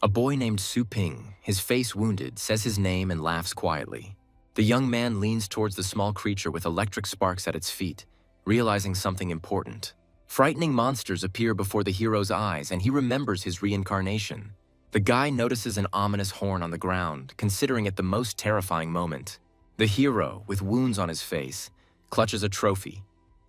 A boy named Su Ping, his face wounded, says his name and laughs quietly. The young man leans towards the small creature with electric sparks at its feet, realizing something important. Frightening monsters appear before the hero's eyes, and he remembers his reincarnation. The guy notices an ominous horn on the ground, considering it the most terrifying moment. The hero, with wounds on his face, clutches a trophy,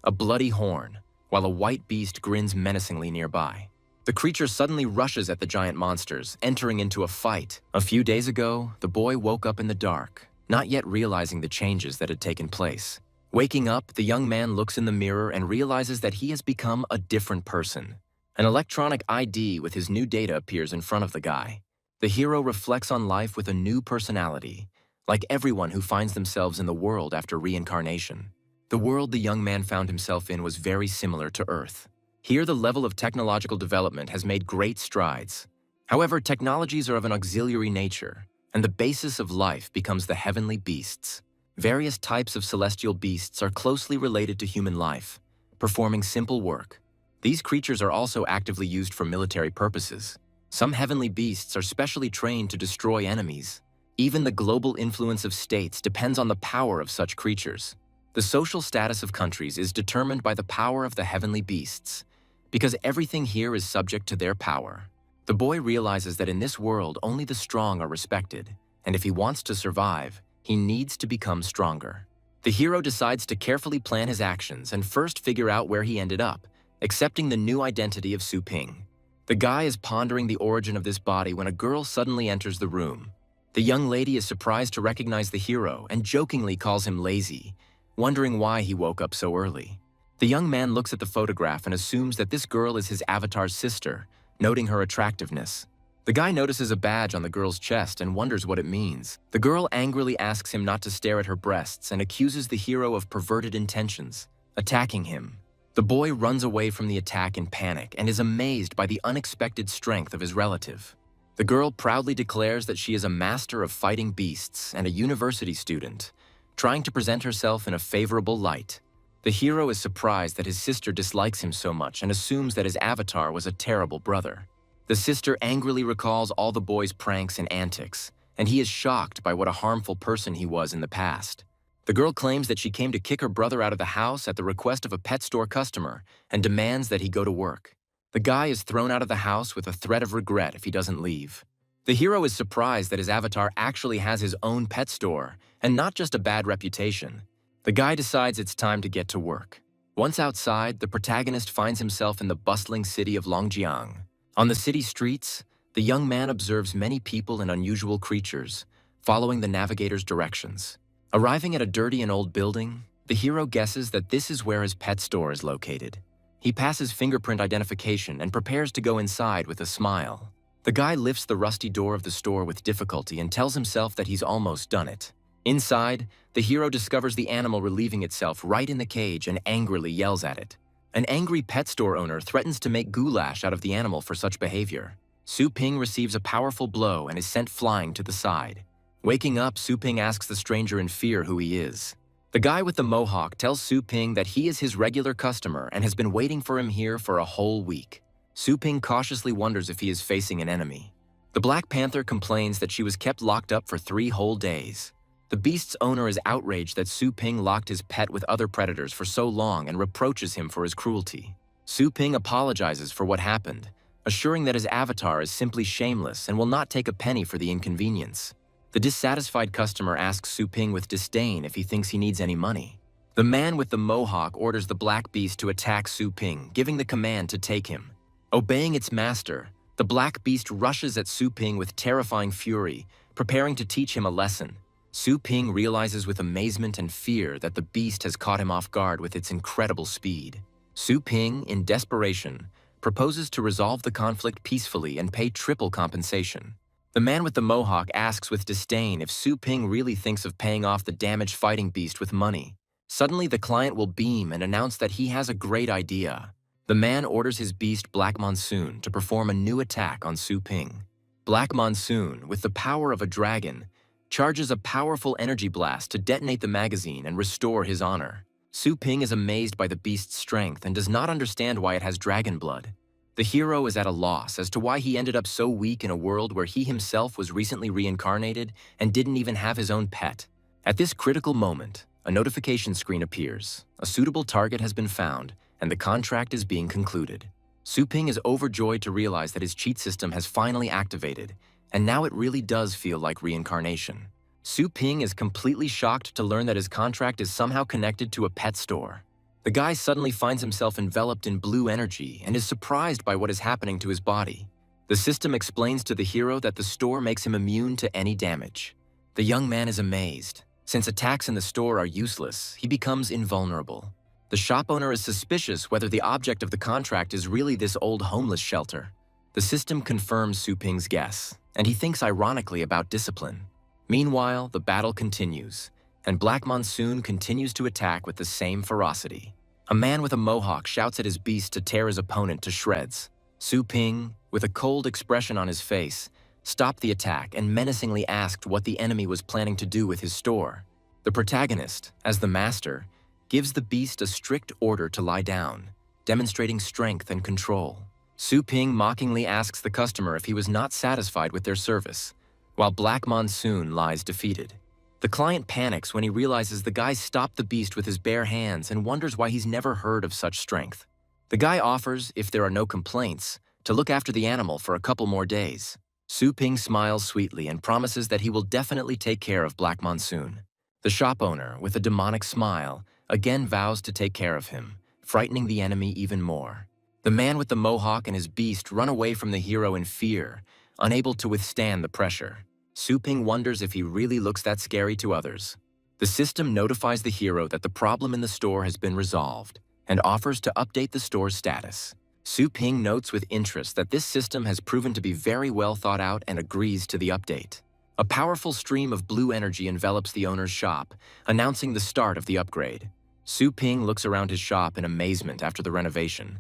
a bloody horn, while a white beast grins menacingly nearby. The creature suddenly rushes at the giant monsters, entering into a fight. A few days ago, the boy woke up in the dark, not yet realizing the changes that had taken place. Waking up, the young man looks in the mirror and realizes that he has become a different person. An electronic ID with his new data appears in front of the guy. The hero reflects on life with a new personality, like everyone who finds themselves in the world after reincarnation. The world the young man found himself in was very similar to Earth. Here, the level of technological development has made great strides. However, technologies are of an auxiliary nature, and the basis of life becomes the heavenly beasts. Various types of celestial beasts are closely related to human life, performing simple work. These creatures are also actively used for military purposes. Some heavenly beasts are specially trained to destroy enemies. Even the global influence of states depends on the power of such creatures. The social status of countries is determined by the power of the heavenly beasts, because everything here is subject to their power. The boy realizes that in this world only the strong are respected, and if he wants to survive, he needs to become stronger. The hero decides to carefully plan his actions and first figure out where he ended up, accepting the new identity of Su Ping. The guy is pondering the origin of this body when a girl suddenly enters the room. The young lady is surprised to recognize the hero and jokingly calls him lazy, wondering why he woke up so early. The young man looks at the photograph and assumes that this girl is his avatar's sister, noting her attractiveness. The guy notices a badge on the girl's chest and wonders what it means. The girl angrily asks him not to stare at her breasts and accuses the hero of perverted intentions, attacking him. The boy runs away from the attack in panic and is amazed by the unexpected strength of his relative. The girl proudly declares that she is a master of fighting beasts and a university student, trying to present herself in a favorable light. The hero is surprised that his sister dislikes him so much and assumes that his avatar was a terrible brother. The sister angrily recalls all the boy's pranks and antics, and he is shocked by what a harmful person he was in the past. The girl claims that she came to kick her brother out of the house at the request of a pet store customer and demands that he go to work. The guy is thrown out of the house with a threat of regret if he doesn't leave. The hero is surprised that his avatar actually has his own pet store and not just a bad reputation. The guy decides it's time to get to work. Once outside, the protagonist finds himself in the bustling city of Longjiang. On the city streets, the young man observes many people and unusual creatures, following the navigator's directions. Arriving at a dirty and old building, the hero guesses that this is where his pet store is located. He passes fingerprint identification and prepares to go inside with a smile. The guy lifts the rusty door of the store with difficulty and tells himself that he's almost done it. Inside, the hero discovers the animal relieving itself right in the cage and angrily yells at it. An angry pet store owner threatens to make goulash out of the animal for such behavior. Su Ping receives a powerful blow and is sent flying to the side. Waking up, Su Ping asks the stranger in fear who he is. The guy with the mohawk tells Su Ping that he is his regular customer and has been waiting for him here for a whole week. Su Ping cautiously wonders if he is facing an enemy. The Black Panther complains that she was kept locked up for 3 whole days. The beast's owner is outraged that Su Ping locked his pet with other predators for so long and reproaches him for his cruelty. Su Ping apologizes for what happened, assuring that his avatar is simply shameless and will not take a penny for the inconvenience. The dissatisfied customer asks Su Ping with disdain if he thinks he needs any money. The man with the mohawk orders the black beast to attack Su Ping, giving the command to take him. Obeying its master, the black beast rushes at Su Ping with terrifying fury, preparing to teach him a lesson. Su Ping realizes with amazement and fear that the beast has caught him off guard with its incredible speed. Su Ping, in desperation, proposes to resolve the conflict peacefully and pay triple compensation. The man with the mohawk asks with disdain if Su Ping really thinks of paying off the damaged fighting beast with money. Suddenly, the client will beam and announce that he has a great idea. The man orders his beast Black Monsoon to perform a new attack on Su Ping. Black Monsoon, with the power of a dragon, charges a powerful energy blast to detonate the magazine and restore his honor. Su Ping is amazed by the beast's strength and does not understand why it has dragon blood. The hero is at a loss as to why he ended up so weak in a world where he himself was recently reincarnated and didn't even have his own pet. At this critical moment, a notification screen appears. A suitable target has been found, and the contract is being concluded. Su-ping is overjoyed to realize that his cheat system has finally activated, and now it really does feel like reincarnation. Su-ping is completely shocked to learn that his contract is somehow connected to a pet store. The guy suddenly finds himself enveloped in blue energy and is surprised by what is happening to his body. The system explains to the hero that the store makes him immune to any damage. The young man is amazed. Since attacks in the store are useless, he becomes invulnerable. The shop owner is suspicious whether the object of the contract is really this old homeless shelter. The system confirms Su-ping's guess, and he thinks ironically about discipline. Meanwhile, the battle continues, and Black Monsoon continues to attack with the same ferocity. A man with a mohawk shouts at his beast to tear his opponent to shreds. Su-ping, with a cold expression on his face, stopped the attack and menacingly asked what the enemy was planning to do with his store. The protagonist, as the master, gives the beast a strict order to lie down, demonstrating strength and control. Su-ping mockingly asks the customer if he was not satisfied with their service, while Black Monsoon lies defeated. The client panics when he realizes the guy stopped the beast with his bare hands and wonders why he's never heard of such strength. The guy offers, if there are no complaints, to look after the animal for a couple more days. Su-ping smiles sweetly and promises that he will definitely take care of Black Monsoon. The shop owner, with a demonic smile, again vows to take care of him, frightening the enemy even more. The man with the mohawk and his beast run away from the hero in fear, unable to withstand the pressure. Su-ping wonders if he really looks that scary to others. The system notifies the hero that the problem in the store has been resolved and offers to update the store's status. Su-ping notes with interest that this system has proven to be very well thought out and agrees to the update. A powerful stream of blue energy envelops the owner's shop, announcing the start of the upgrade. Su-ping looks around his shop in amazement after the renovation.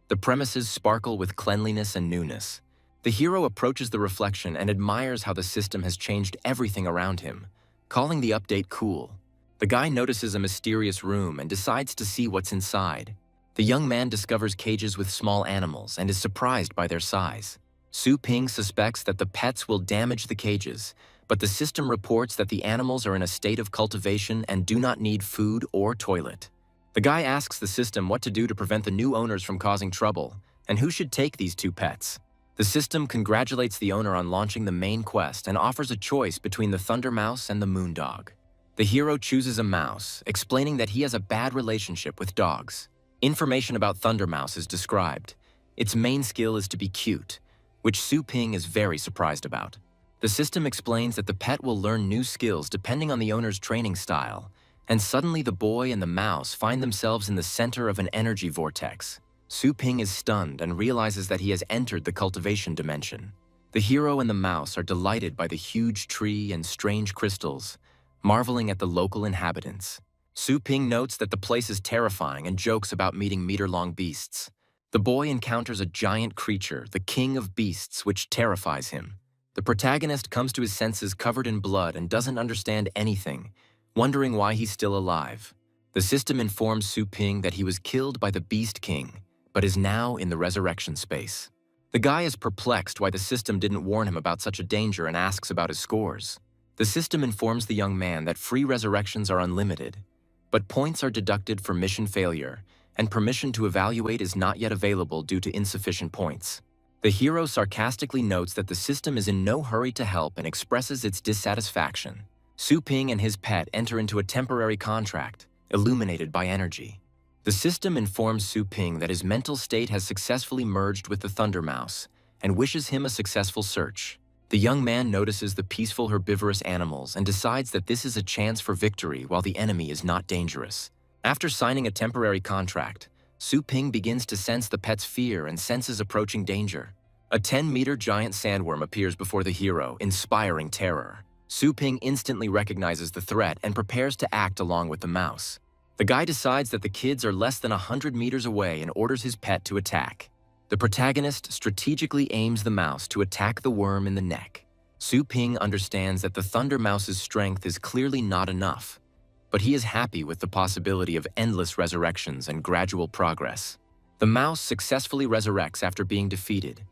The premises sparkle with cleanliness and newness. The hero approaches the reflection and admires how the system has changed everything around him, calling the update cool. The guy notices a mysterious room and decides to see what's inside. The young man discovers cages with small animals and is surprised by their size. Su-ping suspects that the pets will damage the cages, but the system reports that the animals are in a state of cultivation and do not need food or toilet. The guy asks the system what to do to prevent the new owners from causing trouble, and who should take these two pets. The system congratulates the owner on launching the main quest and offers a choice between the Thunder Mouse and the Moon Dog. The hero chooses a mouse, explaining that he has a bad relationship with dogs. Information about Thunder Mouse is described. Its main skill is to be cute, which Su-ping is very surprised about. The system explains that the pet will learn new skills depending on the owner's training style, and suddenly the boy and the mouse find themselves in the center of an energy vortex. Su-ping is stunned and realizes that he has entered the cultivation dimension. The hero and the mouse are delighted by the huge tree and strange crystals, marveling at the local inhabitants. Su-ping notes that the place is terrifying and jokes about meeting meter-long beasts. The boy encounters a giant creature, the king of beasts, which terrifies him. The protagonist comes to his senses covered in blood and doesn't understand anything, wondering why he's still alive. The system informs Su-ping that he was killed by the Beast King, but is now in the resurrection space. The guy is perplexed why the system didn't warn him about such a danger and asks about his scores. The system informs the young man that free resurrections are unlimited, but points are deducted for mission failure, and permission to evaluate is not yet available due to insufficient points. The hero sarcastically notes that the system is in no hurry to help and expresses its dissatisfaction. Su-ping and his pet enter into a temporary contract, illuminated by energy. The system informs Su-ping that his mental state has successfully merged with the Thunder Mouse and wishes him a successful search. The young man notices the peaceful herbivorous animals and decides that this is a chance for victory while the enemy is not dangerous. After signing a temporary contract, Su-ping begins to sense the pet's fear and senses approaching danger. A 10-meter giant sandworm appears before the hero, inspiring terror. Su-ping instantly recognizes the threat and prepares to act along with the mouse. The guy decides that the kids are less than 100 meters away and orders his pet to attack. The protagonist strategically aims the mouse to attack the worm in the neck. Su-ping understands that the Thunder Mouse's strength is clearly not enough, but he is happy with the possibility of endless resurrections and gradual progress. The mouse successfully resurrects after being defeated.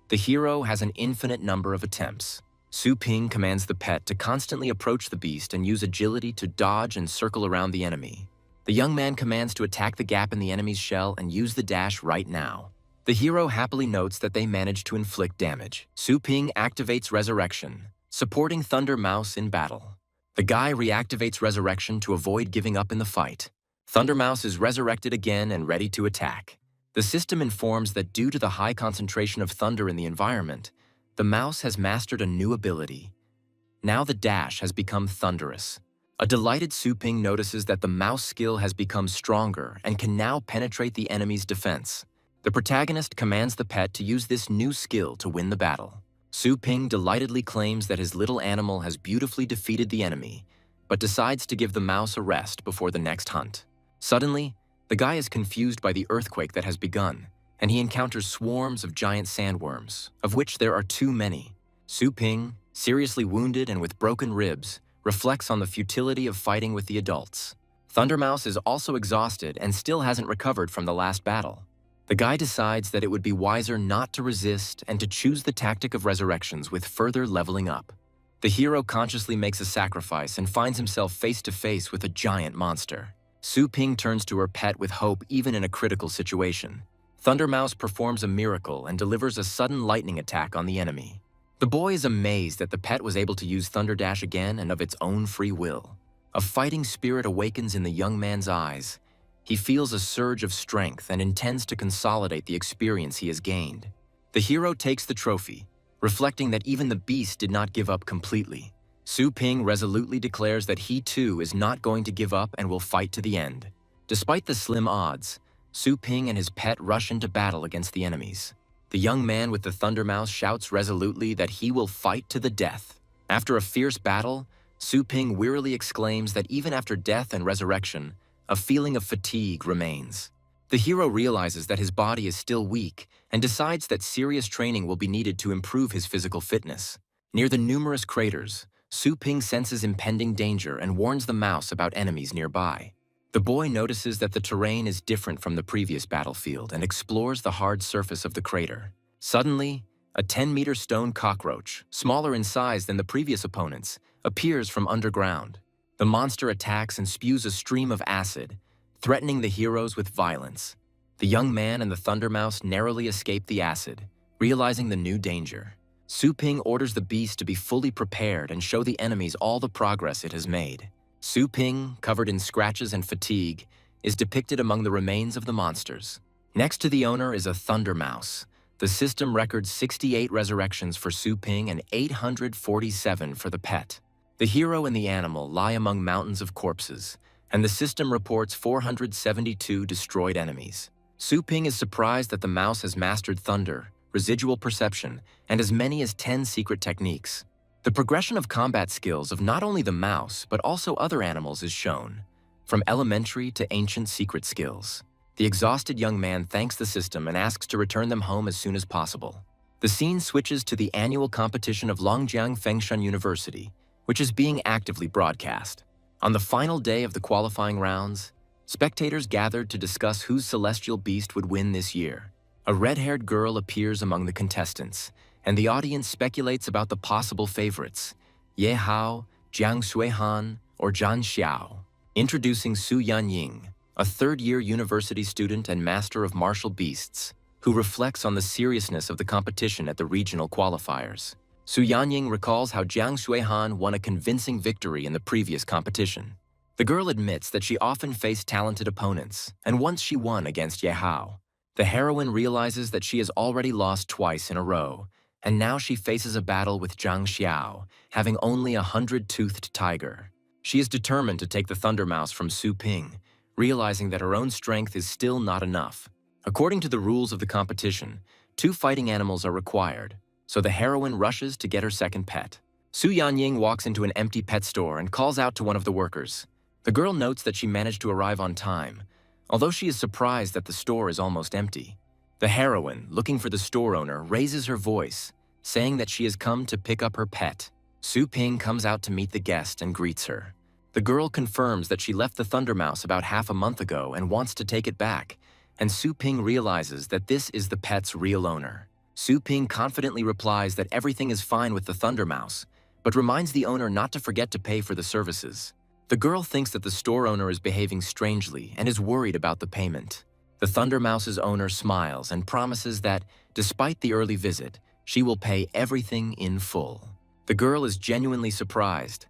The hero has an infinite number of attempts. Su Ping commands the pet to constantly approach the beast and use agility to dodge and circle around the enemy. The young man commands to attack the gap in the enemy's shell and use the dash right now. The hero happily notes that they managed to inflict damage. Su Ping activates Resurrection, supporting Thunder Mouse in battle. The guy reactivates Resurrection to avoid giving up in the fight. Thunder Mouse is resurrected again and ready to attack. The system informs that due to the high concentration of thunder in the environment, the mouse has mastered a new ability. Now the dash has become thunderous. A delighted Su Ping notices that the mouse skill has become stronger and can now penetrate the enemy's defense. The protagonist commands the pet to use this new skill to win the battle. Su Ping delightedly claims that his little animal has beautifully defeated the enemy, but decides to give the mouse a rest before the next hunt. Suddenly, the guy is confused by the earthquake that has begun, and he encounters swarms of giant sandworms, of which there are too many. Su Ping, seriously wounded and with broken ribs, reflects on the futility of fighting with the adults. Thundermouse is also exhausted and still hasn't recovered from the last battle. The guy decides that it would be wiser not to resist and to choose the tactic of resurrections with further leveling up. The hero consciously makes a sacrifice and finds himself face to face with a giant monster. Su Ping turns to her pet with hope even in a critical situation. Thundermouse performs a miracle and delivers a sudden lightning attack on the enemy. The boy is amazed that the pet was able to use Thunder Dash again and of its own free will. A fighting spirit awakens in the young man's eyes. He feels a surge of strength and intends to consolidate the experience he has gained. The hero takes the trophy, reflecting that even the beast did not give up completely. Su Ping resolutely declares that he too is not going to give up and will fight to the end. Despite the slim odds, Su Ping and his pet rush into battle against the enemies. The young man with the Thunder Mouse shouts resolutely that he will fight to the death. After a fierce battle, Su Ping wearily exclaims that even after death and resurrection, a feeling of fatigue remains. The hero realizes that his body is still weak and decides that serious training will be needed to improve his physical fitness. Near the numerous craters, Su Ping senses impending danger and warns the mouse about enemies nearby. The boy notices that the terrain is different from the previous battlefield and explores the hard surface of the crater. Suddenly, a 10-meter stone cockroach, smaller in size than the previous opponents, appears from underground. The monster attacks and spews a stream of acid, threatening the heroes with violence. The young man and the Thunder Mouse narrowly escape the acid, realizing the new danger. Su Ping orders the beast to be fully prepared and show the enemies all the progress it has made. Su Ping, covered in scratches and fatigue, is depicted among the remains of the monsters. Next to the owner is a Thunder Mouse. The system records 68 resurrections for Su Ping and 847 for the pet. The hero and the animal lie among mountains of corpses, and the system reports 472 destroyed enemies. Su Ping is surprised that the mouse has mastered thunder, residual perception, and as many as 10 secret techniques. The progression of combat skills of not only the mouse, but also other animals is shown, from elementary to ancient secret skills. The exhausted young man thanks the system and asks to return them home as soon as possible. The scene switches to the annual competition of Longjiang Fengshan University, which is being actively broadcast. On the final day of the qualifying rounds, spectators gathered to discuss whose celestial beast would win this year. A red-haired girl appears among the contestants, and the audience speculates about the possible favorites, Ye Hao, Jiang Xuehan, or Zhan Xiao. Introducing Su Yanying, a third-year university student and master of martial beasts, who reflects on the seriousness of the competition at the regional qualifiers. Su Yanying recalls how Jiang Xuehan won a convincing victory in the previous competition. The girl admits that she often faced talented opponents, and once she won against Ye Hao. The heroine realizes that she has already lost twice in a row, and now she faces a battle with Zhang Xiao, having only a 100-toothed tiger. She is determined to take the Thunder Mouse from Su Ping, realizing that her own strength is still not enough. According to the rules of the competition, 2 fighting animals are required, so the heroine rushes to get her second pet. Su Yanying walks into an empty pet store and calls out to one of the workers. The girl notes that she managed to arrive on time, although she is surprised that the store is almost empty. The heroine, looking for the store owner, raises her voice, saying that she has come to pick up her pet. Su Ping comes out to meet the guest and greets her. The girl confirms that she left the Thunder Mouse about half a month ago and wants to take it back, and Su Ping realizes that this is the pet's real owner. Su Ping confidently replies that everything is fine with the Thunder Mouse, but reminds the owner not to forget to pay for the services. The girl thinks that the store owner is behaving strangely and is worried about the payment. The Thunder Mouse's owner smiles and promises that, despite the early visit, she will pay everything in full. The girl is genuinely surprised,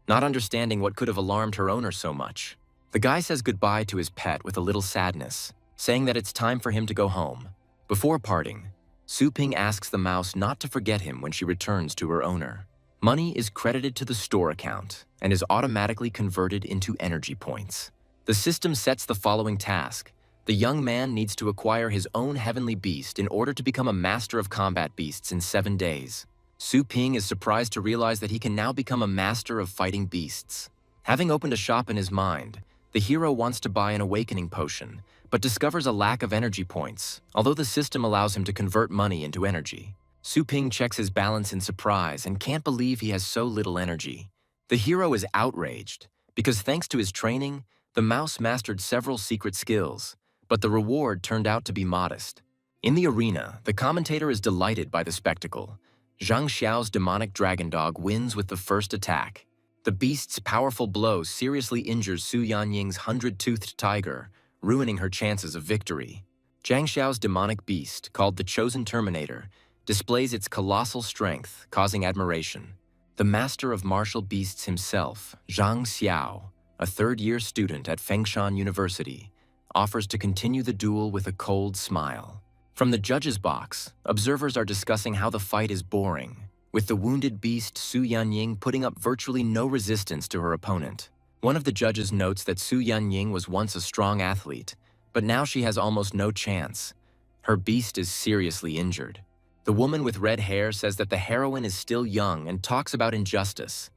not understanding what could have alarmed her owner so much. The guy says goodbye to his pet with a little sadness, saying that it's time for him to go home. Before parting, Su Ping asks the mouse not to forget him when she returns to her owner. Money is credited to the store account and is automatically converted into energy points. The system sets the following task. The young man needs to acquire his own heavenly beast in order to become a master of combat beasts in 7 days. Su Ping is surprised to realize that he can now become a master of fighting beasts. Having opened a shop in his mind, the hero wants to buy an awakening potion, but discovers a lack of energy points, although the system allows him to convert money into energy. Su Ping checks his balance in surprise and can't believe he has so little energy. The hero is outraged, because thanks to his training, the mouse mastered several secret skills, but the reward turned out to be modest. In the arena, the commentator is delighted by the spectacle. Zhang Xiao's demonic dragon dog wins with the first attack. The beast's powerful blow seriously injures Su Yanying's 100-toothed tiger, ruining her chances of victory. Zhang Xiao's demonic beast, called the Chosen Terminator, displays its colossal strength, causing admiration. The master of martial beasts himself, Zhang Xiao, a third-year student at Fengshan University, offers to continue the duel with a cold smile. From the judges' box, observers are discussing how the fight is boring, with the wounded beast Su Yanying putting up virtually no resistance to her opponent. One of the judges notes that Su Yanying was once a strong athlete, but now she has almost no chance. Her beast is seriously injured. The woman with red hair says that the heroine is still young and talks about injustice.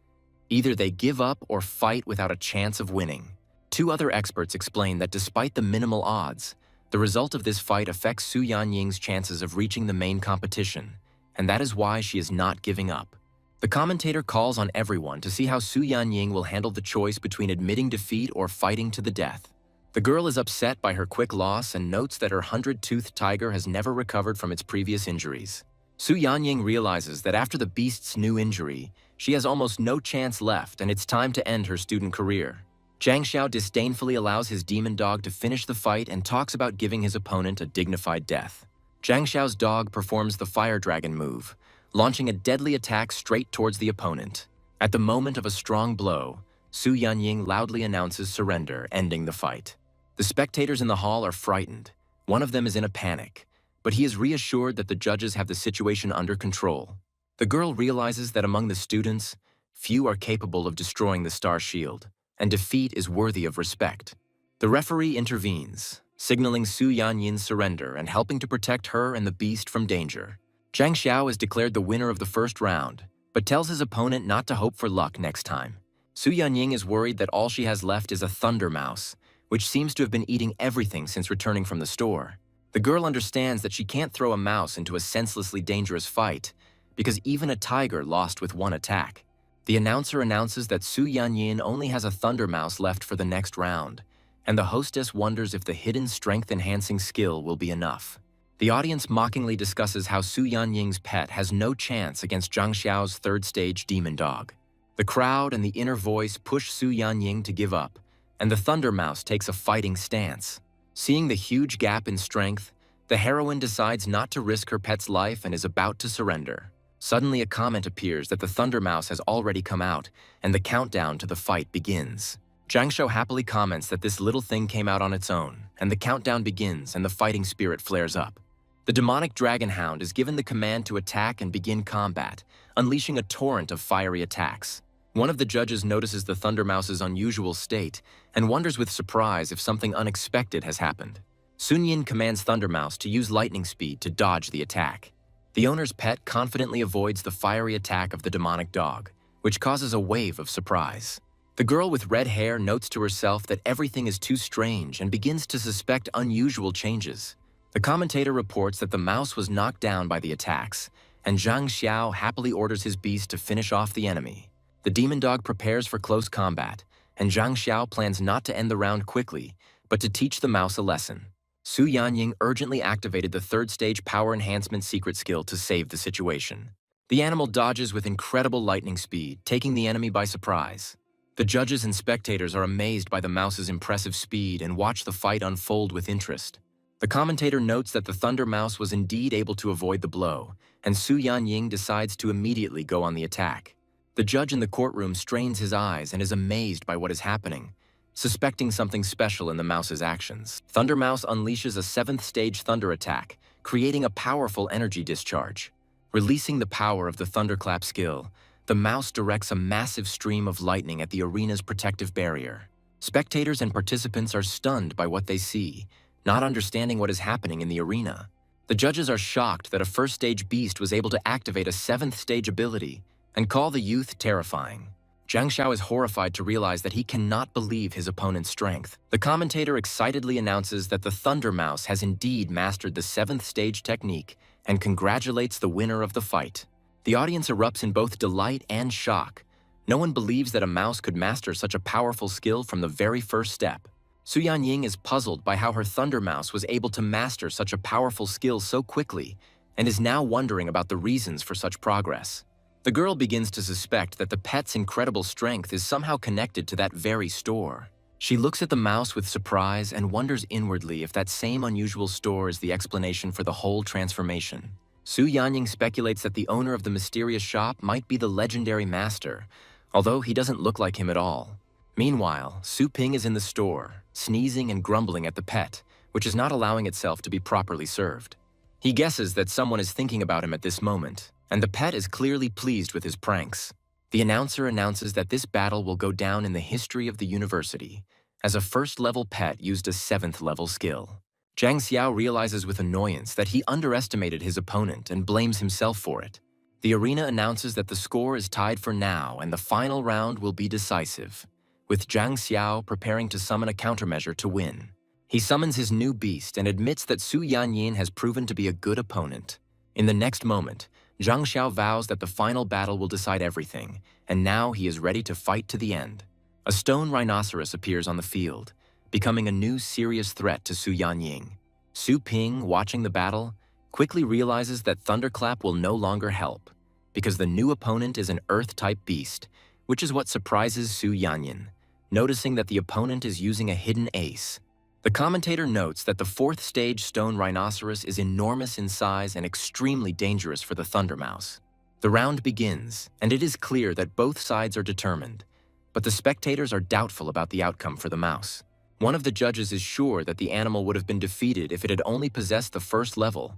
Either they give up or fight without a chance of winning. Two other experts explain that despite the minimal odds, the result of this fight affects Su Yanying's chances of reaching the main competition, and that is why she is not giving up. The commentator calls on everyone to see how Su Yanying will handle the choice between admitting defeat or fighting to the death. The girl is upset by her quick loss and notes that her 100-toothed tiger has never recovered from its previous injuries. Su Yanying realizes that after the beast's new injury, she has almost no chance left and it's time to end her student career. Zhang Xiao disdainfully allows his demon dog to finish the fight and talks about giving his opponent a dignified death. Zhang Xiao's dog performs the fire dragon move, launching a deadly attack straight towards the opponent. At the moment of a strong blow, Su Yanying loudly announces surrender, ending the fight. The spectators in the hall are frightened. One of them is in a panic, but he is reassured that the judges have the situation under control. The girl realizes that among the students, few are capable of destroying the Star Shield, and defeat is worthy of respect. The referee intervenes, signaling Su Yanying's surrender and helping to protect her and the beast from danger. Zhang Xiao is declared the winner of the first round, but tells his opponent not to hope for luck next time. Su Yanying is worried that all she has left is a thunder mouse, which seems to have been eating everything since returning from the store. The girl understands that she can't throw a mouse into a senselessly dangerous fight, because even a tiger lost with one attack. The announcer announces that Su Yanying only has a thunder mouse left for the next round, and the hostess wonders if the hidden strength-enhancing skill will be enough. The audience mockingly discusses how Su Yanying's pet has no chance against Zhang Xiao's third-stage demon dog. The crowd and the inner voice push Su Yanying to give up, and the Thunder Mouse takes a fighting stance. Seeing the huge gap in strength, the heroine decides not to risk her pet's life and is about to surrender. Suddenly a comment appears that the Thunder Mouse has already come out, and the countdown to the fight begins. Zhang Xiao happily comments that this little thing came out on its own, and the countdown begins and the fighting spirit flares up. The demonic dragon hound is given the command to attack and begin combat, unleashing a torrent of fiery attacks. One of the judges notices the Thunder Mouse's unusual state and wonders with surprise if something unexpected has happened. Sun Yin commands Thunder Mouse to use lightning speed to dodge the attack. The owner's pet confidently avoids the fiery attack of the demonic dog, which causes a wave of surprise. The girl with red hair notes to herself that everything is too strange and begins to suspect unusual changes. The commentator reports that the mouse was knocked down by the attacks, and Zhang Xiao happily orders his beast to finish off the enemy. The demon dog prepares for close combat, and Zhang Xiao plans not to end the round quickly, but to teach the mouse a lesson. Su Yanying urgently activated the third stage power enhancement secret skill to save the situation. The animal dodges with incredible lightning speed, taking the enemy by surprise. The judges and spectators are amazed by the mouse's impressive speed and watch the fight unfold with interest. The commentator notes that the Thunder Mouse was indeed able to avoid the blow, and Su Yanying decides to immediately go on the attack. The judge in the courtroom strains his eyes and is amazed by what is happening, suspecting something special in the mouse's actions. Thunder Mouse unleashes a 7th stage thunder attack, creating a powerful energy discharge. Releasing the power of the thunderclap skill, the mouse directs a massive stream of lightning at the arena's protective barrier. Spectators and participants are stunned by what they see, not understanding what is happening in the arena. The judges are shocked that a 1st stage beast was able to activate a 7th stage ability and call the youth terrifying. Zhang Xiao is horrified to realize that he cannot believe his opponent's strength. The commentator excitedly announces that the Thunder Mouse has indeed mastered the 7th stage technique and congratulates the winner of the fight. The audience erupts in both delight and shock. No one believes that a mouse could master such a powerful skill from the very first step. Su Yanying is puzzled by how her Thunder Mouse was able to master such a powerful skill so quickly and is now wondering about the reasons for such progress. The girl begins to suspect that the pet's incredible strength is somehow connected to that very store. She looks at the mouse with surprise and wonders inwardly if that same unusual store is the explanation for the whole transformation. Su Yanying speculates that the owner of the mysterious shop might be the legendary master, although he doesn't look like him at all. Meanwhile, Su Ping is in the store, sneezing and grumbling at the pet, which is not allowing itself to be properly served. He guesses that someone is thinking about him at this moment, and the pet is clearly pleased with his pranks. The announcer announces that this battle will go down in the history of the university, as a 1st-level pet used a 7th-level skill. Zhang Xiao realizes with annoyance that he underestimated his opponent and blames himself for it. The arena announces that the score is tied for now and the final round will be decisive, with Zhang Xiao preparing to summon a countermeasure to win. He summons his new beast and admits that Su Yanyin has proven to be a good opponent. In the next moment, Zhang Xiao vows that the final battle will decide everything, and now he is ready to fight to the end. A stone rhinoceros appears on the field, becoming a new serious threat to Su Yanying. Su Ping, watching the battle, quickly realizes that Thunderclap will no longer help, because the new opponent is an Earth-type beast, which is what surprises Su Yanyin, noticing that the opponent is using a hidden ace. The commentator notes that the 4th stage stone rhinoceros is enormous in size and extremely dangerous for the Thunder Mouse. The round begins, and it is clear that both sides are determined, but the spectators are doubtful about the outcome for the mouse. One of the judges is sure that the animal would have been defeated if it had only possessed the 1st level,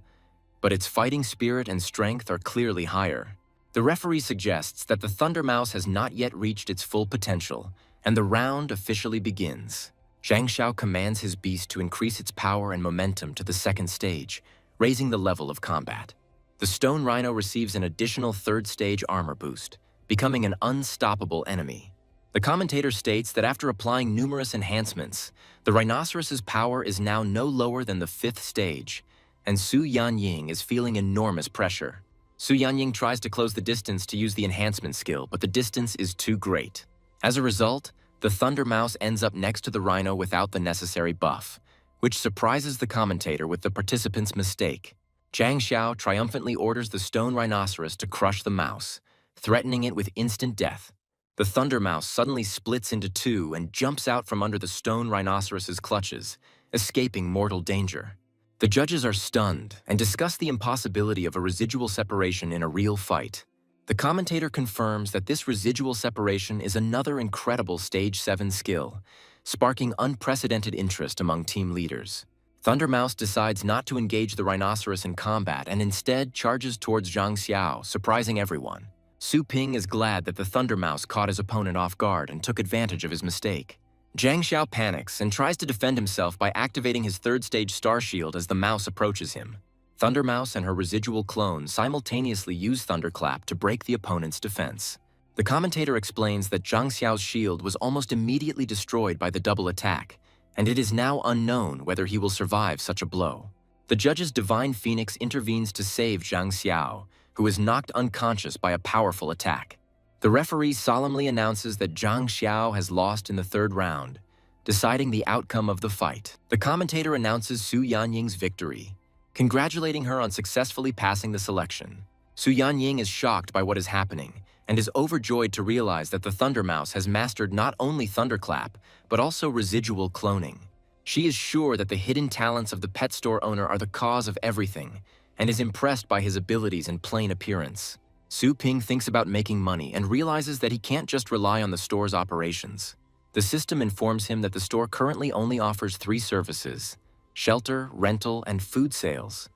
but its fighting spirit and strength are clearly higher. The referee suggests that the Thunder Mouse has not yet reached its full potential, and the round officially begins. Zhang Xiao commands his beast to increase its power and momentum to the 2nd stage, raising the level of combat. The stone rhino receives an additional 3rd stage armor boost, becoming an unstoppable enemy. The commentator states that after applying numerous enhancements, the rhinoceros's power is now no lower than the 5th stage, and Su Yanying is feeling enormous pressure. Su Yanying tries to close the distance to use the enhancement skill, but the distance is too great. As a result, the Thunder Mouse ends up next to the rhino without the necessary buff, which surprises the commentator with the participant's mistake. Zhang Xiao triumphantly orders the stone rhinoceros to crush the mouse, threatening it with instant death. The Thunder Mouse suddenly splits into 2 and jumps out from under the stone rhinoceros's clutches, escaping mortal danger. The judges are stunned and discuss the impossibility of a residual separation in a real fight. The commentator confirms that this residual separation is another incredible Stage 7 skill, sparking unprecedented interest among team leaders. Thunder Mouse decides not to engage the rhinoceros in combat and instead charges towards Zhang Xiao, surprising everyone. Su Ping is glad that the Thunder Mouse caught his opponent off guard and took advantage of his mistake. Zhang Xiao panics and tries to defend himself by activating his 3rd stage star shield as the mouse approaches him. Thunder Mouse and her residual clone simultaneously use Thunderclap to break the opponent's defense. The commentator explains that Zhang Xiao's shield was almost immediately destroyed by the double attack, and it is now unknown whether he will survive such a blow. The judge's Divine Phoenix intervenes to save Zhang Xiao, who is knocked unconscious by a powerful attack. The referee solemnly announces that Zhang Xiao has lost in the 3rd round, deciding the outcome of the fight. The commentator announces Su Yanying's victory, congratulating her on successfully passing the selection. Su Yanying is shocked by what is happening and is overjoyed to realize that the Thunder Mouse has mastered not only Thunderclap, but also residual cloning. She is sure that the hidden talents of the pet store owner are the cause of everything, and is impressed by his abilities and plain appearance. Su Ping thinks about making money and realizes that he can't just rely on the store's operations. The system informs him that the store currently only offers 3 services: shelter, rental, and food sales.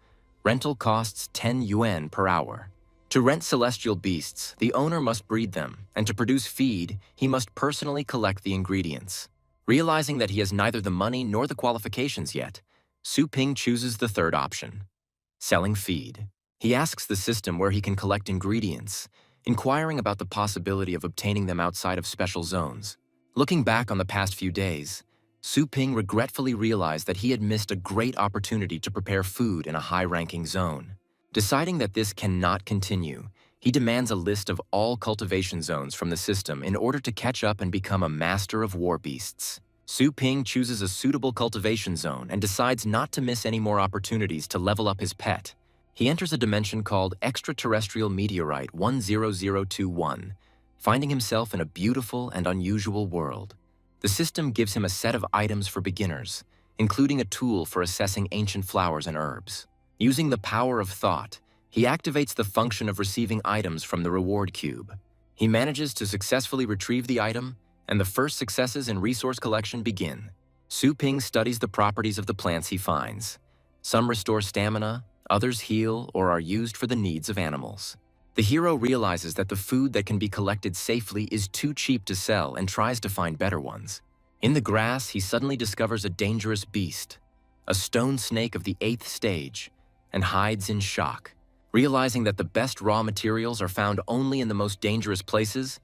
Rental costs 10 yuan per hour. To rent celestial beasts, the owner must breed them, and to produce feed, he must personally collect the ingredients. Realizing that he has neither the money nor the qualifications yet, Su Ping chooses the third option: selling feed. He asks the system where he can collect ingredients, inquiring about the possibility of obtaining them outside of special zones. Looking back on the past few days, Su Ping regretfully realized that he had missed a great opportunity to prepare food in a high-ranking zone. Deciding that this cannot continue, he demands a list of all cultivation zones from the system in order to catch up and become a master of war beasts. Su Ping chooses a suitable cultivation zone and decides not to miss any more opportunities to level up his pet. He enters a dimension called Extraterrestrial Meteorite 10021, finding himself in a beautiful and unusual world. The system gives him a set of items for beginners, including a tool for assessing ancient flowers and herbs. Using the power of thought, he activates the function of receiving items from the reward cube. He manages to successfully retrieve the item, and the first successes in resource collection begin. Su Ping studies the properties of the plants he finds. Some restore stamina, others heal or are used for the needs of animals. The hero realizes that the food that can be collected safely is too cheap to sell and tries to find better ones. In the grass, he suddenly discovers a dangerous beast, a stone snake of the 8th stage, and hides in shock. Realizing that the best raw materials are found only in the most dangerous places,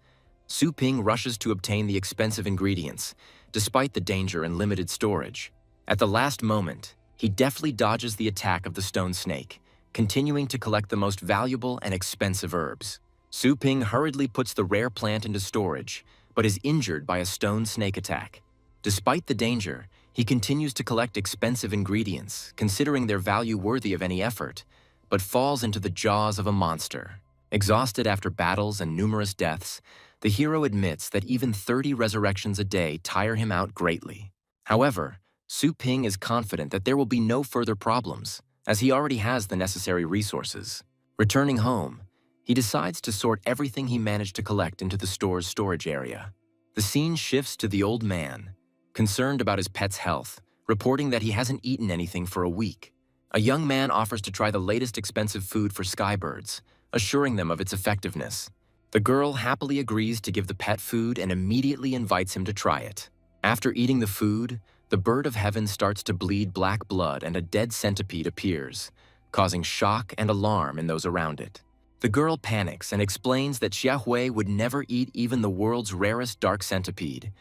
Su Ping rushes to obtain the expensive ingredients, despite the danger and limited storage. At the last moment, he deftly dodges the attack of the stone snake, continuing to collect the most valuable and expensive herbs. Su Ping hurriedly puts the rare plant into storage, but is injured by a stone snake attack. Despite the danger, he continues to collect expensive ingredients, considering their value worthy of any effort, but falls into the jaws of a monster. Exhausted after battles and numerous deaths, the hero admits that even 30 resurrections a day tire him out greatly. However, Su Ping is confident that there will be no further problems, as he already has the necessary resources. Returning home, he decides to sort everything he managed to collect into the store's storage area. The scene shifts to the old man, concerned about his pet's health, reporting that he hasn't eaten anything for a week. A young man offers to try the latest expensive food for skybirds, assuring them of its effectiveness. The girl happily agrees to give the pet food and immediately invites him to try it. After eating the food, the bird of heaven starts to bleed black blood and a dead centipede appears, causing shock and alarm in those around it. The girl panics and explains that Xiaohui would never eat even the world's rarest dark centipede,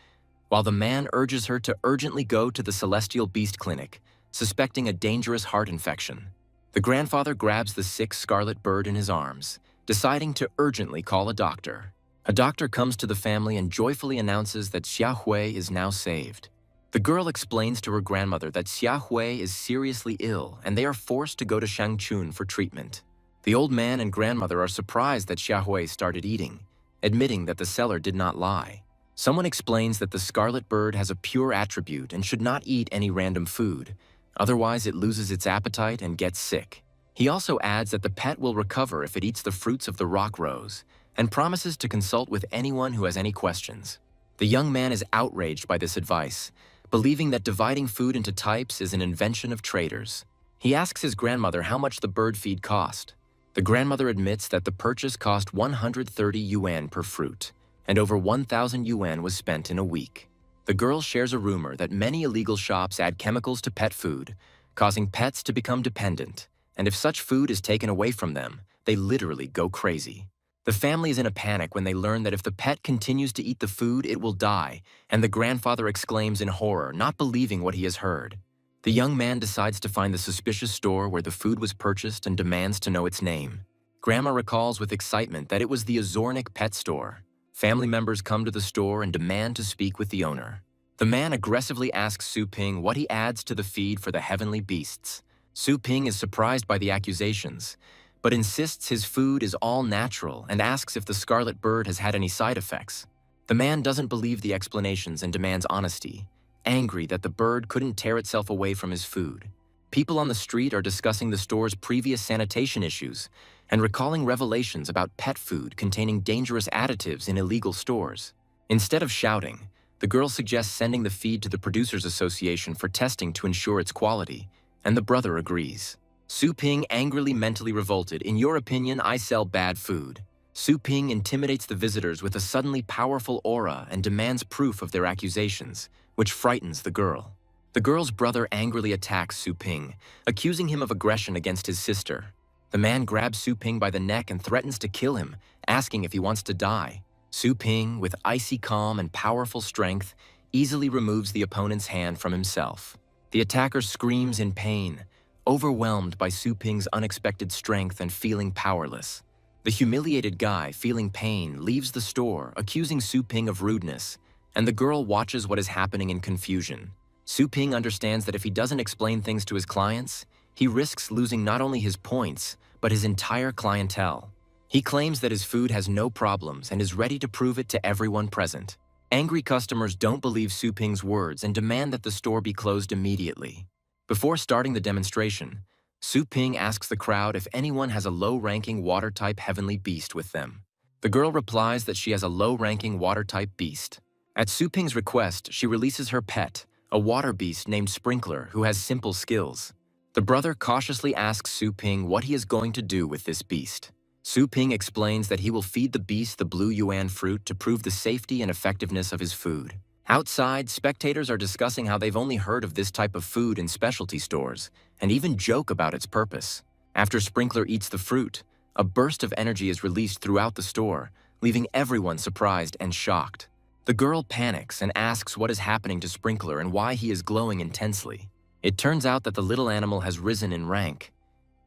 while the man urges her to urgently go to the Celestial Beast Clinic, suspecting a dangerous heart infection. The grandfather grabs the sick scarlet bird in his arms, deciding to urgently call a doctor. A doctor comes to the family and joyfully announces that Xiaohui is now saved. The girl explains to her grandmother that Xiaohui is seriously ill and they are forced to go to Shangchun for treatment. The old man and grandmother are surprised that Xiaohui started eating, admitting that the seller did not lie. Someone explains that the scarlet bird has a pure attribute and should not eat any random food, otherwise it loses its appetite and gets sick. He also adds that the pet will recover if it eats the fruits of the rock rose, and promises to consult with anyone who has any questions. The young man is outraged by this advice, believing that dividing food into types is an invention of traders. He asks his grandmother how much the bird feed cost. The grandmother admits that the purchase cost 130 yuan per fruit, and over 1,000 yuan was spent in a week. The girl shares a rumor that many illegal shops add chemicals to pet food, causing pets to become dependent, and if such food is taken away from them, they literally go crazy. The family is in a panic when they learn that if the pet continues to eat the food, it will die, and the grandfather exclaims in horror, not believing what he has heard. The young man decides to find the suspicious store where the food was purchased and demands to know its name. Grandma recalls with excitement that it was the Azornic pet store. Family members come to the store and demand to speak with the owner. The man aggressively asks Su Ping what he adds to the feed for the heavenly beasts. Su Ping is surprised by the accusations, but insists his food is all natural and asks if the scarlet bird has had any side effects. The man doesn't believe the explanations and demands honesty, angry that the bird couldn't tear itself away from his food. People on the street are discussing the store's previous sanitation issues and recalling revelations about pet food containing dangerous additives in illegal stores. Instead of shouting, the girl suggests sending the feed to the Producers Association for testing to ensure its quality, and the brother agrees. Su Ping angrily mentally revolted. In your opinion, I sell bad food. Su Ping intimidates the visitors with a suddenly powerful aura and demands proof of their accusations, which frightens the girl. The girl's brother angrily attacks Su Ping, accusing him of aggression against his sister. The man grabs Su Ping by the neck and threatens to kill him, asking if he wants to die. Su Ping, with icy calm and powerful strength, easily removes the opponent's hand from himself. The attacker screams in pain, overwhelmed by Su Ping's unexpected strength and feeling powerless. The humiliated guy, feeling pain, leaves the store, accusing Su Ping of rudeness, and the girl watches what is happening in confusion. Su Ping understands that if he doesn't explain things to his clients, he risks losing not only his points, but his entire clientele. He claims that his food has no problems and is ready to prove it to everyone present. Angry customers don't believe Su Ping's words and demand that the store be closed immediately. Before starting the demonstration, Su Ping asks the crowd if anyone has a low-ranking water-type heavenly beast with them. The girl replies that she has a low-ranking water-type beast. At Su Ping's request, she releases her pet, a water beast named Sprinkler, who has simple skills. The brother cautiously asks Su Ping what he is going to do with this beast. Su Ping explains that he will feed the beast the blue yuan fruit to prove the safety and effectiveness of his food. Outside, spectators are discussing how they've only heard of this type of food in specialty stores, and even joke about its purpose. After Sprinkler eats the fruit, a burst of energy is released throughout the store, leaving everyone surprised and shocked. The girl panics and asks what is happening to Sprinkler and why he is glowing intensely. It turns out that the little animal has risen in rank.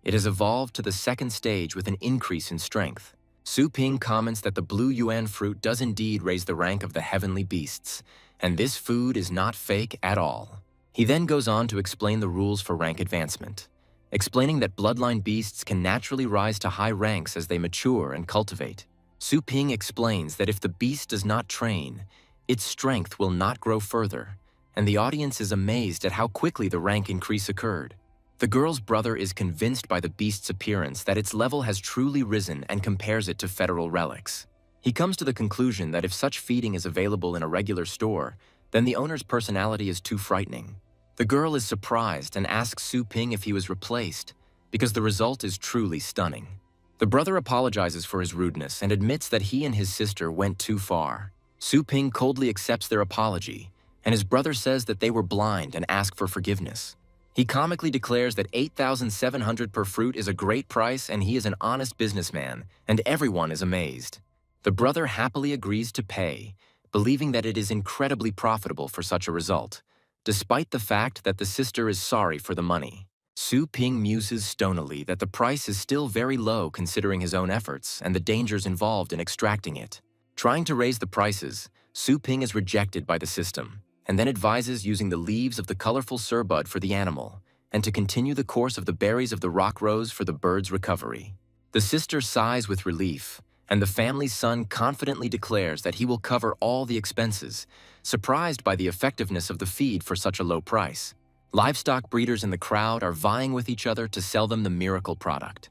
It has evolved to the second stage with an increase in strength. Su Ping comments that the blue yuan fruit does indeed raise the rank of the heavenly beasts, and this food is not fake at all. He then goes on to explain the rules for rank advancement, explaining that bloodline beasts can naturally rise to high ranks as they mature and cultivate. Su Ping explains that if the beast does not train, its strength will not grow further, and the audience is amazed at how quickly the rank increase occurred. The girl's brother is convinced by the beast's appearance that its level has truly risen and compares it to federal relics. He comes to the conclusion that if such feeding is available in a regular store, then the owner's personality is too frightening. The girl is surprised and asks Su Ping if he was replaced, because the result is truly stunning. The brother apologizes for his rudeness and admits that he and his sister went too far. Su Ping coldly accepts their apology, and his brother says that they were blind and asks for forgiveness. He comically declares that 8,700 per fruit is a great price and he is an honest businessman, and everyone is amazed. The brother happily agrees to pay, believing that it is incredibly profitable for such a result, despite the fact that the sister is sorry for the money. Su Ping muses stonily that the price is still very low considering his own efforts and the dangers involved in extracting it. Trying to raise the prices, Su Ping is rejected by the system, and then advises using the leaves of the colorful surbud for the animal, and to continue the course of the berries of the rock rose for the bird's recovery. The sister sighs with relief, and the family's son confidently declares that he will cover all the expenses, surprised by the effectiveness of the feed for such a low price. Livestock breeders in the crowd are vying with each other to sell them the miracle product,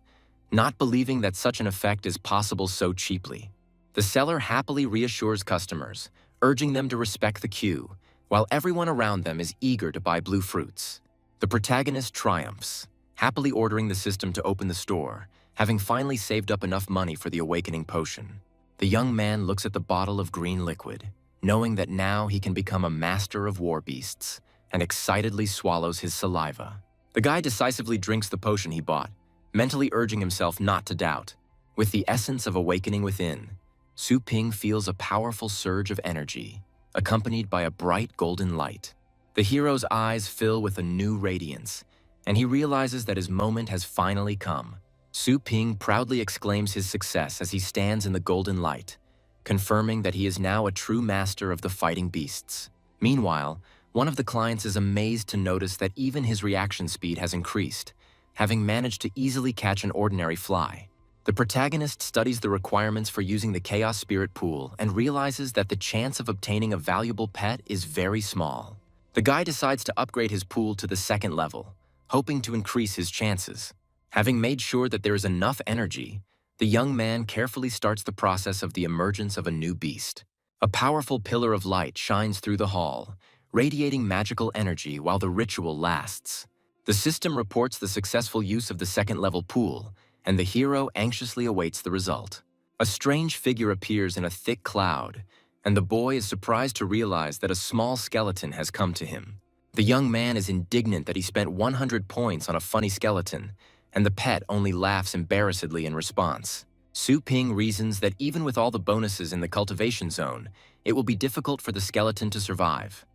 not believing that such an effect is possible so cheaply. The seller happily reassures customers, urging them to respect the queue, while everyone around them is eager to buy blue fruits. The protagonist triumphs, happily ordering the system to open the store, having finally saved up enough money for the awakening potion. The young man looks at the bottle of green liquid, knowing that now he can become a master of war beasts, and excitedly swallows his saliva. The guy decisively drinks the potion he bought, mentally urging himself not to doubt. With the essence of awakening within, Su Ping feels a powerful surge of energy, accompanied by a bright golden light. The hero's eyes fill with a new radiance, and he realizes that his moment has finally come. Su Ping proudly exclaims his success as he stands in the golden light, confirming that he is now a true master of the fighting beasts. Meanwhile, one of the clients is amazed to notice that even his reaction speed has increased, having managed to easily catch an ordinary fly. The protagonist studies the requirements for using the Chaos Spirit Pool and realizes that the chance of obtaining a valuable pet is very small. The guy decides to upgrade his pool to the second level, hoping to increase his chances. Having made sure that there is enough energy, the young man carefully starts the process of the emergence of a new beast. A powerful pillar of light shines through the hall, radiating magical energy while the ritual lasts. The system reports the successful use of the second-level pool, and the hero anxiously awaits the result. A strange figure appears in a thick cloud, and the boy is surprised to realize that a small skeleton has come to him. The young man is indignant that he spent 100 points on a funny skeleton, and the pet only laughs embarrassedly in response. Su Ping reasons that even with all the bonuses in the cultivation zone, it will be difficult for the skeleton to survive.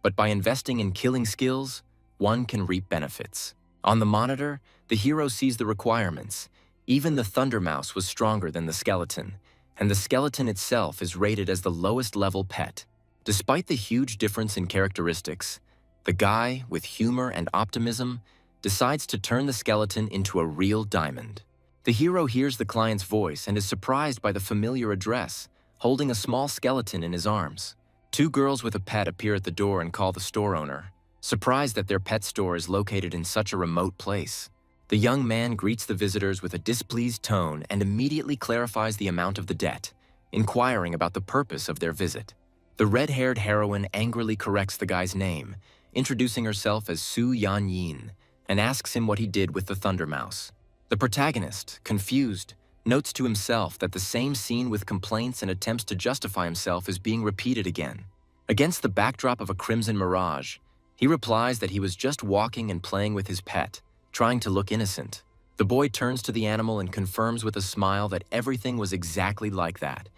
But by investing in killing skills, one can reap benefits. On the monitor, the hero sees the requirements. Even the Thunder Mouse was stronger than the skeleton, and the skeleton itself is rated as the lowest level pet. Despite the huge difference in characteristics, the guy, with humor and optimism, decides to turn the skeleton into a real diamond. The hero hears the client's voice and is surprised by the familiar address, holding a small skeleton in his arms. Two girls with a pet appear at the door and call the store owner, surprised that their pet store is located in such a remote place. The young man greets the visitors with a displeased tone and immediately clarifies the amount of the debt, inquiring about the purpose of their visit. The red-haired heroine angrily corrects the guy's name, introducing herself as Su Yanyin, and asks him what he did with the Thunder Mouse. The protagonist, confused, notes to himself that the same scene with complaints and attempts to justify himself is being repeated again. Against the backdrop of a crimson mirage, he replies that he was just walking and playing with his pet, trying to look innocent. The boy turns to the animal and confirms with a smile that everything was exactly like that,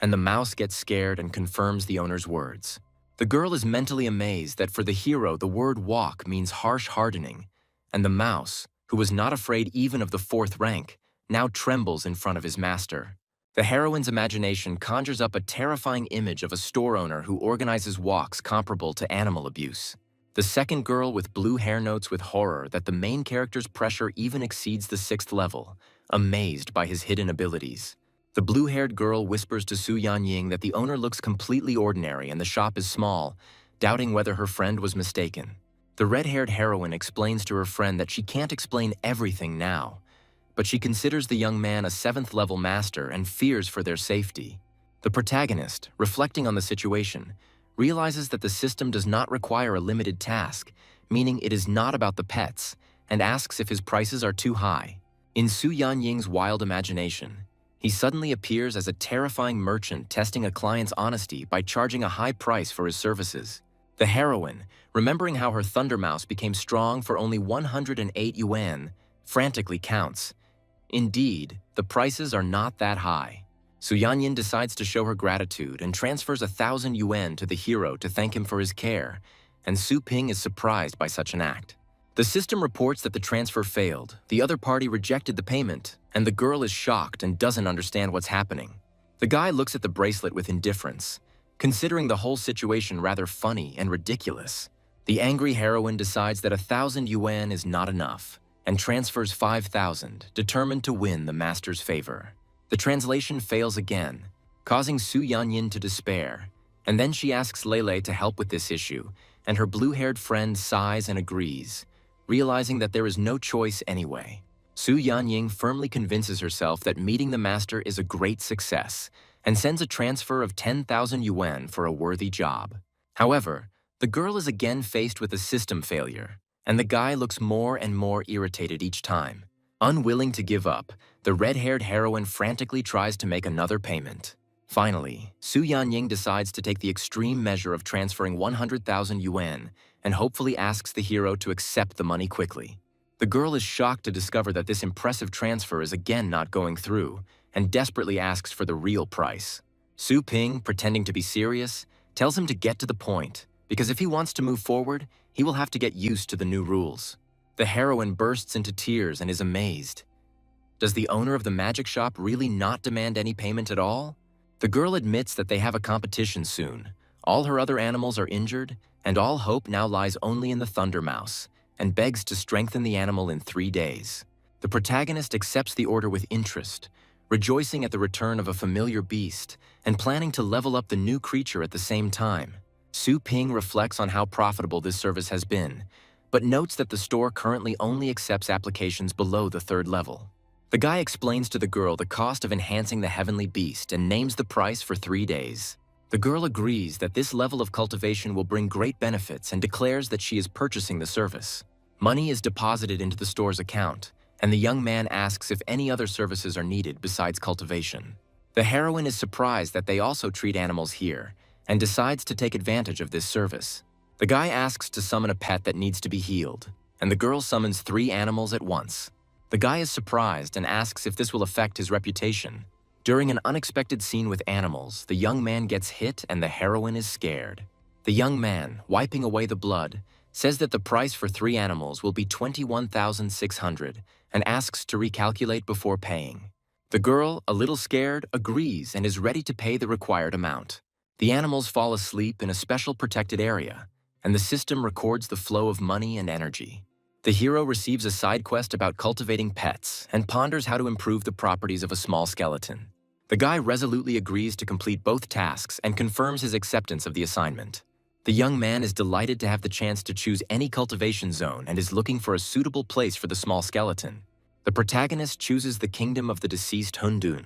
and the mouse gets scared and confirms the owner's words. The girl is mentally amazed that for the hero the word walk means harsh hardening, and the mouse, who was not afraid even of the 4th rank, now trembles in front of his master. The heroine's imagination conjures up a terrifying image of a store owner who organizes walks comparable to animal abuse. The second girl with blue hair notes with horror that the main character's pressure even exceeds the 6th level, amazed by his hidden abilities. The blue-haired girl whispers to Su Yanyin that the owner looks completely ordinary and the shop is small, doubting whether her friend was mistaken. The red-haired heroine explains to her friend that she can't explain everything now, but she considers the young man a 7th-level master and fears for their safety. The protagonist, reflecting on the situation, realizes that the system does not require a limited task, meaning it is not about the pets, and asks if his prices are too high. In Su Yanying's wild imagination, he suddenly appears as a terrifying merchant testing a client's honesty by charging a high price for his services. The heroine, remembering how her Thunder Mouse became strong for only 108 yuan, frantically counts. Indeed, the prices are not that high. Su Yanyin decides to show her gratitude and transfers 1,000 yuan to the hero to thank him for his care, and Su Ping is surprised by such an act. The system reports that the transfer failed, the other party rejected the payment, and the girl is shocked and doesn't understand what's happening. The guy looks at the bracelet with indifference, considering the whole situation rather funny and ridiculous. The angry heroine decides that 1,000 yuan is not enough, and transfers 5,000, determined to win the master's favor. The translation fails again, causing Su Yanyin to despair, and then she asks Lele to help with this issue, and her blue-haired friend sighs and agrees, realizing that there is no choice anyway. Su Yanyin firmly convinces herself that meeting the master is a great success, and sends a transfer of 10,000 yuan for a worthy job. However, the girl is again faced with a system failure, and the guy looks more and more irritated each time. Unwilling to give up, the red-haired heroine frantically tries to make another payment. Finally, Su Yanyin decides to take the extreme measure of transferring 100,000 yuan and hopefully asks the hero to accept the money quickly. The girl is shocked to discover that this impressive transfer is again not going through and desperately asks for the real price. Su Ping, pretending to be serious, tells him to get to the point because if he wants to move forward, he will have to get used to the new rules. The heroine bursts into tears and is amazed. Does the owner of the magic shop really not demand any payment at all? The girl admits that they have a competition soon, All her other animals are injured, and all hope now lies only in the Thunder Mouse, and begs to strengthen the animal in 3 days. The protagonist accepts the order with interest, rejoicing at the return of a familiar beast, and planning to level up the new creature at the same time. Su Ping reflects on how profitable this service has been, but notes that the store currently only accepts applications below the 3rd level. The guy explains to the girl the cost of enhancing the heavenly beast and names the price for 3 days. The girl agrees that this level of cultivation will bring great benefits and declares that she is purchasing the service. Money is deposited into the store's account, and the young man asks if any other services are needed besides cultivation. The heroine is surprised that they also treat animals here, and decides to take advantage of this service. The guy asks to summon a pet that needs to be healed, and the girl summons 3 animals at once. The guy is surprised and asks if this will affect his reputation. During an unexpected scene with animals, the young man gets hit and the heroine is scared. The young man, wiping away the blood, says that the price for 3 animals will be 21,600 and asks to recalculate before paying. The girl, a little scared, agrees and is ready to pay the required amount. The animals fall asleep in a special protected area, and the system records the flow of money and energy. The hero receives a side quest about cultivating pets and ponders how to improve the properties of a small skeleton. The guy resolutely agrees to complete both tasks and confirms his acceptance of the assignment. The young man is delighted to have the chance to choose any cultivation zone and is looking for a suitable place for the small skeleton. The protagonist chooses the kingdom of the deceased Hundun.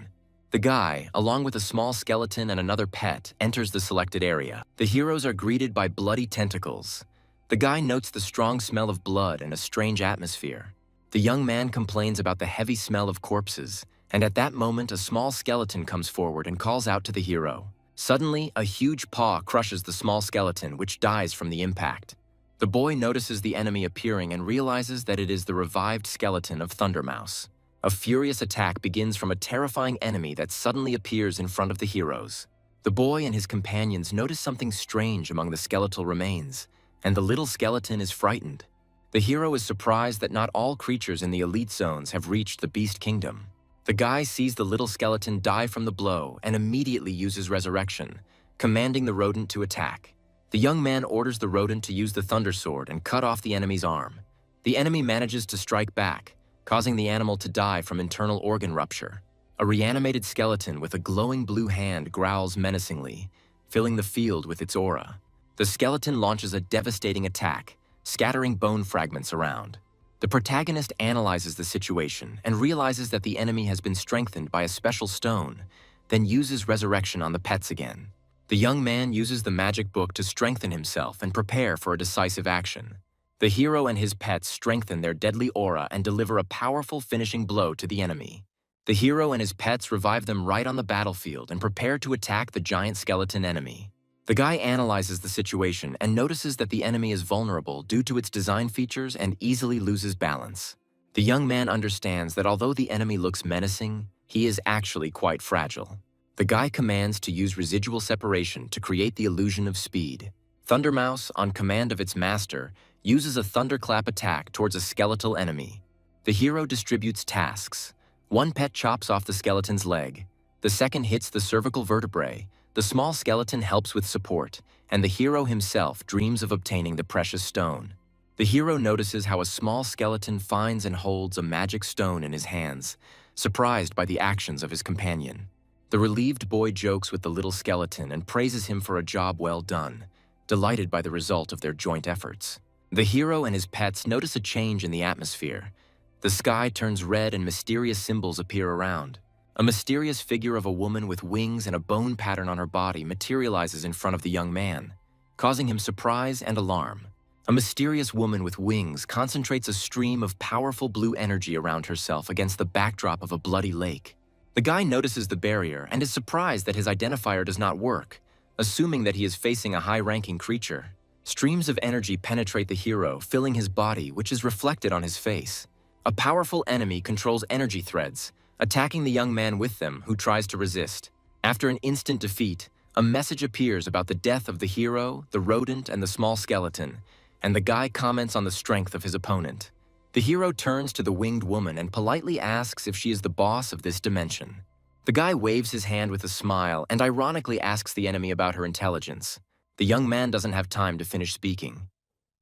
The guy, along with a small skeleton and another pet, enters the selected area. The heroes are greeted by bloody tentacles. The guy notes the strong smell of blood and a strange atmosphere. The young man complains about the heavy smell of corpses, and at that moment a small skeleton comes forward and calls out to the hero. Suddenly, a huge paw crushes the small skeleton, which dies from the impact. The boy notices the enemy appearing and realizes that it is the revived skeleton of Thundermouse. A furious attack begins from a terrifying enemy that suddenly appears in front of the heroes. The boy and his companions notice something strange among the skeletal remains, and the little skeleton is frightened. The hero is surprised that not all creatures in the elite zones have reached the Beast Kingdom. The guy sees the little skeleton die from the blow and immediately uses resurrection, commanding the rodent to attack. The young man orders the rodent to use the thunder sword and cut off the enemy's arm. The enemy manages to strike back, causing the animal to die from internal organ rupture. A reanimated skeleton with a glowing blue hand growls menacingly, filling the field with its aura. The skeleton launches a devastating attack, scattering bone fragments around. The protagonist analyzes the situation and realizes that the enemy has been strengthened by a special stone, then uses resurrection on the pets again. The young man uses the magic book to strengthen himself and prepare for a decisive action. The hero and his pets strengthen their deadly aura and deliver a powerful finishing blow to the enemy. The hero and his pets revive them right on the battlefield and prepare to attack the giant skeleton enemy. The guy analyzes the situation and notices that the enemy is vulnerable due to its design features and easily loses balance. The young man understands that although the enemy looks menacing, he is actually quite fragile. The guy commands to use residual separation to create the illusion of speed. Thundermouse, on command of its master, uses a thunderclap attack towards a skeletal enemy. The hero distributes tasks. One pet chops off the skeleton's leg. The second hits the cervical vertebrae. The small skeleton helps with support, and the hero himself dreams of obtaining the precious stone. The hero notices how a small skeleton finds and holds a magic stone in his hands, surprised by the actions of his companion. The relieved boy jokes with the little skeleton and praises him for a job well done, delighted by the result of their joint efforts. The hero and his pets notice a change in the atmosphere. The sky turns red and mysterious symbols appear around. A mysterious figure of a woman with wings and a bone pattern on her body materializes in front of the young man, causing him surprise and alarm. A mysterious woman with wings concentrates a stream of powerful blue energy around herself against the backdrop of a bloody lake. The guy notices the barrier and is surprised that his identifier does not work, assuming that he is facing a high-ranking creature. Streams of energy penetrate the hero, filling his body, which is reflected on his face. A powerful enemy controls energy threads, attacking the young man with them, who tries to resist. After an instant defeat, a message appears about the death of the hero, the rodent, and the small skeleton, and the guy comments on the strength of his opponent. The hero turns to the winged woman and politely asks if she is the boss of this dimension. The guy waves his hand with a smile and ironically asks the enemy about her intelligence. The young man doesn't have time to finish speaking.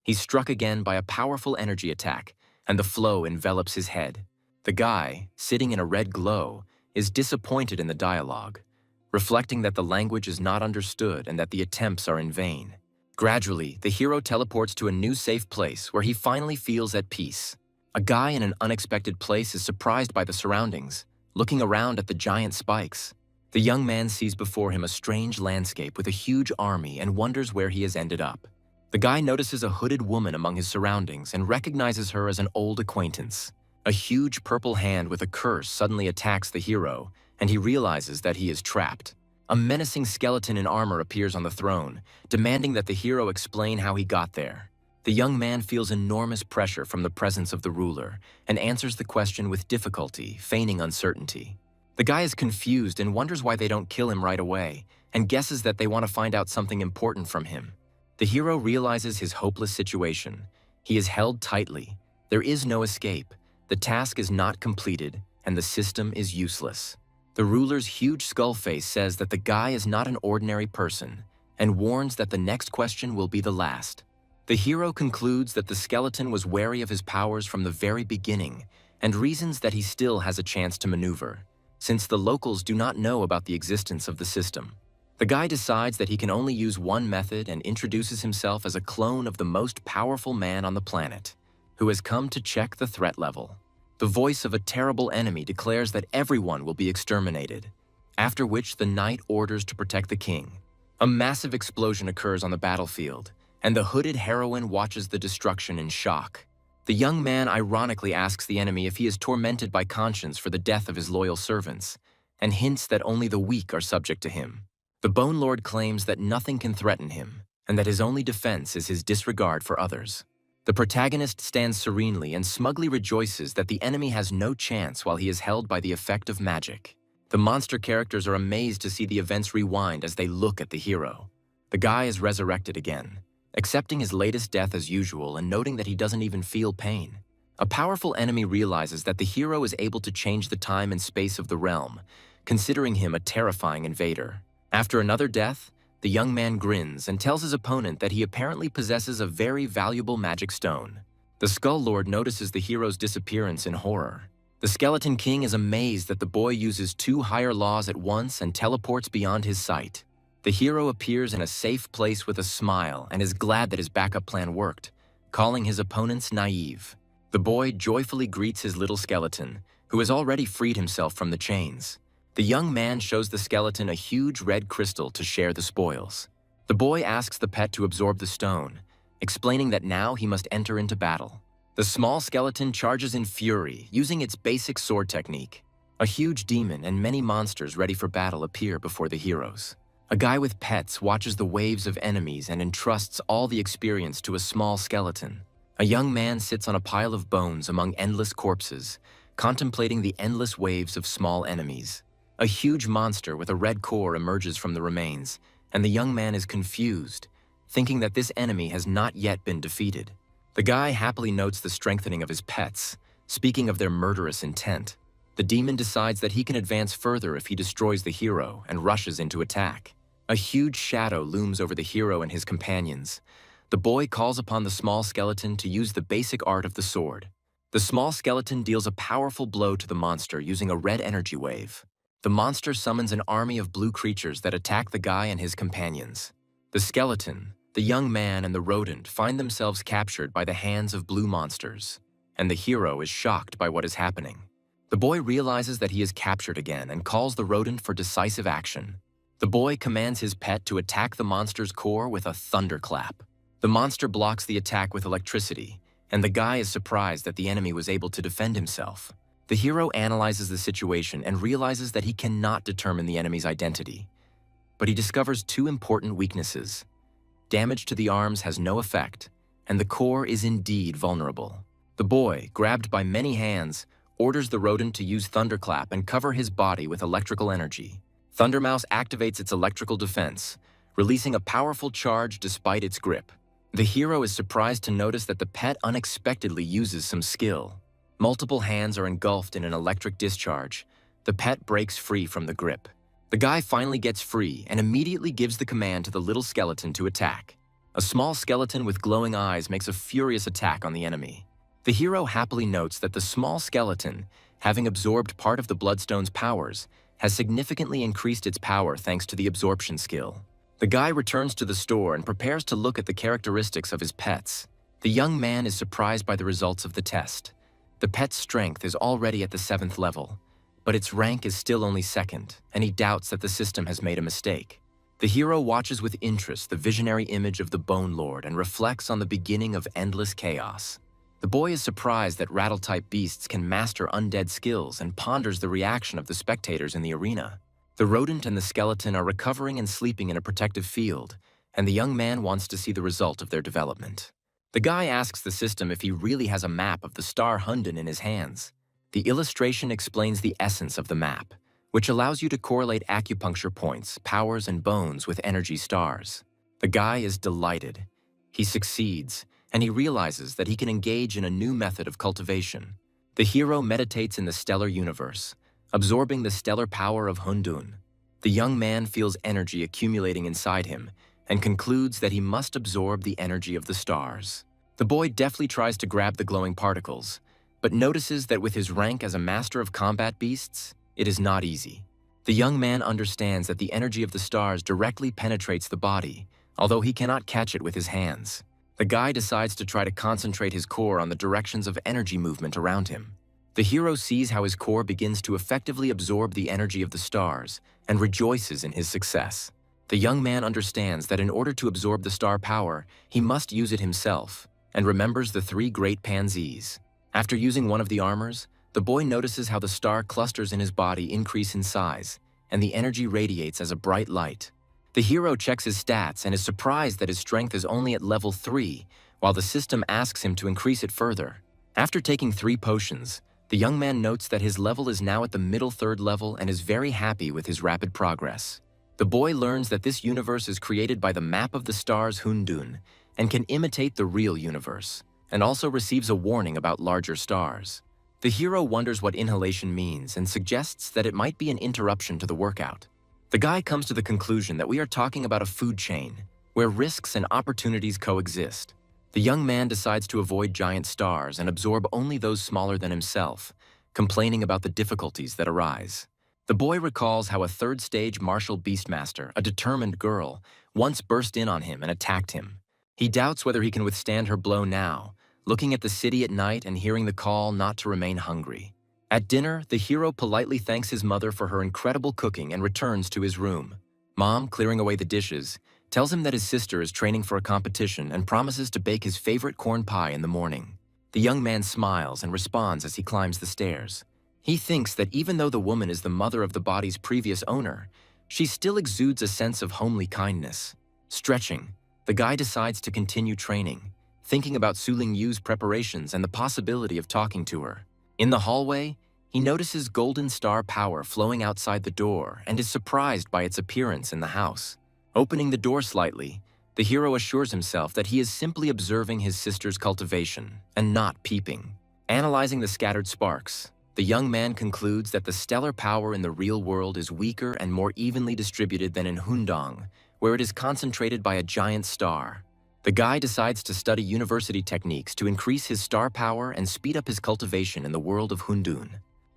He's struck again by a powerful energy attack, and the flow envelops his head. The guy, sitting in a red glow, is disappointed in the dialogue, reflecting that the language is not understood and that the attempts are in vain. Gradually, the hero teleports to a new safe place where he finally feels at peace. A guy in an unexpected place is surprised by the surroundings, looking around at the giant spikes. The young man sees before him a strange landscape with a huge army and wonders where he has ended up. The guy notices a hooded woman among his surroundings and recognizes her as an old acquaintance. A huge purple hand with a curse suddenly attacks the hero, and he realizes that he is trapped. A menacing skeleton in armor appears on the throne, demanding that the hero explain how he got there. The young man feels enormous pressure from the presence of the ruler and answers the question with difficulty, feigning uncertainty. The guy is confused and wonders why they don't kill him right away, and guesses that they want to find out something important from him. The hero realizes his hopeless situation. He is held tightly. There is no escape. The task is not completed, and the system is useless. The ruler's huge skull face says that the guy is not an ordinary person, and warns that the next question will be the last. The hero concludes that the skeleton was wary of his powers from the very beginning, and reasons that he still has a chance to maneuver, since the locals do not know about the existence of the system. The guy decides that he can only use one method and introduces himself as a clone of the most powerful man on the planet, who has come to check the threat level. The voice of a terrible enemy declares that everyone will be exterminated, after which the knight orders to protect the king. A massive explosion occurs on the battlefield, and the hooded heroine watches the destruction in shock. The young man ironically asks the enemy if he is tormented by conscience for the death of his loyal servants, and hints that only the weak are subject to him. The Bone Lord claims that nothing can threaten him, and that his only defense is his disregard for others. The protagonist stands serenely and smugly rejoices that the enemy has no chance while he is held by the effect of magic. The monster characters are amazed to see the events rewind as they look at the hero. The guy is resurrected again, accepting his latest death as usual and noting that he doesn't even feel pain. A powerful enemy realizes that the hero is able to change the time and space of the realm, considering him a terrifying invader. After another death, the young man grins and tells his opponent that he apparently possesses a very valuable magic stone. The Skull Lord notices the hero's disappearance in horror. The Skeleton King is amazed that the boy uses 2 higher laws at once and teleports beyond his sight. The hero appears in a safe place with a smile and is glad that his backup plan worked, calling his opponents naive. The boy joyfully greets his little skeleton, who has already freed himself from the chains. The young man shows the skeleton a huge red crystal to share the spoils. The boy asks the pet to absorb the stone, explaining that now he must enter into battle. The small skeleton charges in fury, using its basic sword technique. A huge demon and many monsters ready for battle appear before the heroes. A guy with pets watches the waves of enemies and entrusts all the experience to a small skeleton. A young man sits on a pile of bones among endless corpses, contemplating the endless waves of small enemies. A huge monster with a red core emerges from the remains, and the young man is confused, thinking that this enemy has not yet been defeated. The guy happily notes the strengthening of his pets, speaking of their murderous intent. The demon decides that he can advance further if he destroys the hero and rushes into attack. A huge shadow looms over the hero and his companions. The boy calls upon the small skeleton to use the basic art of the sword. The small skeleton deals a powerful blow to the monster using a red energy wave. The monster summons an army of blue creatures that attack the guy and his companions. The skeleton, the young man, and the rodent find themselves captured by the hands of blue monsters, and the hero is shocked by what is happening. The boy realizes that he is captured again and calls the rodent for decisive action. The boy commands his pet to attack the monster's core with a thunderclap. The monster blocks the attack with electricity, and the guy is surprised that the enemy was able to defend himself. The hero analyzes the situation and realizes that he cannot determine the enemy's identity. But he discovers 2 important weaknesses. Damage to the arms has no effect, and the core is indeed vulnerable. The boy, grabbed by many hands, orders the rodent to use thunderclap and cover his body with electrical energy. Thundermouse activates its electrical defense, releasing a powerful charge despite its grip. The hero is surprised to notice that the pet unexpectedly uses some skill. Multiple hands are engulfed in an electric discharge. The pet breaks free from the grip. The guy finally gets free and immediately gives the command to the little skeleton to attack. A small skeleton with glowing eyes makes a furious attack on the enemy. The hero happily notes that the small skeleton, having absorbed part of the Bloodstone's powers, has significantly increased its power thanks to the absorption skill. The guy returns to the store and prepares to look at the characteristics of his pets. The young man is surprised by the results of the test. The pet's strength is already at the 7th level, but its rank is still only 2nd, and he doubts that the system has made a mistake. The hero watches with interest the visionary image of the Bone Lord and reflects on the beginning of endless chaos. The boy is surprised that rattle-type beasts can master undead skills and ponders the reaction of the spectators in the arena. The rodent and the skeleton are recovering and sleeping in a protective field, and the young man wants to see the result of their development. The guy asks the system if he really has a map of the star Hundun in his hands. The illustration explains the essence of the map, which allows you to correlate acupuncture points, powers, and bones with energy stars. The guy is delighted. He succeeds, and he realizes that he can engage in a new method of cultivation. The hero meditates in the stellar universe, absorbing the stellar power of Hundun. The young man feels energy accumulating inside him and concludes that he must absorb the energy of the stars. The boy deftly tries to grab the glowing particles, but notices that with his rank as a master of combat beasts, it is not easy. The young man understands that the energy of the stars directly penetrates the body, although he cannot catch it with his hands. The guy decides to try to concentrate his core on the directions of energy movement around him. The hero sees how his core begins to effectively absorb the energy of the stars and rejoices in his success. The young man understands that in order to absorb the star power, he must use it himself, and remembers the 3 great pansies. After using one of the armors, the boy notices how the star clusters in his body increase in size, and the energy radiates as a bright light. The hero checks his stats and is surprised that his strength is only at level 3, while the system asks him to increase it further. After taking 3 potions, the young man notes that his level is now at the middle 3rd level and is very happy with his rapid progress. The boy learns that this universe is created by the map of the stars Hundun and can imitate the real universe, and also receives a warning about larger stars. The hero wonders what inhalation means and suggests that it might be an interruption to the workout. The guy comes to the conclusion that we are talking about a food chain, where risks and opportunities coexist. The young man decides to avoid giant stars and absorb only those smaller than himself, complaining about the difficulties that arise. The boy recalls how a 3rd-stage martial Beastmaster, a determined girl, once burst in on him and attacked him. He doubts whether he can withstand her blow now, looking at the city at night and hearing the call not to remain hungry. At dinner, the hero politely thanks his mother for her incredible cooking and returns to his room. Mom, clearing away the dishes, tells him that his sister is training for a competition and promises to bake his favorite corn pie in the morning. The young man smiles and responds as he climbs the stairs. He thinks that even though the woman is the mother of the body's previous owner, she still exudes a sense of homely kindness. Stretching, the guy decides to continue training, thinking about Su Ling Yu's preparations and the possibility of talking to her. In the hallway, he notices golden star power flowing outside the door and is surprised by its appearance in the house. Opening the door slightly, the hero assures himself that he is simply observing his sister's cultivation and not peeping. Analyzing the scattered sparks, the young man concludes that the stellar power in the real world is weaker and more evenly distributed than in Hundong, where it is concentrated by a giant star. The guy decides to study university techniques to increase his star power and speed up his cultivation in the world of Hundun.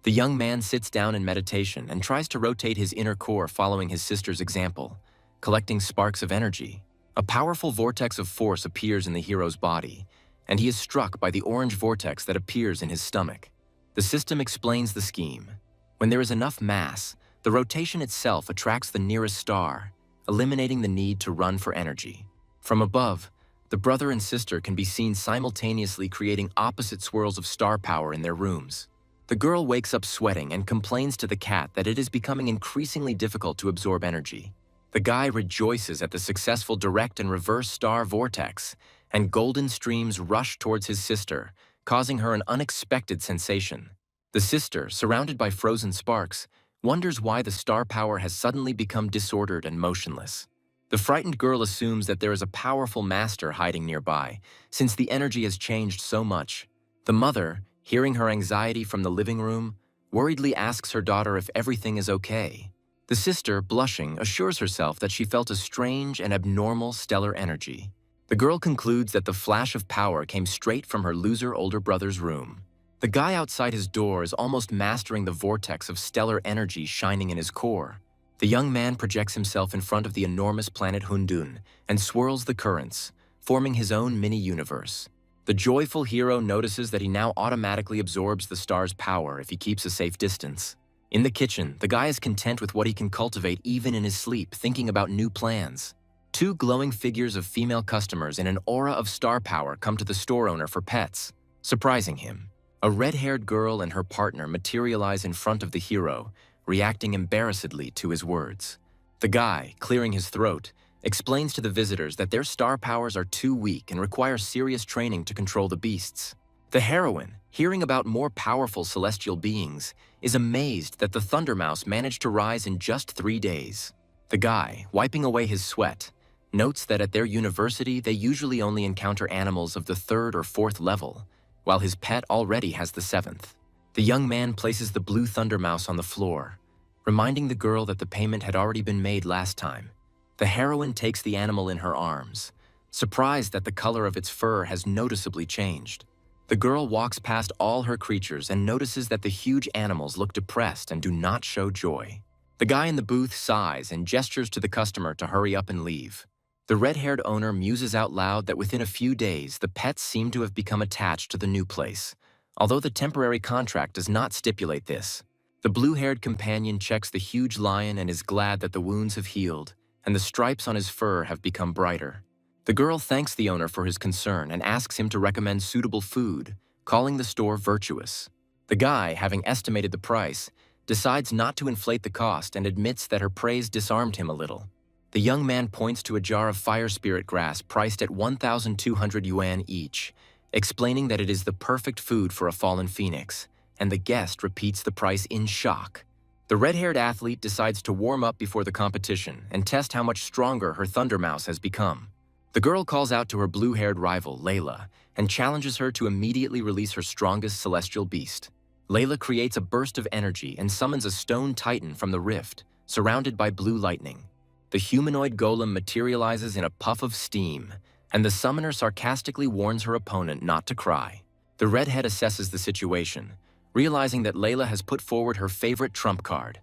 The young man sits down in meditation and tries to rotate his inner core following his sister's example, collecting sparks of energy. A powerful vortex of force appears in the hero's body, and he is struck by the orange vortex that appears in his stomach. The system explains the scheme. When there is enough mass, the rotation itself attracts the nearest star, eliminating the need to run for energy. From above, the brother and sister can be seen simultaneously creating opposite swirls of star power in their rooms. The girl wakes up sweating and complains to the cat that it is becoming increasingly difficult to absorb energy. The guy rejoices at the successful direct and reverse star vortex, and golden streams rush towards his sister, causing her an unexpected sensation. The sister, surrounded by frozen sparks, wonders why the star power has suddenly become disordered and motionless. The frightened girl assumes that there is a powerful master hiding nearby, since the energy has changed so much. The mother, hearing her anxiety from the living room, worriedly asks her daughter if everything is okay. The sister, blushing, assures herself that she felt a strange and abnormal stellar energy. The girl concludes that the flash of power came straight from her loser older brother's room. The guy outside his door is almost mastering the vortex of stellar energy shining in his core. The young man projects himself in front of the enormous planet Hundun and swirls the currents, forming his own mini-universe. The joyful hero notices that he now automatically absorbs the star's power if he keeps a safe distance. In the kitchen, the guy is content with what he can cultivate even in his sleep, thinking about new plans. Two glowing figures of female customers in an aura of star power come to the store owner for pets, surprising him. A red-haired girl and her partner materialize in front of the hero, reacting embarrassedly to his words. The guy, clearing his throat, explains to the visitors that their star powers are too weak and require serious training to control the beasts. The heroine, hearing about more powerful celestial beings, is amazed that the Thunder Mouse managed to rise in just 3 days. The guy, wiping away his sweat, notes that at their university they usually only encounter animals of the 3rd or 4th level, while his pet already has the 7th. The young man places the blue Thunder Mouse on the floor, reminding the girl that the payment had already been made last time. The heroine takes the animal in her arms, surprised that the color of its fur has noticeably changed. The girl walks past all her creatures and notices that the huge animals look depressed and do not show joy. The guy in the booth sighs and gestures to the customer to hurry up and leave. The red-haired owner muses out loud that within a few days the pets seem to have become attached to the new place, although the temporary contract does not stipulate this. The blue-haired companion checks the huge lion and is glad that the wounds have healed, and the stripes on his fur have become brighter. The girl thanks the owner for his concern and asks him to recommend suitable food, calling the store virtuous. The guy, having estimated the price, decides not to inflate the cost and admits that her praise disarmed him a little. The young man points to a jar of fire spirit grass priced at 1,200 yuan each, explaining that it is the perfect food for a fallen phoenix, and the guest repeats the price in shock. The red-haired athlete decides to warm up before the competition and test how much stronger her Thunder Mouse has become. The girl calls out to her blue-haired rival, Layla, and challenges her to immediately release her strongest celestial beast. Layla creates a burst of energy and summons a stone titan from the rift, surrounded by blue lightning. The humanoid golem materializes in a puff of steam, and the summoner sarcastically warns her opponent not to cry. The redhead assesses the situation, realizing that Layla has put forward her favorite trump card,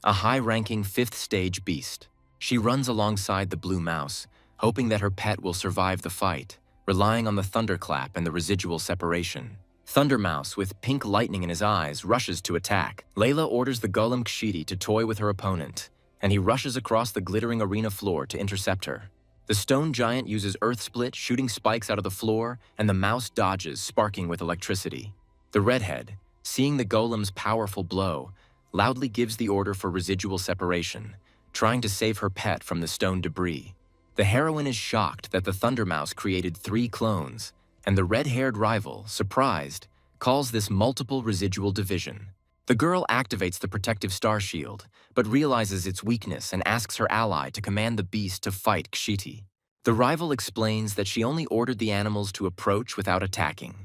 a high-ranking 5th-stage beast. She runs alongside the blue mouse, hoping that her pet will survive the fight, relying on the thunderclap and the residual separation. Thunder Mouse, with pink lightning in his eyes, rushes to attack. Layla orders the golem Kshiti to toy with her opponent, and he rushes across the glittering arena floor to intercept her. The stone giant uses Earth Split, shooting spikes out of the floor, and the mouse dodges, sparking with electricity. The redhead, seeing the golem's powerful blow, loudly gives the order for residual separation, trying to save her pet from the stone debris. The heroine is shocked that the Thunder Mouse created 3 clones, and the red-haired rival, surprised, calls this multiple residual division. The girl activates the protective star shield, but realizes its weakness and asks her ally to command the beast to fight Kshiti. The rival explains that she only ordered the animals to approach without attacking,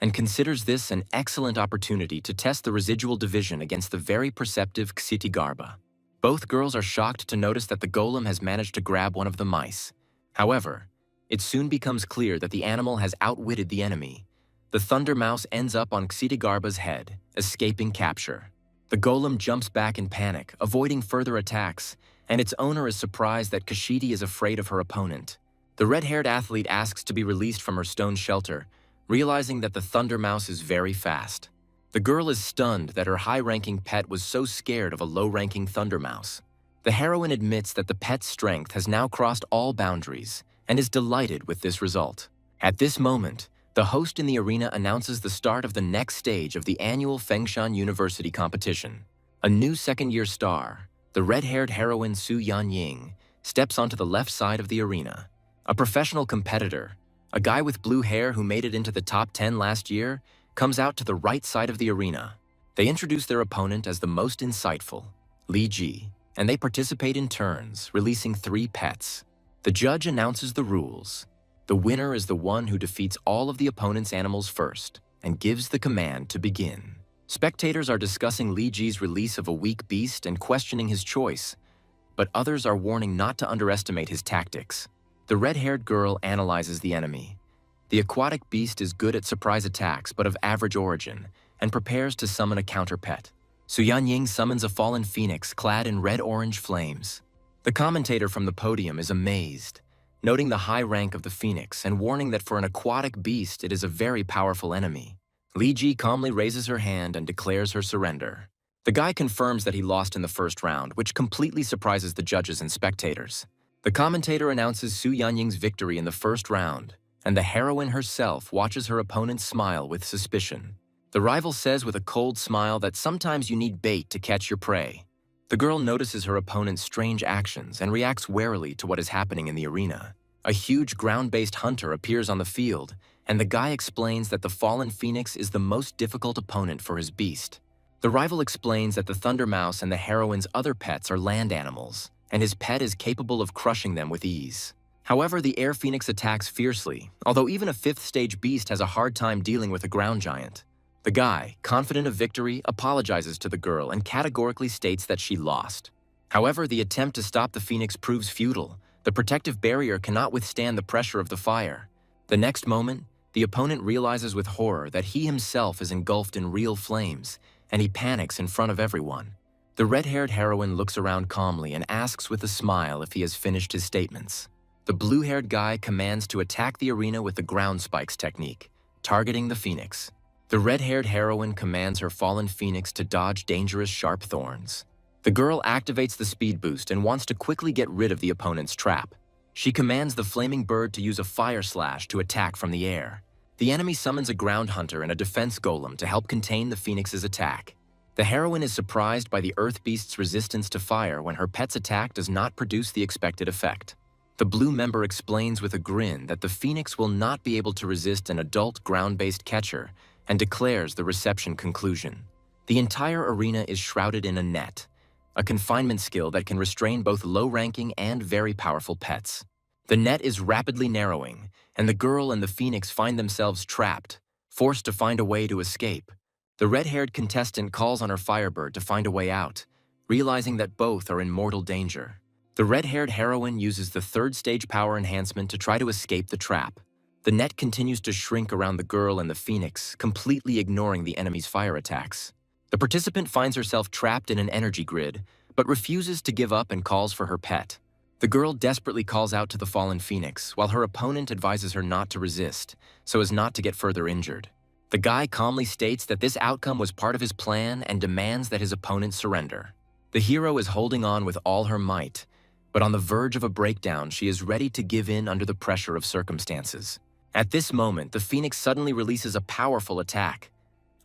and considers this an excellent opportunity to test the residual division against the very perceptive Kshiti Garba. Both girls are shocked to notice that the golem has managed to grab one of the mice. However, it soon becomes clear that the animal has outwitted the enemy. The Thunder Mouse ends up on Kshiti Garba's head, escaping capture. The golem jumps back in panic, avoiding further attacks, and its owner is surprised that Kshiti is afraid of her opponent. The red-haired athlete asks to be released from her stone shelter, realizing that the Thunder Mouse is very fast. The girl is stunned that her high-ranking pet was so scared of a low-ranking Thunder Mouse. The heroine admits that the pet's strength has now crossed all boundaries and is delighted with this result. At this moment, the host in the arena announces the start of the next stage of the annual Fengshan University competition. A new second-year star, the red-haired heroine Su Yanying, steps onto the left side of the arena. A professional competitor, a guy with blue hair who made it into the top 10 last year, comes out to the right side of the arena. They introduce their opponent as the most insightful, Li Ji, and they participate in turns, releasing 3 pets. The judge announces the rules. The winner is the one who defeats all of the opponent's animals first and gives the command to begin. Spectators are discussing Li Ji's release of a weak beast and questioning his choice, but others are warning not to underestimate his tactics. The red-haired girl analyzes the enemy. The aquatic beast is good at surprise attacks but of average origin, and prepares to summon a counter-pet. Su Yanying summons a fallen phoenix clad in red-orange flames. The commentator from the podium is amazed, noting the high rank of the phoenix and warning that for an aquatic beast it is a very powerful enemy. Li Ji calmly raises her hand and declares her surrender. The guy confirms that he lost in the first round, which completely surprises the judges and spectators. The commentator announces Su Yanying's victory in the first round, and the heroine herself watches her opponent smile with suspicion. The rival says with a cold smile that sometimes you need bait to catch your prey. The girl notices her opponent's strange actions and reacts warily to what is happening in the arena. A huge ground-based hunter appears on the field, and the guy explains that the fallen phoenix is the most difficult opponent for his beast. The rival explains that the thunder mouse and the heroine's other pets are land animals, and his pet is capable of crushing them with ease. However, the air phoenix attacks fiercely, although even a 5th-stage beast has a hard time dealing with a ground giant. The guy, confident of victory, apologizes to the girl and categorically states that she lost. However, the attempt to stop the phoenix proves futile. The protective barrier cannot withstand the pressure of the fire. The next moment, the opponent realizes with horror that he himself is engulfed in real flames, and he panics in front of everyone. The red-haired heroine looks around calmly and asks with a smile if he has finished his statements. The blue-haired guy commands to attack the arena with the ground spikes technique, targeting the phoenix. The red-haired heroine commands her fallen phoenix to dodge dangerous sharp thorns. The girl activates the speed boost and wants to quickly get rid of the opponent's trap. She commands the flaming bird to use a fire slash to attack from the air. The enemy summons a ground hunter and a defense golem to help contain the phoenix's attack. The heroine is surprised by the earth beast's resistance to fire when her pet's attack does not produce the expected effect. The blue member explains with a grin that the phoenix will not be able to resist an adult ground-based catcher and declares the reception conclusion. The entire arena is shrouded in a net, a confinement skill that can restrain both low-ranking and very powerful pets. The net is rapidly narrowing, and the girl and the phoenix find themselves trapped, forced to find a way to escape. The red-haired contestant calls on her firebird to find a way out, realizing that both are in mortal danger. The red-haired heroine uses the 3rd-stage power enhancement to try to escape the trap. The net continues to shrink around the girl and the phoenix, completely ignoring the enemy's fire attacks. The participant finds herself trapped in an energy grid, but refuses to give up and calls for her pet. The girl desperately calls out to the fallen phoenix, while her opponent advises her not to resist, so as not to get further injured. The guy calmly states that this outcome was part of his plan and demands that his opponent surrender. The hero is holding on with all her might, but on the verge of a breakdown, she is ready to give in under the pressure of circumstances. At this moment, the phoenix suddenly releases a powerful attack.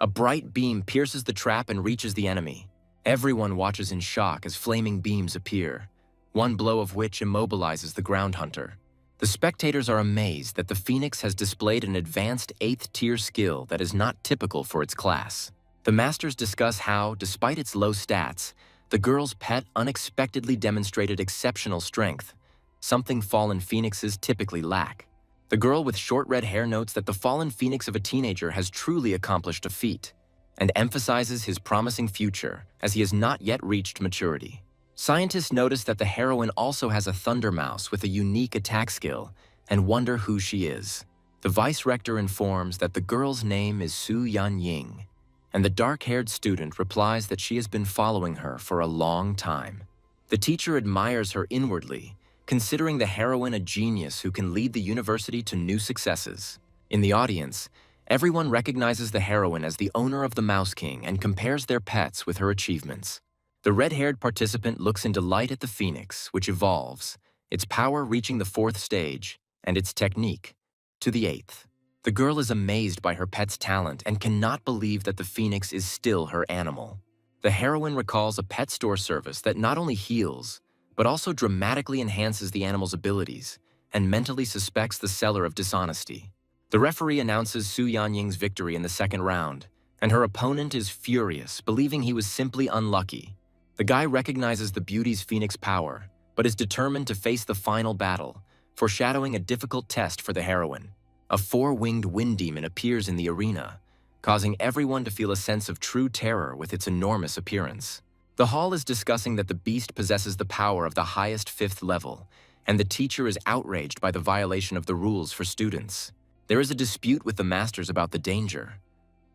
A bright beam pierces the trap and reaches the enemy. Everyone watches in shock as flaming beams appear, one blow of which immobilizes the ground hunter. The spectators are amazed that the phoenix has displayed an advanced 8th-tier skill that is not typical for its class. The masters discuss how, despite its low stats, the girl's pet unexpectedly demonstrated exceptional strength, something fallen phoenixes typically lack. The girl with short red hair notes that the fallen phoenix of a teenager has truly accomplished a feat, and emphasizes his promising future as he has not yet reached maturity. Scientists notice that the heroine also has a thunder mouse with a unique attack skill and wonder who she is. The vice-rector informs that the girl's name is Su Yanying, and the dark-haired student replies that she has been following her for a long time. The teacher admires her inwardly, considering the heroine a genius who can lead the university to new successes. In the audience, everyone recognizes the heroine as the owner of the Mouse King and compares their pets with her achievements. The red-haired participant looks in delight at the phoenix, which evolves, its power reaching the 4th stage, and its technique to the 8th. The girl is amazed by her pet's talent and cannot believe that the phoenix is still her animal. The heroine recalls a pet store service that not only heals, but also dramatically enhances the animal's abilities and mentally suspects the seller of dishonesty. The referee announces Su Yanying's victory in the 2nd round, and her opponent is furious, believing he was simply unlucky. The guy recognizes the beauty's phoenix power, but is determined to face the final battle, foreshadowing a difficult test for the heroine. A 4-winged wind demon appears in the arena, causing everyone to feel a sense of true terror with its enormous appearance. The hall is discussing that the beast possesses the power of the highest 5th level, and the teacher is outraged by the violation of the rules for students. There is a dispute with the masters about the danger.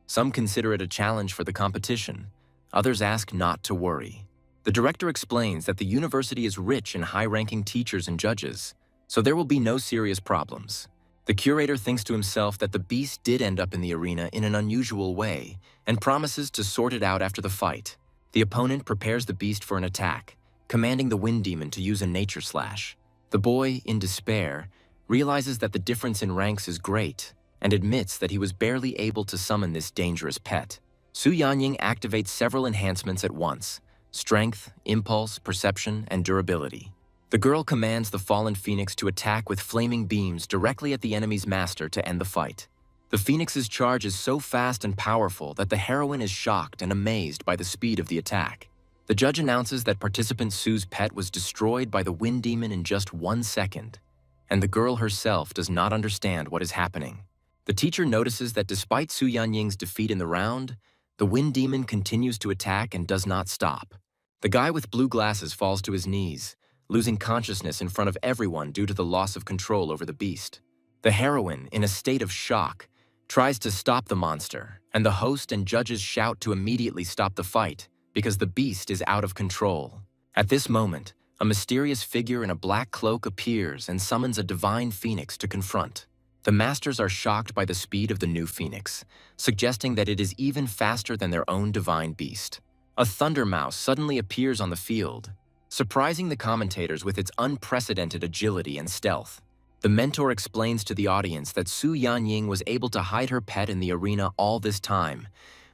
Some consider it a challenge for the competition. Others ask not to worry. The director explains that the university is rich in high-ranking teachers and judges, so there will be no serious problems. The curator thinks to himself that the beast did end up in the arena in an unusual way and promises to sort it out after the fight. The opponent prepares the beast for an attack, commanding the wind demon to use a nature slash. The boy, in despair, realizes that the difference in ranks is great and admits that he was barely able to summon this dangerous pet. Su Yanying activates several enhancements at once: strength, impulse, perception, and durability. The girl commands the fallen phoenix to attack with flaming beams directly at the enemy's master to end the fight. The phoenix's charge is so fast and powerful that the heroine is shocked and amazed by the speed of the attack. The judge announces that participant Su's pet was destroyed by the wind demon in just 1 second, and the girl herself does not understand what is happening. The teacher notices that despite Su Yanying's defeat in the round, the wind demon continues to attack and does not stop. The guy with blue glasses falls to his knees, losing consciousness in front of everyone due to the loss of control over the beast. The heroine, in a state of shock, tries to stop the monster, and the host and judges shout to immediately stop the fight because the beast is out of control. At this moment, a mysterious figure in a black cloak appears and summons a divine phoenix to confront. The masters are shocked by the speed of the new phoenix, suggesting that it is even faster than their own divine beast. A thunder mouse suddenly appears on the field, surprising the commentators with its unprecedented agility and stealth. The mentor explains to the audience that Su Yanying was able to hide her pet in the arena all this time,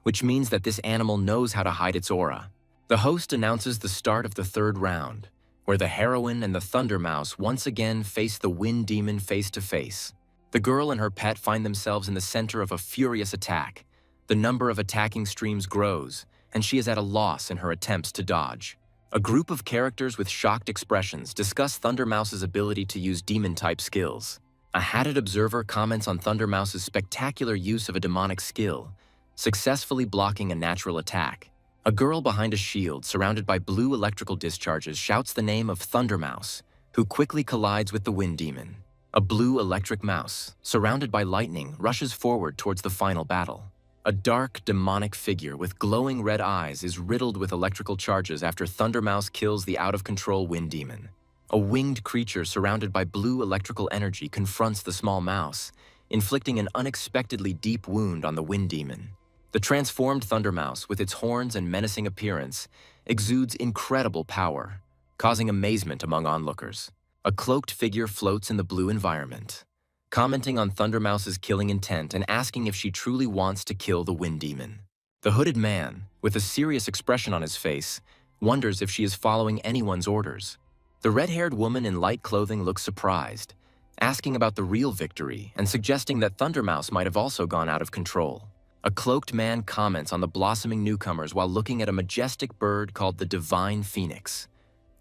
which means that this animal knows how to hide its aura. The host announces the start of the 3rd round, where the heroine and the thunder mouse once again face the wind demon face to face. The girl and her pet find themselves in the center of a furious attack. The number of attacking streams grows, and she is at a loss in her attempts to dodge. A group of characters with shocked expressions discuss Thunder Mouse's ability to use demon-type skills. A hatted observer comments on Thunder Mouse's spectacular use of a demonic skill, successfully blocking a natural attack. A girl behind a shield surrounded by blue electrical discharges shouts the name of Thunder Mouse, who quickly collides with the wind demon. A blue electric mouse, surrounded by lightning, rushes forward towards the final battle. A dark, demonic figure with glowing red eyes is riddled with electrical charges after Thunder Mouse kills the out-of-control wind demon. A winged creature surrounded by blue electrical energy confronts the small mouse, inflicting an unexpectedly deep wound on the wind demon. The transformed Thunder Mouse, with its horns and menacing appearance, exudes incredible power, causing amazement among onlookers. A cloaked figure floats in the blue environment, commenting on Thunder Mouse's killing intent and asking if she truly wants to kill the wind demon. The hooded man, with a serious expression on his face, wonders if she is following anyone's orders. The red-haired woman in light clothing looks surprised, asking about the real victory and suggesting that Thunder Mouse might have also gone out of control. A cloaked man comments on the blossoming newcomers while looking at a majestic bird called the Divine Phoenix,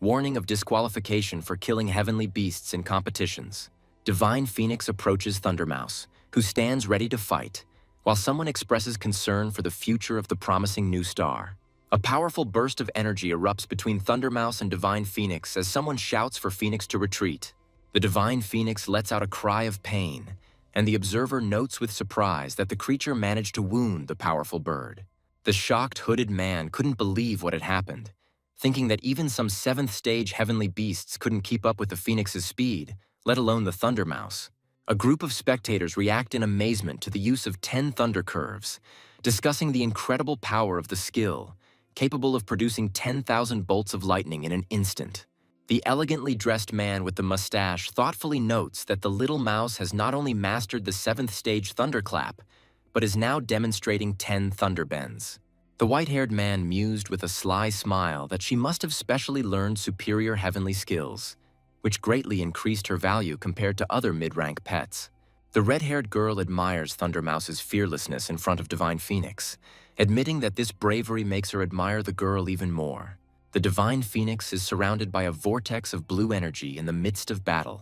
warning of disqualification for killing heavenly beasts in competitions. Divine Phoenix approaches Thunder Mouse, who stands ready to fight, while someone expresses concern for the future of the promising new star. A powerful burst of energy erupts between Thunder Mouse and Divine Phoenix as someone shouts for Phoenix to retreat. The Divine Phoenix lets out a cry of pain, and the observer notes with surprise that the creature managed to wound the powerful bird. The shocked hooded man couldn't believe what had happened, thinking that even some 7th stage heavenly beasts couldn't keep up with the Phoenix's speed, let alone the Thunder Mouse. A group of spectators react in amazement to the use of 10 thunder curves, discussing the incredible power of the skill, capable of producing 10,000 bolts of lightning in an instant. The elegantly dressed man with the mustache thoughtfully notes that the little mouse has not only mastered the 7th stage thunderclap, but is now demonstrating 10 thunder bends. The white-haired man mused with a sly smile that she must have specially learned superior heavenly skills, which greatly increased her value compared to other mid-rank pets. The red-haired girl admires Thunder Mouse's fearlessness in front of Divine Phoenix, admitting that this bravery makes her admire the girl even more. The Divine Phoenix is surrounded by a vortex of blue energy in the midst of battle,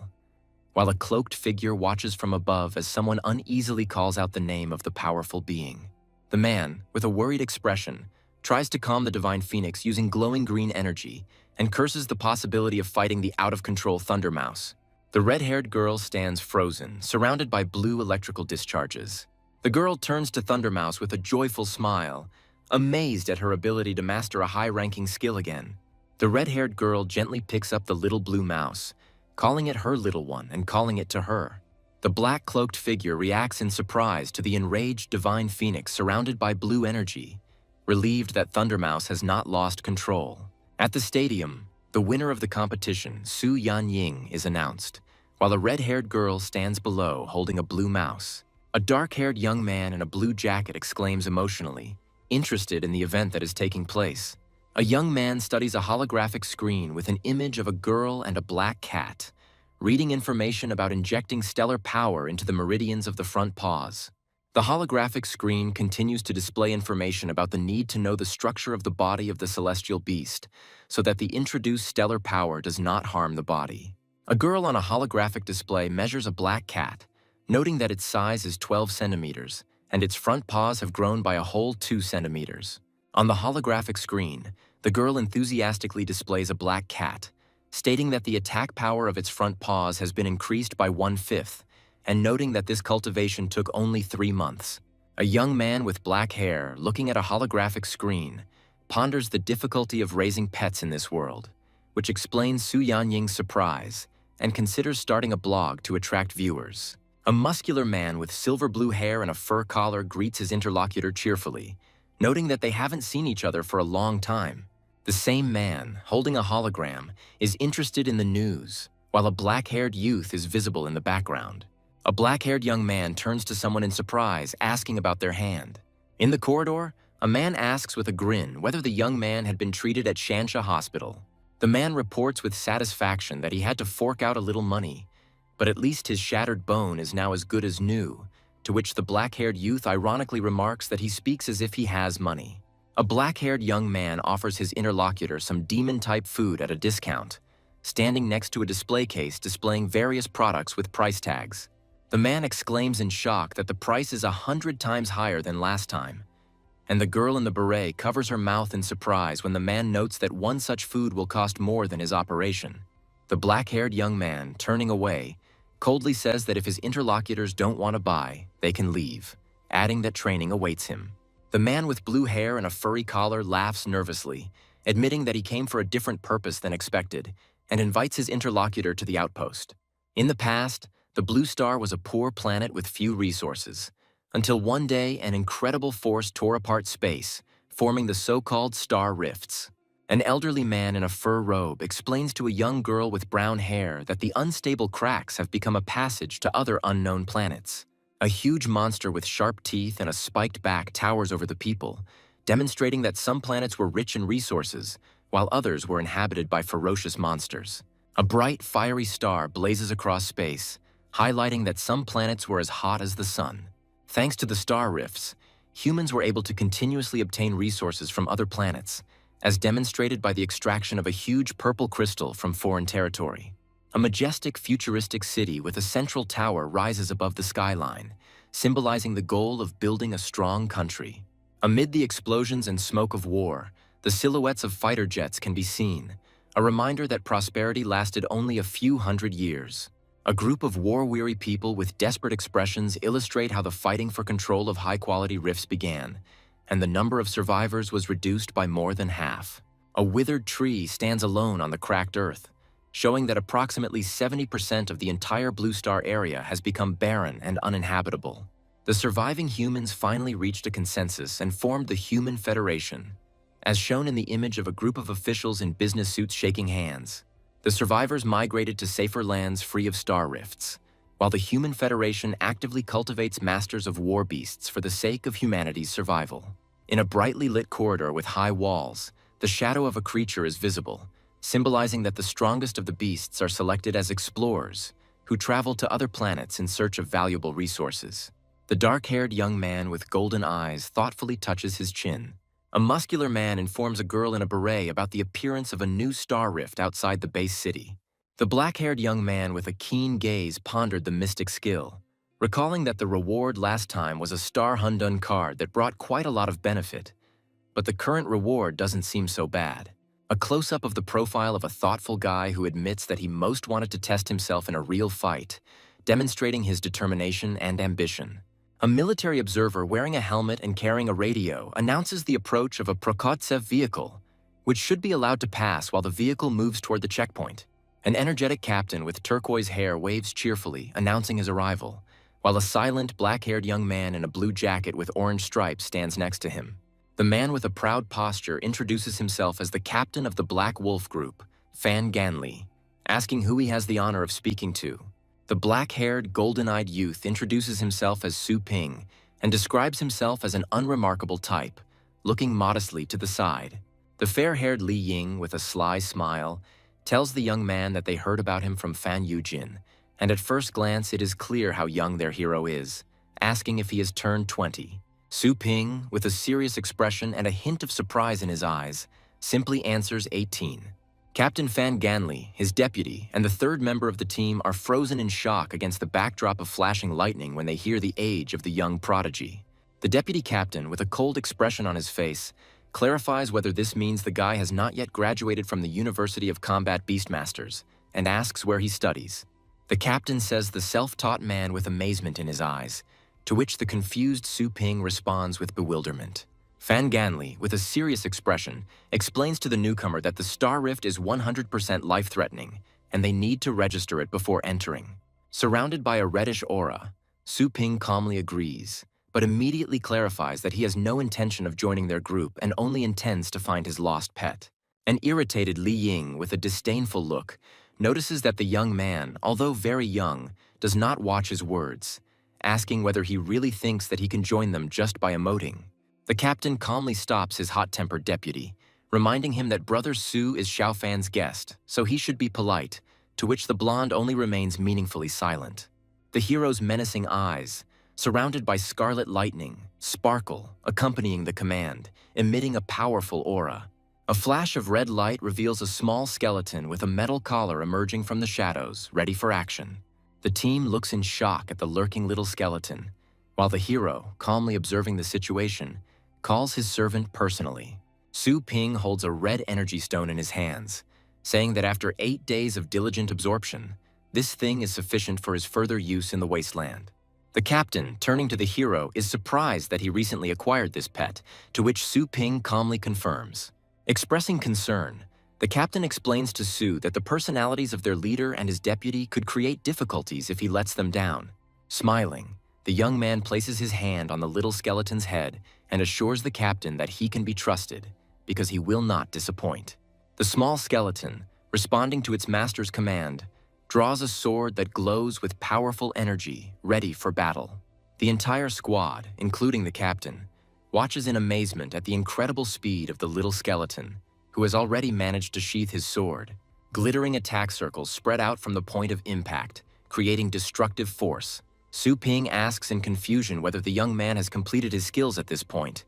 while a cloaked figure watches from above as someone uneasily calls out the name of the powerful being. The man, with a worried expression, tries to calm the divine phoenix using glowing green energy and curses the possibility of fighting the out-of-control Thunder Mouse. The red-haired girl stands frozen, surrounded by blue electrical discharges. The girl turns to Thunder Mouse with a joyful smile, amazed at her ability to master a high-ranking skill again. The red-haired girl gently picks up the little blue mouse, calling it her little one and calling it to her. The black-cloaked figure reacts in surprise to the enraged divine phoenix surrounded by blue energy, relieved that Thunder Mouse has not lost control. At the stadium, the winner of the competition, Su Yanying, is announced, while a red-haired girl stands below holding a blue mouse. A dark-haired young man in a blue jacket exclaims emotionally, interested in the event that is taking place. A young man studies a holographic screen with an image of a girl and a black cat, reading information about injecting stellar power into the meridians of the front paws. The holographic screen continues to display information about the need to know the structure of the body of the celestial beast so that the introduced stellar power does not harm the body. A girl on a holographic display measures a black cat, noting that its size is 12 centimeters and its front paws have grown by a whole 2 centimeters. On the holographic screen, the girl enthusiastically displays a black cat, stating that the attack power of its front paws has been increased by 1/5, and noting that this cultivation took only 3 months. A young man with black hair, looking at a holographic screen, ponders the difficulty of raising pets in this world, which explains Su Yanying's surprise, and considers starting a blog to attract viewers. A muscular man with silver blue hair and a fur collar greets his interlocutor cheerfully, noting that they haven't seen each other for a long time. The same man, holding a hologram, is interested in the news, while a black-haired youth is visible in the background. A black-haired young man turns to someone in surprise, asking about their hand. In the corridor, a man asks with a grin whether the young man had been treated at Shansha Hospital. The man reports with satisfaction that he had to fork out a little money, but at least his shattered bone is now as good as new, to which the black-haired youth ironically remarks that he speaks as if he has money. A black-haired young man offers his interlocutor some demon-type food at a discount, standing next to a display case displaying various products with price tags. The man exclaims in shock that the price is 100 times higher than last time, and the girl in the beret covers her mouth in surprise when the man notes that one such food will cost more than his operation. The black-haired young man, turning away, coldly says that if his interlocutors don't want to buy, they can leave, adding that training awaits him. The man with blue hair and a furry collar laughs nervously, admitting that he came for a different purpose than expected, and invites his interlocutor to the outpost. In the past, the Blue Star was a poor planet with few resources, until one day an incredible force tore apart space, forming the so-called star rifts. An elderly man in a fur robe explains to a young girl with brown hair that the unstable cracks have become a passage to other unknown planets. A huge monster with sharp teeth and a spiked back towers over the people, demonstrating that some planets were rich in resources, while others were inhabited by ferocious monsters. A bright, fiery star blazes across space, highlighting that some planets were as hot as the sun. Thanks to the star rifts, humans were able to continuously obtain resources from other planets, as demonstrated by the extraction of a huge purple crystal from foreign territory. A majestic, futuristic city with a central tower rises above the skyline, symbolizing the goal of building a strong country. Amid the explosions and smoke of war, the silhouettes of fighter jets can be seen, a reminder that prosperity lasted only a few hundred years. A group of war-weary people with desperate expressions illustrate how the fighting for control of high-quality rifts began, and the number of survivors was reduced by more than half. A withered tree stands alone on the cracked earth, showing that approximately 70% of the entire Blue Star area has become barren and uninhabitable. The surviving humans finally reached a consensus and formed the Human Federation, as shown in the image of a group of officials in business suits shaking hands. The survivors migrated to safer lands free of star rifts, while the Human Federation actively cultivates masters of war beasts for the sake of humanity's survival. In a brightly lit corridor with high walls, the shadow of a creature is visible, symbolizing that the strongest of the beasts are selected as explorers, who travel to other planets in search of valuable resources. The dark-haired young man with golden eyes thoughtfully touches his chin. A muscular man informs a girl in a beret about the appearance of a new star rift outside the base city. The black-haired young man with a keen gaze pondered the mystic skill, recalling that the reward last time was a Star Hundun card that brought quite a lot of benefit. But the current reward doesn't seem so bad. A close-up of the profile of a thoughtful guy who admits that he most wanted to test himself in a real fight, demonstrating his determination and ambition. A military observer wearing a helmet and carrying a radio announces the approach of a Prokotsev vehicle, which should be allowed to pass while the vehicle moves toward the checkpoint. An energetic captain with turquoise hair waves cheerfully, announcing his arrival, while a silent, black-haired young man in a blue jacket with orange stripes stands next to him. The man with a proud posture introduces himself as the captain of the Black Wolf Group, Fan Ganli, asking who he has the honor of speaking to. The black-haired, golden-eyed youth introduces himself as Su Ping and describes himself as an unremarkable type, looking modestly to the side. The fair-haired Li Ying, with a sly smile, tells the young man that they heard about him from Fan Yujin, and at first glance it is clear how young their hero is, asking if he has turned 20. Su Ping, with a serious expression and a hint of surprise in his eyes, simply answers 18. Captain Fan Ganli, his deputy, and the third member of the team are frozen in shock against the backdrop of flashing lightning when they hear the age of the young prodigy. The deputy captain, with a cold expression on his face, clarifies whether this means the guy has not yet graduated from the University of Combat Beastmasters, and asks where he studies. The captain says the self-taught man with amazement in his eyes, to which the confused Su Ping responds with bewilderment. Fan Ganli, with a serious expression, explains to the newcomer that the Star Rift is 100% life-threatening, and they need to register it before entering. Surrounded by a reddish aura, Su Ping calmly agrees, but immediately clarifies that he has no intention of joining their group and only intends to find his lost pet. An irritated Li Ying, with a disdainful look, notices that the young man, although very young, does not watch his words, asking whether he really thinks that he can join them just by emoting. The captain calmly stops his hot-tempered deputy, reminding him that Brother Su is Xiao Fan's guest, so he should be polite, to which the blonde only remains meaningfully silent. The hero's menacing eyes, surrounded by scarlet lightning, sparkle, accompanying the command, emitting a powerful aura. A flash of red light reveals a small skeleton with a metal collar emerging from the shadows, ready for action. The team looks in shock at the lurking little skeleton, while the hero, calmly observing the situation, calls his servant personally. Su Ping holds a red energy stone in his hands, saying that after 8 days of diligent absorption, this thing is sufficient for his further use in the wasteland. The captain, turning to the hero, is surprised that he recently acquired this pet, to which Su Ping calmly confirms. Expressing concern, the captain explains to Su that the personalities of their leader and his deputy could create difficulties if he lets them down. Smiling, the young man places his hand on the little skeleton's head and assures the captain that he can be trusted, because he will not disappoint. The small skeleton, responding to its master's command, draws a sword that glows with powerful energy, ready for battle. The entire squad, including the captain, watches in amazement at the incredible speed of the little skeleton, who has already managed to sheath his sword. Glittering attack circles spread out from the point of impact, creating destructive force. Su Ping asks in confusion whether the young man has completed his skills at this point,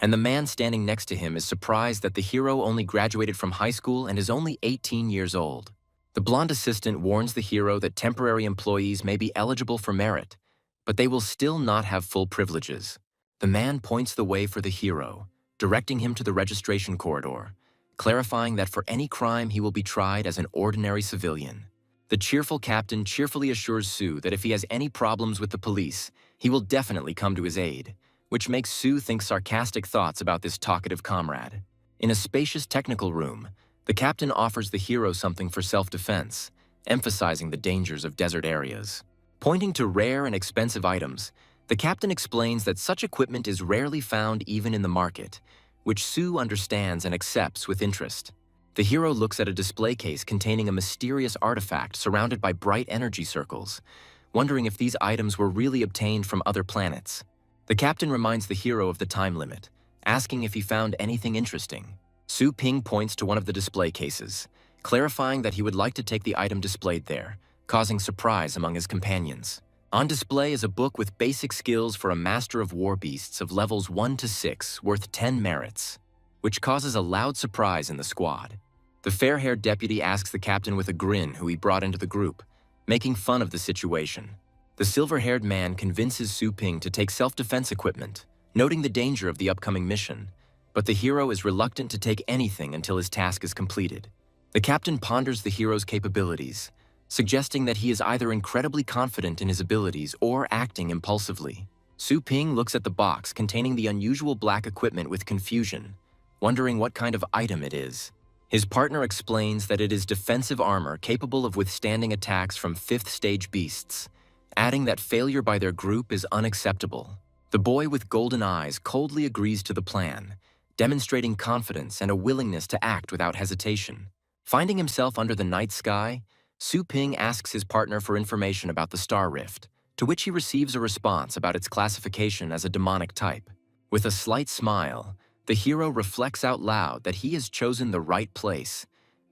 and the man standing next to him is surprised that the hero only graduated from high school and is only 18 years old. The blonde assistant warns the hero that temporary employees may be eligible for merit, but they will still not have full privileges. The man points the way for the hero, directing him to the registration corridor, clarifying that for any crime he will be tried as an ordinary civilian. The cheerful captain cheerfully assures Su that if he has any problems with the police, he will definitely come to his aid, which makes Su think sarcastic thoughts about this talkative comrade. In a spacious technical room, the captain offers the hero something for self-defense, emphasizing the dangers of desert areas. Pointing to rare and expensive items, the captain explains that such equipment is rarely found even in the market, which Su understands and accepts with interest. The hero looks at a display case containing a mysterious artifact surrounded by bright energy circles, wondering if these items were really obtained from other planets. The captain reminds the hero of the time limit, asking if he found anything interesting. Su Ping points to one of the display cases, clarifying that he would like to take the item displayed there, causing surprise among his companions. On display is a book with basic skills for a master of war beasts of levels 1 to 6 worth 10 merits, which causes a loud surprise in the squad. The fair-haired deputy asks the captain with a grin who he brought into the group, making fun of the situation. The silver-haired man convinces Su Ping to take self-defense equipment, noting the danger of the upcoming mission, but the hero is reluctant to take anything until his task is completed. The captain ponders the hero's capabilities, suggesting that he is either incredibly confident in his abilities or acting impulsively. Su Ping looks at the box containing the unusual black equipment with confusion, wondering what kind of item it is. His partner explains that it is defensive armor capable of withstanding attacks from 5th-stage beasts, adding that failure by their group is unacceptable. The boy with golden eyes coldly agrees to the plan, demonstrating confidence and a willingness to act without hesitation. Finding himself under the night sky, Su Ping asks his partner for information about the star rift, to which he receives a response about its classification as a demonic type. With a slight smile, the hero reflects out loud that he has chosen the right place,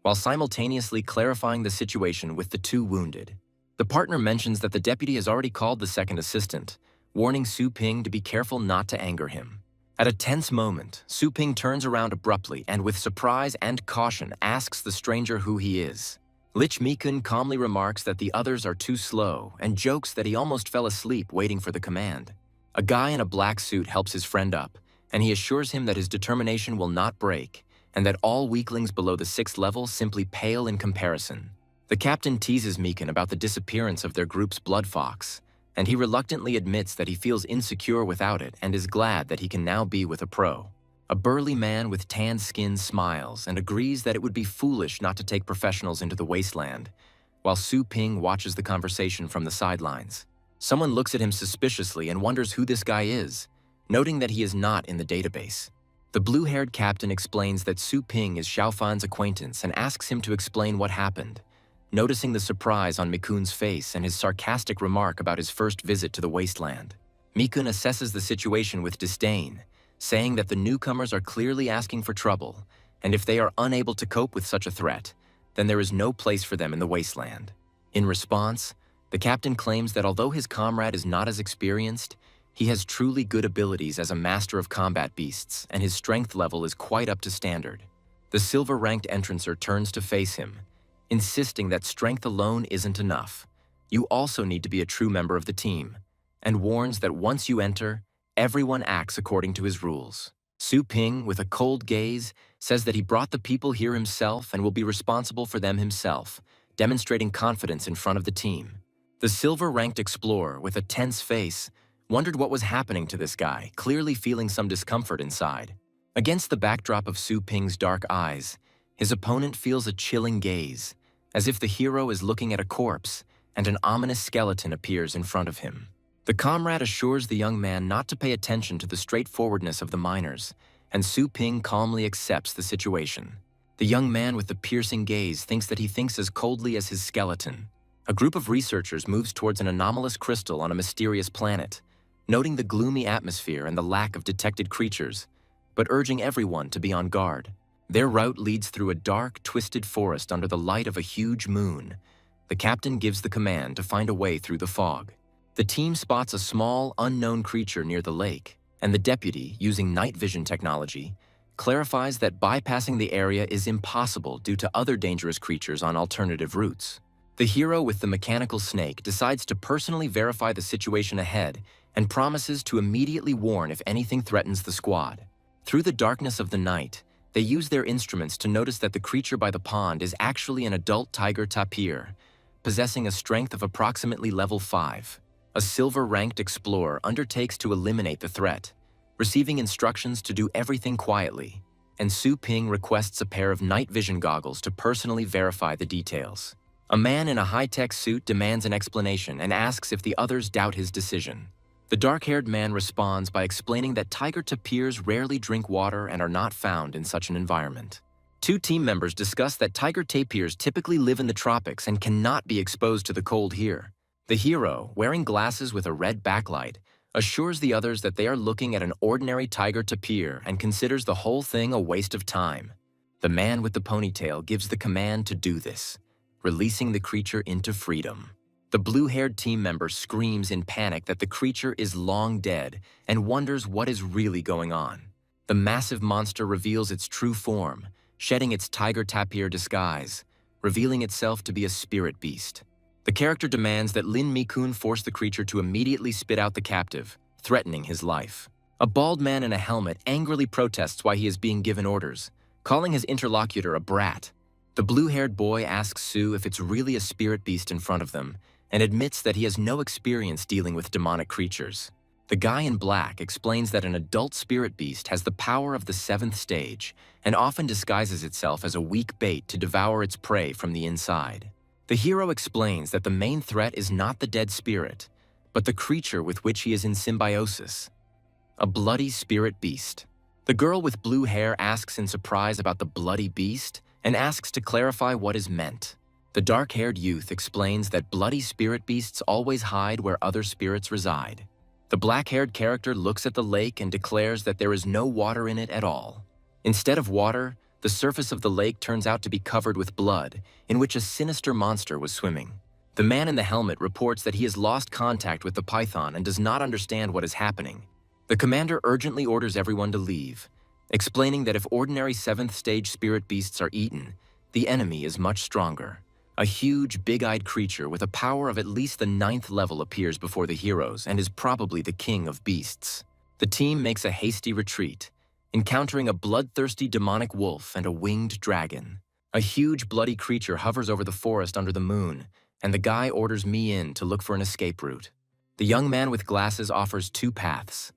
while simultaneously clarifying the situation with the 2 wounded. The partner mentions that the deputy has already called the second assistant, warning Su Ping to be careful not to anger him. At a tense moment, Su Ping turns around abruptly and with surprise and caution asks the stranger who he is. Lich Mikun calmly remarks that the others are too slow and jokes that he almost fell asleep waiting for the command. A guy in a black suit helps his friend up, and he assures him that his determination will not break and that all weaklings below the 6th level simply pale in comparison. The captain teases Mikun about the disappearance of their group's blood fox, and he reluctantly admits that he feels insecure without it and is glad that he can now be with a pro. A burly man with tanned skin smiles and agrees that it would be foolish not to take professionals into the wasteland, while Su Ping watches the conversation from the sidelines. Someone looks at him suspiciously and wonders who this guy is, noting that he is not in the database. The blue-haired captain explains that Su Ping is Xiaofan's acquaintance and asks him to explain what happened, noticing the surprise on Mikun's face and his sarcastic remark about his first visit to the wasteland. Mikun assesses the situation with disdain, saying that the newcomers are clearly asking for trouble, and if they are unable to cope with such a threat, then there is no place for them in the wasteland. In response, the captain claims that although his comrade is not as experienced, he has truly good abilities as a master of combat beasts, and his strength level is quite up to standard. The silver-ranked entrancer turns to face him, insisting that strength alone isn't enough. You also need to be a true member of the team, and warns that once you enter, everyone acts according to his rules. Su Ping, with a cold gaze, says that he brought the people here himself and will be responsible for them himself, demonstrating confidence in front of the team. The silver-ranked explorer, with a tense face, wondered what was happening to this guy, clearly feeling some discomfort inside. Against the backdrop of Su Ping's dark eyes, his opponent feels a chilling gaze, as if the hero is looking at a corpse and an ominous skeleton appears in front of him. The comrade assures the young man not to pay attention to the straightforwardness of the miners, and Su Ping calmly accepts the situation. The young man with the piercing gaze thinks that he thinks as coldly as his skeleton. A group of researchers moves towards an anomalous crystal on a mysterious planet, noting the gloomy atmosphere and the lack of detected creatures, but urging everyone to be on guard. Their route leads through a dark, twisted forest under the light of a huge moon. The captain gives the command to find a way through the fog. The team spots a small, unknown creature near the lake, and the deputy, using night vision technology, clarifies that bypassing the area is impossible due to other dangerous creatures on alternative routes. The hero with the mechanical snake decides to personally verify the situation ahead and promises to immediately warn if anything threatens the squad. Through the darkness of the night, they use their instruments to notice that the creature by the pond is actually an adult tiger tapir, possessing a strength of approximately level 5. A silver-ranked explorer undertakes to eliminate the threat, receiving instructions to do everything quietly, and Su Ping requests a pair of night vision goggles to personally verify the details. A man in a high-tech suit demands an explanation and asks if the others doubt his decision. The dark-haired man responds by explaining that tiger tapirs rarely drink water and are not found in such an environment. 2 team members discuss that tiger tapirs typically live in the tropics and cannot be exposed to the cold here. The hero, wearing glasses with a red backlight, assures the others that they are looking at an ordinary tiger tapir and considers the whole thing a waste of time. The man with the ponytail gives the command to do this, releasing the creature into freedom. The blue-haired team member screams in panic that the creature is long dead and wonders what is really going on. The massive monster reveals its true form, shedding its tiger tapir disguise, revealing itself to be a spirit beast. The character demands that Lin Mi-kun force the creature to immediately spit out the captive, threatening his life. A bald man in a helmet angrily protests why he is being given orders, calling his interlocutor a brat. The blue-haired boy asks Sue if it's really a spirit beast in front of them, and admits that he has no experience dealing with demonic creatures. The guy in black explains that an adult spirit beast has the power of the 7th stage and often disguises itself as a weak bait to devour its prey from the inside. The hero explains that the main threat is not the dead spirit, but the creature with which he is in symbiosis. A bloody spirit beast. The girl with blue hair asks in surprise about the bloody beast and asks to clarify what is meant. The dark-haired youth explains that bloody spirit beasts always hide where other spirits reside. The black-haired character looks at the lake and declares that there is no water in it at all. Instead of water, the surface of the lake turns out to be covered with blood, in which a sinister monster was swimming. The man in the helmet reports that he has lost contact with the python and does not understand what is happening. The commander urgently orders everyone to leave, explaining that if ordinary 7th stage spirit beasts are eaten, the enemy is much stronger. A huge, big-eyed creature with a power of at least the 9th level appears before the heroes and is probably the king of beasts. The team makes a hasty retreat, encountering a bloodthirsty demonic wolf and a winged dragon. A huge, bloody creature hovers over the forest under the moon, and the guy orders me in to look for an escape route. The young man with glasses offers 2 paths: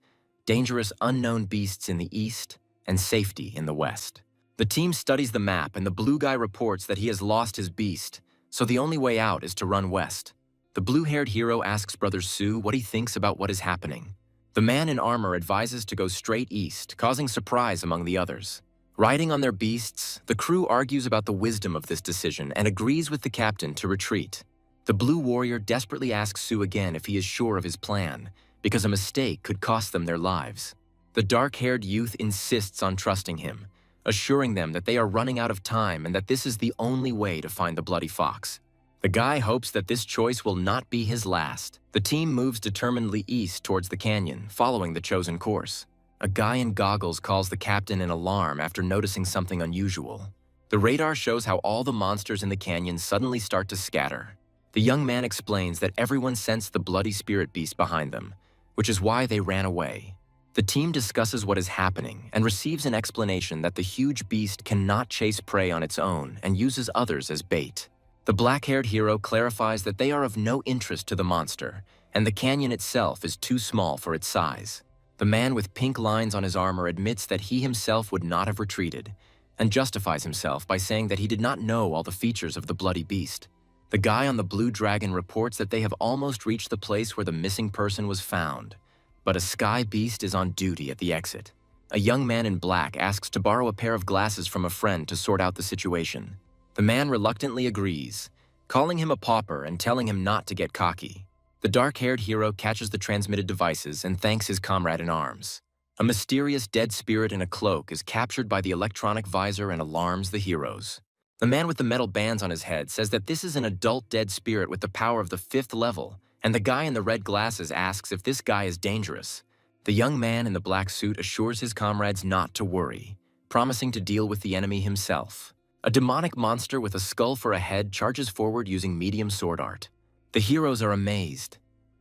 dangerous unknown beasts in the east and safety in the west. The team studies the map, and the blue guy reports that he has lost his beast, so the only way out is to run west. The blue-haired hero asks Brother Sue what he thinks about what is happening. The man in armor advises to go straight east, causing surprise among the others. Riding on their beasts, the crew argues about the wisdom of this decision and agrees with the captain to retreat. The blue warrior desperately asks Sue again if he is sure of his plan, because a mistake could cost them their lives. The dark-haired youth insists on trusting him, assuring them that they are running out of time and that this is the only way to find the bloody fox. The guy hopes that this choice will not be his last. The team moves determinedly east towards the canyon, following the chosen course. A guy in goggles calls the captain in alarm after noticing something unusual. The radar shows how all the monsters in the canyon suddenly start to scatter. The young man explains that everyone sensed the bloody spirit beast behind them, which is why they ran away. The team discusses what is happening and receives an explanation that the huge beast cannot chase prey on its own and uses others as bait. The black-haired hero clarifies that they are of no interest to the monster, and the canyon itself is too small for its size. The man with pink lines on his armor admits that he himself would not have retreated, and justifies himself by saying that he did not know all the features of the bloody beast. The guy on the blue dragon reports that they have almost reached the place where the missing person was found, but a sky beast is on duty at the exit. A young man in black asks to borrow a pair of glasses from a friend to sort out the situation. The man reluctantly agrees, calling him a pauper and telling him not to get cocky. The dark-haired hero catches the transmitted devices and thanks his comrade in arms. A mysterious dead spirit in a cloak is captured by the electronic visor and alarms the heroes. The man with the metal bands on his head says that this is an adult dead spirit with the power of the 5th level, and the guy in the red glasses asks if this guy is dangerous. The young man in the black suit assures his comrades not to worry, promising to deal with the enemy himself. A demonic monster with a skull for a head charges forward using medium sword art. The heroes are amazed.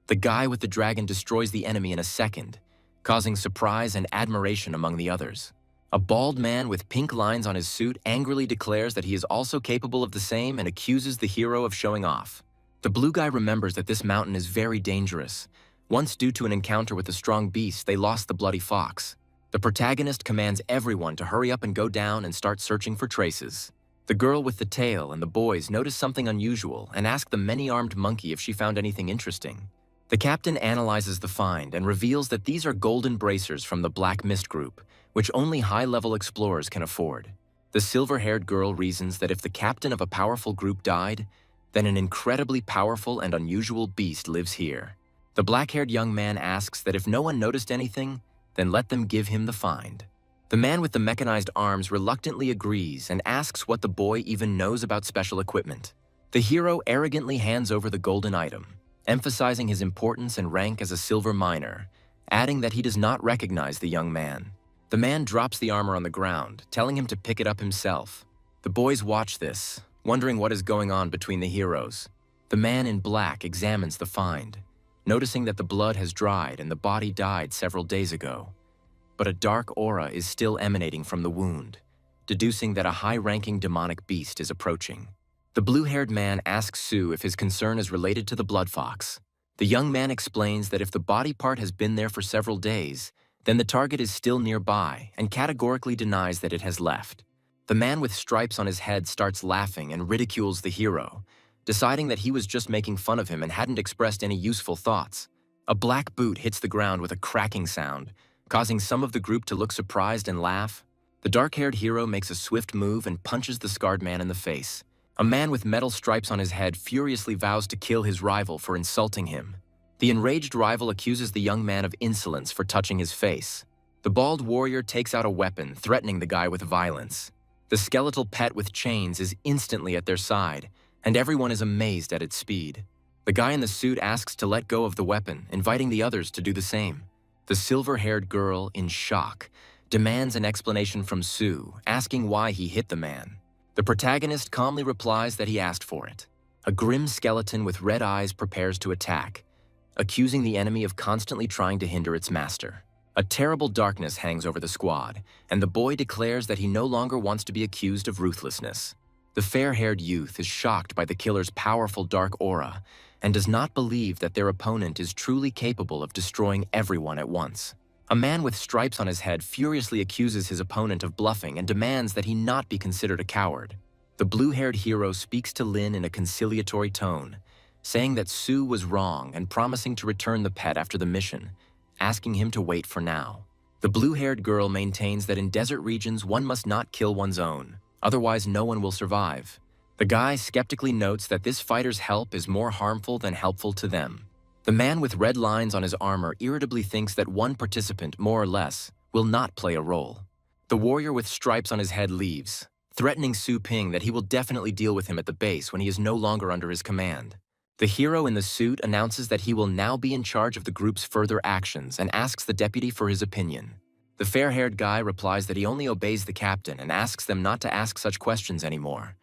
The guy with the dragon destroys the enemy in a second, causing surprise and admiration among the others. A bald man with pink lines on his suit angrily declares that he is also capable of the same and accuses the hero of showing off. The blue guy remembers that this mountain is very dangerous. Once, due to an encounter with a strong beast, they lost the bloody fox. The protagonist commands everyone to hurry up and go down and start searching for traces. The girl with the tail and the boys notice something unusual and ask the many-armed monkey if she found anything interesting. The captain analyzes the find and reveals that these are golden bracers from the Black Mist group, which only high-level explorers can afford. The silver-haired girl reasons that if the captain of a powerful group died, then an incredibly powerful and unusual beast lives here. The black-haired young man asks that if no one noticed anything, then let them give him the find. The man with the mechanized arms reluctantly agrees and asks what the boy even knows about special equipment. The hero arrogantly hands over the golden item, emphasizing his importance and rank as a silver miner, adding that he does not recognize the young man. The man drops the armor on the ground, telling him to pick it up himself. The boys watch this, wondering what is going on between the heroes. The man in black examines the find, noticing that the blood has dried and the body died several days ago. But a dark aura is still emanating from the wound, deducing that a high-ranking demonic beast is approaching. The blue-haired man asks Sue if his concern is related to the blood fox. The young man explains that if the body part has been there for several days, then the target is still nearby and categorically denies that it has left. The man with stripes on his head starts laughing and ridicules the hero, deciding that he was just making fun of him and hadn't expressed any useful thoughts. A black boot hits the ground with a cracking sound, causing some of the group to look surprised and laugh. The dark-haired hero makes a swift move and punches the scarred man in the face. A man with metal stripes on his head furiously vows to kill his rival for insulting him. The enraged rival accuses the young man of insolence for touching his face. The bald warrior takes out a weapon, threatening the guy with violence. The skeletal pet with chains is instantly at their side, and everyone is amazed at its speed. The guy in the suit asks to let go of the weapon, inviting the others to do the same. The silver-haired girl, in shock, demands an explanation from Sue, asking why he hit the man. The protagonist calmly replies that he asked for it. A grim skeleton with red eyes prepares to attack, accusing the enemy of constantly trying to hinder its master. A terrible darkness hangs over the squad, and the boy declares that he no longer wants to be accused of ruthlessness. The fair-haired youth is shocked by the killer's powerful dark aura and does not believe that their opponent is truly capable of destroying everyone at once. A man with stripes on his head furiously accuses his opponent of bluffing and demands that he not be considered a coward. The blue-haired hero speaks to Lin in a conciliatory tone, saying that Sue was wrong and promising to return the pet after the mission, asking him to wait for now. The blue-haired girl maintains that in desert regions one must not kill one's own, otherwise no one will survive. The guy skeptically notes that this fighter's help is more harmful than helpful to them. The man with red lines on his armor irritably thinks that one participant, more or less, will not play a role. The warrior with stripes on his head leaves, threatening Su Ping that he will definitely deal with him at the base when he is no longer under his command. The hero in the suit announces that he will now be in charge of the group's further actions and asks the deputy for his opinion. The fair-haired guy replies that he only obeys the captain and asks them not to ask such questions anymore,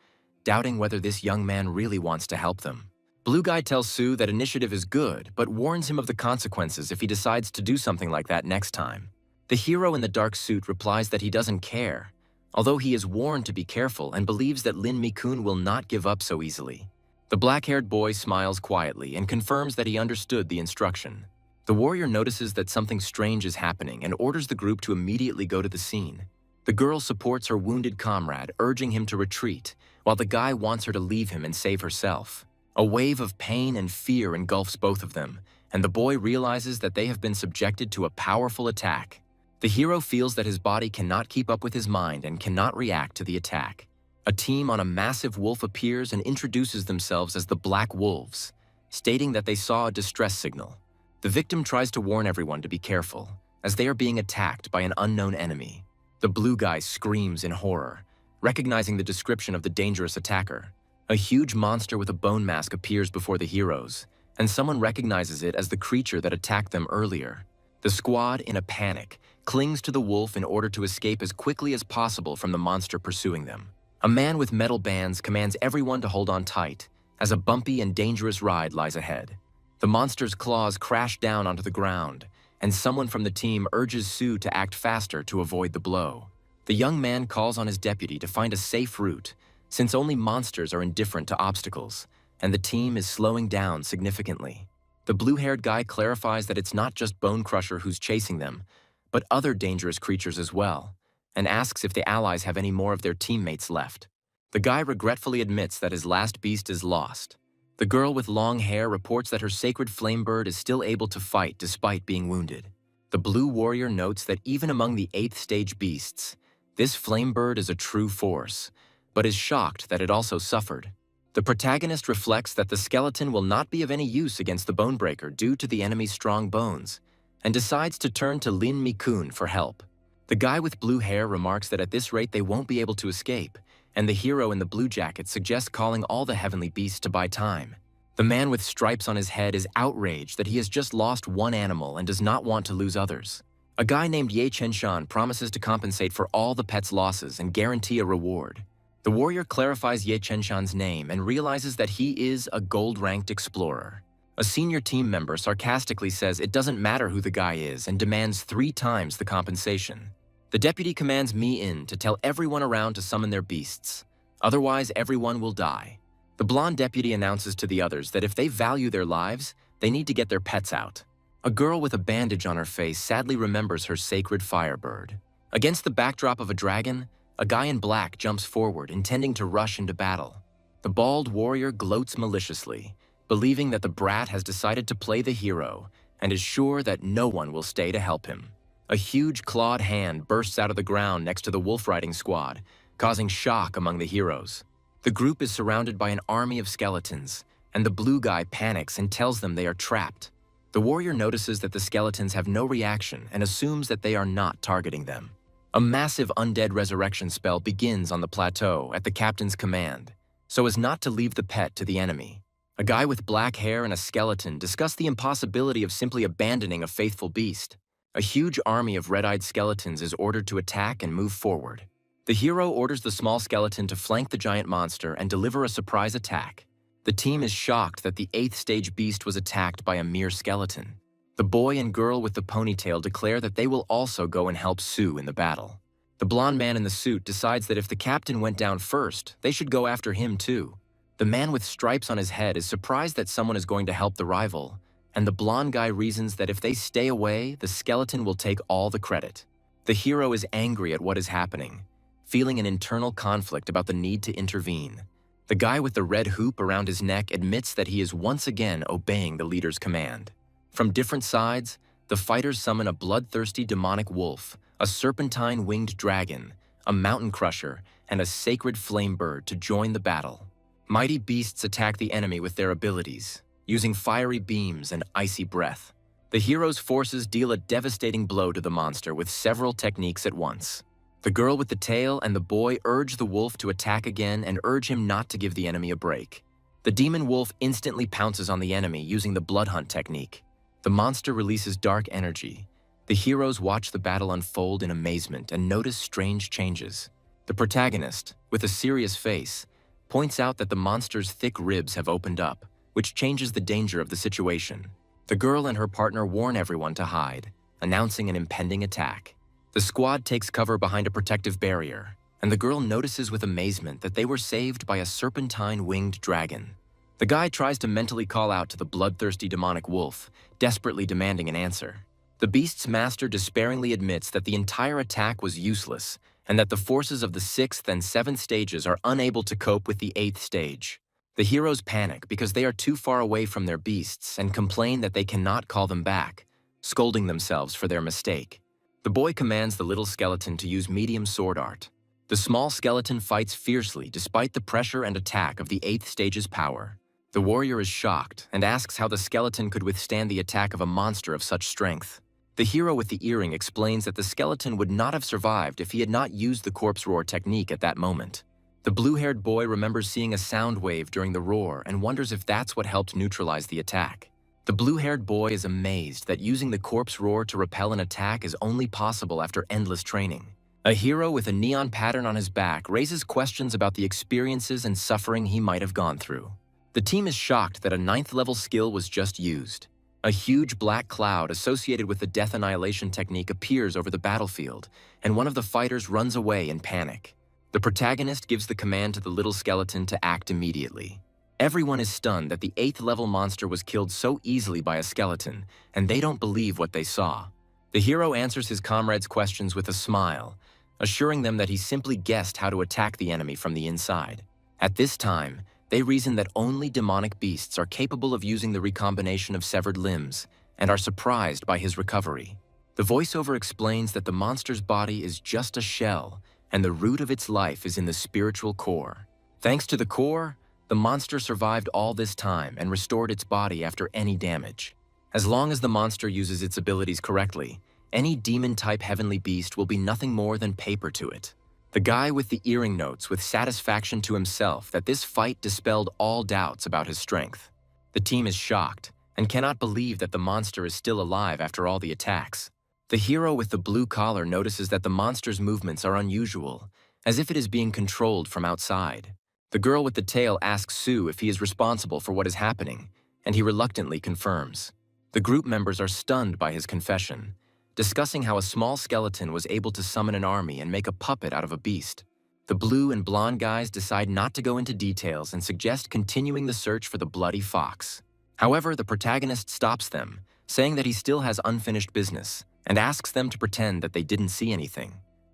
doubting whether this young man really wants to help them. Blue guy tells Sue that initiative is good, but warns him of the consequences if he decides to do something like that next time. The hero in the dark suit replies that he doesn't care, although he is warned to be careful and believes that Lin Mi-kun will not give up so easily. The black-haired boy smiles quietly and confirms that he understood the instruction. The warrior notices that something strange is happening and orders the group to immediately go to the scene. The girl supports her wounded comrade, urging him to retreat, while the guy wants her to leave him and save herself. A wave of pain and fear engulfs both of them, and the boy realizes that they have been subjected to a powerful attack. The hero feels that his body cannot keep up with his mind and cannot react to the attack. A team on a massive wolf appears and introduces themselves as the Black Wolves, stating that they saw a distress signal. The victim tries to warn everyone to be careful, as they are being attacked by an unknown enemy. The blue guy screams in horror, recognizing the description of the dangerous attacker. A huge monster with a bone mask appears before the heroes, and someone recognizes it as the creature that attacked them earlier. The squad, in a panic, clings to the wolf in order to escape as quickly as possible from the monster pursuing them. A man with metal bands commands everyone to hold on tight, as a bumpy and dangerous ride lies ahead. The monster's claws crash down onto the ground, and someone from the team urges Sue to act faster to avoid the blow. The young man calls on his deputy to find a safe route, since only monsters are indifferent to obstacles, and the team is slowing down significantly. The blue-haired guy clarifies that it's not just Bone Crusher who's chasing them, but other dangerous creatures as well, and asks if the allies have any more of their teammates left. The guy regretfully admits that his last beast is lost. The girl with long hair reports that her sacred flame bird is still able to fight despite being wounded. The blue warrior notes that even among the 8th stage beasts, this flame bird is a true force, but is shocked that it also suffered. The protagonist reflects that the skeleton will not be of any use against the Bonebreaker due to the enemy's strong bones, and decides to turn to Lin Mi-kun for help. The guy with blue hair remarks that at this rate they won't be able to escape, and the hero in the blue jacket suggests calling all the heavenly beasts to buy time. The man with stripes on his head is outraged that he has just lost one animal and does not want to lose others. A guy named Ye Chenshan promises to compensate for all the pet's losses and guarantee a reward. The warrior clarifies Ye Chenshan's name and realizes that he is a gold-ranked explorer. A senior team member sarcastically says it doesn't matter who the guy is and demands 3 times the compensation. The deputy commands Mi In to tell everyone around to summon their beasts. Otherwise, everyone will die. The blonde deputy announces to the others that if they value their lives, they need to get their pets out. A girl with a bandage on her face sadly remembers her sacred firebird. Against the backdrop of a dragon, a guy in black jumps forward, intending to rush into battle. The bald warrior gloats maliciously, believing that the brat has decided to play the hero and is sure that no one will stay to help him. A huge clawed hand bursts out of the ground next to the wolf riding squad, causing shock among the heroes. The group is surrounded by an army of skeletons, and the blue guy panics and tells them they are trapped. The warrior notices that the skeletons have no reaction and assumes that they are not targeting them. A massive undead resurrection spell begins on the plateau at the captain's command, so as not to leave the pet to the enemy. A guy with black hair and a skeleton discuss the impossibility of simply abandoning a faithful beast. A huge army of red-eyed skeletons is ordered to attack and move forward. The hero orders the small skeleton to flank the giant monster and deliver a surprise attack. The team is shocked that the 8th stage beast was attacked by a mere skeleton. The boy and girl with the ponytail declare that they will also go and help Sue in the battle. The blonde man in the suit decides that if the captain went down first, they should go after him too. The man with stripes on his head is surprised that someone is going to help the rival, and the blonde guy reasons that if they stay away, the skeleton will take all the credit. The hero is angry at what is happening, feeling an internal conflict about the need to intervene. The guy with the red hoop around his neck admits that he is once again obeying the leader's command. From different sides, the fighters summon a bloodthirsty demonic wolf, a serpentine-winged dragon, a mountain crusher, and a sacred flame bird to join the battle. Mighty beasts attack the enemy with their abilities, using fiery beams and icy breath. The hero's forces deal a devastating blow to the monster with several techniques at once. The girl with the tail and the boy urge the wolf to attack again and urge him not to give the enemy a break. The demon wolf instantly pounces on the enemy using the blood hunt technique. The monster releases dark energy. The heroes watch the battle unfold in amazement and notice strange changes. The protagonist, with a serious face, points out that the monster's thick ribs have opened up, which changes the danger of the situation. The girl and her partner warn everyone to hide, announcing an impending attack. The squad takes cover behind a protective barrier, and the girl notices with amazement that they were saved by a serpentine-winged dragon. The guy tries to mentally call out to the bloodthirsty demonic wolf, desperately demanding an answer. The beast's master despairingly admits that the entire attack was useless, and that the forces of the 6th and 7th stages are unable to cope with the 8th stage. The heroes panic because they are too far away from their beasts and complain that they cannot call them back, scolding themselves for their mistake. The boy commands the little skeleton to use medium sword art. The small skeleton fights fiercely despite the pressure and attack of the 8th stage's power. The warrior is shocked and asks how the skeleton could withstand the attack of a monster of such strength. The hero with the earring explains that the skeleton would not have survived if he had not used the corpse roar technique at that moment. The blue-haired boy remembers seeing a sound wave during the roar and wonders if that's what helped neutralize the attack. The blue-haired boy is amazed that using the corpse roar to repel an attack is only possible after endless training. A hero with a neon pattern on his back raises questions about the experiences and suffering he might have gone through. The team is shocked that a 9th-level skill was just used. A huge black cloud associated with the death annihilation technique appears over the battlefield, and one of the fighters runs away in panic. The protagonist gives the command to the little skeleton to act immediately. Everyone is stunned that the 8th-level monster was killed so easily by a skeleton, and they don't believe what they saw. The hero answers his comrades' questions with a smile, assuring them that he simply guessed how to attack the enemy from the inside. At this time, they reason that only demonic beasts are capable of using the recombination of severed limbs, and are surprised by his recovery. The voiceover explains that the monster's body is just a shell, and the root of its life is in the spiritual core. Thanks to the core, the monster survived all this time and restored its body after any damage. As long as the monster uses its abilities correctly, any demon-type heavenly beast will be nothing more than paper to it. The guy with the earring notes with satisfaction to himself that this fight dispelled all doubts about his strength. The team is shocked and cannot believe that the monster is still alive after all the attacks. The hero with the blue collar notices that the monster's movements are unusual as if it is being controlled from outside. The girl with the tail asks Sue if he is responsible for what is happening, and he reluctantly confirms. The group members are stunned by his confession, discussing how a small skeleton was able to summon an army and make a puppet out of a beast. The blue and blonde guys decide not to go into details and suggest continuing the search for the bloody fox. However, the protagonist stops them, saying that he still has unfinished business, and asks them to pretend that they didn't see anything.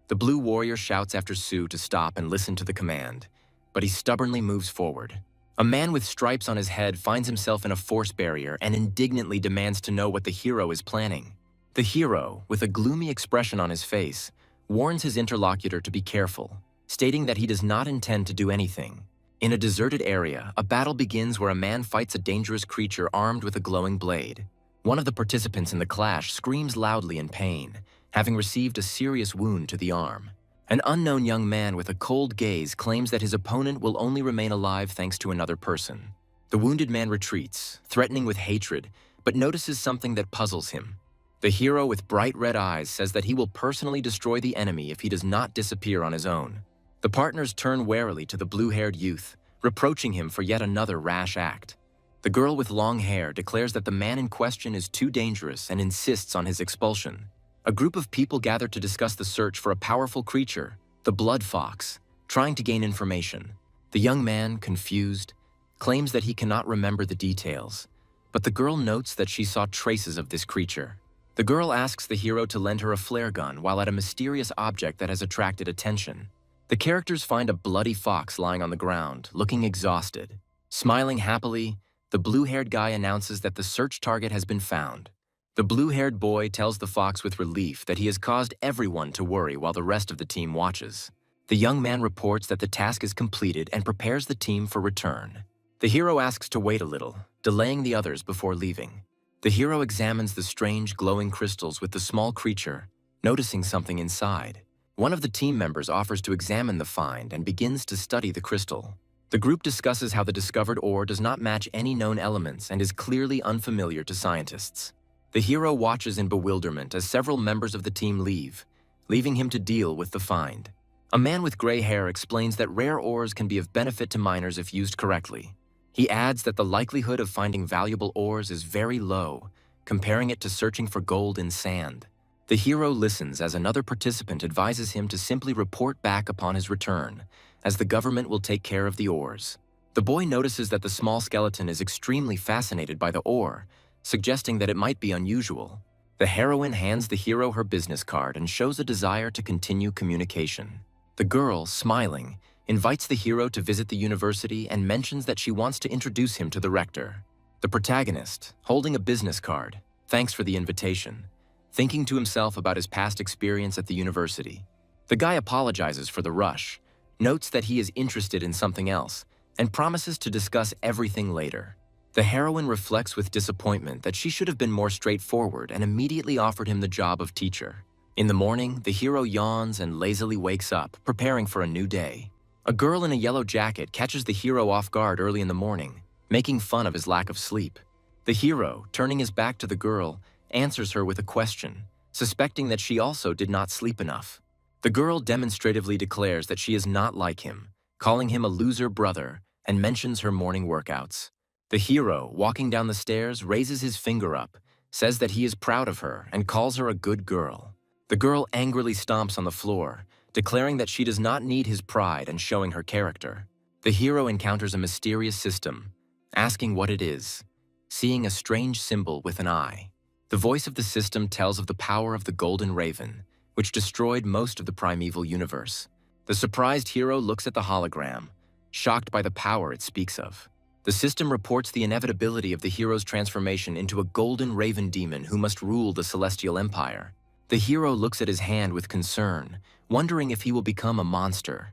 The blue warrior shouts after Sue to stop and listen to the command, but he stubbornly moves forward. A man with stripes on his head finds himself in a force barrier and indignantly demands to know what the hero is planning. The hero, with a gloomy expression on his face, warns his interlocutor to be careful, stating that he does not intend to do anything. In a deserted area, a battle begins where a man fights a dangerous creature armed with a glowing blade. One of the participants in the clash screams loudly in pain, having received a serious wound to the arm. An unknown young man with a cold gaze claims that his opponent will only remain alive thanks to another person. The wounded man retreats, threatening with hatred, but notices something that puzzles him. The hero with bright red eyes says that he will personally destroy the enemy if he does not disappear on his own. The partners turn warily to the blue-haired youth, reproaching him for yet another rash act. The girl with long hair declares that the man in question is too dangerous and insists on his expulsion. A group of people gather to discuss the search for a powerful creature, the blood fox, trying to gain information. The young man, confused, claims that he cannot remember the details, but the girl notes that she saw traces of this creature. The girl asks the hero to lend her a flare gun while at a mysterious object that has attracted attention. The characters find a bloody fox lying on the ground, looking exhausted. Smiling happily, the blue-haired guy announces that the search target has been found. The blue-haired boy tells the fox with relief that he has caused everyone to worry while the rest of the team watches. The young man reports that the task is completed and prepares the team for return. The hero asks to wait a little, delaying the others before leaving. The hero examines the strange glowing crystals with the small creature, noticing something inside. One of the team members offers to examine the find and begins to study the crystal. The group discusses how the discovered ore does not match any known elements and is clearly unfamiliar to scientists. The hero watches in bewilderment as several members of the team leave, leaving him to deal with the find. A man with gray hair explains that rare ores can be of benefit to miners if used correctly. He adds that the likelihood of finding valuable ores is very low, comparing it to searching for gold in sand. The hero listens as another participant advises him to simply report back upon his return, as the government will take care of the ores. The boy notices that the small skeleton is extremely fascinated by the ore, suggesting that it might be unusual. The heroine hands the hero her business card and shows a desire to continue communication. The girl, smiling, invites the hero to visit the university and mentions that she wants to introduce him to the rector. The protagonist, holding a business card, thanks for the invitation, thinking to himself about his past experience at the university. The guy apologizes for the rush, notes that he is interested in something else, and promises to discuss everything later. The heroine reflects with disappointment that she should have been more straightforward and immediately offered him the job of teacher. In the morning, the hero yawns and lazily wakes up, preparing for a new day. A girl in a yellow jacket catches the hero off guard early in the morning, making fun of his lack of sleep. The hero, turning his back to the girl, answers her with a question, suspecting that she also did not sleep enough. The girl demonstratively declares that she is not like him, calling him a loser brother, and mentions her morning workouts. The hero, walking down the stairs, raises his finger up, says that he is proud of her, and calls her a good girl. The girl angrily stomps on the floor, declaring that she does not need his pride and showing her character. The hero encounters a mysterious system, asking what it is, seeing a strange symbol with an eye. The voice of the system tells of the power of the Golden Raven, which destroyed most of the primeval universe. The surprised hero looks at the hologram, shocked by the power it speaks of. The system reports the inevitability of the hero's transformation into a golden raven demon who must rule the celestial empire. The hero looks at his hand with concern, wondering if he will become a monster,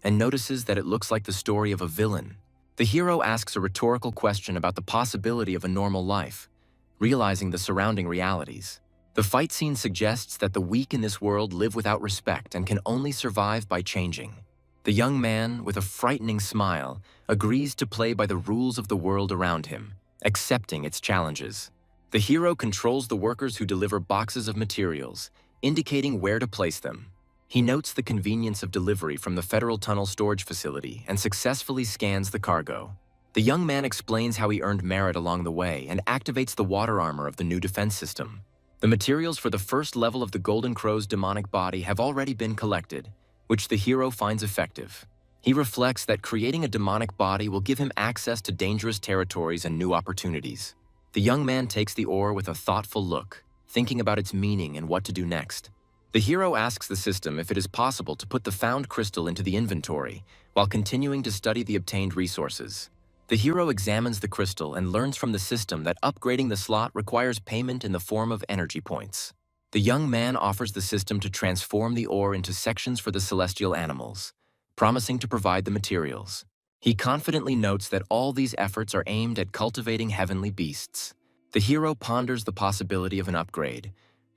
and notices that it looks like the story of a villain. The hero asks a rhetorical question about the possibility of a normal life, realizing the surrounding realities. The fight scene suggests that the weak in this world live without respect and can only survive by changing. The young man, with a frightening smile, agrees to play by the rules of the world around him, accepting its challenges. The hero controls the workers who deliver boxes of materials, indicating where to place them. He notes the convenience of delivery from the Federal Tunnel storage facility and successfully scans the cargo. The young man explains how he earned merit along the way and activates the water armor of the new defense system. The materials for the first level of the Golden Crow's demonic body have already been collected, which the hero finds effective. He reflects that creating a demonic body will give him access to dangerous territories and new opportunities. The young man takes the ore with a thoughtful look, thinking about its meaning and what to do next. The hero asks the system if it is possible to put the found crystal into the inventory while continuing to study the obtained resources. The hero examines the crystal and learns from the system that upgrading the slot requires payment in the form of energy points. The young man offers the system to transform the ore into sections for the celestial animals, promising to provide the materials. He confidently notes that all these efforts are aimed at cultivating heavenly beasts. The hero ponders the possibility of an upgrade,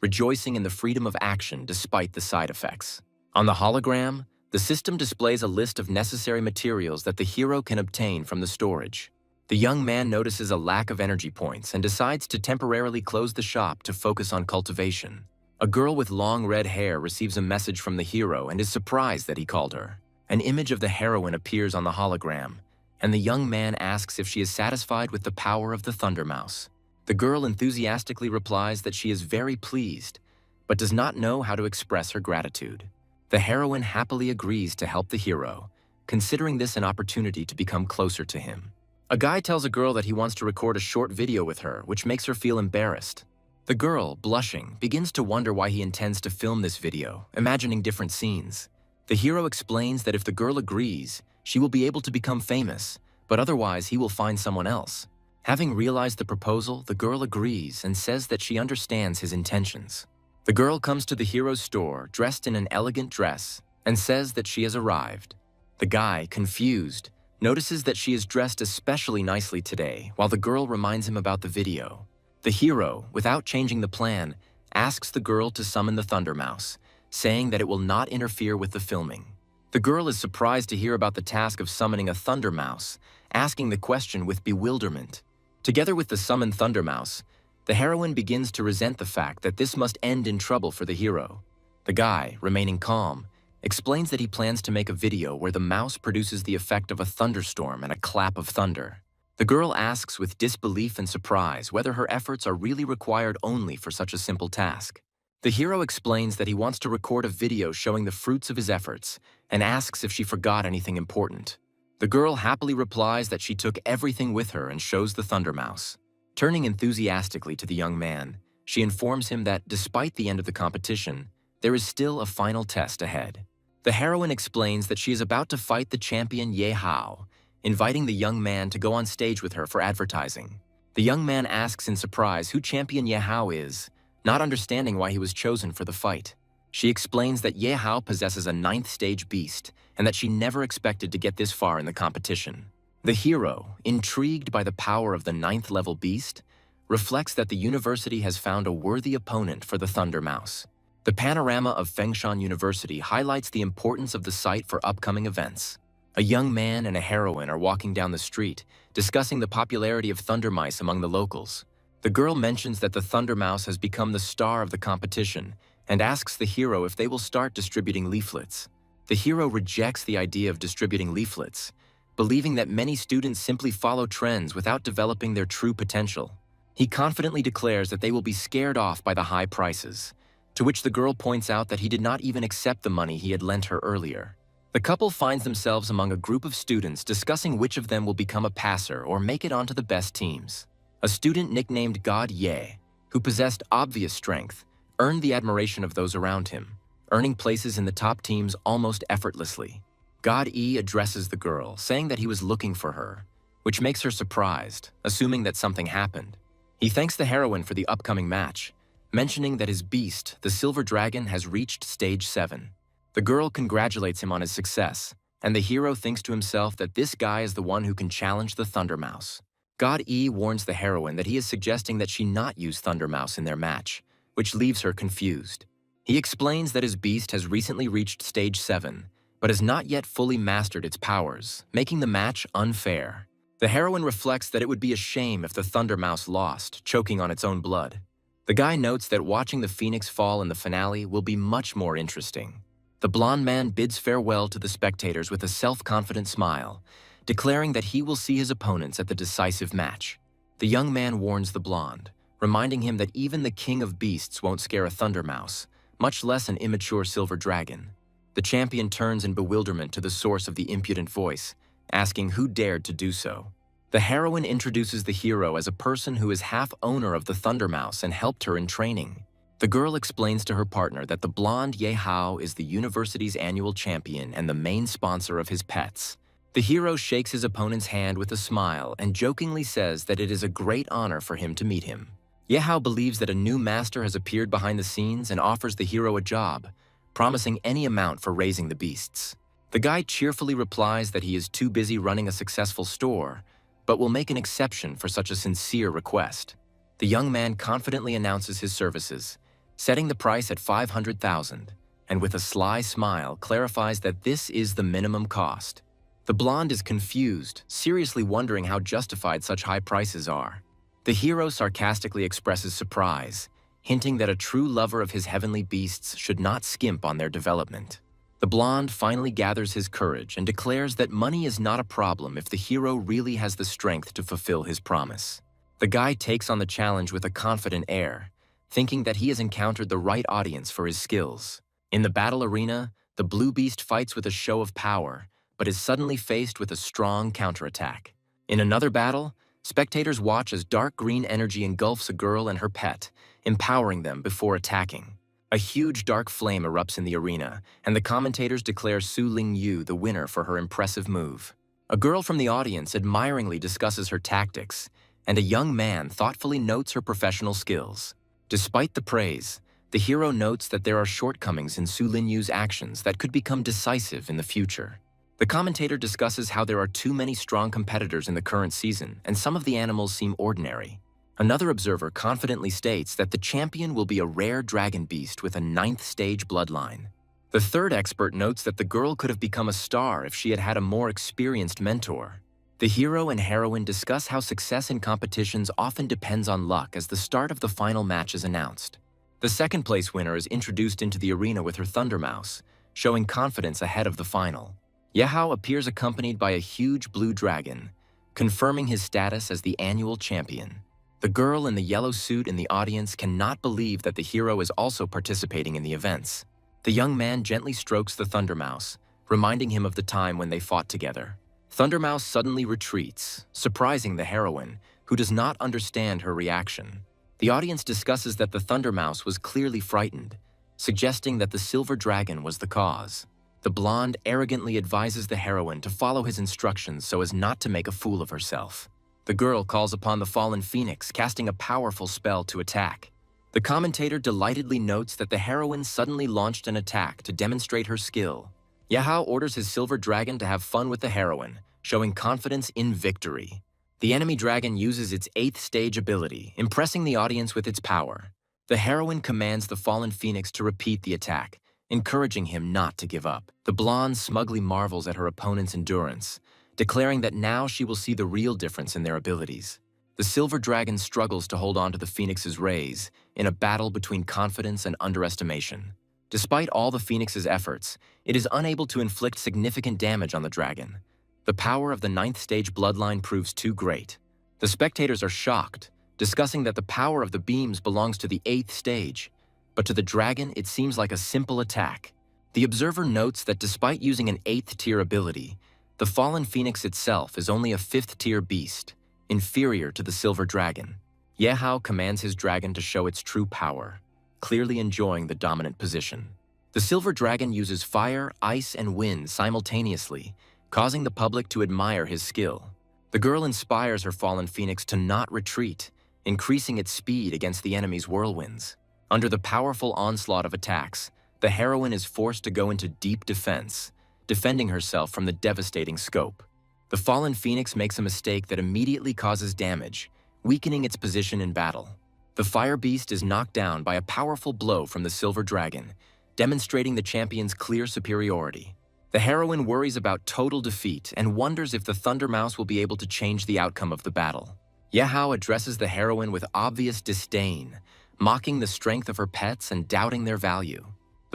rejoicing in the freedom of action despite the side effects. On the hologram, the system displays a list of necessary materials that the hero can obtain from the storage. The young man notices a lack of energy points and decides to temporarily close the shop to focus on cultivation. A girl with long red hair receives a message from the hero and is surprised that he called her. An image of the heroine appears on the hologram, and the young man asks if she is satisfied with the power of the Thunder Mouse. The girl enthusiastically replies that she is very pleased, but does not know how to express her gratitude. The heroine happily agrees to help the hero, considering this an opportunity to become closer to him. A guy tells a girl that he wants to record a short video with her, which makes her feel embarrassed. The girl, blushing, begins to wonder why he intends to film this video, imagining different scenes. The hero explains that if the girl agrees, she will be able to become famous, but otherwise he will find someone else. Having realized the proposal, the girl agrees and says that she understands his intentions. The girl comes to the hero's store dressed in an elegant dress and says that she has arrived. The guy, confused, notices that she is dressed especially nicely today, while the girl reminds him about the video. The hero, without changing the plan, asks the girl to summon the Thunder Mouse, saying that it will not interfere with the filming. The girl is surprised to hear about the task of summoning a Thunder Mouse, asking the question with bewilderment. Together with the summoned Thunder Mouse, the heroine begins to resent the fact that this must end in trouble for the hero. The guy, remaining calm, explains that he plans to make a video where the mouse produces the effect of a thunderstorm and a clap of thunder. The girl asks with disbelief and surprise whether her efforts are really required only for such a simple task. The hero explains that he wants to record a video showing the fruits of his efforts and asks if she forgot anything important. The girl happily replies that she took everything with her and shows the Thunder Mouse. Turning enthusiastically to the young man, she informs him that despite the end of the competition, there is still a final test ahead. The heroine explains that she is about to fight the champion Ye Hao, inviting the young man to go on stage with her for advertising. The young man asks in surprise who champion Ye Hao is, not understanding why he was chosen for the fight. She explains that Ye Hao possesses a 9th stage beast and that she never expected to get this far in the competition. The hero, intrigued by the power of the 9th level beast, reflects that the university has found a worthy opponent for the Thunder Mouse. The panorama of Fengshan University highlights the importance of the site for upcoming events. A young man and a heroine are walking down the street, discussing the popularity of Thunder Mice among the locals. The girl mentions that the Thunder Mouse has become the star of the competition and asks the hero if they will start distributing leaflets. The hero rejects the idea of distributing leaflets, believing that many students simply follow trends without developing their true potential. He confidently declares that they will be scared off by the high prices, to which the girl points out that he did not even accept the money he had lent her earlier. The couple finds themselves among a group of students discussing which of them will become a passer or make it onto the best teams. A student nicknamed God Ye, who possessed obvious strength, earned the admiration of those around him, earning places in the top teams almost effortlessly. God E addresses the girl, saying that he was looking for her, which makes her surprised, assuming that something happened. He thanks the heroine for the upcoming match, mentioning that his beast, the Silver Dragon, has reached stage 7. The girl congratulates him on his success, and the hero thinks to himself that this guy is the one who can challenge the Thunder Mouse. God E warns the heroine that he is suggesting that she not use Thunder Mouse in their match, which leaves her confused. He explains that his beast has recently reached stage 7, but has not yet fully mastered its powers, making the match unfair. The heroine reflects that it would be a shame if the Thunder Mouse lost, choking on its own blood. The guy notes that watching the phoenix fall in the finale will be much more interesting. The blonde man bids farewell to the spectators with a self-confident smile, declaring that he will see his opponents at the decisive match. The young man warns the blonde, reminding him that even the king of beasts won't scare a thunder mouse, much less an immature silver dragon. The champion turns in bewilderment to the source of the impudent voice, asking who dared to do so. The heroine introduces the hero as a person who is half owner of the thunder mouse and helped her in training. The girl explains to her partner that the blonde Ye Hao is the university's annual champion and the main sponsor of his pets. The hero shakes his opponent's hand with a smile and jokingly says that it is a great honor for him to meet him. Ye Hao believes that a new master has appeared behind the scenes and offers the hero a job, promising any amount for raising the beasts. The guy cheerfully replies that he is too busy running a successful store, but will make an exception for such a sincere request. The young man confidently announces his services, setting the price at 500,000, and with a sly smile clarifies that this is the minimum cost. The blonde is confused, seriously wondering how justified such high prices are. The hero sarcastically expresses surprise, hinting that a true lover of his heavenly beasts should not skimp on their development. The blonde finally gathers his courage and declares that money is not a problem if the hero really has the strength to fulfill his promise. The guy takes on the challenge with a confident air, thinking that he has encountered the right audience for his skills. In the battle arena, the blue beast fights with a show of power, but is suddenly faced with a strong counterattack. In another battle, spectators watch as dark green energy engulfs a girl and her pet, empowering them before attacking. A huge dark flame erupts in the arena, and the commentators declare Su Ling Yu the winner for her impressive move. A girl from the audience admiringly discusses her tactics, and a young man thoughtfully notes her professional skills. Despite the praise, the hero notes that there are shortcomings in Su Ling Yu's actions that could become decisive in the future. The commentator discusses how there are too many strong competitors in the current season, and some of the animals seem ordinary. Another observer confidently states that the champion will be a rare dragon beast with a 9th stage bloodline. The third expert notes that the girl could have become a star if she had had a more experienced mentor. The hero and heroine discuss how success in competitions often depends on luck as the start of the final match is announced. The second-place winner is introduced into the arena with her thunder mouse, showing confidence ahead of the final. Ye Hao appears accompanied by a huge blue dragon, confirming his status as the annual champion. The girl in the yellow suit in the audience cannot believe that the hero is also participating in the events. The young man gently strokes the thunder mouse, reminding him of the time when they fought together. Thunder mouse suddenly retreats, surprising the heroine, who does not understand her reaction. The audience discusses that the thunder mouse was clearly frightened, suggesting that the silver dragon was the cause. The blonde arrogantly advises the heroine to follow his instructions so as not to make a fool of herself. The girl calls upon the fallen phoenix, casting a powerful spell to attack. The commentator delightedly notes that the heroine suddenly launched an attack to demonstrate her skill. Ye Hao orders his silver dragon to have fun with the heroine, showing confidence in victory. The enemy dragon uses its 8th stage ability, impressing the audience with its power. The heroine commands the fallen phoenix to repeat the attack, encouraging him not to give up. The blonde smugly marvels at her opponent's endurance, declaring that now she will see the real difference in their abilities. The silver dragon struggles to hold on to the phoenix's rays in a battle between confidence and underestimation. Despite all the phoenix's efforts, it is unable to inflict significant damage on the dragon. The power of the 9th stage bloodline proves too great. The spectators are shocked, discussing that the power of the beams belongs to the 8th stage, but to the dragon it seems like a simple attack. The observer notes that despite using an 8th tier ability, the fallen phoenix itself is only a 5th tier beast, inferior to the silver dragon. Ye Hao commands his dragon to show its true power, clearly enjoying the dominant position. The silver dragon uses fire, ice, and wind simultaneously, causing the public to admire his skill. The girl inspires her fallen phoenix to not retreat, increasing its speed against the enemy's whirlwinds. Under the powerful onslaught of attacks, the heroine is forced to go into deep defense, defending herself from the devastating scope. The fallen phoenix makes a mistake that immediately causes damage, weakening its position in battle. The fire beast is knocked down by a powerful blow from the silver dragon, demonstrating the champion's clear superiority. The heroine worries about total defeat and wonders if the thunder mouse will be able to change the outcome of the battle. Ye Hao addresses the heroine with obvious disdain, mocking the strength of her pets and doubting their value.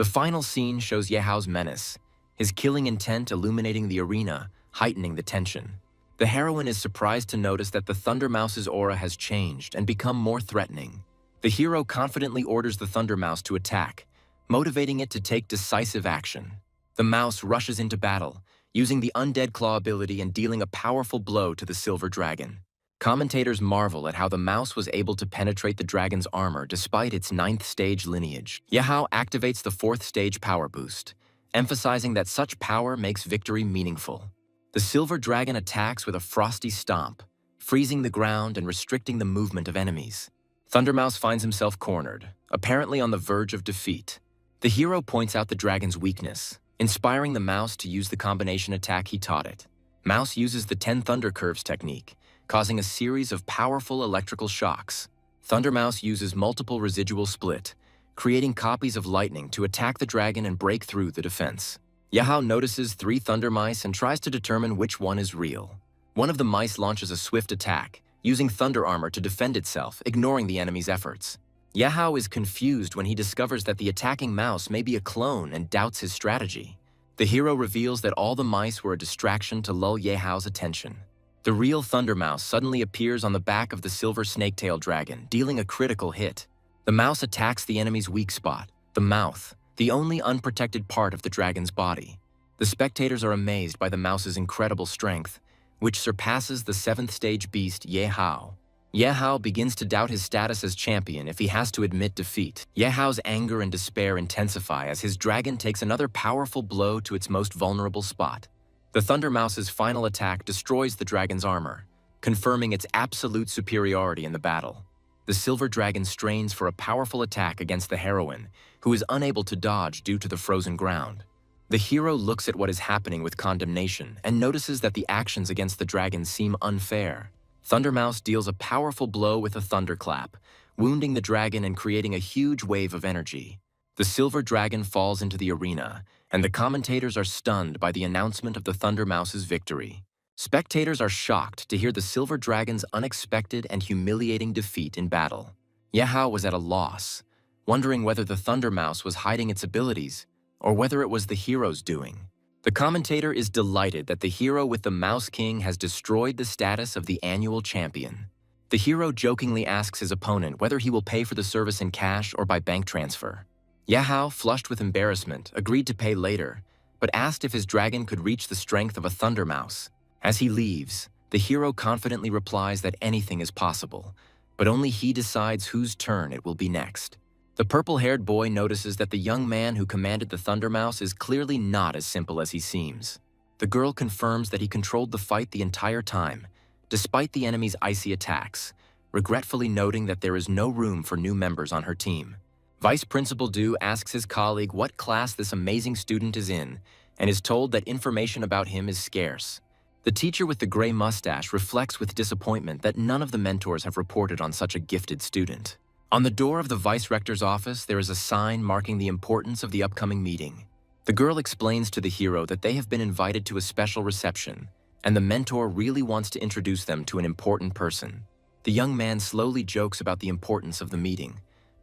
The final scene shows Yehao's menace, his killing intent illuminating the arena, heightening the tension. The heroine is surprised to notice that the Thunder Mouse's aura has changed and become more threatening. The hero confidently orders the Thunder Mouse to attack, motivating it to take decisive action. The mouse rushes into battle, using the Undead Claw ability and dealing a powerful blow to the Silver Dragon. Commentators marvel at how the mouse was able to penetrate the dragon's armor despite its 9th stage lineage. Yehao activates the 4th stage power boost, emphasizing that such power makes victory meaningful. The Silver Dragon attacks with a frosty stomp, freezing the ground and restricting the movement of enemies. Thundermouse finds himself cornered, apparently on the verge of defeat. The hero points out the dragon's weakness, inspiring the mouse to use the combination attack he taught it. Mouse uses the 10 Thunder Curves technique, causing a series of powerful electrical shocks. Thundermouse uses multiple residual split, creating copies of lightning to attack the dragon and break through the defense. Yehao notices 3 Thunder Mice and tries to determine which one is real. One of the mice launches a swift attack, using Thunder Armor to defend itself, ignoring the enemy's efforts. Yehao is confused when he discovers that the attacking mouse may be a clone and doubts his strategy. The hero reveals that all the mice were a distraction to lull Yehao's attention. The real Thunder Mouse suddenly appears on the back of the Silver Snaketail Dragon, dealing a critical hit. The mouse attacks the enemy's weak spot, the mouth, the only unprotected part of the dragon's body. The spectators are amazed by the mouse's incredible strength, which surpasses the 7th stage beast Yehao. Yehao begins to doubt his status as champion if he has to admit defeat. Yehao's anger and despair intensify as his dragon takes another powerful blow to its most vulnerable spot. The Thunder Mouse's final attack destroys the dragon's armor, confirming its absolute superiority in the battle. The Silver Dragon strains for a powerful attack against the heroine, who is unable to dodge due to the frozen ground. The hero looks at what is happening with condemnation and notices that the actions against the dragon seem unfair. Thundermouse deals a powerful blow with a thunderclap, wounding the dragon and creating a huge wave of energy. The Silver Dragon falls into the arena, and the commentators are stunned by the announcement of the Thunder Mouse's victory. Spectators are shocked to hear the Silver Dragon's unexpected and humiliating defeat in battle. Yehao was at a loss, wondering whether the Thunder Mouse was hiding its abilities or whether it was the hero's doing. The commentator is delighted that the hero with the Mouse King has destroyed the status of the annual champion. The hero jokingly asks his opponent whether he will pay for the service in cash or by bank transfer. Yehao, flushed with embarrassment, agreed to pay later, but asked if his dragon could reach the strength of a Thunder Mouse. As he leaves, the hero confidently replies that anything is possible, but only he decides whose turn it will be next. The purple-haired boy notices that the young man who commanded the Thunder Mouse is clearly not as simple as he seems. The girl confirms that he controlled the fight the entire time, despite the enemy's icy attacks, regretfully noting that there is no room for new members on her team. Vice Principal Du asks his colleague what class this amazing student is in, and is told that information about him is scarce. The teacher with the gray mustache reflects with disappointment that none of the mentors have reported on such a gifted student. On the door of the Vice Rector's office, there is a sign marking the importance of the upcoming meeting. The girl explains to the hero that they have been invited to a special reception, and the mentor really wants to introduce them to an important person. The young man slowly jokes about the importance of the meeting,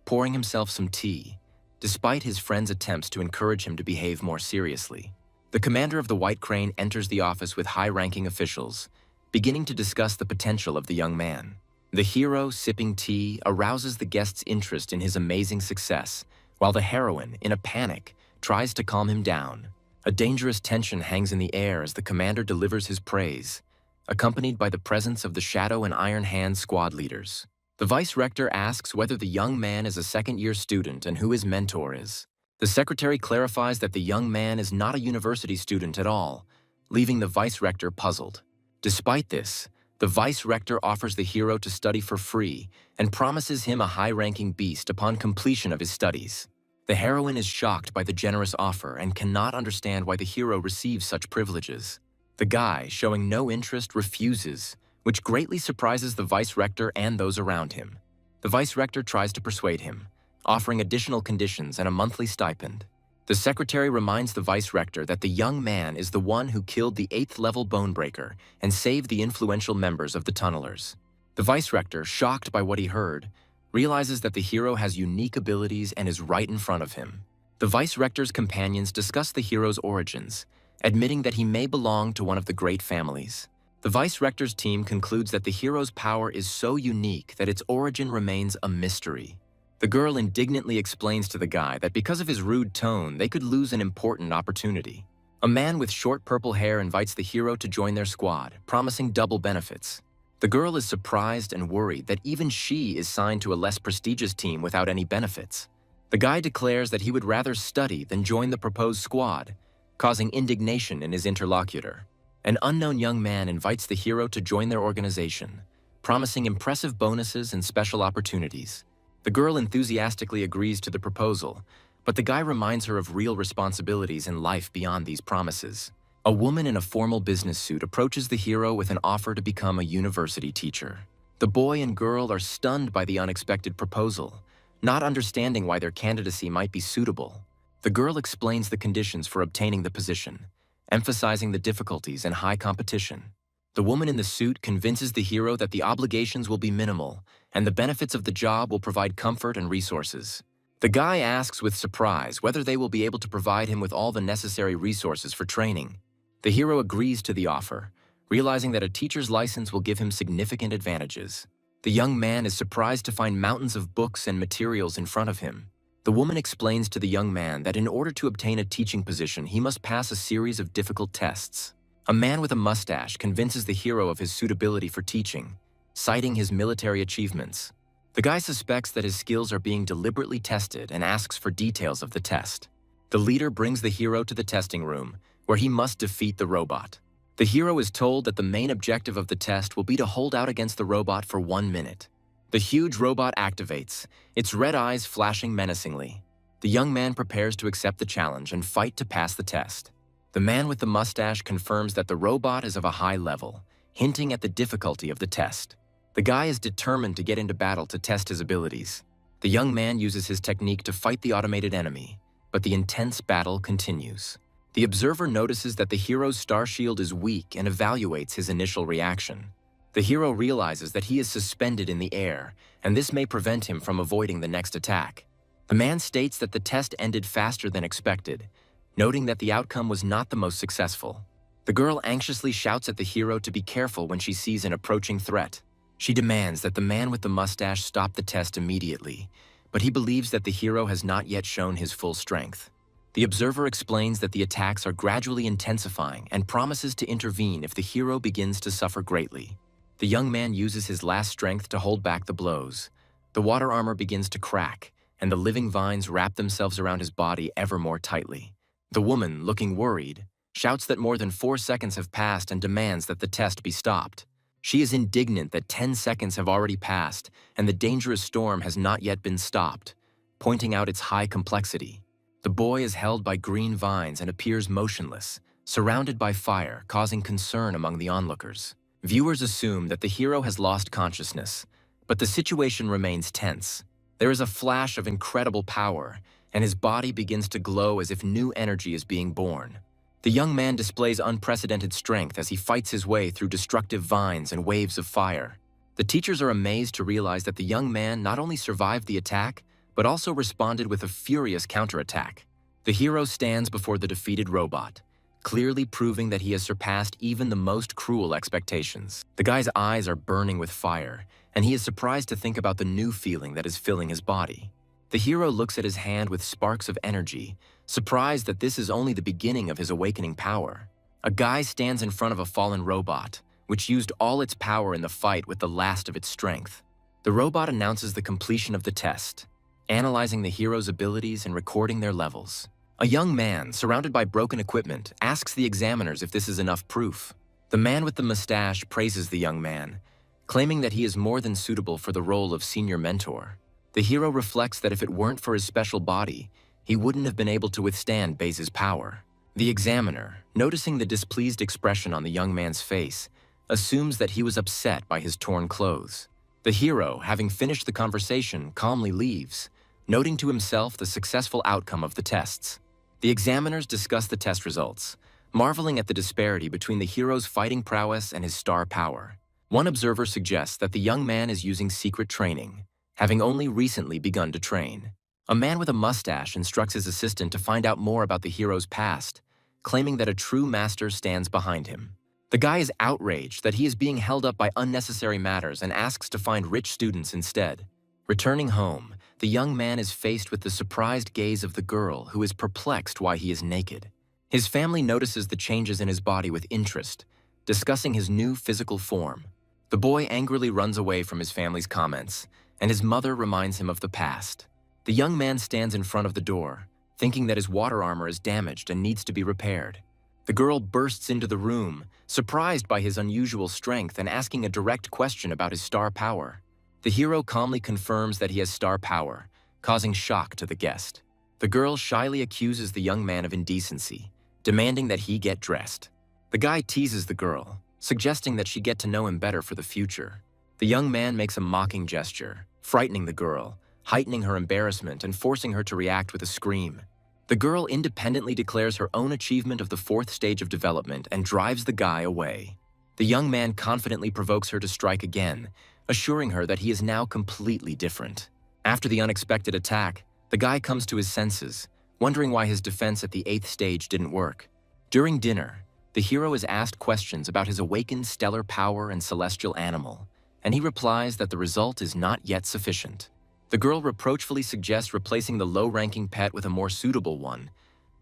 pouring himself some tea, despite his friend's attempts to encourage him to behave more seriously. The commander of the White Crane enters the office with high-ranking officials, beginning to discuss the potential of the young man. The hero, sipping tea, arouses the guest's interest in his amazing success, while the heroine, in a panic, tries to calm him down. A dangerous tension hangs in the air as the commander delivers his praise, accompanied by the presence of the Shadow and Iron Hand squad leaders. The Vice Rector asks whether the young man is a second-year student and who his mentor is. The secretary clarifies that the young man is not a university student at all, leaving the Vice Rector puzzled. Despite this, the Vice Rector offers the hero to study for free and promises him a high-ranking beast upon completion of his studies. The heroine is shocked by the generous offer and cannot understand why the hero receives such privileges. The guy, showing no interest, refuses, which greatly surprises the Vice Rector and those around him. The Vice Rector tries to persuade him, offering additional conditions and a monthly stipend. The secretary reminds the Vice Rector that the young man is the one who killed the 8th-level Bonebreaker and saved the influential members of the Tunnelers. The Vice Rector, shocked by what he heard, realizes that the hero has unique abilities and is right in front of him. The vice-rector's companions discuss the hero's origins, admitting that he may belong to one of the great families. The vice-rector's team concludes that the hero's power is so unique that its origin remains a mystery. The girl indignantly explains to the guy that because of his rude tone, they could lose an important opportunity. A man with short purple hair invites the hero to join their squad, promising double benefits. The girl is surprised and worried that even she is signed to a less prestigious team without any benefits. The guy declares that he would rather study than join the proposed squad, causing indignation in his interlocutor. An unknown young man invites the hero to join their organization, promising impressive bonuses and special opportunities. The girl enthusiastically agrees to the proposal, but the guy reminds her of real responsibilities in life beyond these promises. A woman in a formal business suit approaches the hero with an offer to become a university teacher. The boy and girl are stunned by the unexpected proposal, not understanding why their candidacy might be suitable. The girl explains the conditions for obtaining the position, emphasizing the difficulties and high competition. The woman in the suit convinces the hero that the obligations will be minimal and the benefits of the job will provide comfort and resources. The guy asks with surprise whether they will be able to provide him with all the necessary resources for training. The hero agrees to the offer, realizing that a teacher's license will give him significant advantages. The young man is surprised to find mountains of books and materials in front of him. The woman explains to the young man that in order to obtain a teaching position, he must pass a series of difficult tests. A man with a mustache convinces the hero of his suitability for teaching, citing his military achievements. The guy suspects that his skills are being deliberately tested and asks for details of the test. The leader brings the hero to the testing room, where he must defeat the robot. The hero is told that the main objective of the test will be to hold out against the robot for 1 minute. The huge robot activates, its red eyes flashing menacingly. The young man prepares to accept the challenge and fight to pass the test. The man with the mustache confirms that the robot is of a high level, hinting at the difficulty of the test. The guy is determined to get into battle to test his abilities. The young man uses his technique to fight the automated enemy, but the intense battle continues. The observer notices that the hero's star shield is weak and evaluates his initial reaction. The hero realizes that he is suspended in the air, and this may prevent him from avoiding the next attack. The man states that the test ended faster than expected, noting that the outcome was not the most successful. The girl anxiously shouts at the hero to be careful when she sees an approaching threat. She demands that the man with the mustache stop the test immediately, but he believes that the hero has not yet shown his full strength. The observer explains that the attacks are gradually intensifying and promises to intervene if the hero begins to suffer greatly. The young man uses his last strength to hold back the blows. The water armor begins to crack, and the living vines wrap themselves around his body ever more tightly. The woman, looking worried, shouts that more than 4 seconds have passed and demands that the test be stopped. She is indignant that 10 seconds have already passed and the dangerous storm has not yet been stopped, pointing out its high complexity. The boy is held by green vines and appears motionless, surrounded by fire, causing concern among the onlookers. Viewers assume that the hero has lost consciousness, but the situation remains tense. There is a flash of incredible power, and his body begins to glow as if new energy is being born. The young man displays unprecedented strength as he fights his way through destructive vines and waves of fire. The teachers are amazed to realize that the young man not only survived the attack, but also responded with a furious counterattack. The hero stands before the defeated robot, clearly proving that he has surpassed even the most cruel expectations. The guy's eyes are burning with fire, and he is surprised to think about the new feeling that is filling his body. The hero looks at his hand with sparks of energy, surprised that this is only the beginning of his awakening power. A guy stands in front of a fallen robot, which used all its power in the fight with the last of its strength. The robot announces the completion of the test, analyzing the hero's abilities and recording their levels. A young man, surrounded by broken equipment, asks the examiners if this is enough proof. The man with the mustache praises the young man, claiming that he is more than suitable for the role of senior mentor. The hero reflects that if it weren't for his special body, he wouldn't have been able to withstand Baze's power. The examiner, noticing the displeased expression on the young man's face, assumes that he was upset by his torn clothes. The hero, having finished the conversation, calmly leaves, noting to himself the successful outcome of the tests. The examiners discuss the test results, marveling at the disparity between the hero's fighting prowess and his star power. One observer suggests that the young man is using secret training, having only recently begun to train. A man with a mustache instructs his assistant to find out more about the hero's past, claiming that a true master stands behind him. The guy is outraged that he is being held up by unnecessary matters and asks to find rich students instead. Returning home, the young man is faced with the surprised gaze of the girl, who is perplexed why he is naked. His family notices the changes in his body with interest, discussing his new physical form. The boy angrily runs away from his family's comments, and his mother reminds him of the past. The young man stands in front of the door, thinking that his water armor is damaged and needs to be repaired. The girl bursts into the room, surprised by his unusual strength and asking a direct question about his star power. The hero calmly confirms that he has star power, causing shock to the guest. The girl shyly accuses the young man of indecency, demanding that he get dressed. The guy teases the girl, suggesting that she get to know him better for the future. The young man makes a mocking gesture, frightening the girl, heightening her embarrassment and forcing her to react with a scream. The girl independently declares her own achievement of the 4th stage of development and drives the guy away. The young man confidently provokes her to strike again, assuring her that he is now completely different. After the unexpected attack, the guy comes to his senses, wondering why his defense at the 8th stage didn't work. During dinner, the hero is asked questions about his awakened stellar power and celestial animal, and he replies that the result is not yet sufficient. The girl reproachfully suggests replacing the low-ranking pet with a more suitable one,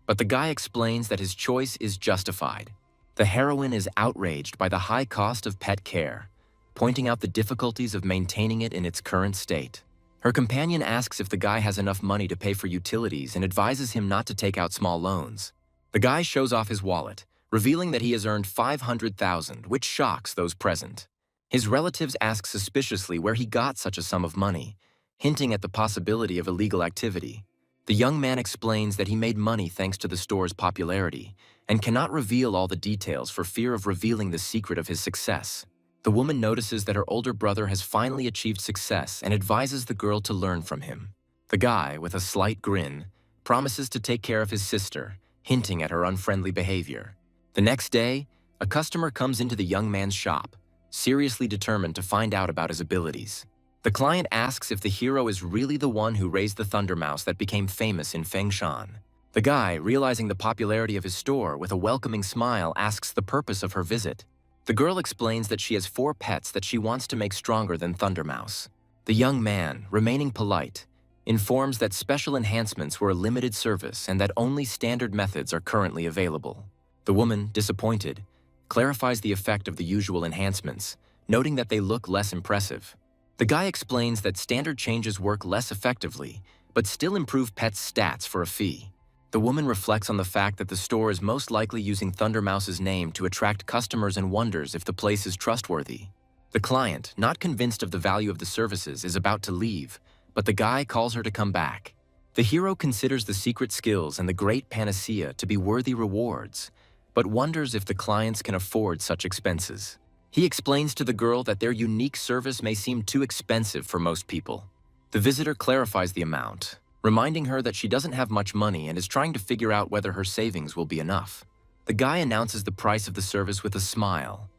but the guy explains that his choice is justified. The heroine is outraged by the high cost of pet care, pointing out the difficulties of maintaining it in its current state. Her companion asks if the guy has enough money to pay for utilities and advises him not to take out small loans. The guy shows off his wallet, revealing that he has earned $500,000, which shocks those present. His relatives ask suspiciously where he got such a sum of money, hinting at the possibility of illegal activity. The young man explains that he made money thanks to the store's popularity and cannot reveal all the details for fear of revealing the secret of his success. The woman notices that her older brother has finally achieved success and advises the girl to learn from him. The guy, with a slight grin, promises to take care of his sister, hinting at her unfriendly behavior. The next day, a customer comes into the young man's shop, seriously determined to find out about his abilities. The client asks if the hero is really the one who raised the thunder mouse that became famous in Fengshan. The guy, realizing the popularity of his store, with a welcoming smile asks the purpose of her visit. The girl explains that she has 4 pets that she wants to make stronger than Thunder Mouse. The young man, remaining polite, informs that special enhancements were a limited service and that only standard methods are currently available. The woman, disappointed, clarifies the effect of the usual enhancements, noting that they look less impressive. The guy explains that standard changes work less effectively, but still improve pets' stats for a fee. The woman reflects on the fact that the store is most likely using Thunder Mouse's name to attract customers and wonders if the place is trustworthy. The client, not convinced of the value of the services, is about to leave, but the guy calls her to come back. The hero considers the secret skills and the great panacea to be worthy rewards, but wonders if the clients can afford such expenses. He explains to the girl that their unique service may seem too expensive for most people. The visitor clarifies the amount, reminding her that she doesn't have much money and is trying to figure out whether her savings will be enough. The guy announces the price of the service with a smile.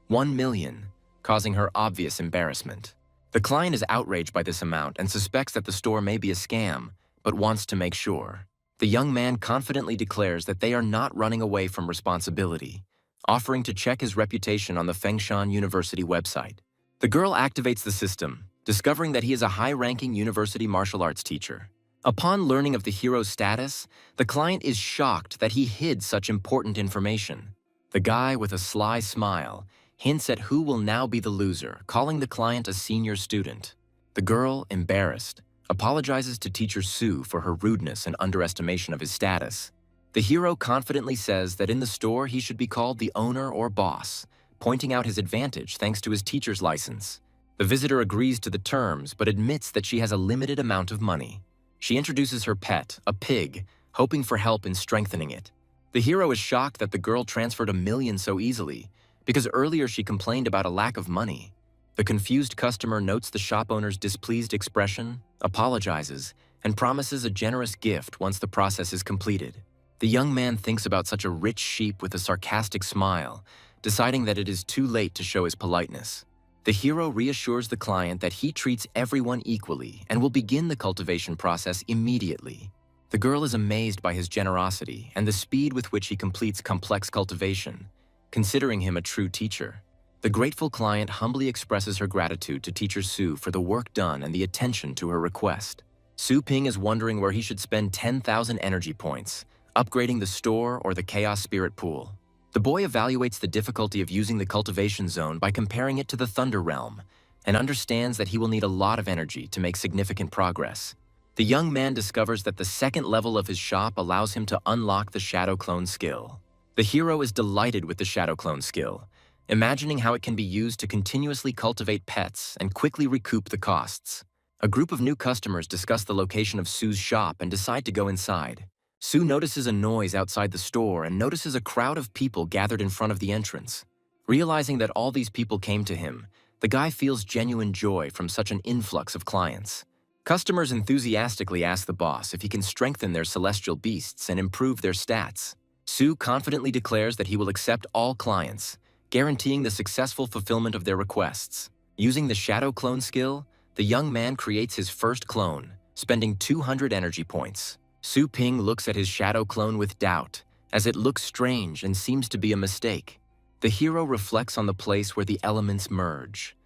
1 million, causing her obvious embarrassment. The client is outraged by this amount and suspects that the store may be a scam, but wants to make sure. The young man confidently declares that they are not running away from responsibility, offering to check his reputation on the Fengshan University website. The girl activates the system, discovering that he is a high-ranking university martial arts teacher. Upon learning of the hero's status, the client is shocked that he hid such important information. The guy, with a sly smile, hints at who will now be the loser, calling the client a senior student. The girl, embarrassed, apologizes to teacher Sue for her rudeness and underestimation of his status. The hero confidently says that in the store he should be called the owner or boss, pointing out his advantage thanks to his teacher's license. The visitor agrees to the terms but admits that she has a limited amount of money. She introduces her pet, a pig, hoping for help in strengthening it. The hero is shocked that the girl transferred $1 million so easily, because earlier she complained about a lack of money. The confused customer notes the shop owner's displeased expression, apologizes, and promises a generous gift once the process is completed. The young man thinks about such a rich sheep with a sarcastic smile, deciding that it is too late to show his politeness. The hero reassures the client that he treats everyone equally and will begin the cultivation process immediately. The girl is amazed by his generosity and the speed with which he completes complex cultivation, considering him a true teacher. The grateful client humbly expresses her gratitude to teacher Su for the work done and the attention to her request. Su Ping is wondering where he should spend 10,000 energy points, upgrading the store or the chaos spirit pool. The boy evaluates the difficulty of using the cultivation zone by comparing it to the Thunder Realm, and understands that he will need a lot of energy to make significant progress. The young man discovers that the second level of his shop allows him to unlock the Shadow Clone skill. The hero is delighted with the Shadow Clone skill, imagining how it can be used to continuously cultivate pets and quickly recoup the costs. A group of new customers discuss the location of Su's shop and decide to go inside. Su notices a noise outside the store and notices a crowd of people gathered in front of the entrance. Realizing that all these people came to him, the guy feels genuine joy from such an influx of clients. Customers enthusiastically ask the boss if he can strengthen their celestial beasts and improve their stats. Su confidently declares that he will accept all clients, guaranteeing the successful fulfillment of their requests. Using the Shadow Clone skill, the young man creates his first clone, spending 200 energy points. Su Ping looks at his Shadow Clone with doubt, as it looks strange and seems to be a mistake. The hero reflects on the place where the elements merge,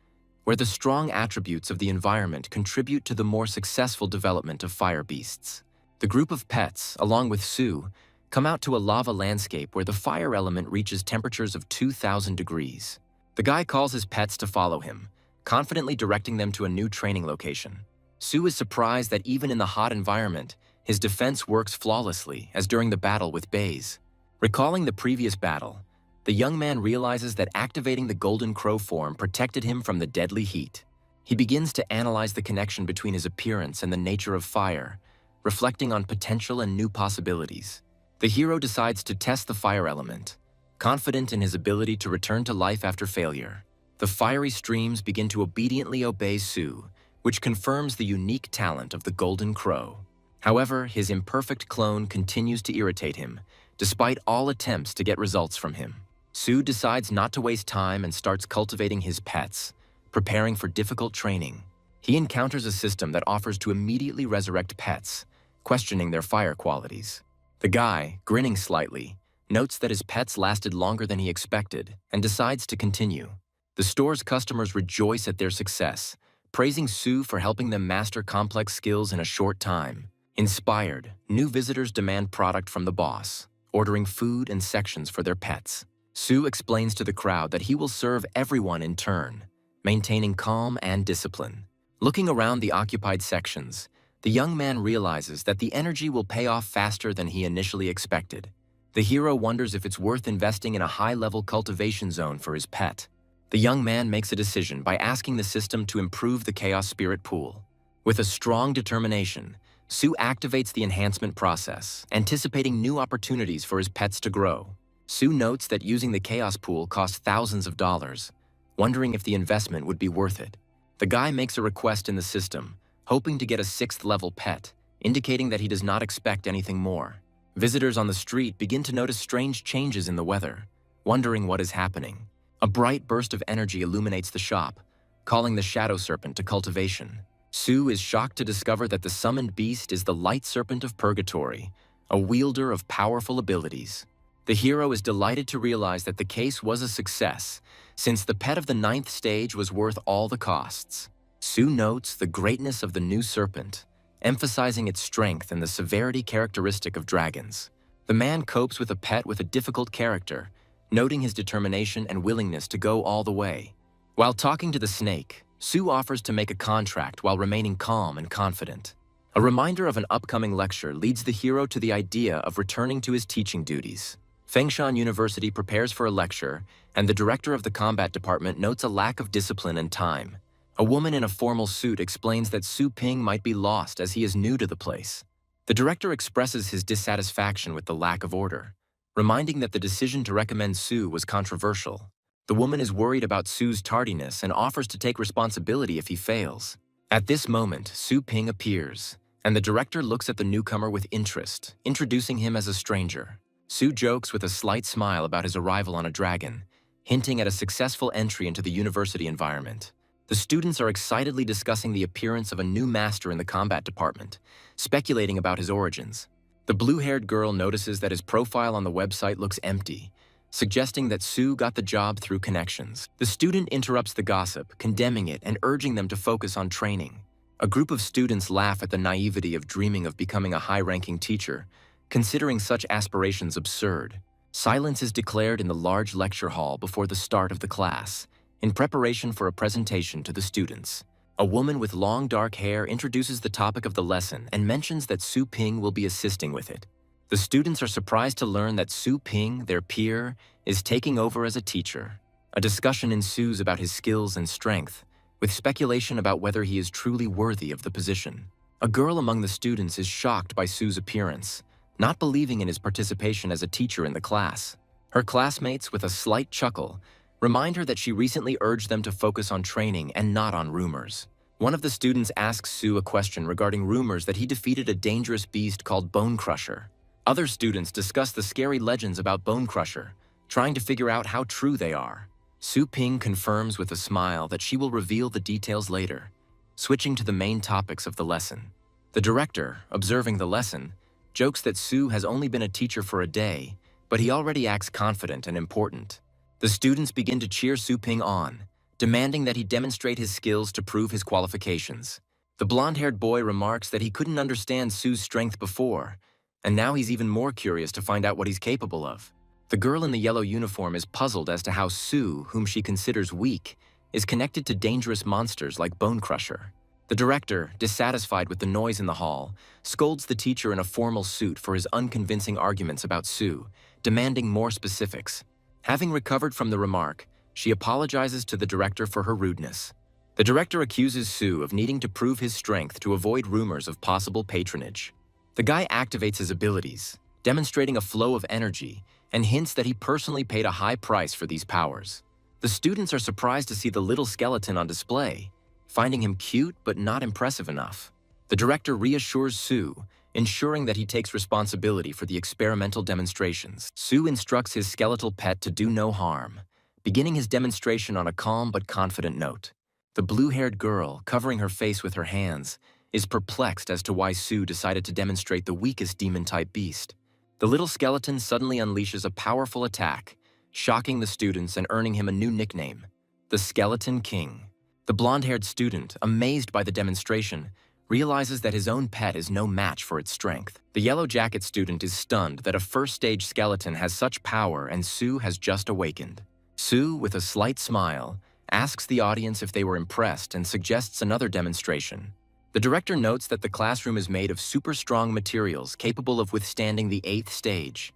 where the strong attributes of the environment contribute to the more successful development of fire beasts. The group of pets, along with Su, come out to a lava landscape where the fire element reaches temperatures of 2,000 degrees. The guy calls his pets to follow him, confidently directing them to a new training location. Su is surprised that even in the hot environment, his defense works flawlessly, as during the battle with Baze. Recalling the previous battle, the young man realizes that activating the Golden Crow form protected him from the deadly heat. He begins to analyze the connection between his appearance and the nature of fire, reflecting on potential and new possibilities. The hero decides to test the fire element, confident in his ability to return to life after failure. The fiery streams begin to obediently obey Su, which confirms the unique talent of the Golden Crow. However, his imperfect clone continues to irritate him, despite all attempts to get results from him. Su decides not to waste time and starts cultivating his pets, preparing for difficult training. He encounters a system that offers to immediately resurrect pets, questioning their fire qualities. The guy, grinning slightly, notes that his pets lasted longer than he expected and decides to continue. The store's customers rejoice at their success, praising Su for helping them master complex skills in a short time. Inspired, new visitors demand product from the boss, ordering food and sections for their pets. Su explains to the crowd that he will serve everyone in turn, maintaining calm and discipline. Looking around the occupied sections, the young man realizes that the energy will pay off faster than he initially expected. The hero wonders if it's worth investing in a high-level cultivation zone for his pet. The young man makes a decision by asking the system to improve the Chaos Spirit pool. With a strong determination, Su activates the enhancement process, anticipating new opportunities for his pets to grow. Su notes that using the Chaos Pool costs thousands of dollars, wondering if the investment would be worth it. The guy makes a request in the system, hoping to get a 6th-level pet, indicating that he does not expect anything more. Visitors on the street begin to notice strange changes in the weather, wondering what is happening. A bright burst of energy illuminates the shop, calling the Shadow Serpent to cultivation. Su is shocked to discover that the summoned beast is the Light Serpent of Purgatory, a wielder of powerful abilities. The hero is delighted to realize that the case was a success, since the pet of the 9th stage was worth all the costs. Su notes the greatness of the new serpent, emphasizing its strength and the severity characteristic of dragons. The man copes with a pet with a difficult character, noting his determination and willingness to go all the way. While talking to the snake, Su offers to make a contract while remaining calm and confident. A reminder of an upcoming lecture leads the hero to the idea of returning to his teaching duties. Fengshan University prepares for a lecture, and the director of the combat department notes a lack of discipline and time. A woman in a formal suit explains that Su Ping might be lost as he is new to the place. The director expresses his dissatisfaction with the lack of order, reminding that the decision to recommend Su was controversial. The woman is worried about Su's tardiness and offers to take responsibility if he fails. At this moment, Su Ping appears, and the director looks at the newcomer with interest, introducing him as a stranger. Su jokes with a slight smile about his arrival on a dragon, hinting at a successful entry into the university environment. The students are excitedly discussing the appearance of a new master in the combat department, speculating about his origins. The blue-haired girl notices that his profile on the website looks empty, suggesting that Sue got the job through connections. The student interrupts the gossip, condemning it and urging them to focus on training. A group of students laugh at the naivety of dreaming of becoming a high-ranking teacher, considering such aspirations absurd. Silence is declared in the large lecture hall before the start of the class, in preparation for a presentation to the students. A woman with long dark hair introduces the topic of the lesson and mentions that Su Ping will be assisting with it. The students are surprised to learn that Su Ping, their peer, is taking over as a teacher. A discussion ensues about his skills and strength, with speculation about whether he is truly worthy of the position. A girl among the students is shocked by Su's appearance, not believing in his participation as a teacher in the class. Her classmates, with a slight chuckle, remind her that she recently urged them to focus on training and not on rumors. One of the students asks Su a question regarding rumors that he defeated a dangerous beast called Bone Crusher. Other students discuss the scary legends about Bone Crusher, trying to figure out how true they are. Su Ping confirms with a smile that she will reveal the details later, switching to the main topics of the lesson. The director, observing the lesson, jokes that Su has only been a teacher for a day, but he already acts confident and important. The students begin to cheer Su Ping on, demanding that he demonstrate his skills to prove his qualifications. The blonde-haired boy remarks that he couldn't understand Su's strength before, and now he's even more curious to find out what he's capable of. The girl in the yellow uniform is puzzled as to how Su, whom she considers weak, is connected to dangerous monsters like Bone Crusher. The director, dissatisfied with the noise in the hall, scolds the teacher in a formal suit for his unconvincing arguments about Su, demanding more specifics. Having recovered from the remark, she apologizes to the director for her rudeness. The director accuses Su of needing to prove his strength to avoid rumors of possible patronage. The guy activates his abilities, demonstrating a flow of energy, and hints that he personally paid a high price for these powers. The students are surprised to see the little skeleton on display, finding him cute but not impressive enough. The director reassures Su, ensuring that he takes responsibility for the experimental demonstrations. Su instructs his skeletal pet to do no harm, beginning his demonstration on a calm but confident note. The blue-haired girl, covering her face with her hands, is perplexed as to why Su decided to demonstrate the weakest demon-type beast. The little skeleton suddenly unleashes a powerful attack, shocking the students and earning him a new nickname, the Skeleton King. The blonde-haired student, amazed by the demonstration, realizes that his own pet is no match for its strength. The yellow jacket student is stunned that a first-stage skeleton has such power and Su has just awakened. Su, with a slight smile, asks the audience if they were impressed and suggests another demonstration. The director notes that the classroom is made of super strong materials capable of withstanding the 8th stage,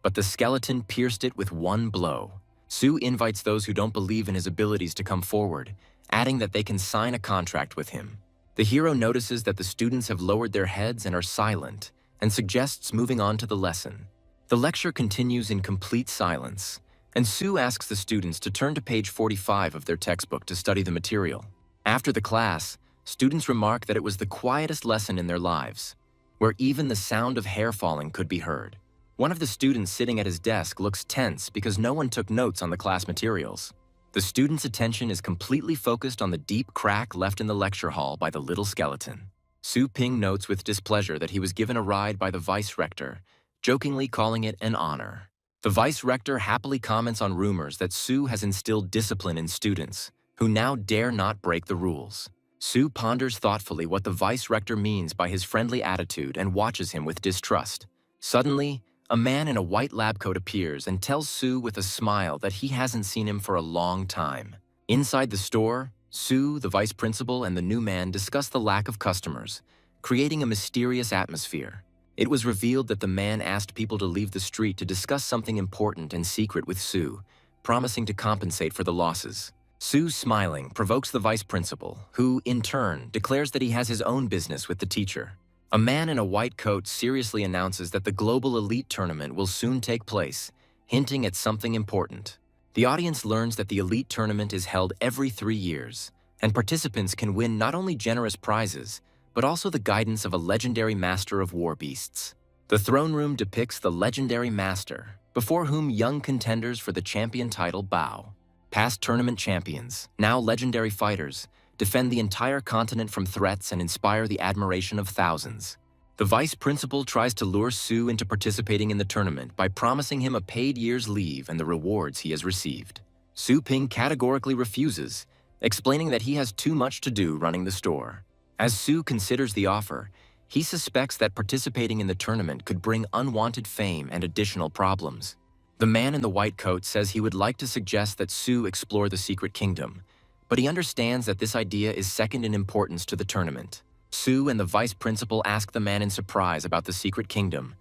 but the skeleton pierced it with one blow. Su invites those who don't believe in his abilities to come forward, adding that they can sign a contract with him. The hero notices that the students have lowered their heads and are silent, and suggests moving on to the lesson. The lecture continues in complete silence, and Su asks the students to turn to page 45 of their textbook to study the material. After the class, students remark that it was the quietest lesson in their lives, where even the sound of hair falling could be heard. One of the students sitting at his desk looks tense because no one took notes on the class materials. The student's attention is completely focused on the deep crack left in the lecture hall by the little skeleton. Su Ping notes with displeasure that he was given a ride by the vice-rector, jokingly calling it an honor. The vice-rector happily comments on rumors that Su has instilled discipline in students, who now dare not break the rules. Su ponders thoughtfully what the vice-rector means by his friendly attitude and watches him with distrust. Suddenly, a man in a white lab coat appears and tells Su with a smile that he hasn't seen him for a long time. Inside the store, Su, the vice principal, and the new man discuss the lack of customers, creating a mysterious atmosphere. It was revealed that the man asked people to leave the street to discuss something important and secret with Su, promising to compensate for the losses. Su, smiling, provokes the vice principal, who, in turn, declares that he has his own business with the teacher. A man in a white coat seriously announces that the Global Elite Tournament will soon take place, hinting at something important. The audience learns that the Elite Tournament is held every 3 years, and participants can win not only generous prizes, but also the guidance of a legendary master of war beasts. The throne room depicts the legendary master, before whom young contenders for the champion title bow. Past tournament champions, now legendary fighters, defend the entire continent from threats and inspire the admiration of thousands. The vice principal tries to lure Su into participating in the tournament by promising him a paid year's leave and the rewards he has received. Su Ping categorically refuses, explaining that he has too much to do running the store. As Su considers the offer, he suspects that participating in the tournament could bring unwanted fame and additional problems. The man in the white coat says he would like to suggest that Su explore the secret kingdom, but he understands that this idea is second in importance to the tournament. Su and the vice principal ask the man in surprise about the secret kingdom,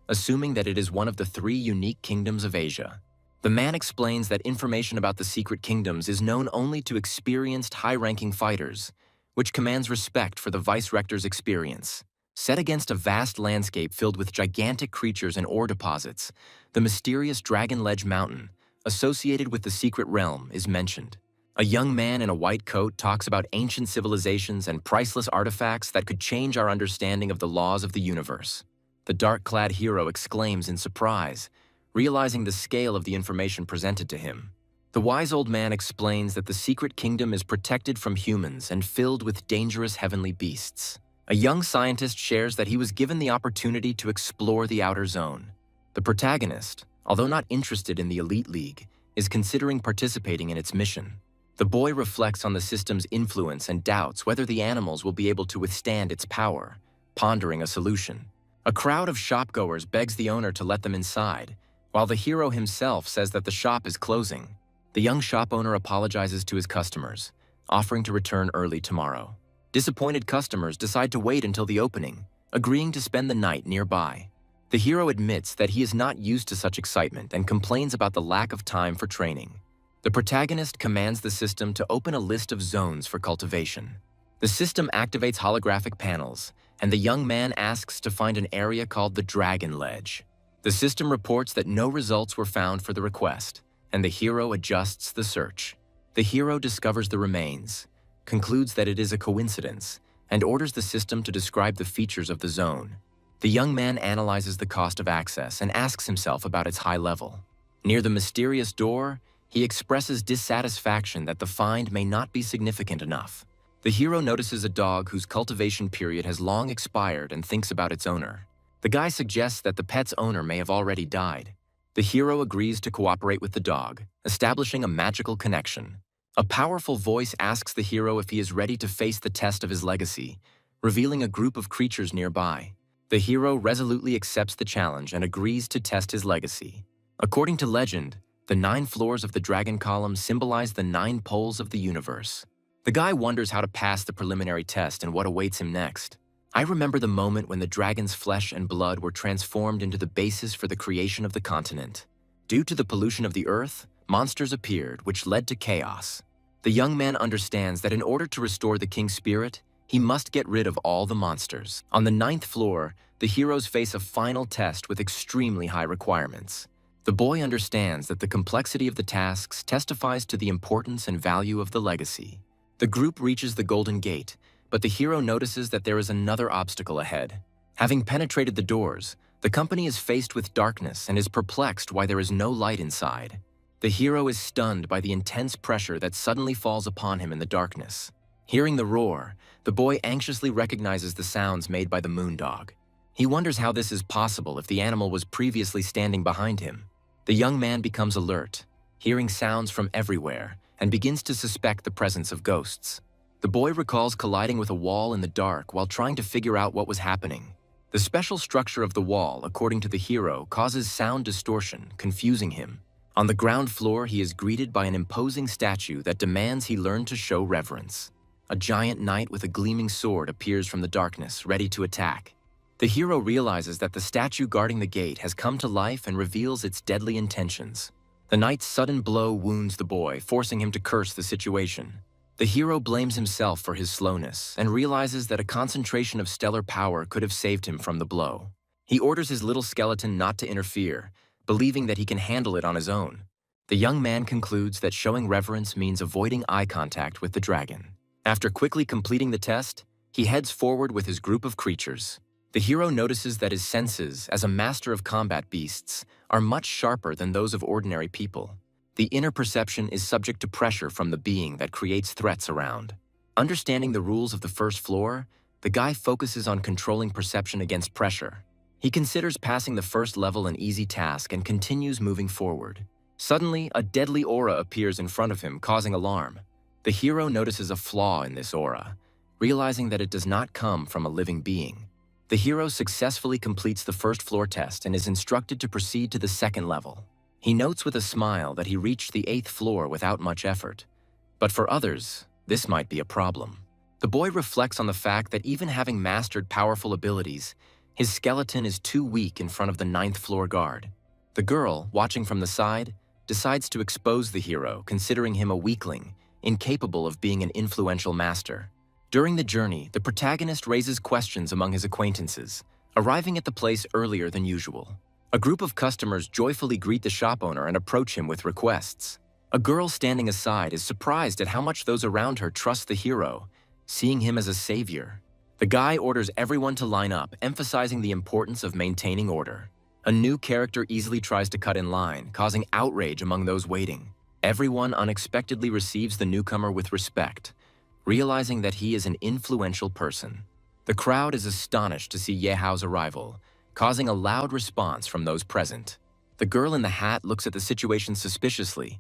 assuming that it is one of the 3 unique kingdoms of Asia. The man explains that information about the secret kingdoms is known only to experienced high-ranking fighters, which commands respect for the vice-rector's experience. Set against a vast landscape filled with gigantic creatures and ore deposits, the mysterious Dragon Ledge Mountain, associated with the secret realm, is mentioned. A young man in a white coat talks about ancient civilizations and priceless artifacts that could change our understanding of the laws of the universe. The dark-clad hero exclaims in surprise, realizing the scale of the information presented to him. The wise old man explains that the secret kingdom is protected from humans and filled with dangerous heavenly beasts. A young scientist shares that he was given the opportunity to explore the outer zone. The protagonist, although not interested in the Elite League, is considering participating in its mission. The boy reflects on the system's influence and doubts whether the animals will be able to withstand its power, pondering a solution. A crowd of shopgoers begs the owner to let them inside, while the hero himself says that the shop is closing. The young shop owner apologizes to his customers, offering to return early tomorrow. Disappointed customers decide to wait until the opening, agreeing to spend the night nearby. The hero admits that he is not used to such excitement and complains about the lack of time for training. The protagonist commands the system to open a list of zones for cultivation. The system activates holographic panels, and the young man asks to find an area called the Dragon Ledge. The system reports that no results were found for the request, and the hero adjusts the search. The hero discovers the remains, concludes that it is a coincidence, and orders the system to describe the features of the zone. The young man analyzes the cost of access and asks himself about its high level. Near the mysterious door, he expresses dissatisfaction that the find may not be significant enough. The hero notices a dog whose cultivation period has long expired and thinks about its owner. The guy suggests that the pet's owner may have already died. The hero agrees to cooperate with the dog, establishing a magical connection. A powerful voice asks the hero if he is ready to face the test of his legacy, revealing a group of creatures nearby. The hero resolutely accepts the challenge and agrees to test his legacy. According to legend, the 9 floors of the dragon column symbolize the 9 poles of the universe. The guy wonders how to pass the preliminary test and what awaits him next. I remember the moment when the dragon's flesh and blood were transformed into the basis for the creation of the continent. Due to the pollution of the earth, monsters appeared, which led to chaos. The young man understands that in order to restore the king's spirit, he must get rid of all the monsters. On the 9th floor, the heroes face a final test with extremely high requirements. The boy understands that the complexity of the tasks testifies to the importance and value of the legacy. The group reaches the Golden Gate, but the hero notices that there is another obstacle ahead. Having penetrated the doors, the company is faced with darkness and is perplexed why there is no light inside. The hero is stunned by the intense pressure that suddenly falls upon him in the darkness. Hearing the roar, the boy anxiously recognizes the sounds made by the moondog. He wonders how this is possible if the animal was previously standing behind him. The young man becomes alert, hearing sounds from everywhere, and begins to suspect the presence of ghosts. The boy recalls colliding with a wall in the dark while trying to figure out what was happening. The special structure of the wall, according to the hero, causes sound distortion, confusing him. On the ground floor, he is greeted by an imposing statue that demands he learn to show reverence. A giant knight with a gleaming sword appears from the darkness, ready to attack. The hero realizes that the statue guarding the gate has come to life and reveals its deadly intentions. The knight's sudden blow wounds the boy, forcing him to curse the situation. The hero blames himself for his slowness and realizes that a concentration of stellar power could have saved him from the blow. He orders his little skeleton not to interfere, believing that he can handle it on his own. The young man concludes that showing reverence means avoiding eye contact with the dragon. After quickly completing the test, he heads forward with his group of creatures. The hero notices that his senses, as a master of combat beasts, are much sharper than those of ordinary people. The inner perception is subject to pressure from the being that creates threats around. Understanding the rules of the first floor, the guy focuses on controlling perception against pressure. He considers passing the first level an easy task and continues moving forward. Suddenly, a deadly aura appears in front of him, causing alarm. The hero notices a flaw in this aura, realizing that it does not come from a living being. The hero successfully completes the first floor test and is instructed to proceed to the second level. He notes with a smile that he reached the 8th floor without much effort. But for others, this might be a problem. The boy reflects on the fact that even having mastered powerful abilities, his skeleton is too weak in front of the 9th floor guard. The girl, watching from the side, decides to expose the hero, considering him a weakling, incapable of being an influential master. During the journey, the protagonist raises questions among his acquaintances, arriving at the place earlier than usual. A group of customers joyfully greet the shop owner and approach him with requests. A girl standing aside is surprised at how much those around her trust the hero, seeing him as a savior. The guy orders everyone to line up, emphasizing the importance of maintaining order. A new character easily tries to cut in line, causing outrage among those waiting. Everyone unexpectedly receives the newcomer with respect, realizing that he is an influential person. The crowd is astonished to see Ye Hao's arrival, causing a loud response from those present. The girl in the hat looks at the situation suspiciously,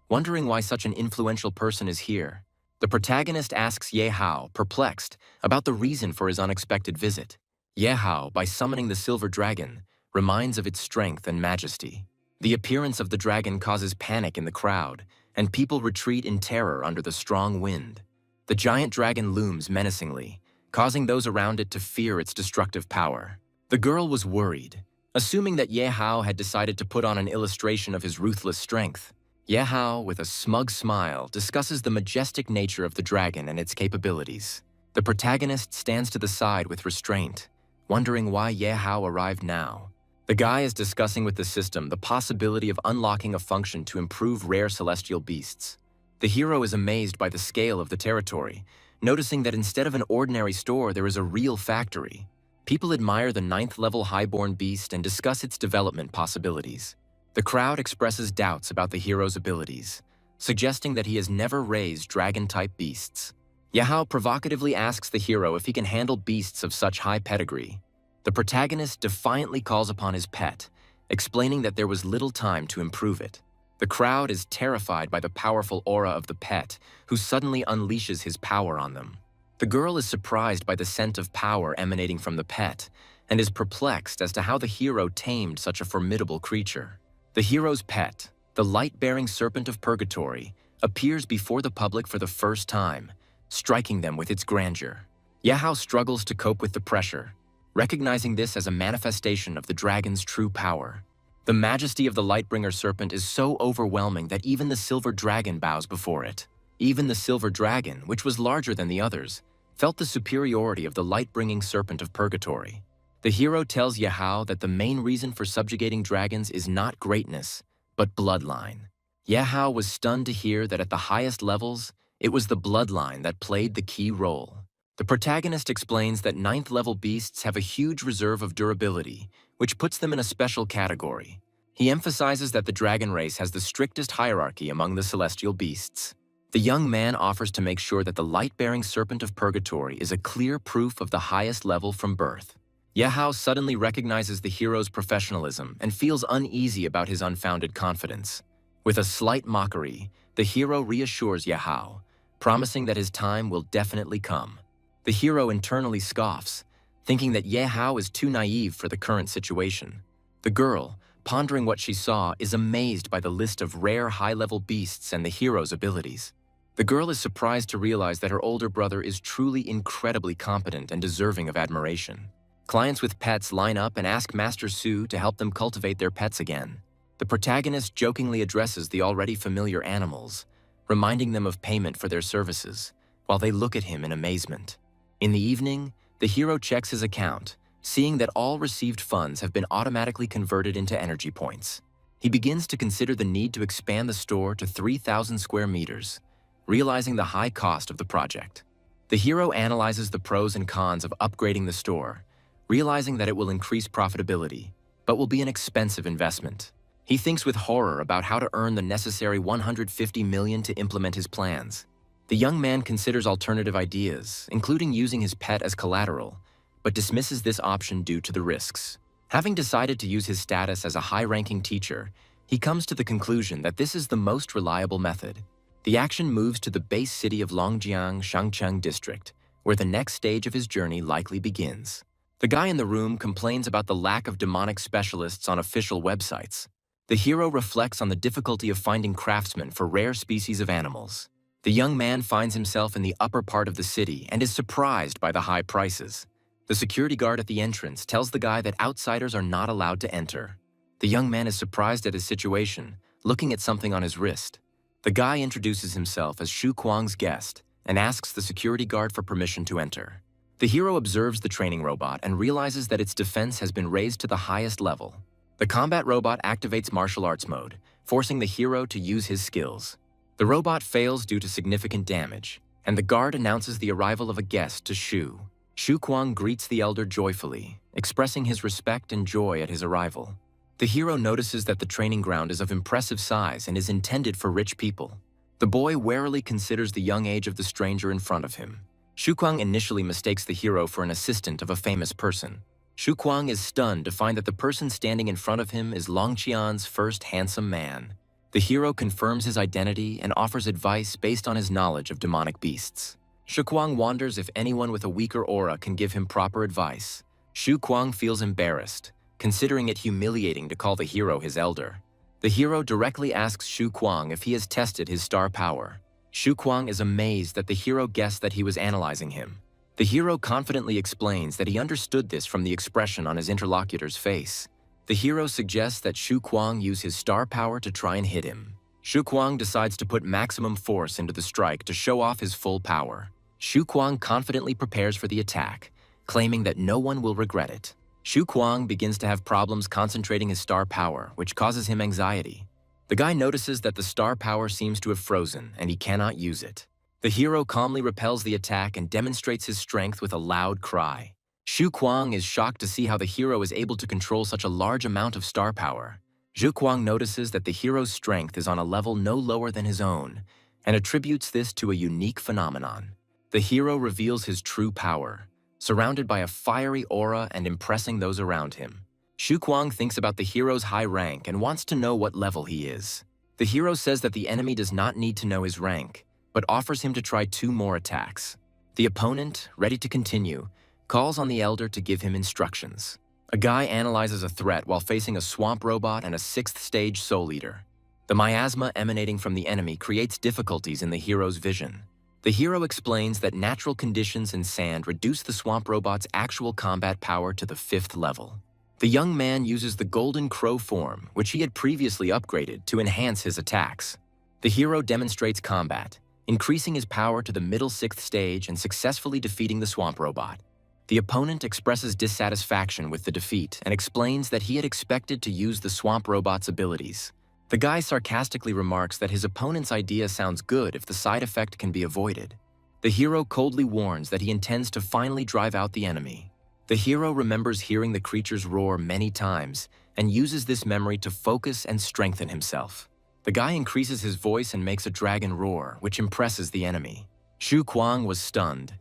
wondering why such an influential person is here. The protagonist asks Ye Hao, perplexed, about the reason for his unexpected visit. Ye Hao, by summoning the silver dragon, reminds of its strength and majesty. The appearance of the dragon causes panic in the crowd, and people retreat in terror under the strong wind. The giant dragon looms menacingly, causing those around it to fear its destructive power. The girl was worried, assuming that Ye Hao had decided to put on an illustration of his ruthless strength. Ye Hao, with a smug smile, discusses the majestic nature of the dragon and its capabilities. The protagonist stands to the side with restraint, wondering why Ye Hao arrived now. The guy is discussing with the system the possibility of unlocking a function to improve rare celestial beasts. The hero is amazed by the scale of the territory, noticing that instead of an ordinary store, there is a real factory. People admire the 9th level highborn beast and discuss its development possibilities. The crowd expresses doubts about the hero's abilities, suggesting that he has never raised dragon-type beasts. Ye Hao provocatively asks the hero if he can handle beasts of such high pedigree. The protagonist defiantly calls upon his pet, explaining that there was little time to improve it. The crowd is terrified by the powerful aura of the pet, who suddenly unleashes his power on them. The girl is surprised by the scent of power emanating from the pet, and is perplexed as to how the hero tamed such a formidable creature. The hero's pet, the light-bearing serpent of purgatory, appears before the public for the first time, striking them with its grandeur. Ye Hao struggles to cope with the pressure, recognizing this as a manifestation of the dragon's true power. The majesty of the Lightbringer serpent is so overwhelming that even the silver dragon bows before it. Even the silver dragon, which was larger than the others, felt the superiority of the light-bringing serpent of purgatory. The hero tells Ye Hao that the main reason for subjugating dragons is not greatness, but bloodline. Ye Hao was stunned to hear that at the highest levels, it was the bloodline that played the key role. The protagonist explains that 9th level beasts have a huge reserve of durability, which puts them in a special category. He emphasizes that the dragon race has the strictest hierarchy among the celestial beasts. The young man offers to make sure that the light-bearing serpent of purgatory is a clear proof of the highest level from birth. Ye Hao suddenly recognizes the hero's professionalism and feels uneasy about his unfounded confidence. With a slight mockery, the hero reassures Ye Hao, promising that his time will definitely come. The hero internally scoffs, thinking that Ye Hao is too naive for the current situation. The girl, pondering what she saw, is amazed by the list of rare high-level beasts and the hero's abilities. The girl is surprised to realize that her older brother is truly incredibly competent and deserving of admiration. Clients with pets line up and ask Master Su to help them cultivate their pets again. The protagonist jokingly addresses the already familiar animals, reminding them of payment for their services, while they look at him in amazement. In the evening, the hero checks his account, seeing that all received funds have been automatically converted into energy points. He begins to consider the need to expand the store to 3,000 square meters, realizing the high cost of the project. The hero analyzes the pros and cons of upgrading the store, realizing that it will increase profitability, but will be an expensive investment. He thinks with horror about how to earn the necessary 150 million to implement his plans. The young man considers alternative ideas, including using his pet as collateral, but dismisses this option due to the risks. Having decided to use his status as a high-ranking teacher, he comes to the conclusion that this is the most reliable method. The action moves to the base city of Longjiang, Shangcheng district, where the next stage of his journey likely begins. The guy in the room complains about the lack of demonic specialists on official websites. The hero reflects on the difficulty of finding craftsmen for rare species of animals. The young man finds himself in the upper part of the city and is surprised by the high prices. The security guard at the entrance tells the guy that outsiders are not allowed to enter. The young man is surprised at his situation, looking at something on his wrist. The guy introduces himself as Xu Kuang's guest and asks the security guard for permission to enter. The hero observes the training robot and realizes that its defense has been raised to the highest level. The combat robot activates martial arts mode, forcing the hero to use his skills. The robot fails due to significant damage, and the guard announces the arrival of a guest to Xu. Xu Kuang greets the elder joyfully, expressing his respect and joy at his arrival. The hero notices that the training ground is of impressive size and is intended for rich people. The boy warily considers the young age of the stranger in front of him. Xu Kuang initially mistakes the hero for an assistant of a famous person. Xu Kuang is stunned to find that the person standing in front of him is Longqian's first handsome man. The hero confirms his identity and offers advice based on his knowledge of demonic beasts. Xu Kuang wonders if anyone with a weaker aura can give him proper advice. Xu Kuang feels embarrassed, considering it humiliating to call the hero his elder. The hero directly asks Xu Kuang if he has tested his star power. Xu Kuang is amazed that the hero guessed that he was analyzing him. The hero confidently explains that he understood this from the expression on his interlocutor's face. The hero suggests that Xu Kuang use his star power to try and hit him. Xu Kuang decides to put maximum force into the strike to show off his full power. Xu Kuang confidently prepares for the attack, claiming that no one will regret it. Xu Kuang begins to have problems concentrating his star power, which causes him anxiety. The guy notices that the star power seems to have frozen and he cannot use it. The hero calmly repels the attack and demonstrates his strength with a loud cry. Xu Kuang is shocked to see how the hero is able to control such a large amount of star power. Xu Kuang notices that the hero's strength is on a level no lower than his own, and attributes this to a unique phenomenon. The hero reveals his true power, surrounded by a fiery aura and impressing those around him. Xu Kuang thinks about the hero's high rank and wants to know what level he is. The hero says that the enemy does not need to know his rank, but offers him to try 2 more attacks. The opponent, ready to continue, calls on the elder to give him instructions. A guy analyzes a threat while facing a swamp robot and a 6th stage soul eater. The miasma emanating from the enemy creates difficulties in the hero's vision. The hero explains that natural conditions in sand reduce the swamp robot's actual combat power to the 5th level. The young man uses the golden crow form, which he had previously upgraded, to enhance his attacks. The hero demonstrates combat, increasing his power to the middle 6th stage and successfully defeating the swamp robot. The opponent expresses dissatisfaction with the defeat and explains that he had expected to use the swamp robot's abilities. The guy sarcastically remarks that his opponent's idea sounds good if the side effect can be avoided. The hero coldly warns that he intends to finally drive out the enemy. The hero remembers hearing the creature's roar many times and uses this memory to focus and strengthen himself. The guy increases his voice and makes a dragon roar, which impresses the enemy. Xu Kuang was stunned,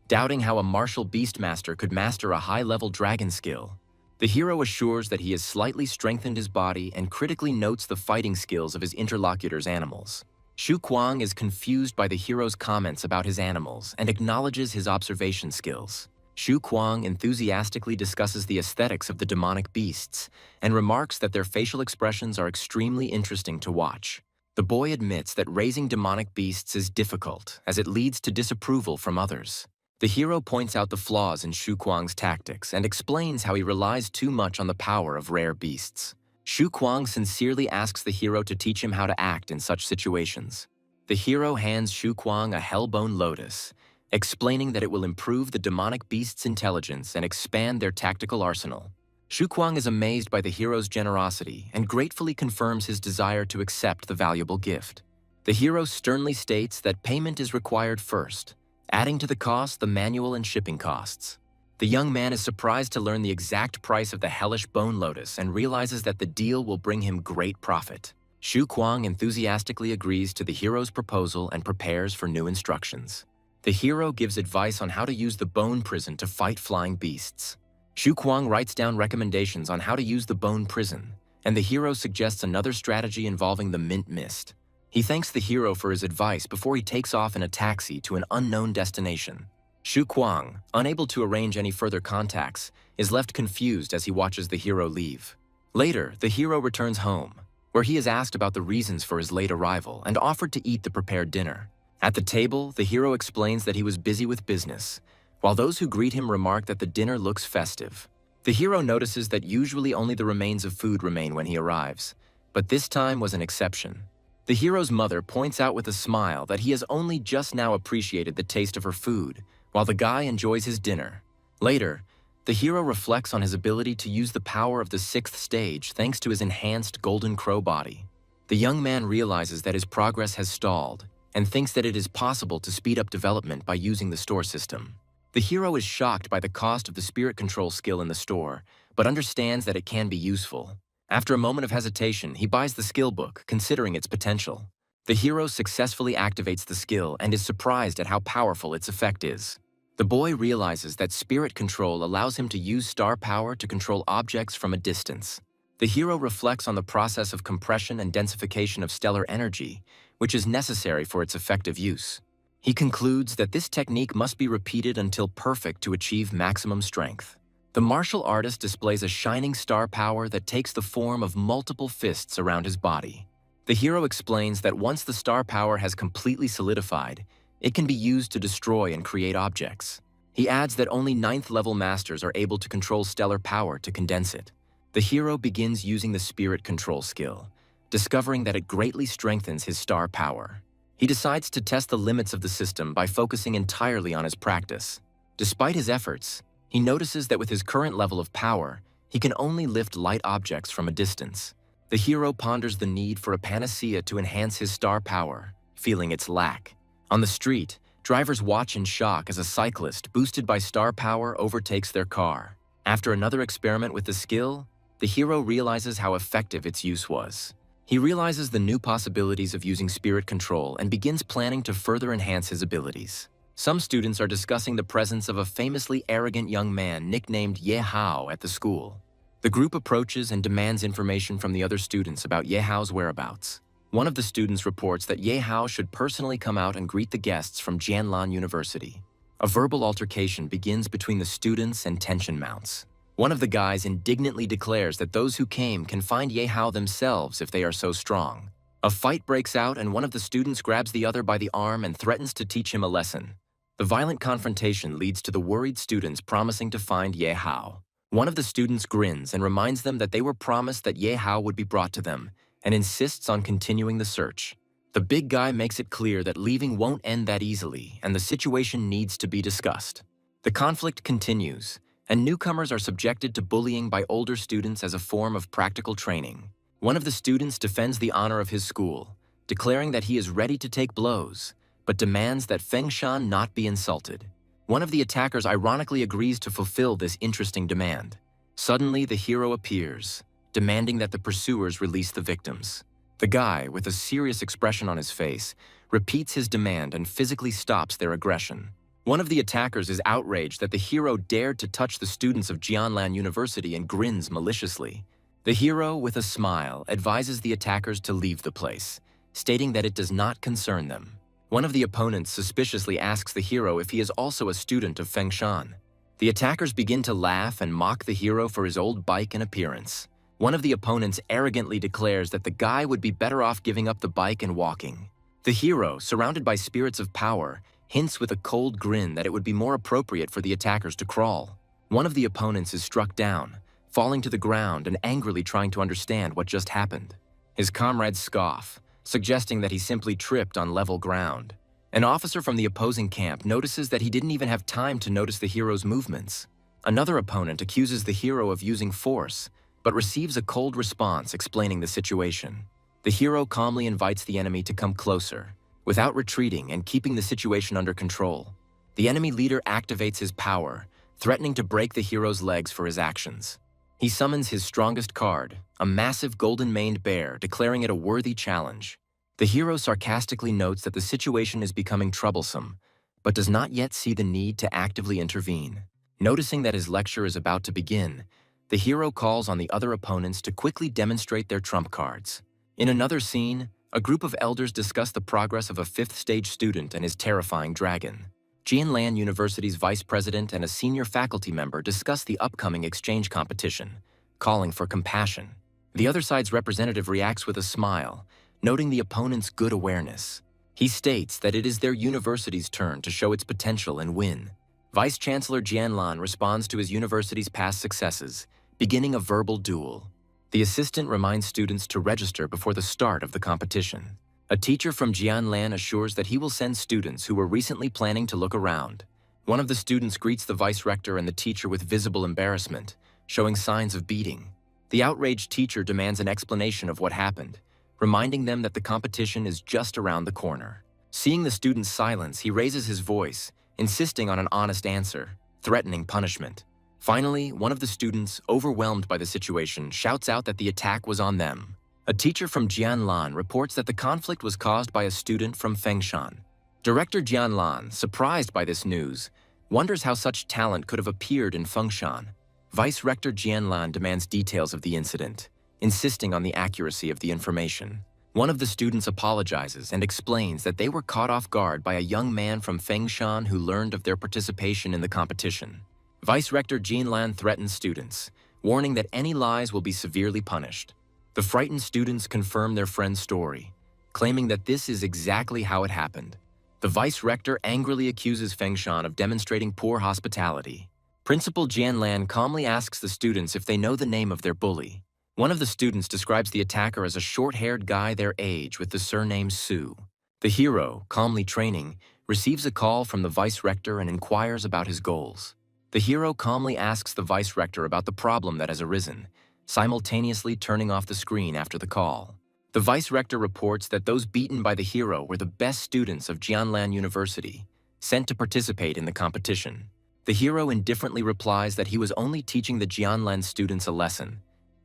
doubting how a martial Beastmaster could master a high-level dragon skill. The hero assures that he has slightly strengthened his body and critically notes the fighting skills of his interlocutor's animals. Xu Kuang is confused by the hero's comments about his animals and acknowledges his observation skills. Xu Kuang enthusiastically discusses the aesthetics of the demonic beasts and remarks that their facial expressions are extremely interesting to watch. The boy admits that raising demonic beasts is difficult, as it leads to disapproval from others. The hero points out the flaws in Xu Kuang's tactics and explains how he relies too much on the power of rare beasts. Xu Kuang sincerely asks the hero to teach him how to act in such situations. The hero hands Xu Kuang a hellbone lotus, explaining that it will improve the demonic beast's intelligence and expand their tactical arsenal. Xu Kuang is amazed by the hero's generosity and gratefully confirms his desire to accept the valuable gift. The hero sternly states that payment is required first, adding to the cost the manual and shipping costs. The young man is surprised to learn the exact price of the hellish bone lotus and realizes that the deal will bring him great profit. Xu Kuang enthusiastically agrees to the hero's proposal and prepares for new instructions. The hero gives advice on how to use the bone prison to fight flying beasts. Xu Kuang writes down recommendations on how to use the bone prison, and the hero suggests another strategy involving the mint mist. He thanks the hero for his advice before he takes off in a taxi to an unknown destination. Xu Kuang, unable to arrange any further contacts, is left confused as he watches the hero leave. Later, the hero returns home, where he is asked about the reasons for his late arrival and offered to eat the prepared dinner. At the table, the hero explains that he was busy with business, while those who greet him remark that the dinner looks festive. The hero notices that usually only the remains of food remain when he arrives, but this time was an exception. The hero's mother points out with a smile that he has only just now appreciated the taste of her food, while the guy enjoys his dinner. Later, the hero reflects on his ability to use the power of the 6th stage thanks to his enhanced golden crow body. The young man realizes that his progress has stalled and thinks that it is possible to speed up development by using the store system. The hero is shocked by the cost of the spirit control skill in the store, but understands that it can be useful. After a moment of hesitation, he buys the skill book, considering its potential. The hero successfully activates the skill and is surprised at how powerful its effect is. The boy realizes that spirit control allows him to use star power to control objects from a distance. The hero reflects on the process of compression and densification of stellar energy, which is necessary for its effective use. He concludes that this technique must be repeated until perfect to achieve maximum strength. The martial artist displays a shining star power that takes the form of multiple fists around his body. The hero explains that once the star power has completely solidified, it can be used to destroy and create objects. He adds that only 9th-level masters are able to control stellar power to condense it. The hero begins using the spirit control skill, discovering that it greatly strengthens his star power. He decides to test the limits of the system by focusing entirely on his practice. Despite his efforts, he notices that with his current level of power, he can only lift light objects from a distance. The hero ponders the need for a panacea to enhance his star power, feeling its lack. On the street, drivers watch in shock as a cyclist, boosted by star power, overtakes their car. After another experiment with the skill, the hero realizes how effective its use was. He realizes the new possibilities of using spirit control and begins planning to further enhance his abilities. Some students are discussing the presence of a famously arrogant young man nicknamed Ye Hao at the school. The group approaches and demands information from the other students about Ye Hao's whereabouts. One of the students reports that Ye Hao should personally come out and greet the guests from Jianlan University. A verbal altercation begins between the students and tension mounts. One of the guys indignantly declares that those who came can find Ye Hao themselves if they are so strong. A fight breaks out and one of the students grabs the other by the arm and threatens to teach him a lesson. The violent confrontation leads to the worried students promising to find Ye Hao. One of the students grins and reminds them that they were promised that Ye Hao would be brought to them, and insists on continuing the search. The big guy makes it clear that leaving won't end that easily, and the situation needs to be discussed. The conflict continues, and newcomers are subjected to bullying by older students as a form of practical training. One of the students defends the honor of his school, declaring that he is ready to take blows, but demands that Feng Shan not be insulted. One of the attackers ironically agrees to fulfill this interesting demand. Suddenly, the hero appears, demanding that the pursuers release the victims. The guy, with a serious expression on his face, repeats his demand and physically stops their aggression. One of the attackers is outraged that the hero dared to touch the students of Jianlan University and grins maliciously. The hero, with a smile, advises the attackers to leave the place, stating that it does not concern them. One of the opponents suspiciously asks the hero if he is also a student of Feng Shan. The attackers begin to laugh and mock the hero for his old bike and appearance. One of the opponents arrogantly declares that the guy would be better off giving up the bike and walking. The hero, surrounded by spirits of power, hints with a cold grin that it would be more appropriate for the attackers to crawl. One of the opponents is struck down, falling to the ground and angrily trying to understand what just happened. His comrades scoff, suggesting that he simply tripped on level ground. An officer from the opposing camp notices that he didn't even have time to notice the hero's movements. Another opponent accuses the hero of using force, but receives a cold response explaining the situation. The hero calmly invites the enemy to come closer, without retreating and keeping the situation under control. The enemy leader activates his power, threatening to break the hero's legs for his actions. He summons his strongest card, a massive golden-maned bear, declaring it a worthy challenge. The hero sarcastically notes that the situation is becoming troublesome, but does not yet see the need to actively intervene. Noticing that his lecture is about to begin, the hero calls on the other opponents to quickly demonstrate their trump cards. In another scene, a group of elders discuss the progress of a 5th-stage student and his terrifying dragon. Jianlan University's vice president and a senior faculty member discuss the upcoming exchange competition, calling for compassion. The other side's representative reacts with a smile, noting the opponent's good awareness. He states that it is their university's turn to show its potential and win. Vice Chancellor Jianlan responds to his university's past successes, beginning a verbal duel. The assistant reminds students to register before the start of the competition. A teacher from Jianlan assures that he will send students who were recently planning to look around. One of the students greets the vice-rector and the teacher with visible embarrassment, showing signs of beating. The outraged teacher demands an explanation of what happened, reminding them that the competition is just around the corner. Seeing the student's silence, he raises his voice, insisting on an honest answer, threatening punishment. Finally, one of the students, overwhelmed by the situation, shouts out that the attack was on them. A teacher from Jianlan reports that the conflict was caused by a student from Fengshan. Director Jianlan, surprised by this news, wonders how such talent could have appeared in Fengshan. Vice-Rector Jianlan demands details of the incident, insisting on the accuracy of the information. One of the students apologizes and explains that they were caught off guard by a young man from Fengshan who learned of their participation in the competition. Vice-Rector Jianlan threatens students, warning that any lies will be severely punished. The frightened students confirm their friend's story, claiming that this is exactly how it happened. The vice-rector angrily accuses Fengshan of demonstrating poor hospitality. Principal Jianlan calmly asks the students if they know the name of their bully. One of the students describes the attacker as a short-haired guy their age with the surname Su. The hero, calmly training, receives a call from the vice-rector and inquires about his goals. The hero calmly asks the vice-rector about the problem that has arisen, simultaneously turning off the screen after the call. The vice-rector reports that those beaten by the hero were the best students of Jianlan University, sent to participate in the competition. The hero indifferently replies that he was only teaching the Jianlan students a lesson,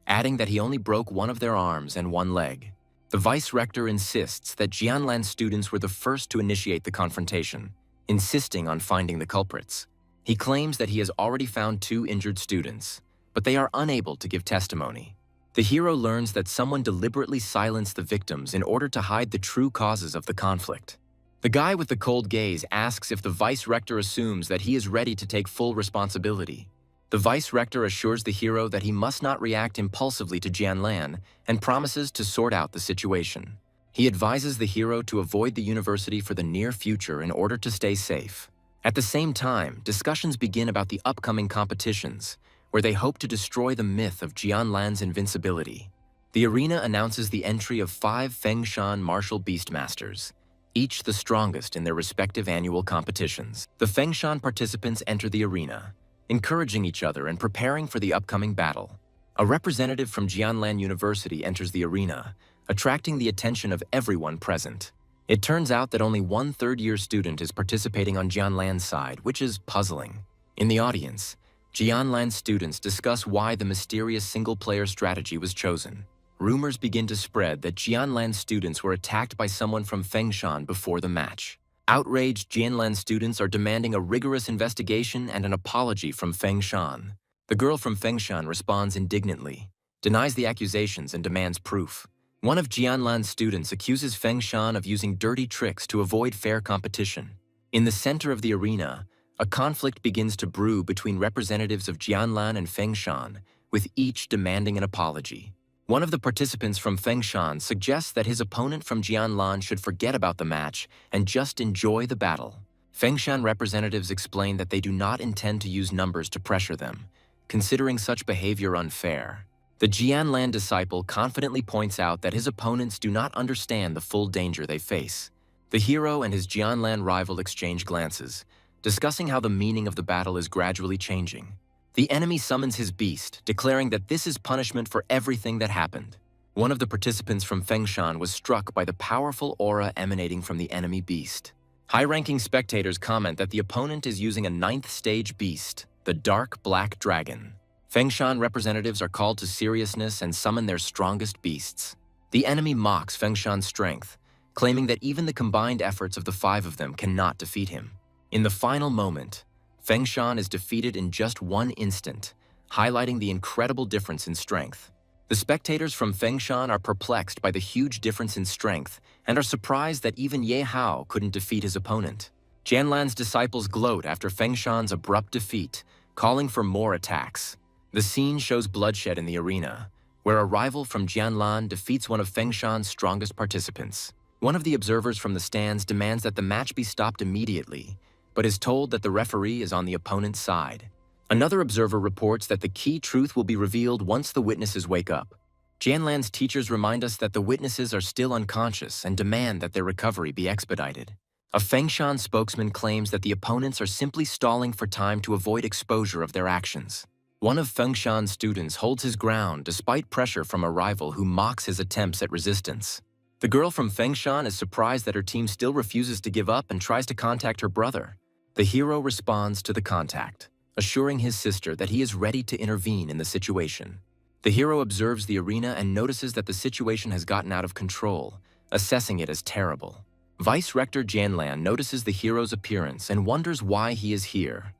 adding that he only broke one of their arms and one leg. The vice-rector insists that Jianlan students were the first to initiate the confrontation, insisting on finding the culprits. He claims that he has already found 2 injured students, but they are unable to give testimony. The hero learns that someone deliberately silenced the victims in order to hide the true causes of the conflict. The guy with the cold gaze asks if the vice-rector assumes that he is ready to take full responsibility. The vice-rector assures the hero that he must not react impulsively to Jianlan and promises to sort out the situation. He advises the hero to avoid the university for the near future in order to stay safe. At the same time, discussions begin about the upcoming competitions, where they hope to destroy the myth of Jianlan's invincibility. The arena announces the entry of 5 Fengshan martial Beastmasters, each the strongest in their respective annual competitions. The Fengshan participants enter the arena, encouraging each other and preparing for the upcoming battle. A representative from Jianlan University enters the arena, attracting the attention of everyone present. It turns out that only one third-year student is participating on Jianlan's side, which is puzzling. In the audience, Jianlan students discuss why the mysterious single-player strategy was chosen. Rumors begin to spread that Jianlan students were attacked by someone from Fengshan before the match. Outraged Jianlan students are demanding a rigorous investigation and an apology from Fengshan. The girl from Fengshan responds indignantly, denies the accusations and demands proof. One of Jianlan's students accuses Fengshan of using dirty tricks to avoid fair competition. In the center of the arena, a conflict begins to brew between representatives of Jianlan and Fengshan, with each demanding an apology. One of the participants from Fengshan suggests that his opponent from Jianlan should forget about the match and just enjoy the battle. Fengshan representatives explain that they do not intend to use numbers to pressure them, considering such behavior unfair. The Jianlan disciple confidently points out that his opponents do not understand the full danger they face. The hero and his Jianlan rival exchange glances, discussing how the meaning of the battle is gradually changing. The enemy summons his beast, declaring that this is punishment for everything that happened. One of the participants from Fengshan was struck by the powerful aura emanating from the enemy beast. High-ranking spectators comment that the opponent is using a 9th stage beast. the Dark Black Dragon. Fengshan representatives are called to seriousness and summon their strongest beasts. The enemy mocks Fengshan's strength, claiming that even the combined efforts of the 5 of them cannot defeat him. In the final moment, Fengshan is defeated in just 1 instant, highlighting the incredible difference in strength. The spectators from Fengshan are perplexed by the huge difference in strength and are surprised that even Ye Hao couldn't defeat his opponent. Jianlan's disciples gloat after Fengshan's abrupt defeat, calling for more attacks. The scene shows bloodshed in the arena, where a rival from Jianlan defeats one of Fengshan's strongest participants. One of the observers from the stands demands that the match be stopped immediately, but is told that the referee is on the opponent's side. Another observer reports that the key truth will be revealed once the witnesses wake up. Jianlan's teachers remind us that the witnesses are still unconscious and demand that their recovery be expedited. A Fengshan spokesman claims that the opponents are simply stalling for time to avoid exposure of their actions. One of Fengshan's students holds his ground despite pressure from a rival who mocks his attempts at resistance. The girl from Fengshan is surprised that her team still refuses to give up and tries to contact her brother. The hero responds to the contact, assuring his sister that he is ready to intervene in the situation. The hero observes the arena and notices that the situation has gotten out of control, assessing it as terrible. Vice Rector Jianlan notices the hero's appearance and wonders why he is here,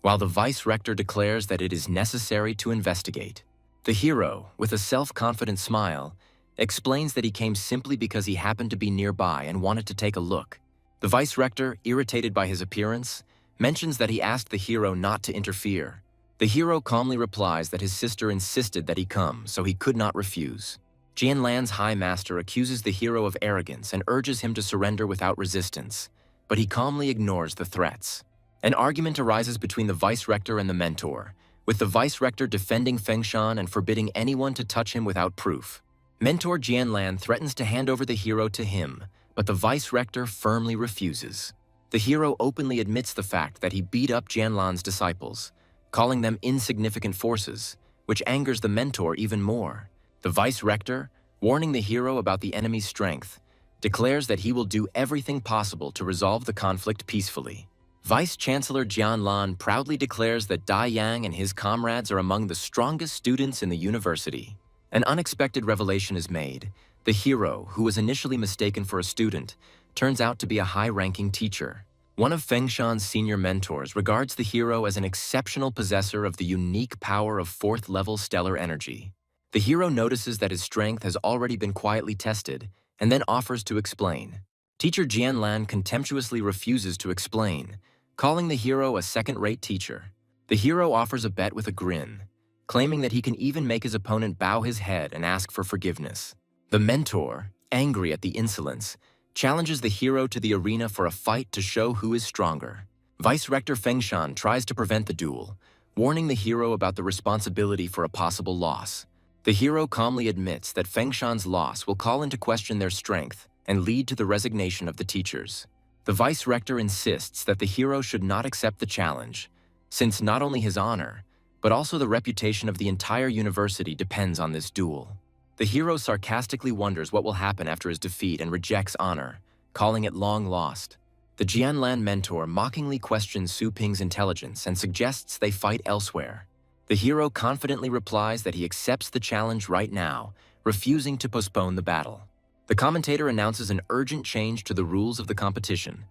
while the Vice Rector declares that it is necessary to investigate. The hero, with a self-confident smile, explains that he came simply because he happened to be nearby and wanted to take a look. The Vice Rector, irritated by his appearance, mentions that he asked the hero not to interfere. The hero calmly replies that his sister insisted that he come, so he could not refuse. Jianlan's High Master accuses the hero of arrogance and urges him to surrender without resistance, but he calmly ignores the threats. An argument arises between the Vice Rector and the Mentor, with the Vice Rector defending Fengshan and forbidding anyone to touch him without proof. Mentor Jianlan threatens to hand over the hero to him, but the Vice Rector firmly refuses. The hero openly admits the fact that he beat up Jianlan's disciples, calling them insignificant forces, which angers the Mentor even more. The Vice Rector, warning the hero about the enemy's strength, declares that he will do everything possible to resolve the conflict peacefully. Vice Chancellor Jianlan proudly declares that Dai Yang and his comrades are among the strongest students in the university. An unexpected revelation is made. The hero, who was initially mistaken for a student, turns out to be a high-ranking teacher. One of Fengshan's senior mentors regards the hero as an exceptional possessor of the unique power of 4th-level stellar energy. The hero notices that his strength has already been quietly tested and then offers to explain. Teacher Jianlan contemptuously refuses to explain, calling the hero a second-rate teacher. The hero offers a bet with a grin, claiming that he can even make his opponent bow his head and ask for forgiveness. The Mentor, angry at the insolence, challenges the hero to the arena for a fight to show who is stronger. Vice Rector Fengshan tries to prevent the duel, warning the hero about the responsibility for a possible loss. The hero calmly admits that Fengshan's loss will call into question their strength and lead to the resignation of the teachers. The Vice Rector insists that the hero should not accept the challenge, since not only his honor, but also the reputation of the entire university depends on this duel. The hero sarcastically wonders what will happen after his defeat and rejects honor, calling it long lost. The Jianlan Mentor mockingly questions Su Ping's intelligence and suggests they fight elsewhere. The hero confidently replies that he accepts the challenge right now, refusing to postpone the battle. The commentator announces an urgent change to the rules of the competition.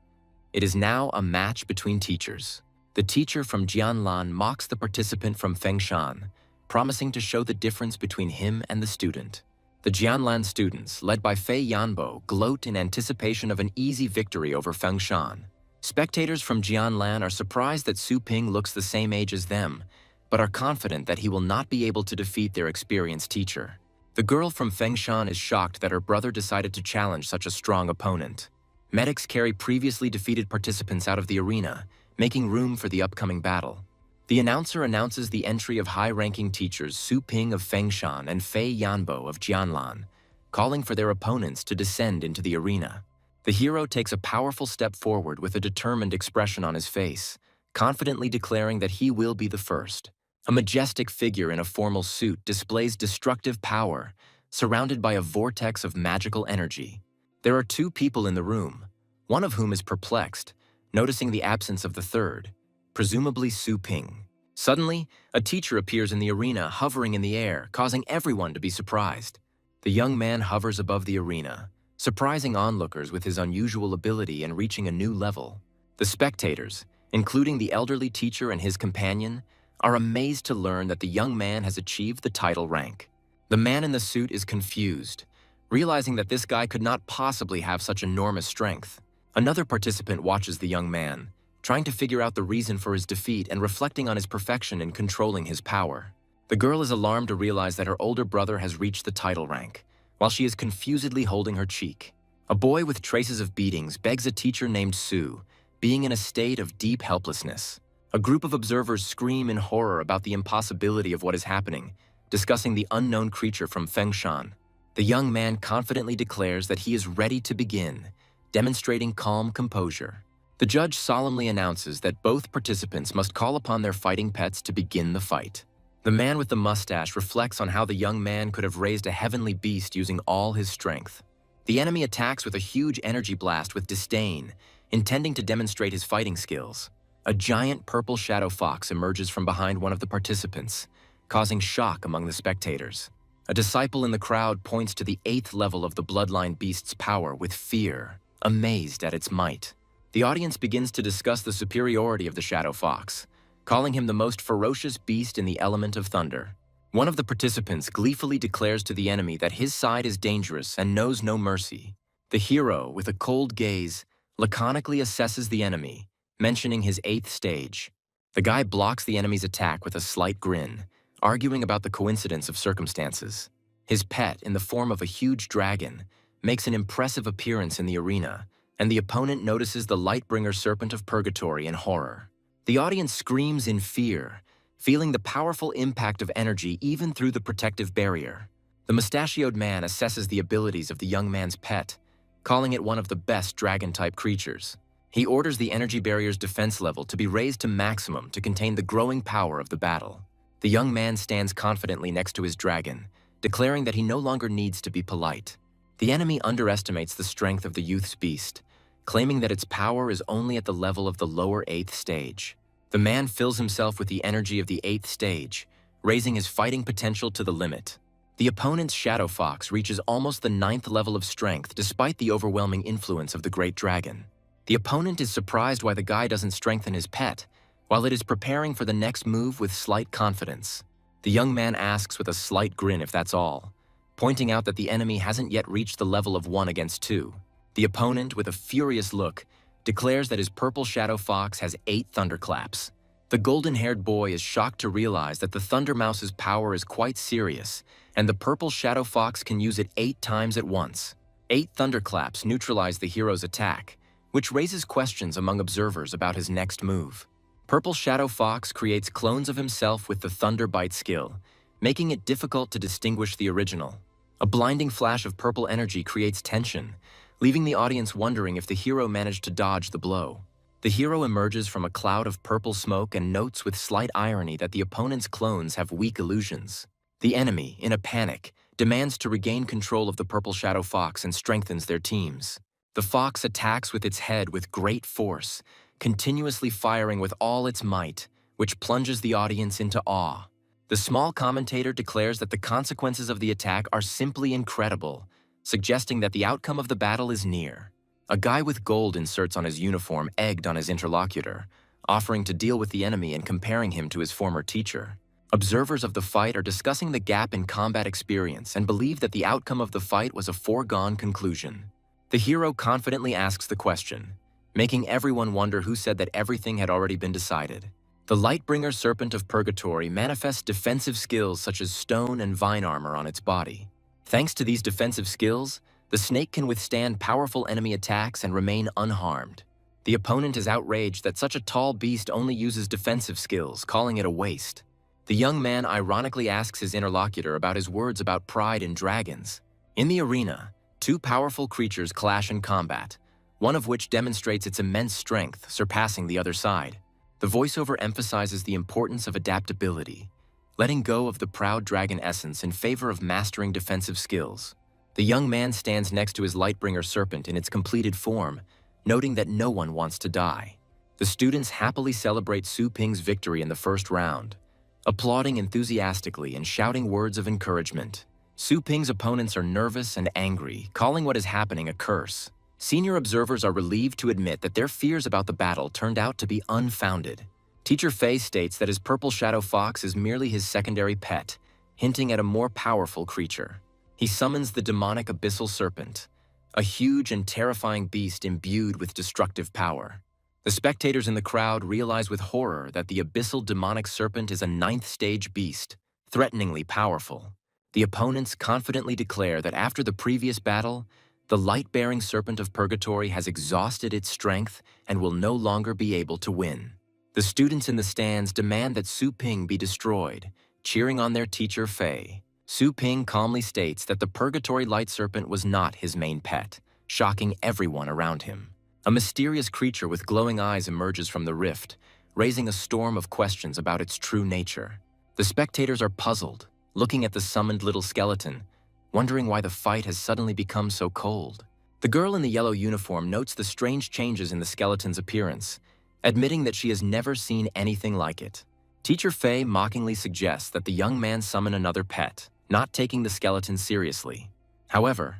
It is now a match between teachers. The teacher from Jianlan mocks the participant from Fengshan, promising to show the difference between him and the student. The Jianlan students, led by Fei Yanbo, gloat in anticipation of an easy victory over Fengshan. Spectators from Jianlan are surprised that Su Ping looks the same age as them, but are confident that he will not be able to defeat their experienced teacher. The girl from Fengshan is shocked that her brother decided to challenge such a strong opponent. Medics carry previously defeated participants out of the arena, making room for the upcoming battle. The announcer announces the entry of high-ranking teachers Su Ping of Fengshan and Fei Yanbo of Jianlan, calling for their opponents to descend into the arena. The hero takes a powerful step forward with a determined expression on his face, confidently declaring that he will be the first. A majestic figure in a formal suit displays destructive power, surrounded by a vortex of magical energy. There are 2 people in the room, one of whom is perplexed, noticing the absence of the third, presumably Su Ping. Suddenly, a teacher appears in the arena, hovering in the air, causing everyone to be surprised. The young man hovers above the arena, surprising onlookers with his unusual ability and reaching a new level. The spectators, including the elderly teacher and his companion, are amazed to learn that the young man has achieved the title rank. The man in the suit is confused, realizing that this guy could not possibly have such enormous strength. Another participant watches the young man, trying to figure out the reason for his defeat and reflecting on his perfection in controlling his power. The girl is alarmed to realize that her older brother has reached the title rank, while she is confusedly holding her cheek. A boy with traces of beatings begs a teacher named Sue, being in a state of deep helplessness. A group of observers scream in horror about the impossibility of what is happening, discussing the unknown creature from Fengshan. The young man confidently declares that he is ready to begin, demonstrating calm composure. The judge solemnly announces that both participants must call upon their fighting pets to begin the fight. The man with the mustache reflects on how the young man could have raised a heavenly beast using all his strength. The enemy attacks with a huge energy blast with disdain, intending to demonstrate his fighting skills. A giant purple shadow fox emerges from behind one of the participants, causing shock among the spectators. A disciple in the crowd points to the 8th level of the bloodline beast's power with fear, amazed at its might. The audience begins to discuss the superiority of the shadow fox, calling him the most ferocious beast in the element of thunder. One of the participants gleefully declares to the enemy that his side is dangerous and knows no mercy. The hero, with a cold gaze, laconically assesses the enemy, mentioning his 8th stage. The guy blocks the enemy's attack with a slight grin, arguing about the coincidence of circumstances. His pet, in the form of a huge dragon, makes an impressive appearance in the arena, and the opponent notices the Lightbringer Serpent of Purgatory in horror. The audience screams in fear, feeling the powerful impact of energy even through the protective barrier. The mustachioed man assesses the abilities of the young man's pet, calling it one of the best dragon-type creatures. He orders the energy barrier's defense level to be raised to maximum to contain the growing power of the battle. The young man stands confidently next to his dragon, declaring that he no longer needs to be polite. The enemy underestimates the strength of the youth's beast, claiming that its power is only at the level of the lower 8th stage. The man fills himself with the energy of the 8th stage, raising his fighting potential to the limit. The opponent's shadow fox reaches almost the 9th level of strength despite the overwhelming influence of the great dragon. The opponent is surprised why the guy doesn't strengthen his pet, while it is preparing for the next move with slight confidence. The young man asks with a slight grin if that's all, pointing out that the enemy hasn't yet reached the level of 1 against 2. The opponent, with a furious look, declares that his purple shadow fox has 8 thunderclaps. The golden-haired boy is shocked to realize that the Thunder Mouse's power is quite serious, and the purple shadow fox can use it 8 times at once. 8 thunderclaps neutralize the hero's attack, which raises questions among observers about his next move. Purple Shadow Fox creates clones of himself with the Thunder Bite skill, making it difficult to distinguish the original. A blinding flash of purple energy creates tension, leaving the audience wondering if the hero managed to dodge the blow. The hero emerges from a cloud of purple smoke and notes with slight irony that the opponent's clones have weak illusions. The enemy, in a panic, demands to regain control of the Purple Shadow Fox and strengthens their teams. The fox attacks with its head with great force, continuously firing with all its might, which plunges the audience into awe. The small commentator declares that the consequences of the attack are simply incredible, suggesting that the outcome of the battle is near. A guy with gold inserts on his uniform egged on his interlocutor, offering to deal with the enemy and comparing him to his former teacher. Observers of the fight are discussing the gap in combat experience and believe that the outcome of the fight was a foregone conclusion. The hero confidently asks the question, making everyone wonder who said that everything had already been decided. The Lightbringer Serpent of Purgatory manifests defensive skills such as stone and vine armor on its body. Thanks to these defensive skills, the snake can withstand powerful enemy attacks and remain unharmed. The opponent is outraged that such a tall beast only uses defensive skills, calling it a waste. The young man ironically asks his interlocutor about his words about pride in dragons. In the arena, 2 powerful creatures clash in combat, one of which demonstrates its immense strength, surpassing the other side. The voiceover emphasizes the importance of adaptability, letting go of the proud dragon essence in favor of mastering defensive skills. The young man stands next to his Lightbringer Serpent in its completed form, noting that no one wants to die. The students happily celebrate Su Ping's victory in the first round, applauding enthusiastically and shouting words of encouragement. Su Ping's opponents are nervous and angry, calling what is happening a curse. Senior observers are relieved to admit that their fears about the battle turned out to be unfounded. Teacher Fei states that his purple shadow fox is merely his secondary pet, hinting at a more powerful creature. He summons the demonic abyssal serpent, a huge and terrifying beast imbued with destructive power. The spectators in the crowd realize with horror that the abyssal demonic serpent is a 9th-stage beast, threateningly powerful. The opponents confidently declare that after the previous battle, the light-bearing serpent of purgatory has exhausted its strength and will no longer be able to win. The students in the stands demand that Su Ping be destroyed, cheering on their teacher Fei. Su Ping calmly states that the purgatory light serpent was not his main pet, shocking everyone around him. A mysterious creature with glowing eyes emerges from the rift, raising a storm of questions about its true nature. The spectators are puzzled, looking at the summoned little skeleton, wondering why the fight has suddenly become so cold. The girl in the yellow uniform notes the strange changes in the skeleton's appearance, admitting that she has never seen anything like it. Teacher Fei mockingly suggests that the young man summon another pet, not taking the skeleton seriously. However,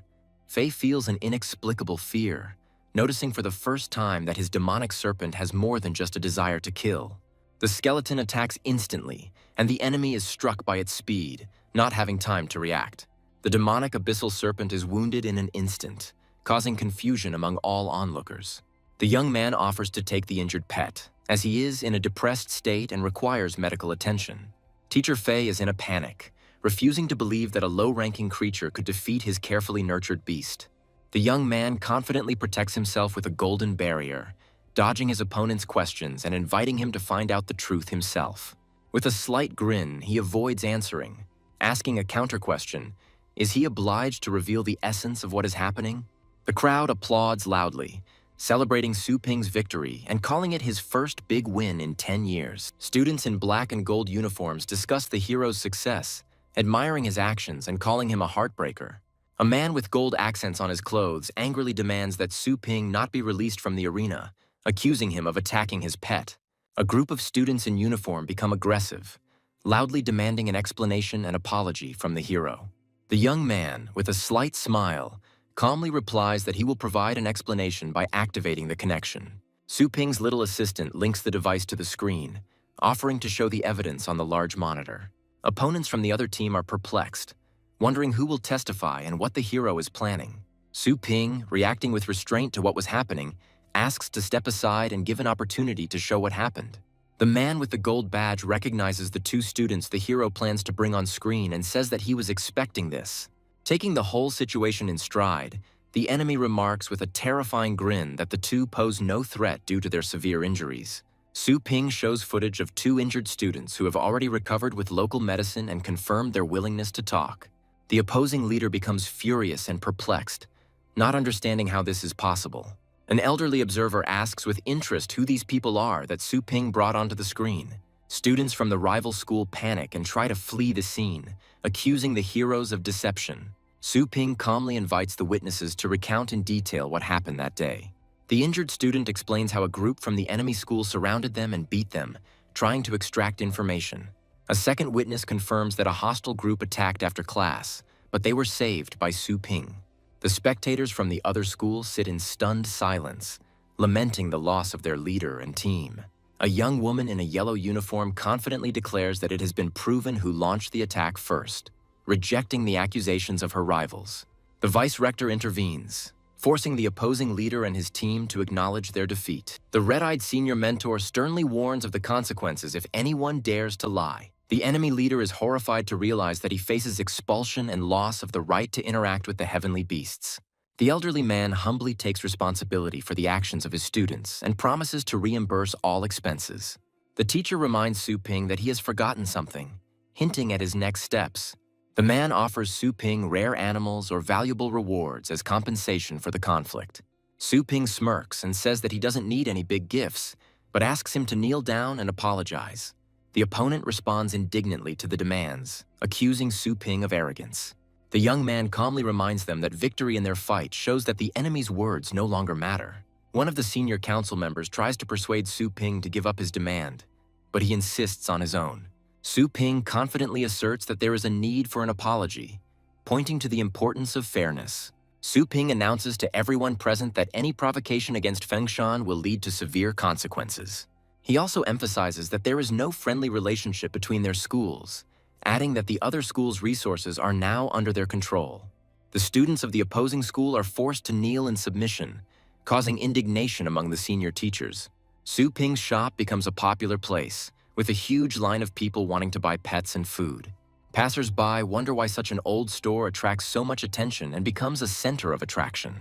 Fei feels an inexplicable fear, noticing for the first time that his demonic serpent has more than just a desire to kill. The skeleton attacks instantly, and the enemy is struck by its speed, not having time to react. The demonic abyssal serpent is wounded in an instant, causing confusion among all onlookers. The young man offers to take the injured pet, as he is in a depressed state and requires medical attention. Teacher Fei is in a panic, refusing to believe that a low-ranking creature could defeat his carefully nurtured beast. The young man confidently protects himself with a golden barrier, dodging his opponent's questions and inviting him to find out the truth himself. With a slight grin, he avoids answering, asking a counter-question: is he obliged to reveal the essence of what is happening? The crowd applauds loudly, celebrating Su Ping's victory and calling it his first big win in 10 years. Students in black and gold uniforms discuss the hero's success, admiring his actions and calling him a heartbreaker. A man with gold accents on his clothes angrily demands that Su Ping not be released from the arena, accusing him of attacking his pet. A group of students in uniform become aggressive, loudly demanding an explanation and apology from the hero. The young man, with a slight smile, calmly replies that he will provide an explanation by activating the connection. Su Ping's little assistant links the device to the screen, offering to show the evidence on the large monitor. Opponents from the other team are perplexed, wondering who will testify and what the hero is planning. Su Ping, reacting with restraint to what was happening, asks to step aside and give an opportunity to show what happened. The man with the gold badge recognizes the two students the hero plans to bring on screen and says that he was expecting this. Taking the whole situation in stride, the enemy remarks with a terrifying grin that the two pose no threat due to their severe injuries. Su Ping shows footage of 2 injured students who have already recovered with local medicine and confirmed their willingness to talk. The opposing leader becomes furious and perplexed, not understanding how this is possible. An elderly observer asks with interest who these people are that Su Ping brought onto the screen. Students from the rival school panic and try to flee the scene, accusing the heroes of deception. Su Ping calmly invites the witnesses to recount in detail what happened that day. The injured student explains how a group from the enemy school surrounded them and beat them, trying to extract information. A second witness confirms that a hostile group attacked after class, but they were saved by Su Ping. The spectators from the other school sit in stunned silence, lamenting the loss of their leader and team. A young woman in a yellow uniform confidently declares that it has been proven who launched the attack first, rejecting the accusations of her rivals. The vice-rector intervenes, forcing the opposing leader and his team to acknowledge their defeat. The red-eyed senior mentor sternly warns of the consequences if anyone dares to lie. The enemy leader is horrified to realize that he faces expulsion and loss of the right to interact with the heavenly beasts. The elderly man humbly takes responsibility for the actions of his students and promises to reimburse all expenses. The teacher reminds Su Ping that he has forgotten something, hinting at his next steps. The man offers Su Ping rare animals or valuable rewards as compensation for the conflict. Su Ping smirks and says that he doesn't need any big gifts, but asks him to kneel down and apologize. The opponent responds indignantly to the demands, accusing Su Ping of arrogance. The young man calmly reminds them that victory in their fight shows that the enemy's words no longer matter. One of the senior council members tries to persuade Su Ping to give up his demand, but he insists on his own. Su Ping confidently asserts that there is a need for an apology, pointing to the importance of fairness. Su Ping announces to everyone present that any provocation against Feng Shan will lead to severe consequences. He also emphasizes that there is no friendly relationship between their schools, adding that the other school's resources are now under their control. The students of the opposing school are forced to kneel in submission, causing indignation among the senior teachers. Su Ping's shop becomes a popular place, with a huge line of people wanting to buy pets and food. Passers-by wonder why such an old store attracts so much attention and becomes a center of attraction.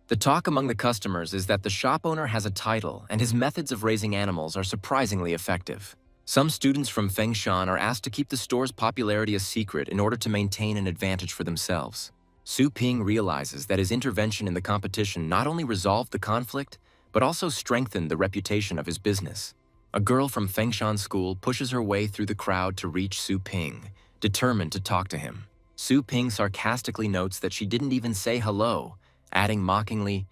The talk among the customers is that the shop owner has a title and his methods of raising animals are surprisingly effective. Some students from Fengshan are asked to keep the store's popularity a secret in order to maintain an advantage for themselves. Su Ping realizes that his intervention in the competition not only resolved the conflict, but also strengthened the reputation of his business. A girl from Fengshan School pushes her way through the crowd to reach Su Ping, determined to talk to him. Su Ping sarcastically notes that she didn't even say hello, adding mockingly,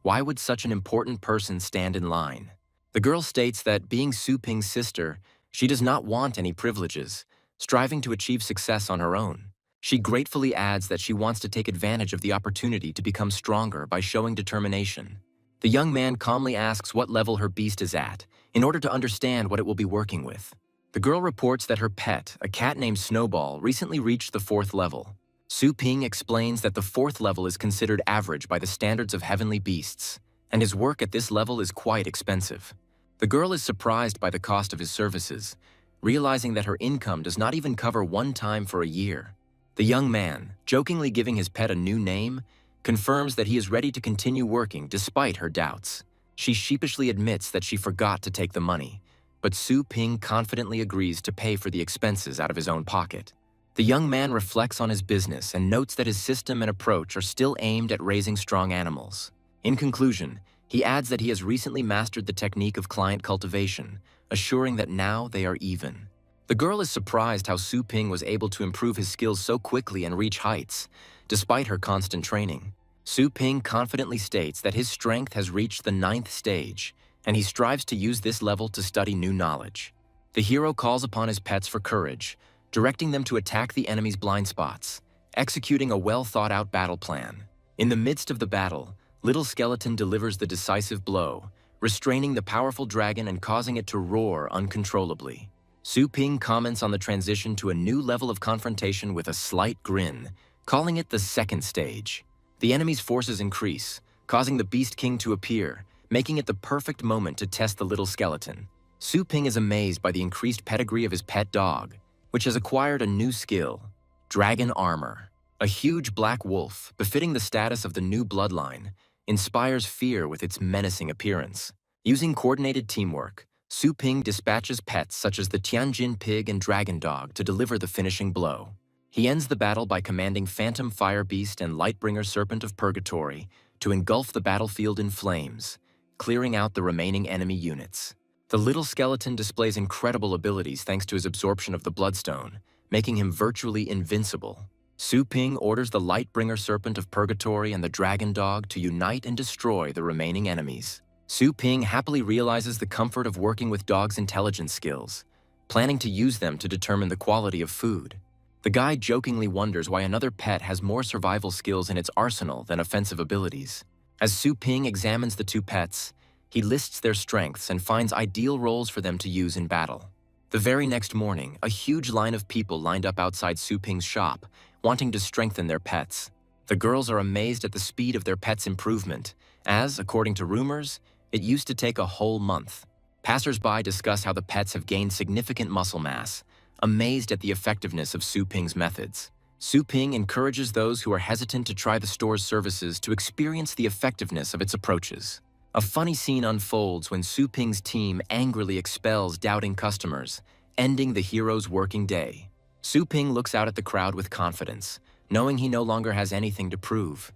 "Why would such an important person stand in line?" The girl states that being Su Ping's sister, she does not want any privileges, striving to achieve success on her own. She gratefully adds that she wants to take advantage of the opportunity to become stronger by showing determination. The young man calmly asks what level her beast is at, in order to understand what it will be working with. The girl reports that her pet, a cat named Snowball, recently reached the 4th level. Su Ping explains that the 4th level is considered average by the standards of heavenly beasts, and his work at this level is quite expensive. The girl is surprised by the cost of his services, realizing that her income does not even cover one time for a year. The young man, jokingly giving his pet a new name, confirms that he is ready to continue working despite her doubts. She sheepishly admits that she forgot to take the money, but Su Ping confidently agrees to pay for the expenses out of his own pocket. The young man reflects on his business and notes that his system and approach are still aimed at raising strong animals. In conclusion, he adds that he has recently mastered the technique of client cultivation, assuring that now they are even. The girl is surprised how Su Ping was able to improve his skills so quickly and reach heights, despite her constant training. Su Ping confidently states that his strength has reached the 9th stage, and he strives to use this level to study new knowledge. The hero calls upon his pets for courage, directing them to attack the enemy's blind spots, executing a well-thought-out battle plan. In the midst of the battle, Little Skeleton delivers the decisive blow, restraining the powerful dragon and causing it to roar uncontrollably. Su Ping comments on the transition to a new level of confrontation with a slight grin, calling it the 2nd stage. The enemy's forces increase, causing the Beast King to appear, making it the perfect moment to test the Little Skeleton. Su Ping is amazed by the increased pedigree of his pet dog, which has acquired a new skill, Dragon Armor. A huge black wolf, befitting the status of the new bloodline, inspires fear with its menacing appearance. Using coordinated teamwork, Su Ping dispatches pets such as the Tianjin Pig and Dragon Dog to deliver the finishing blow. He ends the battle by commanding Phantom Fire Beast and Lightbringer Serpent of Purgatory to engulf the battlefield in flames, clearing out the remaining enemy units. The Little Skeleton displays incredible abilities thanks to his absorption of the Bloodstone, making him virtually invincible. Su Ping orders the Lightbringer Serpent of Purgatory and the Dragon Dog to unite and destroy the remaining enemies. Su Ping happily realizes the comfort of working with dogs' intelligence skills, planning to use them to determine the quality of food. The guide jokingly wonders why another pet has more survival skills in its arsenal than offensive abilities. As Su Ping examines the two pets, he lists their strengths and finds ideal roles for them to use in battle. The very next morning, a huge line of people lined up outside Su Ping's shop, wanting to strengthen their pets. The girls are amazed at the speed of their pets' improvement, as, according to rumors, it used to take a whole month. Passers-by discuss how the pets have gained significant muscle mass, amazed at the effectiveness of Su Ping's methods. Su Ping encourages those who are hesitant to try the store's services to experience the effectiveness of its approaches. A funny scene unfolds when Su Ping's team angrily expels doubting customers, ending the hero's working day. Su Ping looks out at the crowd with confidence, knowing he no longer has anything to prove.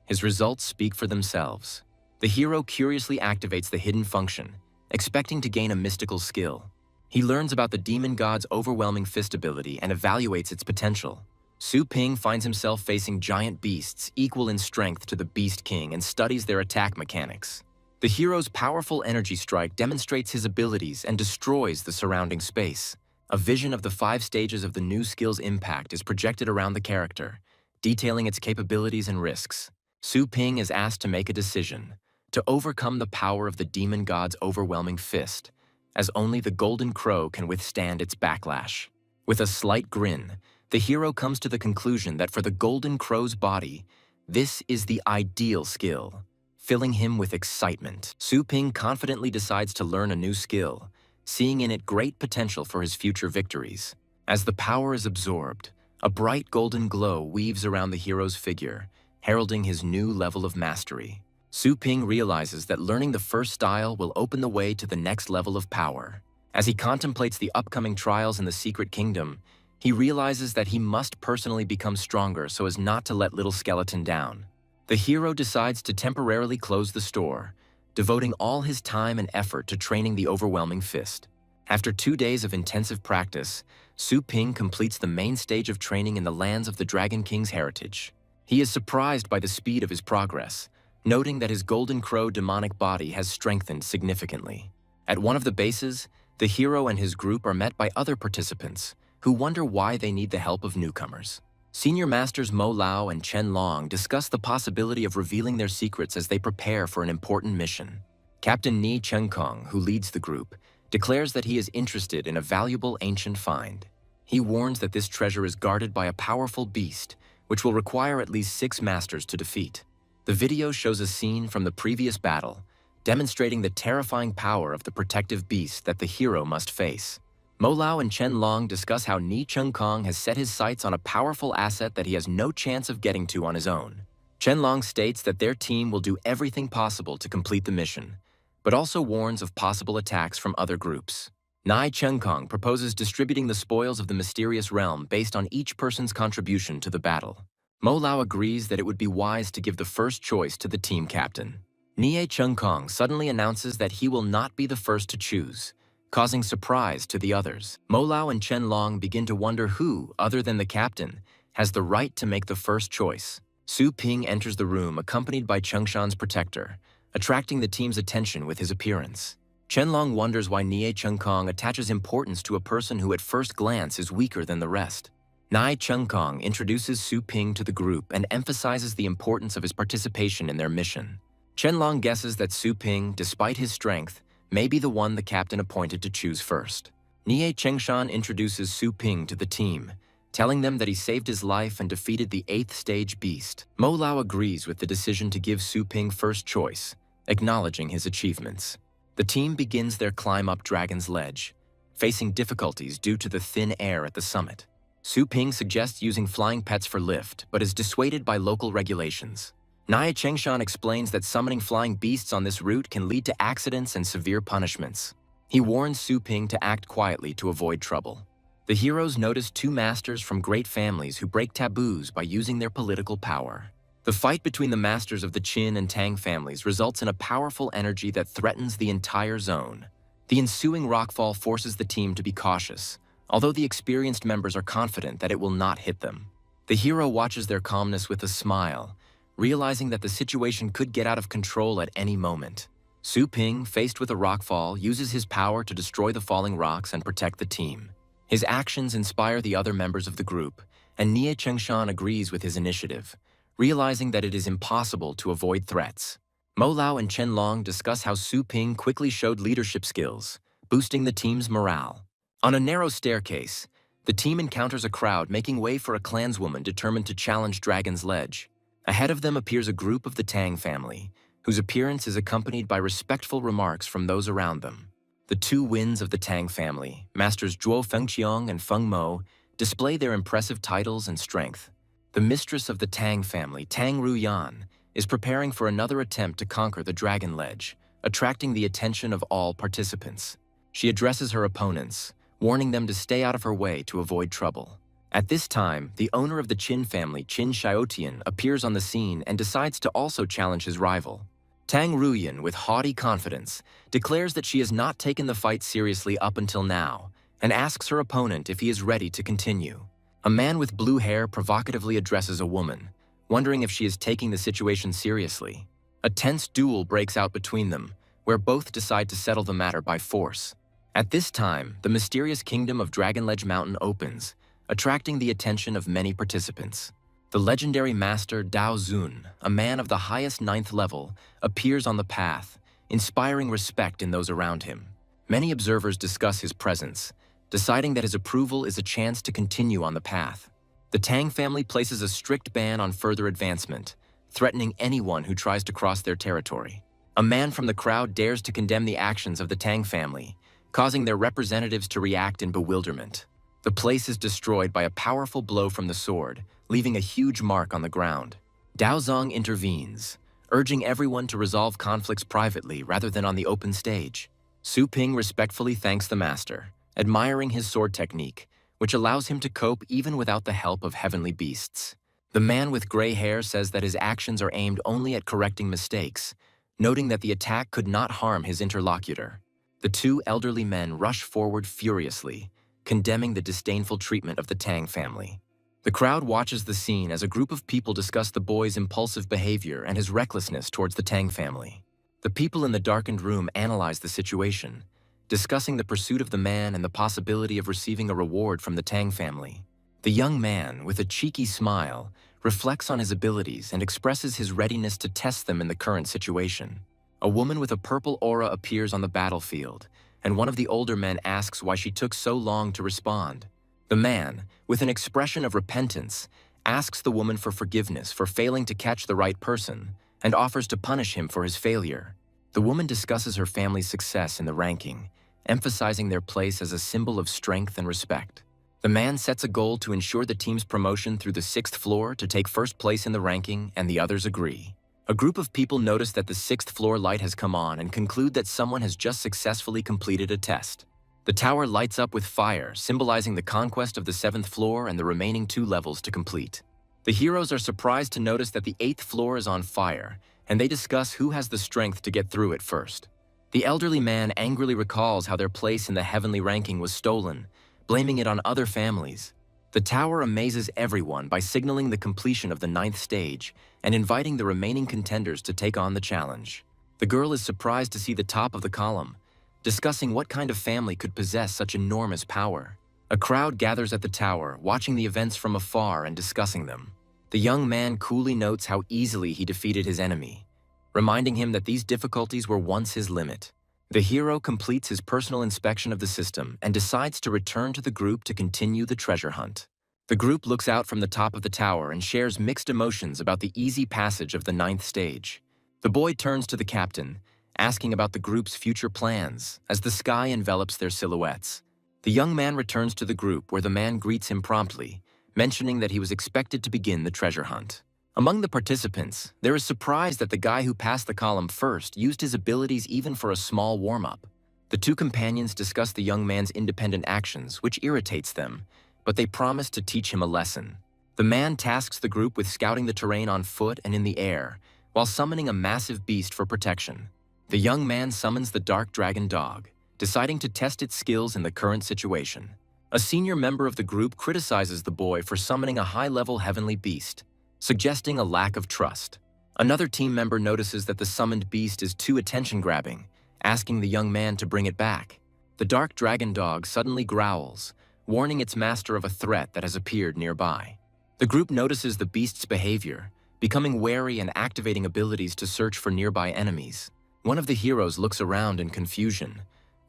His results speak for themselves. The hero curiously activates the hidden function, expecting to gain a mystical skill. He learns about the demon god's overwhelming fist ability and evaluates its potential. Su Ping finds himself facing giant beasts equal in strength to the Beast King and studies their attack mechanics. The hero's powerful energy strike demonstrates his abilities and destroys the surrounding space. A vision of the 5 stages of the new skill's impact is projected around the character, detailing its capabilities and risks. Su Ping is asked to make a decision, to overcome the power of the demon god's overwhelming fist, as only the Golden Crow can withstand its backlash. With a slight grin, the hero comes to the conclusion that for the Golden Crow's body, this is the ideal skill, filling him with excitement. Su Ping confidently decides to learn a new skill, seeing in it great potential for his future victories. As the power is absorbed, a bright golden glow weaves around the hero's figure, heralding his new level of mastery. Su Ping realizes that learning the first style will open the way to the next level of power. As he contemplates the upcoming trials in the Secret Kingdom, he realizes that he must personally become stronger so as not to let Little Skeleton down. The hero decides to temporarily close the store, devoting all his time and effort to training the overwhelming fist. After 2 days of intensive practice, Su Ping completes the main stage of training in the lands of the Dragon King's heritage. He is surprised by the speed of his progress, noting that his Golden Crow demonic body has strengthened significantly. At one of the bases, the hero and his group are met by other participants, who wonder why they need the help of newcomers. Senior Masters Mo Lao and Chen Long discuss the possibility of revealing their secrets as they prepare for an important mission. Captain Ni Chenkong, who leads the group, declares that he is interested in a valuable ancient find. He warns that this treasure is guarded by a powerful beast, which will require at least 6 masters to defeat. The video shows a scene from the previous battle, demonstrating the terrifying power of the protective beast that the hero must face. Mo Lao and Chen Long discuss how Ni Chenkong has set his sights on a powerful asset that he has no chance of getting to on his own. Chen Long states that their team will do everything possible to complete the mission, but also warns of possible attacks from other groups. Ni Chenkong proposes distributing the spoils of the mysterious realm based on each person's contribution to the battle. Mo Lao agrees that it would be wise to give the first choice to the team captain. Nie Chenkong suddenly announces that he will not be the first to choose, causing surprise to the others. Mo Lao and Chen Long begin to wonder who, other than the captain, has the right to make the first choice. Su Ping enters the room accompanied by Chengshan's protector, attracting the team's attention with his appearance. Chen Long wonders why Nie Chenkong attaches importance to a person who at first glance is weaker than the rest. Nie Chenkong introduces Su Ping to the group and emphasizes the importance of his participation in their mission. Chen Long guesses that Su Ping, despite his strength, may be the one the captain appointed to choose first. Nie Chengshan introduces Su Ping to the team, telling them that he saved his life and defeated the 8th stage beast. Mo Lao agrees with the decision to give Su Ping first choice, acknowledging his achievements. The team begins their climb up Dragon's Ledge, facing difficulties due to the thin air at the summit. Su Ping suggests using flying pets for lift, but is dissuaded by local regulations. Nie Chengshan explains that summoning flying beasts on this route can lead to accidents and severe punishments. He warns Su Ping to act quietly to avoid trouble. The heroes notice 2 masters from great families who break taboos by using their political power. The fight between the masters of the Qin and Tang families results in a powerful energy that threatens the entire zone. The ensuing rockfall forces the team to be cautious, although the experienced members are confident that it will not hit them. The hero watches their calmness with a smile, realizing that the situation could get out of control at any moment. Su Ping, faced with a rockfall, uses his power to destroy the falling rocks and protect the team. His actions inspire the other members of the group, and Nie Chengshan agrees with his initiative, realizing that it is impossible to avoid threats. Mo Lao and Chen Long discuss how Su Ping quickly showed leadership skills, boosting the team's morale. On a narrow staircase, the team encounters a crowd making way for a clanswoman determined to challenge Dragon's Ledge. Ahead of them appears a group of the Tang family, whose appearance is accompanied by respectful remarks from those around them. The 2 winds of the Tang family, Masters Zhuo Fengqiang and Feng Mo, display their impressive titles and strength. The mistress of the Tang family, Tang Ruyan, is preparing for another attempt to conquer the Dragon Ledge, attracting the attention of all participants. She addresses her opponents, warning them to stay out of her way to avoid trouble. At this time, the owner of the Qin family, Qin Xiaotian, appears on the scene and decides to also challenge his rival. Tang Ruyan, with haughty confidence, declares that she has not taken the fight seriously up until now, and asks her opponent if he is ready to continue. A man with blue hair provocatively addresses a woman, wondering if she is taking the situation seriously. A tense duel breaks out between them, where both decide to settle the matter by force. At this time, the mysterious kingdom of Dragonledge Mountain opens, attracting the attention of many participants. The legendary master Dao Zun, a man of the highest 9th level, appears on the path, inspiring respect in those around him. Many observers discuss his presence, deciding that his approval is a chance to continue on the path. The Tang family places a strict ban on further advancement, threatening anyone who tries to cross their territory. A man from the crowd dares to condemn the actions of the Tang family, causing their representatives to react in bewilderment. The place is destroyed by a powerful blow from the sword, leaving a huge mark on the ground. Dao Zong intervenes, urging everyone to resolve conflicts privately rather than on the open stage. Su Ping respectfully thanks the master, admiring his sword technique, which allows him to cope even without the help of heavenly beasts. The man with gray hair says that his actions are aimed only at correcting mistakes, noting that the attack could not harm his interlocutor. The two elderly men rush forward furiously, condemning the disdainful treatment of the Tang family. The crowd watches the scene as a group of people discuss the boy's impulsive behavior and his recklessness towards the Tang family. The people in the darkened room analyze the situation, discussing the pursuit of the man and the possibility of receiving a reward from the Tang family. The young man, with a cheeky smile, reflects on his abilities and expresses his readiness to test them in the current situation. A woman with a purple aura appears on the battlefield, and one of the older men asks why she took so long to respond. The man, with an expression of repentance, asks the woman for forgiveness for failing to catch the right person and offers to punish him for his failure. The woman discusses her family's success in the ranking, emphasizing their place as a symbol of strength and respect. The man sets a goal to ensure the team's promotion through the 6th floor to take first place in the ranking, and the others agree. A group of people notice that the 6th floor light has come on and conclude that someone has just successfully completed a test. The tower lights up with fire, symbolizing the conquest of the 7th floor and the remaining 2 levels to complete. The heroes are surprised to notice that the 8th floor is on fire, and they discuss who has the strength to get through it first. The elderly man angrily recalls how their place in the heavenly ranking was stolen, blaming it on other families. The tower amazes everyone by signaling the completion of the 9th stage and inviting the remaining contenders to take on the challenge. The girl is surprised to see the top of the column, discussing what kind of family could possess such enormous power. A crowd gathers at the tower, watching the events from afar and discussing them. The young man coolly notes how easily he defeated his enemy, reminding him that these difficulties were once his limit. The hero completes his personal inspection of the system and decides to return to the group to continue the treasure hunt. The group looks out from the top of the tower and shares mixed emotions about the easy passage of the 9th stage. The boy turns to the captain, asking about the group's future plans as the sky envelops their silhouettes. The young man returns to the group where the man greets him promptly, mentioning that he was expected to begin the treasure hunt. Among the participants, there is surprise that the guy who passed the column first used his abilities even for a small warm-up. The two companions discuss the young man's independent actions, which irritates them, but they promise to teach him a lesson. The man tasks the group with scouting the terrain on foot and in the air, while summoning a massive beast for protection. The young man summons the dark dragon dog, deciding to test its skills in the current situation. A senior member of the group criticizes the boy for summoning a high-level heavenly beast, suggesting a lack of trust. Another team member notices that the summoned beast is too attention-grabbing, asking the young man to bring it back. The dark dragon dog suddenly growls, warning its master of a threat that has appeared nearby. The group notices the beast's behavior, becoming wary and activating abilities to search for nearby enemies. One of the heroes looks around in confusion,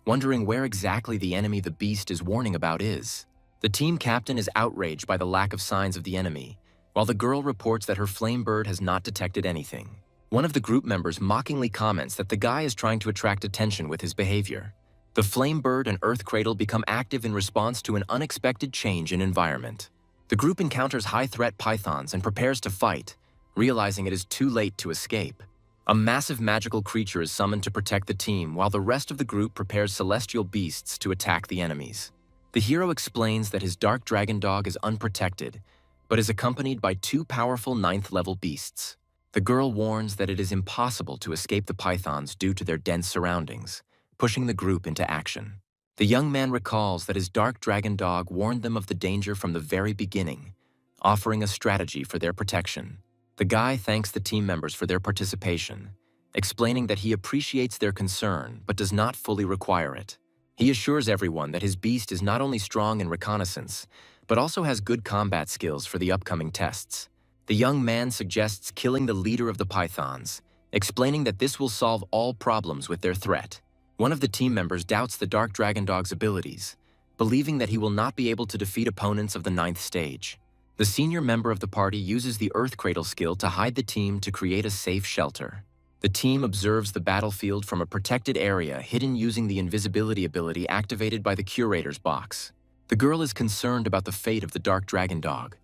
wondering where exactly the enemy the beast is warning about is. The team captain is outraged by the lack of signs of the enemy, while the girl reports that her flame bird has not detected anything. One of the group members mockingly comments that the guy is trying to attract attention with his behavior. The flame bird and earth cradle become active in response to an unexpected change in environment. The group encounters high-threat pythons and prepares to fight, realizing it is too late to escape. A massive magical creature is summoned to protect the team while the rest of the group prepares celestial beasts to attack the enemies. The hero explains that his dark dragon dog is unprotected, but is accompanied by 2 powerful 9th-level beasts. The girl warns that it is impossible to escape the pythons due to their dense surroundings, pushing the group into action. The young man recalls that his dark dragon dog warned them of the danger from the very beginning, offering a strategy for their protection. The guy thanks the team members for their participation, explaining that he appreciates their concern but does not fully require it. He assures everyone that his beast is not only strong in reconnaissance, but also has good combat skills for the upcoming tests. The young man suggests killing the leader of the pythons, explaining that this will solve all problems with their threat. One of the team members doubts the Dark Dragon Dog's abilities, believing that he will not be able to defeat opponents of the 9th stage. The senior member of the party uses the Earth Cradle skill to hide the team to create a safe shelter. The team observes the battlefield from a protected area hidden using the invisibility ability activated by the Curator's box. The girl is concerned about the fate of the Dark Dragon Dog,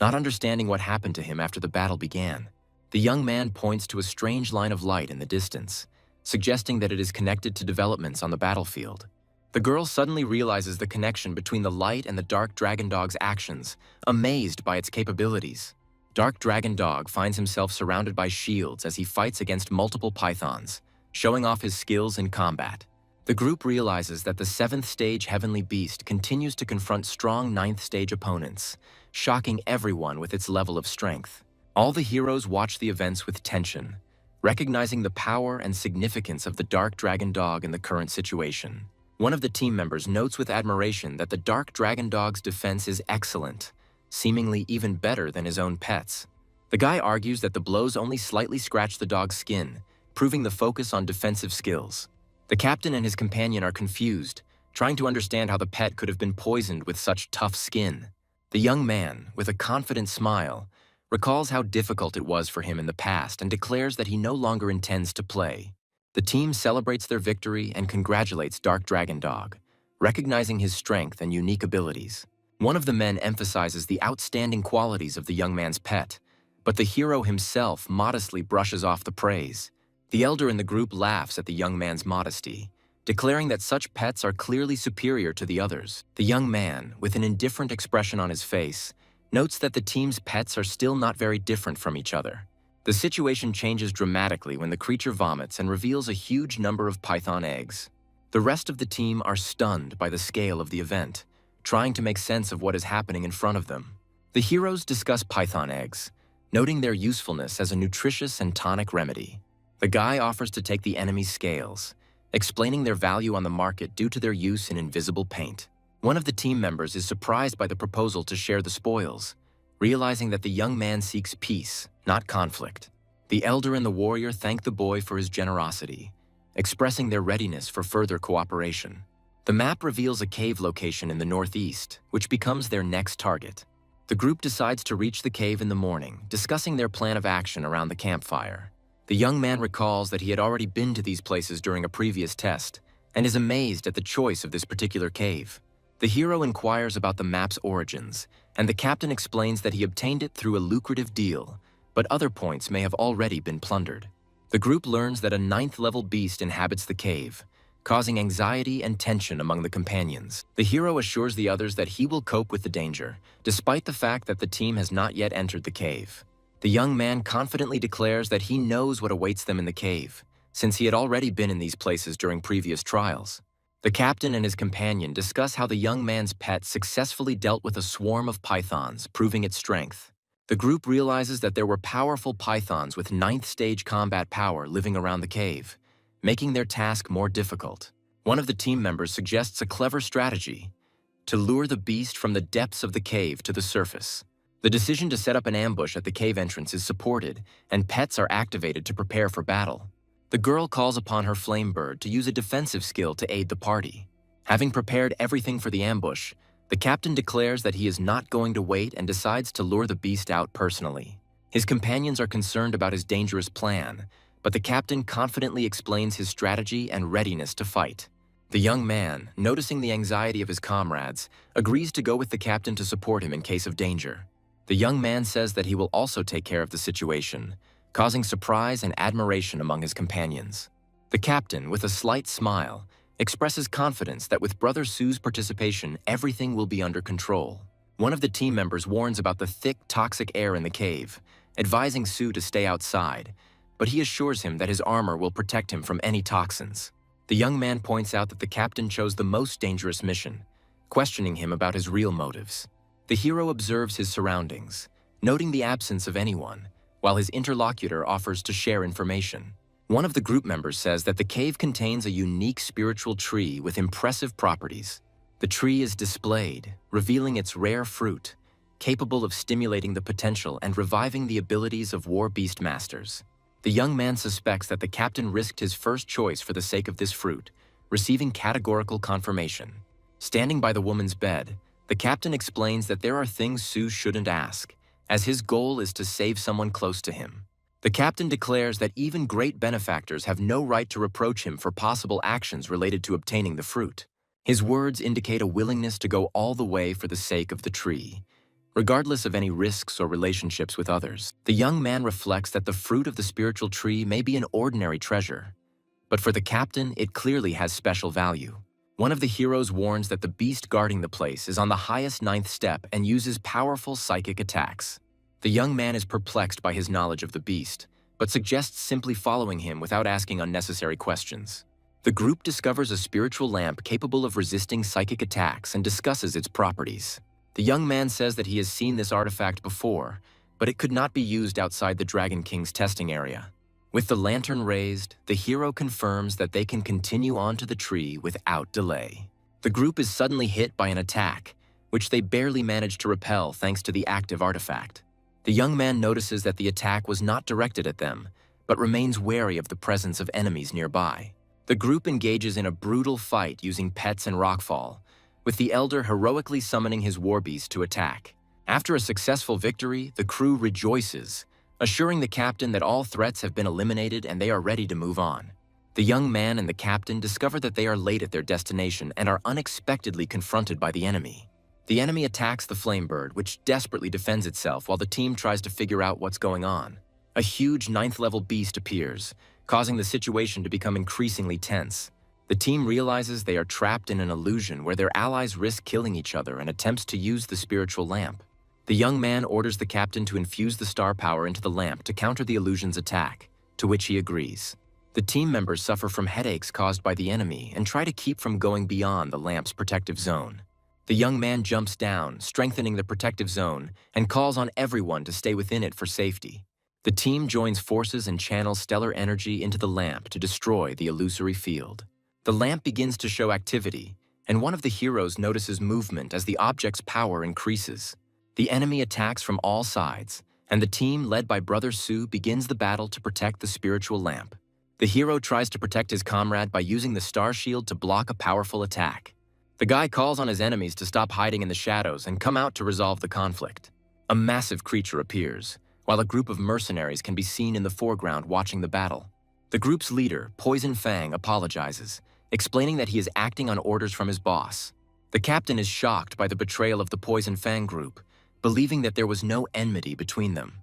not understanding what happened to him after the battle began. The young man points to a strange line of light in the distance, suggesting that it is connected to developments on the battlefield. The girl suddenly realizes the connection between the light and the Dark Dragon Dog's actions, amazed by its capabilities. Dark Dragon Dog finds himself surrounded by shields as he fights against multiple pythons, showing off his skills in combat. The group realizes that the 7th stage Heavenly Beast continues to confront strong 9th stage opponents, shocking everyone with its level of strength. All the heroes watch the events with tension, recognizing the power and significance of the Dark Dragon Dog in the current situation. One of the team members notes with admiration that the Dark Dragon Dog's defense is excellent, seemingly even better than his own pets. The guy argues that the blows only slightly scratch the dog's skin, proving the focus on defensive skills. The captain and his companion are confused, trying to understand how the pet could have been poisoned with such tough skin. The young man, with a confident smile, recalls how difficult it was for him in the past and declares that he no longer intends to play. The team celebrates their victory and congratulates Dark Dragon Dog, recognizing his strength and unique abilities. One of the men emphasizes the outstanding qualities of the young man's pet, but the hero himself modestly brushes off the praise. The elder in the group laughs at the young man's modesty, declaring that such pets are clearly superior to the others. The young man, with an indifferent expression on his face, notes that the team's pets are still not very different from each other. The situation changes dramatically when the creature vomits and reveals a huge number of python eggs. The rest of the team are stunned by the scale of the event, trying to make sense of what is happening in front of them. The heroes discuss python eggs, noting their usefulness as a nutritious and tonic remedy. The guy offers to take the enemy's scales, explaining their value on the market due to their use in invisible paint. One of the team members is surprised by the proposal to share the spoils, realizing that the young man seeks peace, not conflict. The elder and the warrior thank the boy for his generosity, expressing their readiness for further cooperation. The map reveals a cave location in the northeast, which becomes their next target. The group decides to reach the cave in the morning, discussing their plan of action around the campfire. The young man recalls that he had already been to these places during a previous test, and is amazed at the choice of this particular cave. The hero inquires about the map's origins, and the captain explains that he obtained it through a lucrative deal, but other points may have already been plundered. The group learns that a 9th-level beast inhabits the cave, causing anxiety and tension among the companions. The hero assures the others that he will cope with the danger, despite the fact that the team has not yet entered the cave. The young man confidently declares that he knows what awaits them in the cave, since he had already been in these places during previous trials. The captain and his companion discuss how the young man's pet successfully dealt with a swarm of pythons, proving its strength. The group realizes that there were powerful pythons with 9th stage combat power living around the cave, making their task more difficult. One of the team members suggests a clever strategy to lure the beast from the depths of the cave to the surface. The decision to set up an ambush at the cave entrance is supported, and pets are activated to prepare for battle. The girl calls upon her flame bird to use a defensive skill to aid the party. Having prepared everything for the ambush, the captain declares that he is not going to wait and decides to lure the beast out personally. His companions are concerned about his dangerous plan, but the captain confidently explains his strategy and readiness to fight. The young man, noticing the anxiety of his comrades, agrees to go with the captain to support him in case of danger. The young man says that he will also take care of the situation, causing surprise and admiration among his companions. The captain, with a slight smile, expresses confidence that with Brother Sue's participation, everything will be under control. One of the team members warns about the thick, toxic air in the cave, advising Sue to stay outside, but he assures him that his armor will protect him from any toxins. The young man points out that the captain chose the most dangerous mission, questioning him about his real motives. The hero observes his surroundings, noting the absence of anyone, while his interlocutor offers to share information. One of the group members says that the cave contains a unique spiritual tree with impressive properties. The tree is displayed, revealing its rare fruit, capable of stimulating the potential and reviving the abilities of war Beastmasters. The young man suspects that the captain risked his first choice for the sake of this fruit, receiving categorical confirmation. Standing by the woman's bed, the captain explains that there are things Sue shouldn't ask, as his goal is to save someone close to him. The captain declares that even great benefactors have no right to reproach him for possible actions related to obtaining the fruit. His words indicate a willingness to go all the way for the sake of the tree, regardless of any risks or relationships with others. The young man reflects that the fruit of the spiritual tree may be an ordinary treasure, but for the captain, it clearly has special value. One of the heroes warns that the beast guarding the place is on the highest 9th step and uses powerful psychic attacks. The young man is perplexed by his knowledge of the beast, but suggests simply following him without asking unnecessary questions. The group discovers a spiritual lamp capable of resisting psychic attacks and discusses its properties. The young man says that he has seen this artifact before, but it could not be used outside the Dragon King's testing area. With the lantern raised, the hero confirms that they can continue on to the tree without delay. The group is suddenly hit by an attack, which they barely manage to repel thanks to the active artifact. The young man notices that the attack was not directed at them, but remains wary of the presence of enemies nearby. The group engages in a brutal fight using pets and rockfall, with the elder heroically summoning his warbeast to attack. After a successful victory, the crew rejoices, assuring the captain that all threats have been eliminated and they are ready to move on. The young man and the captain discover that they are late at their destination and are unexpectedly confronted by the enemy. The enemy attacks the flamebird, which desperately defends itself while the team tries to figure out what's going on. A huge 9th-level beast appears, causing the situation to become increasingly tense. The team realizes they are trapped in an illusion where their allies risk killing each other and attempts to use the spiritual lamp. The young man orders the captain to infuse the star power into the lamp to counter the illusion's attack, to which he agrees. The team members suffer from headaches caused by the enemy and try to keep from going beyond the lamp's protective zone. The young man jumps down, strengthening the protective zone, and calls on everyone to stay within it for safety. The team joins forces and channels stellar energy into the lamp to destroy the illusory field. The lamp begins to show activity, and one of the heroes notices movement as the object's power increases. The enemy attacks from all sides, and the team led by Brother Sue begins the battle to protect the spiritual lamp. The hero tries to protect his comrade by using the star shield to block a powerful attack. The guy calls on his enemies to stop hiding in the shadows and come out to resolve the conflict. A massive creature appears, while a group of mercenaries can be seen in the foreground watching the battle. The group's leader, Poison Fang, apologizes, explaining that he is acting on orders from his boss. The captain is shocked by the betrayal of the Poison Fang group, believing that there was no enmity between them.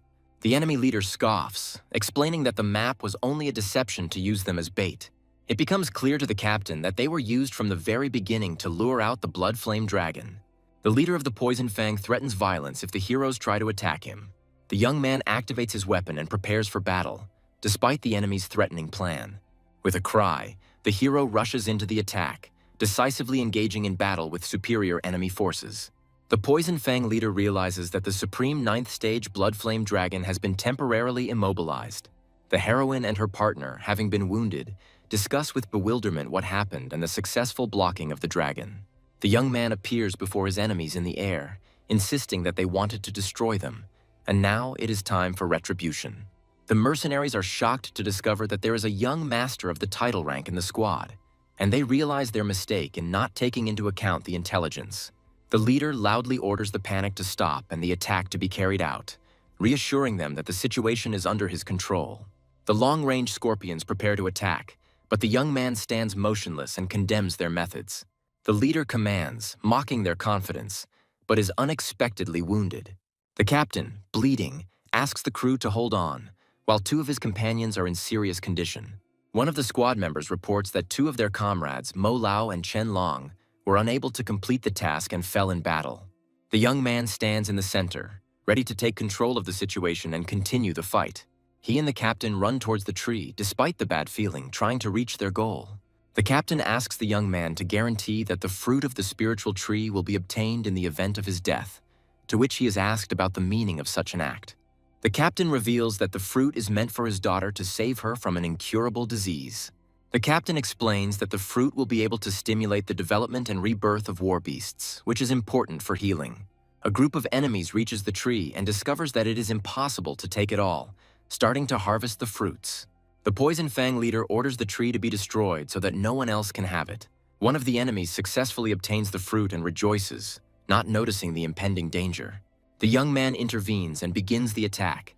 The enemy leader scoffs, explaining that the map was only a deception to use them as bait. It becomes clear to the captain that they were used from the very beginning to lure out the Blood Flame Dragon. The leader of the Poison Fang threatens violence if the heroes try to attack him. The young man activates his weapon and prepares for battle, despite the enemy's threatening plan. With a cry, the hero rushes into the attack, decisively engaging in battle with superior enemy forces. The Poison Fang leader realizes that the Supreme 9th Stage Blood Flame Dragon has been temporarily immobilized. The heroine and her partner, having been wounded, discuss with bewilderment what happened and the successful blocking of the dragon. The young man appears before his enemies in the air, insisting that they wanted to destroy them, and now it is time for retribution. The mercenaries are shocked to discover that there is a young master of the title rank in the squad, and they realize their mistake in not taking into account the intelligence. The leader loudly orders the panic to stop and the attack to be carried out, reassuring them that the situation is under his control. The long-range scorpions prepare to attack, but the young man stands motionless and condemns their methods. The leader commands, mocking their confidence, but is unexpectedly wounded. The captain, bleeding, asks the crew to hold on, while two of his companions are in serious condition. One of the squad members reports that two of their comrades, Mo Lao and Chen Long, were unable to complete the task and fell in battle. The young man stands in the center, ready to take control of the situation and continue the fight. He and the captain run towards the tree, despite the bad feeling, trying to reach their goal. The captain asks the young man to guarantee that the fruit of the spiritual tree will be obtained in the event of his death, to which he is asked about the meaning of such an act. The captain reveals that the fruit is meant for his daughter to save her from an incurable disease. The captain explains that the fruit will be able to stimulate the development and rebirth of war beasts, which is important for healing. A group of enemies reaches the tree and discovers that it is impossible to take it all, starting to harvest the fruits. The Poison Fang leader orders the tree to be destroyed so that no one else can have it. One of the enemies successfully obtains the fruit and rejoices, not noticing the impending danger. The young man intervenes and begins the attack.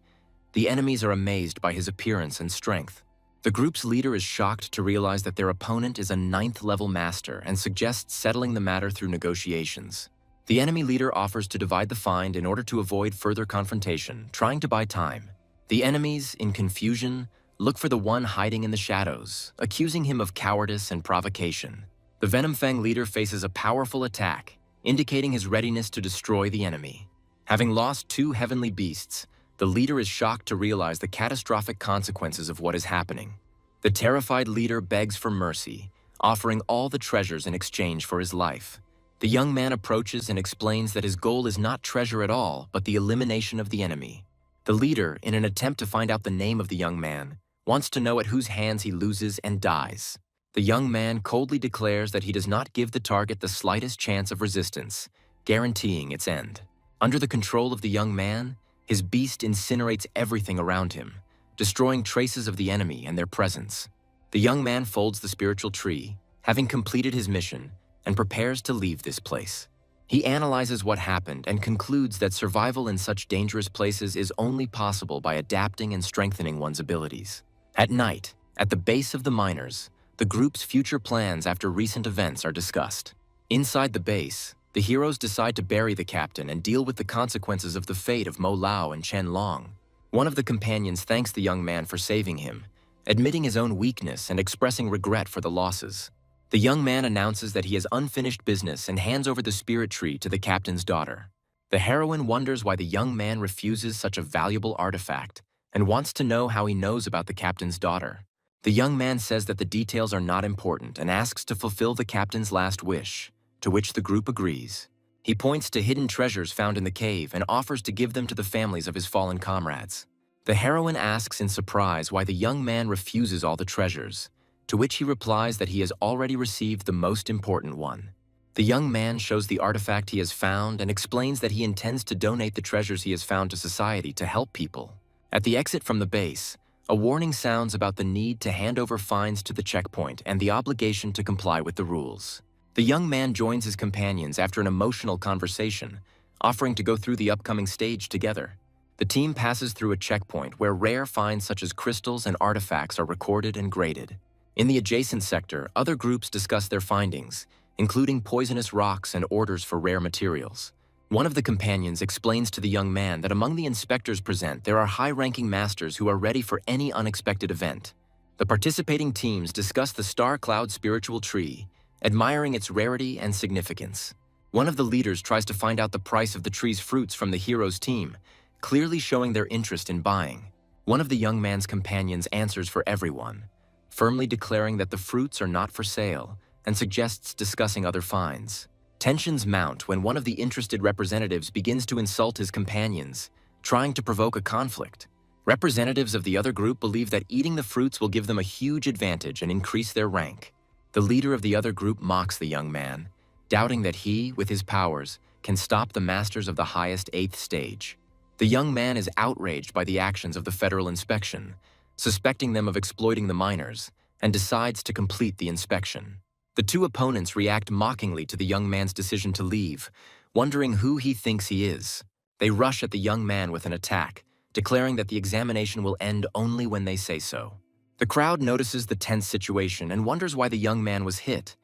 The enemies are amazed by his appearance and strength. The group's leader is shocked to realize that their opponent is a 9th-level master and suggests settling the matter through negotiations. The enemy leader offers to divide the find in order to avoid further confrontation, trying to buy time. The enemies, in confusion, look for the one hiding in the shadows, accusing him of cowardice and provocation. The Venom Fang leader faces a powerful attack, indicating his readiness to destroy the enemy. Having lost 2 heavenly beasts, the leader is shocked to realize the catastrophic consequences of what is happening. The terrified leader begs for mercy, offering all the treasures in exchange for his life. The young man approaches and explains that his goal is not treasure at all, but the elimination of the enemy. The leader, in an attempt to find out the name of the young man, wants to know at whose hands he loses and dies. The young man coldly declares that he does not give the target the slightest chance of resistance, guaranteeing its end. Under the control of the young man, his beast incinerates everything around him, destroying traces of the enemy and their presence. The young man folds the spiritual tree, having completed his mission, and prepares to leave this place. He analyzes what happened and concludes that survival in such dangerous places is only possible by adapting and strengthening one's abilities. At night, at the base of the miners, the group's future plans after recent events are discussed. Inside the base, the heroes decide to bury the captain and deal with the consequences of the fate of Mo Lao and Chen Long. One of the companions thanks the young man for saving him, admitting his own weakness and expressing regret for the losses. The young man announces that he has unfinished business and hands over the spirit tree to the captain's daughter. The heroine wonders why the young man refuses such a valuable artifact and wants to know how he knows about the captain's daughter. The young man says that the details are not important and asks to fulfill the captain's last wish, to which the group agrees. He points to hidden treasures found in the cave and offers to give them to the families of his fallen comrades. The heroine asks in surprise why the young man refuses all the treasures, to which he replies that he has already received the most important one. The young man shows the artifact he has found and explains that he intends to donate the treasures he has found to society to help people. At the exit from the base, a warning sounds about the need to hand over fines to the checkpoint and the obligation to comply with the rules. The young man joins his companions after an emotional conversation, offering to go through the upcoming stage together. The team passes through a checkpoint where rare finds such as crystals and artifacts are recorded and graded. In the adjacent sector, other groups discuss their findings, including poisonous rocks and orders for rare materials. One of the companions explains to the young man that among the inspectors present, there are high-ranking masters who are ready for any unexpected event. The participating teams discuss the Star Cloud spiritual tree, admiring its rarity and significance. One of the leaders tries to find out the price of the tree's fruits from the hero's team, clearly showing their interest in buying. One of the young man's companions answers for everyone, firmly declaring that the fruits are not for sale, and suggests discussing other finds. Tensions mount when one of the interested representatives begins to insult his companions, trying to provoke a conflict. Representatives of the other group believe that eating the fruits will give them a huge advantage and increase their rank. The leader of the other group mocks the young man, doubting that he, with his powers, can stop the masters of the highest 8th stage. The young man is outraged by the actions of the federal inspection, suspecting them of exploiting the miners, and decides to complete the inspection. The two opponents react mockingly to the young man's decision to leave, wondering who he thinks he is. They rush at the young man with an attack, declaring that the examination will end only when they say so. The crowd notices the tense situation and wonders why the young man was hit,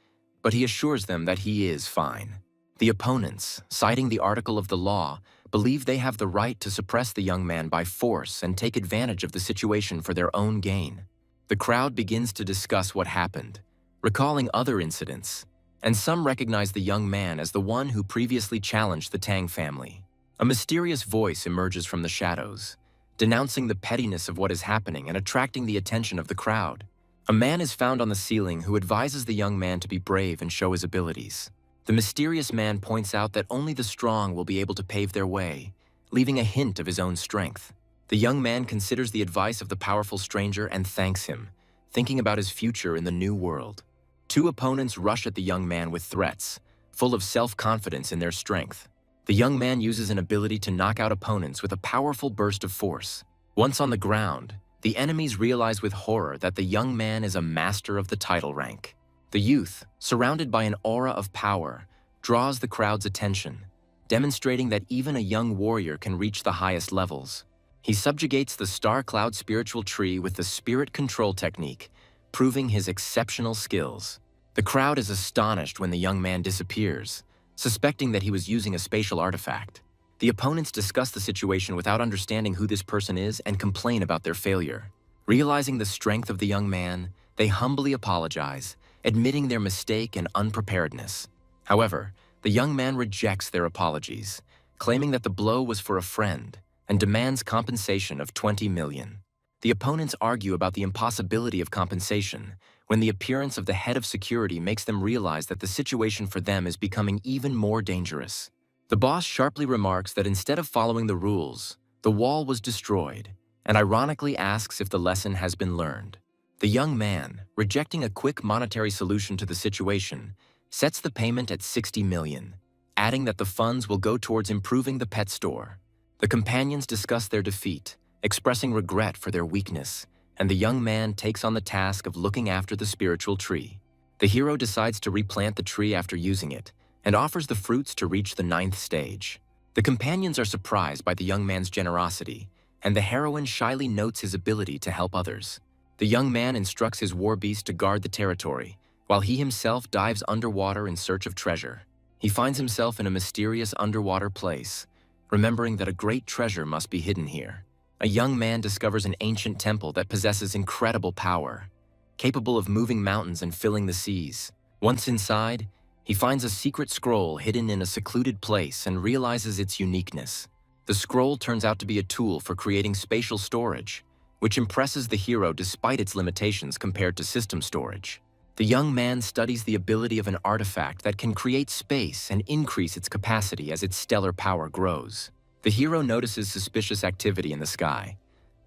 but he assures them that he is fine. The opponents, citing the article of the law, believe they have the right to suppress the young man by force and take advantage of the situation for their own gain. The crowd begins to discuss what happened, recalling other incidents, and some recognize the young man as the one who previously challenged the Tang family. A mysterious voice emerges from the shadows, denouncing the pettiness of what is happening and attracting the attention of the crowd. A man is found on the ceiling who advises the young man to be brave and show his abilities. The mysterious man points out that only the strong will be able to pave their way, leaving a hint of his own strength. The young man considers the advice of the powerful stranger and thanks him, thinking about his future in the new world. Two opponents rush at the young man with threats, full of self-confidence in their strength. The young man uses an ability to knock out opponents with a powerful burst of force. Once on the ground, the enemies realize with horror that the young man is a master of the title rank. The youth, surrounded by an aura of power, draws the crowd's attention, demonstrating that even a young warrior can reach the highest levels. He subjugates the star cloud spiritual tree with the spirit control technique, proving his exceptional skills. The crowd is astonished when the young man disappears, suspecting that he was using a spatial artifact. The opponents discuss the situation without understanding who this person is and complain about their failure. Realizing the strength of the young man, they humbly apologize, admitting their mistake and unpreparedness. However, the young man rejects their apologies, claiming that the blow was for a friend, and demands compensation of 20 million. The opponents argue about the impossibility of compensation when the appearance of the head of security makes them realize that the situation for them is becoming even more dangerous. The boss sharply remarks that instead of following the rules, the wall was destroyed, and ironically asks if the lesson has been learned. The young man, rejecting a quick monetary solution to the situation, sets the payment at 60 million, adding that the funds will go towards improving the pet store. The companions discuss their defeat, expressing regret for their weakness, and the young man takes on the task of looking after the spiritual tree. The hero decides to replant the tree after using it, and offers the fruits to reach the 9th stage. The companions are surprised by the young man's generosity, and the heroine shyly notes his ability to help others. The young man instructs his war beast to guard the territory, while he himself dives underwater in search of treasure. He finds himself in a mysterious underwater place, remembering that a great treasure must be hidden here. A young man discovers an ancient temple that possesses incredible power, capable of moving mountains and filling the seas. Once inside, he finds a secret scroll hidden in a secluded place and realizes its uniqueness. The scroll turns out to be a tool for creating spatial storage, which impresses the hero despite its limitations compared to system storage. The young man studies the ability of an artifact that can create space and increase its capacity as its stellar power grows. The hero notices suspicious activity in the sky.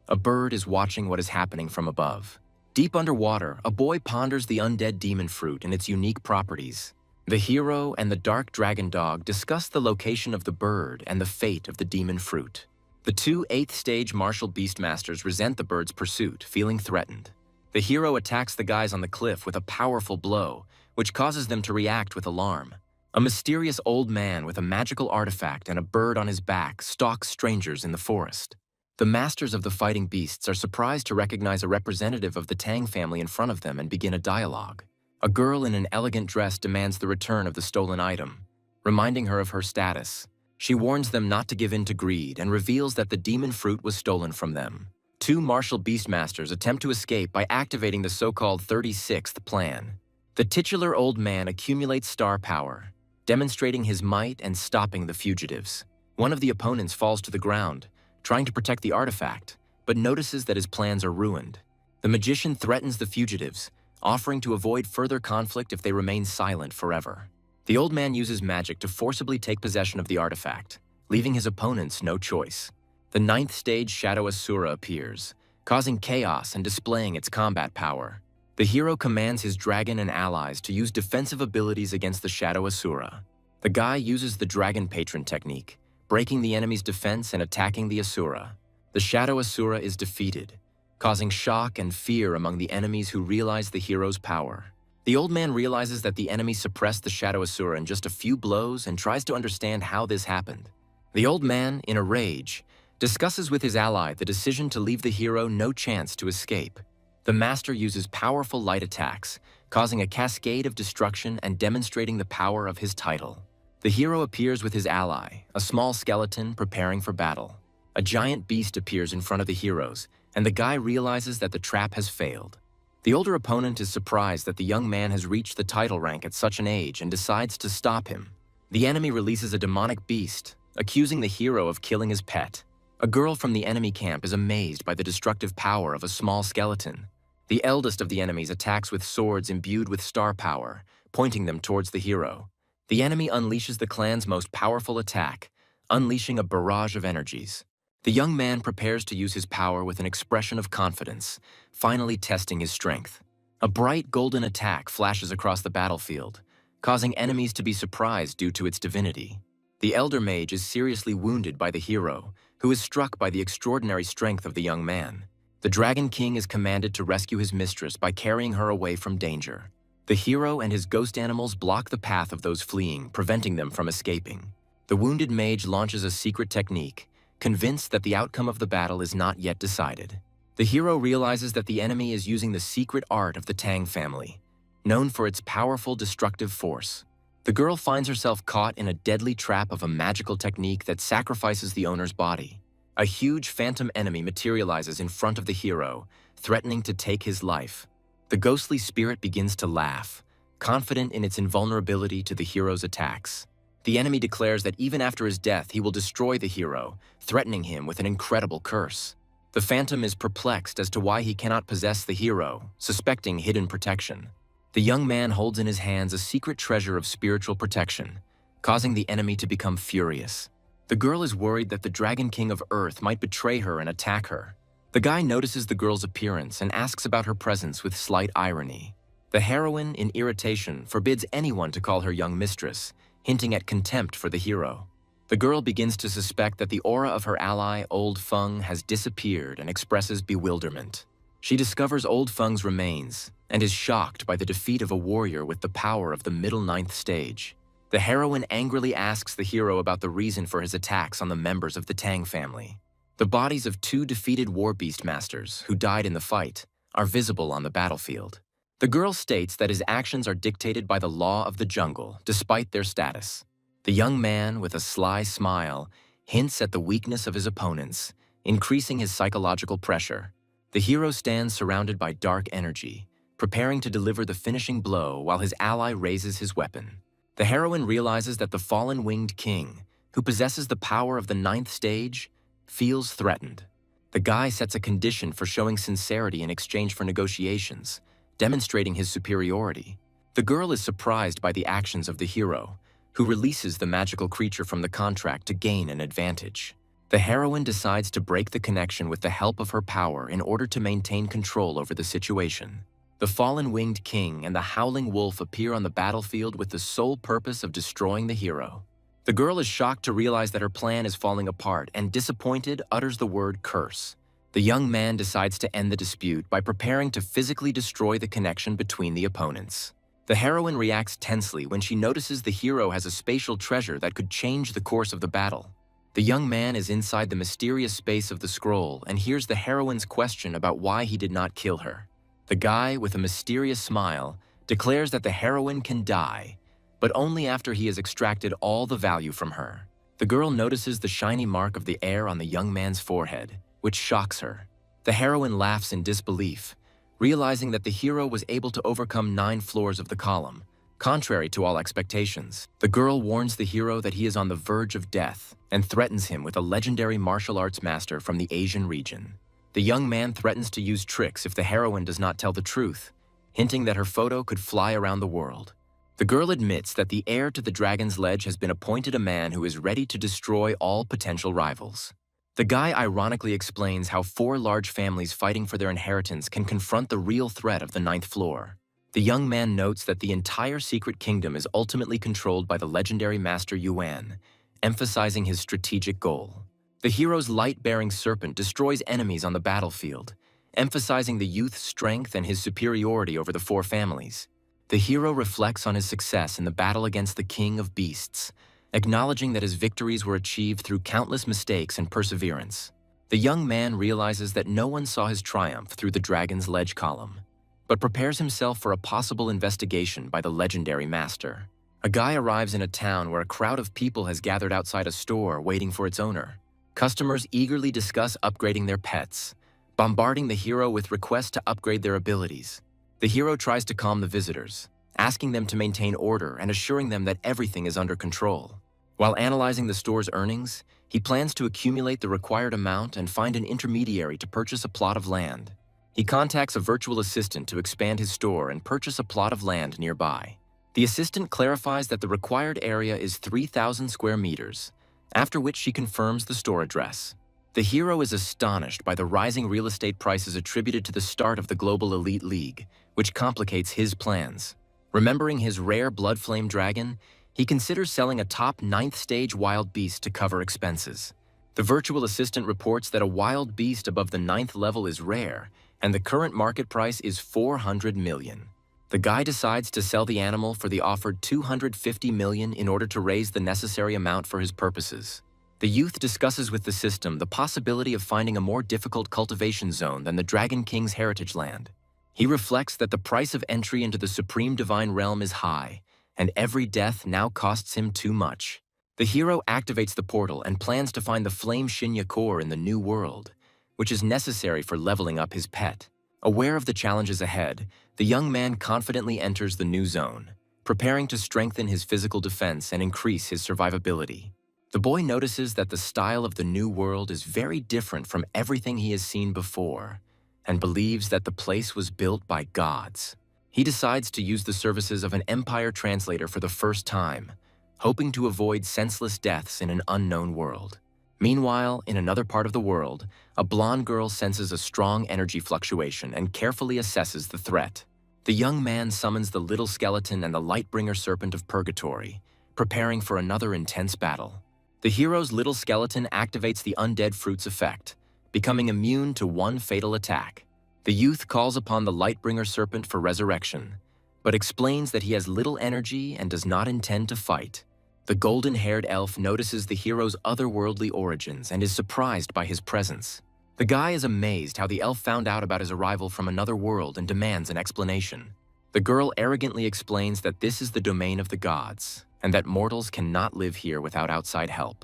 A bird is watching what is happening from above. Deep underwater, a boy ponders the undead demon fruit and its unique properties. The hero and the dark dragon dog discuss the location of the bird and the fate of the demon fruit. The two 8th stage martial beastmasters resent the bird's pursuit, feeling threatened. The hero attacks the guys on the cliff with a powerful blow, which causes them to react with alarm. A mysterious old man with a magical artifact and a bird on his back stalks strangers in the forest. The masters of the fighting beasts are surprised to recognize a representative of the Tang family in front of them and begin a dialogue. A girl in an elegant dress demands the return of the stolen item, reminding her of her status. She warns them not to give in to greed and reveals that the demon fruit was stolen from them. Two martial beastmasters attempt to escape by activating the so-called 36th plan. The titular old man accumulates star power, demonstrating his might and stopping the fugitives. One of the opponents falls to the ground, trying to protect the artifact, but notices that his plans are ruined. The magician threatens the fugitives, offering to avoid further conflict if they remain silent forever. The old man uses magic to forcibly take possession of the artifact, leaving his opponents no choice. The 9th stage Shadow Asura appears, causing chaos and displaying its combat power. The hero commands his dragon and allies to use defensive abilities against the Shadow Asura. The guy uses the Dragon Patron technique, breaking the enemy's defense and attacking the Asura. The Shadow Asura is defeated, causing shock and fear among the enemies who realize the hero's power. The old man realizes that the enemy suppressed the Shadow Asura in just a few blows and tries to understand how this happened. The old man, in a rage, discusses with his ally the decision to leave the hero no chance to escape. The master uses powerful light attacks, causing a cascade of destruction and demonstrating the power of his title. The hero appears with his ally, a small skeleton preparing for battle. A giant beast appears in front of the heroes, and the guy realizes that the trap has failed. The older opponent is surprised that the young man has reached the title rank at such an age and decides to stop him. The enemy releases a demonic beast, accusing the hero of killing his pet. A girl from the enemy camp is amazed by the destructive power of a small skeleton. The eldest of the enemies attacks with swords imbued with star power, pointing them towards the hero. The enemy unleashes the clan's most powerful attack, unleashing a barrage of energies. The young man prepares to use his power with an expression of confidence, finally testing his strength. A bright golden attack flashes across the battlefield, causing enemies to be surprised due to its divinity. The elder mage is seriously wounded by the hero, who is struck by the extraordinary strength of the young man. The Dragon King is commanded to rescue his mistress by carrying her away from danger. The hero and his ghost animals block the path of those fleeing, preventing them from escaping. The wounded mage launches a secret technique, convinced that the outcome of the battle is not yet decided. The hero realizes that the enemy is using the secret art of the Tang family, known for its powerful destructive force. The girl finds herself caught in a deadly trap of a magical technique that sacrifices the owner's body. A huge phantom enemy materializes in front of the hero, threatening to take his life. The ghostly spirit begins to laugh, confident in its invulnerability to the hero's attacks. The enemy declares that even after his death, he will destroy the hero, threatening him with an incredible curse. The phantom is perplexed as to why he cannot possess the hero, suspecting hidden protection. The young man holds in his hands a secret treasure of spiritual protection, causing the enemy to become furious. The girl is worried that the Dragon King of Earth might betray her and attack her. The guy notices the girl's appearance and asks about her presence with slight irony. The heroine, in irritation, forbids anyone to call her young mistress, hinting at contempt for the hero. The girl begins to suspect that the aura of her ally, Old Feng, has disappeared and expresses bewilderment. She discovers Old Feng's remains and is shocked by the defeat of a warrior with the power of the middle 9th stage. The heroine angrily asks the hero about the reason for his attacks on the members of the Tang family. The bodies of 2 defeated war Beastmasters, who died in the fight, are visible on the battlefield. The girl states that his actions are dictated by the law of the jungle, despite their status. The young man, with a sly smile, hints at the weakness of his opponents, increasing his psychological pressure. The hero stands surrounded by dark energy, preparing to deliver the finishing blow while his ally raises his weapon. The heroine realizes that the fallen winged king, who possesses the power of the 9th stage, feels threatened. The guy sets a condition for showing sincerity in exchange for negotiations, demonstrating his superiority. The girl is surprised by the actions of the hero, who releases the magical creature from the contract to gain an advantage. The heroine decides to break the connection with the help of her power in order to maintain control over the situation. The fallen winged king and the howling wolf appear on the battlefield with the sole purpose of destroying the hero. The girl is shocked to realize that her plan is falling apart and, disappointed, utters the word curse. The young man decides to end the dispute by preparing to physically destroy the connection between the opponents. The heroine reacts tensely when she notices the hero has a spatial treasure that could change the course of the battle. The young man is inside the mysterious space of the scroll and hears the heroine's question about why he did not kill her. The guy, with a mysterious smile, declares that the heroine can die, but only after he has extracted all the value from her. The girl notices the shiny mark of the air on the young man's forehead, which shocks her. The heroine laughs in disbelief, realizing that the hero was able to overcome 9 floors of the column, contrary to all expectations. The girl warns the hero that he is on the verge of death and threatens him with a legendary martial arts master from the Asian region. The young man threatens to use tricks if the heroine does not tell the truth, hinting that her photo could fly around the world. The girl admits that the heir to the dragon's ledge has been appointed a man who is ready to destroy all potential rivals. The guy ironically explains how 4 large families fighting for their inheritance can confront the real threat of the 9th floor. The young man notes that the entire secret kingdom is ultimately controlled by the legendary Master Yuan, emphasizing his strategic goal. The hero's light-bearing serpent destroys enemies on the battlefield, emphasizing the youth's strength and his superiority over the 4 families. The hero reflects on his success in the battle against the King of Beasts, acknowledging that his victories were achieved through countless mistakes and perseverance. The young man realizes that no one saw his triumph through the dragon's ledge column, but prepares himself for a possible investigation by the legendary master. A guy arrives in a town where a crowd of people has gathered outside a store waiting for its owner. Customers eagerly discuss upgrading their pets, bombarding the hero with requests to upgrade their abilities. The hero tries to calm the visitors, asking them to maintain order and assuring them that everything is under control. While analyzing the store's earnings, he plans to accumulate the required amount and find an intermediary to purchase a plot of land. He contacts a virtual assistant to expand his store and purchase a plot of land nearby. The assistant clarifies that the required area is 3,000 square meters, after which she confirms the store address. The hero is astonished by the rising real estate prices attributed to the start of the Global Elite League, which complicates his plans. Remembering his rare blood flame dragon, he considers selling a top 9th stage wild beast to cover expenses. The virtual assistant reports that a wild beast above the 9th level is rare, and the current market price is 400 million. The guy decides to sell the animal for the offered 250 million in order to raise the necessary amount for his purposes. The youth discusses with the system the possibility of finding a more difficult cultivation zone than the Dragon King's heritage land. He reflects that the price of entry into the Supreme Divine Realm is high, and every death now costs him too much. The hero activates the portal and plans to find the Flame Shinya core in the New World, which is necessary for leveling up his pet. Aware of the challenges ahead, the young man confidently enters the new zone, preparing to strengthen his physical defense and increase his survivability. The boy notices that the style of the New World is very different from everything he has seen before, and believes that the place was built by gods. He decides to use the services of an Empire translator for the first time, hoping to avoid senseless deaths in an unknown world. Meanwhile, in another part of the world, a blonde girl senses a strong energy fluctuation and carefully assesses the threat. The young man summons the little skeleton and the Lightbringer Serpent of Purgatory, preparing for another intense battle. The hero's little skeleton activates the Undead Fruits effect, becoming immune to one fatal attack. The youth calls upon the Lightbringer Serpent for resurrection, but explains that he has little energy and does not intend to fight. The golden-haired elf notices the hero's otherworldly origins and is surprised by his presence. The guy is amazed how the elf found out about his arrival from another world and demands an explanation. The girl arrogantly explains that this is the domain of the gods, and that mortals cannot live here without outside help.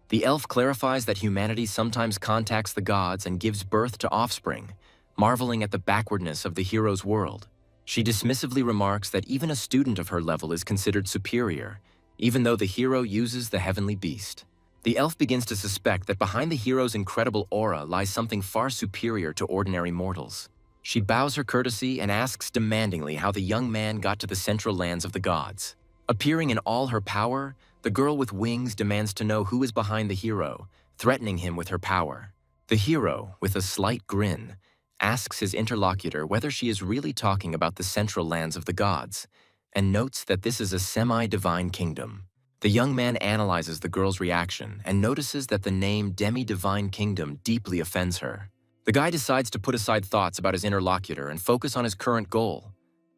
The elf clarifies that humanity sometimes contacts the gods and gives birth to offspring, marveling at the backwardness of the hero's world. She dismissively remarks that even a student of her level is considered superior, even though the hero uses the heavenly beast. The elf begins to suspect that behind the hero's incredible aura lies something far superior to ordinary mortals. She bows her courtesy and asks demandingly how the young man got to the central lands of the gods. Appearing in all her power, the girl with wings demands to know who is behind the hero, threatening him with her power. The hero, with a slight grin, asks his interlocutor whether she is really talking about the central lands of the gods, and notes that this is a semi-divine kingdom. The young man analyzes the girl's reaction and notices that the name Demi-Divine Kingdom deeply offends her. The guy decides to put aside thoughts about his interlocutor and focus on his current goal,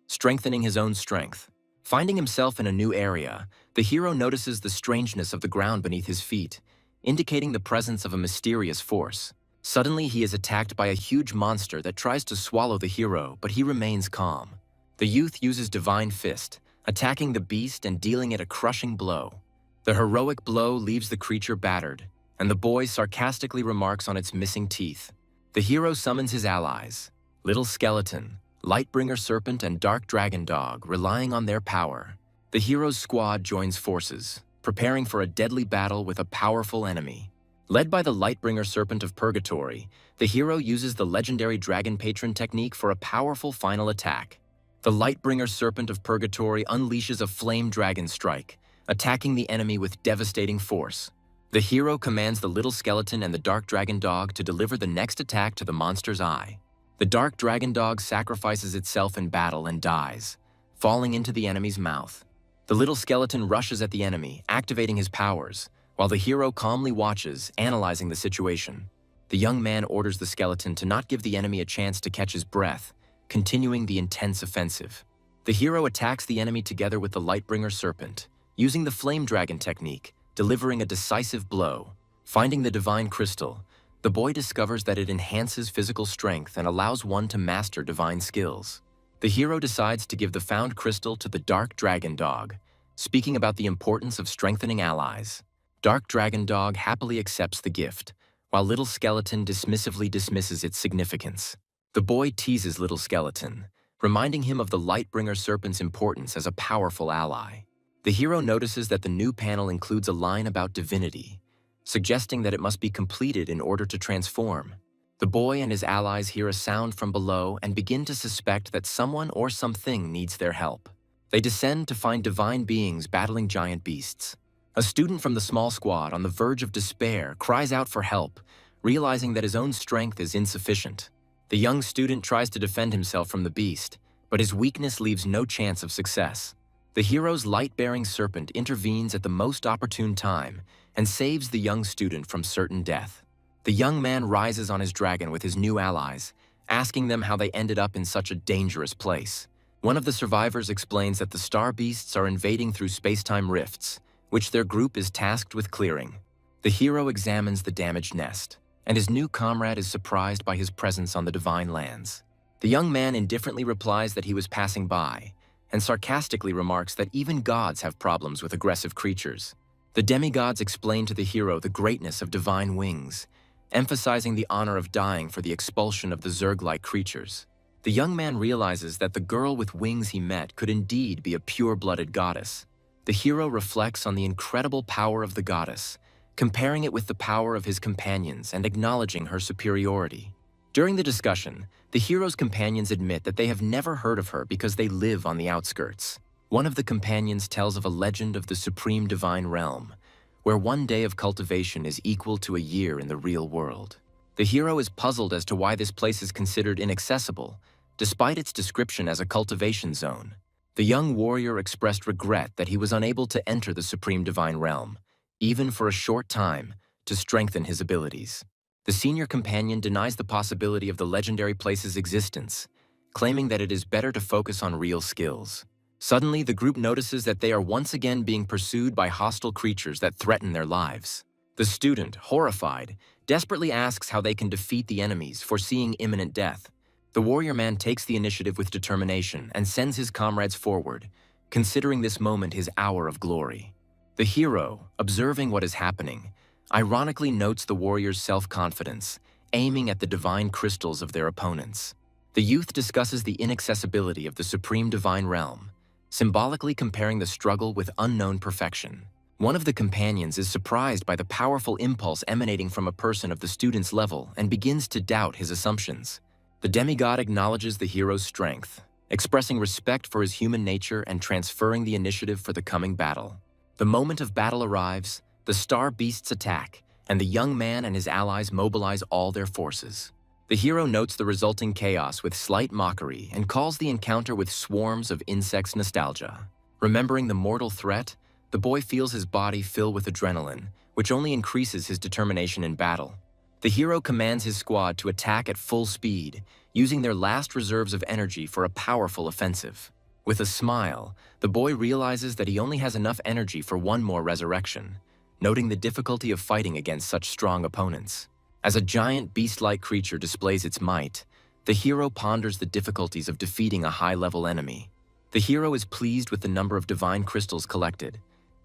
strengthening his own strength. Finding himself in a new area, the hero notices the strangeness of the ground beneath his feet, indicating the presence of a mysterious force. Suddenly, he is attacked by a huge monster that tries to swallow the hero, but he remains calm. The youth uses Divine Fist, attacking the beast and dealing it a crushing blow. The heroic blow leaves the creature battered, and the boy sarcastically remarks on its missing teeth. The hero summons his allies, Little Skeleton, Lightbringer Serpent, and Dark Dragon Dog, relying on their power. The hero's squad joins forces, preparing for a deadly battle with a powerful enemy. Led by the Lightbringer Serpent of Purgatory, the hero uses the legendary Dragon Patron technique for a powerful final attack. The Lightbringer Serpent of Purgatory unleashes a flame dragon strike, attacking the enemy with devastating force. The hero commands the Little Skeleton and the Dark Dragon Dog to deliver the next attack to the monster's eye. The Dark Dragon Dog sacrifices itself in battle and dies, falling into the enemy's mouth. The Little Skeleton rushes at the enemy, activating his powers, while the hero calmly watches, analyzing the situation. The young man orders the skeleton to not give the enemy a chance to catch his breath, continuing the intense offensive. The hero attacks the enemy together with the Lightbringer Serpent, using the Flame Dragon technique, delivering a decisive blow. Finding the Divine Crystal, the boy discovers that it enhances physical strength and allows one to master divine skills. The hero decides to give the found crystal to the Dark Dragon Dog, speaking about the importance of strengthening allies. Dark Dragon Dog happily accepts the gift, while Little Skeleton dismissively dismisses its significance. The boy teases Little Skeleton, reminding him of the Lightbringer Serpent's importance as a powerful ally. The hero notices that the new panel includes a line about divinity, suggesting that it must be completed in order to transform. The boy and his allies hear a sound from below and begin to suspect that someone or something needs their help. They descend to find divine beings battling giant beasts. A student from the small squad, on the verge of despair, cries out for help, realizing that his own strength is insufficient. The young student tries to defend himself from the beast, but his weakness leaves no chance of success. The hero's light-bearing serpent intervenes at the most opportune time and saves the young student from certain death. The young man rises on his dragon with his new allies, asking them how they ended up in such a dangerous place. One of the survivors explains that the star beasts are invading through space-time rifts, which their group is tasked with clearing. The hero examines the damaged nest, and his new comrade is surprised by his presence on the divine lands. The young man indifferently replies that he was passing by, and sarcastically remarks that even gods have problems with aggressive creatures. The demigods explain to the hero the greatness of divine wings, emphasizing the honor of dying for the expulsion of the Zerg-like creatures. The young man realizes that the girl with wings he met could indeed be a pure-blooded goddess. The hero reflects on the incredible power of the goddess, comparing it with the power of his companions and acknowledging her superiority. During the discussion, the hero's companions admit that they have never heard of her because they live on the outskirts. One of the companions tells of a legend of the supreme divine realm, where one day of cultivation is equal to a year in the real world. The hero is puzzled as to why this place is considered inaccessible, despite its description as a cultivation zone. The young warrior expressed regret that he was unable to enter the supreme divine realm, even for a short time, to strengthen his abilities. The senior companion denies the possibility of the legendary place's existence, claiming that it is better to focus on real skills. Suddenly, the group notices that they are once again being pursued by hostile creatures that threaten their lives. The student, horrified, desperately asks how they can defeat the enemies, foreseeing imminent death. The warrior man takes the initiative with determination and sends his comrades forward, considering this moment his hour of glory. The hero, observing what is happening, ironically notes the warrior's self-confidence, aiming at the divine crystals of their opponents. The youth discusses the inaccessibility of the supreme divine realm, symbolically comparing the struggle with unknown perfection. One of the companions is surprised by the powerful impulse emanating from a person of the student's level and begins to doubt his assumptions. The demigod acknowledges the hero's strength, expressing respect for his human nature and transferring the initiative for the coming battle. The moment of battle arrives, the star beasts attack, and the young man and his allies mobilize all their forces. The hero notes the resulting chaos with slight mockery and calls the encounter with swarms of insects nostalgia. Remembering the mortal threat, the boy feels his body fill with adrenaline, which only increases his determination in battle. The hero commands his squad to attack at full speed, using their last reserves of energy for a powerful offensive. With a smile, the boy realizes that he only has enough energy for one more resurrection, noting the difficulty of fighting against such strong opponents. As a giant beast-like creature displays its might, the hero ponders the difficulties of defeating a high-level enemy. The hero is pleased with the number of divine crystals collected,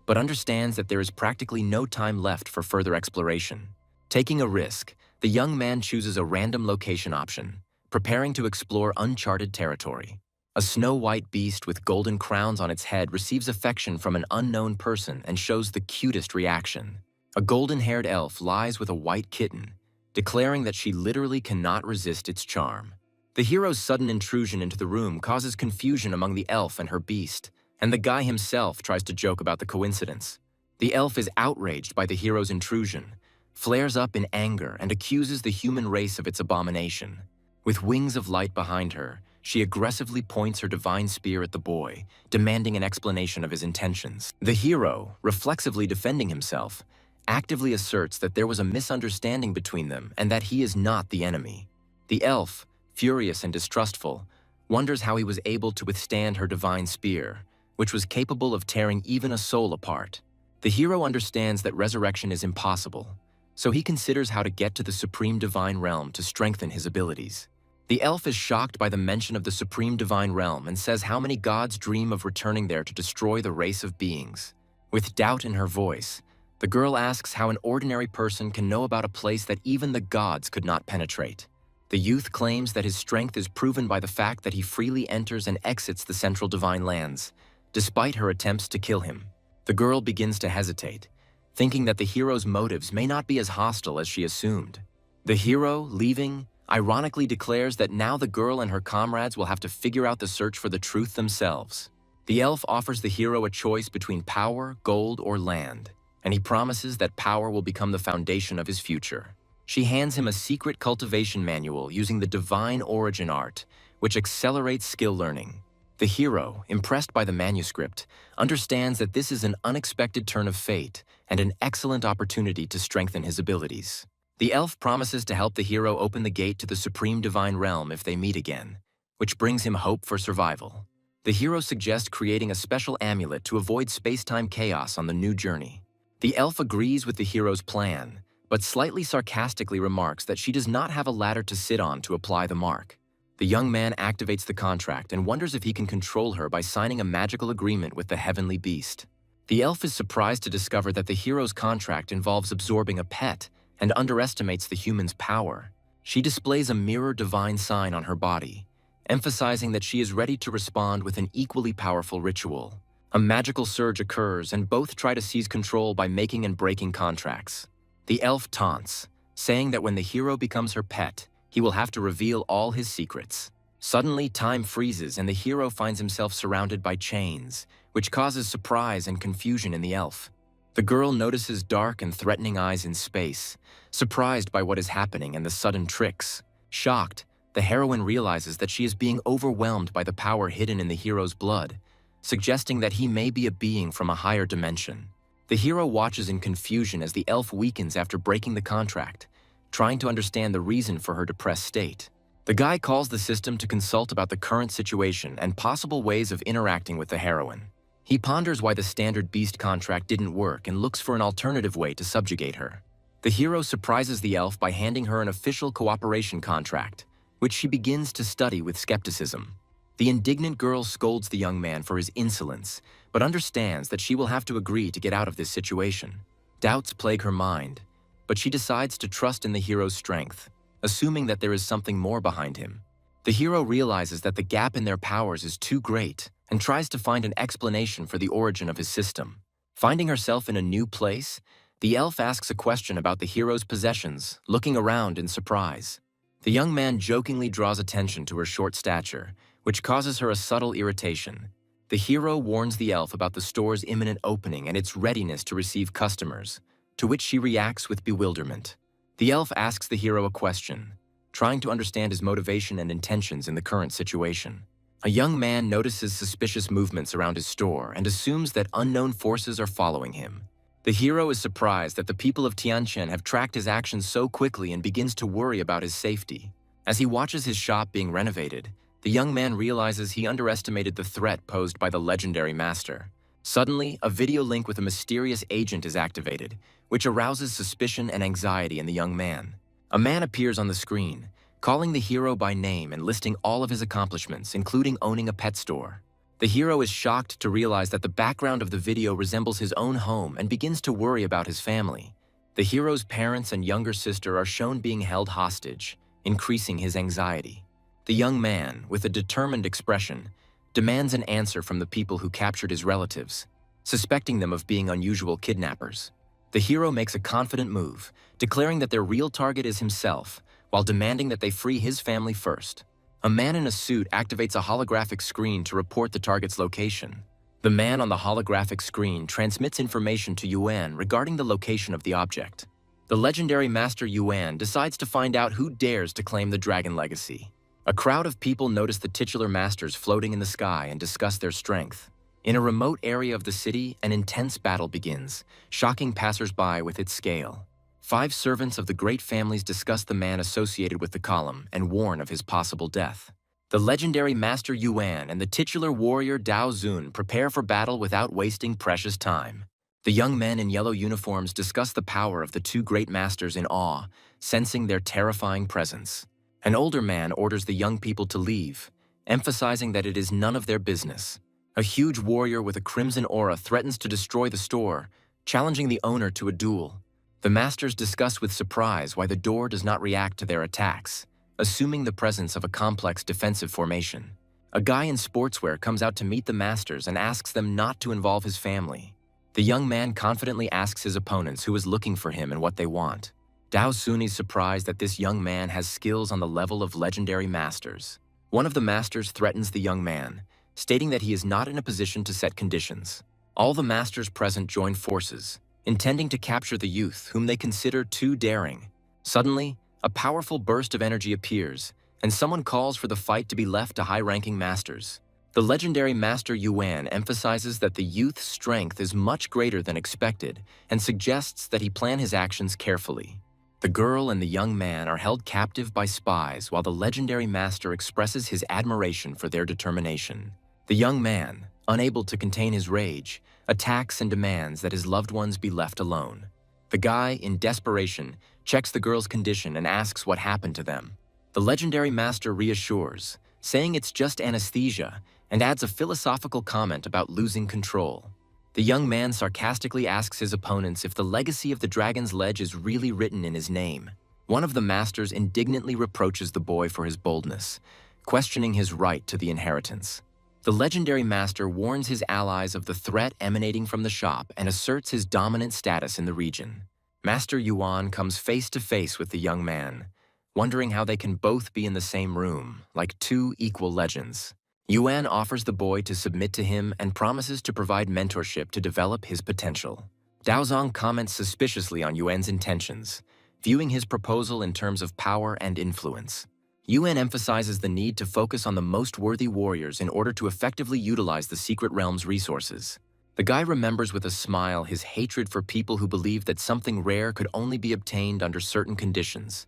but understands that there is practically no time left for further exploration. Taking a risk, the young man chooses a random location option, preparing to explore uncharted territory. A snow-white beast with golden crowns on its head receives affection from an unknown person and shows the cutest reaction. A golden-haired elf lies with a white kitten, declaring that she literally cannot resist its charm. The hero's sudden intrusion into the room causes confusion among the elf and her beast, and the guy himself tries to joke about the coincidence. The elf is outraged by the hero's intrusion, flares up in anger, and accuses the human race of its abomination. With wings of light behind her, she aggressively points her divine spear at the boy, demanding an explanation of his intentions. The hero, reflexively defending himself, actively asserts that there was a misunderstanding between them and that he is not the enemy. The elf, furious and distrustful, wonders how he was able to withstand her divine spear, which was capable of tearing even a soul apart. The hero understands that resurrection is impossible, so he considers how to get to the supreme divine realm to strengthen his abilities. The elf is shocked by the mention of the supreme divine realm and says how many gods dream of returning there to destroy the race of beings. With doubt in her voice, the girl asks how an ordinary person can know about a place that even the gods could not penetrate. The youth claims that his strength is proven by the fact that he freely enters and exits the central divine lands, despite her attempts to kill him. The girl begins to hesitate, thinking that the hero's motives may not be as hostile as she assumed. The hero, leaving, ironically declares that now the girl and her comrades will have to figure out the search for the truth themselves. The elf offers the hero a choice between power, gold, or land, and he promises that power will become the foundation of his future. She hands him a secret cultivation manual using the divine origin art, which accelerates skill learning. The hero, impressed by the manuscript, understands that this is an unexpected turn of fate and an excellent opportunity to strengthen his abilities. The elf promises to help the hero open the gate to the supreme divine realm if they meet again, which brings him hope for survival. The hero suggests creating a special amulet to avoid space-time chaos on the new journey. The elf agrees with the hero's plan, but slightly sarcastically remarks that she does not have a ladder to sit on to apply the mark. The young man activates the contract and wonders if he can control her by signing a magical agreement with the heavenly beast. The elf is surprised to discover that the hero's contract involves absorbing a pet and underestimates the human's power. She displays a mirror divine sign on her body, emphasizing that she is ready to respond with an equally powerful ritual. A magical surge occurs and both try to seize control by making and breaking contracts. The elf taunts, saying that when the hero becomes her pet, he will have to reveal all his secrets. Suddenly, time freezes and the hero finds himself surrounded by chains, which causes surprise and confusion in the elf. The girl notices dark and threatening eyes in space, surprised by what is happening and the sudden tricks. Shocked, the heroine realizes that she is being overwhelmed by the power hidden in the hero's blood, suggesting that he may be a being from a higher dimension. The hero watches in confusion as the elf weakens after breaking the contract, trying to understand the reason for her depressed state. The guy calls the system to consult about the current situation and possible ways of interacting with the heroine. He ponders why the standard beast contract didn't work and looks for an alternative way to subjugate her. The hero surprises the elf by handing her an official cooperation contract, which she begins to study with skepticism. The indignant girl scolds the young man for his insolence, but understands that she will have to agree to get out of this situation. Doubts plague her mind, but she decides to trust in the hero's strength, assuming that there is something more behind him. The hero realizes that the gap in their powers is too great and tries to find an explanation for the origin of his system. Finding herself in a new place, the elf asks a question about the hero's possessions, looking around in surprise. The young man jokingly draws attention to her short stature, which causes her a subtle irritation. The hero warns the elf about the store's imminent opening and its readiness to receive customers, to which she reacts with bewilderment. The elf asks the hero a question, trying to understand his motivation and intentions in the current situation. A young man notices suspicious movements around his store and assumes that unknown forces are following him. The hero is surprised that the people of Tianchen have tracked his actions so quickly and begins to worry about his safety. As he watches his shop being renovated, the young man realizes he underestimated the threat posed by the legendary master. Suddenly, a video link with a mysterious agent is activated, which arouses suspicion and anxiety in the young man. A man appears on the screen, calling the hero by name and listing all of his accomplishments, including owning a pet store. The hero is shocked to realize that the background of the video resembles his own home and begins to worry about his family. The hero's parents and younger sister are shown being held hostage, increasing his anxiety. The young man, with a determined expression, demands an answer from the people who captured his relatives, suspecting them of being unusual kidnappers. The hero makes a confident move, declaring that their real target is himself, while demanding that they free his family first. A man in a suit activates a holographic screen to report the target's location. The man on the holographic screen transmits information to Yuan regarding the location of the object. The legendary Master Yuan decides to find out who dares to claim the dragon legacy. A crowd of people notice the titular masters floating in the sky and discuss their strength. In a remote area of the city, an intense battle begins, shocking passers-by with its scale. 5 servants of the great families discuss the man associated with the column and warn of his possible death. The legendary Master Yuan and the titular warrior Dao Zun prepare for battle without wasting precious time. The young men in yellow uniforms discuss the power of the 2 great masters in awe, sensing their terrifying presence. An older man orders the young people to leave, emphasizing that it is none of their business. A huge warrior with a crimson aura threatens to destroy the store, challenging the owner to a duel. The masters discuss with surprise why the door does not react to their attacks, assuming the presence of a complex defensive formation. A guy in sportswear comes out to meet the masters and asks them not to involve his family. The young man confidently asks his opponents who is looking for him and what they want. Dao Sun is surprised that this young man has skills on the level of legendary masters. One of the masters threatens the young man, stating that he is not in a position to set conditions. All the masters present join forces, intending to capture the youth, whom they consider too daring. Suddenly, a powerful burst of energy appears, and someone calls for the fight to be left to high-ranking masters. The legendary Master Yuan emphasizes that the youth's strength is much greater than expected and suggests that he plan his actions carefully. The girl and the young man are held captive by spies while the legendary master expresses his admiration for their determination. The young man, unable to contain his rage, attacks and demands that his loved ones be left alone. The guy, in desperation, checks the girl's condition and asks what happened to them. The legendary master reassures, saying it's just anesthesia, and adds a philosophical comment about losing control. The young man sarcastically asks his opponents if the legacy of the Dragon's Ledge is really written in his name. One of the masters indignantly reproaches the boy for his boldness, questioning his right to the inheritance. The legendary master warns his allies of the threat emanating from the shop and asserts his dominant status in the region. Master Yuan comes face to face with the young man, wondering how they can both be in the same room, like two equal legends. Yuan offers the boy to submit to him and promises to provide mentorship to develop his potential. Daozong comments suspiciously on Yuan's intentions, viewing his proposal in terms of power and influence. Yuan emphasizes the need to focus on the most worthy warriors in order to effectively utilize the Secret Realm's resources. The guy remembers with a smile his hatred for people who believe that something rare could only be obtained under certain conditions,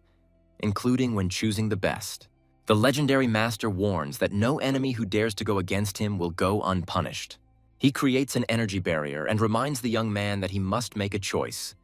including when choosing the best. The legendary master warns that no enemy who dares to go against him will go unpunished. He creates an energy barrier and reminds the young man that he must make a choice: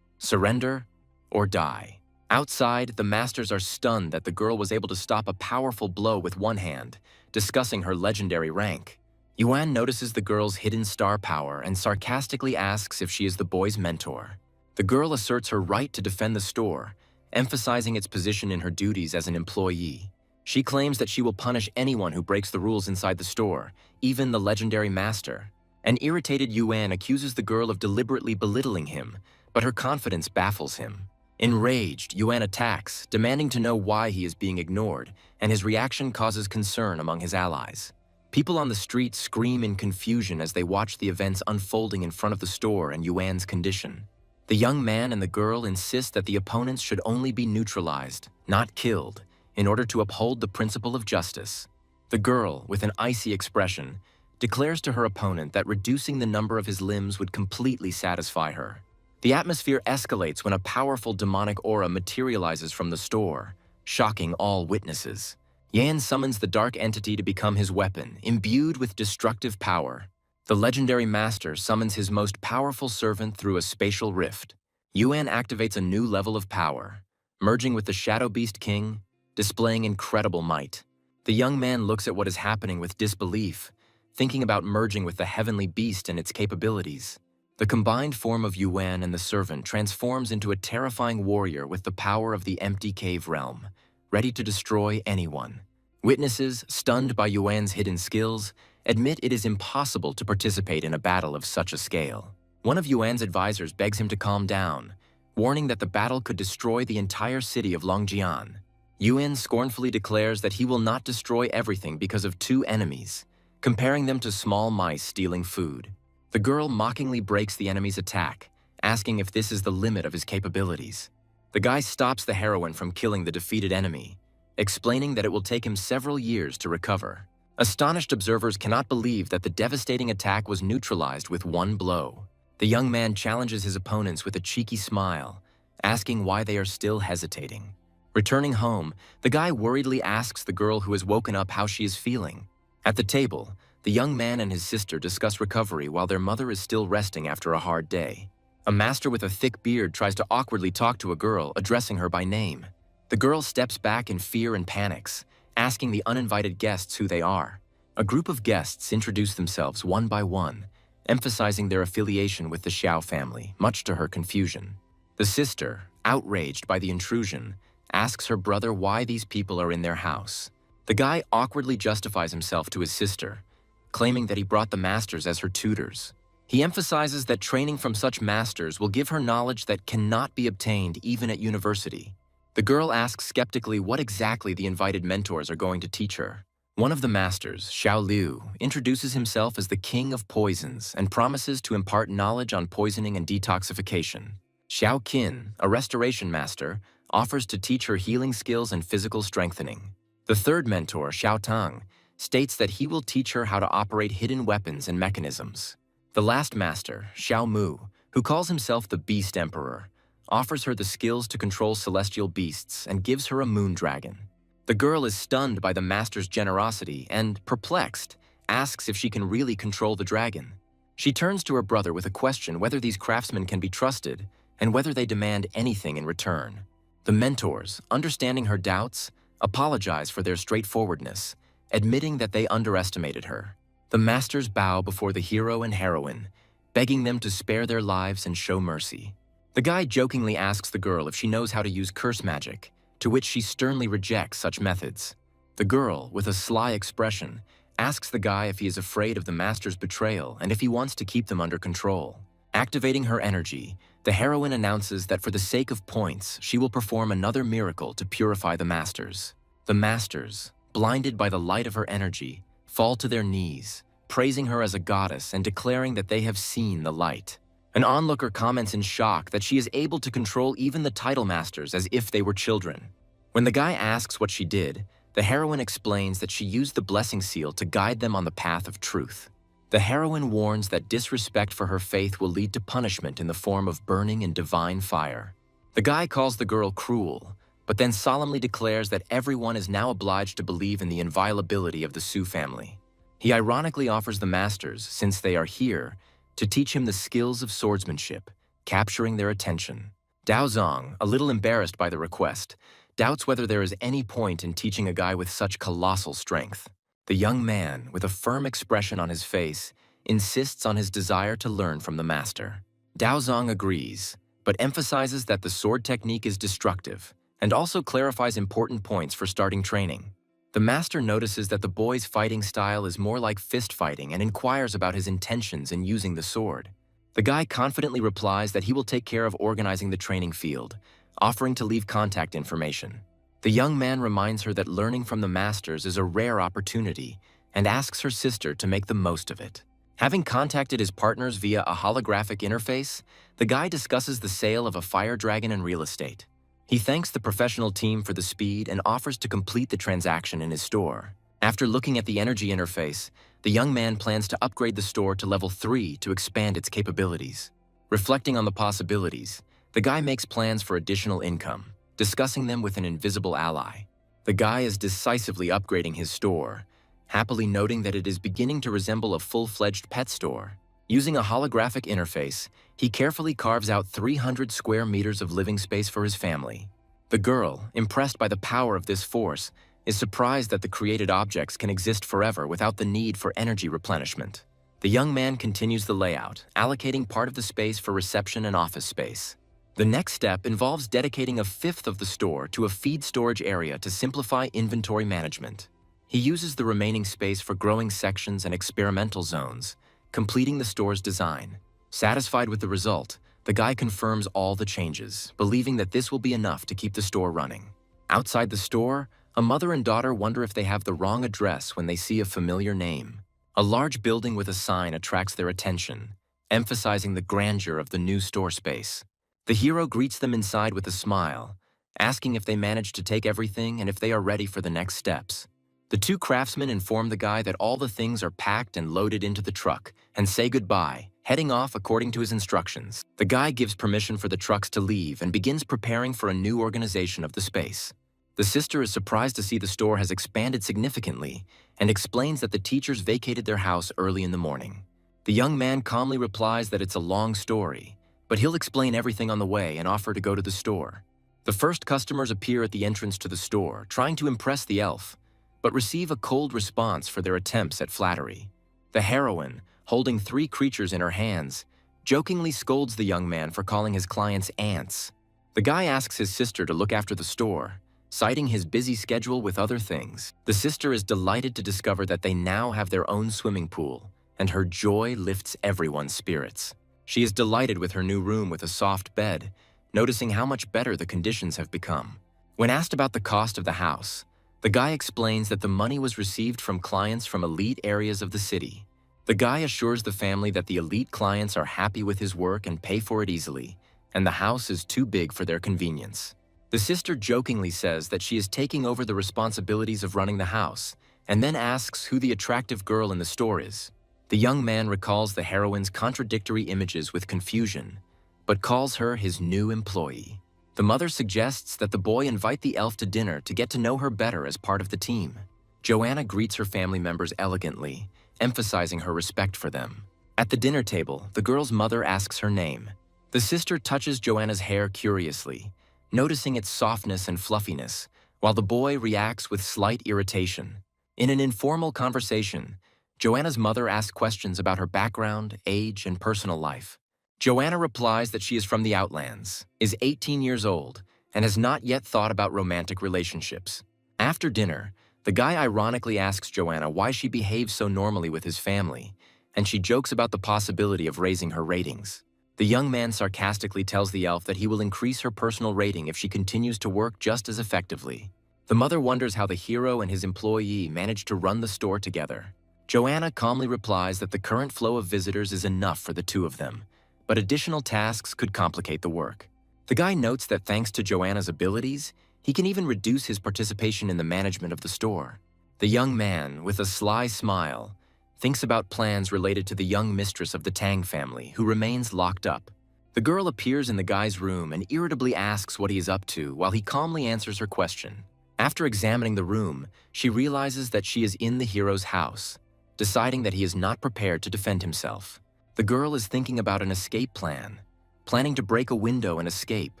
surrender or die. Outside, the masters are stunned that the girl was able to stop a powerful blow with one hand, discussing her legendary rank. Yuan notices the girl's hidden star power and sarcastically asks if she is the boy's mentor. The girl asserts her right to defend the store, emphasizing its position in her duties as an employee. She claims that she will punish anyone who breaks the rules inside the store, even the legendary master. An irritated Yuan accuses the girl of deliberately belittling him, but her confidence baffles him. Enraged, Yuan attacks, demanding to know why he is being ignored, and his reaction causes concern among his allies. People on the street scream in confusion as they watch the events unfolding in front of the store and Yuan's condition. The young man and the girl insist that the opponents should only be neutralized, not killed, in order to uphold the principle of justice. The girl, with an icy expression, declares to her opponent that reducing the number of his limbs would completely satisfy her. The atmosphere escalates when a powerful demonic aura materializes from the store, shocking all witnesses. Yan summons the dark entity to become his weapon, imbued with destructive power. The legendary master summons his most powerful servant through a spatial rift. Yuan activates a new level of power, merging with the Shadow Beast King, displaying incredible might. The young man looks at what is happening with disbelief, thinking about merging with the heavenly beast and its capabilities. The combined form of Yuan and the servant transforms into a terrifying warrior with the power of the empty cave realm, ready to destroy anyone. Witnesses, stunned by Yuan's hidden skills, admit it is impossible to participate in a battle of such a scale. One of Yuan's advisors begs him to calm down, warning that the battle could destroy the entire city of Longjian. Yuan scornfully declares that he will not destroy everything because of two enemies, comparing them to small mice stealing food. The girl mockingly breaks the enemy's attack, asking if this is the limit of his capabilities. The guy stops the heroine from killing the defeated enemy, explaining that it will take him several years to recover. Astonished observers cannot believe that the devastating attack was neutralized with one blow. The young man challenges his opponents with a cheeky smile, asking why they are still hesitating. Returning home, the guy worriedly asks the girl who has woken up how she is feeling. At the table, the young man and his sister discuss recovery while their mother is still resting after a hard day. A master with a thick beard tries to awkwardly talk to a girl, addressing her by name. The girl steps back in fear and panics, asking the uninvited guests who they are. A group of guests introduce themselves one by one, emphasizing their affiliation with the Xiao family, much to her confusion. The sister, outraged by the intrusion, asks her brother why these people are in their house. The guy awkwardly justifies himself to his sister, claiming that he brought the masters as her tutors. He emphasizes that training from such masters will give her knowledge that cannot be obtained even at university. The girl asks skeptically what exactly the invited mentors are going to teach her. One of the masters, Xiao Liu, introduces himself as the king of poisons and promises to impart knowledge on poisoning and detoxification. Xiao Qin, a restoration master, offers to teach her healing skills and physical strengthening. The third mentor, Xiao Tang, states that he will teach her how to operate hidden weapons and mechanisms. The last master, Xiao Mu, who calls himself the Beast Emperor, offers her the skills to control celestial beasts and gives her a moon dragon. The girl is stunned by the master's generosity and, perplexed, asks if she can really control the dragon. She turns to her brother with a question whether these craftsmen can be trusted and whether they demand anything in return. The mentors, understanding her doubts, apologize for their straightforwardness, admitting that they underestimated her. The masters bow before the hero and heroine, begging them to spare their lives and show mercy. The guy jokingly asks the girl if she knows how to use curse magic, to which she sternly rejects such methods. The girl, with a sly expression, asks the guy if he is afraid of the master's betrayal and if he wants to keep them under control. Activating her energy, the heroine announces that for the sake of points, she will perform another miracle to purify the masters. The masters, blinded by the light of her energy, fall to their knees, praising her as a goddess and declaring that they have seen the light. An onlooker comments in shock that she is able to control even the title masters as if they were children. When the guy asks what she did, the heroine explains that she used the blessing seal to guide them on the path of truth. The heroine warns that disrespect for her faith will lead to punishment in the form of burning in divine fire. The guy calls the girl cruel, but then solemnly declares that everyone is now obliged to believe in the inviolability of the Su family. He ironically offers the masters, since they are here, to teach him the skills of swordsmanship, capturing their attention. Dao Zong, a little embarrassed by the request, doubts whether there is any point in teaching a guy with such colossal strength. The young man, with a firm expression on his face, insists on his desire to learn from the master. Dao Zong agrees, but emphasizes that the sword technique is destructive, and also clarifies important points for starting training. The master notices that the boy's fighting style is more like fist fighting and inquires about his intentions in using the sword. The guy confidently replies that he will take care of organizing the training field, offering to leave contact information. The young man reminds her that learning from the masters is a rare opportunity and asks her sister to make the most of it. Having contacted his partners via a holographic interface, the guy discusses the sale of a fire dragon and real estate. He thanks the professional team for the speed and offers to complete the transaction in his store. After looking at the energy interface, the young man plans to upgrade the store to level 3 to expand its capabilities. Reflecting on the possibilities, the guy makes plans for additional income, discussing them with an invisible ally. The guy is decisively upgrading his store, happily noting that it is beginning to resemble a full-fledged pet store. Using a holographic interface, he carefully carves out 300 square meters of living space for his family. The girl, impressed by the power of this force, is surprised that the created objects can exist forever without the need for energy replenishment. The young man continues the layout, allocating part of the space for reception and office space. The next step involves dedicating a fifth of the store to a feed storage area to simplify inventory management. He uses the remaining space for growing sections and experimental zones, completing the store's design. Satisfied with the result, the guy confirms all the changes, believing that this will be enough to keep the store running. Outside the store, a mother and daughter wonder if they have the wrong address when they see a familiar name. A large building with a sign attracts their attention, emphasizing the grandeur of the new store space. The hero greets them inside with a smile, asking if they managed to take everything and if they are ready for the next steps. The two craftsmen inform the guy that all the things are packed and loaded into the truck and say goodbye, heading off according to his instructions. The guy gives permission for the trucks to leave and begins preparing for a new organization of the space. The sister is surprised to see the store has expanded significantly and explains that the teachers vacated their house early in the morning. The young man calmly replies that it's a long story, but he'll explain everything on the way and offer to go to the store. The first customers appear at the entrance to the store, trying to impress the elf, but receive a cold response for their attempts at flattery. The heroine, holding 3 creatures in her hands, jokingly scolds the young man for calling his clients ants. The guy asks his sister to look after the store, citing his busy schedule with other things. The sister is delighted to discover that they now have their own swimming pool, and her joy lifts everyone's spirits. She is delighted with her new room with a soft bed, noticing how much better the conditions have become. When asked about the cost of the house, the guy explains that the money was received from clients from elite areas of the city. The guy assures the family that the elite clients are happy with his work and pay for it easily, and the house is too big for their convenience. The sister jokingly says that she is taking over the responsibilities of running the house, and then asks who the attractive girl in the store is. The young man recalls the heroine's contradictory images with confusion, but calls her his new employee. The mother suggests that the boy invite the elf to dinner to get to know her better as part of the team. Joanna greets her family members elegantly, emphasizing her respect for them. At the dinner table, the girl's mother asks her name. The sister touches Joanna's hair curiously, noticing its softness and fluffiness, while the boy reacts with slight irritation. In an informal conversation, Joanna's mother asks questions about her background, age, and personal life. Joanna replies that she is from the Outlands, is 18 years old, and has not yet thought about romantic relationships. After dinner, the guy ironically asks Joanna why she behaves so normally with his family, and she jokes about the possibility of raising her ratings. The young man sarcastically tells the elf that he will increase her personal rating if she continues to work just as effectively. The mother wonders how the hero and his employee managed to run the store together. Joanna calmly replies that the current flow of visitors is enough for the two of them, but additional tasks could complicate the work. The guy notes that thanks to Joanna's abilities, he can even reduce his participation in the management of the store. The young man, with a sly smile, thinks about plans related to the young mistress of the Tang family, who remains locked up. The girl appears in the guy's room and irritably asks what he is up to while he calmly answers her question. After examining the room, she realizes that she is in the hero's house, deciding that he is not prepared to defend himself. The girl is thinking about an escape plan, planning to break a window and escape,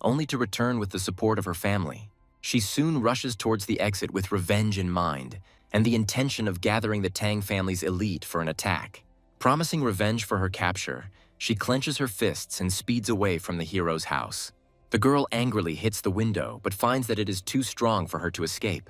only to return with the support of her family. She soon rushes towards the exit with revenge in mind and the intention of gathering the Tang family's elite for an attack. Promising revenge for her capture, she clenches her fists and speeds away from the hero's house. The girl angrily hits the window but finds that it is too strong for her to escape.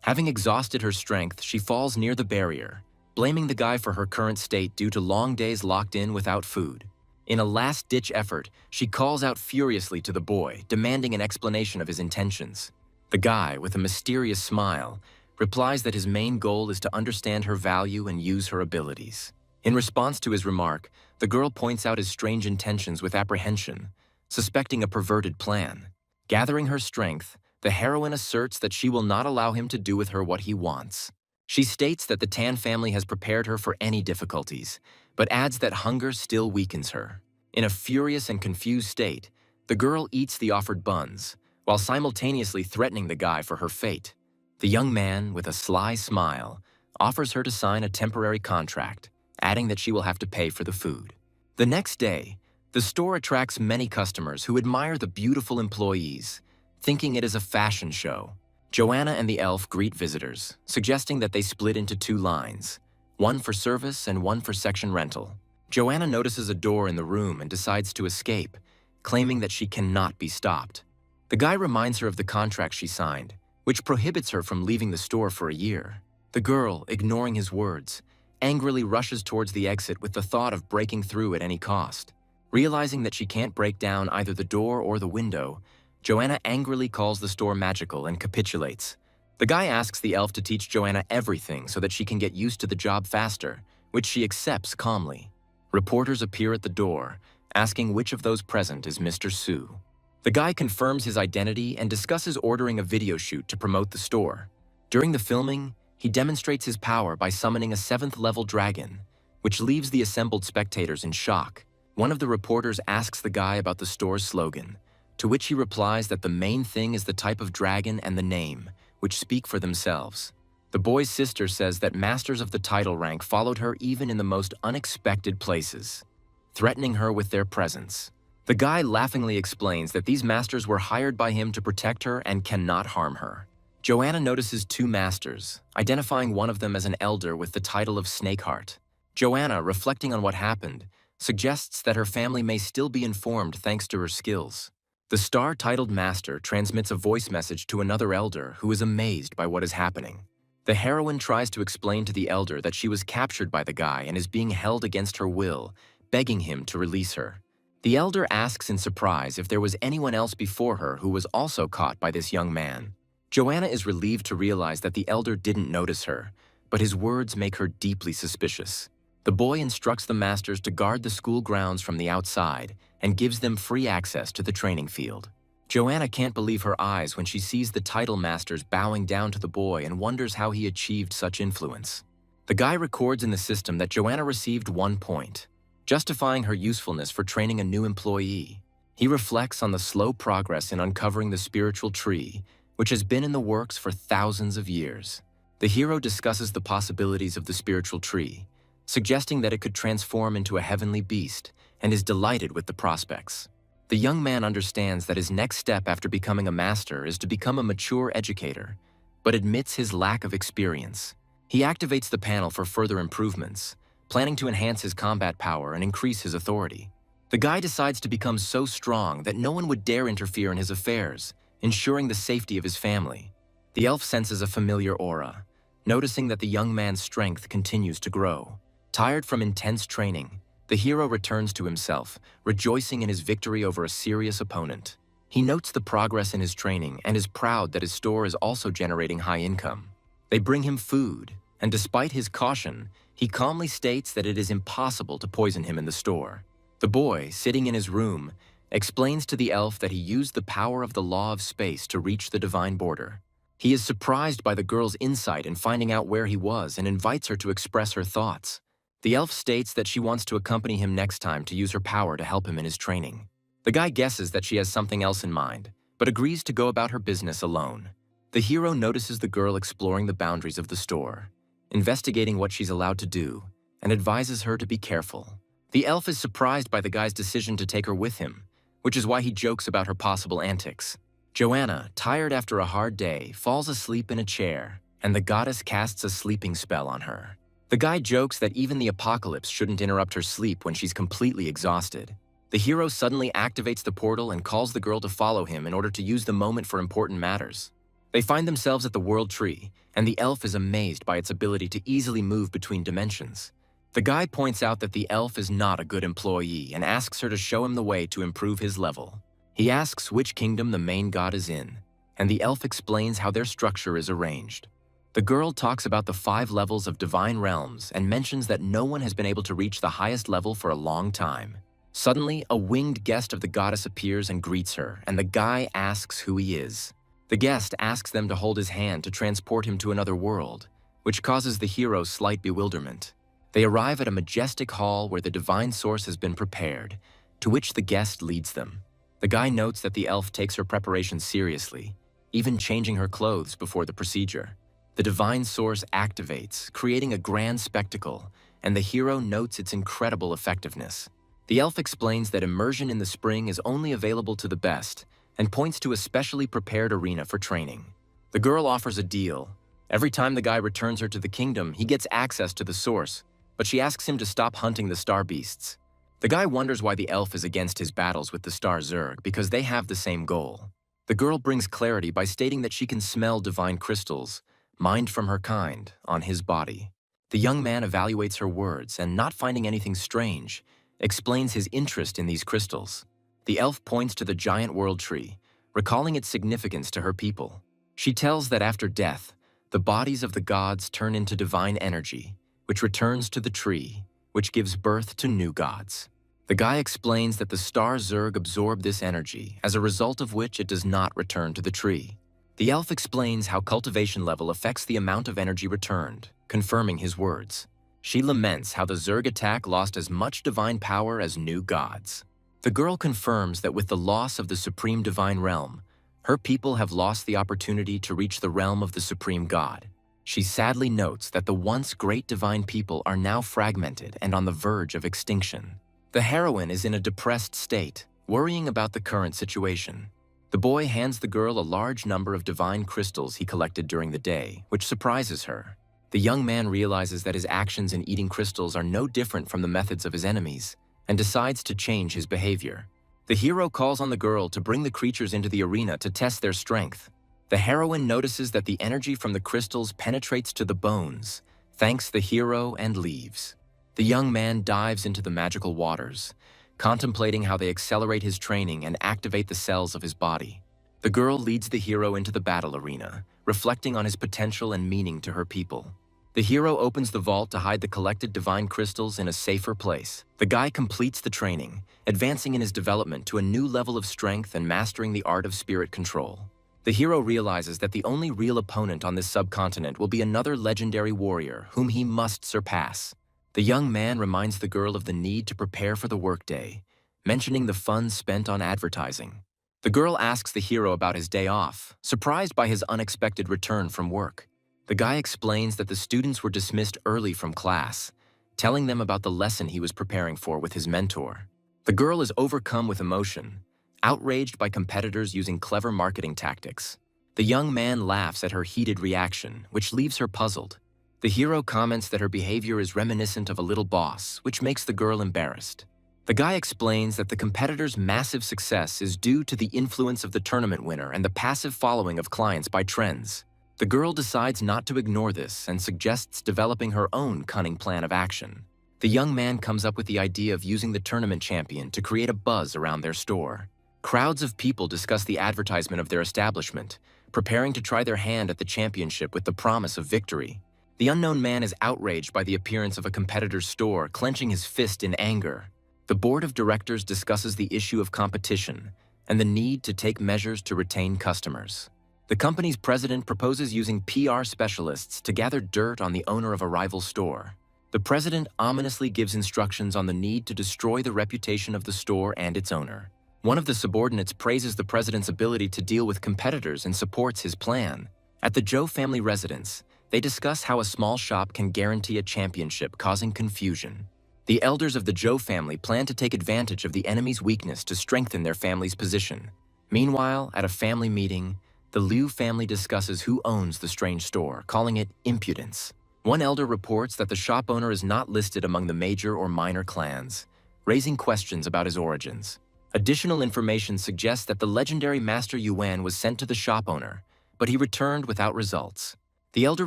Having exhausted her strength, she falls near the barrier, blaming the guy for her current state due to long days locked in without food. In a last-ditch effort, she calls out furiously to the boy, demanding an explanation of his intentions. The guy, with a mysterious smile, replies that his main goal is to understand her value and use her abilities. In response to his remark, the girl points out his strange intentions with apprehension, suspecting a perverted plan. Gathering her strength, the heroine asserts that she will not allow him to do with her what he wants. She states that the Tan family has prepared her for any difficulties, but adds that hunger still weakens her. In a furious and confused state, the girl eats the offered buns, while simultaneously threatening the guy for her fate. The young man, with a sly smile, offers her to sign a temporary contract, adding that she will have to pay for the food. The next day, the store attracts many customers who admire the beautiful employees, thinking it is a fashion show. Joanna and the elf greet visitors, suggesting that they split into two lines, one for service and one for section rental. Joanna notices a door in the room and decides to escape, claiming that she cannot be stopped. The guy reminds her of the contract she signed, which prohibits her from leaving the store for a year. The girl, ignoring his words, angrily rushes towards the exit with the thought of breaking through at any cost. Realizing that she can't break down either the door or the window, Joanna angrily calls the store magical and capitulates. The guy asks the elf to teach Joanna everything so that she can get used to the job faster, which she accepts calmly. Reporters appear at the door, asking which of those present is Mr. Su. The guy confirms his identity and discusses ordering a video shoot to promote the store. During the filming, he demonstrates his power by summoning a 7th-level dragon, which leaves the assembled spectators in shock. One of the reporters asks the guy about the store's slogan, to which he replies that the main thing is the type of dragon and the name, which speak for themselves. The boy's sister says that masters of the title rank followed her even in the most unexpected places, threatening her with their presence. The guy laughingly explains that these masters were hired by him to protect her and cannot harm her. Joanna notices 2 masters, identifying one of them as an elder with the title of Snakeheart. Joanna, reflecting on what happened, suggests that her family may still be informed thanks to her skills. The star-titled master transmits a voice message to another elder who is amazed by what is happening. The heroine tries to explain to the elder that she was captured by the guy and is being held against her will, begging him to release her. The elder asks in surprise if there was anyone else before her who was also caught by this young man. Joanna is relieved to realize that the elder didn't notice her, but his words make her deeply suspicious. The boy instructs the masters to guard the school grounds from the outside and gives them free access to the training field. Joanna can't believe her eyes when she sees the title masters bowing down to the boy and wonders how he achieved such influence. The guy records in the system that Joanna received 1 point, justifying her usefulness for training a new employee. He reflects on the slow progress in uncovering the spiritual tree, which has been in the works for thousands of years. The hero discusses the possibilities of the spiritual tree, suggesting that it could transform into a heavenly beast, and is delighted with the prospects. The young man understands that his next step after becoming a master is to become a mature educator, but admits his lack of experience. He activates the panel for further improvements, planning to enhance his combat power and increase his authority. The guy decides to become so strong that no one would dare interfere in his affairs, ensuring the safety of his family. The elf senses a familiar aura, noticing that the young man's strength continues to grow. Tired from intense training, the hero returns to himself, rejoicing in his victory over a serious opponent. He notes the progress in his training and is proud that his store is also generating high income. They bring him food, and despite his caution, he calmly states that it is impossible to poison him in the store. The boy, sitting in his room, explains to the elf that he used the power of the law of space to reach the divine border. He is surprised by the girl's insight in finding out where he was and invites her to express her thoughts. The elf states that she wants to accompany him next time to use her power to help him in his training. The guy guesses that she has something else in mind, but agrees to go about her business alone. The hero notices the girl exploring the boundaries of the store, investigating what she's allowed to do, and advises her to be careful. The elf is surprised by the guy's decision to take her with him, which is why he jokes about her possible antics. Joanna, tired after a hard day, falls asleep in a chair, and the goddess casts a sleeping spell on her. The guy jokes that even the apocalypse shouldn't interrupt her sleep when she's completely exhausted. The hero suddenly activates the portal and calls the girl to follow him in order to use the moment for important matters. They find themselves at the World Tree, and the elf is amazed by its ability to easily move between dimensions. The guy points out that the elf is not a good employee and asks her to show him the way to improve his level. He asks which kingdom the main god is in, and the elf explains how their structure is arranged. The girl talks about the 5 levels of divine realms and mentions that no one has been able to reach the highest level for a long time. Suddenly, a winged guest of the goddess appears and greets her, and the guy asks who he is. The guest asks them to hold his hand to transport him to another world, which causes the hero slight bewilderment. They arrive at a majestic hall where the divine source has been prepared, to which the guest leads them. The guy notes that the elf takes her preparation seriously, even changing her clothes before the procedure. The divine source activates, creating a grand spectacle, and the hero notes its incredible effectiveness. The elf explains that immersion in the spring is only available to the best, and points to a specially prepared arena for training. The girl offers a deal. Every time the guy returns her to the kingdom, he gets access to the source, but she asks him to stop hunting the star beasts. The guy wonders why the elf is against his battles with the star Zerg, because they have the same goal. The girl brings clarity by stating that she can smell divine crystals, mined from her kind, on his body. The young man evaluates her words and, not finding anything strange, explains his interest in these crystals. The elf points to the giant world tree, recalling its significance to her people. She tells that after death, the bodies of the gods turn into divine energy, which returns to the tree, which gives birth to new gods. The guy explains that the star Zerg absorb this energy, as a result of which it does not return to the tree. The elf explains how cultivation level affects the amount of energy returned, confirming his words. She laments how the Zerg attack lost as much divine power as new gods. The girl confirms that with the loss of the supreme divine realm, her people have lost the opportunity to reach the realm of the supreme god. She sadly notes that the once great divine people are now fragmented and on the verge of extinction. The heroine is in a depressed state, worrying about the current situation. The boy hands the girl a large number of divine crystals he collected during the day, which surprises her. The young man realizes that his actions in eating crystals are no different from the methods of his enemies, and decides to change his behavior. The hero calls on the girl to bring the creatures into the arena to test their strength. The heroine notices that the energy from the crystals penetrates to the bones, thanks the hero, and leaves. The young man dives into the magical waters, contemplating how they accelerate his training and activate the cells of his body. The girl leads the hero into the battle arena, reflecting on his potential and meaning to her people. The hero opens the vault to hide the collected divine crystals in a safer place. The guy completes the training, advancing in his development to a new level of strength and mastering the art of spirit control. The hero realizes that the only real opponent on this subcontinent will be another legendary warrior whom he must surpass. The young man reminds the girl of the need to prepare for the workday, mentioning the funds spent on advertising. The girl asks the hero about his day off, surprised by his unexpected return from work. The guy explains that the students were dismissed early from class, telling them about the lesson he was preparing for with his mentor. The girl is overcome with emotion, outraged by competitors using clever marketing tactics. The young man laughs at her heated reaction, which leaves her puzzled. The hero comments that her behavior is reminiscent of a little boss, which makes the girl embarrassed. The guy explains that the competitor's massive success is due to the influence of the tournament winner and the passive following of clients by trends. The girl decides not to ignore this and suggests developing her own cunning plan of action. The young man comes up with the idea of using the tournament champion to create a buzz around their store. Crowds of people discuss the advertisement of their establishment, preparing to try their hand at the championship with the promise of victory. The unknown man is outraged by the appearance of a competitor's store, clenching his fist in anger. The board of directors discusses the issue of competition and the need to take measures to retain customers. The company's president proposes using PR specialists to gather dirt on the owner of a rival store. The president ominously gives instructions on the need to destroy the reputation of the store and its owner. One of the subordinates praises the president's ability to deal with competitors and supports his plan. At the Joe family residence, they discuss how a small shop can guarantee a championship, causing confusion. The elders of the Joe family plan to take advantage of the enemy's weakness to strengthen their family's position. Meanwhile, at a family meeting, the Liu family discusses who owns the strange store, calling it impudence. One elder reports that the shop owner is not listed among the major or minor clans, raising questions about his origins. Additional information suggests that the legendary Master Yuan was sent to the shop owner, but he returned without results. The elder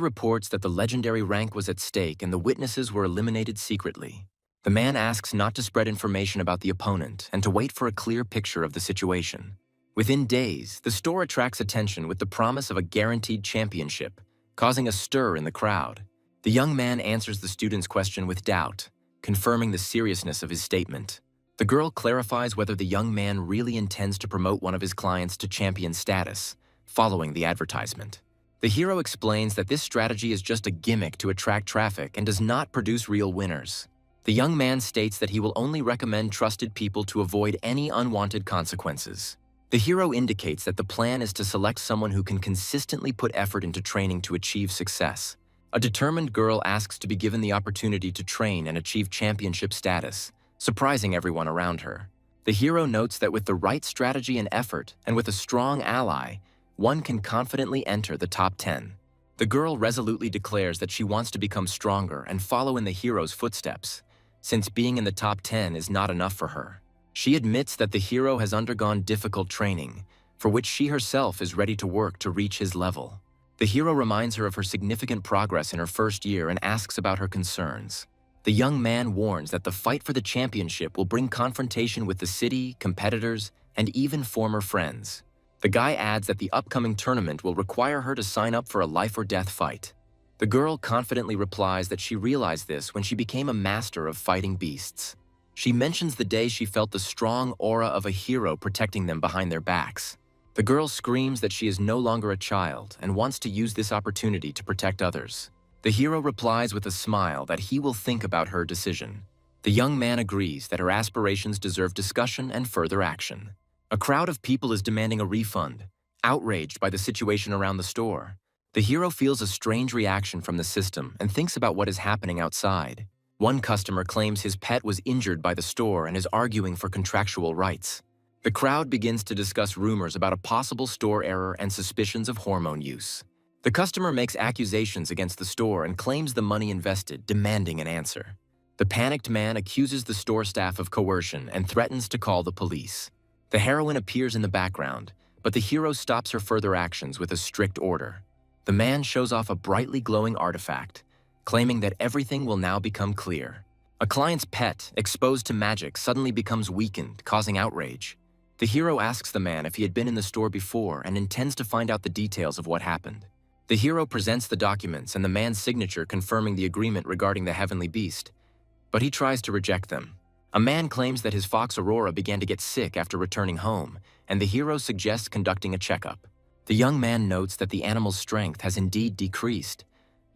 reports that the legendary rank was at stake and the witnesses were eliminated secretly. The man asks not to spread information about the opponent and to wait for a clear picture of the situation. Within days, the store attracts attention with the promise of a guaranteed championship, causing a stir in the crowd. The young man answers the student's question with doubt, confirming the seriousness of his statement. The girl clarifies whether the young man really intends to promote one of his clients to champion status, following the advertisement. The hero explains that this strategy is just a gimmick to attract traffic and does not produce real winners. The young man states that he will only recommend trusted people to avoid any unwanted consequences. The hero indicates that the plan is to select someone who can consistently put effort into training to achieve success. A determined girl asks to be given the opportunity to train and achieve championship status, surprising everyone around her. The hero notes that with the right strategy and effort, and with a strong ally, one can confidently enter the top 10. The girl resolutely declares that she wants to become stronger and follow in the hero's footsteps, since being in the top 10 is not enough for her. She admits that the hero has undergone difficult training, for which she herself is ready to work to reach his level. The hero reminds her of her significant progress in her first year and asks about her concerns. The young man warns that the fight for the championship will bring confrontation with the city, competitors, and even former friends. The guy adds that the upcoming tournament will require her to sign up for a life-or-death fight. The girl confidently replies that she realized this when she became a master of fighting beasts. She mentions the day she felt the strong aura of a hero protecting them behind their backs. The girl screams that she is no longer a child and wants to use this opportunity to protect others. The hero replies with a smile that he will think about her decision. The young man agrees that her aspirations deserve discussion and further action. A crowd of people is demanding a refund, outraged by the situation around the store. The hero feels a strange reaction from the system and thinks about what is happening outside. One customer claims his pet was injured by the store and is arguing for contractual rights. The crowd begins to discuss rumors about a possible store error and suspicions of hormone use. The customer makes accusations against the store and claims the money invested, demanding an answer. The panicked man accuses the store staff of coercion and threatens to call the police. The heroine appears in the background, but the hero stops her further actions with a strict order. The man shows off a brightly glowing artifact, claiming that everything will now become clear. A client's pet, exposed to magic, suddenly becomes weakened, causing outrage. The hero asks the man if he had been in the store before and intends to find out the details of what happened. The hero presents the documents and the man's signature confirming the agreement regarding the heavenly beast, but he tries to reject them. A man claims that his fox Aurora began to get sick after returning home, and the hero suggests conducting a checkup. The young man notes that the animal's strength has indeed decreased,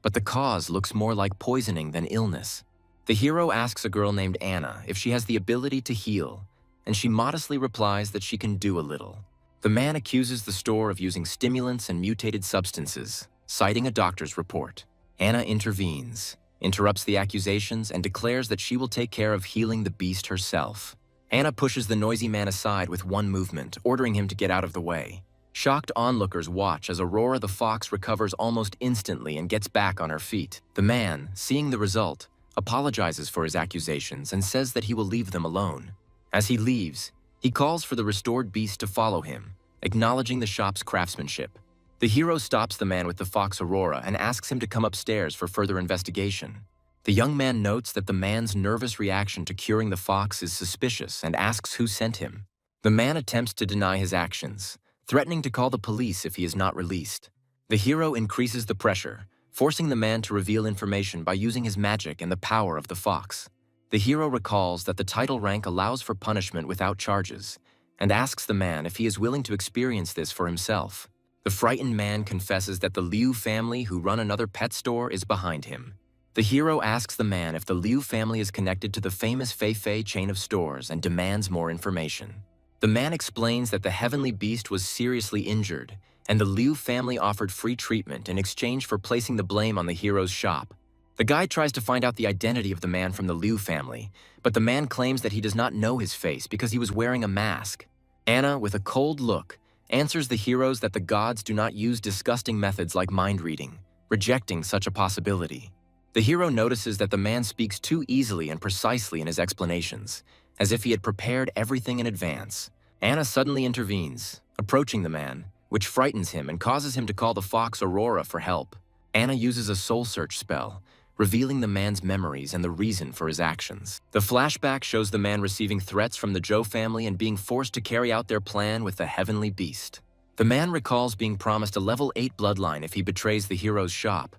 but the cause looks more like poisoning than illness. The hero asks a girl named Anna if she has the ability to heal, and she modestly replies that she can do a little. The man accuses the store of using stimulants and mutated substances, citing a doctor's report. Anna intervenes, interrupts the accusations, and declares that she will take care of healing the beast herself. Anna pushes the noisy man aside with one movement, ordering him to get out of the way. Shocked onlookers watch as Aurora the fox recovers almost instantly and gets back on her feet. The man, seeing the result, apologizes for his accusations and says that he will leave them alone. As he leaves, he calls for the restored beast to follow him, acknowledging the shop's craftsmanship. The hero stops the man with the fox Aurora and asks him to come upstairs for further investigation. The young man notes that the man's nervous reaction to curing the fox is suspicious and asks who sent him. The man attempts to deny his actions, threatening to call the police if he is not released. The hero increases the pressure, forcing the man to reveal information by using his magic and the power of the fox. The hero recalls that the title rank allows for punishment without charges, and asks the man if he is willing to experience this for himself. The frightened man confesses that the Liu family who run another pet store is behind him. The hero asks the man if the Liu family is connected to the famous Fei Fei chain of stores and demands more information. The man explains that the heavenly beast was seriously injured, and the Liu family offered free treatment in exchange for placing the blame on the hero's shop. The guy tries to find out the identity of the man from the Liu family, but the man claims that he does not know his face because he was wearing a mask. Anna, with a cold look, answers the heroes that the gods do not use disgusting methods like mind reading, rejecting such a possibility. The hero notices that the man speaks too easily and precisely in his explanations, as if he had prepared everything in advance. Anna suddenly intervenes, approaching the man, which frightens him and causes him to call the fox Aurora for help. Anna uses a soul search spell, revealing the man's memories and the reason for his actions. The flashback shows the man receiving threats from the Zhou family and being forced to carry out their plan with the heavenly beast. The man recalls being promised a level 8 bloodline if he betrays the hero's shop,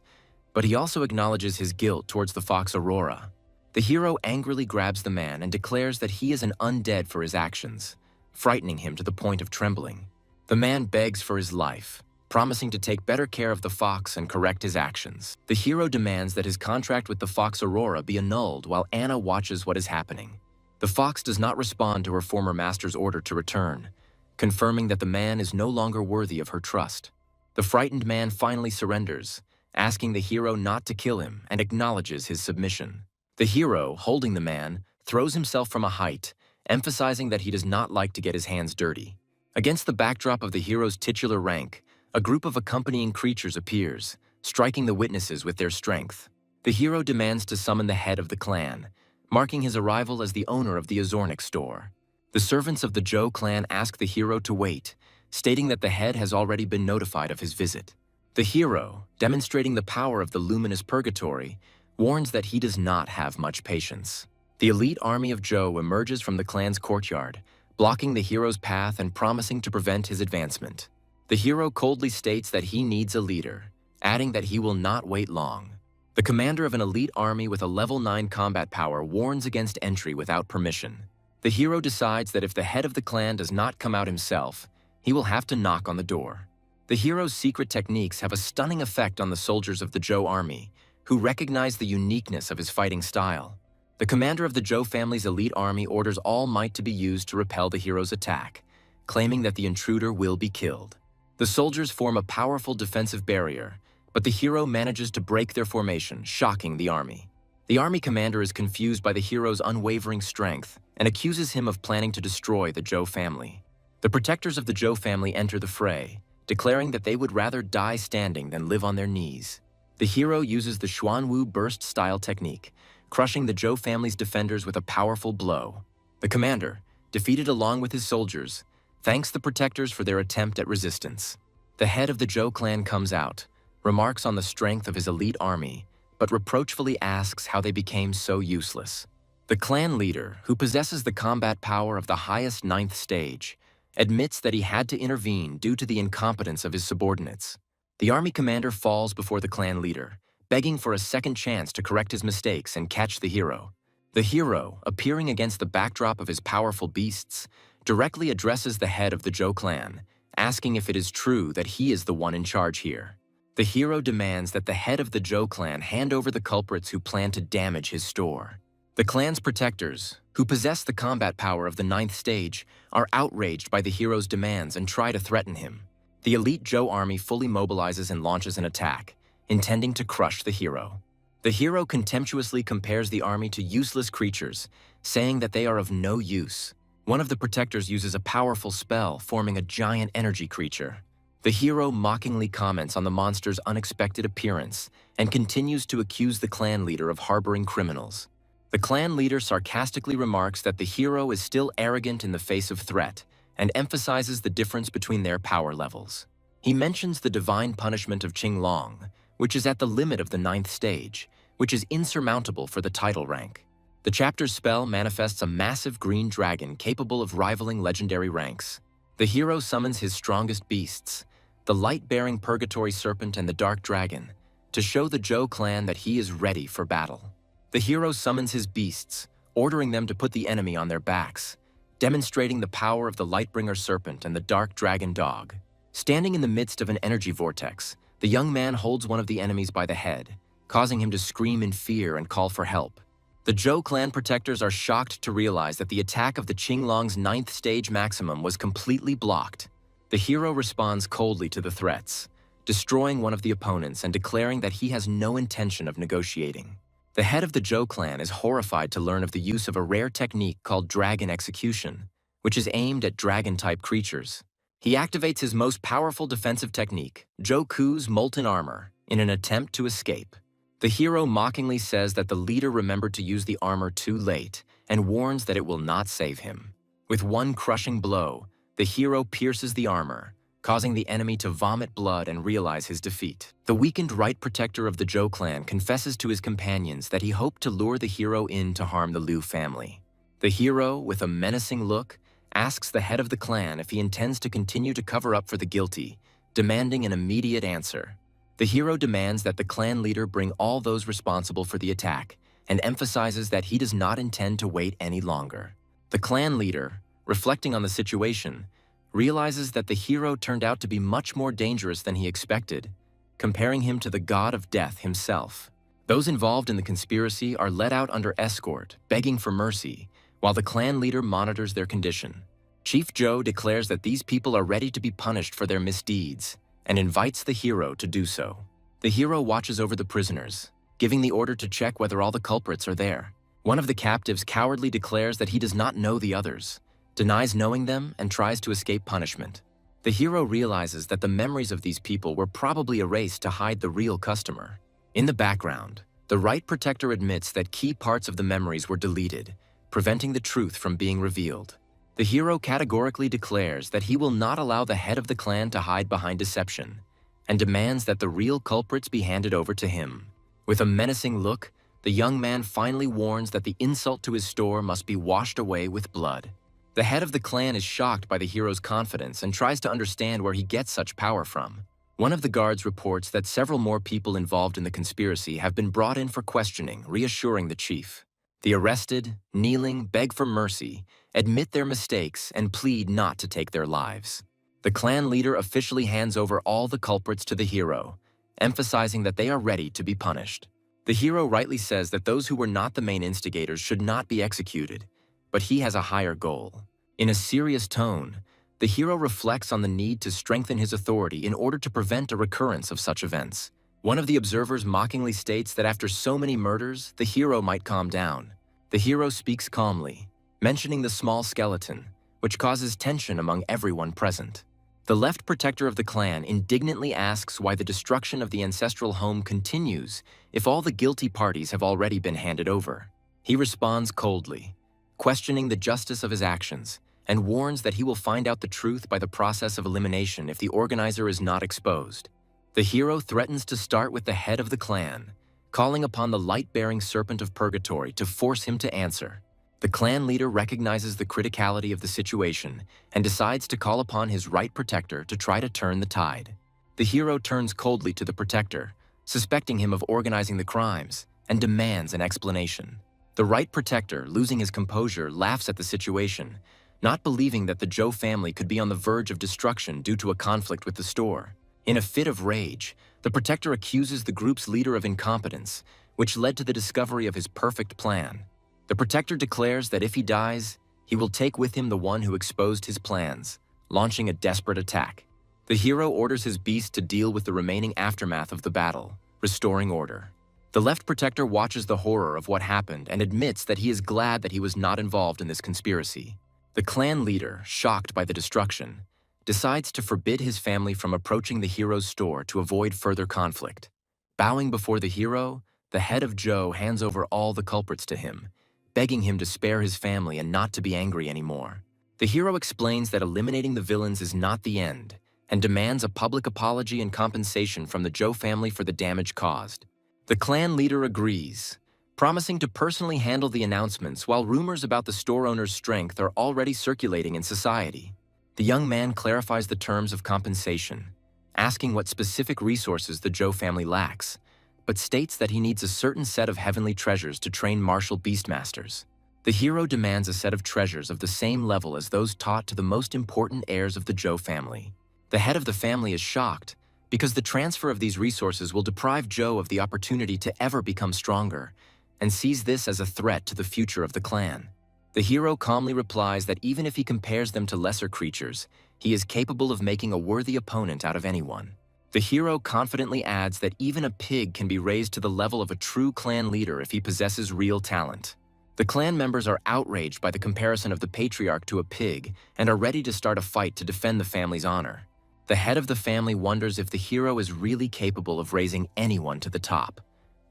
but he also acknowledges his guilt towards the fox Aurora. The hero angrily grabs the man and declares that he is an undead for his actions, frightening him to the point of trembling. The man begs for his life, promising to take better care of the fox and correct his actions. The hero demands that his contract with the fox Aurora be annulled while Anna watches what is happening. The fox does not respond to her former master's order to return, confirming that the man is no longer worthy of her trust. The frightened man finally surrenders, asking the hero not to kill him, and acknowledges his submission. The hero, holding the man, throws himself from a height, emphasizing that he does not like to get his hands dirty. Against the backdrop of the hero's titular rank, a group of accompanying creatures appears, striking the witnesses with their strength. The hero demands to summon the head of the clan, marking his arrival as the owner of the Azornic store. The servants of the Zhou clan ask the hero to wait, stating that the head has already been notified of his visit. The hero, demonstrating the power of the luminous purgatory, warns that he does not have much patience. The elite army of Zhou emerges from the clan's courtyard, blocking the hero's path and promising to prevent his advancement. The hero coldly states that he needs a leader, adding that he will not wait long. The commander of an elite army with a level 9 combat power warns against entry without permission. The hero decides that if the head of the clan does not come out himself, he will have to knock on the door. The hero's secret techniques have a stunning effect on the soldiers of the Zhou army, who recognize the uniqueness of his fighting style. The commander of the Zhou family's elite army orders all might to be used to repel the hero's attack, claiming that the intruder will be killed. The soldiers form a powerful defensive barrier, but the hero manages to break their formation, shocking the army. The army commander is confused by the hero's unwavering strength and accuses him of planning to destroy the Zhou family. The protectors of the Zhou family enter the fray, declaring that they would rather die standing than live on their knees. The hero uses the Xuanwu burst-style technique, crushing the Zhou family's defenders with a powerful blow. The commander, defeated along with his soldiers, thanks the protectors for their attempt at resistance. The head of the Zhou clan comes out, remarks on the strength of his elite army, but reproachfully asks how they became so useless. The clan leader, who possesses the combat power of the highest 9th stage, admits that he had to intervene due to the incompetence of his subordinates. The army commander falls before the clan leader, begging for a second chance to correct his mistakes and catch the hero. The hero, appearing against the backdrop of his powerful beasts, directly addresses the head of the Zhou clan, asking if it is true that he is the one in charge here. The hero demands that the head of the Zhou clan hand over the culprits who plan to damage his store. The clan's protectors, who possess the combat power of the 9th stage, are outraged by the hero's demands and try to threaten him. The elite Zhou army fully mobilizes and launches an attack, intending to crush the hero. The hero contemptuously compares the army to useless creatures, saying that they are of no use. One of the protectors uses a powerful spell, forming a giant energy creature. The hero mockingly comments on the monster's unexpected appearance and continues to accuse the clan leader of harboring criminals. The clan leader sarcastically remarks that the hero is still arrogant in the face of threat and emphasizes the difference between their power levels. He mentions the divine punishment of Qinglong, which is at the limit of the 9th stage, which is insurmountable for the title rank. The chapter's spell manifests a massive green dragon capable of rivaling legendary ranks. The hero summons his strongest beasts, the light-bearing purgatory serpent and the dark dragon, to show the Zhou clan that he is ready for battle. The hero summons his beasts, ordering them to put the enemy on their backs, demonstrating the power of the Lightbringer serpent and the dark dragon dog. Standing in the midst of an energy vortex, the young man holds one of the enemies by the head, causing him to scream in fear and call for help. The Zhou clan protectors are shocked to realize that the attack of the Qinglong's 9th stage maximum was completely blocked. The hero responds coldly to the threats, destroying one of the opponents and declaring that he has no intention of negotiating. The head of the Zhou clan is horrified to learn of the use of a rare technique called Dragon Execution, which is aimed at dragon-type creatures. He activates his most powerful defensive technique, Zhou Ku's Molten Armor, in an attempt to escape. The hero mockingly says that the leader remembered to use the armor too late and warns that it will not save him. With one crushing blow, the hero pierces the armor, causing the enemy to vomit blood and realize his defeat. The weakened right protector of the Zhou clan confesses to his companions that he hoped to lure the hero in to harm the Liu family. The hero, with a menacing look, asks the head of the clan if he intends to continue to cover up for the guilty, demanding an immediate answer. The hero demands that the clan leader bring all those responsible for the attack and emphasizes that he does not intend to wait any longer. The clan leader, reflecting on the situation, realizes that the hero turned out to be much more dangerous than he expected, comparing him to the god of death himself. Those involved in the conspiracy are led out under escort, begging for mercy, while the clan leader monitors their condition. Chief Zhou declares that these people are ready to be punished for their misdeeds and invites the hero to do so. The hero watches over the prisoners, giving the order to check whether all the culprits are there. One of the captives cowardly declares that he does not know the others, denies knowing them, and tries to escape punishment. The hero realizes that the memories of these people were probably erased to hide the real customer. In the background, the right protector admits that key parts of the memories were deleted, preventing the truth from being revealed. The hero categorically declares that he will not allow the head of the clan to hide behind deception, and demands that the real culprits be handed over to him. With a menacing look, the young man finally warns that the insult to his store must be washed away with blood. The head of the clan is shocked by the hero's confidence and tries to understand where he gets such power from. One of the guards reports that several more people involved in the conspiracy have been brought in for questioning, reassuring the chief. The arrested, kneeling, beg for mercy, admit their mistakes, and plead not to take their lives. The clan leader officially hands over all the culprits to the hero, emphasizing that they are ready to be punished. The hero rightly says that those who were not the main instigators should not be executed, but he has a higher goal. In a serious tone, the hero reflects on the need to strengthen his authority in order to prevent a recurrence of such events. One of the observers mockingly states that after so many murders, the hero might calm down. The hero speaks calmly, mentioning the small skeleton, which causes tension among everyone present. The left protector of the clan indignantly asks why the destruction of the ancestral home continues if all the guilty parties have already been handed over. He responds coldly, questioning the justice of his actions, and warns that he will find out the truth by the process of elimination if the organizer is not exposed. The hero threatens to start with the head of the clan, calling upon the light-bearing serpent of purgatory to force him to answer. The clan leader recognizes the criticality of the situation and decides to call upon his right protector to try to turn the tide. The hero turns coldly to the protector, suspecting him of organizing the crimes, and demands an explanation. The right protector, losing his composure, laughs at the situation, not believing that the Joe family could be on the verge of destruction due to a conflict with the store. In a fit of rage, the protector accuses the group's leader of incompetence, which led to the discovery of his perfect plan. The protector declares that if he dies, he will take with him the one who exposed his plans, launching a desperate attack. The hero orders his beast to deal with the remaining aftermath of the battle, restoring order. The left protector watches the horror of what happened and admits that he is glad that he was not involved in this conspiracy. The clan leader, shocked by the destruction, decides to forbid his family from approaching the hero's store to avoid further conflict. Bowing before the hero, the head of Joe hands over all the culprits to him, begging him to spare his family and not to be angry anymore. The hero explains that eliminating the villains is not the end, and demands a public apology and compensation from the Joe family for the damage caused. The clan leader agrees, promising to personally handle the announcements while rumors about the store owner's strength are already circulating in society. The young man clarifies the terms of compensation, asking what specific resources the Joe family lacks, but states that he needs a certain set of heavenly treasures to train martial beastmasters. The hero demands a set of treasures of the same level as those taught to the most important heirs of the Joe family. The head of the family is shocked because the transfer of these resources will deprive Joe of the opportunity to ever become stronger, and sees this as a threat to the future of the clan. The hero calmly replies that even if he compares them to lesser creatures, he is capable of making a worthy opponent out of anyone. The hero confidently adds that even a pig can be raised to the level of a true clan leader if he possesses real talent. The clan members are outraged by the comparison of the patriarch to a pig and are ready to start a fight to defend the family's honor. The head of the family wonders if the hero is really capable of raising anyone to the top.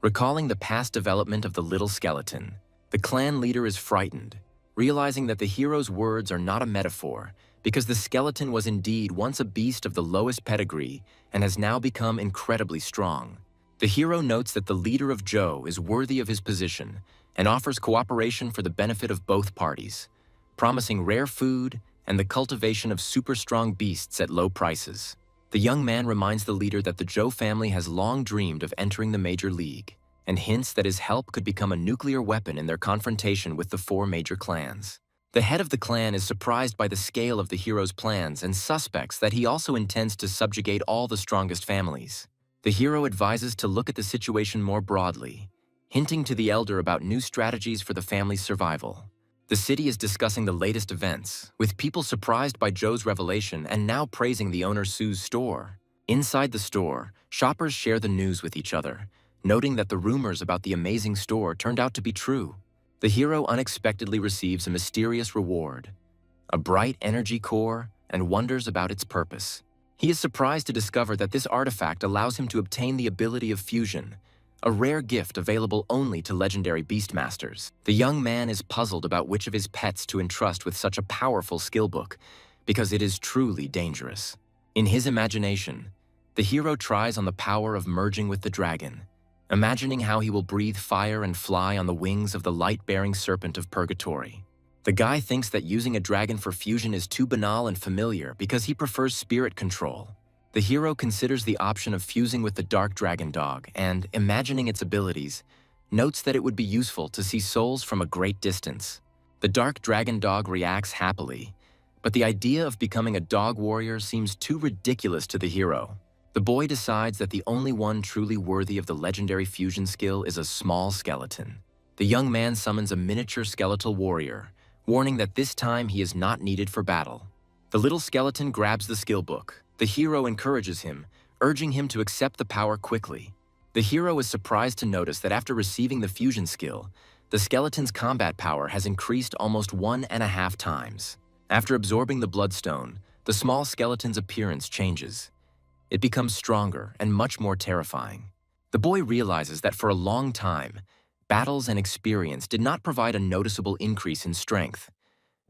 Recalling the past development of the little skeleton, the clan leader is frightened, realizing that the hero's words are not a metaphor because the skeleton was indeed once a beast of the lowest pedigree and has now become incredibly strong. The hero notes that the leader of Joe is worthy of his position and offers cooperation for the benefit of both parties, promising rare food and the cultivation of super-strong beasts at low prices. The young man reminds the leader that the Joe family has long dreamed of entering the major league, and hints that his help could become a nuclear weapon in their confrontation with the four major clans. The head of the clan is surprised by the scale of the hero's plans and suspects that he also intends to subjugate all the strongest families. The hero advises to look at the situation more broadly, hinting to the elder about new strategies for the family's survival. The city is discussing the latest events, with people surprised by Joe's revelation and now praising the owner Sue's store. Inside the store, shoppers share the news with each other, noting that the rumors about the amazing store turned out to be true. The hero unexpectedly receives a mysterious reward, a bright energy core, and wonders about its purpose. He is surprised to discover that this artifact allows him to obtain the ability of fusion, a rare gift available only to legendary beastmasters. The young man is puzzled about which of his pets to entrust with such a powerful skill book, because it is truly dangerous. In his imagination, the hero tries on the power of merging with the dragon, imagining how he will breathe fire and fly on the wings of the light-bearing serpent of purgatory. The guy thinks that using a dragon for fusion is too banal and familiar because he prefers spirit control. The hero considers the option of fusing with the dark dragon dog and, imagining its abilities, notes that it would be useful to see souls from a great distance. The dark dragon dog reacts happily, but the idea of becoming a dog warrior seems too ridiculous to the hero. The boy decides that the only one truly worthy of the legendary fusion skill is a small skeleton. The young man summons a miniature skeletal warrior, warning that this time he is not needed for battle. The little skeleton grabs the skill book. The hero encourages him, urging him to accept the power quickly. The hero is surprised to notice that after receiving the fusion skill, the skeleton's combat power has increased almost 1.5 times. After absorbing the bloodstone, the small skeleton's appearance changes. It becomes stronger and much more terrifying. The boy realizes that for a long time, battles and experience did not provide a noticeable increase in strength.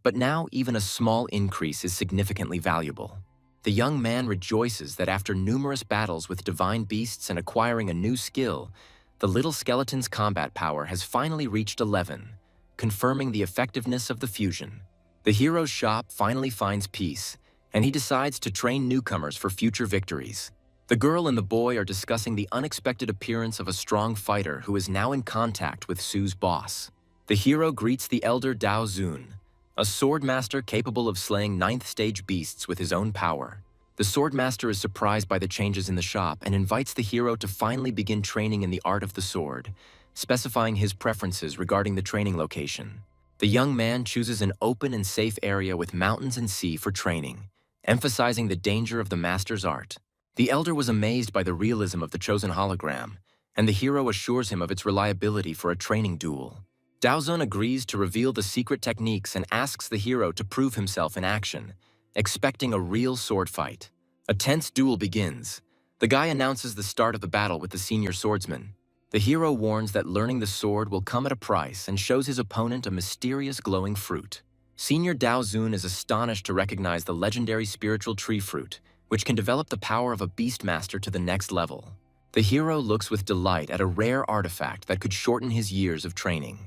But now even a small increase is significantly valuable. The young man rejoices that after numerous battles with divine beasts and acquiring a new skill, the little skeleton's combat power has finally reached 11, confirming the effectiveness of the fusion. The hero's shop finally finds peace, and he decides to train newcomers for future victories. The girl and the boy are discussing the unexpected appearance of a strong fighter who is now in contact with Su's boss. The hero greets the elder Dao Zun, a swordmaster capable of slaying ninth-stage beasts with his own power. The swordmaster is surprised by the changes in the shop and invites the hero to finally begin training in the art of the sword, specifying his preferences regarding the training location. The young man chooses an open and safe area with mountains and sea for training, emphasizing the danger of the master's art. The elder was amazed by the realism of the chosen hologram, and the hero assures him of its reliability for a training duel. Daozun agrees to reveal the secret techniques and asks the hero to prove himself in action, expecting a real sword fight. A tense duel begins. The guy announces the start of the battle with the senior swordsman. The hero warns that learning the sword will come at a price and shows his opponent a mysterious glowing fruit. Senior Daozun is astonished to recognize the legendary spiritual tree fruit, which can develop the power of a Beastmaster to the next level. The hero looks with delight at a rare artifact that could shorten his years of training.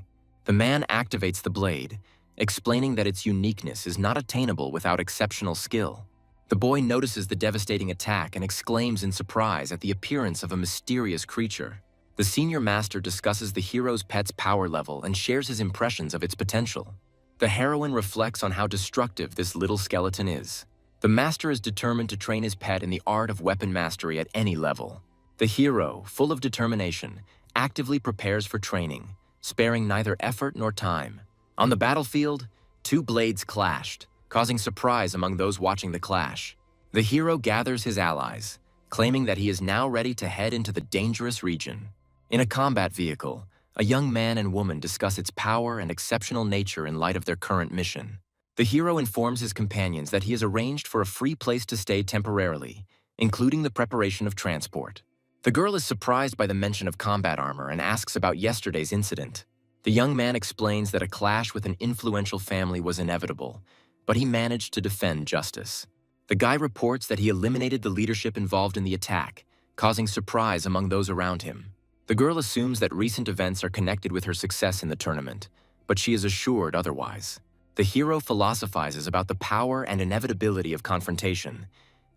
The man activates the blade, explaining that its uniqueness is not attainable without exceptional skill. The boy notices the devastating attack and exclaims in surprise at the appearance of a mysterious creature. The senior master discusses the hero's pet's power level and shares his impressions of its potential. The heroine reflects on how destructive this little skeleton is. The master is determined to train his pet in the art of weapon mastery at any level. The hero, full of determination, actively prepares for training, sparing neither effort nor time. On the battlefield, two blades clashed, causing surprise among those watching the clash. The hero gathers his allies, claiming that he is now ready to head into the dangerous region. In a combat vehicle, a young man and woman discuss its power and exceptional nature in light of their current mission. The hero informs his companions that he has arranged for a free place to stay temporarily, including the preparation of transport. The girl is surprised by the mention of combat armor and asks about yesterday's incident. The young man explains that a clash with an influential family was inevitable, but he managed to defend justice. The guy reports that he eliminated the leadership involved in the attack, causing surprise among those around him. The girl assumes that recent events are connected with her success in the tournament, but she is assured otherwise. The hero philosophizes about the power and inevitability of confrontation,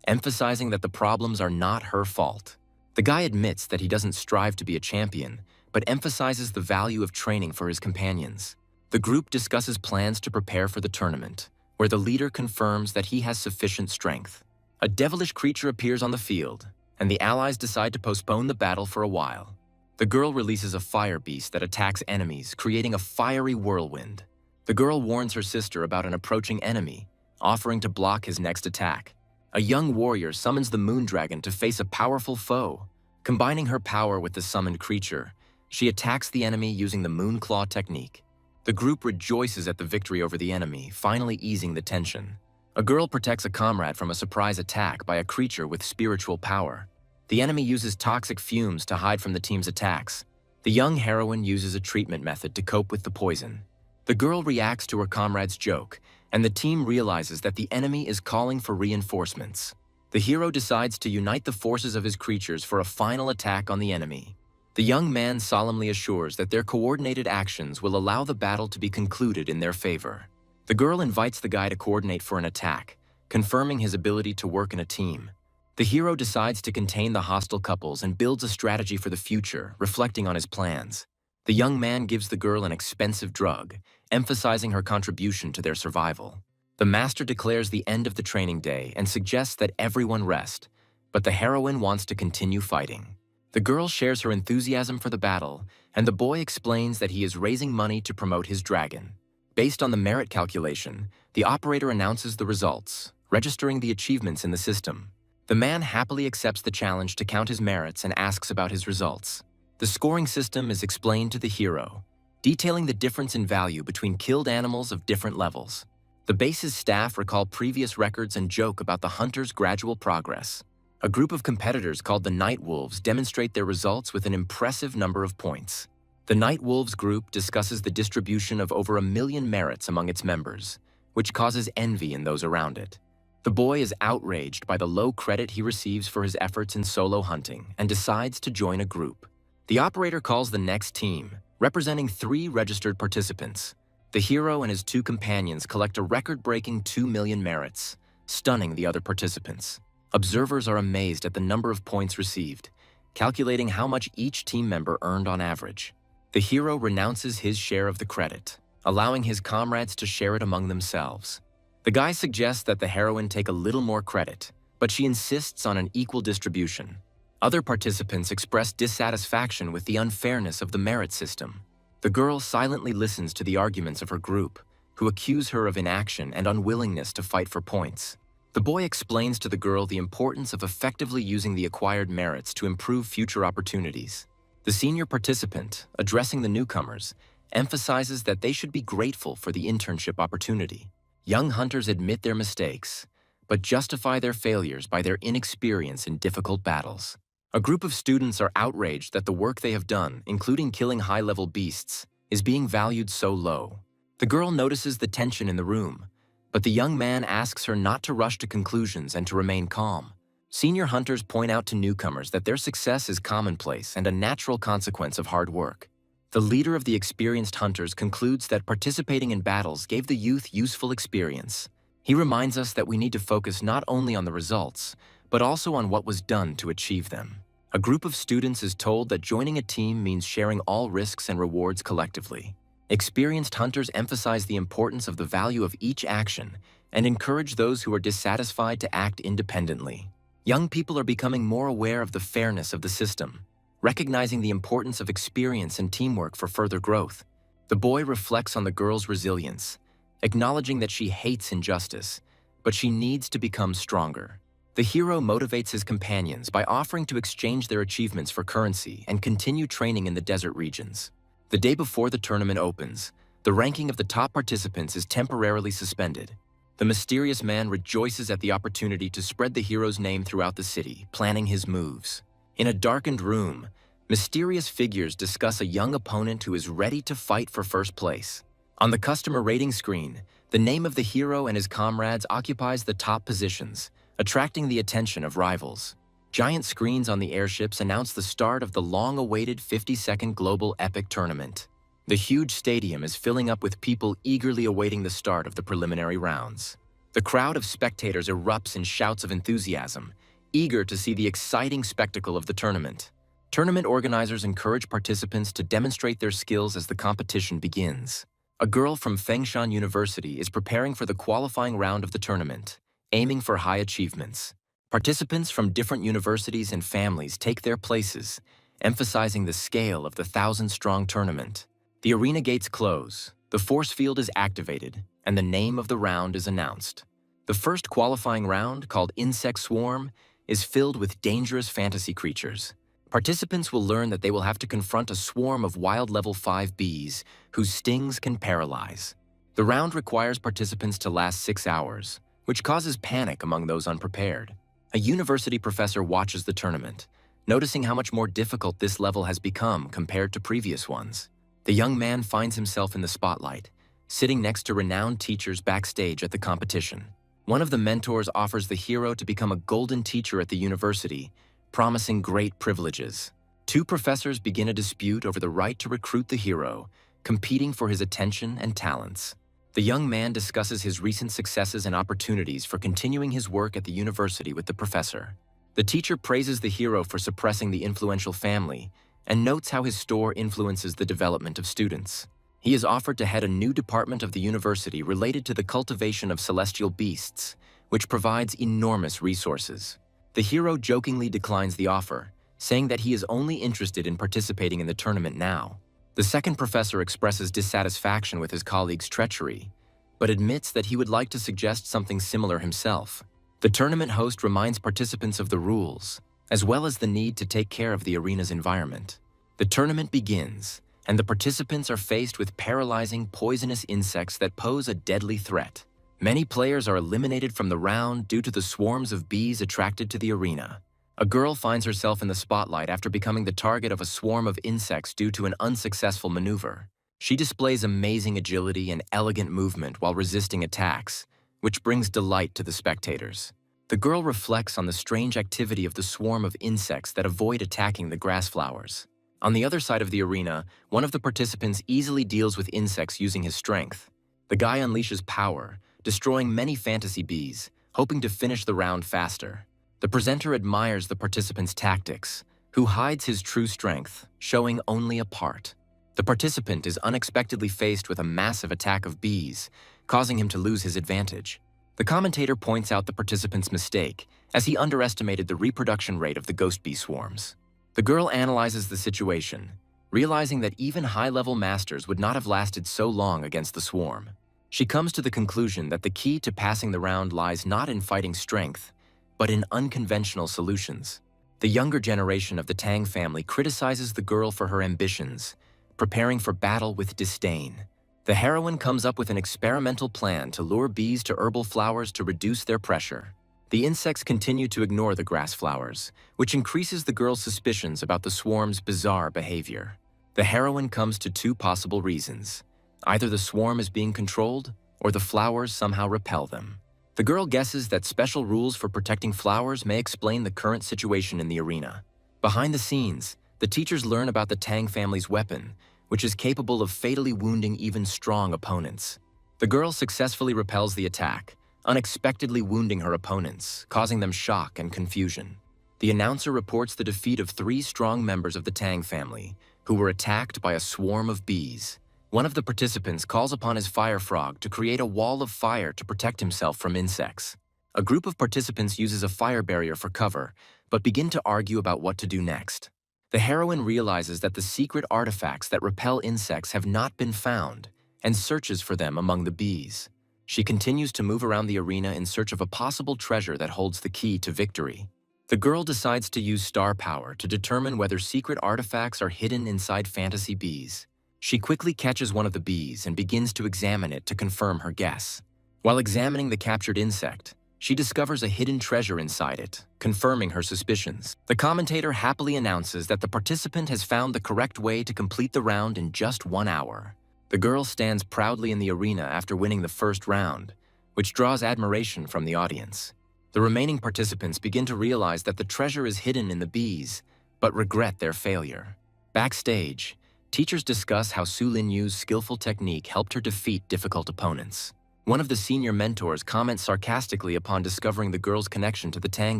emphasizing that the problems are not her fault. The guy admits that he doesn't strive to be a champion, but emphasizes the value of training for his companions. The group discusses plans to prepare for the tournament, where the leader confirms that he has sufficient strength. A devilish creature appears on the field, and the allies decide to postpone the battle for a while. The girl releases a fire beast that attacks enemies, creating a fiery whirlwind. The girl warns her sister about an approaching enemy, offering to block his next attack. A young warrior summons the moon dragon to face a powerful foe. Combining her power with the summoned creature, she attacks the enemy using the moon claw technique. The group rejoices at the victory over the enemy, finally easing the tension. A girl protects a comrade from a surprise attack by a creature with spiritual power. The enemy uses toxic fumes to hide from the team's attacks. The young heroine uses a treatment method to cope with the poison. The girl reacts to her comrade's joke, and the team realizes that the enemy is calling for reinforcements. The hero decides to unite the forces of his creatures for a final attack on the enemy. The young man solemnly assures that their coordinated actions will allow the battle to be concluded in their favor. The girl invites the guy to coordinate for an attack, confirming his ability to work in a team. The hero decides to contain the hostile couples and builds a strategy for the future, reflecting on his plans. The young man gives the girl an expensive drug, emphasizing her contribution to their survival. The master declares the end of the training day and suggests that everyone rest, but the heroine wants to continue fighting. The girl shares her enthusiasm for the battle, and the boy explains that he is raising money to promote his dragon. Based on the merit calculation, the operator announces the results, registering the achievements in the system. The man happily accepts the challenge to count his merits and asks about his results. The scoring system is explained to the hero, detailing the difference in value between killed animals of different levels. The base's staff recall previous records and joke about the hunter's gradual progress. A group of competitors called the Night Wolves demonstrate their results with an impressive number of points. The Night Wolves group discusses the distribution of over 1 million merits among its members, which causes envy in those around it. The boy is outraged by the low credit he receives for his efforts in solo hunting and decides to join a group. The operator calls the next team, representing 3 registered participants. The hero and his 2 companions collect a record-breaking 2 million merits, stunning the other participants. Observers are amazed at the number of points received, calculating how much each team member earned on average. The hero renounces his share of the credit, allowing his comrades to share it among themselves. The guy suggests that the heroine take a little more credit, but she insists on an equal distribution. Other participants express dissatisfaction with the unfairness of the merit system. The girl silently listens to the arguments of her group, who accuse her of inaction and unwillingness to fight for points. The boy explains to the girl the importance of effectively using the acquired merits to improve future opportunities. The senior participant, addressing the newcomers, emphasizes that they should be grateful for the internship opportunity. Young hunters admit their mistakes, but justify their failures by their inexperience in difficult battles. A group of students are outraged that the work they have done, including killing high-level beasts, is being valued so low. The girl notices the tension in the room, but the young man asks her not to rush to conclusions and to remain calm. Senior hunters point out to newcomers that their success is commonplace and a natural consequence of hard work. The leader of the experienced hunters concludes that participating in battles gave the youth useful experience. He reminds us that we need to focus not only on the results, but also on what was done to achieve them. A group of students is told that joining a team means sharing all risks and rewards collectively. Experienced hunters emphasize the importance of the value of each action and encourage those who are dissatisfied to act independently. Young people are becoming more aware of the fairness of the system, recognizing the importance of experience and teamwork for further growth. The boy reflects on the girl's resilience, acknowledging that she hates injustice, but she needs to become stronger. The hero motivates his companions by offering to exchange their achievements for currency and continue training in the desert regions. The day before the tournament opens, the ranking of the top participants is temporarily suspended. The mysterious man rejoices at the opportunity to spread the hero's name throughout the city, planning his moves. In a darkened room, mysterious figures discuss a young opponent who is ready to fight for first place. On the customer rating screen, the name of the hero and his comrades occupies the top positions, attracting the attention of rivals. Giant screens on the airships announce the start of the long-awaited 50-second global epic tournament. The huge stadium is filling up with people eagerly awaiting the start of the preliminary rounds. The crowd of spectators erupts in shouts of enthusiasm, eager to see the exciting spectacle of the tournament. Tournament organizers encourage participants to demonstrate their skills as the competition begins. A girl from Fengshan University is preparing for the qualifying round of the tournament, aiming for high achievements. Participants from different universities and families take their places, emphasizing the scale of the 1,000-strong tournament. The arena gates close, the force field is activated, and the name of the round is announced. The first qualifying round, called Insect Swarm, is filled with dangerous fantasy creatures. Participants will learn that they will have to confront a swarm of wild level 5 bees whose stings can paralyze. The round requires participants to last 6 hours, which causes panic among those unprepared. A university professor watches the tournament, noticing how much more difficult this level has become compared to previous ones. The young man finds himself in the spotlight, sitting next to renowned teachers backstage at the competition. One of the mentors offers the hero to become a golden teacher at the university, promising great privileges. Two professors begin a dispute over the right to recruit the hero, competing for his attention and talents. The young man discusses his recent successes and opportunities for continuing his work at the university with the professor. The teacher praises the hero for suppressing the influential family and notes how his store influences the development of students. He is offered to head a new department of the university related to the cultivation of celestial beasts, which provides enormous resources. The hero jokingly declines the offer, saying that he is only interested in participating in the tournament now. The second professor expresses dissatisfaction with his colleague's treachery, but admits that he would like to suggest something similar himself. The tournament host reminds participants of the rules, as well as the need to take care of the arena's environment. The tournament begins, and the participants are faced with paralyzing, poisonous insects that pose a deadly threat. Many players are eliminated from the round due to the swarms of bees attracted to the arena. A girl finds herself in the spotlight after becoming the target of a swarm of insects due to an unsuccessful maneuver. She displays amazing agility and elegant movement while resisting attacks, which brings delight to the spectators. The girl reflects on the strange activity of the swarm of insects that avoid attacking the grass flowers. On the other side of the arena, one of the participants easily deals with insects using his strength. The guy unleashes power, destroying many fantasy bees, hoping to finish the round faster. The presenter admires the participant's tactics, who hides his true strength, showing only a part. The participant is unexpectedly faced with a massive attack of bees, causing him to lose his advantage. The commentator points out the participant's mistake, as he underestimated the reproduction rate of the ghost bee swarms. The girl analyzes the situation, realizing that even high-level masters would not have lasted so long against the swarm. She comes to the conclusion that the key to passing the round lies not in fighting strength, but in unconventional solutions. The younger generation of the Tang family criticizes the girl for her ambitions, preparing for battle with disdain. The heroine comes up with an experimental plan to lure bees to herbal flowers to reduce their pressure. The insects continue to ignore the grass flowers, which increases the girl's suspicions about the swarm's bizarre behavior. The heroine comes to two possible reasons. Either the swarm is being controlled, or the flowers somehow repel them. The girl guesses that special rules for protecting flowers may explain the current situation in the arena. Behind the scenes, the teachers learn about the Tang family's weapon, which is capable of fatally wounding even strong opponents. The girl successfully repels the attack, unexpectedly wounding her opponents, causing them shock and confusion. The announcer reports the defeat of 3 strong members of the Tang family, who were attacked by a swarm of bees. One of the participants calls upon his fire frog to create a wall of fire to protect himself from insects. A group of participants uses a fire barrier for cover, but begin to argue about what to do next. The heroine realizes that the secret artifacts that repel insects have not been found, and searches for them among the bees. She continues to move around the arena in search of a possible treasure that holds the key to victory. The girl decides to use star power to determine whether secret artifacts are hidden inside fantasy bees. She quickly catches one of the bees and begins to examine it to confirm her guess. While examining the captured insect, she discovers a hidden treasure inside it, confirming her suspicions. The commentator happily announces that the participant has found the correct way to complete the round in just 1 hour. The girl stands proudly in the arena after winning the first round, which draws admiration from the audience. The remaining participants begin to realize that the treasure is hidden in the bees, but regret their failure. Backstage, teachers discuss how Su Linyu's skillful technique helped her defeat difficult opponents. One of the senior mentors comments sarcastically upon discovering the girl's connection to the Tang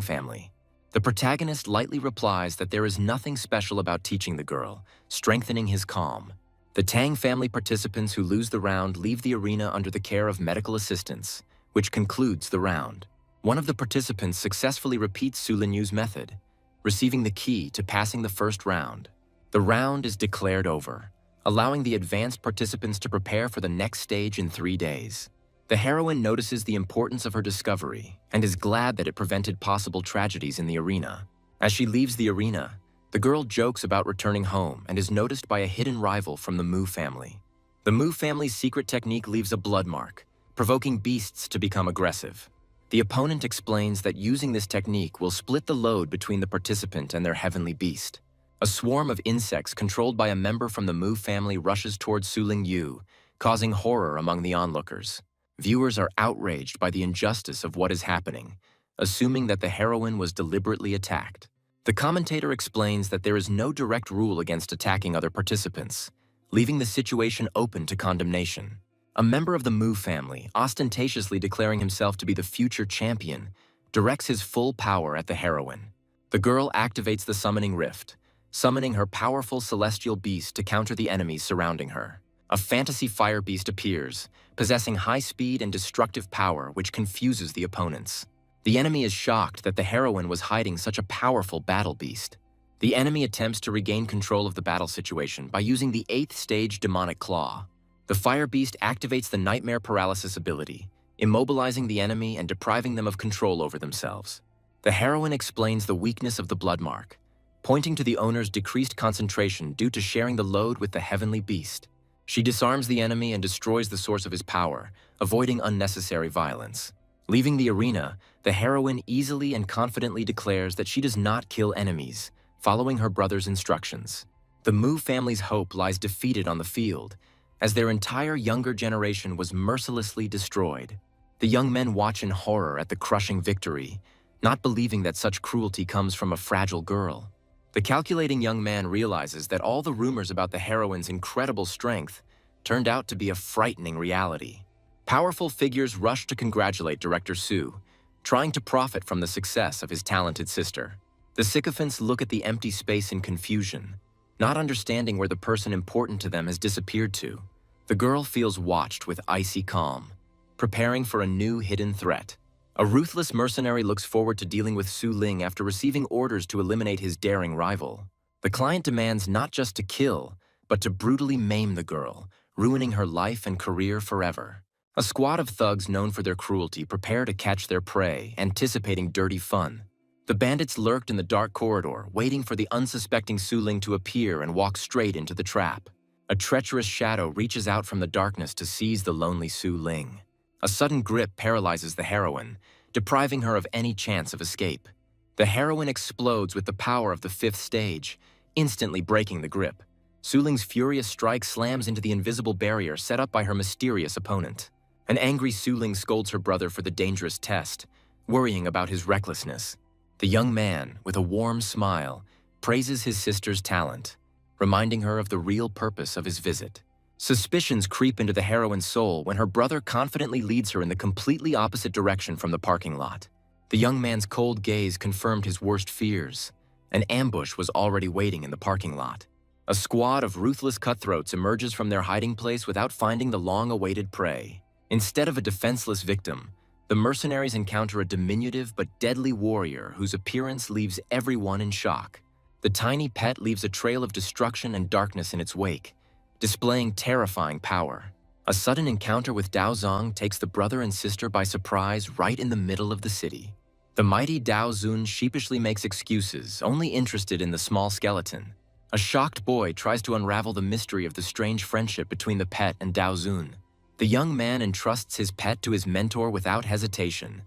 family. The protagonist lightly replies that there is nothing special about teaching the girl, strengthening his calm. The Tang family participants who lose the round leave the arena under the care of medical assistants, which concludes the round. One of the participants successfully repeats Su Linyu's method, receiving the key to passing the first round. The round is declared over, allowing the advanced participants to prepare for the next stage in 3 days. The heroine notices the importance of her discovery and is glad that it prevented possible tragedies in the arena. As she leaves the arena, the girl jokes about returning home and is noticed by a hidden rival from the Mu family. The Mu family's secret technique leaves a blood mark, provoking beasts to become aggressive. The opponent explains that using this technique will split the load between the participant and their heavenly beast. A swarm of insects controlled by a member from the Mu family rushes towards Su Linyu, causing horror among the onlookers. Viewers are outraged by the injustice of what is happening, assuming that the heroine was deliberately attacked. The commentator explains that there is no direct rule against attacking other participants, leaving the situation open to condemnation. A member of the Mu family, ostentatiously declaring himself to be the future champion, directs his full power at the heroine. The girl activates the summoning rift, summoning her powerful celestial beast to counter the enemies surrounding her. A fantasy fire beast appears, possessing high speed and destructive power which confuses the opponents. The enemy is shocked that the heroine was hiding such a powerful battle beast. The enemy attempts to regain control of the battle situation by using the 8th stage demonic claw. The fire beast activates the nightmare paralysis ability, immobilizing the enemy and depriving them of control over themselves. The heroine explains the weakness of the blood mark, pointing to the owner's decreased concentration due to sharing the load with the heavenly beast. She disarms the enemy and destroys the source of his power, avoiding unnecessary violence. Leaving the arena, the heroine easily and confidently declares that she does not kill enemies, following her brother's instructions. The Mu family's hope lies defeated on the field, as their entire younger generation was mercilessly destroyed. The young men watch in horror at the crushing victory, not believing that such cruelty comes from a fragile girl. The calculating young man realizes that all the rumors about the heroine's incredible strength turned out to be a frightening reality. Powerful figures rush to congratulate Director Su, trying to profit from the success of his talented sister. The sycophants look at the empty space in confusion, not understanding where the person important to them has disappeared to. The girl feels watched with icy calm, preparing for a new hidden threat. A ruthless mercenary looks forward to dealing with Su Ling after receiving orders to eliminate his daring rival. The client demands not just to kill, but to brutally maim the girl, ruining her life and career forever. A squad of thugs known for their cruelty prepare to catch their prey, anticipating dirty fun. The bandits lurked in the dark corridor, waiting for the unsuspecting Su Ling to appear and walk straight into the trap. A treacherous shadow reaches out from the darkness to seize the lonely Su Ling. A sudden grip paralyzes the heroine, depriving her of any chance of escape. The heroine explodes with the power of the fifth stage, instantly breaking the grip. Su Ling's furious strike slams into the invisible barrier set up by her mysterious opponent. An angry Su Ling scolds her brother for the dangerous test, worrying about his recklessness. The young man, with a warm smile, praises his sister's talent, reminding her of the real purpose of his visit. Suspicions creep into the heroine's soul when her brother confidently leads her in the completely opposite direction from the parking lot. The young man's cold gaze confirmed his worst fears. An ambush was already waiting in the parking lot. A squad of ruthless cutthroats emerges from their hiding place without finding the long-awaited prey. Instead of a defenseless victim, the mercenaries encounter a diminutive but deadly warrior whose appearance leaves everyone in shock. The tiny pet leaves a trail of destruction and darkness in its wake, displaying terrifying power. A sudden encounter with Dao Zong takes the brother and sister by surprise right in the middle of the city. The mighty Dao Zun sheepishly makes excuses, only interested in the small skeleton. A shocked boy tries to unravel the mystery of the strange friendship between the pet and Dao Zun. The young man entrusts his pet to his mentor without hesitation,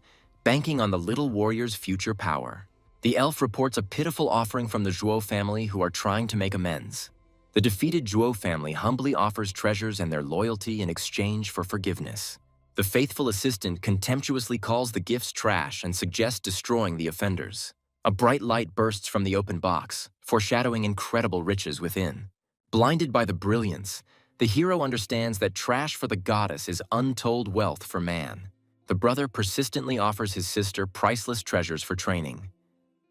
banking on the little warrior's future power. The elf reports a pitiful offering from the Zhuo family who are trying to make amends. The defeated Zhuo family humbly offers treasures and their loyalty in exchange for forgiveness. The faithful assistant contemptuously calls the gifts trash and suggests destroying the offenders. A bright light bursts from the open box, foreshadowing incredible riches within. Blinded by the brilliance, the hero understands that trash for the goddess is untold wealth for man. The brother persistently offers his sister priceless treasures for training.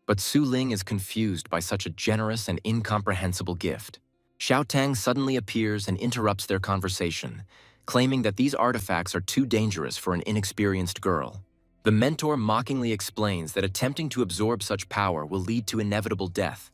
But Su Ling is confused by such a generous and incomprehensible gift. Xiao Tang suddenly appears and interrupts their conversation, claiming that these artifacts are too dangerous for an inexperienced girl. The mentor mockingly explains that attempting to absorb such power will lead to inevitable death,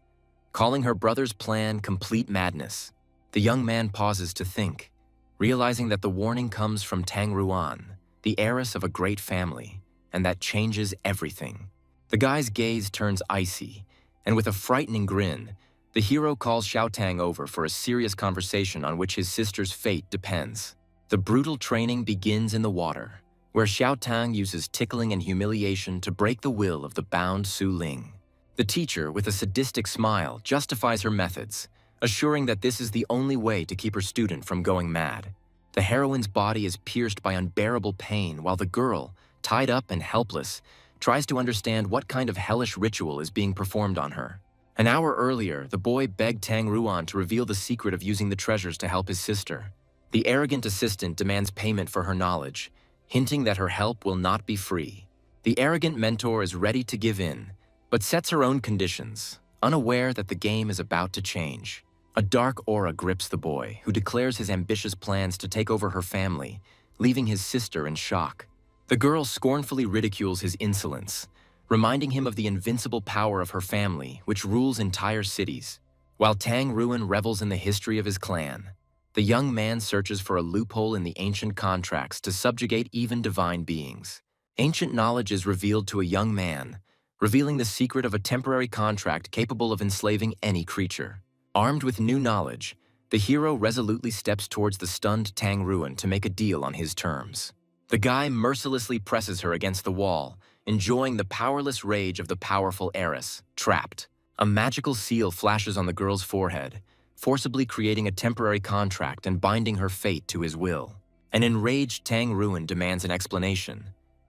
calling her brother's plan complete madness. The young man pauses to think, realizing that the warning comes from Tang Ruan, the heiress of a great family, and that changes everything. The guy's gaze turns icy, and with a frightening grin, the hero calls Xiao Tang over for a serious conversation on which his sister's fate depends. The brutal training begins in the water, where Xiao Tang uses tickling and humiliation to break the will of the bound Su Ling. The teacher, with a sadistic smile, justifies her methods, assuring that this is the only way to keep her student from going mad. The heroine's body is pierced by unbearable pain while the girl, tied up and helpless, tries to understand what kind of hellish ritual is being performed on her. An hour earlier, the boy begged Tang Ruan to reveal the secret of using the treasures to help his sister. The arrogant assistant demands payment for her knowledge, hinting that her help will not be free. The arrogant mentor is ready to give in, but sets her own conditions, unaware that the game is about to change. A dark aura grips the boy, who declares his ambitious plans to take over her family, leaving his sister in shock. The girl scornfully ridicules his insolence, reminding him of the invincible power of her family, which rules entire cities. While Tang Ruan revels in the history of his clan, the young man searches for a loophole in the ancient contracts to subjugate even divine beings. Ancient knowledge is revealed to a young man, revealing the secret of a temporary contract capable of enslaving any creature. Armed with new knowledge, the hero resolutely steps towards the stunned Tang Ruan to make a deal on his terms. The guy mercilessly presses her against the wall, enjoying the powerless rage of the powerful heiress, trapped. A magical seal flashes on the girl's forehead, forcibly creating a temporary contract and binding her fate to his will. An enraged Tang Ruan demands an explanation,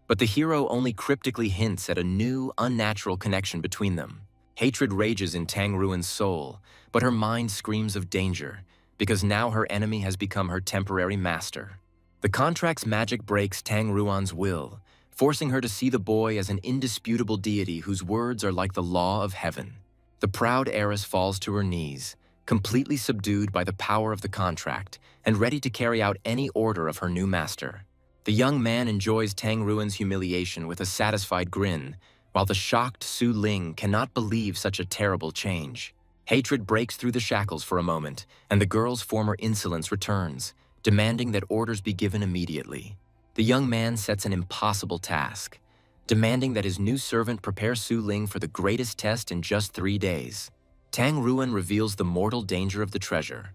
but the hero only cryptically hints at a new, unnatural connection between them. Hatred rages in Tang Ruan's soul, but her mind screams of danger, because now her enemy has become her temporary master. The contract's magic breaks Tang Ruan's will, forcing her to see the boy as an indisputable deity whose words are like the law of heaven. The proud heiress falls to her knees, completely subdued by the power of the contract and ready to carry out any order of her new master. The young man enjoys Tang Ruan's humiliation with a satisfied grin, while the shocked Su Ling cannot believe such a terrible change. Hatred breaks through the shackles for a moment, and the girl's former insolence returns, demanding that orders be given immediately. The young man sets an impossible task, demanding that his new servant prepare Su Ling for the greatest test in just 3 days. Tang Ruan reveals the mortal danger of the treasure,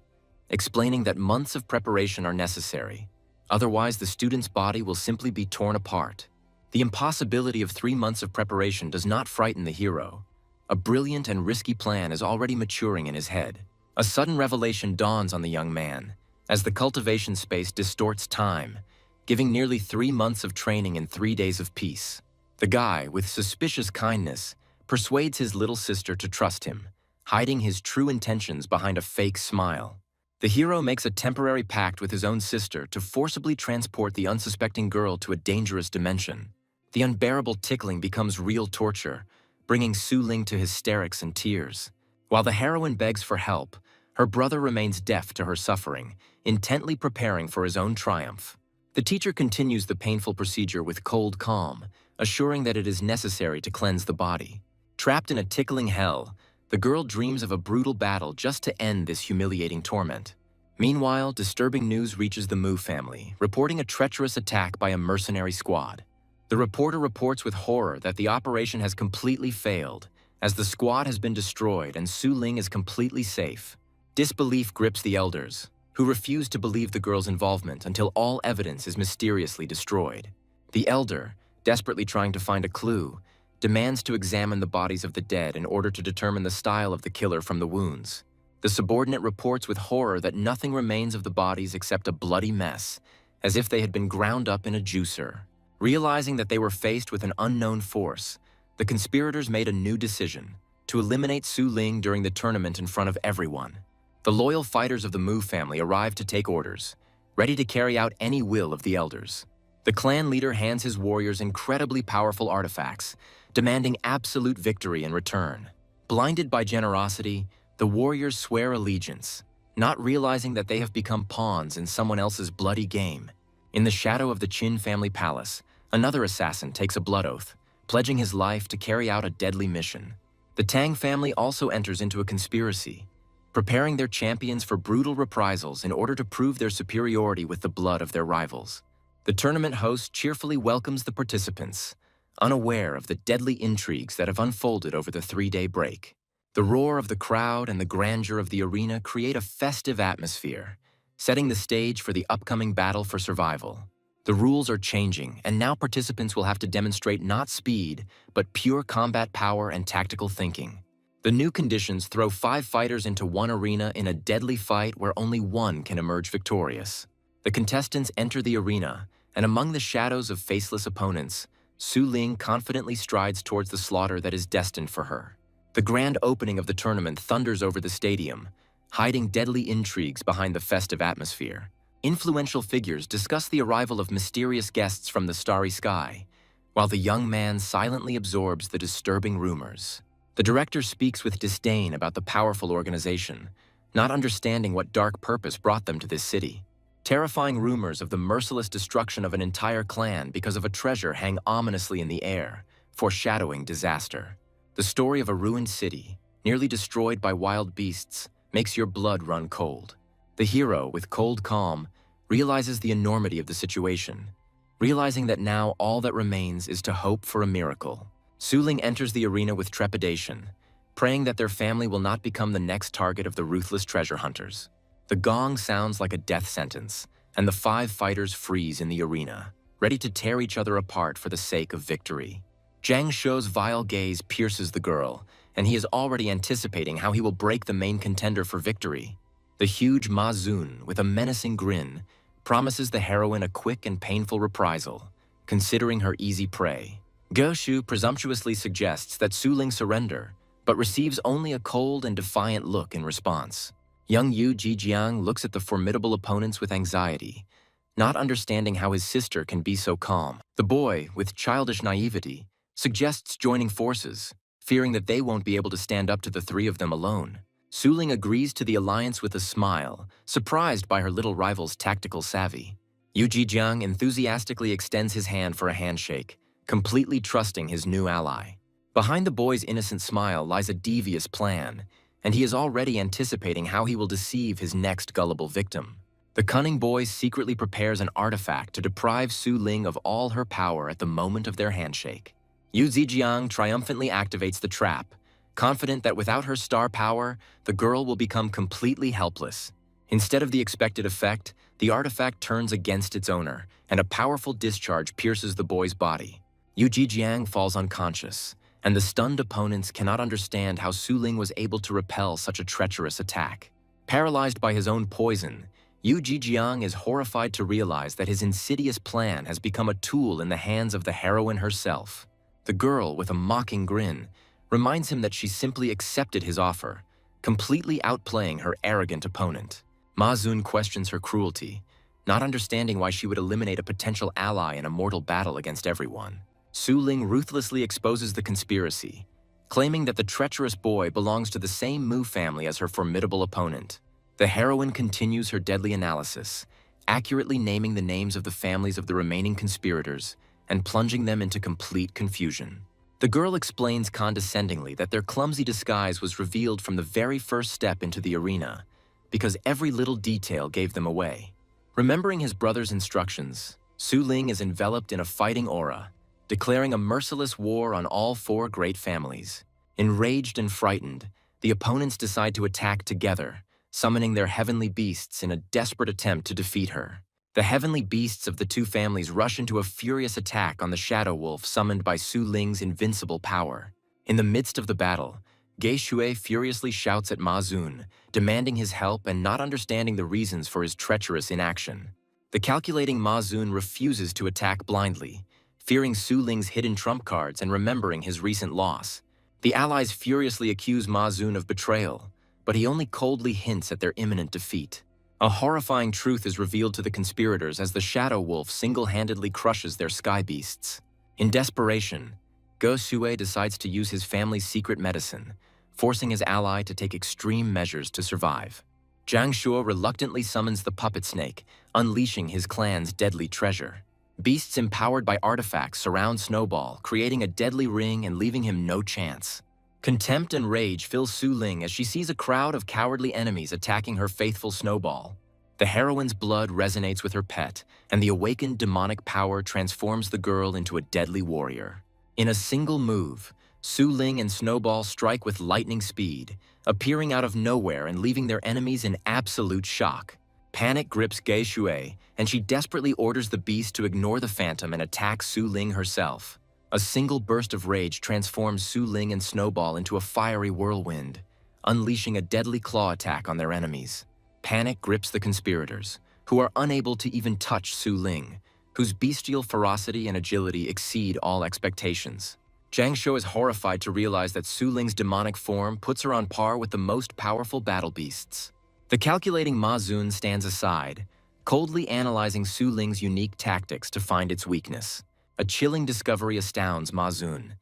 explaining that months of preparation are necessary. Otherwise, the student's body will simply be torn apart. The impossibility of 3 months of preparation does not frighten the hero. A brilliant and risky plan is already maturing in his head. A sudden revelation dawns on the young man, as the cultivation space distorts time, giving nearly 3 months of training in 3 days of peace. The guy, with suspicious kindness, persuades his little sister to trust him, hiding his true intentions behind a fake smile. The hero makes a temporary pact with his own sister to forcibly transport the unsuspecting girl to a dangerous dimension. The unbearable tickling becomes real torture, bringing Su Ling to hysterics and tears. While the heroine begs for help, her brother remains deaf to her suffering, intently preparing for his own triumph. The teacher continues the painful procedure with cold calm, assuring that it is necessary to cleanse the body. Trapped in a tickling hell, the girl dreams of a brutal battle just to end this humiliating torment. Meanwhile, disturbing news reaches the Mu family, reporting a treacherous attack by a mercenary squad. The reporter reports with horror that the operation has completely failed, as the squad has been destroyed and Su Ling is completely safe. Disbelief grips the elders, who refuse to believe the girl's involvement until all evidence is mysteriously destroyed. The elder, desperately trying to find a clue, demands to examine the bodies of the dead in order to determine the style of the killer from the wounds. The subordinate reports with horror that nothing remains of the bodies except a bloody mess, as if they had been ground up in a juicer. Realizing that they were faced with an unknown force, the conspirators made a new decision: to eliminate Su Ling during the tournament in front of everyone. The loyal fighters of the Mu family arrive to take orders, ready to carry out any will of the elders. The clan leader hands his warriors incredibly powerful artifacts, demanding absolute victory in return. Blinded by generosity, the warriors swear allegiance, not realizing that they have become pawns in someone else's bloody game. In the shadow of the Qin family palace, another assassin takes a blood oath, pledging his life to carry out a deadly mission. The Tang family also enters into a conspiracy, preparing their champions for brutal reprisals in order to prove their superiority with the blood of their rivals. The tournament host cheerfully welcomes the participants, unaware of the deadly intrigues that have unfolded over the 3-day break. The roar of the crowd and the grandeur of the arena create a festive atmosphere, setting the stage for the upcoming battle for survival. The rules are changing, and now participants will have to demonstrate not speed, but pure combat power and tactical thinking. The new conditions throw 5 fighters into one arena in a deadly fight where only one can emerge victorious. The contestants enter the arena, and among the shadows of faceless opponents, Su Ling confidently strides towards the slaughter that is destined for her. The grand opening of the tournament thunders over the stadium, hiding deadly intrigues behind the festive atmosphere. Influential figures discuss the arrival of mysterious guests from the starry sky, while the young man silently absorbs the disturbing rumors. The director speaks with disdain about the powerful organization, not understanding what dark purpose brought them to this city. Terrifying rumors of the merciless destruction of an entire clan because of a treasure hang ominously in the air, foreshadowing disaster. The story of a ruined city, nearly destroyed by wild beasts, makes your blood run cold. The hero, with cold calm, realizes the enormity of the situation, realizing that now all that remains is to hope for a miracle. Su Ling enters the arena with trepidation, praying that their family will not become the next target of the ruthless treasure hunters. The gong sounds like a death sentence, and the 5 fighters freeze in the arena, ready to tear each other apart for the sake of victory. Zhang Shou's vile gaze pierces the girl, and he is already anticipating how he will break the main contender for victory. The huge Ma Zun, with a menacing grin, promises the heroine a quick and painful reprisal, considering her easy prey. Ge Shu presumptuously suggests that Su Ling surrender, but receives only a cold and defiant look in response. Young Yu Jijiang looks at the formidable opponents with anxiety, not understanding how his sister can be so calm. The boy, with childish naivety, suggests joining forces, fearing that they won't be able to stand up to the three of them alone. Su Ling agrees to the alliance with a smile, surprised by her little rival's tactical savvy. Yu Jijiang enthusiastically extends his hand for a handshake, completely trusting his new ally. Behind the boy's innocent smile lies a devious plan, and he is already anticipating how he will deceive his next gullible victim. The cunning boy secretly prepares an artifact to deprive Su Ling of all her power at the moment of their handshake. Yu Zijiang triumphantly activates the trap, confident that without her star power, the girl will become completely helpless. Instead of the expected effect, the artifact turns against its owner, and a powerful discharge pierces the boy's body. Yu Jijiang falls unconscious, and the stunned opponents cannot understand how Su Ling was able to repel such a treacherous attack. Paralyzed by his own poison, Yu Jijiang is horrified to realize that his insidious plan has become a tool in the hands of the heroine herself. The girl, with a mocking grin, reminds him that she simply accepted his offer, completely outplaying her arrogant opponent. Ma Xun questions her cruelty, not understanding why she would eliminate a potential ally in a mortal battle against everyone. Su Ling ruthlessly exposes the conspiracy, claiming that the treacherous boy belongs to the same Mu family as her formidable opponent. The heroine continues her deadly analysis, accurately naming the names of the families of the remaining conspirators and plunging them into complete confusion. The girl explains condescendingly that their clumsy disguise was revealed from the very first step into the arena, because every little detail gave them away. Remembering his brother's instructions, Su Ling is enveloped in a fighting aura, declaring a merciless war on all four great families. Enraged and frightened, the opponents decide to attack together, summoning their heavenly beasts in a desperate attempt to defeat her. The heavenly beasts of the two families rush into a furious attack on the shadow wolf summoned by Su Ling's invincible power. In the midst of the battle, Ge Shui furiously shouts at Ma Xun, demanding his help and not understanding the reasons for his treacherous inaction. The calculating Ma Xun refuses to attack blindly, fearing Su Ling's hidden trump cards and remembering his recent loss. The allies furiously accuse Ma Xun of betrayal, but he only coldly hints at their imminent defeat. A horrifying truth is revealed to the conspirators as the shadow wolf single-handedly crushes their sky beasts. In desperation, Ge Shui decides to use his family's secret medicine, forcing his ally to take extreme measures to survive. Jiang Shuo reluctantly summons the puppet snake, unleashing his clan's deadly treasure. Beasts empowered by artifacts surround Snowball, creating a deadly ring and leaving him no chance. Contempt and rage fill Su Ling as she sees a crowd of cowardly enemies attacking her faithful Snowball. The heroine's blood resonates with her pet, and the awakened demonic power transforms the girl into a deadly warrior. In a single move, Su Ling and Snowball strike with lightning speed, appearing out of nowhere and leaving their enemies in absolute shock. Panic grips Ge Shui, and she desperately orders the beast to ignore the phantom and attack Su Ling herself. A single burst of rage transforms Su Ling and Snowball into a fiery whirlwind, unleashing a deadly claw attack on their enemies. Panic grips the conspirators, who are unable to even touch Su Ling, whose bestial ferocity and agility exceed all expectations. Jiang Shuo is horrified to realize that Su Ling's demonic form puts her on par with the most powerful battle beasts. The calculating Ma Xun stands aside, coldly analyzing Su Ling's unique tactics to find its weakness. A chilling discovery astounds Ma Xun.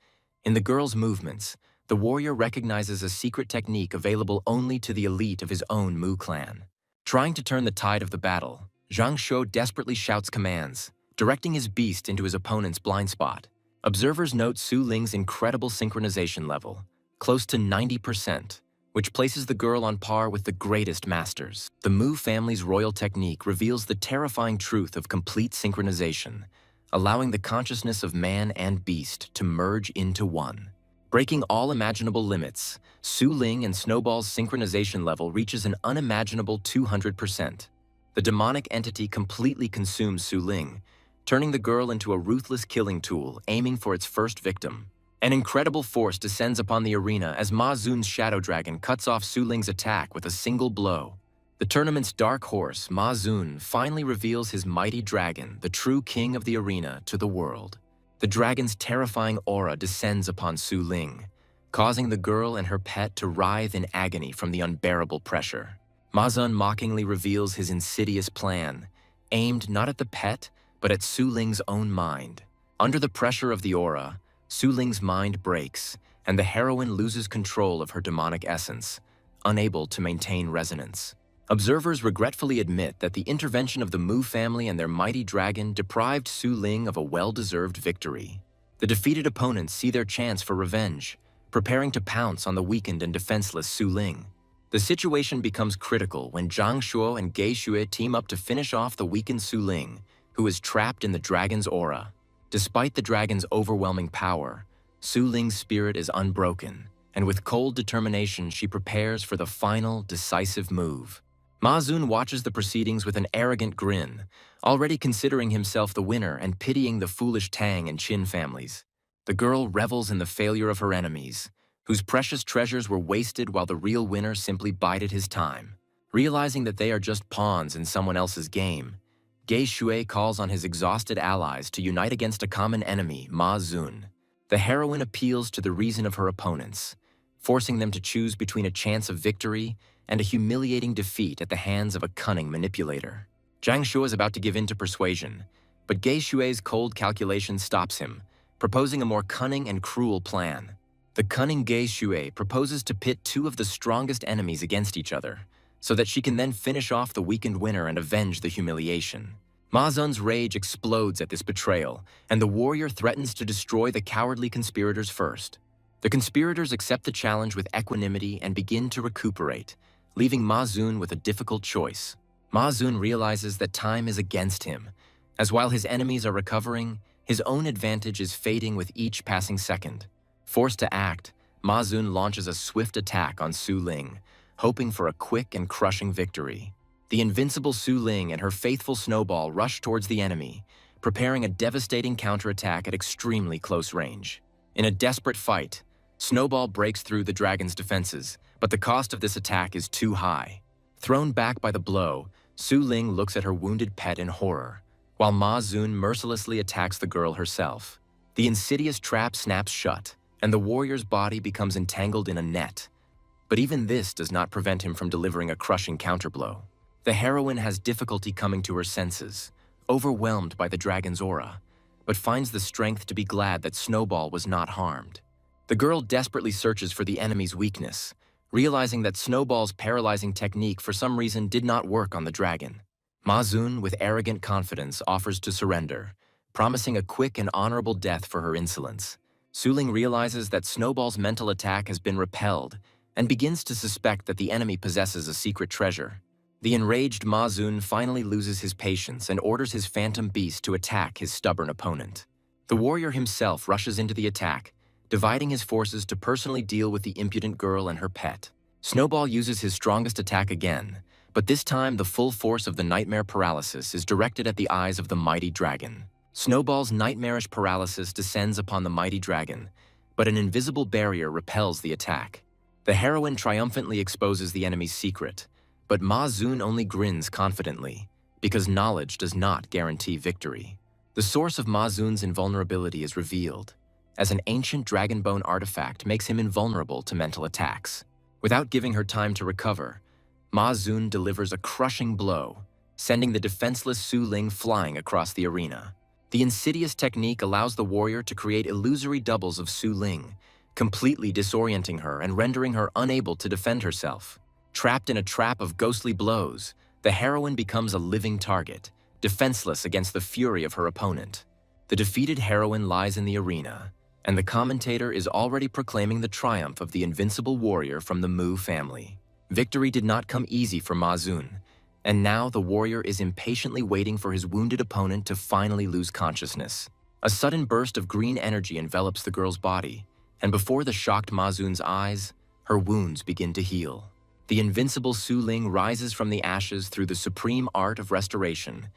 In the girl's movements, the warrior recognizes a secret technique available only to the elite of his own Mu clan. Trying to turn the tide of the battle, Jiang Shuo desperately shouts commands, directing his beast into his opponent's blind spot. Observers note Su Ling's incredible synchronization level, close to 90%, which places the girl on par with the greatest masters. The Mu family's royal technique reveals the terrifying truth of complete synchronization, allowing the consciousness of man and beast to merge into one. Breaking all imaginable limits, Su Ling and Snowball's synchronization level reaches an unimaginable 200%. The demonic entity completely consumes Su Ling, turning the girl into a ruthless killing tool aiming for its first victim. An incredible force descends upon the arena as Ma Xun's shadow dragon cuts off Su Ling's attack with a single blow. The tournament's dark horse, Ma Xun, finally reveals his mighty dragon, the true king of the arena, to the world. The dragon's terrifying aura descends upon Su Ling, causing the girl and her pet to writhe in agony from the unbearable pressure. Ma Xun mockingly reveals his insidious plan, aimed not at the pet, but at Su Ling's own mind. Under the pressure of the aura, Su Ling's mind breaks, and the heroine loses control of her demonic essence, unable to maintain resonance. Observers regretfully admit that the intervention of the Mu family and their mighty dragon deprived Su Ling of a well-deserved victory. The defeated opponents see their chance for revenge, preparing to pounce on the weakened and defenseless Su Ling. The situation becomes critical when Zhang Shuo and Gei Xue team up to finish off the weakened Su Ling, who is trapped in the dragon's aura. Despite the dragon's overwhelming power, Su Ling's spirit is unbroken, and with cold determination she prepares for the final, decisive move. Ma Xun watches the proceedings with an arrogant grin, already considering himself the winner and pitying the foolish Tang and Qin families. The girl revels in the failure of her enemies, whose precious treasures were wasted while the real winner simply bided his time. Realizing that they are just pawns in someone else's game, Gei Xue calls on his exhausted allies to unite against a common enemy, Ma Xun. The heroine appeals to the reason of her opponents, forcing them to choose between a chance of victory and a humiliating defeat at the hands of a cunning manipulator. Zhang Shuo is about to give in to persuasion, but Gei Xue's cold calculation stops him, proposing a more cunning and cruel plan. The cunning Gei Xue proposes to pit two of the strongest enemies against each other, so that she can then finish off the weakened winner and avenge the humiliation. Ma Xun's rage explodes at this betrayal, and the warrior threatens to destroy the cowardly conspirators first. The conspirators accept the challenge with equanimity and begin to recuperate, leaving Ma Xun with a difficult choice. Ma Xun realizes that time is against him, as while his enemies are recovering, his own advantage is fading with each passing second. Forced to act, Ma Xun launches a swift attack on Su Ling, hoping for a quick and crushing victory. The invincible Su Ling and her faithful Snowball rush towards the enemy, preparing a devastating counterattack at extremely close range. In a desperate fight, Snowball breaks through the dragon's defenses, but the cost of this attack is too high. Thrown back by the blow, Su Ling looks at her wounded pet in horror, while Ma Xun mercilessly attacks the girl herself. The insidious trap snaps shut, and the warrior's body becomes entangled in a net. But even this does not prevent him from delivering a crushing counterblow. The heroine has difficulty coming to her senses, overwhelmed by the dragon's aura, but finds the strength to be glad that Snowball was not harmed. The girl desperately searches for the enemy's weakness, realizing that Snowball's paralyzing technique for some reason did not work on the dragon. Ma Xun, with arrogant confidence, offers to surrender, promising a quick and honorable death for her insolence. Su Ling realizes that Snowball's mental attack has been repelled and begins to suspect that the enemy possesses a secret treasure. The enraged Ma Xun finally loses his patience and orders his phantom beast to attack his stubborn opponent. The warrior himself rushes into the attack, dividing his forces to personally deal with the impudent girl and her pet. Snowball uses his strongest attack again, but this time the full force of the nightmare paralysis is directed at the eyes of the mighty dragon. Snowball's nightmarish paralysis descends upon the mighty dragon, but an invisible barrier repels the attack. The heroine triumphantly exposes the enemy's secret, but Ma Xun only grins confidently, because knowledge does not guarantee victory. The source of Ma Xun's invulnerability is revealed, as an ancient dragon bone artifact makes him invulnerable to mental attacks. Without giving her time to recover, Ma Xun delivers a crushing blow, sending the defenseless Su Ling flying across the arena. The insidious technique allows the warrior to create illusory doubles of Su Ling, completely disorienting her and rendering her unable to defend herself. Trapped in a trap of ghostly blows, the heroine becomes a living target, defenseless against the fury of her opponent. The defeated heroine lies in the arena, and the commentator is already proclaiming the triumph of the invincible warrior from the Mu family. Victory did not come easy for Ma Xun, and now the warrior is impatiently waiting for his wounded opponent to finally lose consciousness. A sudden burst of green energy envelops the girl's body, and before the shocked Ma Xun's eyes, her wounds begin to heal. The invincible Su Ling rises from the ashes through the supreme art of restoration,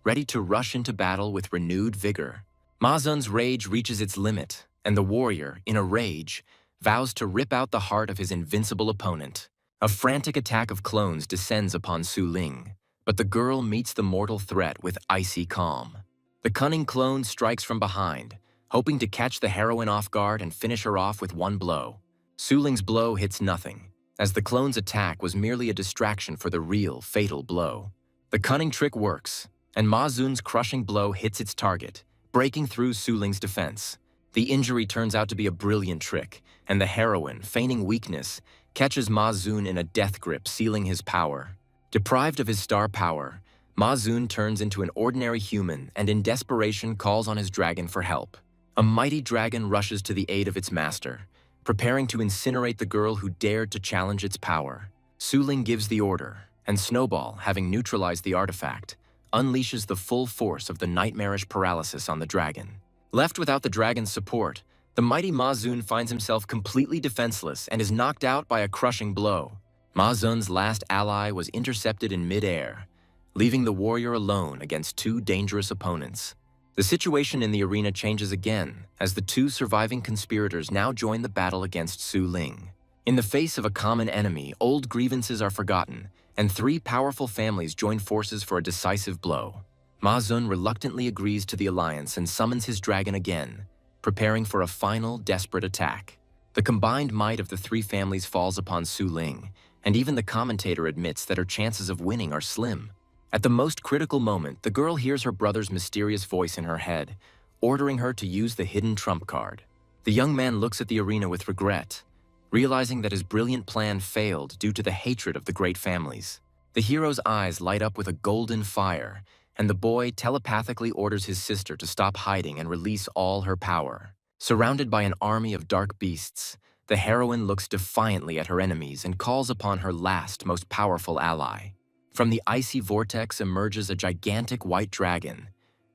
ready to rush into battle with renewed vigor. Ma Xun's rage reaches its limit, and the warrior, in a rage, vows to rip out the heart of his invincible opponent. A frantic attack of clones descends upon Su Ling, but the girl meets the mortal threat with icy calm. The cunning clone strikes from behind, hoping to catch the heroine off guard and finish her off with one blow. Su Ling's blow hits nothing, as the clone's attack was merely a distraction for the real, fatal blow. The cunning trick works, and Ma Zun's crushing blow hits its target, breaking through Su Ling's defense. The injury turns out to be a brilliant trick, and the heroine, feigning weakness, catches Ma Zun in a death grip, sealing his power. Deprived of his star power, Ma Zun turns into an ordinary human and in desperation calls on his dragon for help. A mighty dragon rushes to the aid of its master, preparing to incinerate the girl who dared to challenge its power. Su Ling gives the order, and Snowball, having neutralized the artifact, unleashes the full force of the nightmarish paralysis on the dragon. Left without the dragon's support, the mighty Ma Zun finds himself completely defenseless and is knocked out by a crushing blow. Ma Zun's last ally was intercepted in mid-air, leaving the warrior alone against two dangerous opponents. The situation in the arena changes again as the two surviving conspirators now join the battle against Su Ling. In the face of a common enemy, old grievances are forgotten, and three powerful families join forces for a decisive blow. Ma Zun reluctantly agrees to the alliance and summons his dragon again, preparing for a final, desperate attack. The combined might of the three families falls upon Su Ling, and even the commentator admits that her chances of winning are slim. At the most critical moment, the girl hears her brother's mysterious voice in her head, ordering her to use the hidden trump card. The young man looks at the arena with regret, realizing that his brilliant plan failed due to the hatred of the great families. The hero's eyes light up with a golden fire, and the boy telepathically orders his sister to stop hiding and release all her power. Surrounded by an army of dark beasts, the heroine looks defiantly at her enemies and calls upon her last, most powerful ally. From the icy vortex emerges a gigantic white dragon,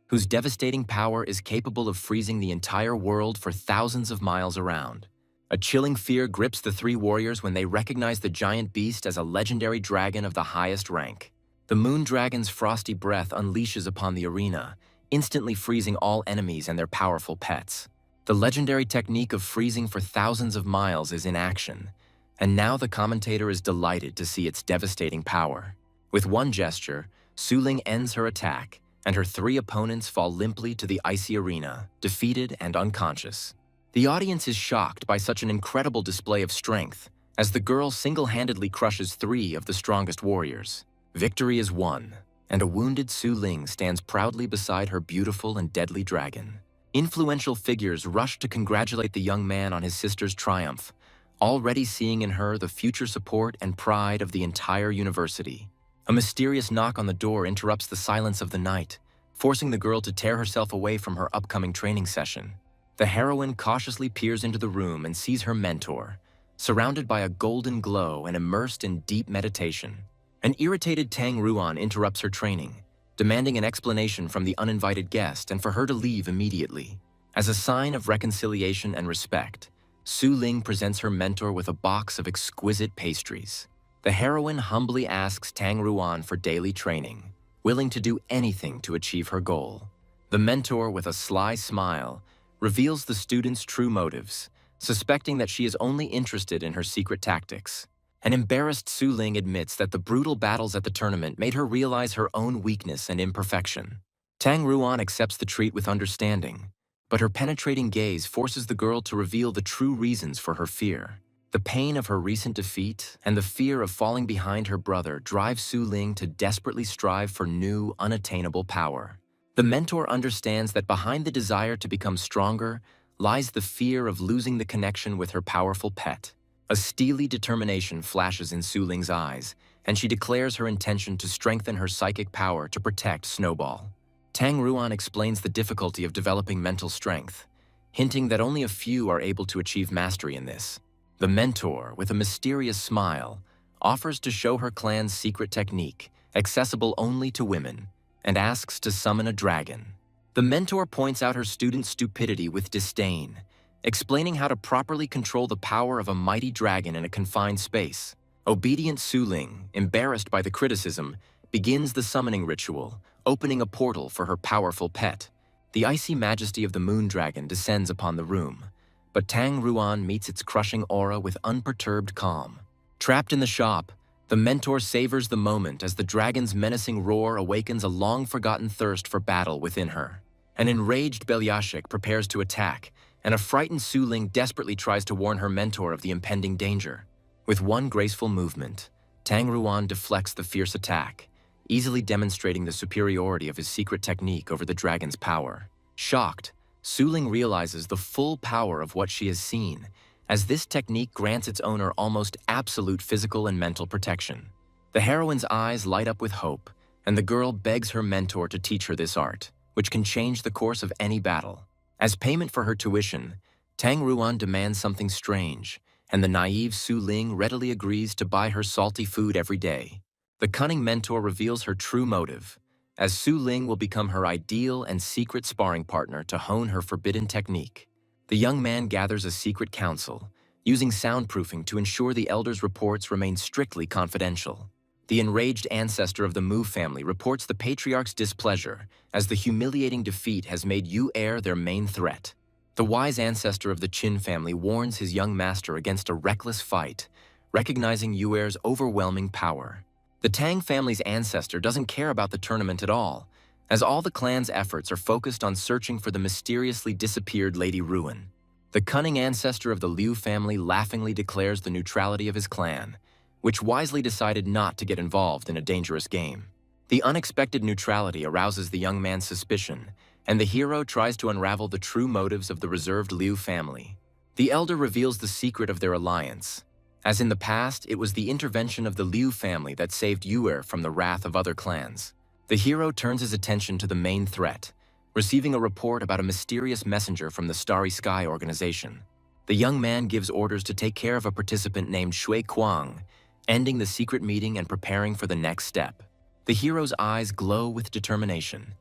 whose devastating power is capable of freezing the entire world for thousands of miles around. A chilling fear grips the three warriors when they recognize the giant beast as a legendary dragon of the highest rank. The moon dragon's frosty breath unleashes upon the arena, instantly freezing all enemies and their powerful pets. The legendary technique of freezing for thousands of miles is in action, and now the commentator is delighted to see its devastating power. With one gesture, Su Ling ends her attack, and her three opponents fall limply to the icy arena, defeated and unconscious. The audience is shocked by such an incredible display of strength, as the girl single-handedly crushes three of the strongest warriors. Victory is won, and a wounded Su Ling stands proudly beside her beautiful and deadly dragon. Influential figures rush to congratulate the young man on his sister's triumph, already seeing in her the future support and pride of the entire university. A mysterious knock on the door interrupts the silence of the night, forcing the girl to tear herself away from her upcoming training session. The heroine cautiously peers into the room and sees her mentor, surrounded by a golden glow and immersed in deep meditation. An irritated Tang Ruan interrupts her training, demanding an explanation from the uninvited guest and for her to leave immediately. As a sign of reconciliation and respect, Su Ling presents her mentor with a box of exquisite pastries. The heroine humbly asks Tang Ruan for daily training, willing to do anything to achieve her goal. The mentor, with a sly smile, reveals the student's true motives, suspecting that she is only interested in her secret tactics. An embarrassed Su Ling admits that the brutal battles at the tournament made her realize her own weakness and imperfection. Tang Ruan accepts the treat with understanding, but her penetrating gaze forces the girl to reveal the true reasons for her fear. The pain of her recent defeat and the fear of falling behind her brother drive Su Ling to desperately strive for new, unattainable power. The mentor understands that behind the desire to become stronger lies the fear of losing the connection with her powerful pet. A steely determination flashes in Su Ling's eyes, and she declares her intention to strengthen her psychic power to protect Snowball. Tang Ruan explains the difficulty of developing mental strength, hinting that only a few are able to achieve mastery in this. The mentor, with a mysterious smile, offers to show her clan's secret technique, accessible only to women, and asks to summon a dragon. The mentor points out her student's stupidity with disdain, explaining how to properly control the power of a mighty dragon in a confined space. Obedient Su Ling, embarrassed by the criticism, begins the summoning ritual, opening a portal for her powerful pet. The icy majesty of the moon dragon descends upon the room, but Tang Ruan meets its crushing aura with unperturbed calm. Trapped in the shop, the mentor savors the moment as the dragon's menacing roar awakens a long-forgotten thirst for battle within her. An enraged Belyashik prepares to attack, and a frightened Su Ling desperately tries to warn her mentor of the impending danger. With one graceful movement, Tang Ruan deflects the fierce attack, easily demonstrating the superiority of his secret technique over the dragon's power. Shocked, Su Ling realizes the full power of what she has seen, as this technique grants its owner almost absolute physical and mental protection. The heroine's eyes light up with hope, and the girl begs her mentor to teach her this art, which can change the course of any battle. As payment for her tuition, Tang Ruan demands something strange, and the naive Su Ling readily agrees to buy her salty food every day. The cunning mentor reveals her true motive, as Su Ling will become her ideal and secret sparring partner to hone her forbidden technique. The young man gathers a secret council, using soundproofing to ensure the elder's reports remain strictly confidential. The enraged ancestor of the Mu family reports the patriarch's displeasure, as the humiliating defeat has made Yu Er their main threat. The wise ancestor of the Qin family warns his young master against a reckless fight, recognizing Yu Er's overwhelming power. The Tang family's ancestor doesn't care about the tournament at all, as all the clan's efforts are focused on searching for the mysteriously disappeared Lady Ruin. The cunning ancestor of the Liu family laughingly declares the neutrality of his clan, which wisely decided not to get involved in a dangerous game. The unexpected neutrality arouses the young man's suspicion, and the hero tries to unravel the true motives of the reserved Liu family. The elder reveals the secret of their alliance. As in the past, it was the intervention of the Liu family that saved Yu Er from the wrath of other clans. The hero turns his attention to the main threat, receiving a report about a mysterious messenger from the Starry Sky organization. The young man gives orders to take care of a participant named Shui Kuang, ending the secret meeting and preparing for the next step. The hero's eyes glow with determination,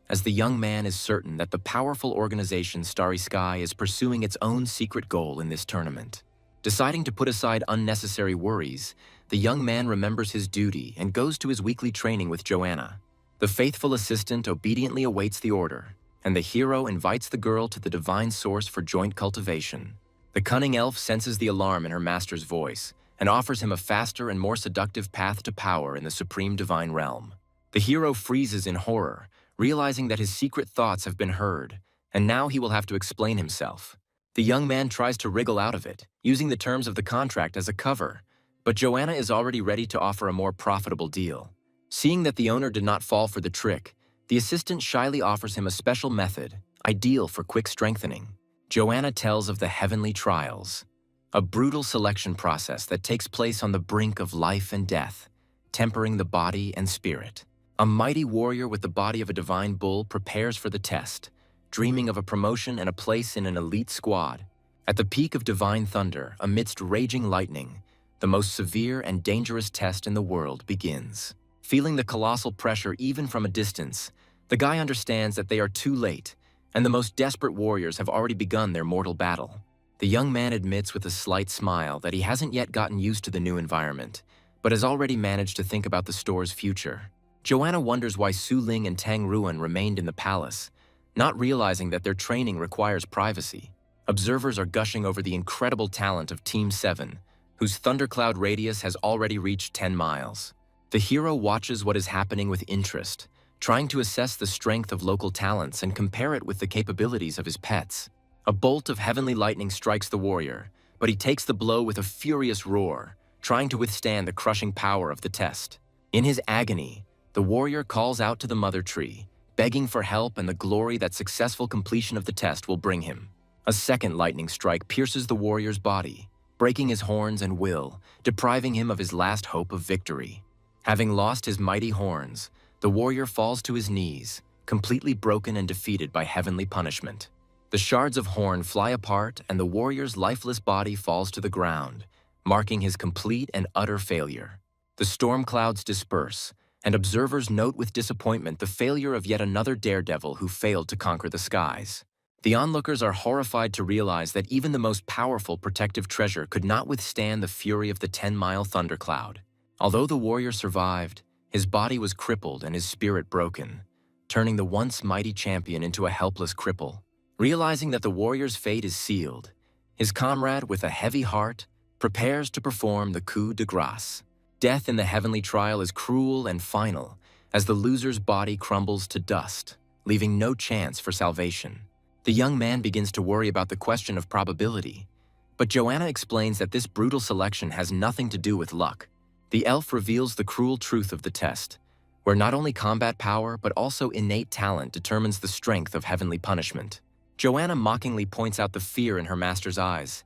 as the young man is certain that the powerful organization Starry Sky is pursuing its own secret goal in this tournament. Deciding to put aside unnecessary worries, the young man remembers his duty and goes to his weekly training with Joanna. The faithful assistant obediently awaits the order, and the hero invites the girl to the divine source for joint cultivation. The cunning elf senses the alarm in her master's voice and offers him a faster and more seductive path to power in the supreme divine realm. The hero freezes in horror, realizing that his secret thoughts have been heard, and now he will have to explain himself. The young man tries to wriggle out of it, using the terms of the contract as a cover, but Joanna is already ready to offer a more profitable deal. Seeing that the owner did not fall for the trick, the assistant shyly offers him a special method, ideal for quick strengthening. Joanna tells of the heavenly trials, a brutal selection process that takes place on the brink of life and death, tempering the body and spirit. A mighty warrior with the body of a divine bull prepares for the test, dreaming of a promotion and a place in an elite squad. At the peak of divine thunder, amidst raging lightning, the most severe and dangerous test in the world begins. Feeling the colossal pressure even from a distance, the guy understands that they are too late, and the most desperate warriors have already begun their mortal battle. The young man admits with a slight smile that he hasn't yet gotten used to the new environment, but has already managed to think about the store's future. Joanna wonders why Su Ling and Tang Ruan remained in the palace, not realizing that their training requires privacy. Observers are gushing over the incredible talent of Team 7, whose thundercloud radius has already reached 10 miles. The hero watches what is happening with interest, trying to assess the strength of local talents and compare it with the capabilities of his pets. A bolt of heavenly lightning strikes the warrior, but he takes the blow with a furious roar, trying to withstand the crushing power of the test. In his agony, the warrior calls out to the mother tree, begging for help and the glory that successful completion of the test will bring him. A second lightning strike pierces the warrior's body, breaking his horns and will, depriving him of his last hope of victory. Having lost his mighty horns, the warrior falls to his knees, completely broken and defeated by heavenly punishment. The shards of horn fly apart and the warrior's lifeless body falls to the ground, marking his complete and utter failure. The storm clouds disperse, and observers note with disappointment the failure of yet another daredevil who failed to conquer the skies. The onlookers are horrified to realize that even the most powerful protective treasure could not withstand the fury of the 10-mile thundercloud. Although the warrior survived, his body was crippled and his spirit broken, turning the once mighty champion into a helpless cripple. Realizing that the warrior's fate is sealed, his comrade, with a heavy heart, prepares to perform the coup de grace. Death in the heavenly trial is cruel and final, as the loser's body crumbles to dust, leaving no chance for salvation. The young man begins to worry about the question of probability, but Joanna explains that this brutal selection has nothing to do with luck. The elf reveals the cruel truth of the test, where not only combat power but also innate talent determines the strength of heavenly punishment. Joanna mockingly points out the fear in her master's eyes,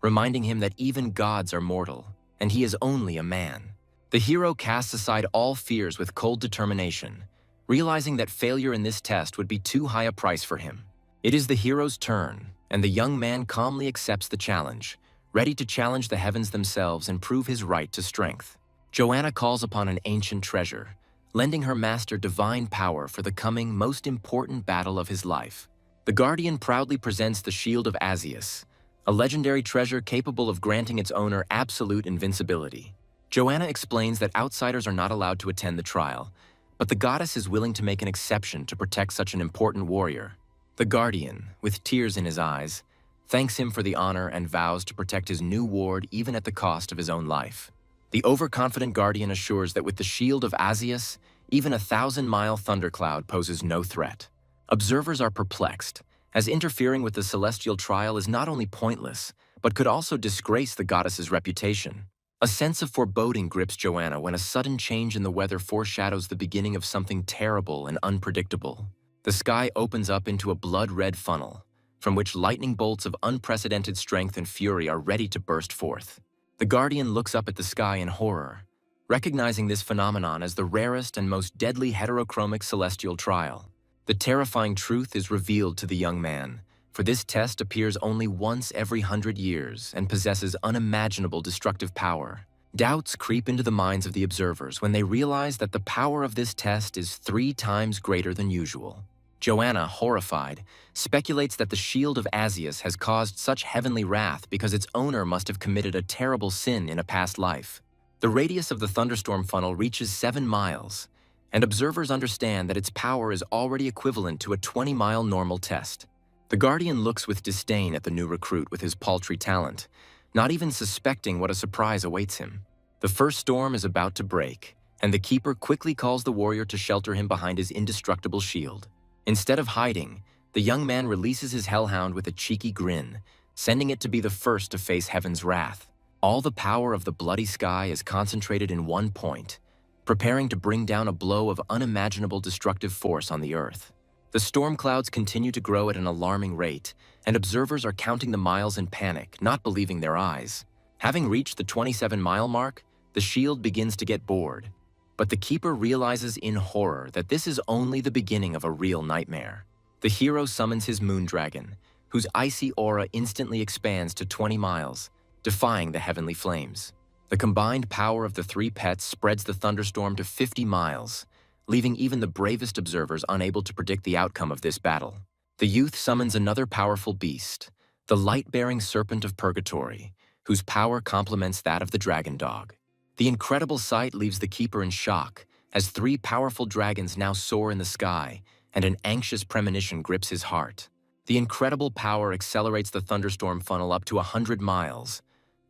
reminding him that even gods are mortal, and he is only a man. The hero casts aside all fears with cold determination, realizing that failure in this test would be too high a price for him. It is the hero's turn, and the young man calmly accepts the challenge, ready to challenge the heavens themselves and prove his right to strength. Joanna calls upon an ancient treasure, lending her master divine power for the coming most important battle of his life. The Guardian proudly presents the Shield of Asius, a legendary treasure capable of granting its owner absolute invincibility. Joanna explains that outsiders are not allowed to attend the trial, but the goddess is willing to make an exception to protect such an important warrior. The Guardian, with tears in his eyes, thanks him for the honor and vows to protect his new ward even at the cost of his own life. The overconfident Guardian assures that with the Shield of Asius, even a 1,000-mile thundercloud poses no threat. Observers are perplexed, as interfering with the celestial trial is not only pointless, but could also disgrace the goddess's reputation. A sense of foreboding grips Joanna when a sudden change in the weather foreshadows the beginning of something terrible and unpredictable. The sky opens up into a blood-red funnel, from which lightning bolts of unprecedented strength and fury are ready to burst forth. The Guardian looks up at the sky in horror, recognizing this phenomenon as the rarest and most deadly heterochromic celestial trial. The terrifying truth is revealed to the young man, for this test appears only once every 100 years and possesses unimaginable destructive power. Doubts creep into the minds of the observers when they realize that the power of this test is 3 times greater than usual. Joanna, horrified, speculates that the Shield of Asius has caused such heavenly wrath because its owner must have committed a terrible sin in a past life. The radius of the thunderstorm funnel reaches 7 miles, and observers understand that its power is already equivalent to a 20-mile normal test. The Guardian looks with disdain at the new recruit with his paltry talent, not even suspecting what a surprise awaits him. The first storm is about to break, and the Keeper quickly calls the warrior to shelter him behind his indestructible shield. Instead of hiding, the young man releases his hellhound with a cheeky grin, sending it to be the first to face heaven's wrath. All the power of the bloody sky is concentrated in one point, preparing to bring down a blow of unimaginable destructive force on the earth. The storm clouds continue to grow at an alarming rate, and observers are counting the miles in panic, not believing their eyes. Having reached the 27-mile mark, the shield begins to get bored. But the Keeper realizes in horror that this is only the beginning of a real nightmare. The hero summons his Moondragon, whose icy aura instantly expands to 20 miles, defying the heavenly flames. The combined power of the 3 pets spreads the thunderstorm to 50 miles, leaving even the bravest observers unable to predict the outcome of this battle. The youth summons another powerful beast, the light-bearing Serpent of Purgatory, whose power complements that of the Dragon Dog. The incredible sight leaves the Keeper in shock, as 3 powerful dragons now soar in the sky, and an anxious premonition grips his heart. The incredible power accelerates the thunderstorm funnel up to 100 miles,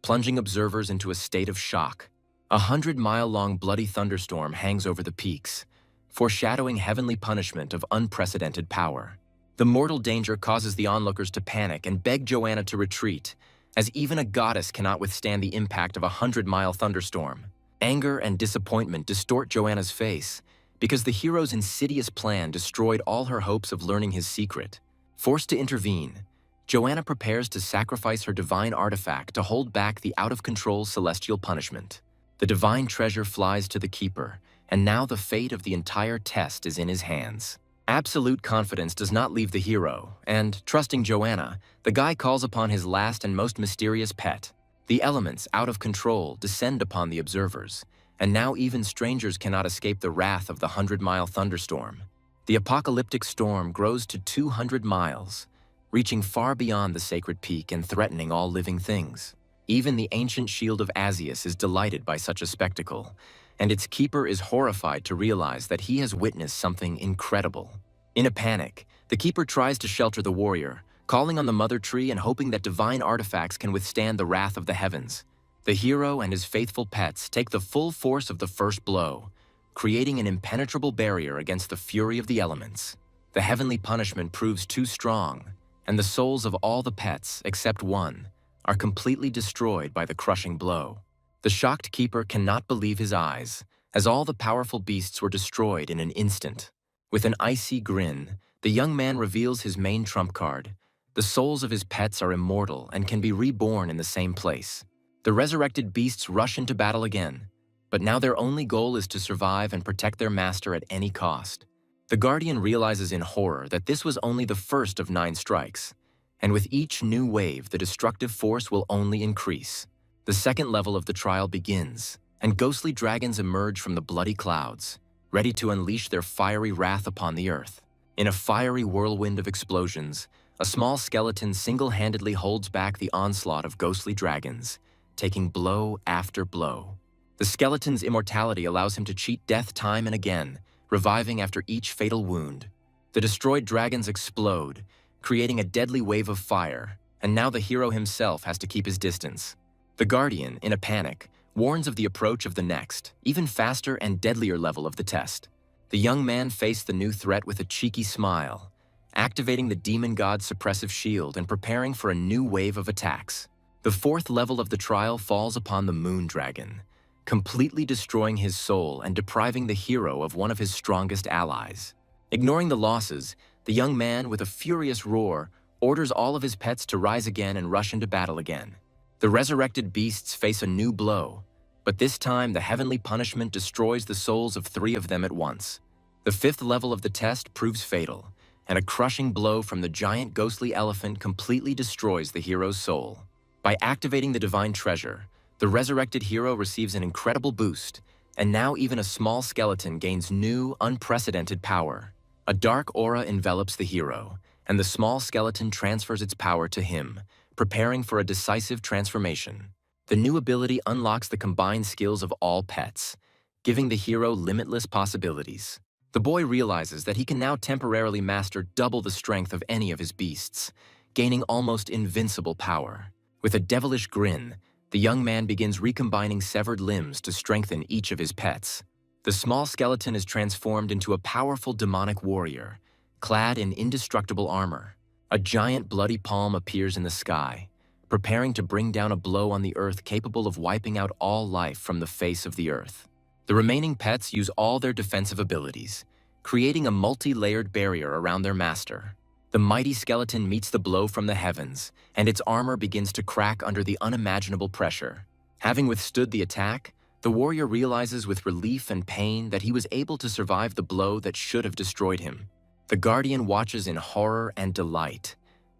plunging observers into a state of shock. A 100-mile-long bloody thunderstorm hangs over the peaks, foreshadowing heavenly punishment of unprecedented power. The mortal danger causes the onlookers to panic and beg Joanna to retreat, as even a goddess cannot withstand the impact of a 100-mile thunderstorm. Anger and disappointment distort Joanna's face, because the hero's insidious plan destroyed all her hopes of learning his secret. Forced to intervene, Joanna prepares to sacrifice her divine artifact to hold back the out-of-control celestial punishment. The divine treasure flies to the Keeper, and now the fate of the entire test is in his hands. Absolute confidence does not leave the hero, and, trusting Joanna, the guy calls upon his last and most mysterious pet. The elements, out of control, descend upon the observers, and now even strangers cannot escape the wrath of the 100-mile thunderstorm. The apocalyptic storm grows to 200 miles, reaching far beyond the sacred peak and threatening all living things. Even the ancient Shield of Asius is delighted by such a spectacle, and its Keeper is horrified to realize that he has witnessed something incredible. In a panic, the Keeper tries to shelter the warrior, calling on the Mother Tree and hoping that divine artifacts can withstand the wrath of the heavens. The hero and his faithful pets take the full force of the first blow, creating an impenetrable barrier against the fury of the elements. The heavenly punishment proves too strong, and the souls of all the pets, except one, are completely destroyed by the crushing blow. The shocked Keeper cannot believe his eyes, as all the powerful beasts were destroyed in an instant. With an icy grin, the young man reveals his main trump card. The souls of his pets are immortal and can be reborn in the same place. The resurrected beasts rush into battle again, but now their only goal is to survive and protect their master at any cost. The Guardian realizes in horror that this was only the first of 9 strikes, and with each new wave, the destructive force will only increase. The second level of the trial begins, and ghostly dragons emerge from the bloody clouds, ready to unleash their fiery wrath upon the earth. In a fiery whirlwind of explosions, a small skeleton single-handedly holds back the onslaught of ghostly dragons, taking blow after blow. The skeleton's immortality allows him to cheat death time and again, reviving after each fatal wound. The destroyed dragons explode, creating a deadly wave of fire, and now the hero himself has to keep his distance. The Guardian, in a panic, warns of the approach of the next, even faster and deadlier level of the test. The young man faced the new threat with a cheeky smile, activating the demon god's suppressive shield and preparing for a new wave of attacks. The fourth level of the trial falls upon the moon dragon, completely destroying his soul and depriving the hero of one of his strongest allies. Ignoring the losses, the young man, with a furious roar, orders all of his pets to rise again and rush into battle again. The resurrected beasts face a new blow, but this time the heavenly punishment destroys the souls of 3 of them at once. The 5th level of the test proves fatal, and a crushing blow from the giant ghostly elephant completely destroys the hero's soul. By activating the divine treasure, the resurrected hero receives an incredible boost, and now even a small skeleton gains new, unprecedented power. A dark aura envelops the hero, and the small skeleton transfers its power to him, preparing for a decisive transformation. The new ability unlocks the combined skills of all pets, giving the hero limitless possibilities. The boy realizes that he can now temporarily master double the strength of any of his beasts, gaining almost invincible power. With a devilish grin, the young man begins recombining severed limbs to strengthen each of his pets. The small skeleton is transformed into a powerful demonic warrior, clad in indestructible armor. A giant bloody palm appears in the sky, preparing to bring down a blow on the earth capable of wiping out all life from the face of the earth. The remaining pets use all their defensive abilities, creating a multi-layered barrier around their master. The mighty skeleton meets the blow from the heavens, and its armor begins to crack under the unimaginable pressure. Having withstood the attack, the warrior realizes with relief and pain that he was able to survive the blow that should have destroyed him. The Guardian watches in horror and delight,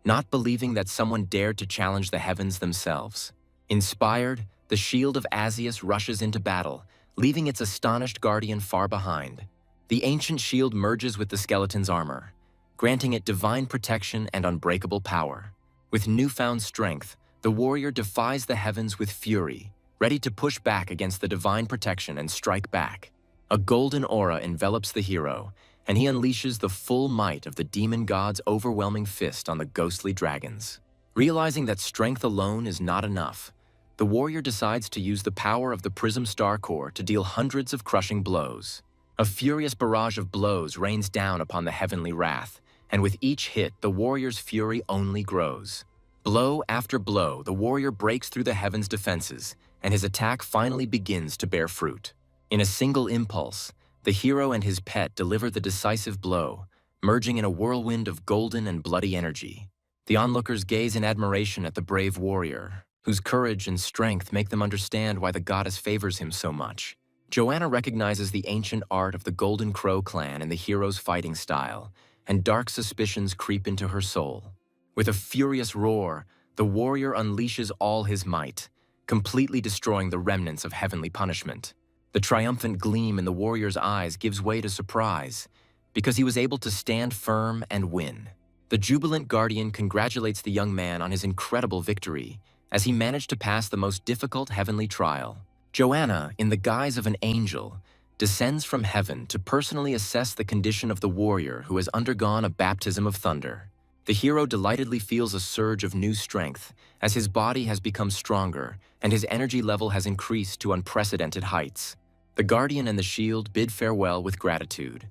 not believing that someone dared to challenge the heavens themselves. Inspired, the shield of Asius rushes into battle, leaving its astonished guardian far behind. The ancient shield merges with the skeleton's armor, granting it divine protection and unbreakable power. With newfound strength, the warrior defies the heavens with fury, ready to push back against the divine protection and strike back. A golden aura envelops the hero, and he unleashes the full might of the demon god's overwhelming fist on the ghostly dragons. Realizing that strength alone is not enough, the warrior decides to use the power of the Prism Star Core to deal hundreds of crushing blows. A furious barrage of blows rains down upon the heavenly wrath, and with each hit, the warrior's fury only grows. Blow after blow, the warrior breaks through the heavens' defenses, and his attack finally begins to bear fruit. In a single impulse, the hero and his pet deliver the decisive blow, merging in a whirlwind of golden and bloody energy. The onlookers gaze in admiration at the brave warrior, whose courage and strength make them understand why the goddess favors him so much. Joanna recognizes the ancient art of the Golden Crow clan in the hero's fighting style, and dark suspicions creep into her soul. With a furious roar, the warrior unleashes all his might, completely destroying the remnants of heavenly punishment. The triumphant gleam in the warrior's eyes gives way to surprise, because he was able to stand firm and win. The jubilant guardian congratulates the young man on his incredible victory, as he managed to pass the most difficult heavenly trial. Joanna, in the guise of an angel, descends from heaven to personally assess the condition of the warrior who has undergone a baptism of thunder. The hero delightedly feels a surge of new strength, as his body has become stronger and his energy level has increased to unprecedented heights. The guardian and the shield bid farewell with gratitude,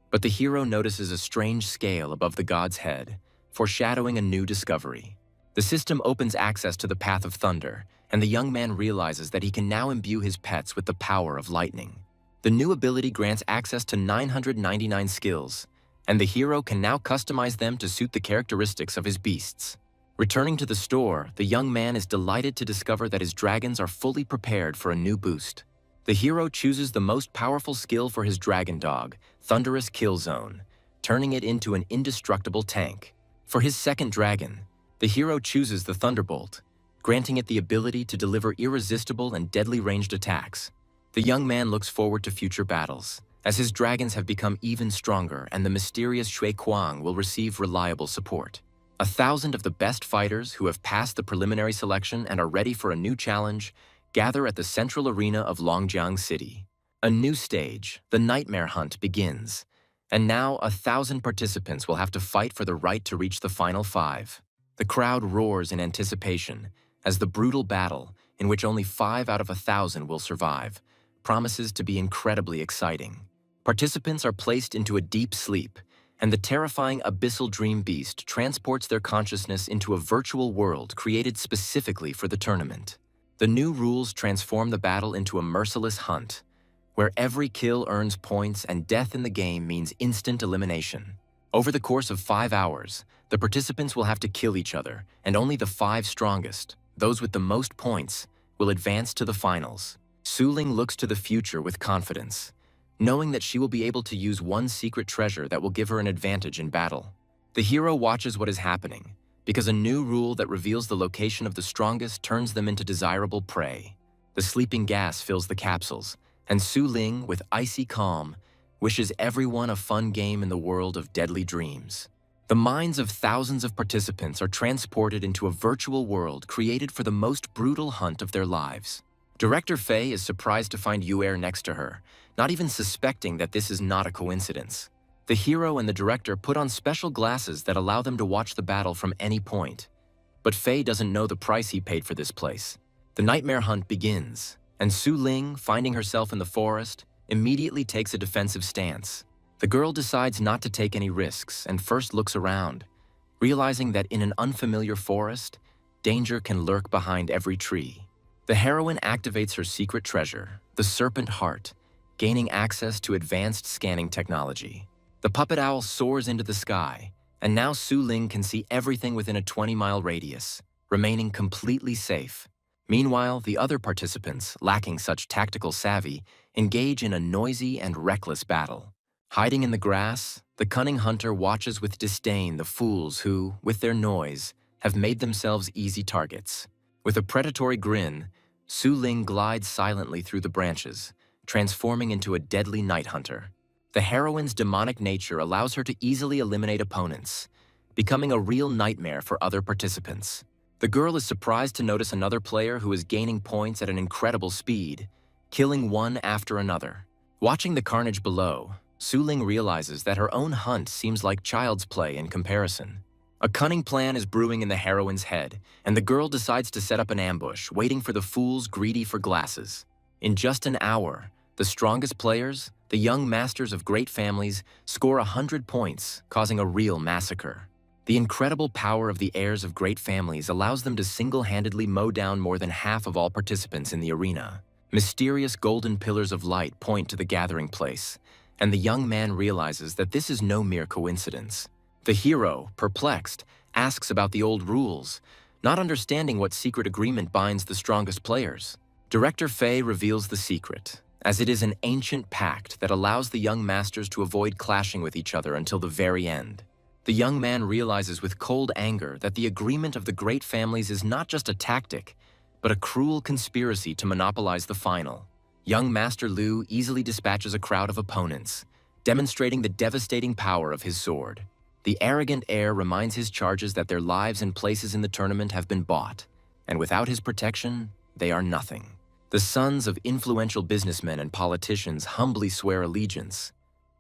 but the hero notices a strange scale above the god's head, foreshadowing a new discovery. The system opens access to the path of thunder, and the young man realizes that he can now imbue his pets with the power of lightning. The new ability grants access to 999 skills, and the hero can now customize them to suit the characteristics of his beasts. Returning to the store, the young man is delighted to discover that his dragons are fully prepared for a new boost. The hero chooses the most powerful skill for his dragon dog, Thunderous Kill Zone, turning it into an indestructible tank. For his second dragon, the hero chooses the Thunderbolt, granting it the ability to deliver irresistible and deadly ranged attacks. The young man looks forward to future battles, as his dragons have become even stronger and the mysterious Shui Kuang will receive reliable support. 1,000 of the best fighters who have passed the preliminary selection and are ready for a new challenge gather at the central arena of Longjiang City. A new stage, the Nightmare Hunt, begins, and now 1,000 participants will have to fight for the right to reach the final 5. The crowd roars in anticipation as the brutal battle, in which only 5 out of 1,000 will survive, promises to be incredibly exciting. Participants are placed into a deep sleep, and the terrifying abyssal dream beast transports their consciousness into a virtual world created specifically for the tournament. The new rules transform the battle into a merciless hunt, where every kill earns points and death in the game means instant elimination. Over the course of 5 hours, the participants will have to kill each other, and only the 5 strongest, those with the most points, will advance to the finals. Su Ling looks to the future with confidence, knowing that she will be able to use one secret treasure that will give her an advantage in battle. The hero watches what is happening, because a new rule that reveals the location of the strongest turns them into desirable prey. The sleeping gas fills the capsules, and Su Ling, with icy calm, wishes everyone a fun game in the world of deadly dreams. The minds of thousands of participants are transported into a virtual world created for the most brutal hunt of their lives. Director Fei is surprised to find Yu'er next to her, not even suspecting that this is not a coincidence. The hero and the director put on special glasses that allow them to watch the battle from any point. But Fei doesn't know the price he paid for this place. The nightmare hunt begins, and Su Ling, finding herself in the forest, immediately takes a defensive stance. The girl decides not to take any risks and first looks around, realizing that in an unfamiliar forest, danger can lurk behind every tree. The heroine activates her secret treasure, the Serpent Heart, gaining access to advanced scanning technology. The puppet owl soars into the sky, and now Su Ling can see everything within a 20-mile radius, remaining completely safe. Meanwhile, the other participants, lacking such tactical savvy, engage in a noisy and reckless battle. Hiding in the grass, the cunning hunter watches with disdain the fools who, with their noise, have made themselves easy targets. With a predatory grin, Su Ling glides silently through the branches, transforming into a deadly night hunter. The heroine's demonic nature allows her to easily eliminate opponents, becoming a real nightmare for other participants. The girl is surprised to notice another player who is gaining points at an incredible speed, killing one after another. Watching the carnage below, Su Ling realizes that her own hunt seems like child's play in comparison. A cunning plan is brewing in the heroine's head, and the girl decides to set up an ambush, waiting for the fools greedy for glasses. In just an hour, the strongest players, the young masters of great families, score 100 points, causing a real massacre. The incredible power of the heirs of great families allows them to single-handedly mow down more than half of all participants in the arena. Mysterious golden pillars of light point to the gathering place, and the young man realizes that this is no mere coincidence. The hero, perplexed, asks about the old rules, not understanding what secret agreement binds the strongest players. Director Fei reveals the secret, as it is an ancient pact that allows the young masters to avoid clashing with each other until the very end. The young man realizes with cold anger that the agreement of the great families is not just a tactic, but a cruel conspiracy to monopolize the final. Young Master Lu easily dispatches a crowd of opponents, demonstrating the devastating power of his sword. The arrogant heir reminds his charges that their lives and places in the tournament have been bought, and without his protection, they are nothing. The sons of influential businessmen and politicians humbly swear allegiance,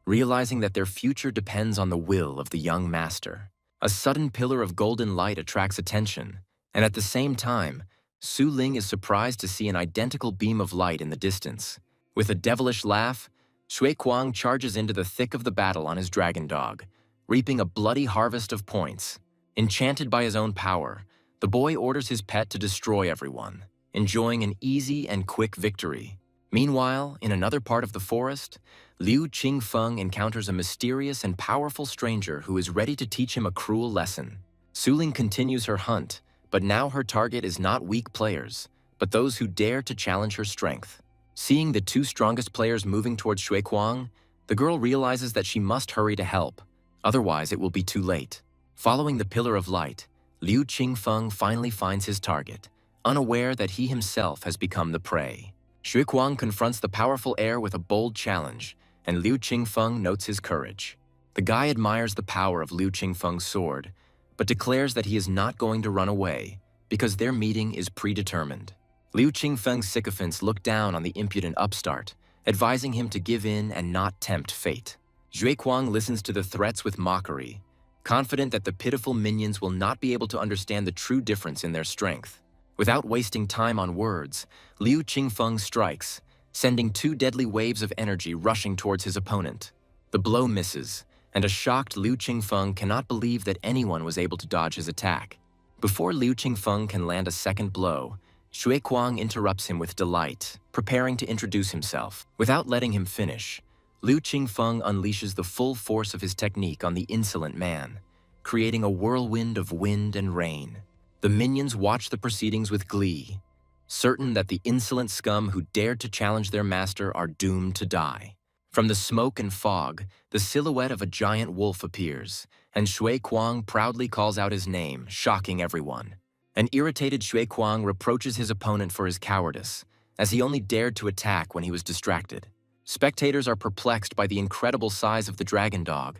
realizing that their future depends on the will of the young master. A sudden pillar of golden light attracts attention, and at the same time, Su Ling is surprised to see an identical beam of light in the distance. With a devilish laugh, Shui Kuang charges into the thick of the battle on his dragon dog, reaping a bloody harvest of points. Enchanted by his own power, the boy orders his pet to destroy everyone, enjoying an easy and quick victory. Meanwhile, in another part of the forest, Liu Qingfeng encounters a mysterious and powerful stranger who is ready to teach him a cruel lesson. Su Ling continues her hunt, but now her target is not weak players, but those who dare to challenge her strength. Seeing the two strongest players moving towards Shui Kuang, the girl realizes that she must hurry to help, otherwise it will be too late. Following the pillar of light, Liu Qingfeng finally finds his target, unaware that he himself has become the prey. Shui Kuang confronts the powerful heir with a bold challenge, and Liu Qingfeng notes his courage. The guy admires the power of Liu Qingfeng's sword, but declares that he is not going to run away because their meeting is predetermined. Liu Qingfeng's sycophants look down on the impudent upstart, advising him to give in and not tempt fate. Shui Kuang listens to the threats with mockery, confident that the pitiful minions will not be able to understand the true difference in their strength. Without wasting time on words, Liu Qingfeng strikes, sending two deadly waves of energy rushing towards his opponent. The blow misses, and a shocked Liu Qingfeng cannot believe that anyone was able to dodge his attack. Before Liu Qingfeng can land a second blow, Shui Kuang interrupts him with delight, preparing to introduce himself. Without letting him finish, Liu Qingfeng unleashes the full force of his technique on the insolent man, creating a whirlwind of wind and rain. The minions watch the proceedings with glee, certain that the insolent scum who dared to challenge their master are doomed to die. From the smoke and fog, the silhouette of a giant wolf appears, and Shui Kuang proudly calls out his name, shocking everyone. An irritated Shui Kuang reproaches his opponent for his cowardice, as he only dared to attack when he was distracted. Spectators are perplexed by the incredible size of the dragon dog,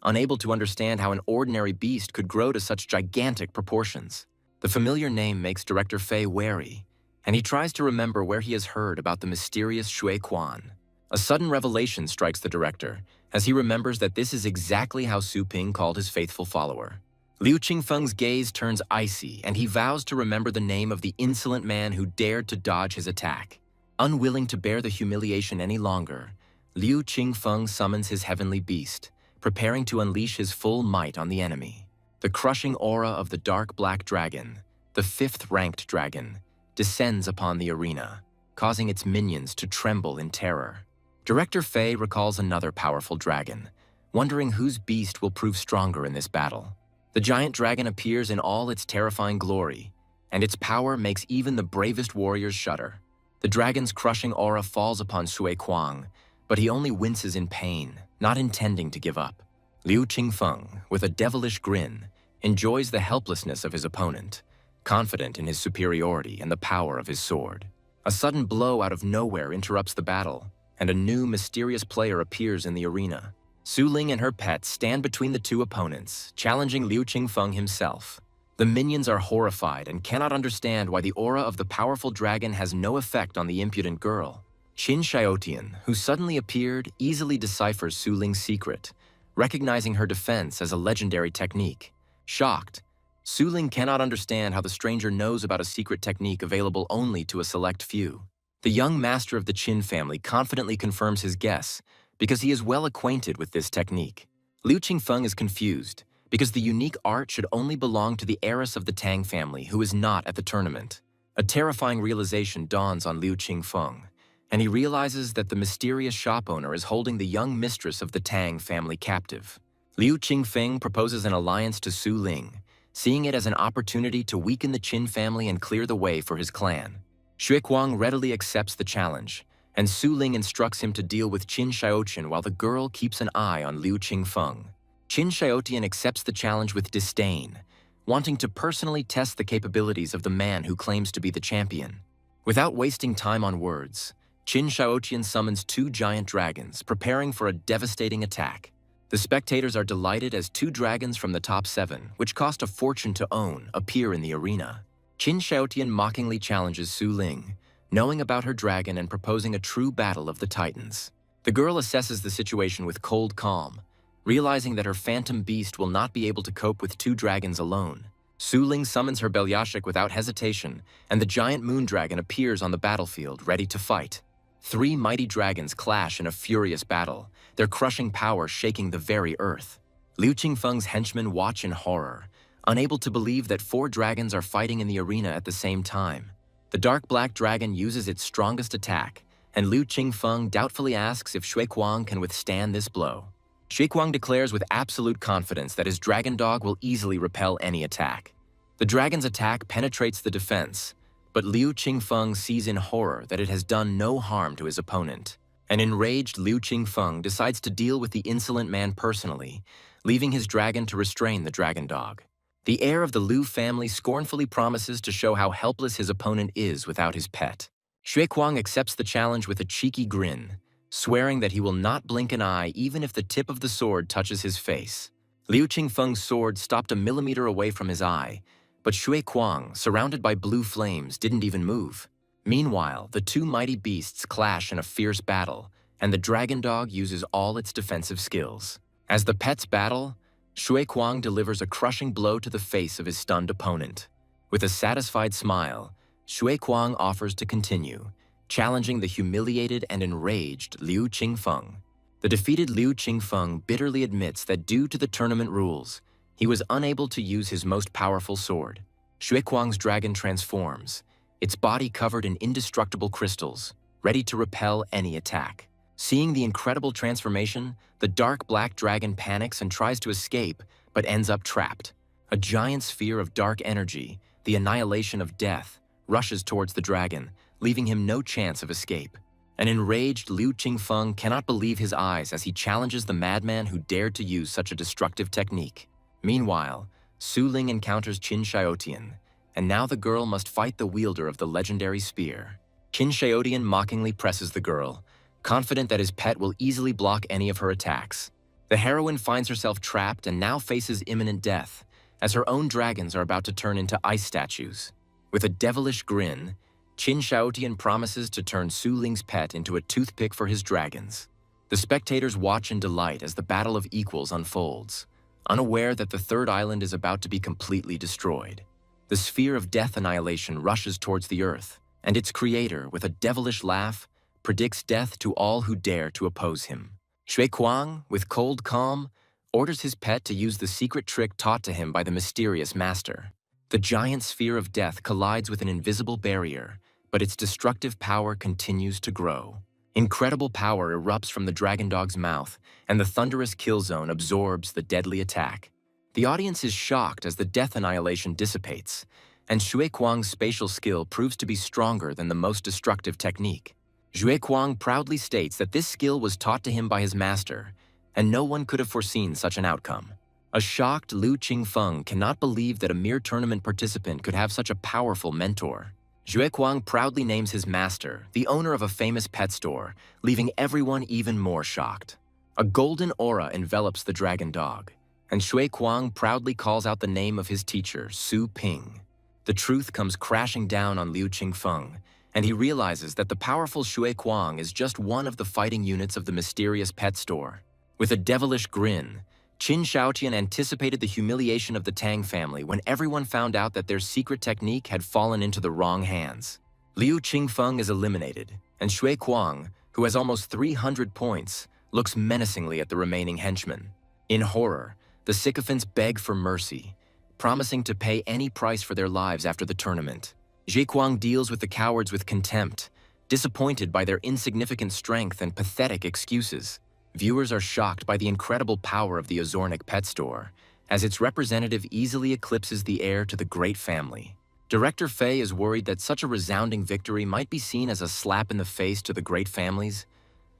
unable to understand how an ordinary beast could grow to such gigantic proportions. The familiar name makes Director Fei wary, and he tries to remember where he has heard about the mysterious Shui Kuan. A sudden revelation strikes the director, as he remembers that this is exactly how Su Ping called his faithful follower. Liu Qingfeng's gaze turns icy, and he vows to remember the name of the insolent man who dared to dodge his attack. Unwilling to bear the humiliation any longer, Liu Qingfeng summons his heavenly beast, preparing to unleash his full might on the enemy. The crushing aura of the dark black dragon, the fifth-ranked dragon, descends upon the arena, causing its minions to tremble in terror. Director Fei recalls another powerful dragon, wondering whose beast will prove stronger in this battle. The giant dragon appears in all its terrifying glory, and its power makes even the bravest warriors shudder. The dragon's crushing aura falls upon Shui Kuang, but he only winces in pain, not intending to give up. Liu Qingfeng, with a devilish grin, enjoys the helplessness of his opponent, confident in his superiority and the power of his sword. A sudden blow out of nowhere interrupts the battle, and a new mysterious player appears in the arena. Su Ling and her pet stand between the two opponents, challenging Liu Qingfeng himself. The minions are horrified and cannot understand why the aura of the powerful dragon has no effect on the impudent girl. Qin Xiaotian, who suddenly appeared, easily deciphers Su Ling's secret, recognizing her defense as a legendary technique. Shocked, Su Ling cannot understand how the stranger knows about a secret technique available only to a select few. The young master of the Qin family confidently confirms his guess, because he is well acquainted with this technique. Liu Qingfeng is confused, because the unique art should only belong to the heiress of the Tang family, who is not at the tournament. A terrifying realization dawns on Liu Qingfeng, and he realizes that the mysterious shop owner is holding the young mistress of the Tang family captive. Liu Qingfeng proposes an alliance to Su Ling, seeing it as an opportunity to weaken the Qin family and clear the way for his clan. Shui Kuang readily accepts the challenge, and Su Ling instructs him to deal with Qin Xiaotian while the girl keeps an eye on Liu Qingfeng. Qin Xiaotian accepts the challenge with disdain, wanting to personally test the capabilities of the man who claims to be the champion. Without wasting time on words, Qin Xiaotian summons two giant dragons, preparing for a devastating attack. The spectators are delighted as two dragons from the top 7, which cost a fortune to own, appear in the arena. Qin Xiaotian mockingly challenges Su Ling, knowing about her dragon and proposing a true battle of the titans. The girl assesses the situation with cold calm, realizing that her phantom beast will not be able to cope with two dragons alone. Su Ling summons her Belyashik without hesitation, and the giant moon dragon appears on the battlefield, ready to fight. 3 mighty dragons clash in a furious battle, their crushing power shaking the very earth. Liu Qingfeng's henchmen watch in horror, unable to believe that 4 dragons are fighting in the arena at the same time. The dark black dragon uses its strongest attack, and Liu Qingfeng doubtfully asks if Shui Kuang can withstand this blow. Shui Kuang declares with absolute confidence that his dragon dog will easily repel any attack. The dragon's attack penetrates the defense, but Liu Qingfeng sees in horror that it has done no harm to his opponent. An enraged Liu Qingfeng decides to deal with the insolent man personally, leaving his dragon to restrain the dragon dog. The heir of the Liu family scornfully promises to show how helpless his opponent is without his pet. Shui Kuang accepts the challenge with a cheeky grin, swearing that he will not blink an eye even if the tip of the sword touches his face. Liu Qingfeng's sword stopped a millimeter away from his eye, but Shui Kuang, surrounded by blue flames, didn't even move. Meanwhile, the two mighty beasts clash in a fierce battle, and the dragon dog uses all its defensive skills. As the pets battle, Shui Kuang delivers a crushing blow to the face of his stunned opponent. With a satisfied smile, Shui Kuang offers to continue, challenging the humiliated and enraged Liu Qingfeng. The defeated Liu Qingfeng bitterly admits that due to the tournament rules, he was unable to use his most powerful sword. Shui Kuang's dragon transforms, its body covered in indestructible crystals, ready to repel any attack. Seeing the incredible transformation, the dark black dragon panics and tries to escape, but ends up trapped. A giant sphere of dark energy, the annihilation of death, rushes towards the dragon, leaving him no chance of escape. An enraged Liu Qingfeng cannot believe his eyes as he challenges the madman who dared to use such a destructive technique. Meanwhile, Su Ling encounters Qin Xiaotian, and now the girl must fight the wielder of the legendary spear. Qin Xiaotian mockingly presses the girl, confident that his pet will easily block any of her attacks. The heroine finds herself trapped and now faces imminent death, as her own dragons are about to turn into ice statues. With a devilish grin, Qin Xiaotian promises to turn Su Ling's pet into a toothpick for his dragons. The spectators watch in delight as the battle of equals unfolds, unaware that the third island is about to be completely destroyed. The sphere of death annihilation rushes towards the earth, and its creator, with a devilish laugh, predicts death to all who dare to oppose him. Shui Kuang, with cold calm, orders his pet to use the secret trick taught to him by the mysterious master. The giant sphere of death collides with an invisible barrier, but its destructive power continues to grow. Incredible power erupts from the dragon dog's mouth, and the thunderous kill zone absorbs the deadly attack. The audience is shocked as the death annihilation dissipates, and Shui Kuang's spatial skill proves to be stronger than the most destructive technique. Shui Kuang proudly states that this skill was taught to him by his master, and no one could have foreseen such an outcome. A shocked Liu Qingfeng cannot believe that a mere tournament participant could have such a powerful mentor. Shui Kuang proudly names his master, the owner of a famous pet store, leaving everyone even more shocked. A golden aura envelops the dragon dog, and Shui Kuang proudly calls out the name of his teacher, Su Ping. The truth comes crashing down on Liu Qingfeng, and he realizes that the powerful Shui Kuang is just one of the fighting units of the mysterious pet store. With a devilish grin, Qin Xiaotian anticipated the humiliation of the Tang family when everyone found out that their secret technique had fallen into the wrong hands. Liu Qingfeng is eliminated, and Shui Kuang, who has almost 300 points, looks menacingly at the remaining henchmen. In horror, the sycophants beg for mercy, promising to pay any price for their lives after the tournament. Shui Kuang deals with the cowards with contempt, disappointed by their insignificant strength and pathetic excuses. Viewers are shocked by the incredible power of the Ozornik pet store, as its representative easily eclipses the heir to the great family. Director Fei is worried that such a resounding victory might be seen as a slap in the face to the great families,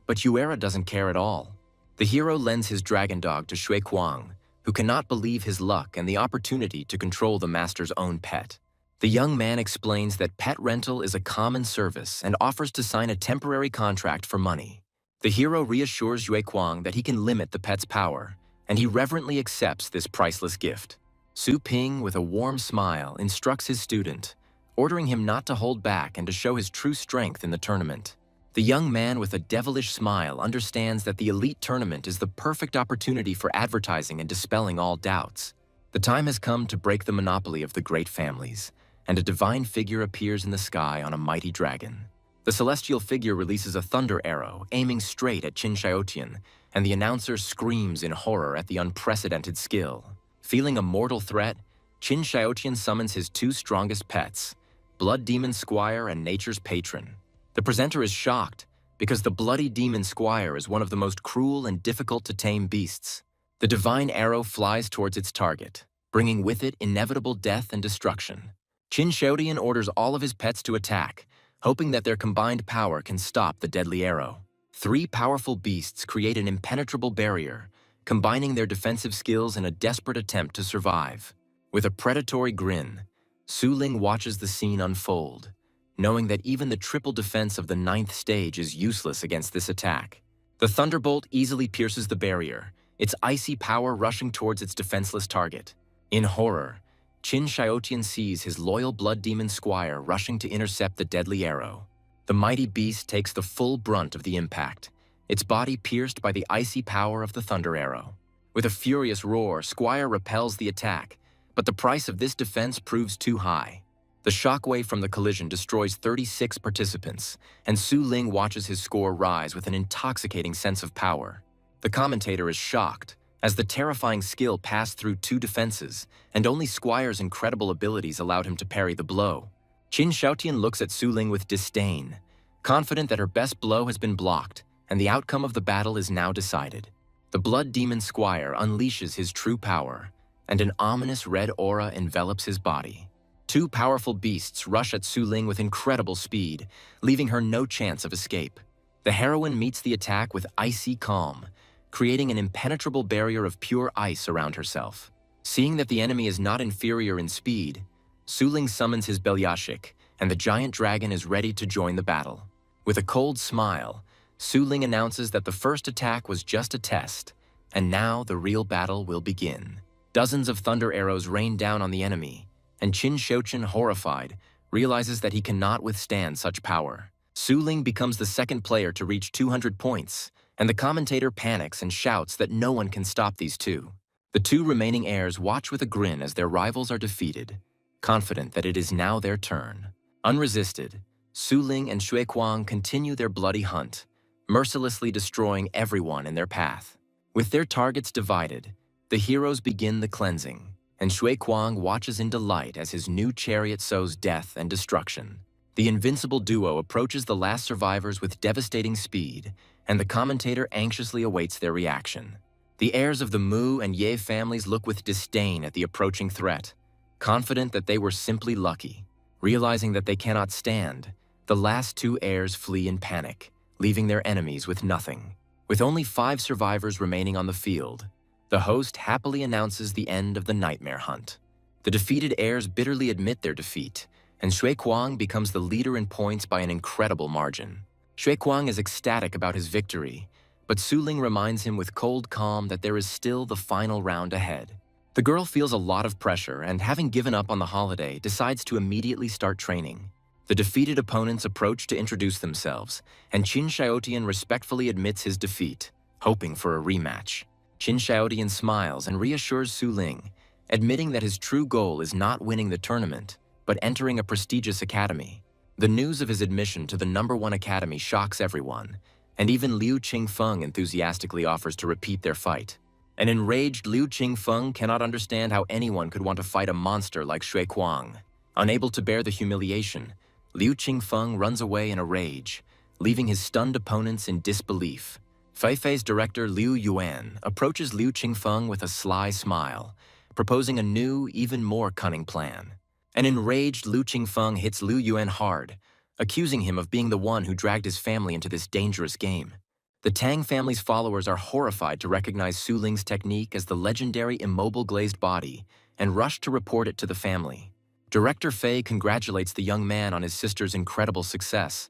but Huera doesn't care at all. The hero lends his dragon dog to Shui Kuang, who cannot believe his luck and the opportunity to control the master's own pet. The young man explains that pet rental is a common service and offers to sign a temporary contract for money. The hero reassures Shui Kuang that he can limit the pet's power, and he reverently accepts this priceless gift. Su Ping, with a warm smile, instructs his student, ordering him not to hold back and to show his true strength in the tournament. The young man with a devilish smile understands that the elite tournament is the perfect opportunity for advertising and dispelling all doubts. The time has come to break the monopoly of the great families, and a divine figure appears in the sky on a mighty dragon. The celestial figure releases a thunder arrow, aiming straight at Qin Xiaotian, and the announcer screams in horror at the unprecedented skill. Feeling a mortal threat, Qin Xiaotian summons his two strongest pets, Blood Demon Squire and Nature's Patron. The presenter is shocked, because the bloody demon squire is one of the most cruel and difficult to tame beasts. The divine arrow flies towards its target, bringing with it inevitable death and destruction. Qin Xiaodian orders all of his pets to attack, hoping that their combined power can stop the deadly arrow. Three powerful beasts create an impenetrable barrier, combining their defensive skills in a desperate attempt to survive. With a predatory grin, Su Ling watches the scene unfold, knowing that even the triple defense of the 9th stage is useless against this attack. The thunderbolt easily pierces the barrier, its icy power rushing towards its defenseless target. In horror, Qin Xiaotian sees his loyal blood demon squire rushing to intercept the deadly arrow. The mighty beast takes the full brunt of the impact, its body pierced by the icy power of the thunder arrow. With a furious roar, Squire repels the attack, but the price of this defense proves too high. The shockwave from the collision destroys 36 participants, and Su Ling watches his score rise with an intoxicating sense of power. The commentator is shocked, as the terrifying skill passed through 2 defenses, and only Squire's incredible abilities allowed him to parry the blow. Qin Xiaotian looks at Su Ling with disdain, confident that her best blow has been blocked, and the outcome of the battle is now decided. The blood demon Squire unleashes his true power, and an ominous red aura envelops his body. 2 powerful beasts rush at Su Ling with incredible speed, leaving her no chance of escape. The heroine meets the attack with icy calm, creating an impenetrable barrier of pure ice around herself. Seeing that the enemy is not inferior in speed, Su Ling summons his Belyashik, and the giant dragon is ready to join the battle. With a cold smile, Su Ling announces that the first attack was just a test, and now the real battle will begin. Dozens of thunder arrows rain down on the enemy, and Qin Xiaotian, horrified, realizes that he cannot withstand such power. Su Ling becomes the second player to reach 200 points, and the commentator panics and shouts that no one can stop these 2. The 2 remaining heirs watch with a grin as their rivals are defeated, confident that it is now their turn. Unresisted, Su Ling and Xue Kuang continue their bloody hunt, mercilessly destroying everyone in their path. With their targets divided, the heroes begin the cleansing, and Xue Kuang watches in delight as his new chariot sows death and destruction. The invincible duo approaches the last survivors with devastating speed, and the commentator anxiously awaits their reaction. The heirs of the Mu and Ye families look with disdain at the approaching threat, confident that they were simply lucky. Realizing that they cannot stand, the last 2 heirs flee in panic, leaving their enemies with nothing. With only 5 survivors remaining on the field, the host happily announces the end of the nightmare hunt. The defeated heirs bitterly admit their defeat, and Xue Kuang becomes the leader in points by an incredible margin. Xue Kuang is ecstatic about his victory, but Su Ling reminds him with cold calm that there is still the final round ahead. The girl feels a lot of pressure and, having given up on the holiday, decides to immediately start training. The defeated opponents approach to introduce themselves, and Qin Xiaotian respectfully admits his defeat, hoping for a rematch. Qin Xiaotian smiles and reassures Su Ling, admitting that his true goal is not winning the tournament, but entering a prestigious academy. The news of his admission to the #1 academy shocks everyone, and even Liu Qingfeng enthusiastically offers to repeat their fight. An enraged Liu Qingfeng cannot understand how anyone could want to fight a monster like Xue Kuang. Unable to bear the humiliation, Liu Qingfeng runs away in a rage, leaving his stunned opponents in disbelief. Feifei's director Liu Yuan approaches Liu Qingfeng with a sly smile, proposing a new, even more cunning plan. An enraged Liu Qingfeng hits Liu Yuan hard, accusing him of being the one who dragged his family into this dangerous game. The Tang family's followers are horrified to recognize Su Ling's technique as the legendary immobile glazed body and rush to report it to the family. Director Fei congratulates the young man on his sister's incredible success,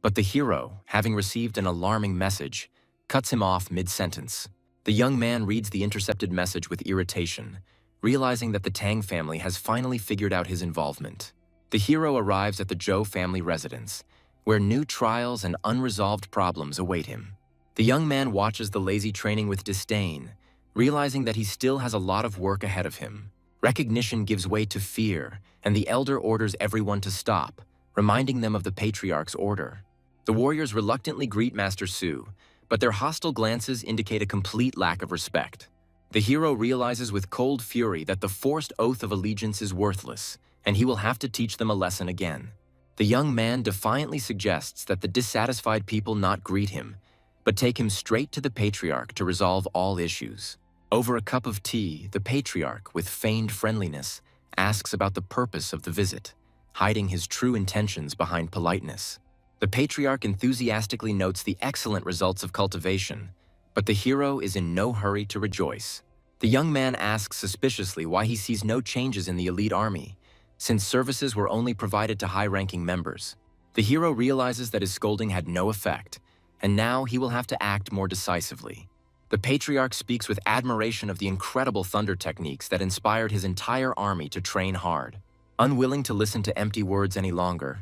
but the hero, having received an alarming message, cuts him off mid-sentence. The young man reads the intercepted message with irritation, realizing that the Tang family has finally figured out his involvement. The hero arrives at the Zhou family residence, where new trials and unresolved problems await him. The young man watches the lazy training with disdain, realizing that he still has a lot of work ahead of him. Recognition gives way to fear, and the elder orders everyone to stop, reminding them of the patriarch's order. The warriors reluctantly greet Master Su, but their hostile glances indicate a complete lack of respect. The hero realizes with cold fury that the forced oath of allegiance is worthless, and he will have to teach them a lesson again. The young man defiantly suggests that the dissatisfied people not greet him, but take him straight to the patriarch to resolve all issues. Over a cup of tea, the patriarch, with feigned friendliness, asks about the purpose of the visit, hiding his true intentions behind politeness. The patriarch enthusiastically notes the excellent results of cultivation, but the hero is in no hurry to rejoice. The young man asks suspiciously why he sees no changes in the elite army, since services were only provided to high-ranking members. The hero realizes that his scolding had no effect, and now he will have to act more decisively. The patriarch speaks with admiration of the incredible thunder techniques that inspired his entire army to train hard. Unwilling to listen to empty words any longer,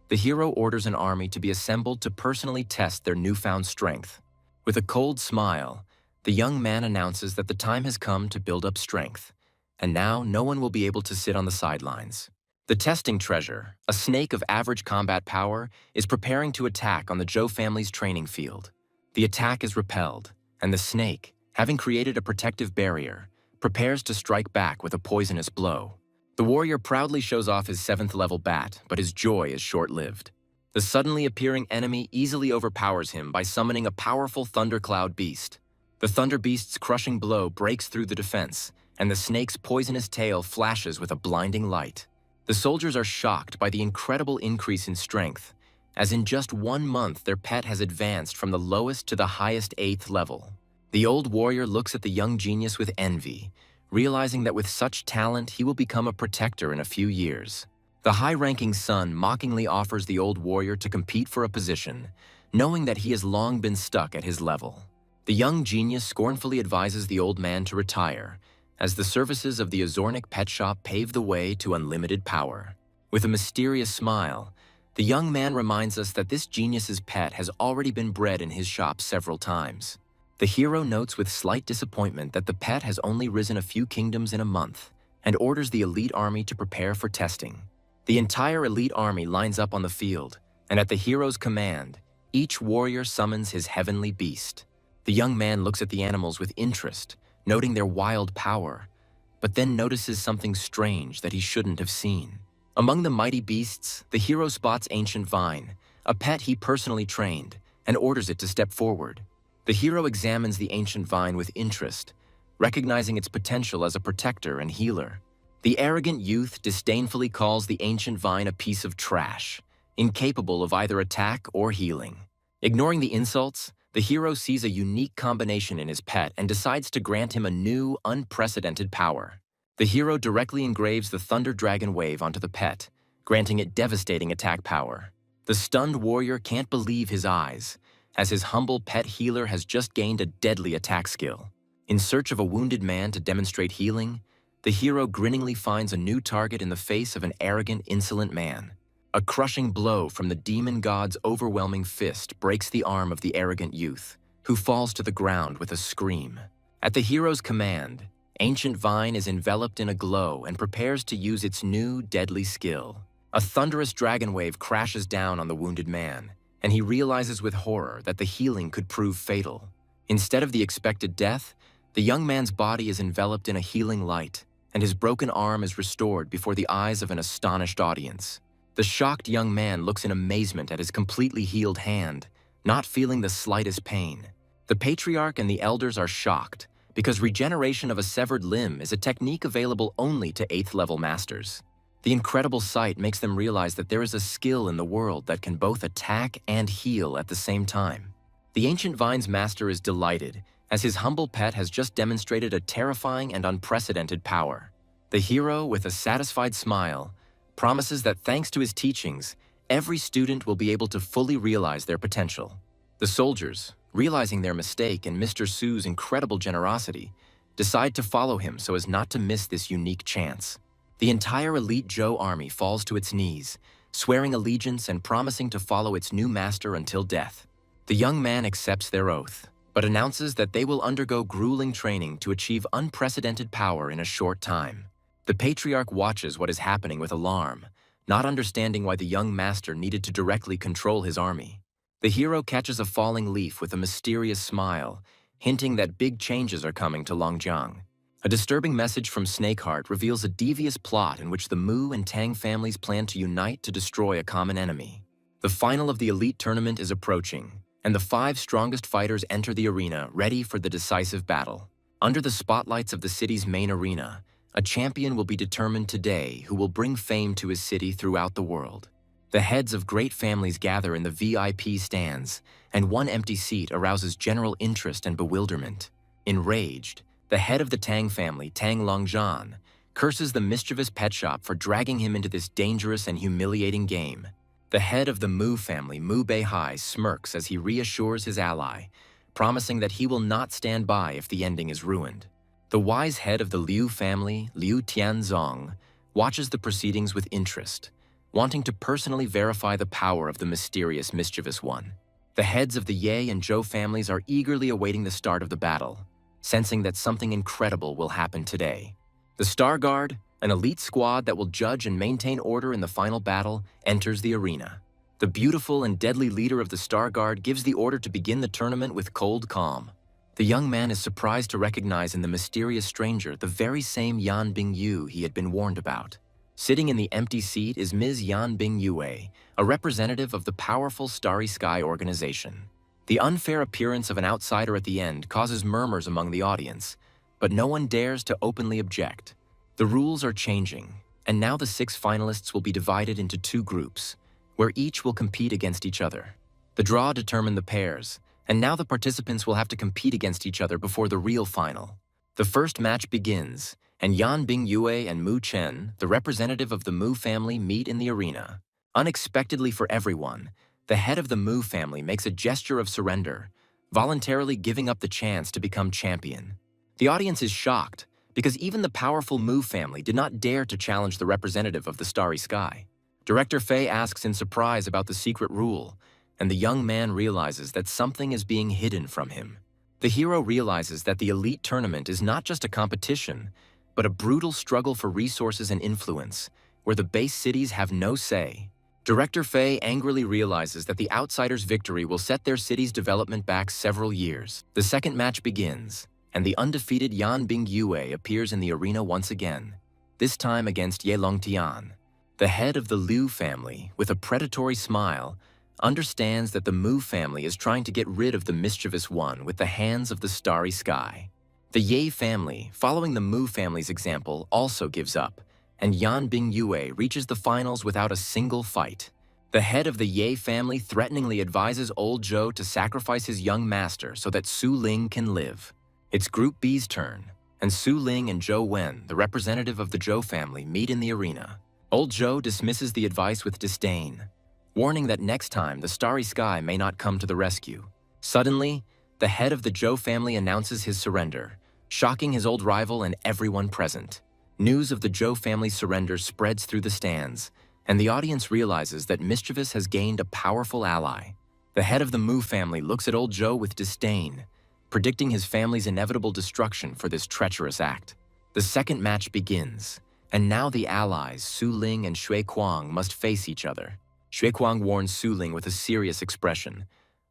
the hero orders an army to be assembled to personally test their newfound strength. With a cold smile, the young man announces that the time has come to build up strength, and now no one will be able to sit on the sidelines. The testing treasure, a snake of average combat power, is preparing to attack on the Zhou family's training field. The attack is repelled, and the snake, having created a protective barrier, prepares to strike back with a poisonous blow. The warrior proudly shows off his 7th-level bat, but his joy is short-lived. The suddenly appearing enemy easily overpowers him by summoning a powerful thundercloud beast. The thunder beast's crushing blow breaks through the defense, and the snake's poisonous tail flashes with a blinding light. The soldiers are shocked by the incredible increase in strength, as in just 1 month their pet has advanced from the lowest to the highest 8th level. The old warrior looks at the young genius with envy, realizing that with such talent he will become a protector in a few years. The high-ranking son mockingly offers the old warrior to compete for a position, knowing that he has long been stuck at his level. The young genius scornfully advises the old man to retire, as the services of the Azornic pet shop pave the way to unlimited power. With a mysterious smile, the young man reminds us that this genius's pet has already been bred in his shop several times. The hero notes with slight disappointment that the pet has only risen a few kingdoms in a month, and orders the elite army to prepare for testing. The entire elite army lines up on the field, and at the hero's command, each warrior summons his heavenly beast. The young man looks at the animals with interest, noting their wild power, but then notices something strange that he shouldn't have seen. Among the mighty beasts, the hero spots Ancient Vine, a pet he personally trained, and orders it to step forward. The hero examines the Ancient Vine with interest, recognizing its potential as a protector and healer. The arrogant youth disdainfully calls the Ancient Vine a piece of trash, incapable of either attack or healing. Ignoring the insults, the hero sees a unique combination in his pet and decides to grant him a new, unprecedented power. The hero directly engraves the Thunder Dragon Wave onto the pet, granting it devastating attack power. The stunned warrior can't believe his eyes, as his humble pet healer has just gained a deadly attack skill. In search of a wounded man to demonstrate healing, the hero grinningly finds a new target in the face of an arrogant, insolent man. A crushing blow from the demon god's overwhelming fist breaks the arm of the arrogant youth, who falls to the ground with a scream. At the hero's command, Ancient Vine is enveloped in a glow and prepares to use its new, deadly skill. A thunderous dragon wave crashes down on the wounded man, and he realizes with horror that the healing could prove fatal. Instead of the expected death, the young man's body is enveloped in a healing light, and his broken arm is restored before the eyes of an astonished audience. The shocked young man looks in amazement at his completely healed hand, not feeling the slightest pain. The patriarch and the elders are shocked, because regeneration of a severed limb is a technique available only to 8th-level masters. The incredible sight makes them realize that there is a skill in the world that can both attack and heal at the same time. The Ancient Vine's master is delighted, as his humble pet has just demonstrated a terrifying and unprecedented power. The hero, with a satisfied smile, promises that thanks to his teachings, every student will be able to fully realize their potential. The soldiers, realizing their mistake and Mr. Su's incredible generosity, decide to follow him so as not to miss this unique chance. The entire elite Zhou army falls to its knees, swearing allegiance and promising to follow its new master until death. The young man accepts their oath, but announces that they will undergo grueling training to achieve unprecedented power in a short time. The patriarch watches what is happening with alarm, not understanding why the young master needed to directly control his army. The hero catches a falling leaf with a mysterious smile, hinting that big changes are coming to Longjiang. A disturbing message from Snakeheart reveals a devious plot in which the Mu and Tang families plan to unite to destroy a common enemy. The final of the elite tournament is approaching, and the 5 strongest fighters enter the arena ready for the decisive battle. Under the spotlights of the city's main arena, a champion will be determined today who will bring fame to his city throughout the world. The heads of great families gather in the VIP stands, and one empty seat arouses general interest and bewilderment. Enraged, the head of the Tang family, Tang Longzhan, curses the mischievous pet shop for dragging him into this dangerous and humiliating game. The head of the Mu family, Mu Beihai, smirks as he reassures his ally, promising that he will not stand by if the ending is ruined. The wise head of the Liu family, Liu Tianzong, watches the proceedings with interest, wanting to personally verify the power of the mysterious mischievous one. The heads of the Ye and Zhou families are eagerly awaiting the start of the battle, sensing that something incredible will happen today. The Star Guard, an elite squad that will judge and maintain order in the final battle, enters the arena. The beautiful and deadly leader of the Star Guard gives the order to begin the tournament with cold calm. The young man is surprised to recognize in the mysterious stranger the very same Yan Bingyu he had been warned about. Sitting in the empty seat is Ms. Yan Bingyue, a representative of the powerful Starry Sky organization. The unfair appearance of an outsider at the end causes murmurs among the audience, but no one dares to openly object. The rules are changing, and now the 6 finalists will be divided into 2 groups, where each will compete against each other. The draw determined the pairs, and now the participants will have to compete against each other before the real final. The first match begins, and Yan Bingyue and Mu Chen, the representative of the Mu family, meet in the arena. Unexpectedly for everyone, the head of the Mu family makes a gesture of surrender, voluntarily giving up the chance to become champion. The audience is shocked, because even the powerful Mu family did not dare to challenge the representative of the Starry Sky. Director Fei asks in surprise about the secret rule, and the young man realizes that something is being hidden from him. The hero realizes that the elite tournament is not just a competition, but a brutal struggle for resources and influence, where the base cities have no say. Director Fei angrily realizes that the outsiders' victory will set their city's development back several years. The second match begins, and the undefeated Yan Bingyue appears in the arena once again, this time against Ye Longtian. The head of the Liu family, with a predatory smile, understands that the Mu family is trying to get rid of the mischievous one with the hands of the Starry Sky. The Ye family, following the Mu family's example, also gives up, and Yan Bingyue reaches the finals without a single fight. The head of the Ye family threateningly advises old Zhou to sacrifice his young master so that Su Ling can live. It's Group B's turn, and Su Ling and Zhou Wen, the representative of the Zhou family, meet in the arena. Old Zhou dismisses the advice with disdain, warning that next time the Starry Sky may not come to the rescue. Suddenly, the head of the Zhou family announces his surrender, shocking his old rival and everyone present. News of the Zhou family's surrender spreads through the stands, and the audience realizes that Mischievous has gained a powerful ally. The head of the Mu family looks at old Zhou with disdain, predicting his family's inevitable destruction for this treacherous act. The second match begins, and now the allies, Su Ling and Shui Kuang, must face each other. Shui Kuang warns Su Ling with a serious expression,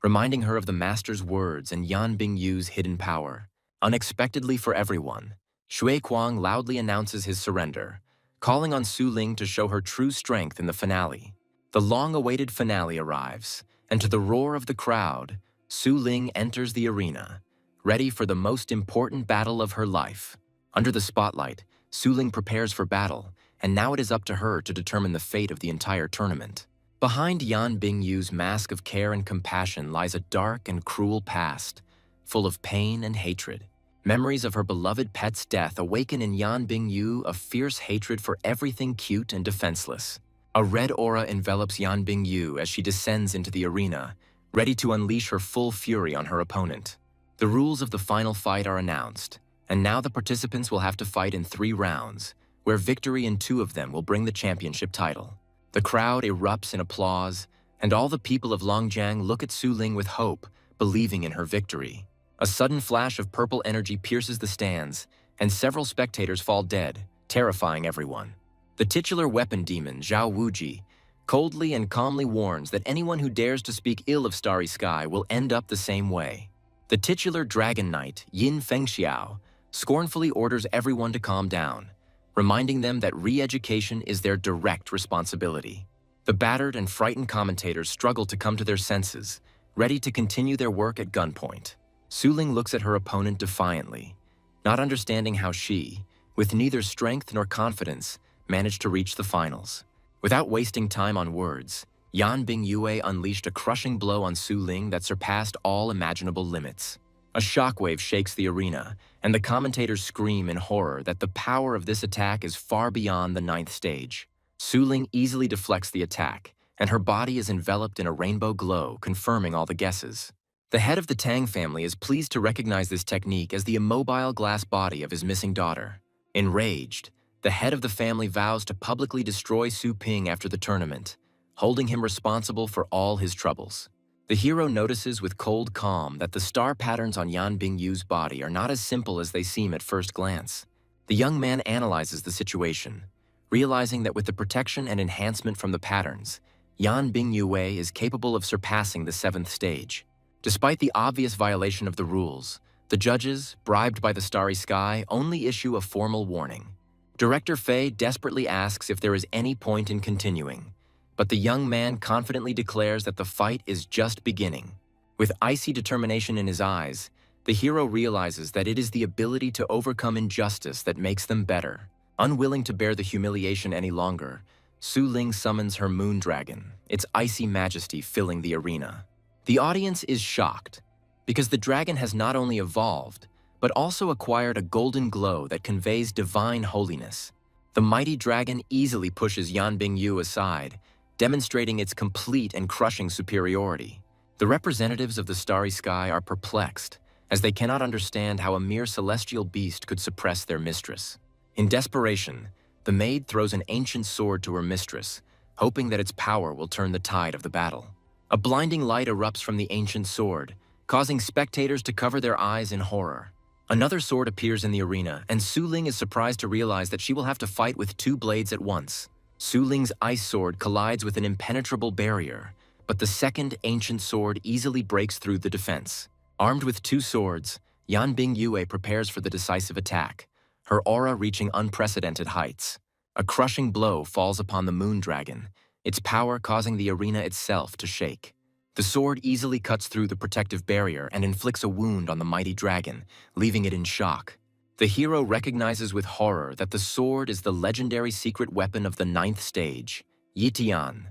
reminding her of the master's words and Yan Bingyu's hidden power. Unexpectedly for everyone, Shui Kuang loudly announces his surrender, calling on Su Ling to show her true strength in the finale. The long-awaited finale arrives, and to the roar of the crowd, Su Ling enters the arena, ready for the most important battle of her life. Under the spotlight, Su Ling prepares for battle, and now it is up to her to determine the fate of the entire tournament. Behind Yan Bingyu's mask of care and compassion lies a dark and cruel past, full of pain and hatred. Memories of her beloved pet's death awaken in Yan Bingyu a fierce hatred for everything cute and defenseless. A red aura envelops Yan Bingyu as she descends into the arena, ready to unleash her full fury on her opponent. The rules of the final fight are announced, and now the participants will have to fight in 3 rounds, where victory in 2 of them will bring the championship title. The crowd erupts in applause, and all the people of Longjiang look at Su Ling with hope, believing in her victory. A sudden flash of purple energy pierces the stands, and several spectators fall dead, terrifying everyone. The titular weapon demon, Zhao Wuji, coldly and calmly warns that anyone who dares to speak ill of Starry Sky will end up the same way. The titular dragon knight, Yin Fengxiao, scornfully orders everyone to calm down, reminding them that re-education is their direct responsibility. The battered and frightened commentators struggle to come to their senses, ready to continue their work at gunpoint. Su-ling looks at her opponent defiantly, not understanding how she, with neither strength nor confidence, managed to reach the finals. Without wasting time on words, Yan Bingyue unleashed a crushing blow on Su-ling that surpassed all imaginable limits. A shockwave shakes the arena, and the commentators scream in horror that the power of this attack is far beyond the 9th stage. Su-ling easily deflects the attack, and her body is enveloped in a rainbow glow, confirming all the guesses. The head of the Tang family is pleased to recognize this technique as the immobile glass body of his missing daughter. Enraged, the head of the family vows to publicly destroy Su Ping after the tournament, holding him responsible for all his troubles. The hero notices with cold calm that the star patterns on Yan Bingyu's body are not as simple as they seem at first glance. The young man analyzes the situation, realizing that with the protection and enhancement from the patterns, Yan Bingyue is capable of surpassing the 7th stage. Despite the obvious violation of the rules, the judges, bribed by the starry sky, only issue a formal warning. Director Fei desperately asks if there is any point in continuing, but the young man confidently declares that the fight is just beginning. With icy determination in his eyes, the hero realizes that it is the ability to overcome injustice that makes them better. Unwilling to bear the humiliation any longer, Su-ling summons her moon dragon, its icy majesty filling the arena. The audience is shocked, because the dragon has not only evolved, but also acquired a golden glow that conveys divine holiness. The mighty dragon easily pushes Yan Bingyu aside, demonstrating its complete and crushing superiority. The representatives of the starry sky are perplexed, as they cannot understand how a mere celestial beast could suppress their mistress. In desperation, the maid throws an ancient sword to her mistress, hoping that its power will turn the tide of the battle. A blinding light erupts from the ancient sword, causing spectators to cover their eyes in horror. Another sword appears in the arena, and Su-ling is surprised to realize that she will have to fight with 2 blades at once. Su-ling's ice sword collides with an impenetrable barrier, but the second ancient sword easily breaks through the defense. Armed with 2 swords, Yan Bingyue prepares for the decisive attack, her aura reaching unprecedented heights. A crushing blow falls upon the moon dragon, its power causing the arena itself to shake. The sword easily cuts through the protective barrier and inflicts a wound on the mighty dragon, leaving it in shock. The hero recognizes with horror that the sword is the legendary secret weapon of the 9th stage, Yitian,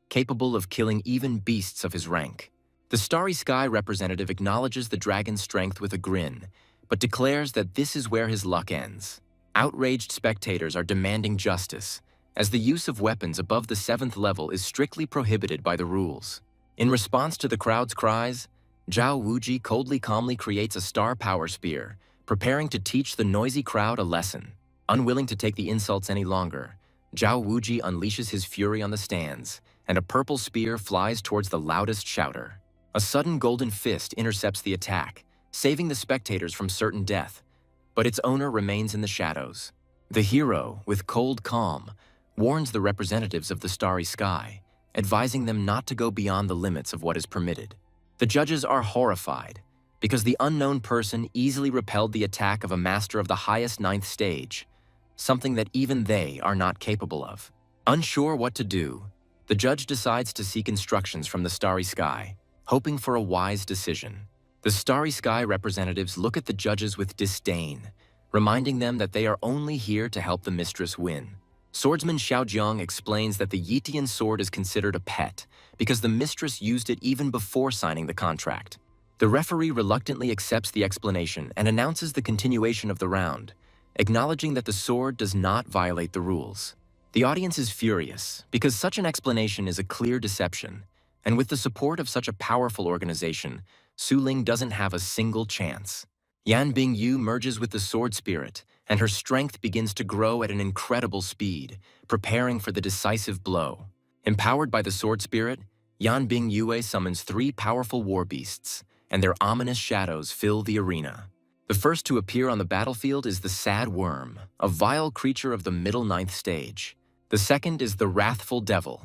capable of killing even beasts of his rank. The Starry Sky representative acknowledges the dragon's strength with a grin, but declares that this is where his luck ends. Outraged spectators are demanding justice, as the use of weapons above the 7th level is strictly prohibited by the rules. In response to the crowd's cries, Zhao Wuji calmly creates a star power spear, preparing to teach the noisy crowd a lesson. Unwilling to take the insults any longer, Zhao Wuji unleashes his fury on the stands, and a purple spear flies towards the loudest shouter. A sudden golden fist intercepts the attack, saving the spectators from certain death, but its owner remains in the shadows. The hero, with cold calm, warns the representatives of the starry sky, advising them not to go beyond the limits of what is permitted. The judges are horrified, because the unknown person easily repelled the attack of a master of the highest 9th stage, something that even they are not capable of. Unsure what to do, the judge decides to seek instructions from the starry sky, hoping for a wise decision. The starry sky representatives look at the judges with disdain, reminding them that they are only here to help the mistress win. Swordsman Xiaojiang explains that the Yitian sword is considered a pet because the mistress used it even before signing the contract. The referee reluctantly accepts the explanation and announces the continuation of the round, acknowledging that the sword does not violate the rules. The audience is furious because such an explanation is a clear deception, and with the support of such a powerful organization, Su-ling doesn't have a single chance. Yan Bingyu merges with the sword spirit, and her strength begins to grow at an incredible speed, preparing for the decisive blow. Empowered by the sword spirit, Yan Bingyue summons 3 powerful war beasts, and their ominous shadows fill the arena. The first to appear on the battlefield is the Sad Worm, a vile creature of the middle 9th stage. The second is the Wrathful Devil,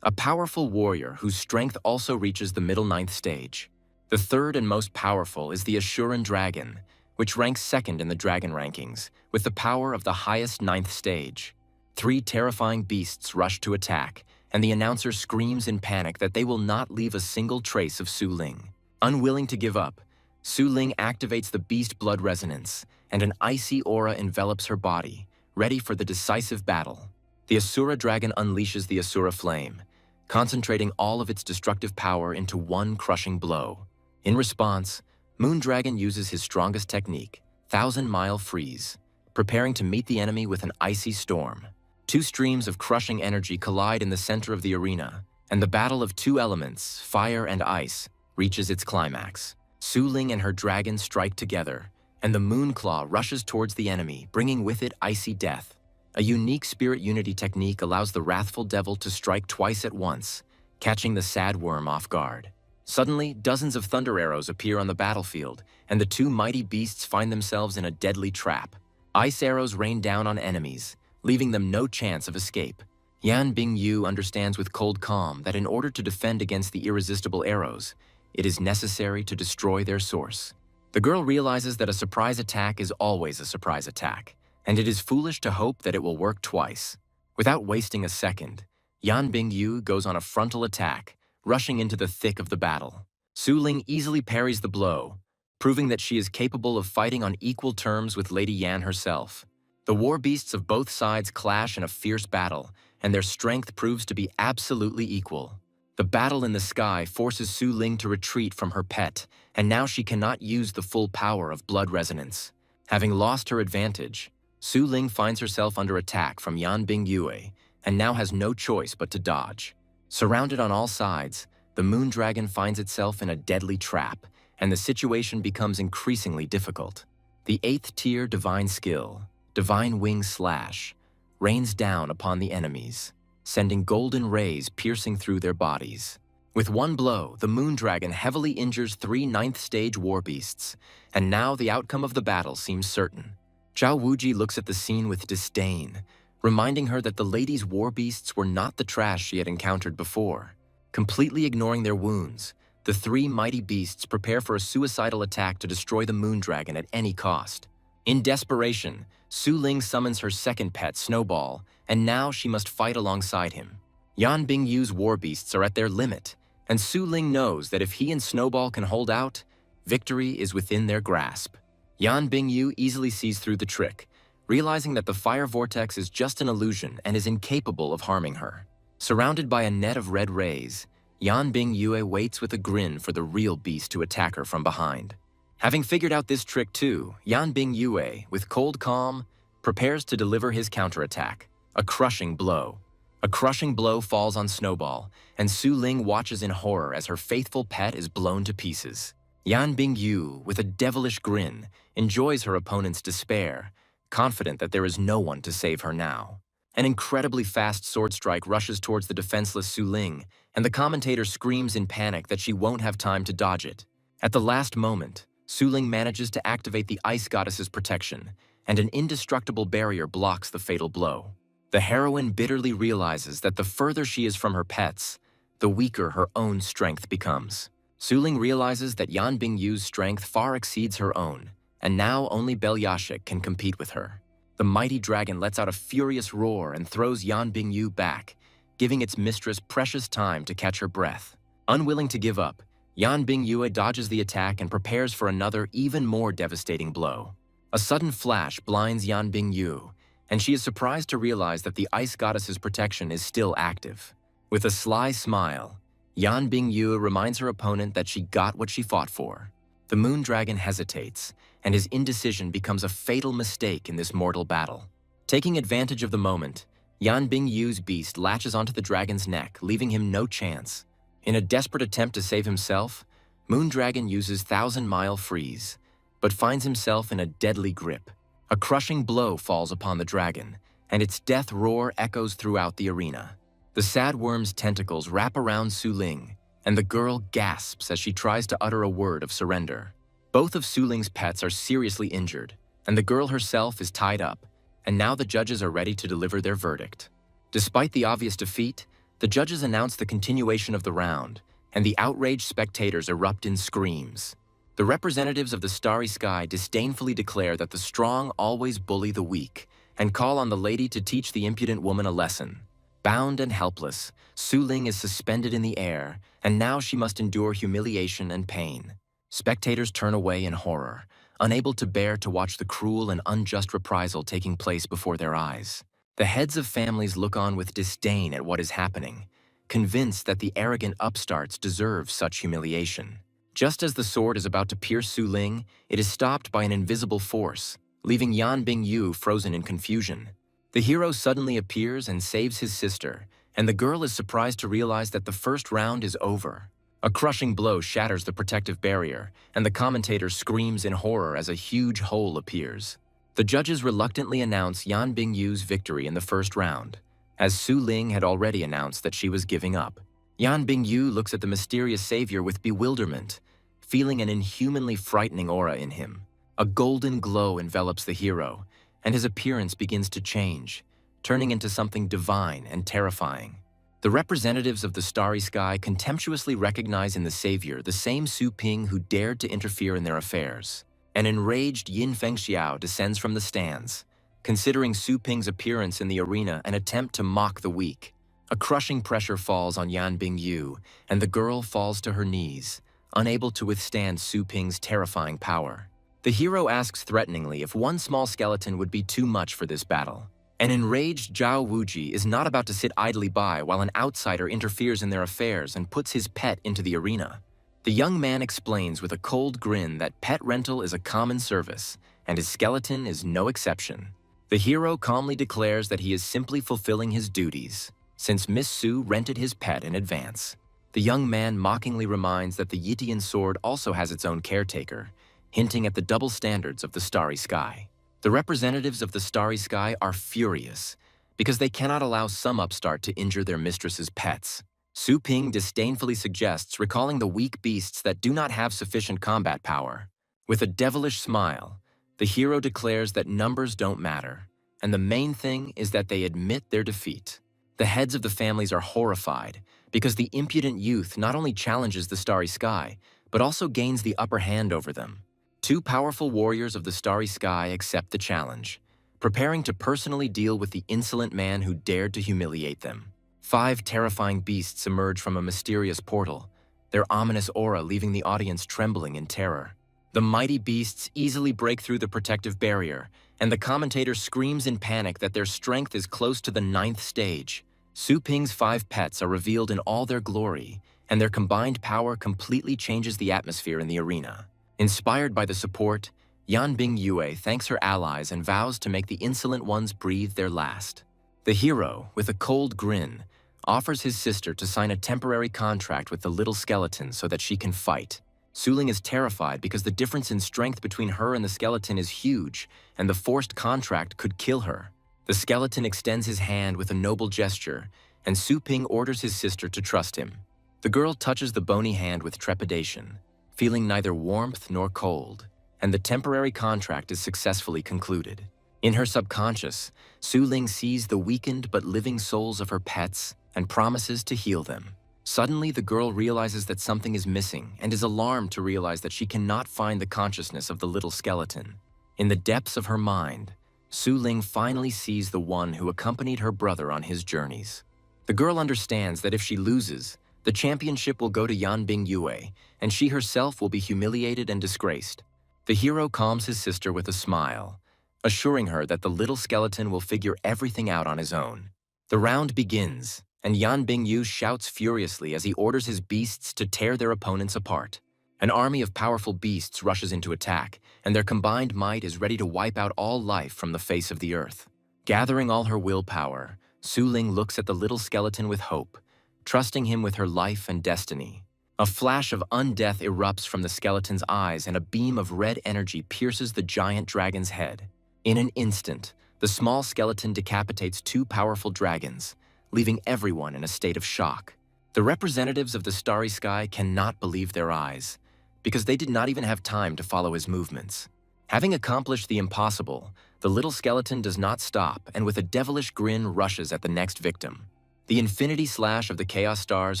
a powerful warrior whose strength also reaches the middle 9th stage. The third and most powerful is the Assuran Dragon, which ranks second in the dragon rankings, with the power of the highest 9th stage. 3 terrifying beasts rush to attack, and the announcer screams in panic that they will not leave a single trace of Su Ling. Unwilling to give up, Su Ling activates the beast blood resonance, and an icy aura envelops her body, ready for the decisive battle. The Asura dragon unleashes the Asura flame, concentrating all of its destructive power into one crushing blow. In response, Moondragon uses his strongest technique, 1,000-mile freeze, preparing to meet the enemy with an icy storm. 2 streams of crushing energy collide in the center of the arena, and the battle of 2 elements, fire and ice, reaches its climax. Su Ling and her dragon strike together, and the Moonclaw rushes towards the enemy, bringing with it icy death. A unique spirit unity technique allows the wrathful devil to strike twice at once, catching the sad worm off guard. Suddenly, dozens of thunder arrows appear on the battlefield, and the 2 mighty beasts find themselves in a deadly trap. Ice arrows rain down on enemies, leaving them no chance of escape. Yan Bingyu understands with cold calm that in order to defend against the irresistible arrows, it is necessary to destroy their source. The girl realizes that a surprise attack is always a surprise attack, and it is foolish to hope that it will work twice. Without wasting a second, Yan Bingyu goes on a frontal attack, rushing into the thick of the battle. Su Ling easily parries the blow, proving that she is capable of fighting on equal terms with Lady Yan herself. The war beasts of both sides clash in a fierce battle, and their strength proves to be absolutely equal. The battle in the sky forces Su Ling to retreat from her pet, and now she cannot use the full power of blood resonance. Having lost her advantage, Su Ling finds herself under attack from Yan Bingyue, and now has no choice but to dodge. Surrounded on all sides, the Moondragon finds itself in a deadly trap, and the situation becomes increasingly difficult. The 8th tier Divine Skill, Divine Wing Slash, rains down upon the enemies, sending golden rays piercing through their bodies. With one blow, the Moondragon heavily injures 3 9th stage war beasts, and now the outcome of the battle seems certain. Zhao Wuji looks at the scene with disdain, reminding her that the lady's war beasts were not the trash she had encountered before. Completely ignoring their wounds, the 3 mighty beasts prepare for a suicidal attack to destroy the Moondragon at any cost. In desperation, Su Ling summons her second pet, Snowball, and now she must fight alongside him. Yan Bingyu's war beasts are at their limit, and Su Ling knows that if he and Snowball can hold out, victory is within their grasp. Yan Bingyu easily sees through the trick, realizing that the fire vortex is just an illusion and is incapable of harming her. Surrounded by a net of red rays, Yan Bingyue waits with a grin for the real beast to attack her from behind. Having figured out this trick too, Yan Bingyue, with cold calm, prepares to deliver his counterattack, a crushing blow. A crushing blow falls on Snowball, and Su Ling watches in horror as her faithful pet is blown to pieces. Yan Bingyu, with a devilish grin, enjoys her opponent's despair, confident that there is no one to save her now. An incredibly fast sword strike rushes towards the defenseless Su Ling, and the commentator screams in panic that she won't have time to dodge it. At the last moment, Su Ling manages to activate the Ice Goddess's protection, and an indestructible barrier blocks the fatal blow. The heroine bitterly realizes that the further she is from her pets, the weaker her own strength becomes. Su Ling realizes that Yan Bingyu's strength far exceeds her own, and now only Belyashik can compete with her. The mighty dragon lets out a furious roar and throws Yan Bingyu back, giving its mistress precious time to catch her breath. Unwilling to give up, Yan Bingyue dodges the attack and prepares for another, even more devastating blow. A sudden flash blinds Yan Bingyu, and she is surprised to realize that the Ice Goddess's protection is still active. With a sly smile, Yan Bingyu reminds her opponent that she got what she fought for. The Moondragon hesitates, and his indecision becomes a fatal mistake in this mortal battle. Taking advantage of the moment, Yan Bingyu's beast latches onto the dragon's neck, leaving him no chance. In a desperate attempt to save himself, Moondragon uses 1,000-mile freeze, but finds himself in a deadly grip. A crushing blow falls upon the dragon, and its death roar echoes throughout the arena. The sad worm's tentacles wrap around Su Ling, and the girl gasps as she tries to utter a word of surrender. Both of Su Ling's pets are seriously injured, and the girl herself is tied up, and now the judges are ready to deliver their verdict. Despite the obvious defeat, the judges announce the continuation of the round, and the outraged spectators erupt in screams. The representatives of the starry sky disdainfully declare that the strong always bully the weak and call on the lady to teach the impudent woman a lesson. Bound and helpless, Su Ling is suspended in the air, and now she must endure humiliation and pain. Spectators turn away in horror, unable to bear to watch the cruel and unjust reprisal taking place before their eyes. The heads of families look on with disdain at what is happening, convinced that the arrogant upstarts deserve such humiliation. Just as the sword is about to pierce Su Ling, it is stopped by an invisible force, leaving Yan Bingyu frozen in confusion. The hero suddenly appears and saves his sister, and the girl is surprised to realize that the first round is over. A crushing blow shatters the protective barrier, and the commentator screams in horror as a huge hole appears. The judges reluctantly announce Yan Bingyu's victory in the first round, as Su Ling had already announced that she was giving up. Yan Bingyu looks at the mysterious savior with bewilderment, feeling an inhumanly frightening aura in him. A golden glow envelops the hero, and his appearance begins to change, turning into something divine and terrifying. The representatives of the starry sky contemptuously recognize in the savior the same Su Ping who dared to interfere in their affairs. An enraged Yin Fengxiao descends from the stands, considering Su Ping's appearance in the arena an attempt to mock the weak. A crushing pressure falls on Yan Bingyu, and the girl falls to her knees, unable to withstand Su Ping's terrifying power. The hero asks threateningly if one small skeleton would be too much for this battle. An enraged Zhao Wuji is not about to sit idly by while an outsider interferes in their affairs and puts his pet into the arena. The young man explains with a cold grin that pet rental is a common service, and his skeleton is no exception. The hero calmly declares that he is simply fulfilling his duties, since Miss Su rented his pet in advance. The young man mockingly reminds that the Yitian sword also has its own caretaker, hinting at the double standards of the starry sky. The representatives of the starry sky are furious because they cannot allow some upstart to injure their mistress's pets. Su Ping disdainfully suggests recalling the weak beasts that do not have sufficient combat power. With a devilish smile, the hero declares that numbers don't matter, and the main thing is that they admit their defeat. The heads of the families are horrified because the impudent youth not only challenges the starry sky, but also gains the upper hand over them. Two powerful warriors of the starry sky accept the challenge, preparing to personally deal with the insolent man who dared to humiliate them. 5 terrifying beasts emerge from a mysterious portal, their ominous aura leaving the audience trembling in terror. The mighty beasts easily break through the protective barrier, and the commentator screams in panic that their strength is close to the 9th stage. Su Ping's 5 pets are revealed in all their glory, and their combined power completely changes the atmosphere in the arena. Inspired by the support, Yan Bingyue thanks her allies and vows to make the insolent ones breathe their last. The hero, with a cold grin, offers his sister to sign a temporary contract with the little skeleton so that she can fight. Su Ling is terrified because the difference in strength between her and the skeleton is huge, and the forced contract could kill her. The skeleton extends his hand with a noble gesture, and Su Ping orders his sister to trust him. The girl touches the bony hand with trepidation, feeling neither warmth nor cold, and the temporary contract is successfully concluded. In her subconscious, Su Ling sees the weakened but living souls of her pets and promises to heal them. Suddenly, the girl realizes that something is missing and is alarmed to realize that she cannot find the consciousness of the little skeleton. In the depths of her mind, Su Ling finally sees the one who accompanied her brother on his journeys. The girl understands that if she loses, the championship will go to Yan Bingyue, and she herself will be humiliated and disgraced. The hero calms his sister with a smile, assuring her that the little skeleton will figure everything out on his own. The round begins, and Yan Bingyu shouts furiously as he orders his beasts to tear their opponents apart. An army of powerful beasts rushes into attack, and their combined might is ready to wipe out all life from the face of the earth. Gathering all her willpower, Su Ling looks at the little skeleton with hope, trusting him with her life and destiny. A flash of undeath erupts from the skeleton's eyes, and a beam of red energy pierces the giant dragon's head. In an instant, the small skeleton decapitates 2 powerful dragons, leaving everyone in a state of shock. The representatives of the starry sky cannot believe their eyes, because they did not even have time to follow his movements. Having accomplished the impossible, the little skeleton does not stop, and with a devilish grin rushes at the next victim. The infinity slash of the Chaos Stars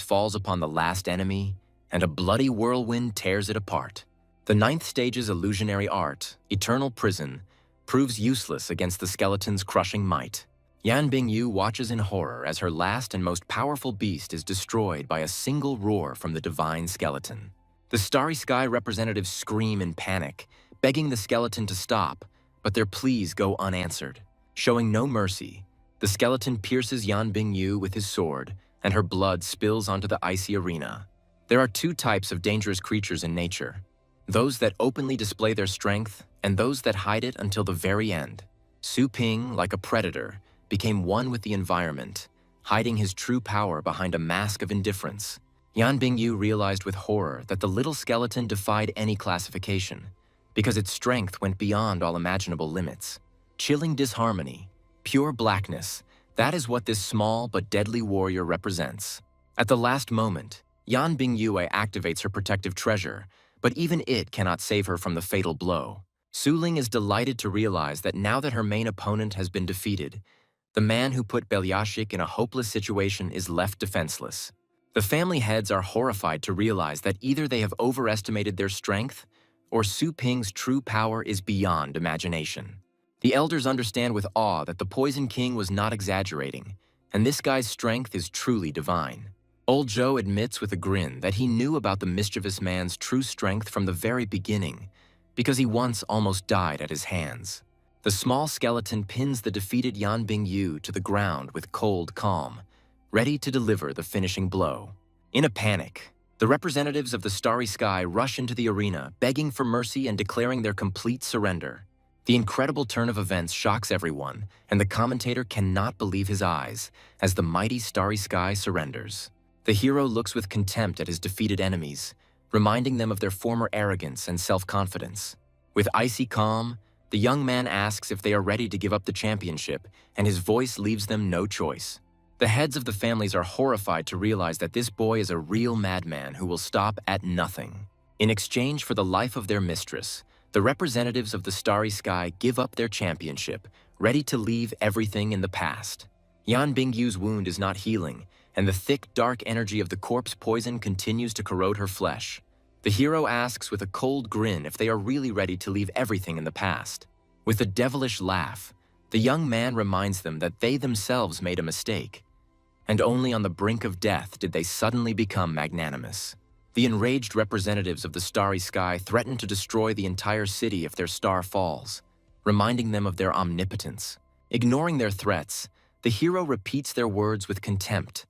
falls upon the last enemy, and a bloody whirlwind tears it apart. The ninth stage's illusionary art, Eternal Prison, proves useless against the skeleton's crushing might. Yan Bingyu watches in horror as her last and most powerful beast is destroyed by a single roar from the divine skeleton. The Starry Sky representatives scream in panic, begging the skeleton to stop, but their pleas go unanswered. Showing no mercy, the skeleton pierces Yan Bingyu with his sword, and her blood spills onto the icy arena. There are two types of dangerous creatures in nature: those that openly display their strength, and those that hide it until the very end. Su Ping, like a predator, became one with the environment, hiding his true power behind a mask of indifference. Yan Bingyu realized with horror that the little skeleton defied any classification, because its strength went beyond all imaginable limits. Chilling disharmony, pure blackness, that is what this small but deadly warrior represents. At the last moment, Yan Bingyu activates her protective treasure, but even it cannot save her from the fatal blow. Su Ling is delighted to realize that now that her main opponent has been defeated, the man who put Belyashik in a hopeless situation is left defenseless. The family heads are horrified to realize that either they have overestimated their strength, or Su Ping's true power is beyond imagination. The elders understand with awe that the Poison King was not exaggerating, and this guy's strength is truly divine. Old Joe admits with a grin that he knew about the mischievous man's true strength from the very beginning, because he once almost died at his hands. The small skeleton pins the defeated Yan Bingyu to the ground with cold calm, ready to deliver the finishing blow. In a panic, the representatives of the Starry Sky rush into the arena, begging for mercy and declaring their complete surrender. The incredible turn of events shocks everyone, and the commentator cannot believe his eyes as the mighty Starry Sky surrenders. The hero looks with contempt at his defeated enemies, reminding them of their former arrogance and self-confidence. With icy calm, the young man asks if they are ready to give up the championship, and his voice leaves them no choice. The heads of the families are horrified to realize that this boy is a real madman who will stop at nothing. In exchange for the life of their mistress, the representatives of the Starry Sky give up their championship, ready to leave everything in the past. Yan Bingyu's wound is not healing, and the thick, dark energy of the corpse poison continues to corrode her flesh. The hero asks with a cold grin if they are really ready to leave everything in the past. With a devilish laugh, the young man reminds them that they themselves made a mistake, and only on the brink of death did they suddenly become magnanimous. The enraged representatives of the Starry Sky threaten to destroy the entire city if their star falls, reminding them of their omnipotence. Ignoring their threats, the hero repeats their words with contempt,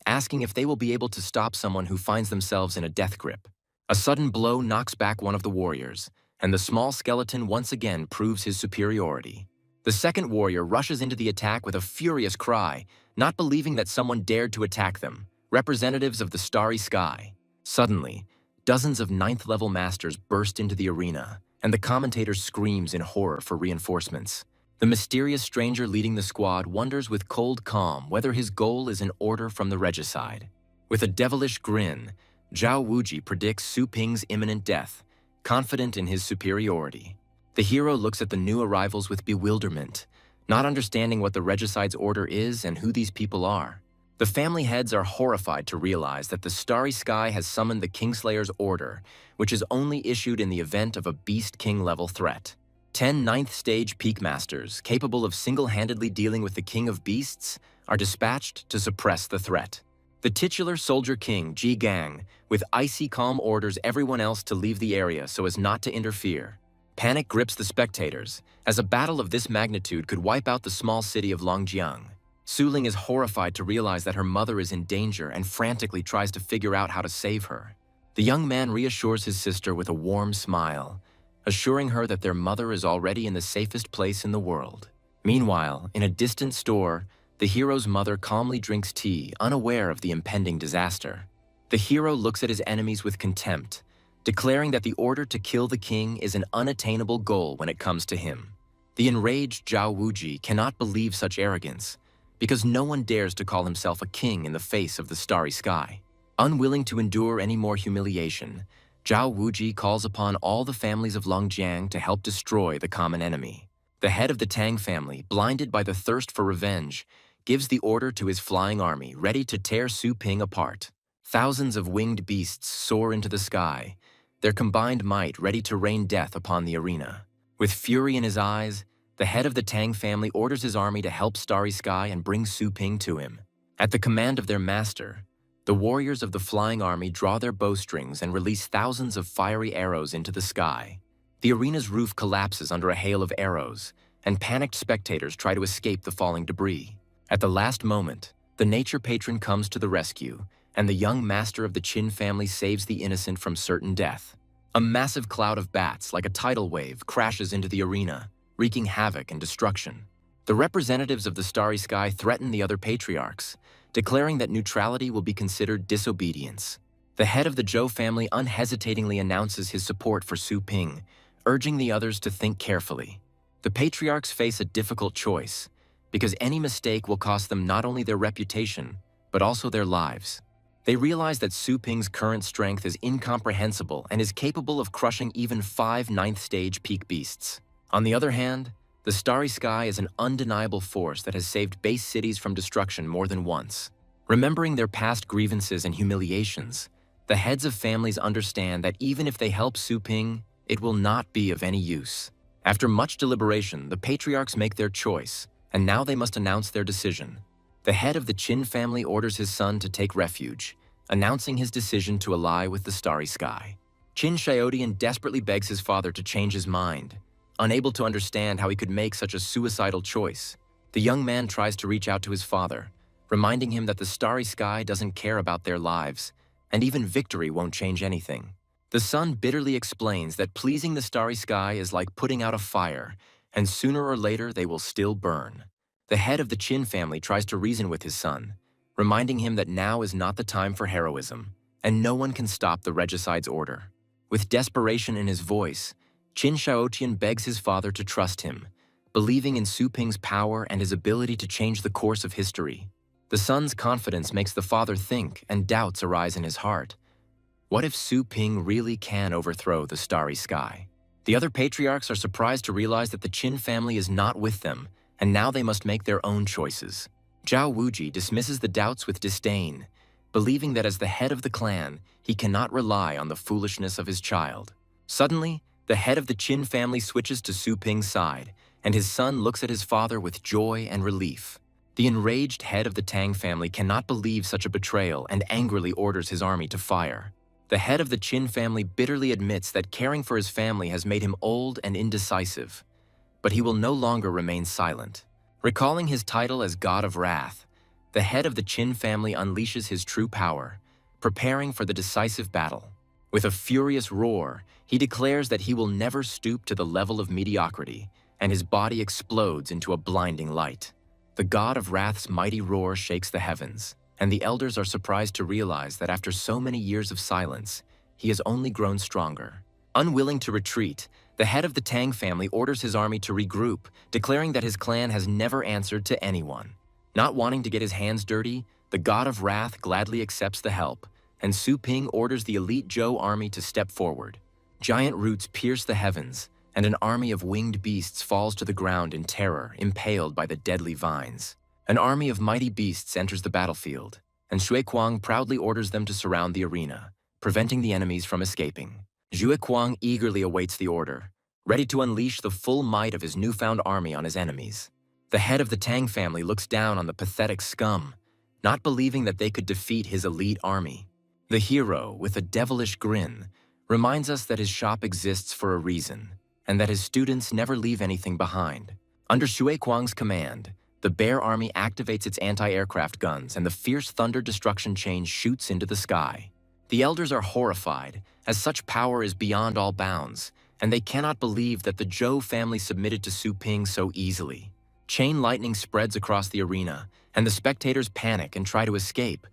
asking if they will be able to stop someone who finds themselves in a death grip. A sudden blow knocks back one of the warriors, and the small skeleton once again proves his superiority. The second warrior rushes into the attack with a furious cry, not believing that someone dared to attack them, representatives of the Starry Sky. Suddenly, dozens of ninth-level masters burst into the arena, and the commentator screams in horror for reinforcements. The mysterious stranger leading the squad wonders with cold calm whether his goal is an order from the regicide. With a devilish grin, Zhao Wuji predicts Su Ping's imminent death, confident in his superiority. The hero looks at the new arrivals with bewilderment, not understanding what the regicide's order is and who these people are. The family heads are horrified to realize that the Starry Sky has summoned the Kingslayer's order, which is only issued in the event of a Beast King-level threat. 10 ninth-stage Peak Masters, capable of single-handedly dealing with the King of Beasts, are dispatched to suppress the threat. The titular Soldier King, Ji Gang, with icy calm orders everyone else to leave the area so as not to interfere. Panic grips the spectators, as a battle of this magnitude could wipe out the small city of Longjiang. Su Ling is horrified to realize that her mother is in danger and frantically tries to figure out how to save her. The young man reassures his sister with a warm smile, assuring her that their mother is already in the safest place in the world. Meanwhile, in a distant store, the hero's mother calmly drinks tea, unaware of the impending disaster. The hero looks at his enemies with contempt, declaring that the order to kill the king is an unattainable goal when it comes to him. The enraged Zhao Wuji cannot believe such arrogance, because no one dares to call himself a king in the face of the Starry Sky. Unwilling to endure any more humiliation, Zhao Wuji calls upon all the families of Longjiang to help destroy the common enemy. The head of the Tang family, blinded by the thirst for revenge, gives the order to his flying army, ready to tear Su Ping apart. Thousands of winged beasts soar into the sky, their combined might ready to rain death upon the arena. With fury in his eyes, the head of the Tang family orders his army to help Starry Sky and bring Su Ping to him. At the command of their master, the warriors of the flying army draw their bowstrings and release thousands of fiery arrows into the sky. The arena's roof collapses under a hail of arrows, and panicked spectators try to escape the falling debris. At the last moment, the nature patron comes to the rescue, and the young master of the Qin family saves the innocent from certain death. A massive cloud of bats, like a tidal wave, crashes into the arena, wreaking havoc and destruction. The representatives of the Starry Sky threaten the other patriarchs, declaring that neutrality will be considered disobedience. The head of the Zhou family unhesitatingly announces his support for Su Ping, urging the others to think carefully. The patriarchs face a difficult choice, because any mistake will cost them not only their reputation, but also their lives. They realize that Su Ping's current strength is incomprehensible and is capable of crushing even 5 ninth-stage peak beasts. On the other hand, the Starry Sky is an undeniable force that has saved base cities from destruction more than once. Remembering their past grievances and humiliations, the heads of families understand that even if they help Su Ping, it will not be of any use. After much deliberation, the patriarchs make their choice, and now they must announce their decision. The head of the Qin family orders his son to take refuge, announcing his decision to ally with the Starry Sky. Qin Xiaodian desperately begs his father to change his mind. Unable to understand how he could make such a suicidal choice, the young man tries to reach out to his father, reminding him that the Starry Sky doesn't care about their lives, and even victory won't change anything. The son bitterly explains that pleasing the Starry Sky is like putting out a fire, and sooner or later they will still burn. The head of the Qin family tries to reason with his son, reminding him that now is not the time for heroism, and no one can stop the regicide's order. With desperation in his voice, Qin Xiaotian begs his father to trust him, believing in Su Ping's power and his ability to change the course of history. The son's confidence makes the father think, and doubts arise in his heart. What if Su Ping really can overthrow the Starry Sky? The other patriarchs are surprised to realize that the Qin family is not with them, and now they must make their own choices. Zhao Wuji dismisses the doubts with disdain, believing that as the head of the clan, he cannot rely on the foolishness of his child. Suddenly, the head of the Qin family switches to Su Ping's side, and his son looks at his father with joy and relief. The enraged head of the Tang family cannot believe such a betrayal and angrily orders his army to fire. The head of the Qin family bitterly admits that caring for his family has made him old and indecisive, but he will no longer remain silent. Recalling his title as God of Wrath, the head of the Qin family unleashes his true power, preparing for the decisive battle. With a furious roar, he declares that he will never stoop to the level of mediocrity, and his body explodes into a blinding light. The God of Wrath's mighty roar shakes the heavens, and the elders are surprised to realize that after so many years of silence, he has only grown stronger. Unwilling to retreat, the head of the Tang family orders his army to regroup, declaring that his clan has never answered to anyone. Not wanting to get his hands dirty, the God of Wrath gladly accepts the help, and Su Ping orders the elite Zhou army to step forward. Giant roots pierce the heavens, and an army of winged beasts falls to the ground in terror, impaled by the deadly vines. An army of mighty beasts enters the battlefield, and Xue Kuang proudly orders them to surround the arena, preventing the enemies from escaping. Xue Kuang eagerly awaits the order, ready to unleash the full might of his newfound army on his enemies. The head of the Tang family looks down on the pathetic scum, not believing that they could defeat his elite army. The hero, with a devilish grin, reminds us that his shop exists for a reason, and that his students never leave anything behind. Under Xue Kuang's command, the Bear Army activates its anti-aircraft guns, and the fierce thunder destruction chain shoots into the sky. The elders are horrified, as such power is beyond all bounds, and they cannot believe that the Zhou family submitted to Su Ping so easily. Chain lightning spreads across the arena, and the spectators panic and try to escape,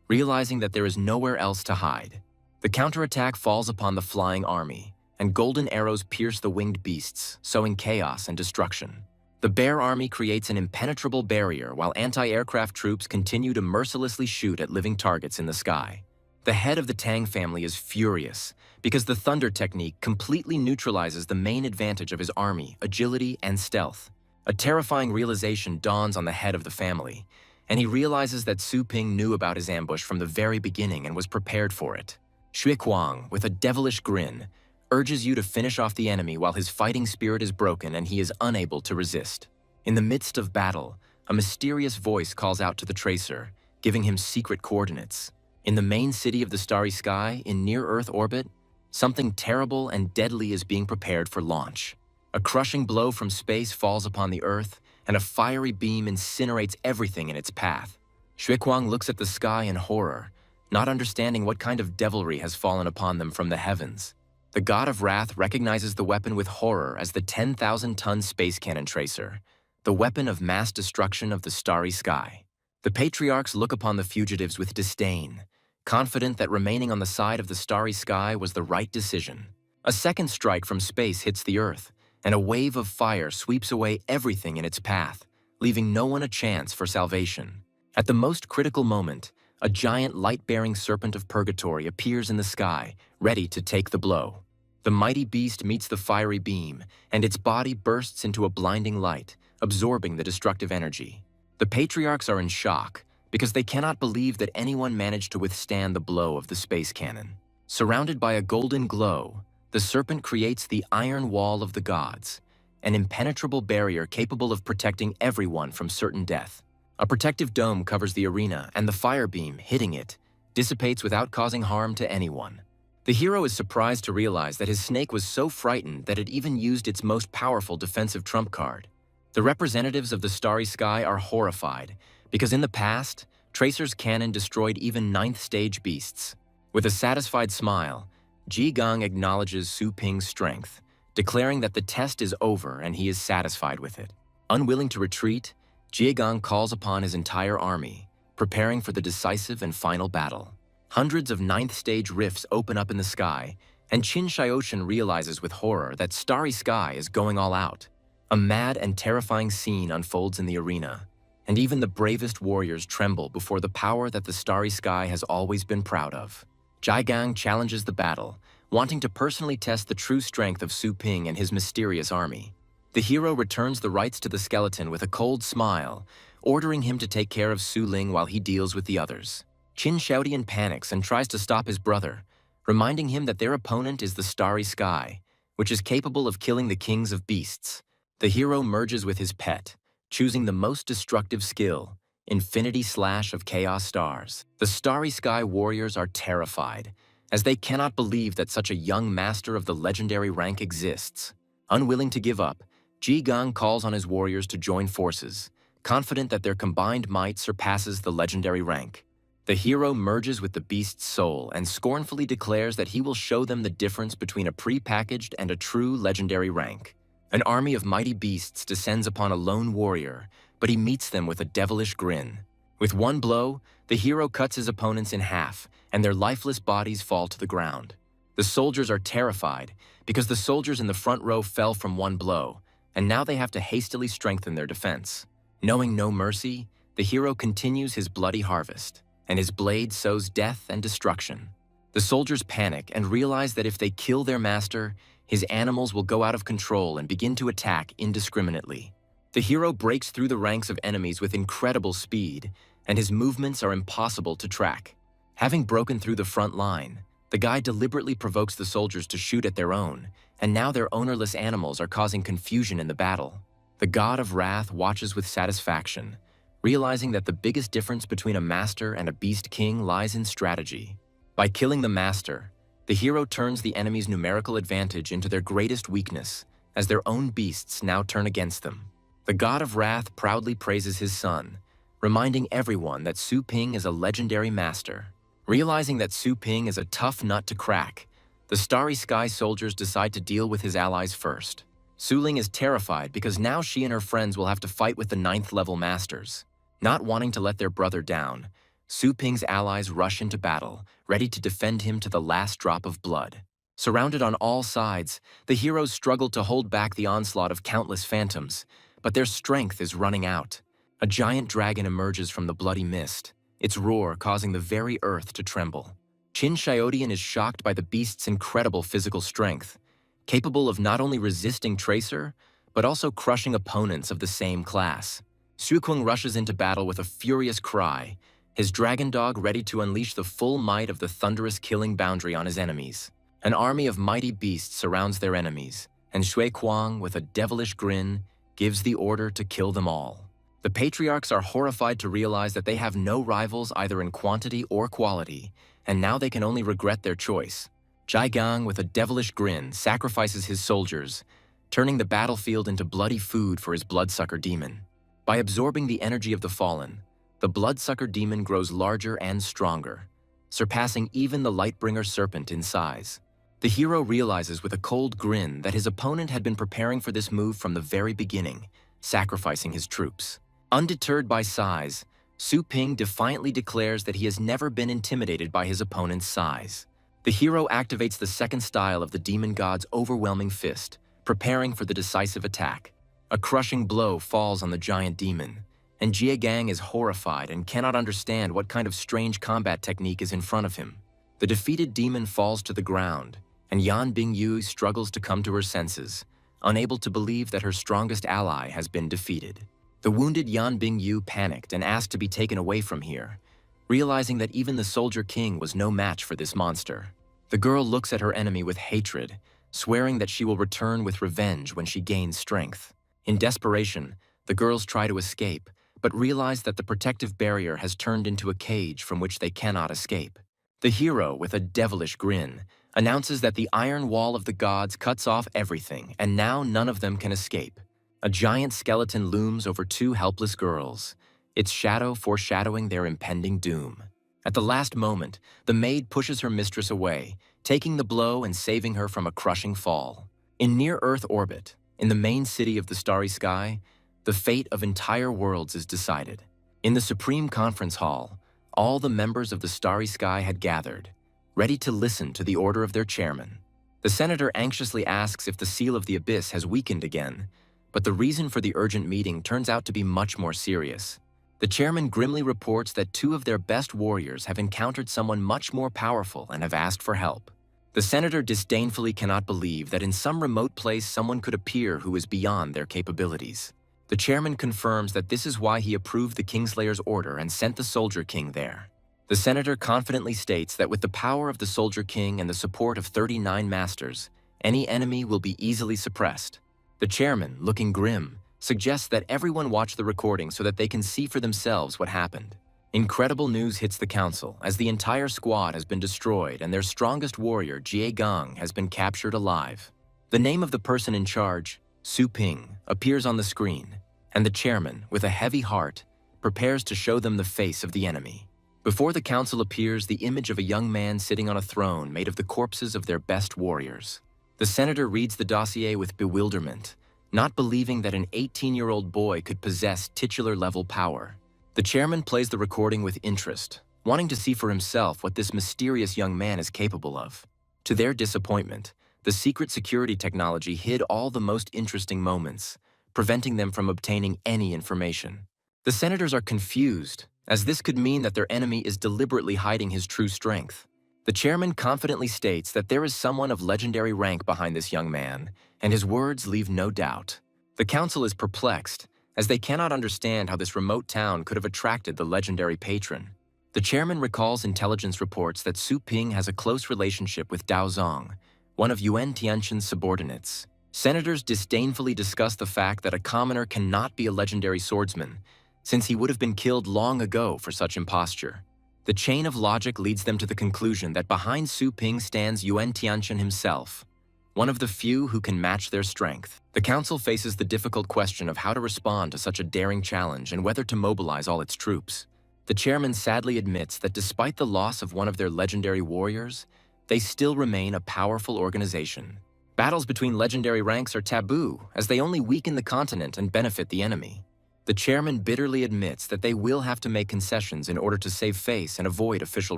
realizing that there is nowhere else to hide. The counterattack falls upon the flying army, and golden arrows pierce the winged beasts, sowing chaos and destruction. The Bear Army creates an impenetrable barrier while anti-aircraft troops continue to mercilessly shoot at living targets in the sky. The head of the Tang family is furious because the thunder technique completely neutralizes the main advantage of his army, agility and stealth. A terrifying realization dawns on the head of the family, and he realizes that Su Ping knew about his ambush from the very beginning and was prepared for it. Xue Kuang, with a devilish grin, urges you to finish off the enemy while his fighting spirit is broken and he is unable to resist. In the midst of battle, a mysterious voice calls out to the tracer, giving him secret coordinates. In the main city of the starry sky, in near-Earth orbit, something terrible and deadly is being prepared for launch. A crushing blow from space falls upon the Earth, and a fiery beam incinerates everything in its path. Xue Kuang looks at the sky in horror, not understanding what kind of devilry has fallen upon them from the heavens. The god of wrath recognizes the weapon with horror as the 10,000-ton space cannon tracer, the weapon of mass destruction of the starry sky. The patriarchs look upon the fugitives with disdain, confident that remaining on the side of the starry sky was the right decision. A second strike from space hits the Earth, and a wave of fire sweeps away everything in its path, leaving no one a chance for salvation. At the most critical moment, a giant light-bearing serpent of purgatory appears in the sky, ready to take the blow. The mighty beast meets the fiery beam, and its body bursts into a blinding light, absorbing the destructive energy. The patriarchs are in shock, because they cannot believe that anyone managed to withstand the blow of the space cannon. Surrounded by a golden glow, the serpent creates the Iron Wall of the Gods, an impenetrable barrier capable of protecting everyone from certain death. A protective dome covers the arena, and the fire beam, hitting it, dissipates without causing harm to anyone. The hero is surprised to realize that his snake was so frightened that it even used its most powerful defensive trump card. The representatives of the starry sky are horrified, because in the past, Tracer's cannon destroyed even 9th stage beasts. With a satisfied smile, Ji Gang acknowledges Su Ping's strength, declaring that the test is over and he is satisfied with it. Unwilling to retreat, Ji Gang calls upon his entire army, preparing for the decisive and final battle. Hundreds of 9th stage rifts open up in the sky, and Qin Xiaoshan realizes with horror that Starry Sky is going all out. A mad and terrifying scene unfolds in the arena, and even the bravest warriors tremble before the power that the Starry Sky has always been proud of. Ji Gang challenges the battle, wanting to personally test the true strength of Su Ping and his mysterious army. The hero returns the rights to the skeleton with a cold smile, ordering him to take care of Su Ling while he deals with the others. Qin Xiaodian panics and tries to stop his brother, reminding him that their opponent is the Starry Sky, which is capable of killing the kings of beasts. The hero merges with his pet, choosing the most destructive skill, Infinity Slash of Chaos Stars. The Starry Sky warriors are terrified, as they cannot believe that such a young master of the legendary rank exists. Unwilling to give up, Ji Gang calls on his warriors to join forces, confident that their combined might surpasses the legendary rank. The hero merges with the beast's soul and scornfully declares that he will show them the difference between a pre-packaged and a true legendary rank. An army of mighty beasts descends upon a lone warrior, but he meets them with a devilish grin. With one blow, the hero cuts his opponents in half, and their lifeless bodies fall to the ground. The soldiers are terrified, because the soldiers in the front row fell from one blow, and now they have to hastily strengthen their defense. Knowing no mercy, the hero continues his bloody harvest, and his blade sows death and destruction. The soldiers panic and realize that if they kill their master, his animals will go out of control and begin to attack indiscriminately. The hero breaks through the ranks of enemies with incredible speed, and his movements are impossible to track. Having broken through the front line, the guy deliberately provokes the soldiers to shoot at their own, and now their ownerless animals are causing confusion in the battle. The god of wrath watches with satisfaction, realizing that the biggest difference between a master and a beast king lies in strategy. By killing the master, the hero turns the enemy's numerical advantage into their greatest weakness, as their own beasts now turn against them. The god of wrath proudly praises his son, reminding everyone that Su Ping is a legendary master. Realizing that Su Ping is a tough nut to crack, the Starry Sky soldiers decide to deal with his allies first. Su Ling is terrified because now she and her friends will have to fight with the 9th level masters. Not wanting to let their brother down, Su Ping's allies rush into battle, ready to defend him to the last drop of blood. Surrounded on all sides, the heroes struggle to hold back the onslaught of countless phantoms, but their strength is running out. A giant dragon emerges from the bloody mist, its roar causing the very earth to tremble. Qin Xiaodian is shocked by the beast's incredible physical strength, capable of not only resisting Tracer, but also crushing opponents of the same class. Xu Kung rushes into battle with a furious cry, his dragon dog ready to unleash the full might of the thunderous killing boundary on his enemies. An army of mighty beasts surrounds their enemies, and Shui Kuang, with a devilish grin, gives the order to kill them all. The patriarchs are horrified to realize that they have no rivals either in quantity or quality, and now they can only regret their choice. Jai Gang, with a devilish grin, sacrifices his soldiers, turning the battlefield into bloody food for his bloodsucker demon. By absorbing the energy of the fallen, the bloodsucker demon grows larger and stronger, surpassing even the Lightbringer serpent in size. The hero realizes with a cold grin that his opponent had been preparing for this move from the very beginning, sacrificing his troops. Undeterred by size, Su Ping defiantly declares that he has never been intimidated by his opponent's size. The hero activates the second style of the demon god's overwhelming fist, preparing for the decisive attack. A crushing blow falls on the giant demon, and Jie Gang is horrified and cannot understand what kind of strange combat technique is in front of him. The defeated demon falls to the ground, and Yan Bingyu struggles to come to her senses, unable to believe that her strongest ally has been defeated. The wounded Yan Bingyu panicked and asked to be taken away from here, realizing that even the Soldier King was no match for this monster. The girl looks at her enemy with hatred, swearing that she will return with revenge when she gains strength. In desperation, the girls try to escape, but realize that the protective barrier has turned into a cage from which they cannot escape. The hero, with a devilish grin, announces that the iron wall of the gods cuts off everything, and now none of them can escape. A giant skeleton looms over two helpless girls, its shadow foreshadowing their impending doom. At the last moment, the maid pushes her mistress away, taking the blow and saving her from a crushing fall. In near-Earth orbit, in the main city of the starry sky, the fate of entire worlds is decided. In the Supreme Conference Hall, all the members of the starry sky had gathered, ready to listen to the order of their chairman. The senator anxiously asks if the seal of the abyss has weakened again, but the reason for the urgent meeting turns out to be much more serious. The chairman grimly reports that two of their best warriors have encountered someone much more powerful and have asked for help. The senator disdainfully cannot believe that in some remote place someone could appear who is beyond their capabilities. The chairman confirms that this is why he approved the Kingslayer's order and sent the Soldier King there. The senator confidently states that with the power of the Soldier King and the support of 39 masters, any enemy will be easily suppressed. The chairman, looking grim, suggests that everyone watch the recording so that they can see for themselves what happened. Incredible news hits the council as the entire squad has been destroyed and their strongest warrior, Jie Gang, has been captured alive. The name of the person in charge, Su Ping, appears on the screen, and the chairman, with a heavy heart, prepares to show them the face of the enemy. Before the council appears the image of a young man sitting on a throne made of the corpses of their best warriors. The senator reads the dossier with bewilderment, not believing that an 18-year-old boy could possess titular-level power. The chairman plays the recording with interest, wanting to see for himself what this mysterious young man is capable of. To their disappointment, the secret security technology hid all the most interesting moments, preventing them from obtaining any information. The senators are confused, as this could mean that their enemy is deliberately hiding his true strength. The chairman confidently states that there is someone of legendary rank behind this young man, and his words leave no doubt. The council is perplexed, as they cannot understand how this remote town could have attracted the legendary patron. The chairman recalls intelligence reports that Su Ping has a close relationship with Dao Zong, one of Yuan Tianqian's subordinates. Senators disdainfully discuss the fact that a commoner cannot be a legendary swordsman, since he would have been killed long ago for such imposture. The chain of logic leads them to the conclusion that behind Su Ping stands Yuan Tianqian himself, one of the few who can match their strength. The council faces the difficult question of how to respond to such a daring challenge and whether to mobilize all its troops. The chairman sadly admits that despite the loss of one of their legendary warriors, they still remain a powerful organization. Battles between legendary ranks are taboo, as they only weaken the continent and benefit the enemy. The chairman bitterly admits that they will have to make concessions in order to save face and avoid official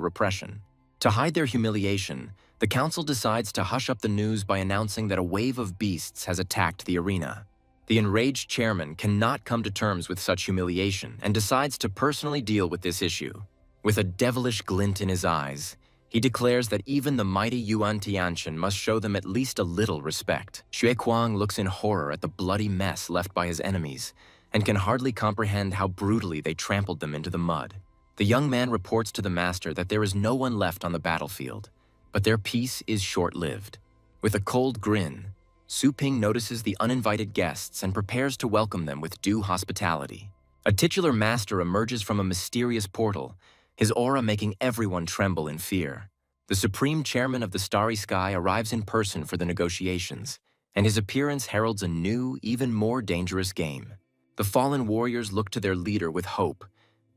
repression. To hide their humiliation, the council decides to hush up the news by announcing that a wave of beasts has attacked the arena. The enraged chairman cannot come to terms with such humiliation and decides to personally deal with this issue. With a devilish glint in his eyes, he declares that even the mighty Yuan Tianqian must show them at least a little respect. Shui Kuang looks in horror at the bloody mess left by his enemies and can hardly comprehend how brutally they trampled them into the mud. The young man reports to the master that there is no one left on the battlefield, but their peace is short-lived. With a cold grin, Su Ping notices the uninvited guests and prepares to welcome them with due hospitality. A titular master emerges from a mysterious portal, his aura making everyone tremble in fear. The supreme chairman of the Starry Sky arrives in person for the negotiations, and his appearance heralds a new, even more dangerous game. The fallen warriors look to their leader with hope,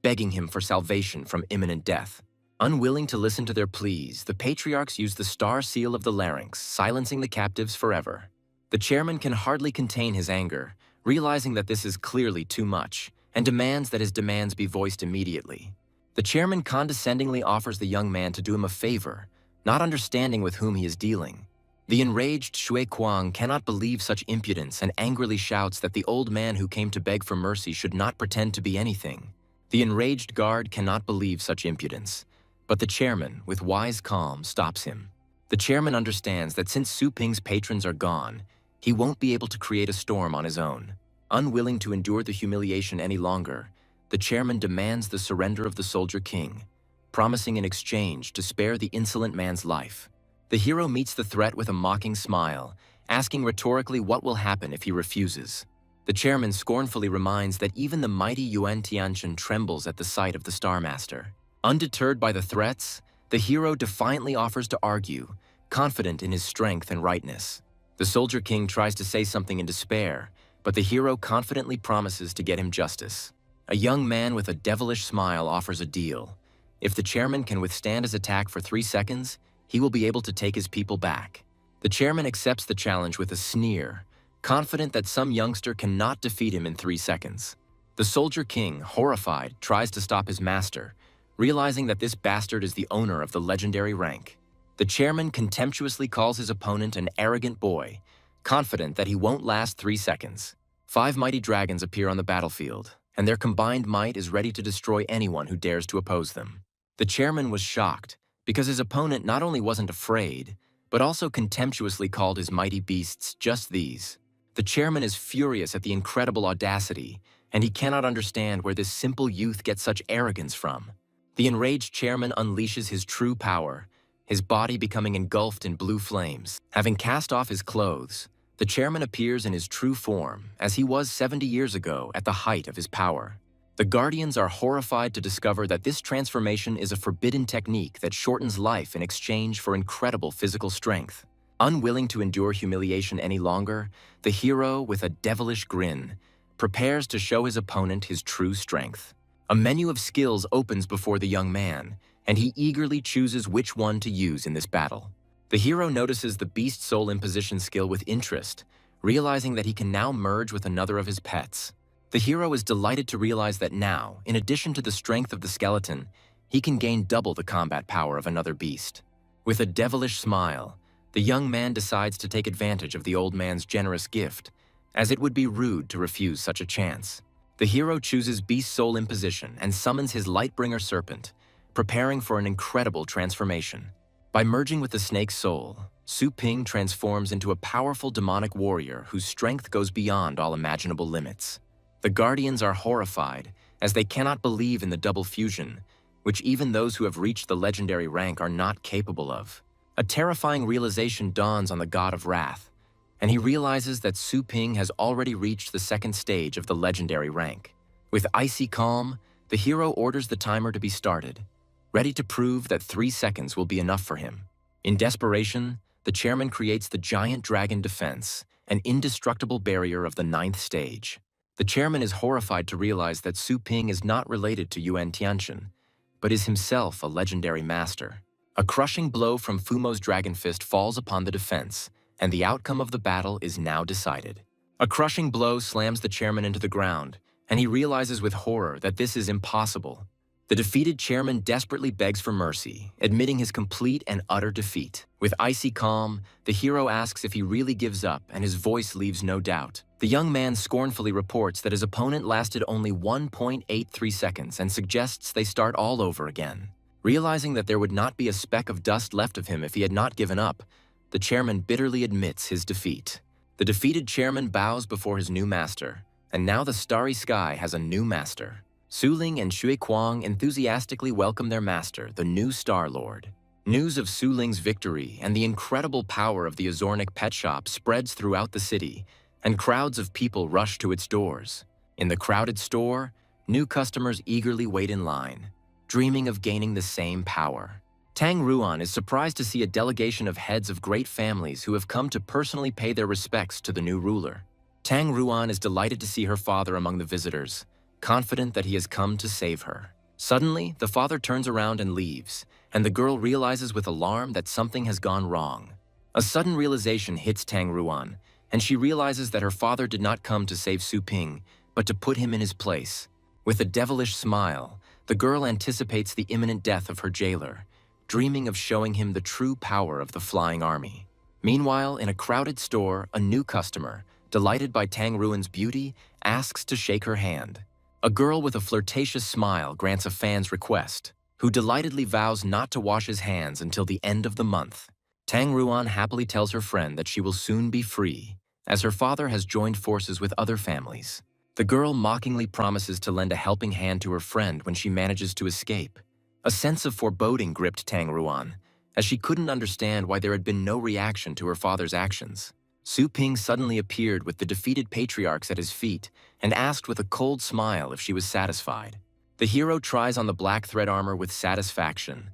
begging him for salvation from imminent death. Unwilling to listen to their pleas, the patriarchs use the star seal of the larynx, silencing the captives forever. The chairman can hardly contain his anger, realizing that this is clearly too much, and demands that his demands be voiced immediately. The chairman condescendingly offers the young man to do him a favor, not understanding with whom he is dealing. The enraged Shui Kuang cannot believe such impudence and angrily shouts that the old man who came to beg for mercy should not pretend to be anything. The enraged guard cannot believe such impudence, but the chairman, with wise calm, stops him. The chairman understands that since Su Ping's patrons are gone, he won't be able to create a storm on his own. Unwilling to endure the humiliation any longer, the chairman demands the surrender of the Soldier King, promising in exchange to spare the insolent man's life. The hero meets the threat with a mocking smile, asking rhetorically what will happen if he refuses. The chairman scornfully reminds that even the mighty Yuan Tianchen trembles at the sight of the Star Master. Undeterred by the threats, the hero defiantly offers to argue, confident in his strength and rightness. The Soldier King tries to say something in despair, but the hero confidently promises to get him justice. A young man with a devilish smile offers a deal. If the chairman can withstand his attack for 3 seconds, he will be able to take his people back. The chairman accepts the challenge with a sneer, confident that some youngster cannot defeat him in 3 seconds. The Soldier King, horrified, tries to stop his master, realizing that this bastard is the owner of the legendary rank. The chairman contemptuously calls his opponent an arrogant boy, confident that he won't last 3 seconds. 5 mighty dragons appear on the battlefield, and their combined might is ready to destroy anyone who dares to oppose them. The chairman was shocked, because his opponent not only wasn't afraid, but also contemptuously called his mighty beasts just these. The chairman is furious at the incredible audacity, and he cannot understand where this simple youth gets such arrogance from. The enraged chairman unleashes his true power, his body becoming engulfed in blue flames. Having cast off his clothes, the chairman appears in his true form, as he was 70 years ago at the height of his power. The Guardians are horrified to discover that this transformation is a forbidden technique that shortens life in exchange for incredible physical strength. Unwilling to endure humiliation any longer, the hero, with a devilish grin, prepares to show his opponent his true strength. A menu of skills opens before the young man, and he eagerly chooses which one to use in this battle. The hero notices the Beast Soul Imposition skill with interest, realizing that he can now merge with another of his pets. The hero is delighted to realize that now, in addition to the strength of the skeleton, he can gain double the combat power of another beast. With a devilish smile, the young man decides to take advantage of the old man's generous gift, as it would be rude to refuse such a chance. The hero chooses Beast Soul Imposition and summons his Lightbringer Serpent, preparing for an incredible transformation. By merging with the snake's soul, Su Ping transforms into a powerful demonic warrior whose strength goes beyond all imaginable limits. The Guardians are horrified, as they cannot believe in the double fusion, which even those who have reached the legendary rank are not capable of. A terrifying realization dawns on the God of Wrath, and he realizes that Su Ping has already reached the 2nd stage of the legendary rank. With icy calm, the hero orders the timer to be started, ready to prove that 3 seconds will be enough for him. In desperation, the chairman creates the Giant Dragon Defense, an indestructible barrier of the 9th stage. The chairman is horrified to realize that Su Ping is not related to Yuan Tianchen, but is himself a legendary master. A crushing blow from Fumo's Dragon Fist falls upon the defense, and the outcome of the battle is now decided. A crushing blow slams the chairman into the ground, and he realizes with horror that this is impossible. The defeated chairman desperately begs for mercy, admitting his complete and utter defeat. With icy calm, the hero asks if he really gives up, and his voice leaves no doubt. The young man scornfully reports that his opponent lasted only 1.83 seconds and suggests they start all over again. Realizing that there would not be a speck of dust left of him if he had not given up, the chairman bitterly admits his defeat. The defeated chairman bows before his new master, and now the Starry Sky has a new master. Su Ling and Shui Kuang enthusiastically welcome their master, the new Star Lord. News of Su Ling's victory and the incredible power of the Azornic pet shop spreads throughout the city, and crowds of people rush to its doors. In the crowded store, new customers eagerly wait in line, dreaming of gaining the same power. Tang Ruan is surprised to see a delegation of heads of great families who have come to personally pay their respects to the new ruler. Tang Ruan is delighted to see her father among the visitors, confident that he has come to save her. Suddenly, the father turns around and leaves, and the girl realizes with alarm that something has gone wrong. A sudden realization hits Tang Ruan, and she realizes that her father did not come to save Su Ping, but to put him in his place. With a devilish smile, the girl anticipates the imminent death of her jailer, dreaming of showing him the true power of the flying army. Meanwhile, in a crowded store, a new customer, delighted by Tang Ruan's beauty, asks to shake her hand. A girl with a flirtatious smile grants a fan's request, who delightedly vows not to wash his hands until the end of the month. Tang Ruan happily tells her friend that she will soon be free, as her father has joined forces with other families. The girl mockingly promises to lend a helping hand to her friend when she manages to escape. A sense of foreboding gripped Tang Ruan, as she couldn't understand why there had been no reaction to her father's actions. Su Ping suddenly appeared with the defeated patriarchs at his feet and asked with a cold smile if she was satisfied. The hero tries on the black thread armor with satisfaction,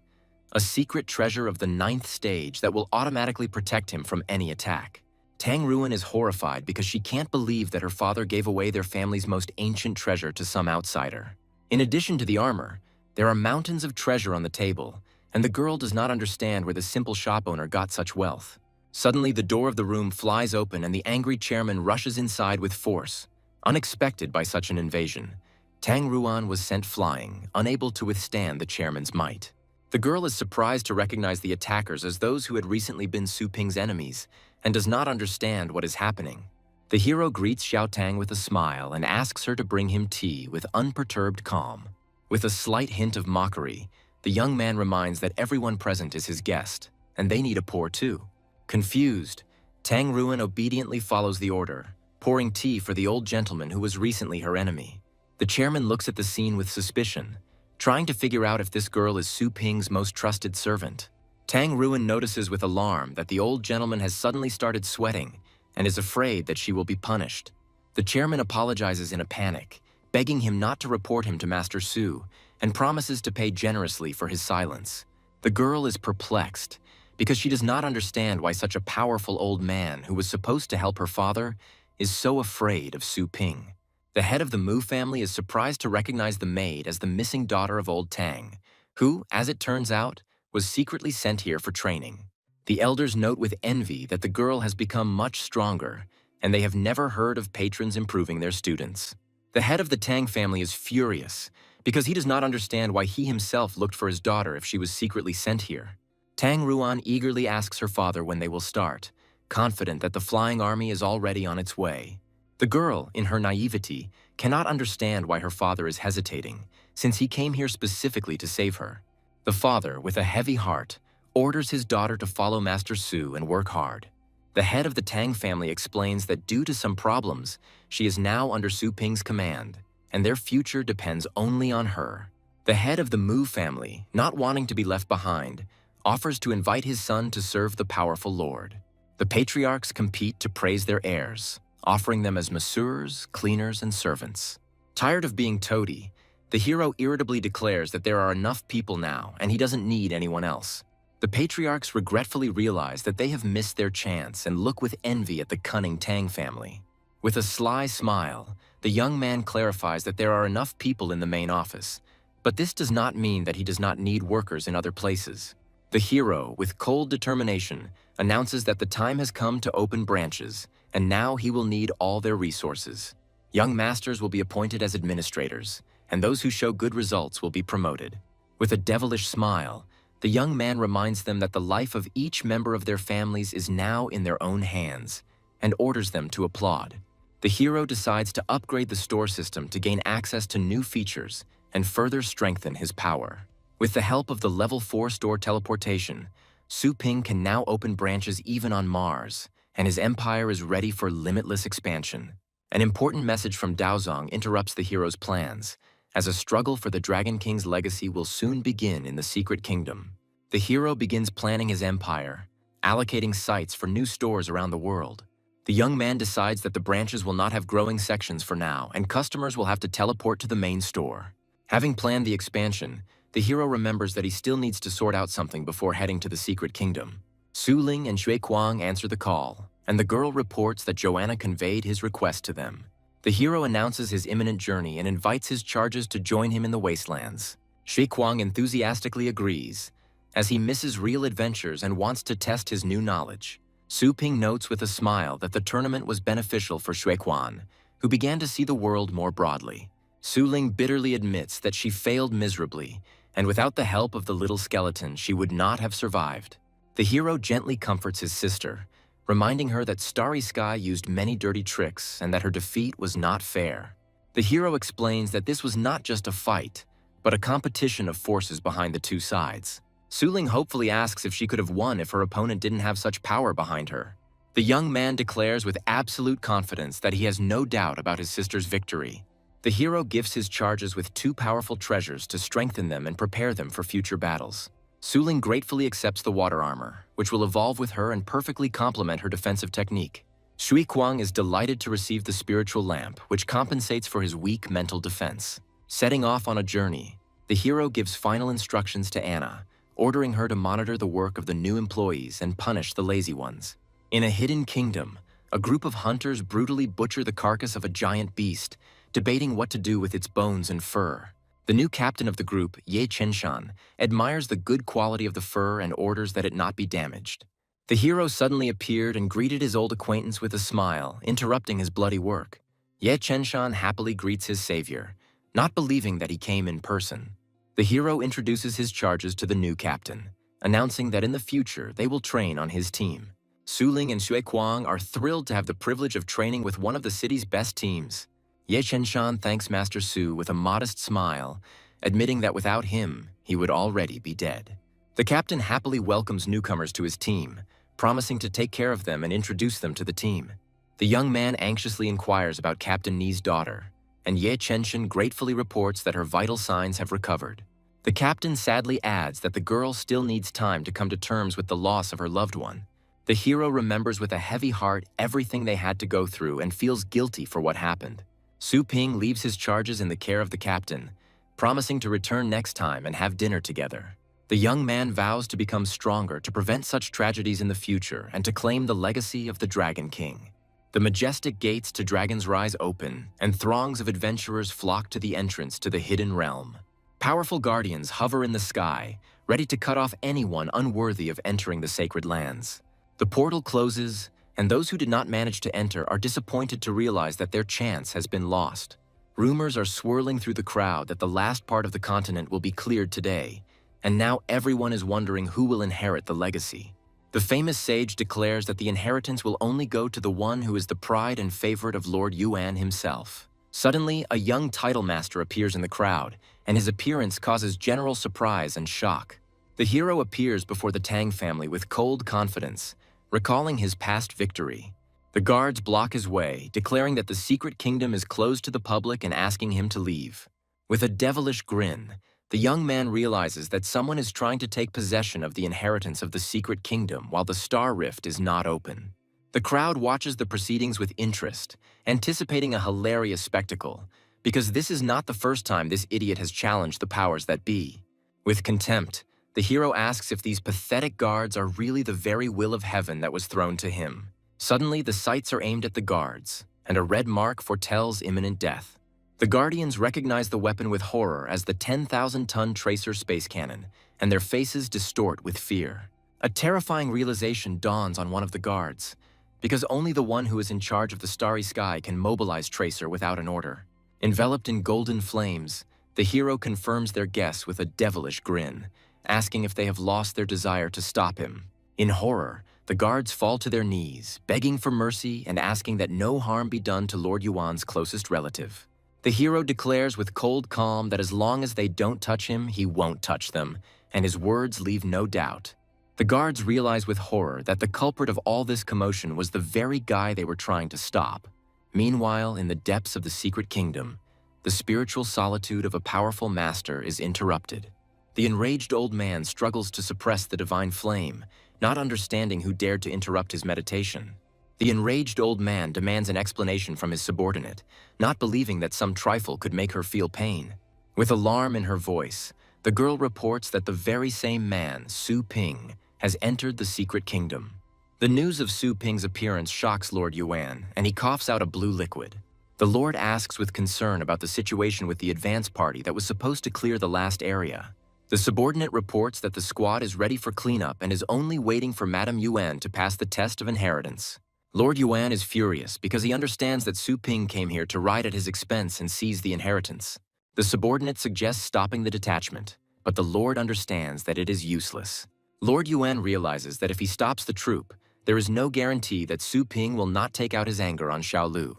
a secret treasure of the 9th stage that will automatically protect him from any attack. Tang Ruan is horrified because she can't believe that her father gave away their family's most ancient treasure to some outsider. In addition to the armor, there are mountains of treasure on the table, and the girl does not understand where the simple shop owner got such wealth. Suddenly, the door of the room flies open and the angry chairman rushes inside with force. Unexpected by such an invasion, Tang Ruan was sent flying, unable to withstand the chairman's might. The girl is surprised to recognize the attackers as those who had recently been Su Ping's enemies and does not understand what is happening. The hero greets Xiao Tang with a smile and asks her to bring him tea with unperturbed calm. With a slight hint of mockery, the young man reminds that everyone present is his guest, and they need a pour too. Confused, Tang Ruan obediently follows the order, pouring tea for the old gentleman who was recently her enemy. The chairman looks at the scene with suspicion, trying to figure out if this girl is Su Ping's most trusted servant. Tang Ruan notices with alarm that the old gentleman has suddenly started sweating and is afraid that she will be punished. The chairman apologizes in a panic, begging him not to report him to Master Su, and promises to pay generously for his silence. The girl is perplexed, because she does not understand why such a powerful old man who was supposed to help her father is so afraid of Su Ping. The head of the Mu family is surprised to recognize the maid as the missing daughter of old Tang, who, as it turns out, was secretly sent here for training. The elders note with envy that the girl has become much stronger, and they have never heard of patrons improving their students. The head of the Tang family is furious, because he does not understand why he himself looked for his daughter if she was secretly sent here. Tang Ruan eagerly asks her father when they will start, confident that the flying army is already on its way. The girl, in her naivety, cannot understand why her father is hesitating, since he came here specifically to save her. The father, with a heavy heart, orders his daughter to follow Master Su and work hard. The head of the Tang family explains that due to some problems, she is now under Su Ping's command, and their future depends only on her. The head of the Mu family, not wanting to be left behind, offers to invite his son to serve the powerful lord. The patriarchs compete to praise their heirs, offering them as masseurs, cleaners, and servants. Tired of being toady, the hero irritably declares that there are enough people now and he doesn't need anyone else. The patriarchs regretfully realize that they have missed their chance and look with envy at the cunning Tang family. With a sly smile, the young man clarifies that there are enough people in the main office, but this does not mean that he does not need workers in other places. The hero, with cold determination, announces that the time has come to open branches, and now he will need all their resources. Young masters will be appointed as administrators, and those who show good results will be promoted. With a devilish smile, the young man reminds them that the life of each member of their families is now in their own hands, and orders them to applaud. The hero decides to upgrade the store system to gain access to new features and further strengthen his power. With the help of the level 4 store teleportation, Su Ping can now open branches even on Mars, and his empire is ready for limitless expansion. An important message from Daozong interrupts the hero's plans, as a struggle for the Dragon King's legacy will soon begin in the Secret Kingdom. The hero begins planning his empire, allocating sites for new stores around the world. The young man decides that the branches will not have growing sections for now, and customers will have to teleport to the main store. Having planned the expansion, the hero remembers that he still needs to sort out something before heading to the Secret Kingdom. Su Ling and Xue Kuang answer the call, and the girl reports that Joanna conveyed his request to them. The hero announces his imminent journey and invites his charges to join him in the wastelands. Xue Kuang enthusiastically agrees, as he misses real adventures and wants to test his new knowledge. Su Ping notes with a smile that the tournament was beneficial for Xue Kuang, who began to see the world more broadly. Su Ling bitterly admits that she failed miserably, and without the help of the little skeleton, she would not have survived. The hero gently comforts his sister, reminding her that Starry Sky used many dirty tricks and that her defeat was not fair. The hero explains that this was not just a fight, but a competition of forces behind the two sides. Su Ling hopefully asks if she could have won if her opponent didn't have such power behind her. The young man declares with absolute confidence that he has no doubt about his sister's victory. The hero gifts his charges with two powerful treasures to strengthen them and prepare them for future battles. Su Ling gratefully accepts the water armor, which will evolve with her and perfectly complement her defensive technique. Xue Kuang is delighted to receive the spiritual lamp, which compensates for his weak mental defense. Setting off on a journey, the hero gives final instructions to Anna, ordering her to monitor the work of the new employees and punish the lazy ones. In a hidden kingdom, a group of hunters brutally butcher the carcass of a giant beast, debating what to do with its bones and fur. The new captain of the group, Ye Chenshan, admires the good quality of the fur and orders that it not be damaged. The hero suddenly appeared and greeted his old acquaintance with a smile, interrupting his bloody work. Ye Chenshan happily greets his savior, not believing that he came in person. The hero introduces his charges to the new captain, announcing that in the future they will train on his team. Su Ling and Xue Kuang are thrilled to have the privilege of training with one of the city's best teams. Ye Chenshan thanks Master Su with a modest smile, admitting that without him, he would already be dead. The captain happily welcomes newcomers to his team, promising to take care of them and introduce them to the team. The young man anxiously inquires about Captain Ni's daughter, and Ye Chenshan gratefully reports that her vital signs have recovered. The captain sadly adds that the girl still needs time to come to terms with the loss of her loved one. The hero remembers with a heavy heart everything they had to go through and feels guilty for what happened. Su Ping leaves his charges in the care of the captain, promising to return next time and have dinner together. The young man vows to become stronger to prevent such tragedies in the future and to claim the legacy of the Dragon King. The majestic gates to Dragon's Rise open, and throngs of adventurers flock to the entrance to the hidden realm. Powerful guardians hover in the sky, ready to cut off anyone unworthy of entering the sacred lands. The portal closes, and those who did not manage to enter are disappointed to realize that their chance has been lost. Rumors are swirling through the crowd that the last part of the continent will be cleared today, and now everyone is wondering who will inherit the legacy. The famous sage declares that the inheritance will only go to the one who is the pride and favorite of Lord Yuan himself. Suddenly, a young title master appears in the crowd, and his appearance causes general surprise and shock. The hero appears before the Tang family with cold confidence, recalling his past victory. The guards block his way, declaring that the secret kingdom is closed to the public and asking him to leave. With a devilish grin, the young man realizes that someone is trying to take possession of the inheritance of the secret kingdom while the star rift is not open. The crowd watches the proceedings with interest, anticipating a hilarious spectacle, because this is not the first time this idiot has challenged the powers that be. With contempt, the hero asks if these pathetic guards are really the very will of heaven that was thrown to him. Suddenly, the sights are aimed at the guards, and a red mark foretells imminent death. The Guardians recognize the weapon with horror as the 10,000-ton tracer space cannon, and their faces distort with fear. A terrifying realization dawns on one of the guards, because only the one who is in charge of the starry sky can mobilize Tracer without an order. Enveloped in golden flames, the hero confirms their guess with a devilish grin, asking if they have lost their desire to stop him. In horror, the guards fall to their knees, begging for mercy and asking that no harm be done to Lord Yuan's closest relative. The hero declares with cold calm that as long as they don't touch him, he won't touch them, and his words leave no doubt. The guards realize with horror that the culprit of all this commotion was the very guy they were trying to stop. Meanwhile, in the depths of the secret kingdom, the spiritual solitude of a powerful master is interrupted. The enraged old man struggles to suppress the divine flame, not understanding who dared to interrupt his meditation. The enraged old man demands an explanation from his subordinate, not believing that some trifle could make her feel pain. With alarm in her voice, the girl reports that the very same man, Su Ping, has entered the secret kingdom. The news of Su Ping's appearance shocks Lord Yuan, and he coughs out a blue liquid. The Lord asks with concern about the situation with the advance party that was supposed to clear the last area. The subordinate reports that the squad is ready for cleanup and is only waiting for Madame Yuan to pass the test of inheritance. Lord Yuan is furious because he understands that Su Ping came here to ride at his expense and seize the inheritance. The subordinate suggests stopping the detachment, but the Lord understands that it is useless. Lord Yuan realizes that if he stops the troop, there is no guarantee that Su Ping will not take out his anger on Xiaolu.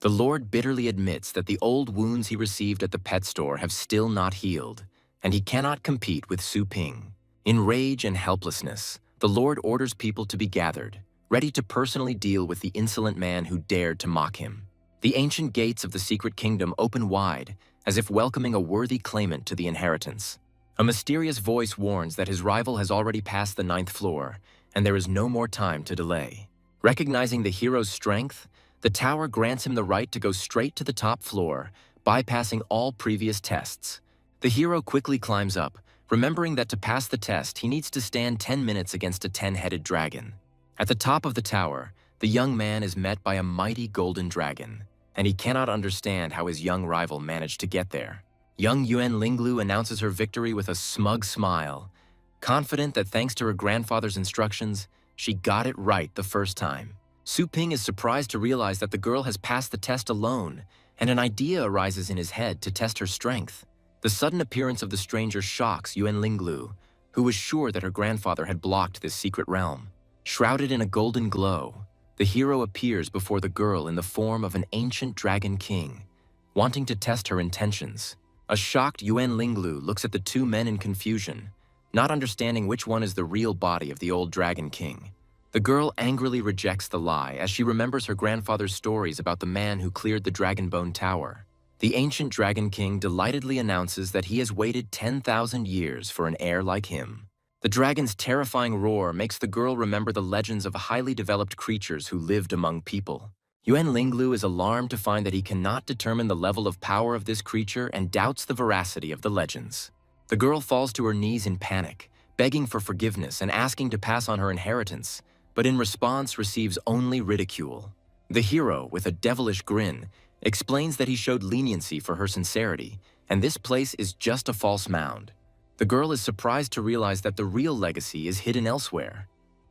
The Lord bitterly admits that the old wounds he received at the pet store have still not healed, and he cannot compete with Su Ping. In rage and helplessness, the Lord orders people to be gathered, ready to personally deal with the insolent man who dared to mock him. The ancient gates of the secret kingdom open wide, as if welcoming a worthy claimant to the inheritance. A mysterious voice warns that his rival has already passed the 9th floor, and there is no more time to delay. Recognizing the hero's strength, the tower grants him the right to go straight to the top floor, bypassing all previous tests. The hero quickly climbs up, remembering that to pass the test, he needs to stand 10 minutes against a 10-headed dragon. At the top of the tower, the young man is met by a mighty golden dragon, and he cannot understand how his young rival managed to get there. Young Yuan Linglu announces her victory with a smug smile, confident that thanks to her grandfather's instructions, she got it right the first time. Su Ping is surprised to realize that the girl has passed the test alone, and an idea arises in his head to test her strength. The sudden appearance of the stranger shocks Yuan Linglu, who was sure that her grandfather had blocked this secret realm. Shrouded in a golden glow, the hero appears before the girl in the form of an ancient dragon king, wanting to test her intentions. A shocked Yuan Linglu looks at the two men in confusion, not understanding which one is the real body of the old dragon king. The girl angrily rejects the lie as she remembers her grandfather's stories about the man who cleared the Dragonbone Tower. The ancient Dragon King delightedly announces that he has waited 10,000 years for an heir like him. The dragon's terrifying roar makes the girl remember the legends of highly developed creatures who lived among people. Yuan Linglu is alarmed to find that he cannot determine the level of power of this creature and doubts the veracity of the legends. The girl falls to her knees in panic, begging for forgiveness and asking to pass on her inheritance, but in response receives only ridicule. The hero, with a devilish grin, explains that he showed leniency for her sincerity, and this place is just a false mound. The girl is surprised to realize that the real legacy is hidden elsewhere,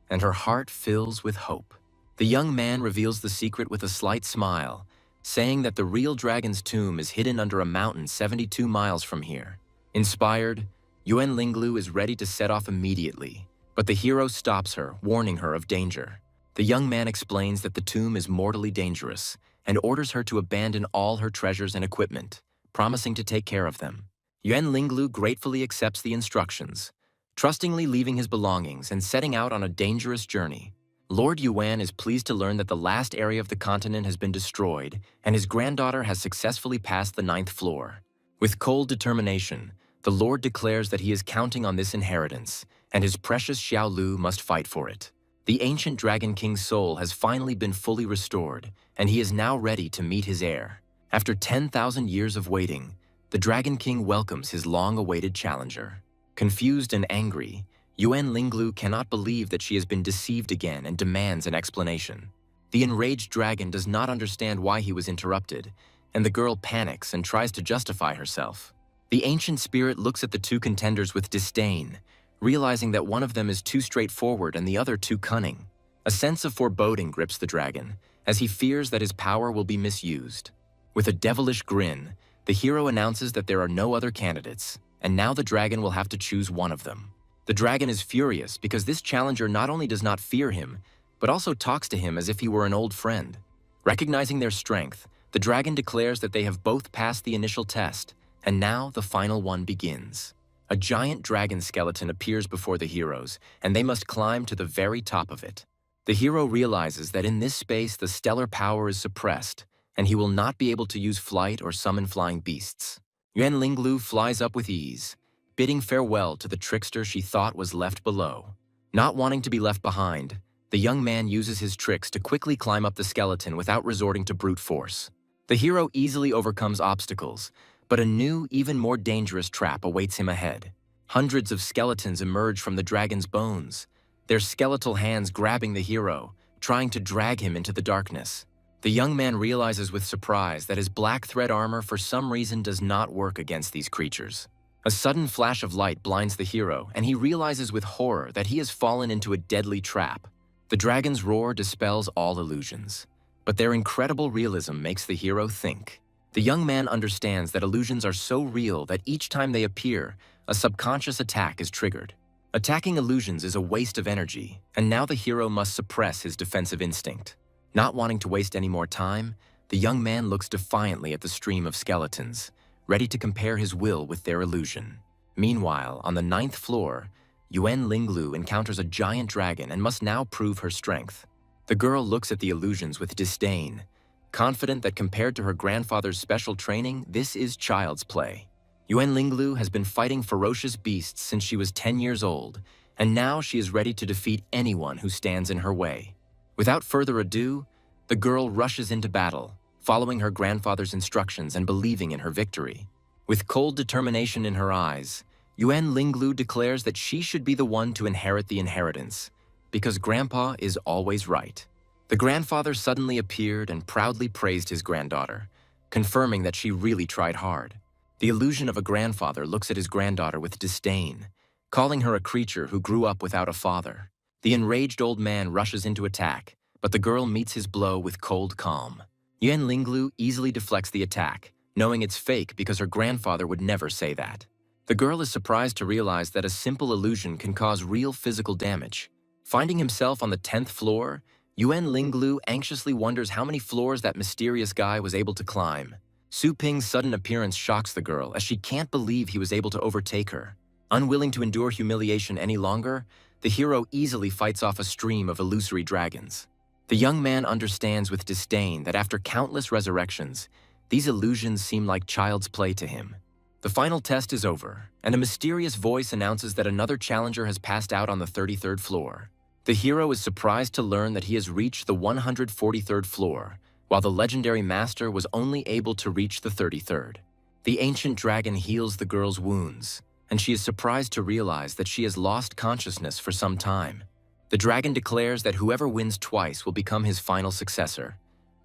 and her heart fills with hope. The young man reveals the secret with a slight smile, saying that the real dragon's tomb is hidden under a mountain 72 miles from here. Inspired, Yuan Linglu is ready to set off immediately, but the hero stops her, warning her of danger. The young man explains that the tomb is mortally dangerous and orders her to abandon all her treasures and equipment, promising to take care of them. Yuan Linglu gratefully accepts the instructions, trustingly leaving his belongings and setting out on a dangerous journey. Lord Yuan is pleased to learn that the last area of the continent has been destroyed and his granddaughter has successfully passed the 9th floor. With cold determination, the Lord declares that he is counting on this inheritance, and his precious Xiaolu must fight for it. The ancient Dragon King's soul has finally been fully restored, and he is now ready to meet his heir. After 10,000 years of waiting, the Dragon King welcomes his long-awaited challenger. Confused and angry, Yuan Linglu cannot believe that she has been deceived again and demands an explanation. The enraged dragon does not understand why he was interrupted, and the girl panics and tries to justify herself. The ancient spirit looks at the two contenders with disdain, realizing that one of them is too straightforward and the other too cunning. A sense of foreboding grips the dragon, as he fears that his power will be misused. With a devilish grin, the hero announces that there are no other candidates, and now the dragon will have to choose one of them. The dragon is furious because this challenger not only does not fear him, but also talks to him as if he were an old friend. Recognizing their strength, the dragon declares that they have both passed the initial test, and now the final one begins. A giant dragon skeleton appears before the heroes, and they must climb to the very top of it. The hero realizes that in this space the stellar power is suppressed, and he will not be able to use flight or summon flying beasts. Yuan Linglu flies up with ease, bidding farewell to the trickster she thought was left below. Not wanting to be left behind, the young man uses his tricks to quickly climb up the skeleton without resorting to brute force. The hero easily overcomes obstacles, but a new, even more dangerous trap awaits him ahead. Hundreds of skeletons emerge from the dragon's bones, their skeletal hands grabbing the hero, trying to drag him into the darkness. The young man realizes with surprise that his black thread armor for some reason does not work against these creatures. A sudden flash of light blinds the hero, and he realizes with horror that he has fallen into a deadly trap. The dragon's roar dispels all illusions, but their incredible realism makes the hero think. The young man understands that illusions are so real that each time they appear, a subconscious attack is triggered. Attacking illusions is a waste of energy, and now the hero must suppress his defensive instinct. Not wanting to waste any more time, the young man looks defiantly at the stream of skeletons, ready to compare his will with their illusion. Meanwhile, on the 9th floor, Yuan Linglu encounters a giant dragon and must now prove her strength. The girl looks at the illusions with disdain, confident that compared to her grandfather's special training, this is child's play. Yuan Linglu has been fighting ferocious beasts since she was 10 years old, and now she is ready to defeat anyone who stands in her way. Without further ado, the girl rushes into battle, following her grandfather's instructions and believing in her victory. With cold determination in her eyes, Yuan Linglu declares that she should be the one to inherit the inheritance, because Grandpa is always right. The grandfather suddenly appeared and proudly praised his granddaughter, confirming that she really tried hard. The illusion of a grandfather looks at his granddaughter with disdain, calling her a creature who grew up without a father. The enraged old man rushes into attack, but the girl meets his blow with cold calm. Yuan Linglu easily deflects the attack, knowing it's fake because her grandfather would never say that. The girl is surprised to realize that a simple illusion can cause real physical damage. Finding himself on the 10th floor, Yuan Linglu anxiously wonders how many floors that mysterious guy was able to climb. Su Ping's sudden appearance shocks the girl as she can't believe he was able to overtake her. Unwilling to endure humiliation any longer, the hero easily fights off a stream of illusory dragons. The young man understands with disdain that after countless resurrections, these illusions seem like child's play to him. The final test is over, and a mysterious voice announces that another challenger has passed out on the 33rd floor. The hero is surprised to learn that he has reached the 143rd floor, while the legendary master was only able to reach the 33rd. The ancient dragon heals the girl's wounds, and she is surprised to realize that she has lost consciousness for some time. The dragon declares that whoever wins twice will become his final successor,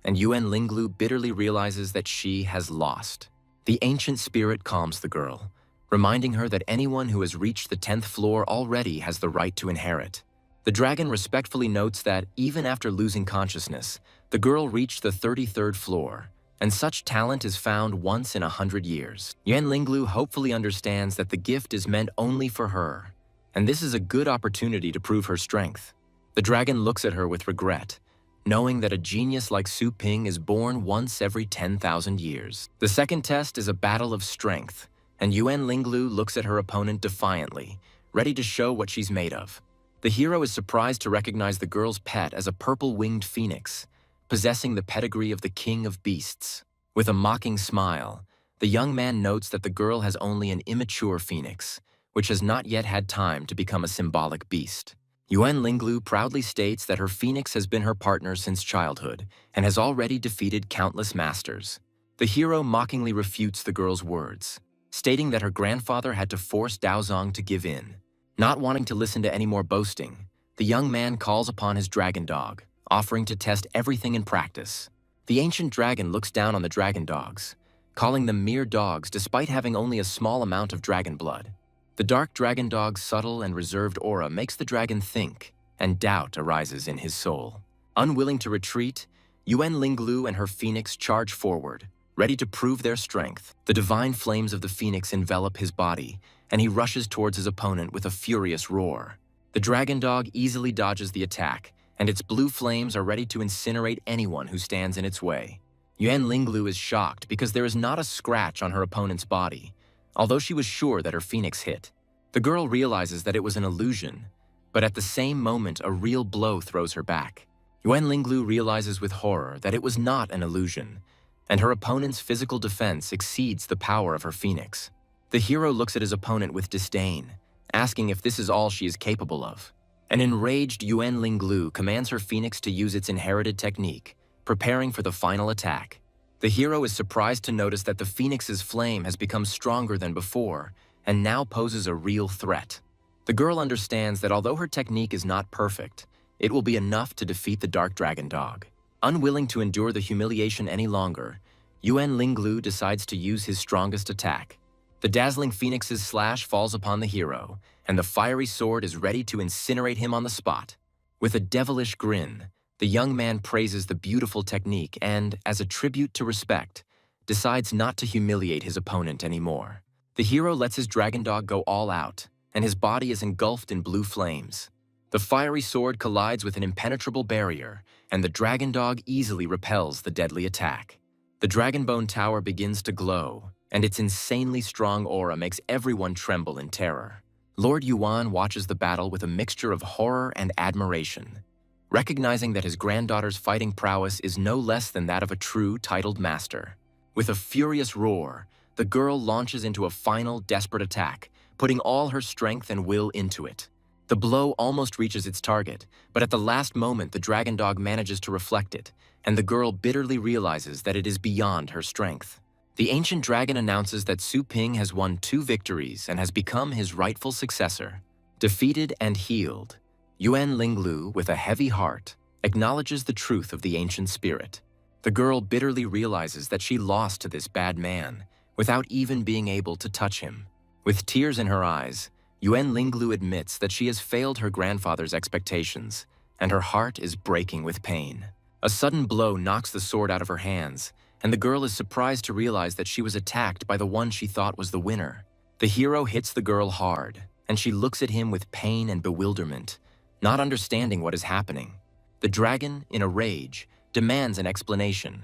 and Yuan Linglu bitterly realizes that she has lost. The ancient spirit calms the girl, reminding her that anyone who has reached the 10th floor already has the right to inherit. The dragon respectfully notes that, even after losing consciousness, the girl reached the 33rd floor, and such talent is found once in 100 years. Yuan Linglu hopefully understands that the gift is meant only for her, and this is a good opportunity to prove her strength. The dragon looks at her with regret, knowing that a genius like Su Ping is born once every 10,000 years. The second test is a battle of strength, and Yuan Linglu looks at her opponent defiantly, ready to show what she's made of. The hero is surprised to recognize the girl's pet as a purple-winged phoenix, possessing the pedigree of the king of beasts. With a mocking smile, the young man notes that the girl has only an immature phoenix, which has not yet had time to become a symbolic beast. Yuan Linglu proudly states that her phoenix has been her partner since childhood and has already defeated countless masters. The hero mockingly refutes the girl's words, stating that her grandfather had to force Daozong to give in. Not wanting to listen to any more boasting, the young man calls upon his dragon dog, offering to test everything in practice. The ancient dragon looks down on the dragon dogs, calling them mere dogs despite having only a small amount of dragon blood. The dark dragon dog's subtle and reserved aura makes the dragon think, and doubt arises in his soul. Unwilling to retreat, Yuan Linglu and her phoenix charge forward, ready to prove their strength. The divine flames of the phoenix envelop his body, and he rushes towards his opponent with a furious roar. The dragon dog easily dodges the attack, and its blue flames are ready to incinerate anyone who stands in its way. Yuan Linglu is shocked because there is not a scratch on her opponent's body, although she was sure that her phoenix hit. The girl realizes that it was an illusion, but at the same moment a real blow throws her back. Yuan Linglu realizes with horror that it was not an illusion, and her opponent's physical defense exceeds the power of her phoenix. The hero looks at his opponent with disdain, asking if this is all she is capable of. An enraged Yuan Linglu commands her phoenix to use its inherited technique, preparing for the final attack. The hero is surprised to notice that the phoenix's flame has become stronger than before and now poses a real threat. The girl understands that although her technique is not perfect, it will be enough to defeat the dark dragon dog. Unwilling to endure the humiliation any longer, Yuan Linglu decides to use his strongest attack. The dazzling phoenix's slash falls upon the hero, and the fiery sword is ready to incinerate him on the spot. With a devilish grin, the young man praises the beautiful technique and, as a tribute to respect, decides not to humiliate his opponent anymore. The hero lets his dragon dog go all out, and his body is engulfed in blue flames. The fiery sword collides with an impenetrable barrier, and the dragon dog easily repels the deadly attack. The Dragonbone Tower begins to glow, and its insanely strong aura makes everyone tremble in terror. Lord Yuan watches the battle with a mixture of horror and admiration, recognizing that his granddaughter's fighting prowess is no less than that of a true titled master. With a furious roar, the girl launches into a final desperate attack, putting all her strength and will into it. The blow almost reaches its target, but at the last moment the dragon dog manages to reflect it, and the girl bitterly realizes that it is beyond her strength. The ancient dragon announces that Su Ping has won 2 victories and has become his rightful successor. Defeated and healed, Yuan Linglu, with a heavy heart, acknowledges the truth of the ancient spirit. The girl bitterly realizes that she lost to this bad man, without even being able to touch him. With tears in her eyes, Yuan Linglu admits that she has failed her grandfather's expectations, and her heart is breaking with pain. A sudden blow knocks the sword out of her hands, and the girl is surprised to realize that she was attacked by the one she thought was the winner. The hero hits the girl hard, and she looks at him with pain and bewilderment, not understanding what is happening. The dragon, in a rage, demands an explanation,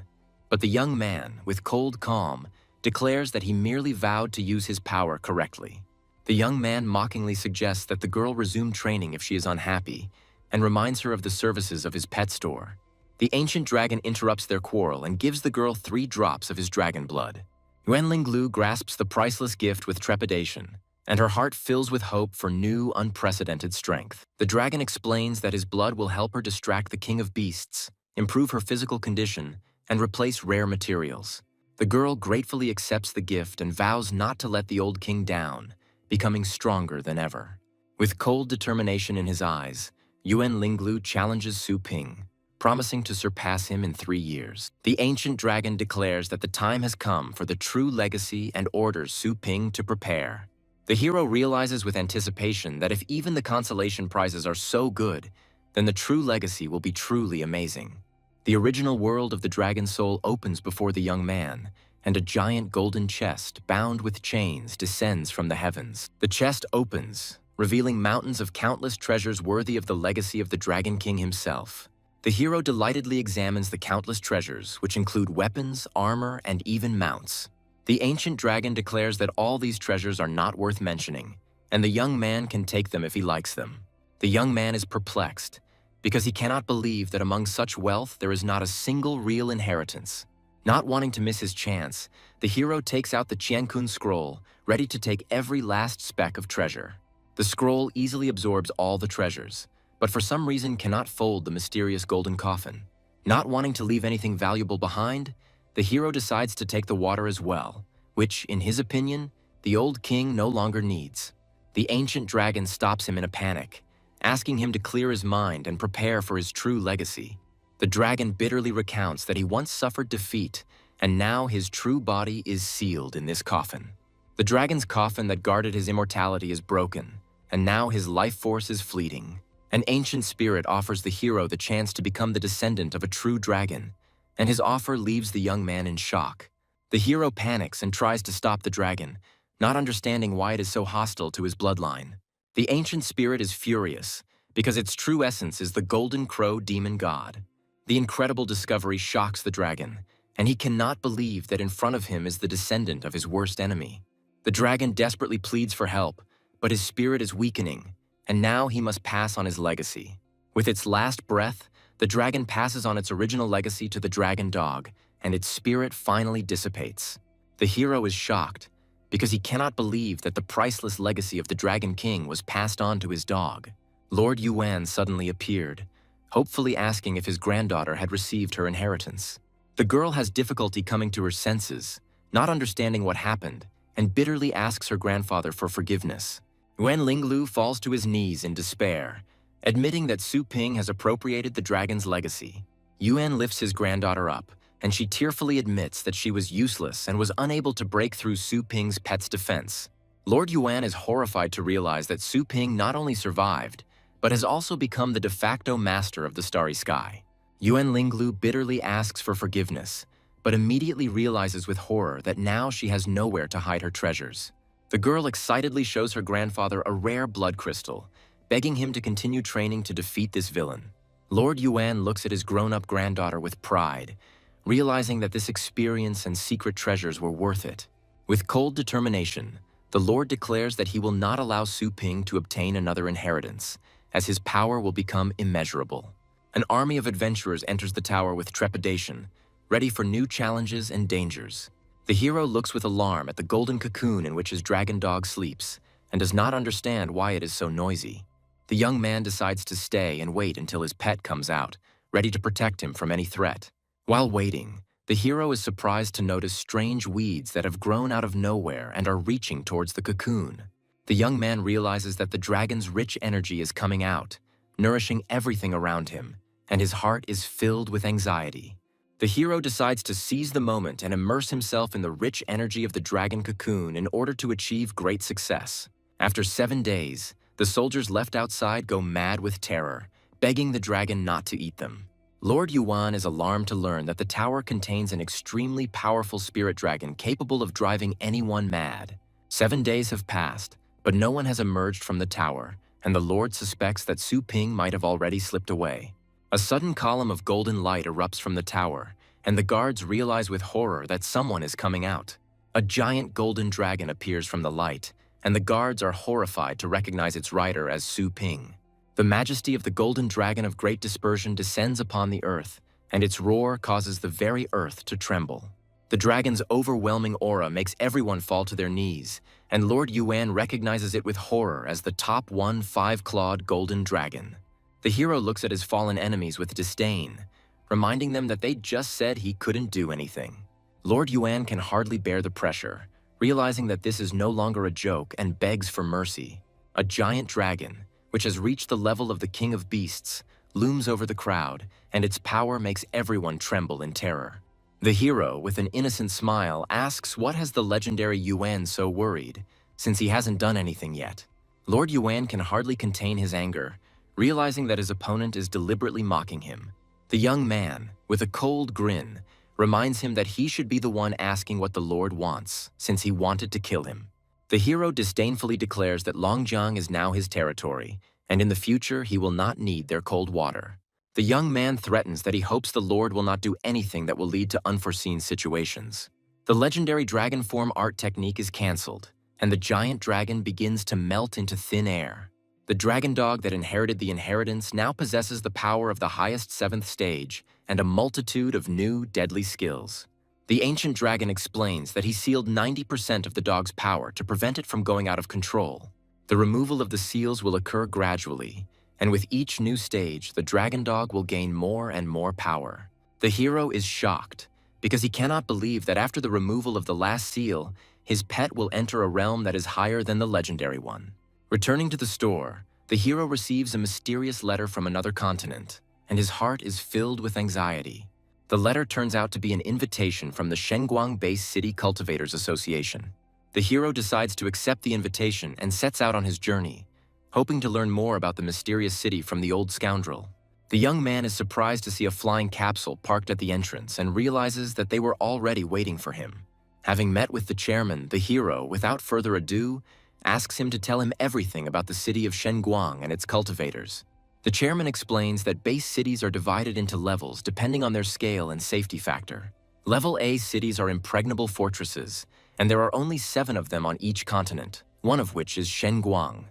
but the young man, with cold calm, declares that he merely vowed to use his power correctly. The young man mockingly suggests that the girl resume training if she is unhappy, and reminds her of the services of his pet store. The ancient dragon interrupts their quarrel and gives the girl 3 drops of his dragon blood. Yuan Linglu grasps the priceless gift with trepidation, and her heart fills with hope for new, unprecedented strength. The dragon explains that his blood will help her distract the king of beasts, improve her physical condition, and replace rare materials. The girl gratefully accepts the gift and vows not to let the old king down, becoming stronger than ever. With cold determination in his eyes, Yuan Linglu challenges Su Ping, promising to surpass him in 3 years. The ancient dragon declares that the time has come for the true legacy and orders Su Ping to prepare. The hero realizes with anticipation that if even the consolation prizes are so good, then the true legacy will be truly amazing. The original world of the dragon soul opens before the young man, and a giant golden chest bound with chains descends from the heavens. The chest opens, revealing mountains of countless treasures worthy of the legacy of the Dragon King himself. The hero delightedly examines the countless treasures, which include weapons, armor, and even mounts. The ancient dragon declares that all these treasures are not worth mentioning, and the young man can take them if he likes them. The young man is perplexed, because he cannot believe that among such wealth there is not a single real inheritance. Not wanting to miss his chance, the hero takes out the Qiankun scroll, ready to take every last speck of treasure. The scroll easily absorbs all the treasures, but for some reason cannot fold the mysterious golden coffin. Not wanting to leave anything valuable behind, the hero decides to take the water as well, which, in his opinion, the old king no longer needs. The ancient dragon stops him in a panic, asking him to clear his mind and prepare for his true legacy. The dragon bitterly recounts that he once suffered defeat, and now his true body is sealed in this coffin. The dragon's coffin that guarded his immortality is broken, and now his life force is fleeting. An ancient spirit offers the hero the chance to become the descendant of a true dragon, and his offer leaves the young man in shock. The hero panics and tries to stop the dragon, not understanding why it is so hostile to his bloodline. The ancient spirit is furious, because its true essence is the golden crow demon god. The incredible discovery shocks the dragon, and he cannot believe that in front of him is the descendant of his worst enemy. The dragon desperately pleads for help, but his spirit is weakening, and now he must pass on his legacy. With its last breath, the dragon passes on its original legacy to the dragon dog, and its spirit finally dissipates. The hero is shocked because he cannot believe that the priceless legacy of the Dragon King was passed on to his dog. Lord Yuan suddenly appeared, hopefully asking if his granddaughter had received her inheritance. The girl has difficulty coming to her senses, not understanding what happened, and bitterly asks her grandfather for forgiveness. Yuan Linglu falls to his knees in despair, admitting that Su Ping has appropriated the dragon's legacy. Yuan lifts his granddaughter up, and she tearfully admits that she was useless and was unable to break through Su Ping's pet's defense. Lord Yuan is horrified to realize that Su Ping not only survived, but has also become the de facto master of the Starry Sky. Yuan Linglu bitterly asks for forgiveness, but immediately realizes with horror that now she has nowhere to hide her treasures. The girl excitedly shows her grandfather a rare blood crystal, begging him to continue training to defeat this villain. Lord Yuan looks at his grown-up granddaughter with pride, realizing that this experience and secret treasures were worth it. With cold determination, the Lord declares that he will not allow Su Ping to obtain another inheritance, as his power will become immeasurable. An army of adventurers enters the tower with trepidation, ready for new challenges and dangers. The hero looks with alarm at the golden cocoon in which his dragon dog sleeps, and does not understand why it is so noisy. The young man decides to stay and wait until his pet comes out, ready to protect him from any threat. While waiting, the hero is surprised to notice strange weeds that have grown out of nowhere and are reaching towards the cocoon. The young man realizes that the dragon's rich energy is coming out, nourishing everything around him, and his heart is filled with anxiety. The hero decides to seize the moment and immerse himself in the rich energy of the dragon cocoon in order to achieve great success. After 7 days, the soldiers left outside go mad with terror, begging the dragon not to eat them. Lord Yuan is alarmed to learn that the tower contains an extremely powerful spirit dragon capable of driving anyone mad. 7 days have passed, but no one has emerged from the tower, and the Lord suspects that Su Ping might have already slipped away. A sudden column of golden light erupts from the tower, and the guards realize with horror that someone is coming out. A giant golden dragon appears from the light, and the guards are horrified to recognize its rider as Su Ping. The majesty of the golden dragon of great dispersion descends upon the earth, and its roar causes the very earth to tremble. The dragon's overwhelming aura makes everyone fall to their knees, and Lord Yuan recognizes it with horror as the top 5-clawed golden dragon. The hero looks at his fallen enemies with disdain, reminding them that they just said he couldn't do anything. Lord Yuan can hardly bear the pressure, realizing that this is no longer a joke and begs for mercy. A giant dragon, which has reached the level of the King of Beasts, looms over the crowd, and its power makes everyone tremble in terror. The hero, with an innocent smile, asks what has the legendary Yuan so worried, since he hasn't done anything yet. Lord Yuan can hardly contain his anger, realizing that his opponent is deliberately mocking him. The young man, with a cold grin, reminds him that he should be the one asking what the Lord wants, since he wanted to kill him. The hero disdainfully declares that Longjiang is now his territory, and in the future he will not need their cold water. The young man threatens that he hopes the Lord will not do anything that will lead to unforeseen situations. The legendary dragon form art technique is cancelled, and the giant dragon begins to melt into thin air. The dragon dog that inherited the inheritance now possesses the power of the highest 7th stage and a multitude of new, deadly skills. The ancient dragon explains that he sealed 90% of the dog's power to prevent it from going out of control. The removal of the seals will occur gradually, and with each new stage, the dragon dog will gain more and more power. The hero is shocked, because he cannot believe that after the removal of the last seal, his pet will enter a realm that is higher than the legendary one. Returning to the store, the hero receives a mysterious letter from another continent, and his heart is filled with anxiety. The letter turns out to be an invitation from the Shenguang-based City Cultivators Association. The hero decides to accept the invitation and sets out on his journey, hoping to learn more about the mysterious city from the old scoundrel. The young man is surprised to see a flying capsule parked at the entrance and realizes that they were already waiting for him. Having met with the chairman, the hero, without further ado, asks him to tell him everything about the city of Shenguang and its cultivators. The chairman explains that base cities are divided into levels depending on their scale and safety factor. Level A cities are impregnable fortresses, and there are only 7 of them on each continent, one of which is Shenguang.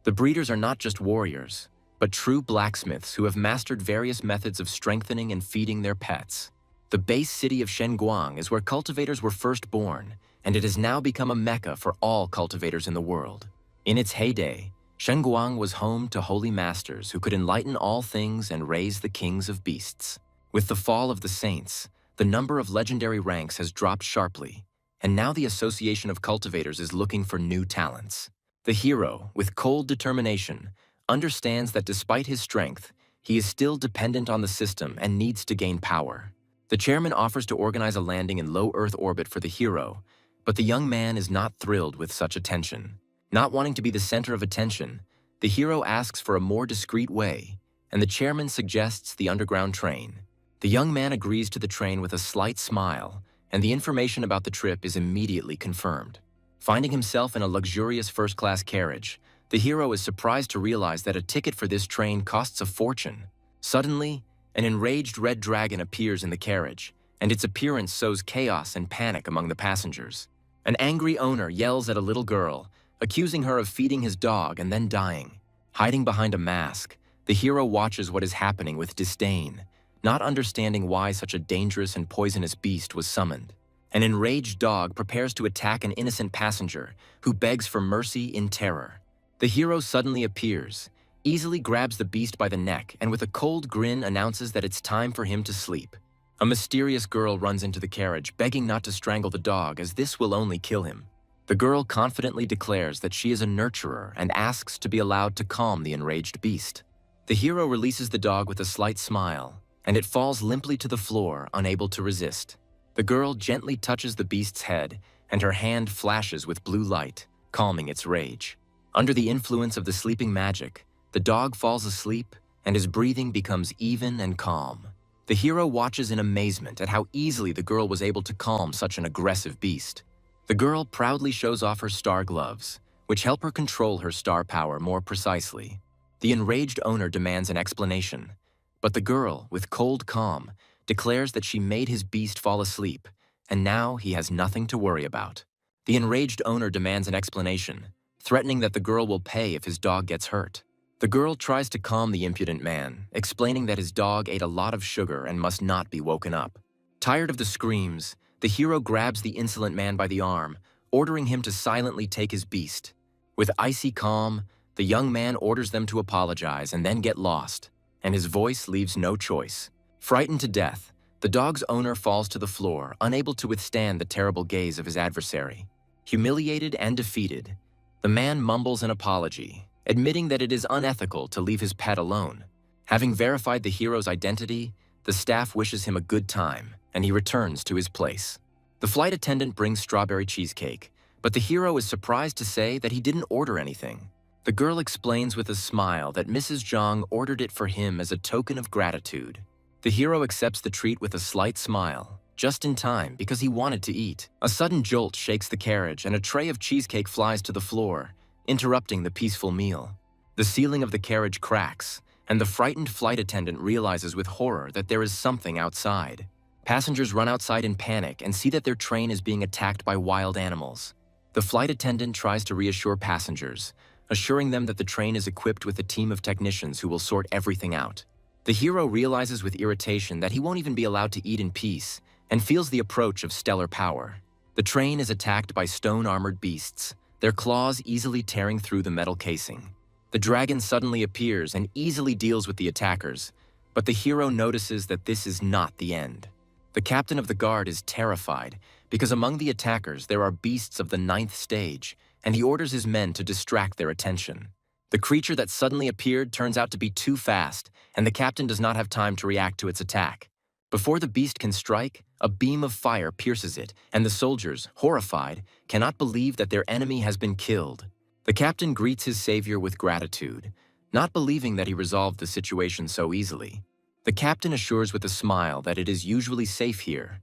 The breeders are not just warriors, but true blacksmiths who have mastered various methods of strengthening and feeding their pets. The base city of Shenguang is where cultivators were first born, and it has now become a mecca for all cultivators in the world. In its heyday, Shenguang was home to holy masters who could enlighten all things and raise the kings of beasts. With the fall of the saints, the number of legendary ranks has dropped sharply, and now the Association of Cultivators is looking for new talents. The hero, with cold determination, understands that despite his strength, he is still dependent on the system and needs to gain power. The chairman offers to organize a landing in low Earth orbit for the hero, but the young man is not thrilled with such attention. Not wanting to be the center of attention, the hero asks for a more discreet way, and the chairman suggests the underground train. The young man agrees to the train with a slight smile, and the information about the trip is immediately confirmed. Finding himself in a luxurious first-class carriage, the hero is surprised to realize that a ticket for this train costs a fortune. Suddenly, an enraged red dragon appears in the carriage, and its appearance sows chaos and panic among the passengers. An angry owner yells at a little girl, accusing her of feeding his dog and then dying. Hiding behind a mask, the hero watches what is happening with disdain, not understanding why such a dangerous and poisonous beast was summoned. An enraged dog prepares to attack an innocent passenger, who begs for mercy in terror. The hero suddenly appears, easily grabs the beast by the neck, and with a cold grin announces that it's time for him to sleep. A mysterious girl runs into the carriage, begging not to strangle the dog, as this will only kill him. The girl confidently declares that she is a nurturer and asks to be allowed to calm the enraged beast. The hero releases the dog with a slight smile, and it falls limply to the floor, unable to resist. The girl gently touches the beast's head, and her hand flashes with blue light, calming its rage. Under the influence of the sleeping magic, the dog falls asleep, and his breathing becomes even and calm. The hero watches in amazement at how easily the girl was able to calm such an aggressive beast. The girl proudly shows off her star gloves, which help her control her star power more precisely. The enraged owner demands an explanation, but the girl, with cold calm, declares that she made his beast fall asleep, and now he has nothing to worry about. The enraged owner demands an explanation, threatening that the girl will pay if his dog gets hurt. The girl tries to calm the impudent man, explaining that his dog ate a lot of sugar and must not be woken up. Tired of the screams, the hero grabs the insolent man by the arm, ordering him to silently take his beast. With icy calm, the young man orders them to apologize and then get lost, and his voice leaves no choice. Frightened to death, the dog's owner falls to the floor, unable to withstand the terrible gaze of his adversary. Humiliated and defeated, the man mumbles an apology, admitting that it is unethical to leave his pet alone. Having verified the hero's identity, the staff wishes him a good time, and he returns to his place. The flight attendant brings strawberry cheesecake, but the hero is surprised to say that he didn't order anything. The girl explains with a smile that Mrs. Zhang ordered it for him as a token of gratitude. The hero accepts the treat with a slight smile, just in time because he wanted to eat. A sudden jolt shakes the carriage and a tray of cheesecake flies to the floor, interrupting the peaceful meal. The ceiling of the carriage cracks, and the frightened flight attendant realizes with horror that there is something outside. Passengers run outside in panic and see that their train is being attacked by wild animals. The flight attendant tries to reassure passengers, assuring them that the train is equipped with a team of technicians who will sort everything out. The hero realizes with irritation that he won't even be allowed to eat in peace and feels the approach of stellar power. The train is attacked by stone-armored beasts, their claws easily tearing through the metal casing. The dragon suddenly appears and easily deals with the attackers, but the hero notices that this is not the end. The captain of the guard is terrified because among the attackers there are beasts of the 9th stage, and he orders his men to distract their attention. The creature that suddenly appeared turns out to be too fast, and the captain does not have time to react to its attack. Before the beast can strike, a beam of fire pierces it, and the soldiers, horrified, cannot believe that their enemy has been killed. The captain greets his savior with gratitude, not believing that he resolved the situation so easily. The captain assures with a smile that it is usually safe here,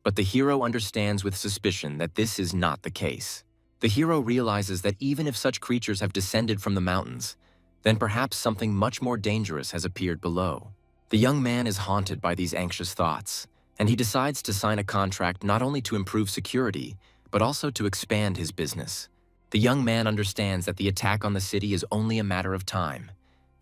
but the hero understands with suspicion that this is not the case. The hero realizes that even if such creatures have descended from the mountains, then perhaps something much more dangerous has appeared below. The young man is haunted by these anxious thoughts, and he decides to sign a contract not only to improve security, but also to expand his business. The young man understands that the attack on the city is only a matter of time,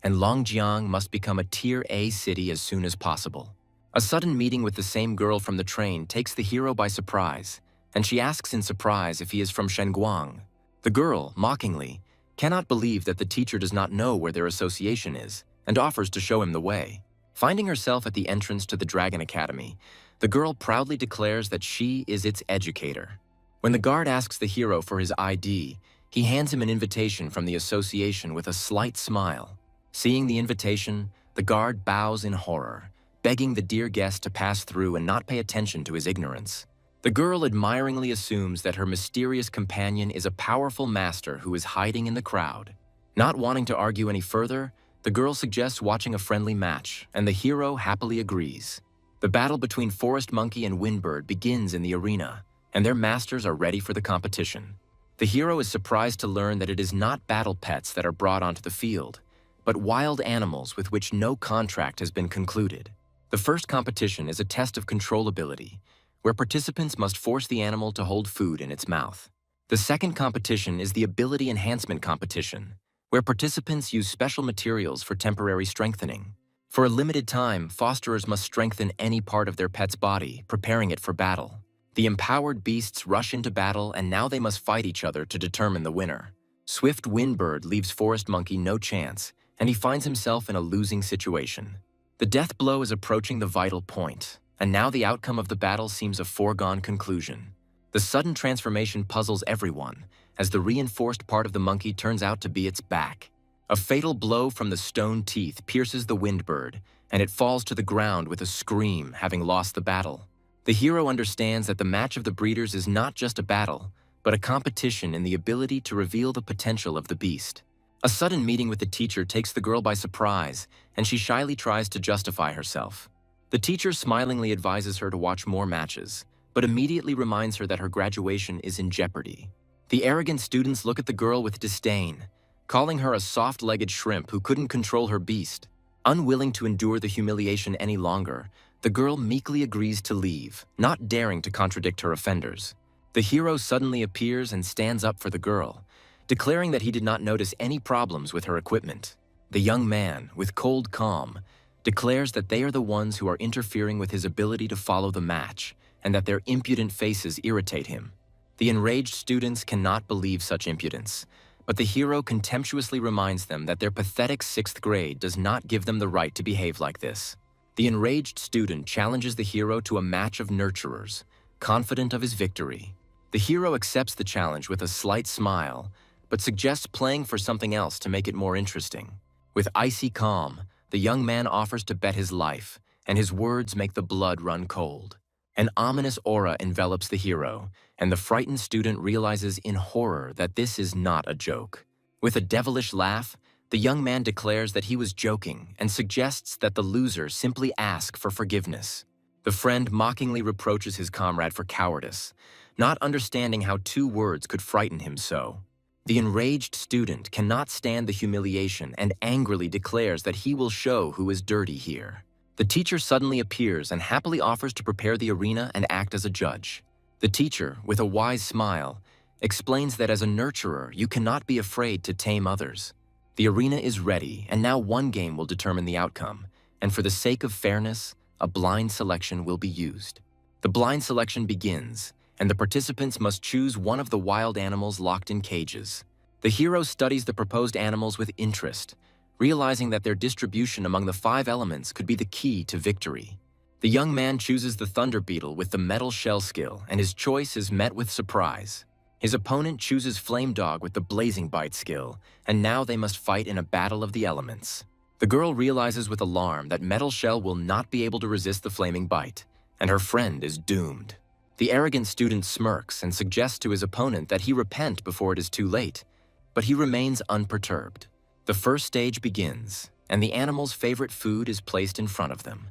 and Longjiang must become a Tier A city as soon as possible. A sudden meeting with the same girl from the train takes the hero by surprise, and she asks in surprise if he is from Shenguang. The girl, mockingly, cannot believe that the teacher does not know where their association is, and offers to show him the way. Finding herself at the entrance to the Dragon Academy, the girl proudly declares that she is its educator. When the guard asks the hero for his ID, he hands him an invitation from the association with a slight smile. Seeing the invitation, the guard bows in horror, begging the dear guest to pass through and not pay attention to his ignorance. The girl admiringly assumes that her mysterious companion is a powerful master who is hiding in the crowd. Not wanting to argue any further, the girl suggests watching a friendly match, and the hero happily agrees. The battle between Forest Monkey and Windbird begins in the arena, and their masters are ready for the competition. The hero is surprised to learn that it is not battle pets that are brought onto the field, but wild animals with which no contract has been concluded. The first competition is a test of controllability, where participants must force the animal to hold food in its mouth. The second competition is the ability enhancement competition, where participants use special materials for temporary strengthening. For a limited time, fosterers must strengthen any part of their pet's body, preparing it for battle. The empowered beasts rush into battle, and now they must fight each other to determine the winner. Swift Windbird leaves Forest Monkey no chance, and he finds himself in a losing situation. The death blow is approaching the vital point, and now the outcome of the battle seems a foregone conclusion. The sudden transformation puzzles everyone, as the reinforced part of the monkey turns out to be its back. A fatal blow from the stone teeth pierces the Windbird, and it falls to the ground with a scream, having lost the battle. The hero understands that the match of the breeders is not just a battle, but a competition in the ability to reveal the potential of the beast. A sudden meeting with the teacher takes the girl by surprise, and she shyly tries to justify herself. The teacher smilingly advises her to watch more matches, but immediately reminds her that her graduation is in jeopardy. The arrogant students look at the girl with disdain, calling her a soft-legged shrimp who couldn't control her beast. Unwilling to endure the humiliation any longer, the girl meekly agrees to leave, not daring to contradict her offenders. The hero suddenly appears and stands up for the girl, declaring that he did not notice any problems with her equipment. The young man, with cold calm, declares that they are the ones who are interfering with his ability to follow the match, and that their impudent faces irritate him. The enraged students cannot believe such impudence, but the hero contemptuously reminds them that their pathetic 6th grade does not give them the right to behave like this. The enraged student challenges the hero to a match of nurturers, confident of his victory. The hero accepts the challenge with a slight smile, but suggests playing for something else to make it more interesting. With icy calm, the young man offers to bet his life, and his words make the blood run cold. An ominous aura envelops the hero, and the frightened student realizes in horror that this is not a joke. With a devilish laugh, the young man declares that he was joking and suggests that the loser simply ask for forgiveness. The friend mockingly reproaches his comrade for cowardice, not understanding how 2 words could frighten him so. The enraged student cannot stand the humiliation and angrily declares that he will show who is dirty here. The teacher suddenly appears and happily offers to prepare the arena and act as a judge. The teacher, with a wise smile, explains that as a nurturer, you cannot be afraid to tame others. The arena is ready, and now one game will determine the outcome, and for the sake of fairness, a blind selection will be used. The blind selection begins, and the participants must choose one of the wild animals locked in cages. The hero studies the proposed animals with interest, realizing that their distribution among the 5 elements could be the key to victory. The young man chooses the thunder beetle with the metal shell skill, and his choice is met with surprise. His opponent chooses flame dog with the blazing bite skill, and now they must fight in a battle of the elements. The girl realizes with alarm that metal shell will not be able to resist the flaming bite, and her friend is doomed. The arrogant student smirks and suggests to his opponent that he repent before it is too late, but he remains unperturbed. The first stage begins, and the animal's favorite food is placed in front of them.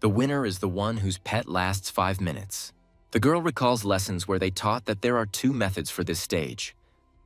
The winner is the one whose pet lasts 5 minutes. The girl recalls lessons where they taught that there are 2 methods for this stage: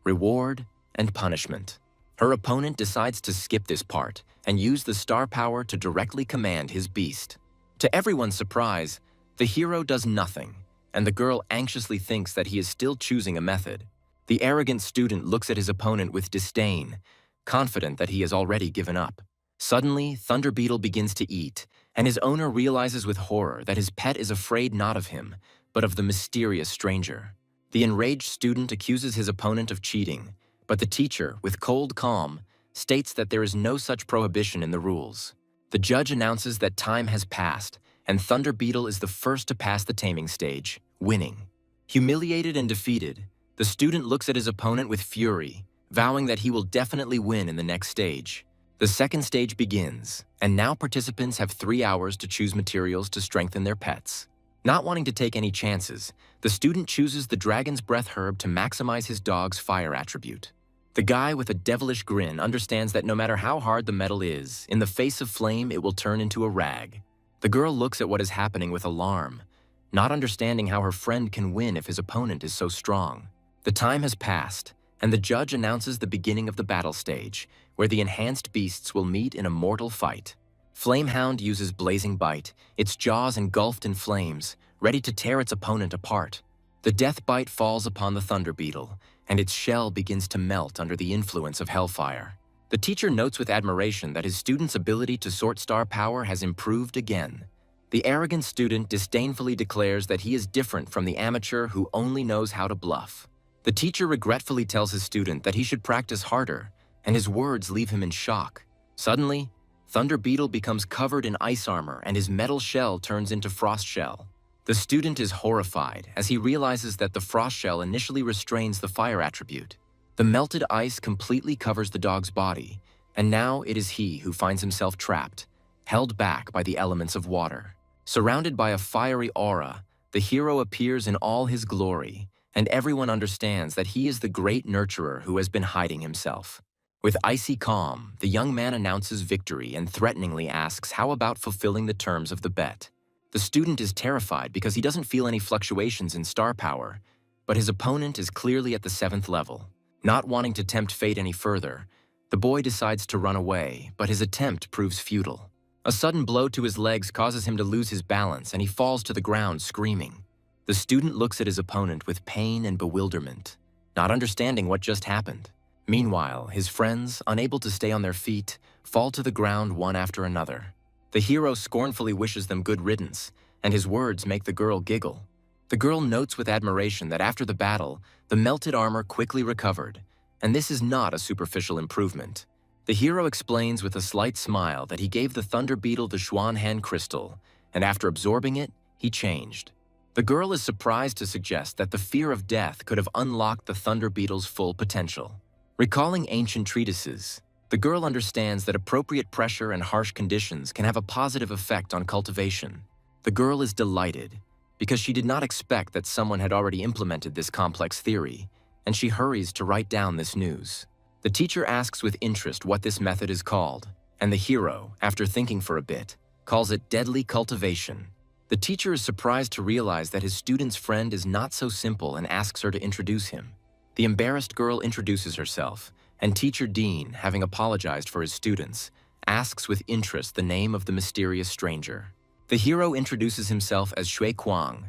reward and punishment. Her opponent decides to skip this part and use the star power to directly command his beast. To everyone's surprise, the hero does nothing, and the girl anxiously thinks that he is still choosing a method. The arrogant student looks at his opponent with disdain, confident that he has already given up. Suddenly, Thunder Beetle begins to eat, and his owner realizes with horror that his pet is afraid not of him, but of the mysterious stranger. The enraged student accuses his opponent of cheating, but the teacher, with cold calm, states that there is no such prohibition in the rules. The judge announces that time has passed, and Thunder Beetle is the first to pass the taming stage, winning. Humiliated and defeated, the student looks at his opponent with fury, vowing that he will definitely win in the next stage. The second stage begins, and now participants have 3 hours to choose materials to strengthen their pets. Not wanting to take any chances, the student chooses the Dragon's Breath herb to maximize his dog's fire attribute. The guy with a devilish grin understands that no matter how hard the metal is, in the face of flame it will turn into a rag. The girl looks at what is happening with alarm, not understanding how her friend can win if his opponent is so strong. The time has passed, and the judge announces the beginning of the battle stage, where the enhanced beasts will meet in a mortal fight. Flamehound uses Blazing Bite, its jaws engulfed in flames, ready to tear its opponent apart. The Death Bite falls upon the Thunder Beetle, and its shell begins to melt under the influence of hellfire. The teacher notes with admiration that his student's ability to sort star power has improved again. The arrogant student disdainfully declares that he is different from the amateur who only knows how to bluff. The teacher regretfully tells his student that he should practice harder, and his words leave him in shock. Suddenly, Thunder Beetle becomes covered in ice armor and his metal shell turns into frost shell. The student is horrified as he realizes that the frost shell initially restrains the fire attribute. The melted ice completely covers the dog's body, and now it is he who finds himself trapped, held back by the elements of water. Surrounded by a fiery aura, the hero appears in all his glory, and everyone understands that he is the great nurturer who has been hiding himself. With icy calm, the young man announces victory and threateningly asks how about fulfilling the terms of the bet. The student is terrified because he doesn't feel any fluctuations in star power, but his opponent is clearly at the 7th level. Not wanting to tempt fate any further, the boy decides to run away, but his attempt proves futile. A sudden blow to his legs causes him to lose his balance and he falls to the ground screaming. The student looks at his opponent with pain and bewilderment, not understanding what just happened. Meanwhile, his friends, unable to stay on their feet, fall to the ground one after another. The hero scornfully wishes them good riddance, and his words make the girl giggle. The girl notes with admiration that after the battle, the melted armor quickly recovered, and this is not a superficial improvement. The hero explains with a slight smile that he gave the Thunder Beetle the Xuanhan crystal, and after absorbing it, he changed. The girl is surprised to suggest that the fear of death could have unlocked the Thunder Beetle's full potential. Recalling ancient treatises, the girl understands that appropriate pressure and harsh conditions can have a positive effect on cultivation. The girl is delighted, because she did not expect that someone had already implemented this complex theory, and she hurries to write down this news. The teacher asks with interest what this method is called, and the hero, after thinking for a bit, calls it deadly cultivation. The teacher is surprised to realize that his student's friend is not so simple and asks her to introduce him. The embarrassed girl introduces herself, and Teacher Dean, having apologized for his students, asks with interest the name of the mysterious stranger. The hero introduces himself as Shui Kuang,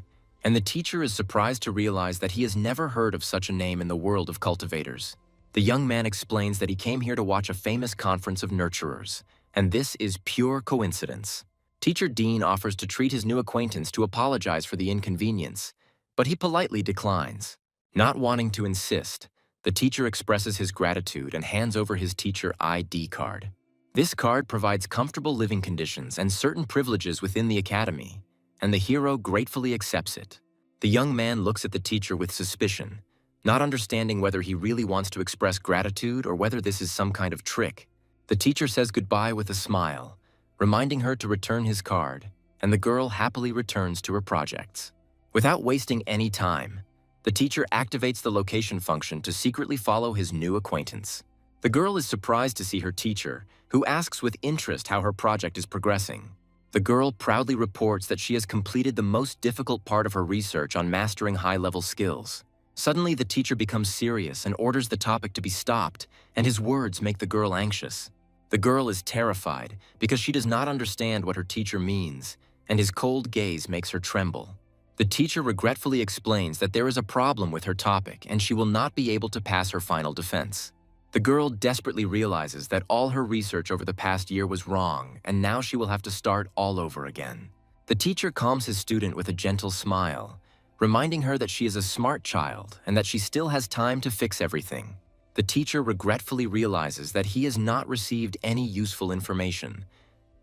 and the teacher is surprised to realize that he has never heard of such a name in the world of cultivators. The young man explains that he came here to watch a famous conference of nurturers, and this is pure coincidence. Teacher Dean offers to treat his new acquaintance to apologize for the inconvenience, but he politely declines. Not wanting to insist, the teacher expresses his gratitude and hands over his teacher ID card. This card provides comfortable living conditions and certain privileges within the academy, and the hero gratefully accepts it. The young man looks at the teacher with suspicion, not understanding whether he really wants to express gratitude or whether this is some kind of trick. The teacher says goodbye with a smile, reminding her to return his card, and the girl happily returns to her projects. Without wasting any time, the teacher activates the location function to secretly follow his new acquaintance. The girl is surprised to see her teacher, who asks with interest how her project is progressing. The girl proudly reports that she has completed the most difficult part of her research on mastering high-level skills. Suddenly, the teacher becomes serious and orders the topic to be stopped, and his words make the girl anxious. The girl is terrified because she does not understand what her teacher means, and his cold gaze makes her tremble. The teacher regretfully explains that there is a problem with her topic and she will not be able to pass her final defense. The girl desperately realizes that all her research over the past year was wrong, and now she will have to start all over again. The teacher calms his student with a gentle smile, reminding her that she is a smart child and that she still has time to fix everything. The teacher regretfully realizes that he has not received any useful information,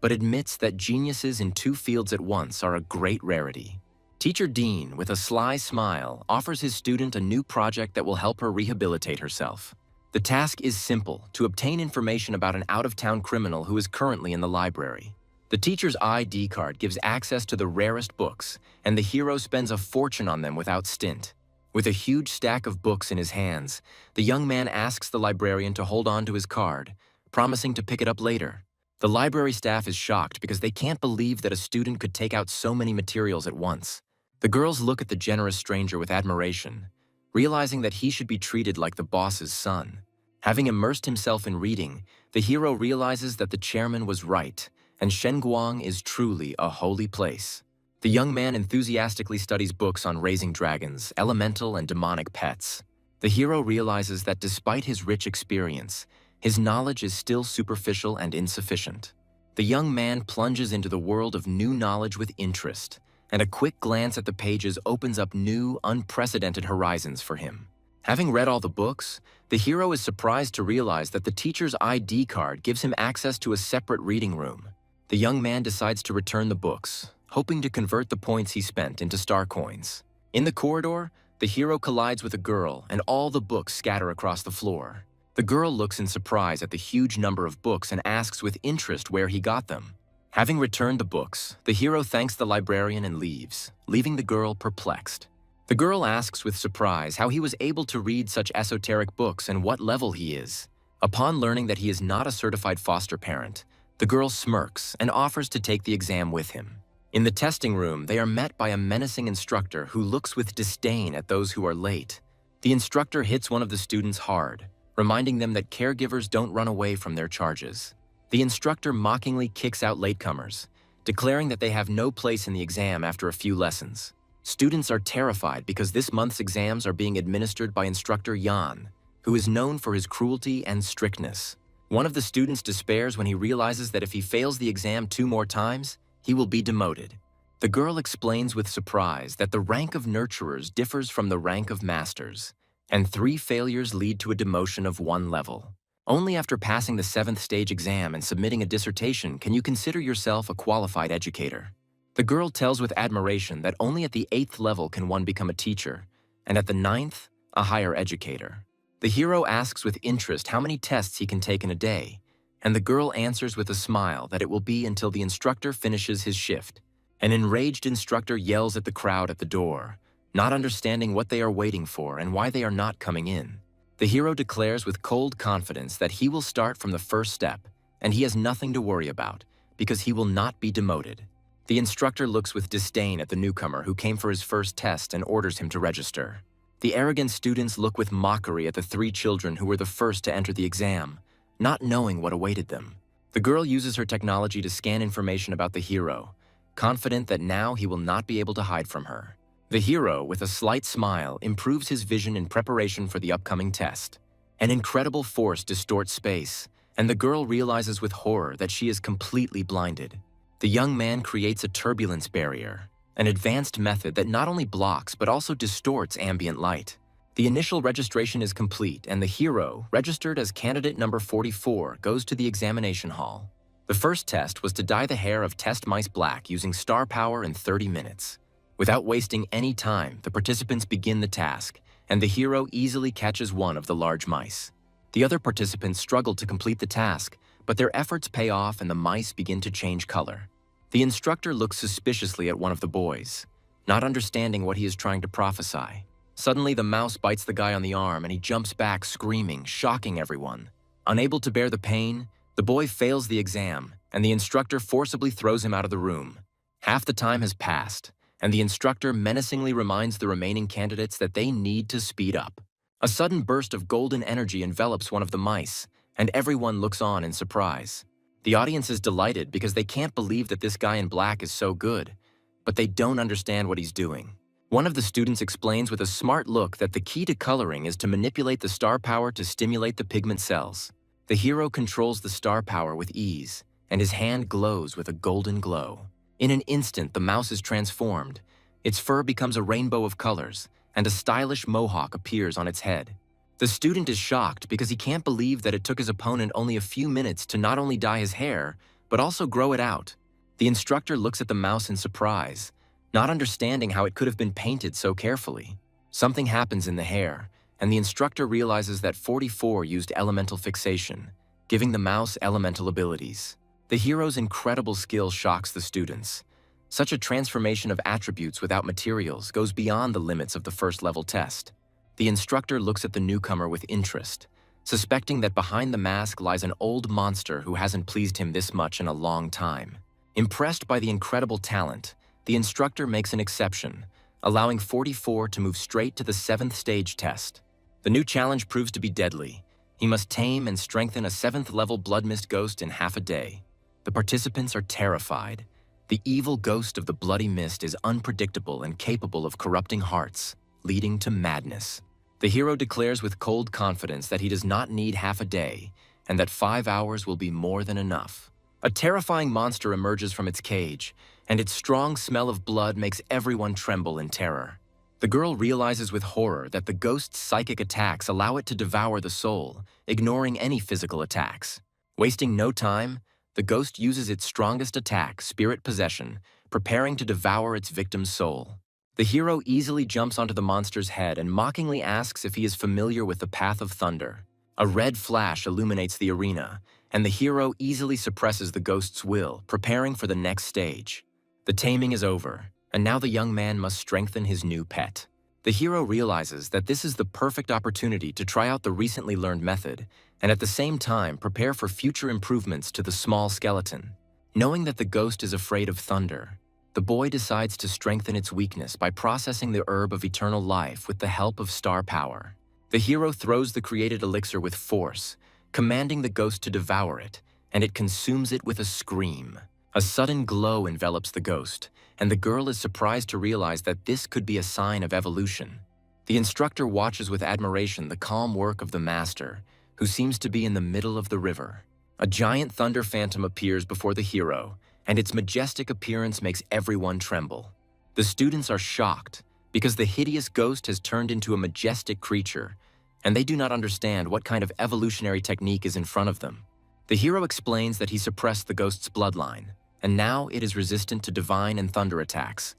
but admits that geniuses in two fields at once are a great rarity. Teacher Dean, with a sly smile, offers his student a new project that will help her rehabilitate herself. The task is simple: to obtain information about an out-of-town criminal who is currently in the library. The teacher's ID card gives access to the rarest books, and the hero spends a fortune on them without stint. With a huge stack of books in his hands, the young man asks the librarian to hold on to his card, promising to pick it up later. The library staff is shocked because they can't believe that a student could take out so many materials at once. The girls look at the generous stranger with admiration, realizing that he should be treated like the boss's son. Having immersed himself in reading, the hero realizes that the chairman was right, and Shenguang is truly a holy place. The young man enthusiastically studies books on raising dragons, elemental and demonic pets. The hero realizes that despite his rich experience, his knowledge is still superficial and insufficient. The young man plunges into the world of new knowledge with interest, and a quick glance at the pages opens up new, unprecedented horizons for him. Having read all the books, the hero is surprised to realize that the teacher's ID card gives him access to a separate reading room. The young man decides to return the books, hoping to convert the points he spent into star coins. In the corridor, the hero collides with a girl, and all the books scatter across the floor. The girl looks in surprise at the huge number of books and asks with interest where he got them. Having returned the books, the hero thanks the librarian and leaves, leaving the girl perplexed. The girl asks with surprise how he was able to read such esoteric books and what level he is. Upon learning that he is not a certified foster parent, the girl smirks and offers to take the exam with him. In the testing room, they are met by a menacing instructor who looks with disdain at those who are late. The instructor hits one of the students hard, reminding them that caregivers don't run away from their charges. The instructor mockingly kicks out latecomers, declaring that they have no place in the exam after a few lessons. Students are terrified because this month's exams are being administered by instructor Yan, who is known for his cruelty and strictness. One of the students despairs when he realizes that if he fails the exam 2 more times, he will be demoted. The girl explains with surprise that the rank of nurturers differs from the rank of masters, and 3 failures lead to a demotion of 1 level. Only after passing the 7th stage exam and submitting a dissertation can you consider yourself a qualified educator. The girl tells with admiration that only at the 8th level can one become a teacher, and at the 9th, a higher educator. The hero asks with interest how many tests he can take in a day, and the girl answers with a smile that it will be until the instructor finishes his shift. An enraged instructor yells at the crowd at the door, not understanding what they are waiting for and why they are not coming in. The hero declares with cold confidence that he will start from the first step, and he has nothing to worry about, because he will not be demoted. The instructor looks with disdain at the newcomer who came for his first test and orders him to register. The arrogant students look with mockery at the 3 children who were the first to enter the exam, not knowing what awaited them. The girl uses her technology to scan information about the hero, confident that now he will not be able to hide from her. The hero, with a slight smile, improves his vision in preparation for the upcoming test. An incredible force distorts space, and the girl realizes with horror that she is completely blinded. The young man creates a turbulence barrier, an advanced method that not only blocks but also distorts ambient light. The initial registration is complete, and the hero, registered as candidate number 44, goes to the examination hall. The first test was to dye the hair of test mice black using star power in 30 minutes. Without wasting any time, the participants begin the task, and the hero easily catches one of the large mice. The other participants struggle to complete the task, but their efforts pay off and the mice begin to change color. The instructor looks suspiciously at one of the boys, not understanding what he is trying to prophesy. Suddenly, the mouse bites the guy on the arm and he jumps back screaming, shocking everyone. Unable to bear the pain, the boy fails the exam, and the instructor forcibly throws him out of the room. Half the time has passed, and the instructor menacingly reminds the remaining candidates that they need to speed up. A sudden burst of golden energy envelops one of the mice, and everyone looks on in surprise. The audience is delighted because they can't believe that this guy in black is so good, but they don't understand what he's doing. One of the students explains with a smart look that the key to coloring is to manipulate the star power to stimulate the pigment cells. The hero controls the star power with ease, and his hand glows with a golden glow. In an instant, the mouse is transformed. Its fur becomes a rainbow of colors, and a stylish mohawk appears on its head. The student is shocked because he can't believe that it took his opponent only a few minutes to not only dye his hair, but also grow it out. The instructor looks at the mouse in surprise, not understanding how it could have been painted so carefully. Something happens in the hair, and the instructor realizes that 44 used elemental fixation, giving the mouse elemental abilities. The hero's incredible skill shocks the students. Such a transformation of attributes without materials goes beyond the limits of the first-level test. The instructor looks at the newcomer with interest, suspecting that behind the mask lies an old monster who hasn't pleased him this much in a long time. Impressed by the incredible talent, the instructor makes an exception, allowing 44 to move straight to the 7th stage test. The new challenge proves to be deadly. He must tame and strengthen a 7th-level blood mist ghost in half a day. The participants are terrified. The evil ghost of the bloody mist is unpredictable and capable of corrupting hearts, leading to madness. The hero declares with cold confidence that he does not need half a day, and that 5 hours will be more than enough. A terrifying monster emerges from its cage, and its strong smell of blood makes everyone tremble in terror. The girl realizes with horror that the ghost's psychic attacks allow it to devour the soul, ignoring any physical attacks. Wasting no time, the ghost uses its strongest attack, spirit possession, preparing to devour its victim's soul. The hero easily jumps onto the monster's head and mockingly asks if he is familiar with the Path of Thunder. A red flash illuminates the arena, and the hero easily suppresses the ghost's will, preparing for the next stage. The taming is over, and now the young man must strengthen his new pet. The hero realizes that this is the perfect opportunity to try out the recently learned method, and at the same time prepare for future improvements to the small skeleton. Knowing that the ghost is afraid of thunder, the boy decides to strengthen its weakness by processing the herb of eternal life with the help of star power. The hero throws the created elixir with force, commanding the ghost to devour it, and it consumes it with a scream. A sudden glow envelops the ghost, and the girl is surprised to realize that this could be a sign of evolution. The instructor watches with admiration the calm work of the master, who seems to be in the middle of the river. A giant thunder phantom appears before the hero, and its majestic appearance makes everyone tremble. The students are shocked because the hideous ghost has turned into a majestic creature, and they do not understand what kind of evolutionary technique is in front of them. The hero explains that he suppressed the ghost's bloodline, and now it is resistant to divine and thunder attacks.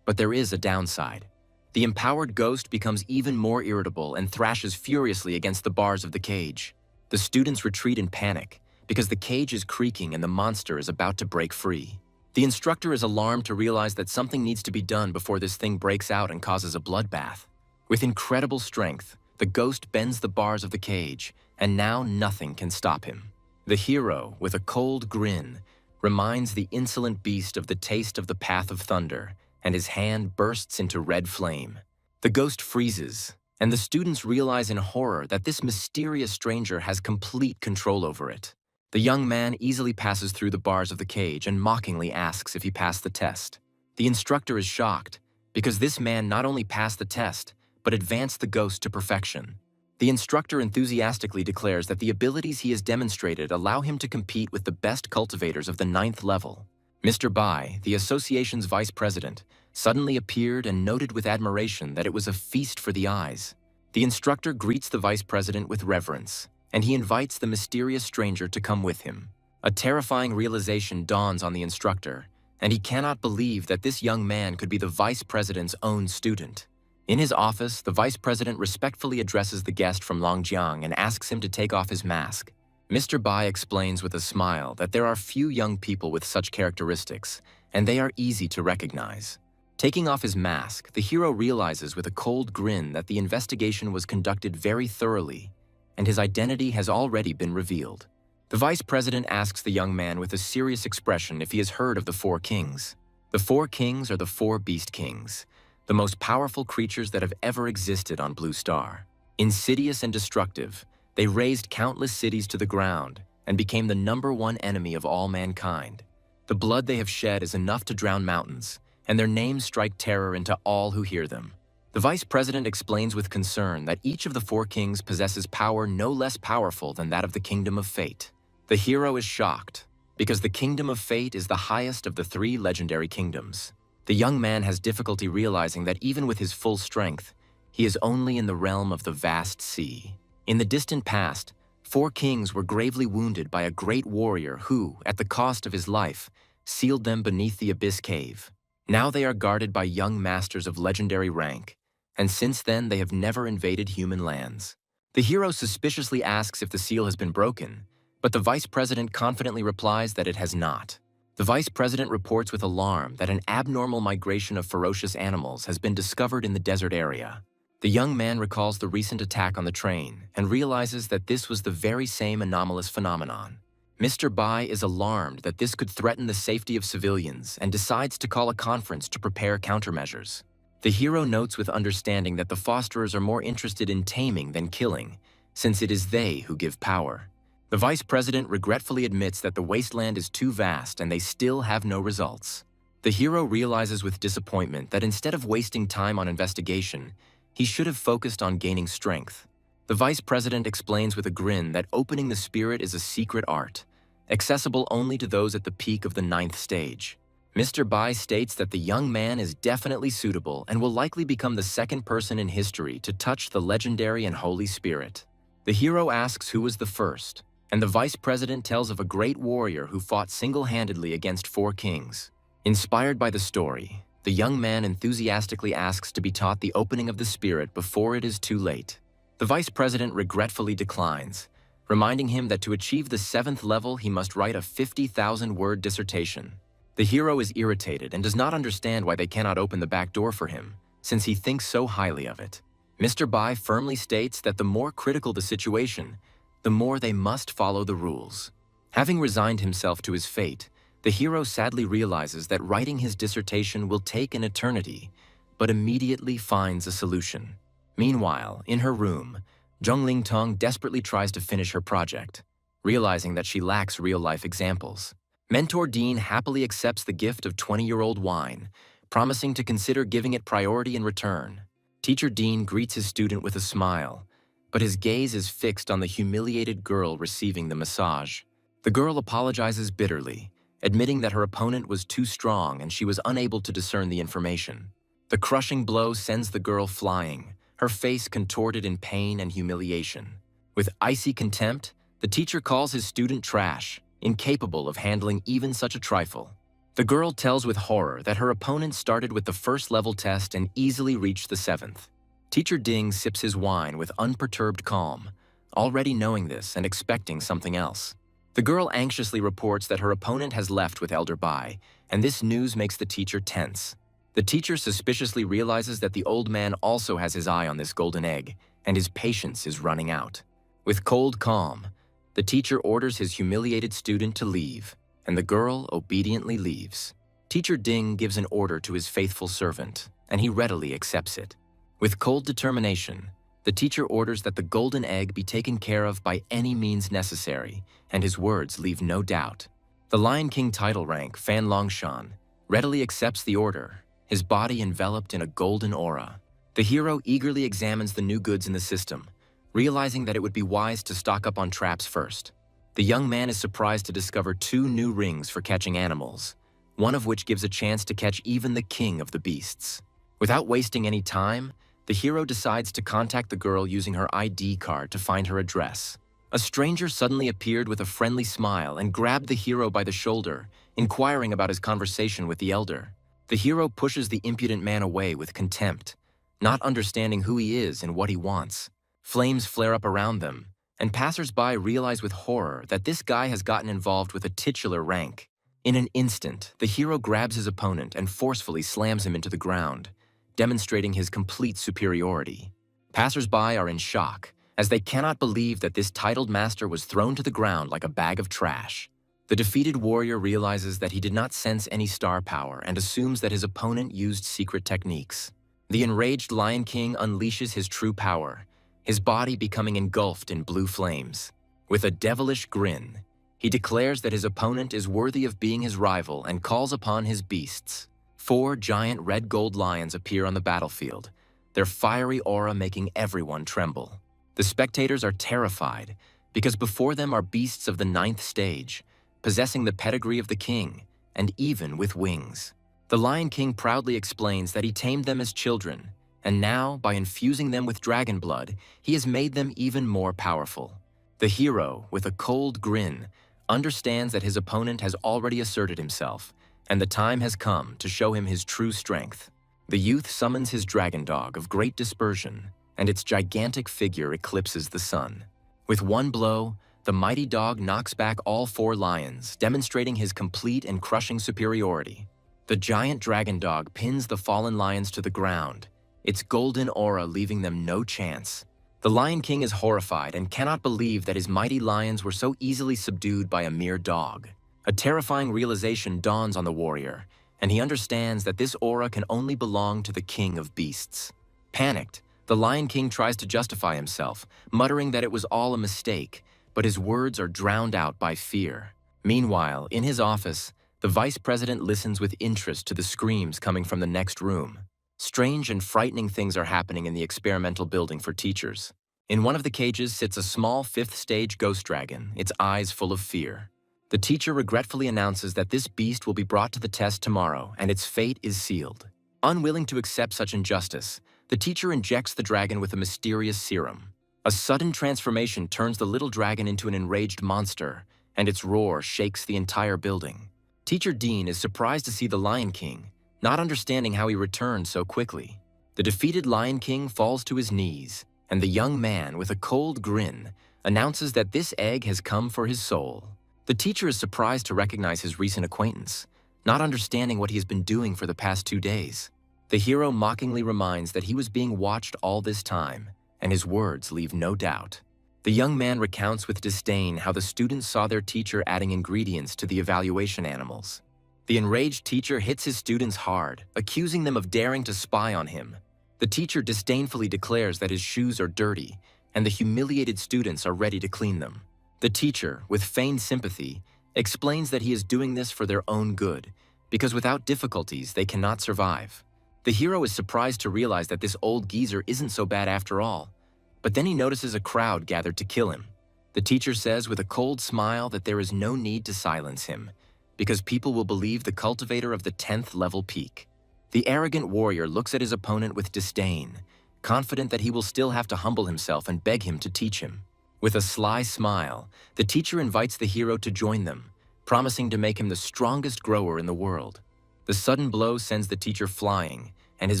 But there is a downside. The empowered ghost becomes even more irritable and thrashes furiously against the bars of the cage. The students retreat in panic, because the cage is creaking and the monster is about to break free. The instructor is alarmed to realize that something needs to be done before this thing breaks out and causes a bloodbath. With incredible strength, the ghost bends the bars of the cage, and now nothing can stop him. The hero, with a cold grin, reminds the insolent beast of the taste of the Path of Thunder, and his hand bursts into red flame. The ghost freezes, and the students realize in horror that this mysterious stranger has complete control over it. The young man easily passes through the bars of the cage and mockingly asks if he passed the test. The instructor is shocked, because this man not only passed the test, but advanced the ghost to perfection. The instructor enthusiastically declares that the abilities he has demonstrated allow him to compete with the best cultivators of the 9th level. Mr. Bai, the association's vice president, suddenly appeared and noted with admiration that it was a feast for the eyes. The instructor greets the vice president with reverence, and he invites the mysterious stranger to come with him. A terrifying realization dawns on the instructor, and he cannot believe that this young man could be the vice president's own student. In his office, the vice president respectfully addresses the guest from Longjiang and asks him to take off his mask. Mr. Bai explains with a smile that there are few young people with such characteristics, and they are easy to recognize. Taking off his mask, the hero realizes with a cold grin that the investigation was conducted very thoroughly, and his identity has already been revealed. The vice president asks the young man with a serious expression if he has heard of the 4 kings. The 4 kings are the 4 beast kings, the most powerful creatures that have ever existed on Blue Star. Insidious and destructive, they razed countless cities to the ground and became the #1 enemy of all mankind. The blood they have shed is enough to drown mountains, and their names strike terror into all who hear them. The vice president explains with concern that each of the four kings possesses power no less powerful than that of the Kingdom of Fate. The hero is shocked, because the Kingdom of Fate is the highest of the three legendary kingdoms. The young man has difficulty realizing that even with his full strength, he is only in the realm of the vast sea. In the distant past, four kings were gravely wounded by a great warrior who, at the cost of his life, sealed them beneath the Abyss Cave. Now they are guarded by young masters of legendary rank, and since then they have never invaded human lands. The hero suspiciously asks if the seal has been broken, but the vice president confidently replies that it has not. The vice president reports with alarm that an abnormal migration of ferocious animals has been discovered in the desert area. The young man recalls the recent attack on the train and realizes that this was the very same anomalous phenomenon. Mr. Bai is alarmed that this could threaten the safety of civilians and decides to call a conference to prepare countermeasures. The hero notes with understanding that the fosterers are more interested in taming than killing, since it is they who give power. The vice president regretfully admits that the wasteland is too vast and they still have no results. The hero realizes with disappointment that instead of wasting time on investigation, he should have focused on gaining strength. The vice president explains with a grin that opening the spirit is a secret art, accessible only to those at the peak of the 9th stage. Mr. Bai states that the young man is definitely suitable and will likely become the second person in history to touch the legendary and holy spirit. The hero asks who was the first, and the vice president tells of a great warrior who fought single-handedly against four kings. Inspired by the story, the young man enthusiastically asks to be taught the opening of the spirit before it is too late. The vice president regretfully declines, reminding him that to achieve the 7th level he must write a 50,000-word dissertation. The hero is irritated and does not understand why they cannot open the back door for him, since he thinks so highly of it. Mr. Bai firmly states that the more critical the situation, the more they must follow the rules. Having resigned himself to his fate, the hero sadly realizes that writing his dissertation will take an eternity, but immediately finds a solution. Meanwhile, in her room, Zhongling Tong desperately tries to finish her project, realizing that she lacks real-life examples. Mentor Dean happily accepts the gift of 20-year-old wine, promising to consider giving it priority in return. Teacher Dean greets his student with a smile, but his gaze is fixed on the humiliated girl receiving the massage. The girl apologizes bitterly, admitting that her opponent was too strong and she was unable to discern the information. The crushing blow sends the girl flying, her face contorted in pain and humiliation. With icy contempt, the teacher calls his student trash, incapable of handling even such a trifle. The girl tells with horror that her opponent started with the first level test and easily reached the 7th. Teacher Ding sips his wine with unperturbed calm, already knowing this and expecting something else. The girl anxiously reports that her opponent has left with Elder Bai, and this news makes the teacher tense. The teacher suspiciously realizes that the old man also has his eye on this golden egg, and his patience is running out. With cold calm, the teacher orders his humiliated student to leave, and the girl obediently leaves. Teacher Ding gives an order to his faithful servant, and he readily accepts it. With cold determination, the teacher orders that the golden egg be taken care of by any means necessary, and his words leave no doubt. The Lion King title rank, Fan Longshan, readily accepts the order, his body enveloped in a golden aura. The hero eagerly examines the new goods in the system, realizing that it would be wise to stock up on traps first. The young man is surprised to discover 2 new rings for catching animals, one of which gives a chance to catch even the king of the beasts. Without wasting any time, the hero decides to contact the girl using her ID card to find her address. A stranger suddenly appeared with a friendly smile and grabbed the hero by the shoulder, inquiring about his conversation with the elder. The hero pushes the impudent man away with contempt, not understanding who he is and what he wants. Flames flare up around them, and passers-by realize with horror that this guy has gotten involved with a titular rank. In an instant, the hero grabs his opponent and forcefully slams him into the ground, demonstrating his complete superiority. Passers-by are in shock, as they cannot believe that this titled master was thrown to the ground like a bag of trash. The defeated warrior realizes that he did not sense any star power and assumes that his opponent used secret techniques. The enraged Lion King unleashes his true power, his body becoming engulfed in blue flames. With a devilish grin, he declares that his opponent is worthy of being his rival and calls upon his beasts. 4 giant red-gold lions appear on the battlefield, their fiery aura making everyone tremble. The spectators are terrified because before them are beasts of the 9th stage, possessing the pedigree of the king, and even with wings. The Lion King proudly explains that he tamed them as children, and now, by infusing them with dragon blood, he has made them even more powerful. The hero, with a cold grin, understands that his opponent has already asserted himself, and the time has come to show him his true strength. The youth summons his dragon dog of great dispersion, and its gigantic figure eclipses the sun. With one blow, the mighty dog knocks back all 4 lions, demonstrating his complete and crushing superiority. The giant dragon dog pins the fallen lions to the ground, its golden aura leaving them no chance. The Lion King is horrified and cannot believe that his mighty lions were so easily subdued by a mere dog. A terrifying realization dawns on the warrior, and he understands that this aura can only belong to the king of beasts. Panicked, the Lion King tries to justify himself, muttering that it was all a mistake, but his words are drowned out by fear. Meanwhile, in his office, the vice president listens with interest to the screams coming from the next room. Strange and frightening things are happening in the experimental building for teachers. In one of the cages sits a small 5th stage ghost dragon, its eyes full of fear. The teacher regretfully announces that this beast will be brought to the test tomorrow, and its fate is sealed. Unwilling to accept such injustice, the teacher injects the dragon with a mysterious serum. A sudden transformation turns the little dragon into an enraged monster, and its roar shakes the entire building. Teacher Dean is surprised to see the Lion King, not understanding how he returned so quickly. The defeated Lion King falls to his knees, and the young man, with a cold grin, announces that this egg has come for his soul. The teacher is surprised to recognize his recent acquaintance, not understanding what he has been doing for the past 2 days. The hero mockingly reminds that he was being watched all this time, and his words leave no doubt. The young man recounts with disdain how the students saw their teacher adding ingredients to the evaluation animals. The enraged teacher hits his students hard, accusing them of daring to spy on him. The teacher disdainfully declares that his shoes are dirty, and the humiliated students are ready to clean them. The teacher, with feigned sympathy, explains that he is doing this for their own good, because without difficulties they cannot survive. The hero is surprised to realize that this old geezer isn't so bad after all, but then he notices a crowd gathered to kill him. The teacher says with a cold smile that there is no need to silence him, because people will believe the cultivator of the 10th level peak. The arrogant warrior looks at his opponent with disdain, confident that he will still have to humble himself and beg him to teach him. With a sly smile, the teacher invites the hero to join them, promising to make him the strongest grower in the world. The sudden blow sends the teacher flying, and his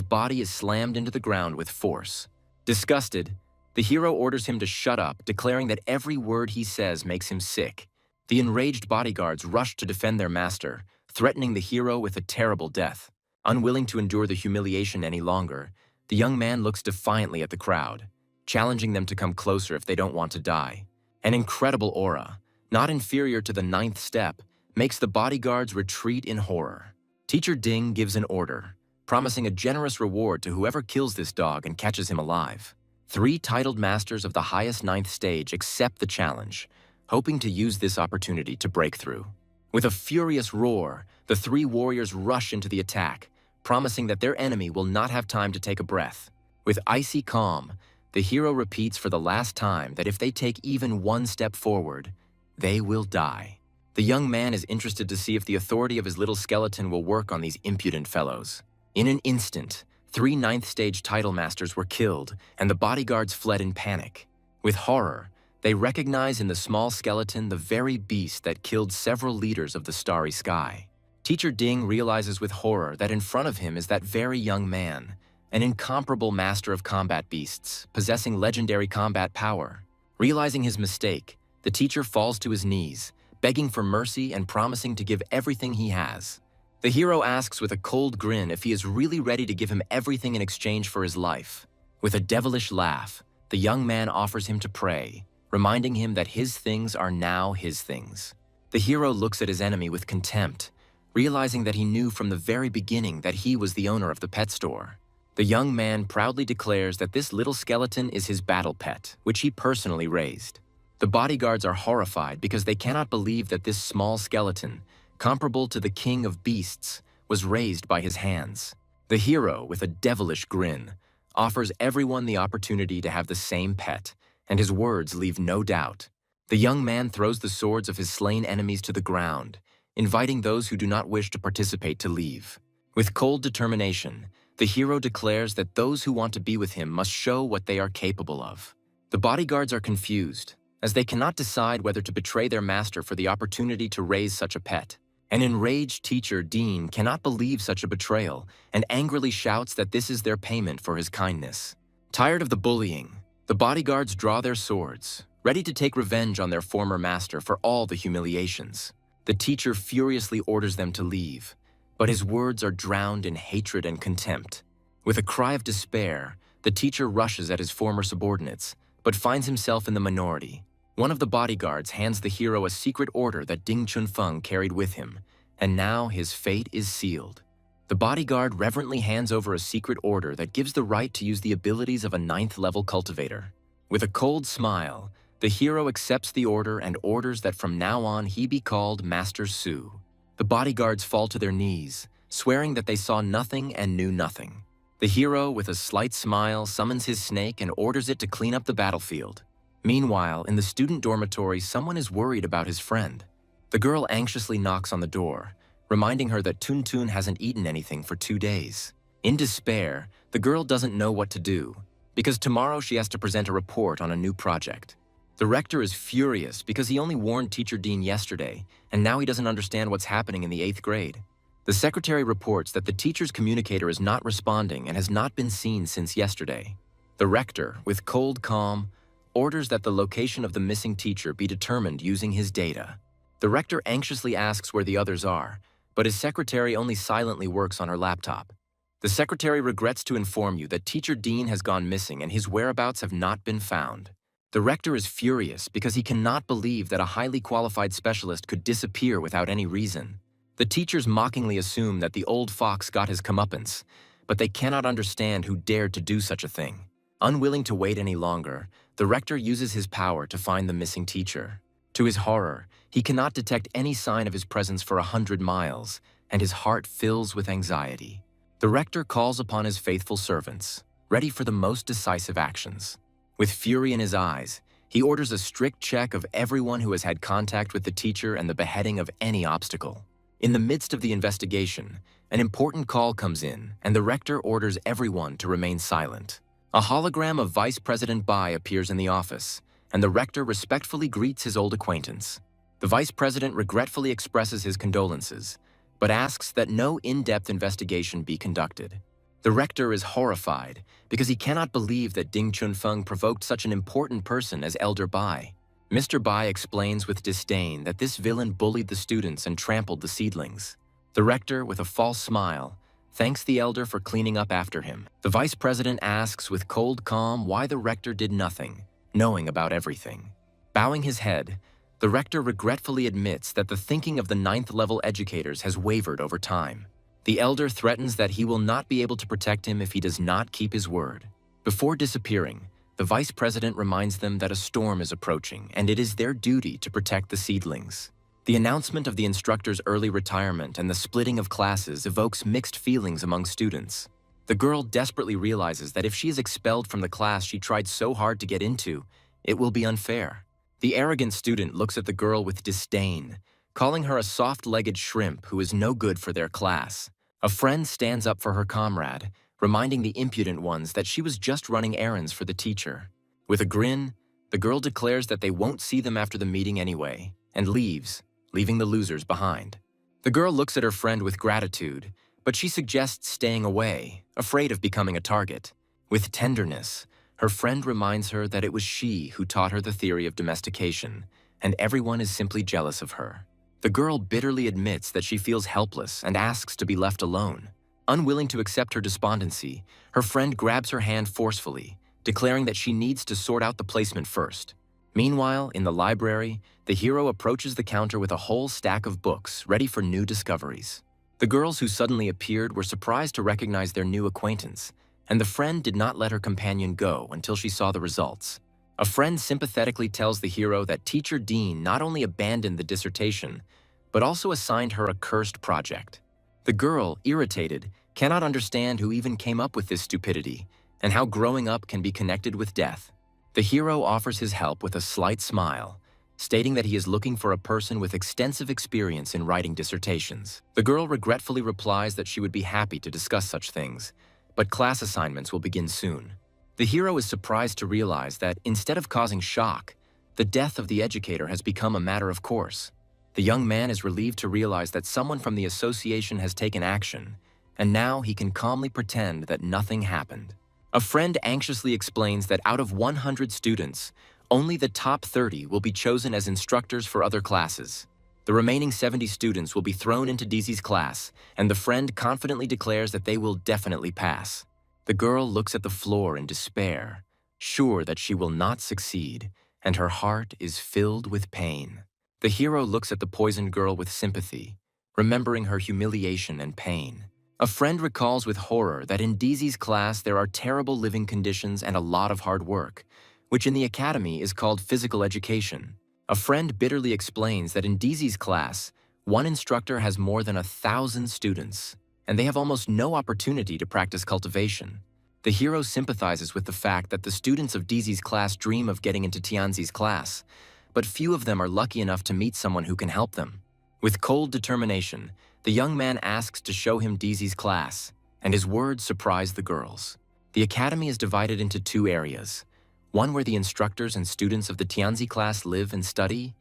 body is slammed into the ground with force. Disgusted, the hero orders him to shut up, declaring that every word he says makes him sick. The enraged bodyguards rush to defend their master, threatening the hero with a terrible death. Unwilling to endure the humiliation any longer, the young man looks defiantly at the crowd, challenging them to come closer if they don't want to die. An incredible aura, not inferior to the 9th step, makes the bodyguards retreat in horror. Teacher Ding gives an order, promising a generous reward to whoever kills this dog and catches him alive. 3 titled masters of the highest 9th stage accept the challenge, hoping to use this opportunity to break through. With a furious roar, the 3 warriors rush into the attack, promising that their enemy will not have time to take a breath. With icy calm, the hero repeats for the last time that if they take even 1 step forward, they will die. The young man is interested to see if the authority of his little skeleton will work on these impudent fellows. In an instant, 3 9th stage title masters were killed, and the bodyguards fled in panic. With horror, they recognize in the small skeleton the very beast that killed several leaders of the starry sky. Teacher Ding realizes with horror that in front of him is that very young man, an incomparable master of combat beasts, possessing legendary combat power. Realizing his mistake, the teacher falls to his knees, begging for mercy and promising to give everything he has. The hero asks with a cold grin if he is really ready to give him everything in exchange for his life. With a devilish laugh, the young man offers him to pray, reminding him that his things are now his things. The hero looks at his enemy with contempt, realizing that he knew from the very beginning that he was the owner of the pet store. The young man proudly declares that this little skeleton is his battle pet, which he personally raised. The bodyguards are horrified because they cannot believe that this small skeleton, comparable to the king of beasts, was raised by his hands. The hero, with a devilish grin, offers everyone the opportunity to have the same pet, and his words leave no doubt. The young man throws the swords of his slain enemies to the ground, inviting those who do not wish to participate to leave. With cold determination, the hero declares that those who want to be with him must show what they are capable of. The bodyguards are confused, as they cannot decide whether to betray their master for the opportunity to raise such a pet. An enraged teacher, Dean, cannot believe such a betrayal and angrily shouts that this is their payment for his kindness. Tired of the bullying, the bodyguards draw their swords, ready to take revenge on their former master for all the humiliations. The teacher furiously orders them to leave, but his words are drowned in hatred and contempt. With a cry of despair, the teacher rushes at his former subordinates, but finds himself in the minority. One of the bodyguards hands the hero a secret order that Ding Chunfeng carried with him, and now his fate is sealed. The bodyguard reverently hands over a secret order that gives the right to use the abilities of a 9th-level cultivator. With a cold smile, the hero accepts the order and orders that from now on he be called Master Su. The bodyguards fall to their knees, swearing that they saw nothing and knew nothing. The hero, with a slight smile, summons his snake and orders it to clean up the battlefield. Meanwhile, in the student dormitory, someone is worried about his friend. The girl anxiously knocks on the door, reminding her that Tun Tun hasn't eaten anything for 2 days. In despair, the girl doesn't know what to do, because tomorrow she has to present a report on a new project. The rector is furious because he only warned Teacher Dean yesterday, and now he doesn't understand what's happening in the 8th grade. The secretary reports that the teacher's communicator is not responding and has not been seen since yesterday. The rector, with cold calm, orders that the location of the missing teacher be determined using his data. The rector anxiously asks where the others are, but his secretary only silently works on her laptop. The secretary regrets to inform you that Teacher Dean has gone missing and his whereabouts have not been found. The rector is furious because he cannot believe that a highly qualified specialist could disappear without any reason. The teachers mockingly assume that the old fox got his comeuppance, but they cannot understand who dared to do such a thing. Unwilling to wait any longer, the rector uses his power to find the missing teacher. To his horror, he cannot detect any sign of his presence for 100 miles, and his heart fills with anxiety. The rector calls upon his faithful servants, ready for the most decisive actions. With fury in his eyes, he orders a strict check of everyone who has had contact with the teacher and the beheading of any obstacle. In the midst of the investigation, an important call comes in, and the rector orders everyone to remain silent. A hologram of Vice President Bai appears in the office, and the rector respectfully greets his old acquaintance. The vice president regretfully expresses his condolences, but asks that no in-depth investigation be conducted. The rector is horrified because he cannot believe that Ding Chunfeng provoked such an important person as Elder Bai. Mr. Bai explains with disdain that this villain bullied the students and trampled the seedlings. The rector, with a false smile, thanks the elder for cleaning up after him. The vice president asks with cold calm why the rector did nothing, knowing about everything. Bowing his head, the rector regretfully admits that the thinking of the 9th-level educators has wavered over time. The elder threatens that he will not be able to protect him if he does not keep his word. Before disappearing, the vice president reminds them that a storm is approaching and it is their duty to protect the seedlings. The announcement of the instructor's early retirement and the splitting of classes evokes mixed feelings among students. The girl desperately realizes that if she is expelled from the class she tried so hard to get into, it will be unfair. The arrogant student looks at the girl with disdain, calling her a soft-legged shrimp who is no good for their class. A friend stands up for her comrade, reminding the impudent ones that she was just running errands for the teacher. With a grin, the girl declares that they won't see them after the meeting anyway, and leaves, leaving the losers behind. The girl looks at her friend with gratitude, but she suggests staying away, afraid of becoming a target. With tenderness, her friend reminds her that it was she who taught her the theory of domestication, and everyone is simply jealous of her. The girl bitterly admits that she feels helpless and asks to be left alone. Unwilling to accept her despondency, her friend grabs her hand forcefully, declaring that she needs to sort out the placement first. Meanwhile, in the library, the hero approaches the counter with a whole stack of books ready for new discoveries. The girls who suddenly appeared were surprised to recognize their new acquaintance, and the friend did not let her companion go until she saw the results. A friend sympathetically tells the hero that Teacher Dean not only abandoned the dissertation, but also assigned her a cursed project. The girl, irritated, cannot understand who even came up with this stupidity and how growing up can be connected with death. The hero offers his help with a slight smile, stating that he is looking for a person with extensive experience in writing dissertations. The girl regretfully replies that she would be happy to discuss such things, but class assignments will begin soon. The hero is surprised to realize that instead of causing shock, the death of the educator has become a matter of course. The young man is relieved to realize that someone from the association has taken action, and now he can calmly pretend that nothing happened. A friend anxiously explains that out of 100 students, only the top 30 will be chosen as instructors for other classes. The remaining 70 students will be thrown into Daisy's class, and the friend confidently declares that they will definitely pass. The girl looks at the floor in despair, sure that she will not succeed, and her heart is filled with pain. The hero looks at the poisoned girl with sympathy, remembering her humiliation and pain. A friend recalls with horror that in Daisy's class there are terrible living conditions and a lot of hard work, which in the academy is called physical education. A friend bitterly explains that in Daisy's class, one instructor has more than 1,000 students, and they have almost no opportunity to practice cultivation. The hero sympathizes with the fact that the students of Daisy's class dream of getting into Tianzi's class, but few of them are lucky enough to meet someone who can help them. With cold determination, the young man asks to show him Daisy's class, and his words surprise the girls. The academy is divided into two areas, one where the instructors and students of the Tianzi class live and study,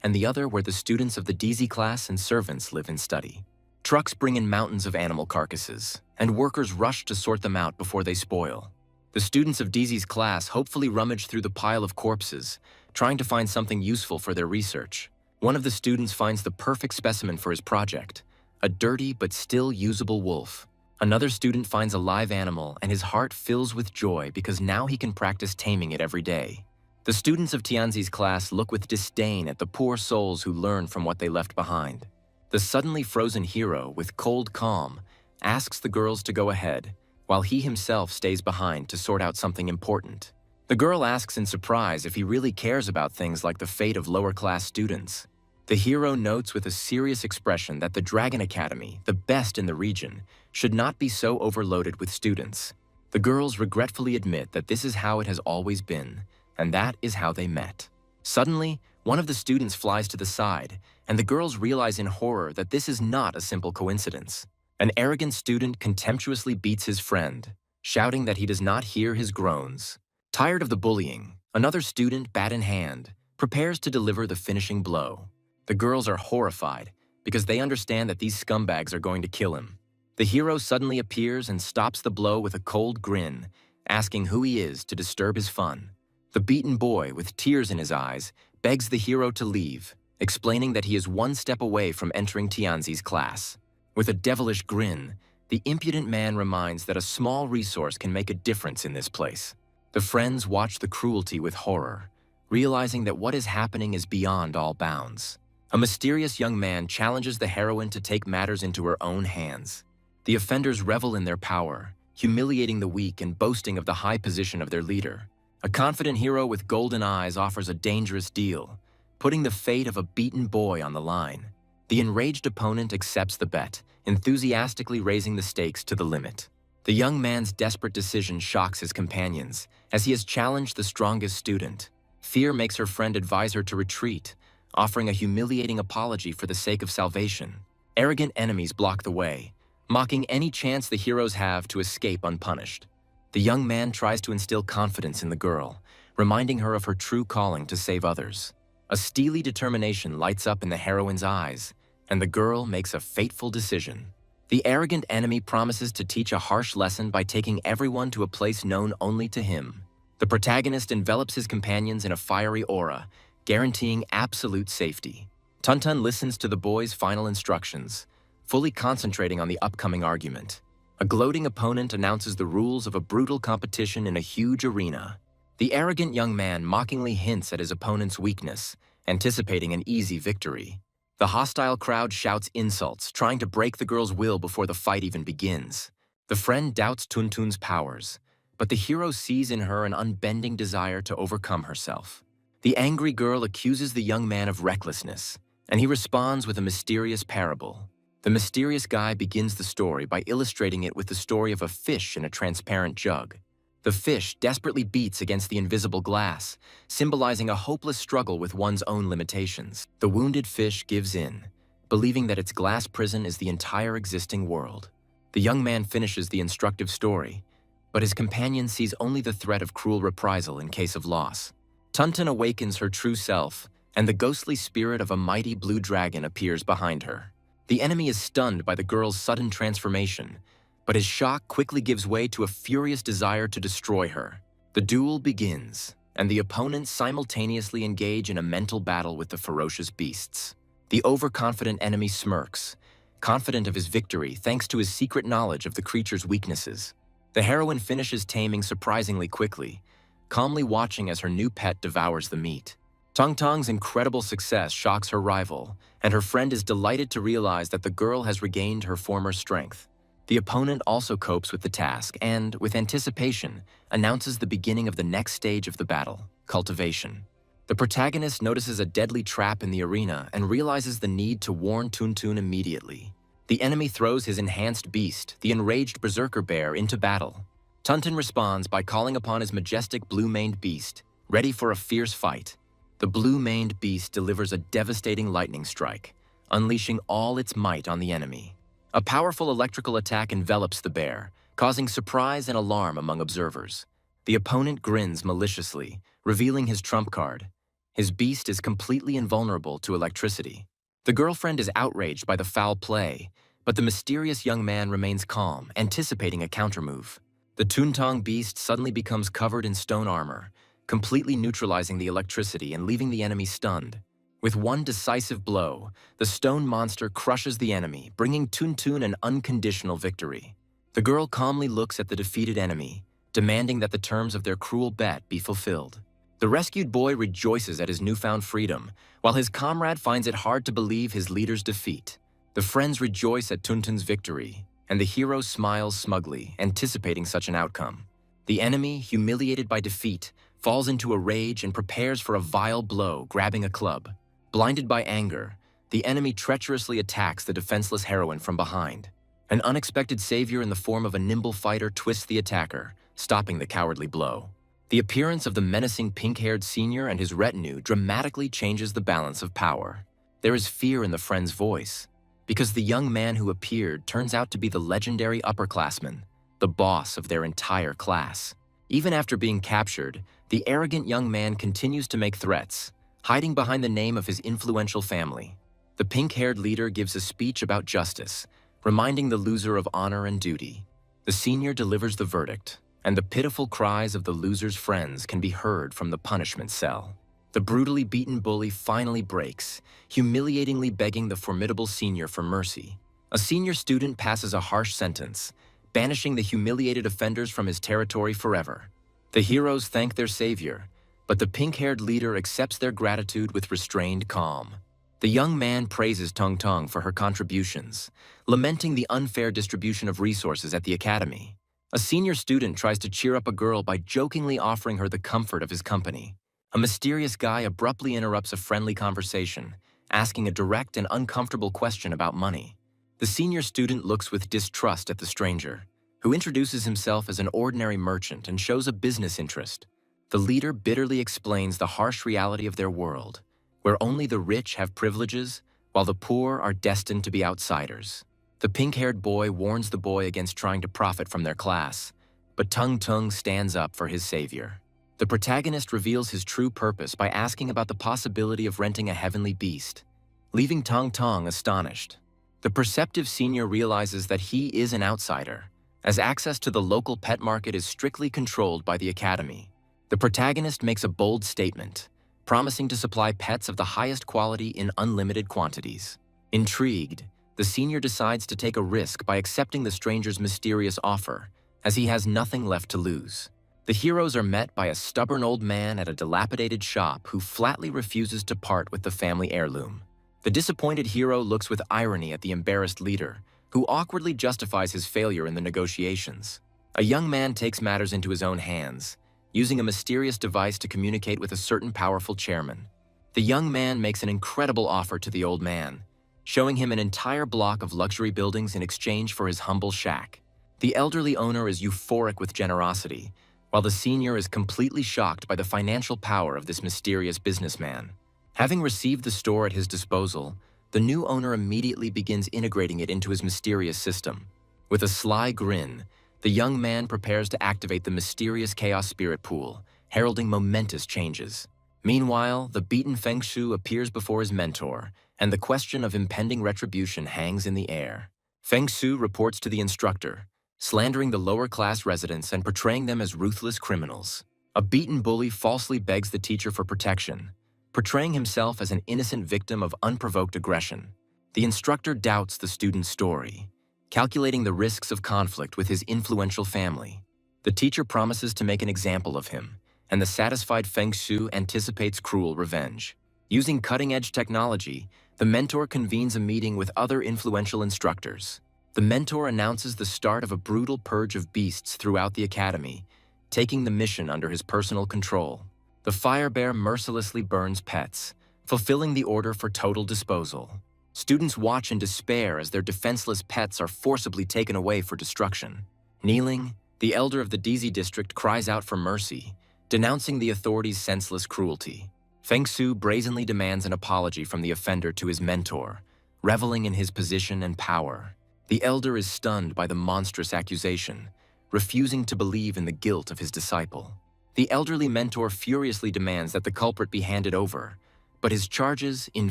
and the other where the students of the Daisy class and servants live and study. Trucks bring in mountains of animal carcasses, and workers rush to sort them out before they spoil. The students of Daisy's class hopefully rummage through the pile of corpses, trying to find something useful for their research. One of the students finds the perfect specimen for his project, a dirty but still usable wolf. Another student finds a live animal and his heart fills with joy because now he can practice taming it every day. The students of Tianzi's class look with disdain at the poor souls who learn from what they left behind. The suddenly frozen hero, with cold calm, asks the girls to go ahead, while he himself stays behind to sort out something important. The girl asks in surprise if he really cares about things like the fate of lower-class students. The hero notes with a serious expression that the Dragon Academy, the best in the region, should not be so overloaded with students. The girls regretfully admit that this is how it has always been, and that is how they met. Suddenly, one of the students flies to the side, and the girls realize in horror that this is not a simple coincidence. An arrogant student contemptuously beats his friend, shouting that he does not hear his groans. Tired of the bullying, another student, bat in hand, prepares to deliver the finishing blow. The girls are horrified because they understand that these scumbags are going to kill him. The hero suddenly appears and stops the blow with a cold grin, asking who he is to disturb his fun. The beaten boy, with tears in his eyes, begs the hero to leave, explaining that he is one step away from entering Tianzi's class. With a devilish grin, the impudent man reminds that a small resource can make a difference in this place. The friends watch the cruelty with horror, realizing that what is happening is beyond all bounds. A mysterious young man challenges the heroine to take matters into her own hands. The offenders revel in their power, humiliating the weak and boasting of the high position of their leader. A confident hero with golden eyes offers a dangerous deal, putting the fate of a beaten boy on the line. The enraged opponent accepts the bet, enthusiastically raising the stakes to the limit. The young man's desperate decision shocks his companions, as he has challenged the strongest student. Fear makes her friend advise her to retreat, offering a humiliating apology for the sake of salvation. Arrogant enemies block the way, mocking any chance the heroes have to escape unpunished. The young man tries to instill confidence in the girl, reminding her of her true calling to save others. A steely determination lights up in the heroine's eyes, and the girl makes a fateful decision. The arrogant enemy promises to teach a harsh lesson by taking everyone to a place known only to him. The protagonist envelops his companions in a fiery aura, guaranteeing absolute safety. Tuntun listens to the boy's final instructions, fully concentrating on the upcoming argument. A gloating opponent announces the rules of a brutal competition in a huge arena. The arrogant young man mockingly hints at his opponent's weakness, anticipating an easy victory. The hostile crowd shouts insults, trying to break the girl's will before the fight even begins. The friend doubts Tuntun's powers, but the hero sees in her an unbending desire to overcome herself. The angry girl accuses the young man of recklessness, and he responds with a mysterious parable. The mysterious guy begins the story by illustrating it with the story of a fish in a transparent jug. The fish desperately beats against the invisible glass, symbolizing a hopeless struggle with one's own limitations. The wounded fish gives in, believing that its glass prison is the entire existing world. The young man finishes the instructive story, but his companion sees only the threat of cruel reprisal in case of loss. Tuntun awakens her true self, and the ghostly spirit of a mighty blue dragon appears behind her. The enemy is stunned by the girl's sudden transformation, but his shock quickly gives way to a furious desire to destroy her. The duel begins, and the opponents simultaneously engage in a mental battle with the ferocious beasts. The overconfident enemy smirks, confident of his victory thanks to his secret knowledge of the creature's weaknesses. The heroine finishes taming surprisingly quickly, calmly watching as her new pet devours the meat. Tongtong's incredible success shocks her rival, and her friend is delighted to realize that the girl has regained her former strength. The opponent also copes with the task and, with anticipation, announces the beginning of the next stage of the battle, cultivation. The protagonist notices a deadly trap in the arena and realizes the need to warn Tuntun immediately. The enemy throws his enhanced beast, the enraged berserker bear, into battle. Tuntun responds by calling upon his majestic blue-maned beast, ready for a fierce fight. The blue-maned beast delivers a devastating lightning strike, unleashing all its might on the enemy. A powerful electrical attack envelops the bear, causing surprise and alarm among observers. The opponent grins maliciously, revealing his trump card. His beast is completely invulnerable to electricity. The girlfriend is outraged by the foul play, but the mysterious young man remains calm, anticipating a countermove. The Tuntong beast suddenly becomes covered in stone armor, completely neutralizing the electricity and leaving the enemy stunned. With one decisive blow, the stone monster crushes the enemy, bringing Tuntun an unconditional victory. The girl calmly looks at the defeated enemy, demanding that the terms of their cruel bet be fulfilled. The rescued boy rejoices at his newfound freedom, while his comrade finds it hard to believe his leader's defeat. The friends rejoice at Tuntun's victory, and the hero smiles smugly, anticipating such an outcome. The enemy, humiliated by defeat, falls into a rage and prepares for a vile blow, grabbing a club. Blinded by anger, the enemy treacherously attacks the defenseless heroine from behind. An unexpected savior in the form of a nimble fighter twists the attacker, stopping the cowardly blow. The appearance of the menacing pink-haired senior and his retinue dramatically changes the balance of power. There is fear in the friend's voice, because the young man who appeared turns out to be the legendary upperclassman, the boss of their entire class. Even after being captured, the arrogant young man continues to make threats, hiding behind the name of his influential family. The pink-haired leader gives a speech about justice, reminding the loser of honor and duty. The senior delivers the verdict, and the pitiful cries of the loser's friends can be heard from the punishment cell. The brutally beaten bully finally breaks, humiliatingly begging the formidable senior for mercy. A senior student passes a harsh sentence, banishing the humiliated offenders from his territory forever. The heroes thank their savior, but the pink-haired leader accepts their gratitude with restrained calm. The young man praises Tongtong for her contributions, lamenting the unfair distribution of resources at the academy. A senior student tries to cheer up a girl by jokingly offering her the comfort of his company. A mysterious guy abruptly interrupts a friendly conversation, asking a direct and uncomfortable question about money. The senior student looks with distrust at the stranger, who introduces himself as an ordinary merchant and shows a business interest. The leader bitterly explains the harsh reality of their world, where only the rich have privileges, while the poor are destined to be outsiders. The pink-haired boy warns the boy against trying to profit from their class, but Tung stands up for his savior. The protagonist reveals his true purpose by asking about the possibility of renting a heavenly beast, leaving Tung astonished. The perceptive senior realizes that he is an outsider, as access to the local pet market is strictly controlled by the academy. The protagonist makes a bold statement, promising to supply pets of the highest quality in unlimited quantities. Intrigued, the senior decides to take a risk by accepting the stranger's mysterious offer, as he has nothing left to lose. The heroes are met by a stubborn old man at a dilapidated shop who flatly refuses to part with the family heirloom. The disappointed hero looks with irony at the embarrassed leader, who awkwardly justifies his failure in the negotiations. A young man takes matters into his own hands, using a mysterious device to communicate with a certain powerful chairman. The young man makes an incredible offer to the old man, showing him an entire block of luxury buildings in exchange for his humble shack. The elderly owner is euphoric with generosity, while the senior is completely shocked by the financial power of this mysterious businessman. Having received the store at his disposal, the new owner immediately begins integrating it into his mysterious system. With a sly grin, the young man prepares to activate the mysterious chaos spirit pool, heralding momentous changes. Meanwhile, the beaten Feng Shu appears before his mentor, and the question of impending retribution hangs in the air. Feng Shu reports to the instructor, slandering the lower-class residents and portraying them as ruthless criminals. A beaten bully falsely begs the teacher for protection, portraying himself as an innocent victim of unprovoked aggression. The instructor doubts the student's story, calculating the risks of conflict with his influential family. The teacher promises to make an example of him, and the satisfied Feng Shu anticipates cruel revenge. Using cutting-edge technology, the mentor convenes a meeting with other influential instructors. The mentor announces the start of a brutal purge of beasts throughout the academy, taking the mission under his personal control. The fire bear mercilessly burns pets, fulfilling the order for total disposal. Students watch in despair as their defenseless pets are forcibly taken away for destruction. Kneeling, the elder of the DZ district cries out for mercy, denouncing the authorities' senseless cruelty. Feng Shu brazenly demands an apology from the offender to his mentor, reveling in his position and power. The elder is stunned by the monstrous accusation, refusing to believe in the guilt of his disciple. The elderly mentor furiously demands that the culprit be handed over, but his charges, in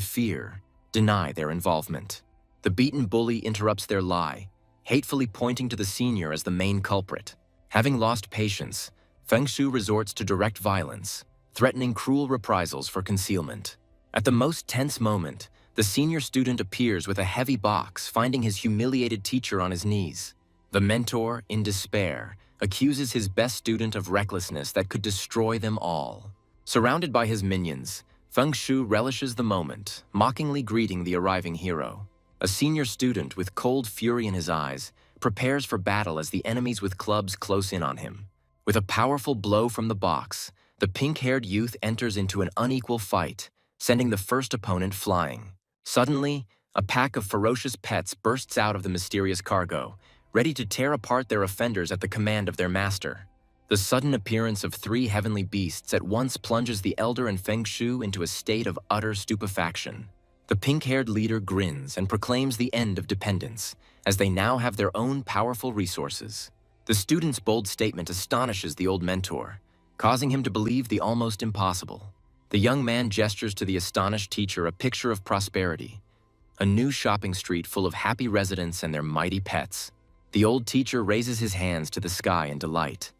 fear, deny their involvement. The beaten bully interrupts their lie, hatefully pointing to the senior as the main culprit. Having lost patience, Feng Shu resorts to direct violence, threatening cruel reprisals for concealment. At the most tense moment, the senior student appears with a heavy box, finding his humiliated teacher on his knees. The mentor, in despair, accuses his best student of recklessness that could destroy them all. Surrounded by his minions, Feng Shu relishes the moment, mockingly greeting the arriving hero. A senior student with cold fury in his eyes prepares for battle as the enemies with clubs close in on him. With a powerful blow from the box, the pink-haired youth enters into an unequal fight, sending the first opponent flying. Suddenly, a pack of ferocious pets bursts out of the mysterious cargo, ready to tear apart their offenders at the command of their master. The sudden appearance of 3 heavenly beasts at once plunges the elder and Feng Shu into a state of utter stupefaction. The pink-haired leader grins and proclaims the end of dependence, as they now have their own powerful resources. The student's bold statement astonishes the old mentor, causing him to believe the almost impossible. The young man gestures to the astonished teacher a picture of prosperity, a new shopping street full of happy residents and their mighty pets. The old teacher raises his hands to the sky in delight,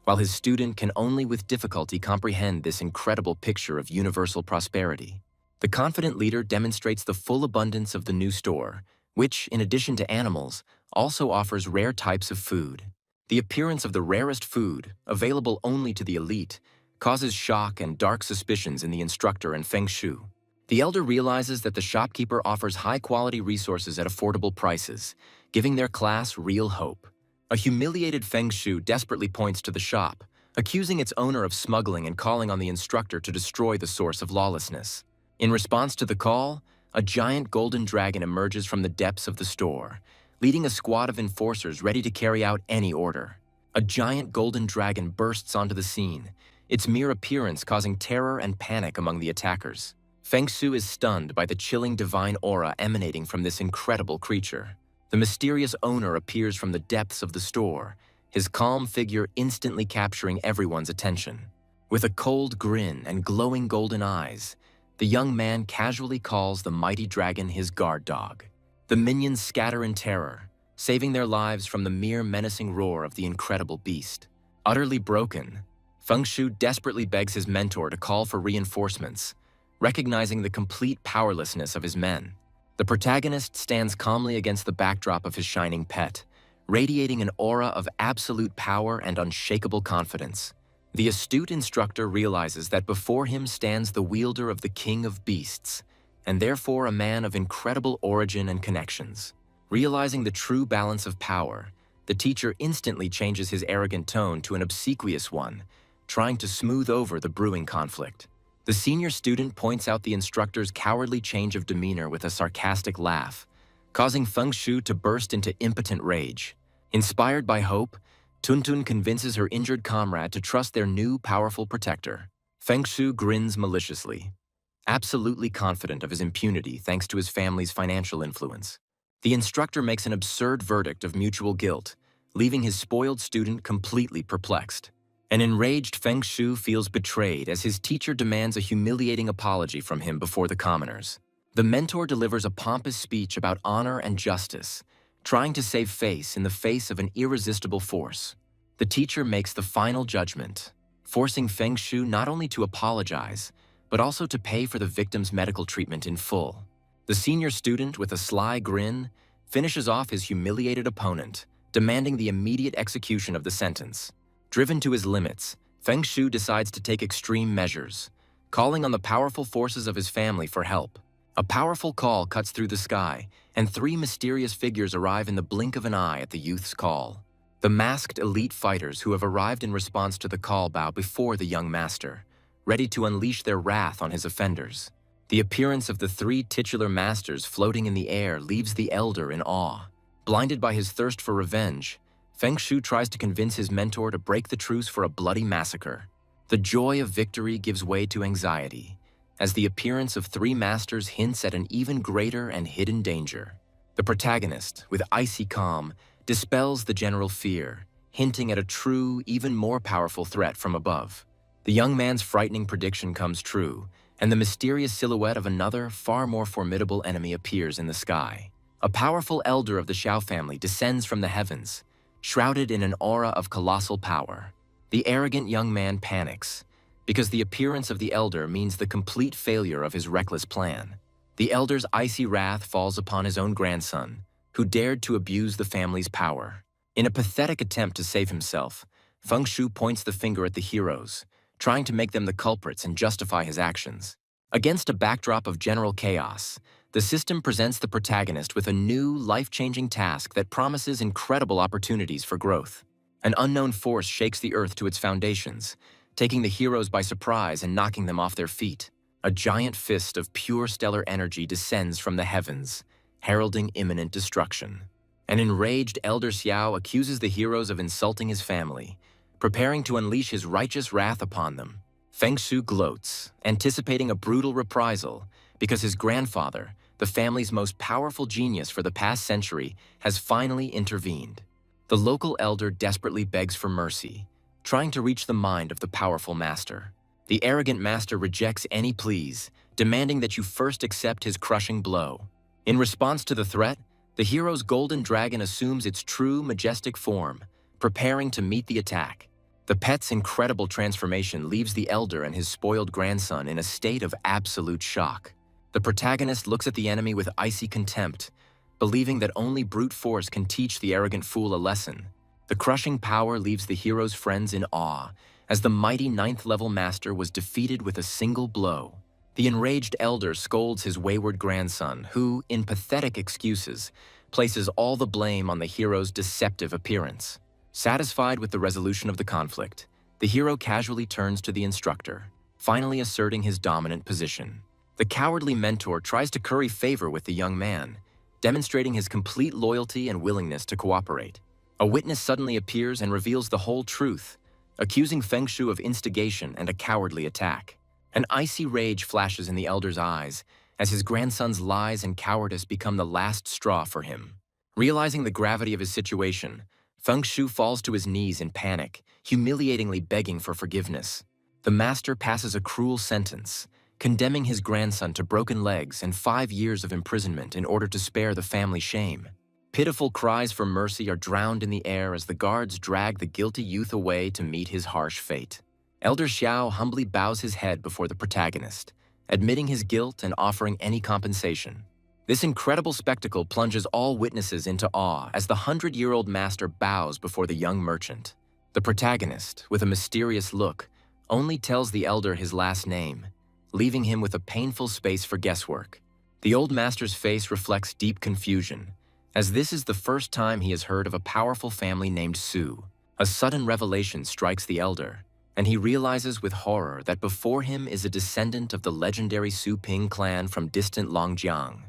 while his student can only with difficulty comprehend this incredible picture of universal prosperity. The confident leader demonstrates the full abundance of the new store, which, in addition to animals, also offers rare types of food. The appearance of the rarest food, available only to the elite, causes shock and dark suspicions in the instructor and Feng Shu. The elder realizes that the shopkeeper offers high-quality resources at affordable prices, giving their class real hope. A humiliated Feng Shu desperately points to the shop, accusing its owner of smuggling and calling on the instructor to destroy the source of lawlessness. In response to the call, a giant golden dragon emerges from the depths of the store, leading a squad of enforcers ready to carry out any order. A giant golden dragon bursts onto the scene, its mere appearance causing terror and panic among the attackers. Feng Shu is stunned by the chilling divine aura emanating from this incredible creature. The mysterious owner appears from the depths of the store, his calm figure instantly capturing everyone's attention. With a cold grin and glowing golden eyes, the young man casually calls the mighty dragon his guard dog. The minions scatter in terror, saving their lives from the mere menacing roar of the incredible beast. Utterly broken, Feng Shu desperately begs his mentor to call for reinforcements, recognizing the complete powerlessness of his men. The protagonist stands calmly against the backdrop of his shining pet, radiating an aura of absolute power and unshakable confidence. The astute instructor realizes that before him stands the wielder of the king of beasts, and therefore a man of incredible origin and connections. Realizing the true balance of power, the teacher instantly changes his arrogant tone to an obsequious one, trying to smooth over the brewing conflict. The senior student points out the instructor's cowardly change of demeanor with a sarcastic laugh, causing Feng Shu to burst into impotent rage. Inspired by hope, Tuntun convinces her injured comrade to trust their new, powerful protector. Feng Shu grins maliciously, absolutely confident of his impunity thanks to his family's financial influence. The instructor makes an absurd verdict of mutual guilt, leaving his spoiled student completely perplexed. An enraged Feng Shu feels betrayed as his teacher demands a humiliating apology from him before the commoners. The mentor delivers a pompous speech about honor and justice, trying to save face in the face of an irresistible force. The teacher makes the final judgment, forcing Feng Shu not only to apologize, but also to pay for the victim's medical treatment in full. The senior student, with a sly grin, finishes off his humiliated opponent, demanding the immediate execution of the sentence. Driven to his limits, Feng Shu decides to take extreme measures, calling on the powerful forces of his family for help. A powerful call cuts through the sky, and 3 mysterious figures arrive in the blink of an eye at the youth's call. The masked elite fighters who have arrived in response to the call bow before the young master, ready to unleash their wrath on his offenders. The appearance of the 3 titular masters floating in the air leaves the elder in awe. Blinded by his thirst for revenge, Feng Shu tries to convince his mentor to break the truce for a bloody massacre. The joy of victory gives way to anxiety, as the appearance of 3 masters hints at an even greater and hidden danger. The protagonist, with icy calm, dispels the general fear, hinting at a true, even more powerful threat from above. The young man's frightening prediction comes true, and the mysterious silhouette of another, far more formidable enemy appears in the sky. A powerful elder of the Xiao family descends from the heavens, shrouded in an aura of colossal power. The arrogant young man panics, because the appearance of the elder means the complete failure of his reckless plan. The elder's icy wrath falls upon his own grandson, who dared to abuse the family's power. In a pathetic attempt to save himself, Feng Shu points the finger at the heroes, trying to make them the culprits and justify his actions. Against a backdrop of general chaos, the system presents the protagonist with a new, life-changing task that promises incredible opportunities for growth. An unknown force shakes the earth to its foundations, taking the heroes by surprise and knocking them off their feet. A giant fist of pure stellar energy descends from the heavens, heralding imminent destruction. An enraged Elder Xiao accuses the heroes of insulting his family, preparing to unleash his righteous wrath upon them. Feng Shu gloats, anticipating a brutal reprisal, because his grandfather, the family's most powerful genius for the past century, has finally intervened. The local elder desperately begs for mercy, trying to reach the mind of the powerful master. The arrogant master rejects any pleas, demanding that you first accept his crushing blow. In response to the threat, the hero's golden dragon assumes its true, majestic form, preparing to meet the attack. The pet's incredible transformation leaves the elder and his spoiled grandson in a state of absolute shock. The protagonist looks at the enemy with icy contempt, believing that only brute force can teach the arrogant fool a lesson. The crushing power leaves the hero's friends in awe, as the mighty 9th-level master was defeated with a single blow. The enraged elder scolds his wayward grandson, who, in pathetic excuses, places all the blame on the hero's deceptive appearance. Satisfied with the resolution of the conflict, the hero casually turns to the instructor, finally asserting his dominant position. The cowardly mentor tries to curry favor with the young man, demonstrating his complete loyalty and willingness to cooperate. A witness suddenly appears and reveals the whole truth, accusing Feng Shu of instigation and a cowardly attack. An icy rage flashes in the elder's eyes as his grandson's lies and cowardice become the last straw for him. Realizing the gravity of his situation, Feng Shu falls to his knees in panic, humiliatingly begging for forgiveness. The master passes a cruel sentence, condemning his grandson to broken legs and 5 years of imprisonment in order to spare the family shame. Pitiful cries for mercy are drowned in the air as the guards drag the guilty youth away to meet his harsh fate. Elder Xiao humbly bows his head before the protagonist, admitting his guilt and offering any compensation. This incredible spectacle plunges all witnesses into awe as the 100-year-old master bows before the young merchant. The protagonist, with a mysterious look, only tells the elder his last name, leaving him with a painful space for guesswork. The old master's face reflects deep confusion, as this is the first time he has heard of a powerful family named Su. A sudden revelation strikes the elder, and he realizes with horror that before him is a descendant of the legendary Su Ping clan from distant Longjiang.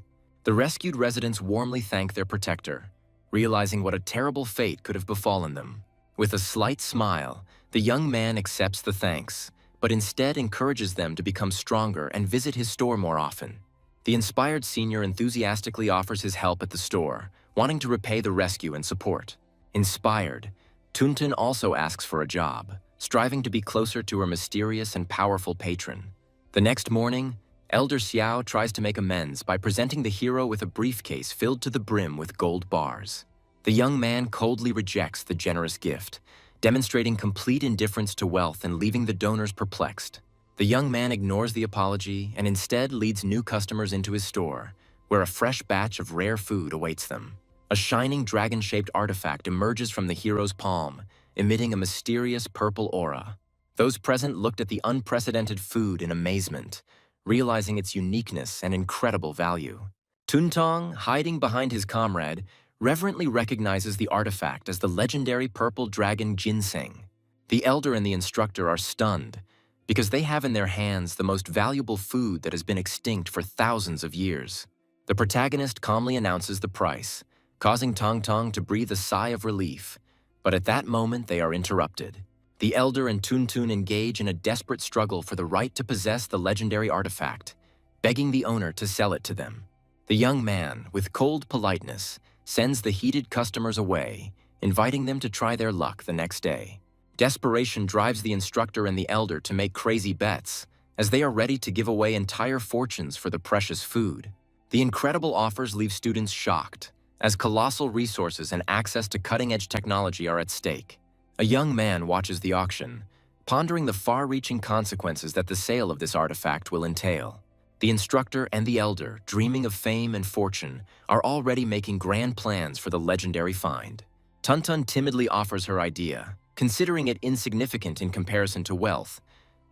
The rescued residents warmly thank their protector, realizing what a terrible fate could have befallen them. With a slight smile, the young man accepts the thanks, but instead encourages them to become stronger and visit his store more often. The inspired senior enthusiastically offers his help at the store, wanting to repay the rescue and support. Inspired, Tuntun also asks for a job, striving to be closer to her mysterious and powerful patron. The next morning, Elder Xiao tries to make amends by presenting the hero with a briefcase filled to the brim with gold bars. The young man coldly rejects the generous gift, demonstrating complete indifference to wealth and leaving the donors perplexed. The young man ignores the apology and instead leads new customers into his store, where a fresh batch of rare food awaits them. A shining dragon-shaped artifact emerges from the hero's palm, emitting a mysterious purple aura. Those present looked at the unprecedented food in amazement, realizing its uniqueness and incredible value. Tuntong, hiding behind his comrade, reverently recognizes the artifact as the legendary purple dragon ginseng. The elder and the instructor are stunned, because they have in their hands the most valuable food that has been extinct for thousands of years. The protagonist calmly announces the price, causing Tong Tong to breathe a sigh of relief, but at that moment they are interrupted. The elder and Tuntun engage in a desperate struggle for the right to possess the legendary artifact, begging the owner to sell it to them. The young man, with cold politeness, sends the heated customers away, inviting them to try their luck the next day. Desperation drives the instructor and the elder to make crazy bets, as they are ready to give away entire fortunes for the precious food. The incredible offers leave students shocked, as colossal resources and access to cutting-edge technology are at stake. A young man watches the auction, pondering the far-reaching consequences that the sale of this artifact will entail. The instructor and the elder, dreaming of fame and fortune, are already making grand plans for the legendary find. Tuntun timidly offers her idea, considering it insignificant in comparison to wealth,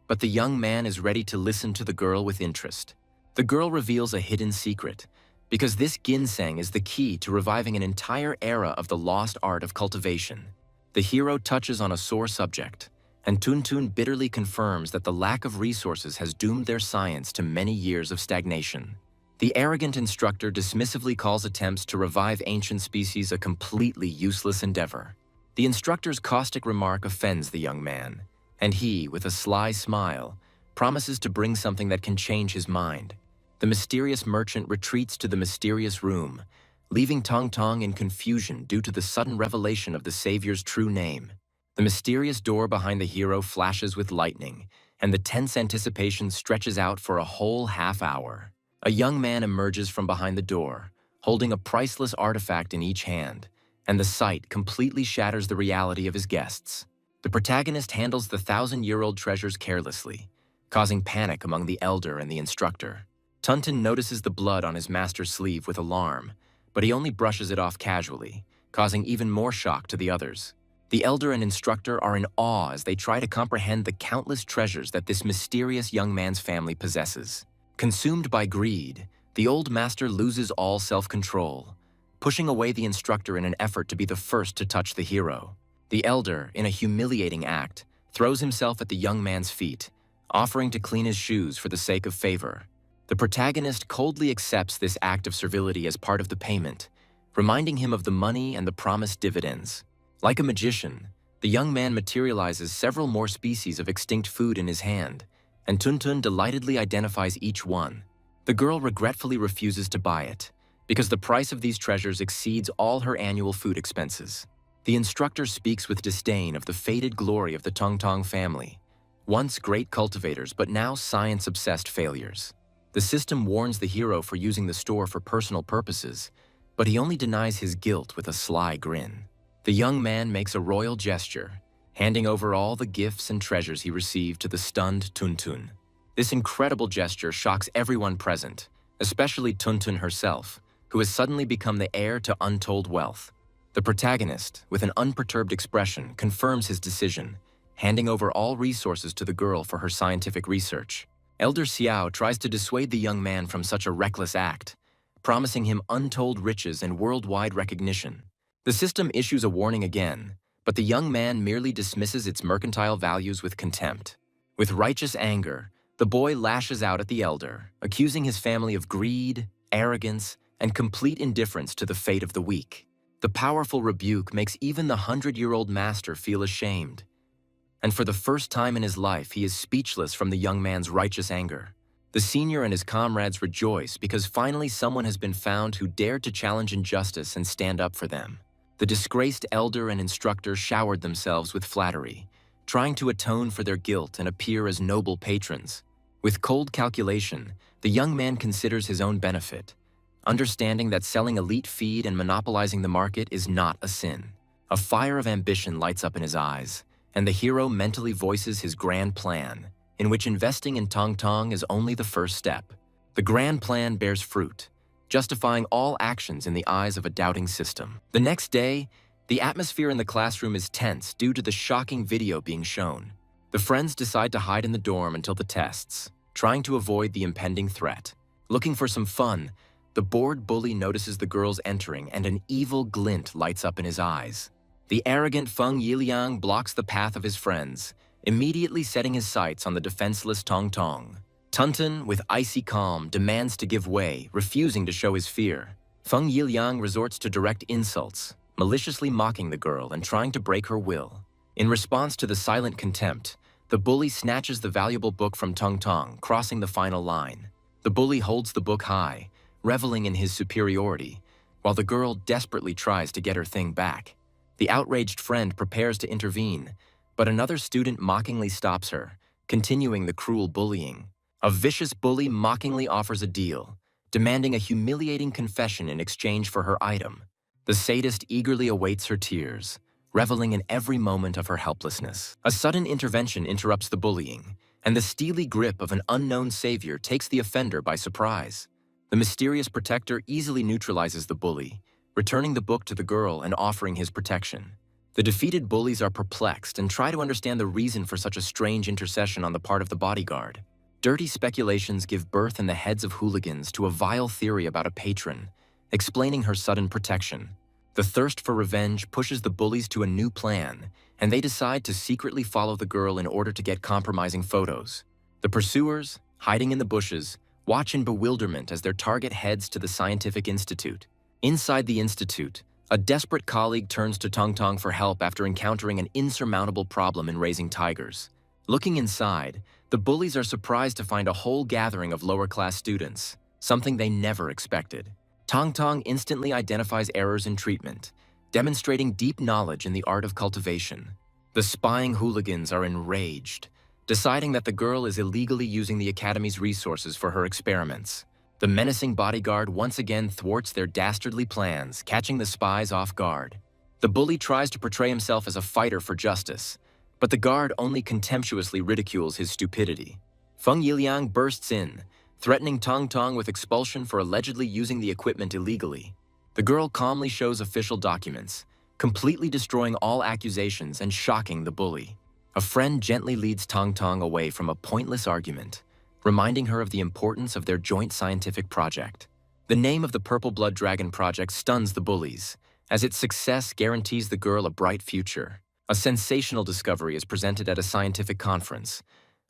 but the young man is ready to listen to the girl with interest. The girl reveals a hidden secret, because this ginseng is the key to reviving an entire era of the lost art of cultivation. The hero touches on a sore subject, and Tuntun bitterly confirms that the lack of resources has doomed their science to many years of stagnation. The arrogant instructor dismissively calls attempts to revive ancient species a completely useless endeavor. The instructor's caustic remark offends the young man, and he, with a sly smile, promises to bring something that can change his mind. The mysterious merchant retreats to the mysterious room, leaving Tong Tong in confusion due to the sudden revelation of the savior's true name. The mysterious door behind the hero flashes with lightning, and the tense anticipation stretches out for a whole half hour. A young man emerges from behind the door, holding a priceless artifact in each hand, and the sight completely shatters the reality of his guests. The protagonist handles the 1,000-year-old treasures carelessly, causing panic among the elder and the instructor. Tuntun notices the blood on his master's sleeve with alarm, but he only brushes it off casually, causing even more shock to the others. The elder and instructor are in awe as they try to comprehend the countless treasures that this mysterious young man's family possesses. Consumed by greed, the old master loses all self-control, pushing away the instructor in an effort to be the first to touch the hero. The elder, in a humiliating act, throws himself at the young man's feet, offering to clean his shoes for the sake of favor. The protagonist coldly accepts this act of servility as part of the payment, reminding him of the money and the promised dividends. Like a magician, the young man materializes several more species of extinct food in his hand, and Tuntun delightedly identifies each one. The girl regretfully refuses to buy it, because the price of these treasures exceeds all her annual food expenses. The instructor speaks with disdain of the faded glory of the Tong Tong family, once great cultivators but now science-obsessed failures. The system warns the hero for using the store for personal purposes, but he only denies his guilt with a sly grin. The young man makes a royal gesture, handing over all the gifts and treasures he received to the stunned Tuntun. This incredible gesture shocks everyone present, especially Tuntun herself, who has suddenly become the heir to untold wealth. The protagonist, with an unperturbed expression, confirms his decision, handing over all resources to the girl for her scientific research. Elder Xiao tries to dissuade the young man from such a reckless act, promising him untold riches and worldwide recognition. The system issues a warning again, but the young man merely dismisses its mercantile values with contempt. With righteous anger, the boy lashes out at the elder, accusing his family of greed, arrogance, and complete indifference to the fate of the weak. The powerful rebuke makes even the 100-year-old master feel ashamed, and for the first time in his life, he is speechless from the young man's righteous anger. The senior and his comrades rejoice because finally someone has been found who dared to challenge injustice and stand up for them. The disgraced elder and instructor showered themselves with flattery, trying to atone for their guilt and appear as noble patrons. With cold calculation, the young man considers his own benefit, understanding that selling elite feed and monopolizing the market is not a sin. A fire of ambition lights up in his eyes, and the hero mentally voices his grand plan, in which investing in Tong Tong is only the first step. The grand plan bears fruit, justifying all actions in the eyes of a doubting system. The next day, the atmosphere in the classroom is tense due to the shocking video being shown. The friends decide to hide in the dorm until the tests, trying to avoid the impending threat. Looking for some fun, the bored bully notices the girls entering and an evil glint lights up in his eyes. The arrogant Feng Yiliang blocks the path of his friends, immediately setting his sights on the defenseless Tong Tong. Tuntun, with icy calm, demands to give way, refusing to show his fear. Feng Yiliang resorts to direct insults, maliciously mocking the girl and trying to break her will. In response to the silent contempt, the bully snatches the valuable book from Tong Tong, crossing the final line. The bully holds the book high, reveling in his superiority, while the girl desperately tries to get her thing back. The outraged friend prepares to intervene, but another student mockingly stops her, continuing the cruel bullying. A vicious bully mockingly offers a deal, demanding a humiliating confession in exchange for her item. The sadist eagerly awaits her tears, reveling in every moment of her helplessness. A sudden intervention interrupts the bullying, and the steely grip of an unknown savior takes the offender by surprise. The mysterious protector easily neutralizes the bully, returning the book to the girl and offering his protection. The defeated bullies are perplexed and try to understand the reason for such a strange intercession on the part of the bodyguard. Dirty speculations give birth in the heads of hooligans to a vile theory about a patron, explaining her sudden protection. The thirst for revenge pushes the bullies to a new plan, and they decide to secretly follow the girl in order to get compromising photos. The pursuers, hiding in the bushes, watch in bewilderment as their target heads to the scientific institute. Inside the institute, a desperate colleague turns to Tong Tong for help after encountering an insurmountable problem in raising tigers. Looking inside, the bullies are surprised to find a whole gathering of lower-class students, something they never expected. Tong Tong instantly identifies errors in treatment, demonstrating deep knowledge in the art of cultivation. The spying hooligans are enraged, deciding that the girl is illegally using the academy's resources for her experiments. The menacing bodyguard once again thwarts their dastardly plans, catching the spies off guard. The bully tries to portray himself as a fighter for justice, but the guard only contemptuously ridicules his stupidity. Feng Yiliang bursts in, threatening Tong Tong with expulsion for allegedly using the equipment illegally. The girl calmly shows official documents, completely destroying all accusations and shocking the bully. A friend gently leads Tong Tong away from a pointless argument, reminding her of the importance of their joint scientific project. The name of the Purple Blood Dragon project stuns the bullies, as its success guarantees the girl a bright future. A sensational discovery is presented at a scientific conference.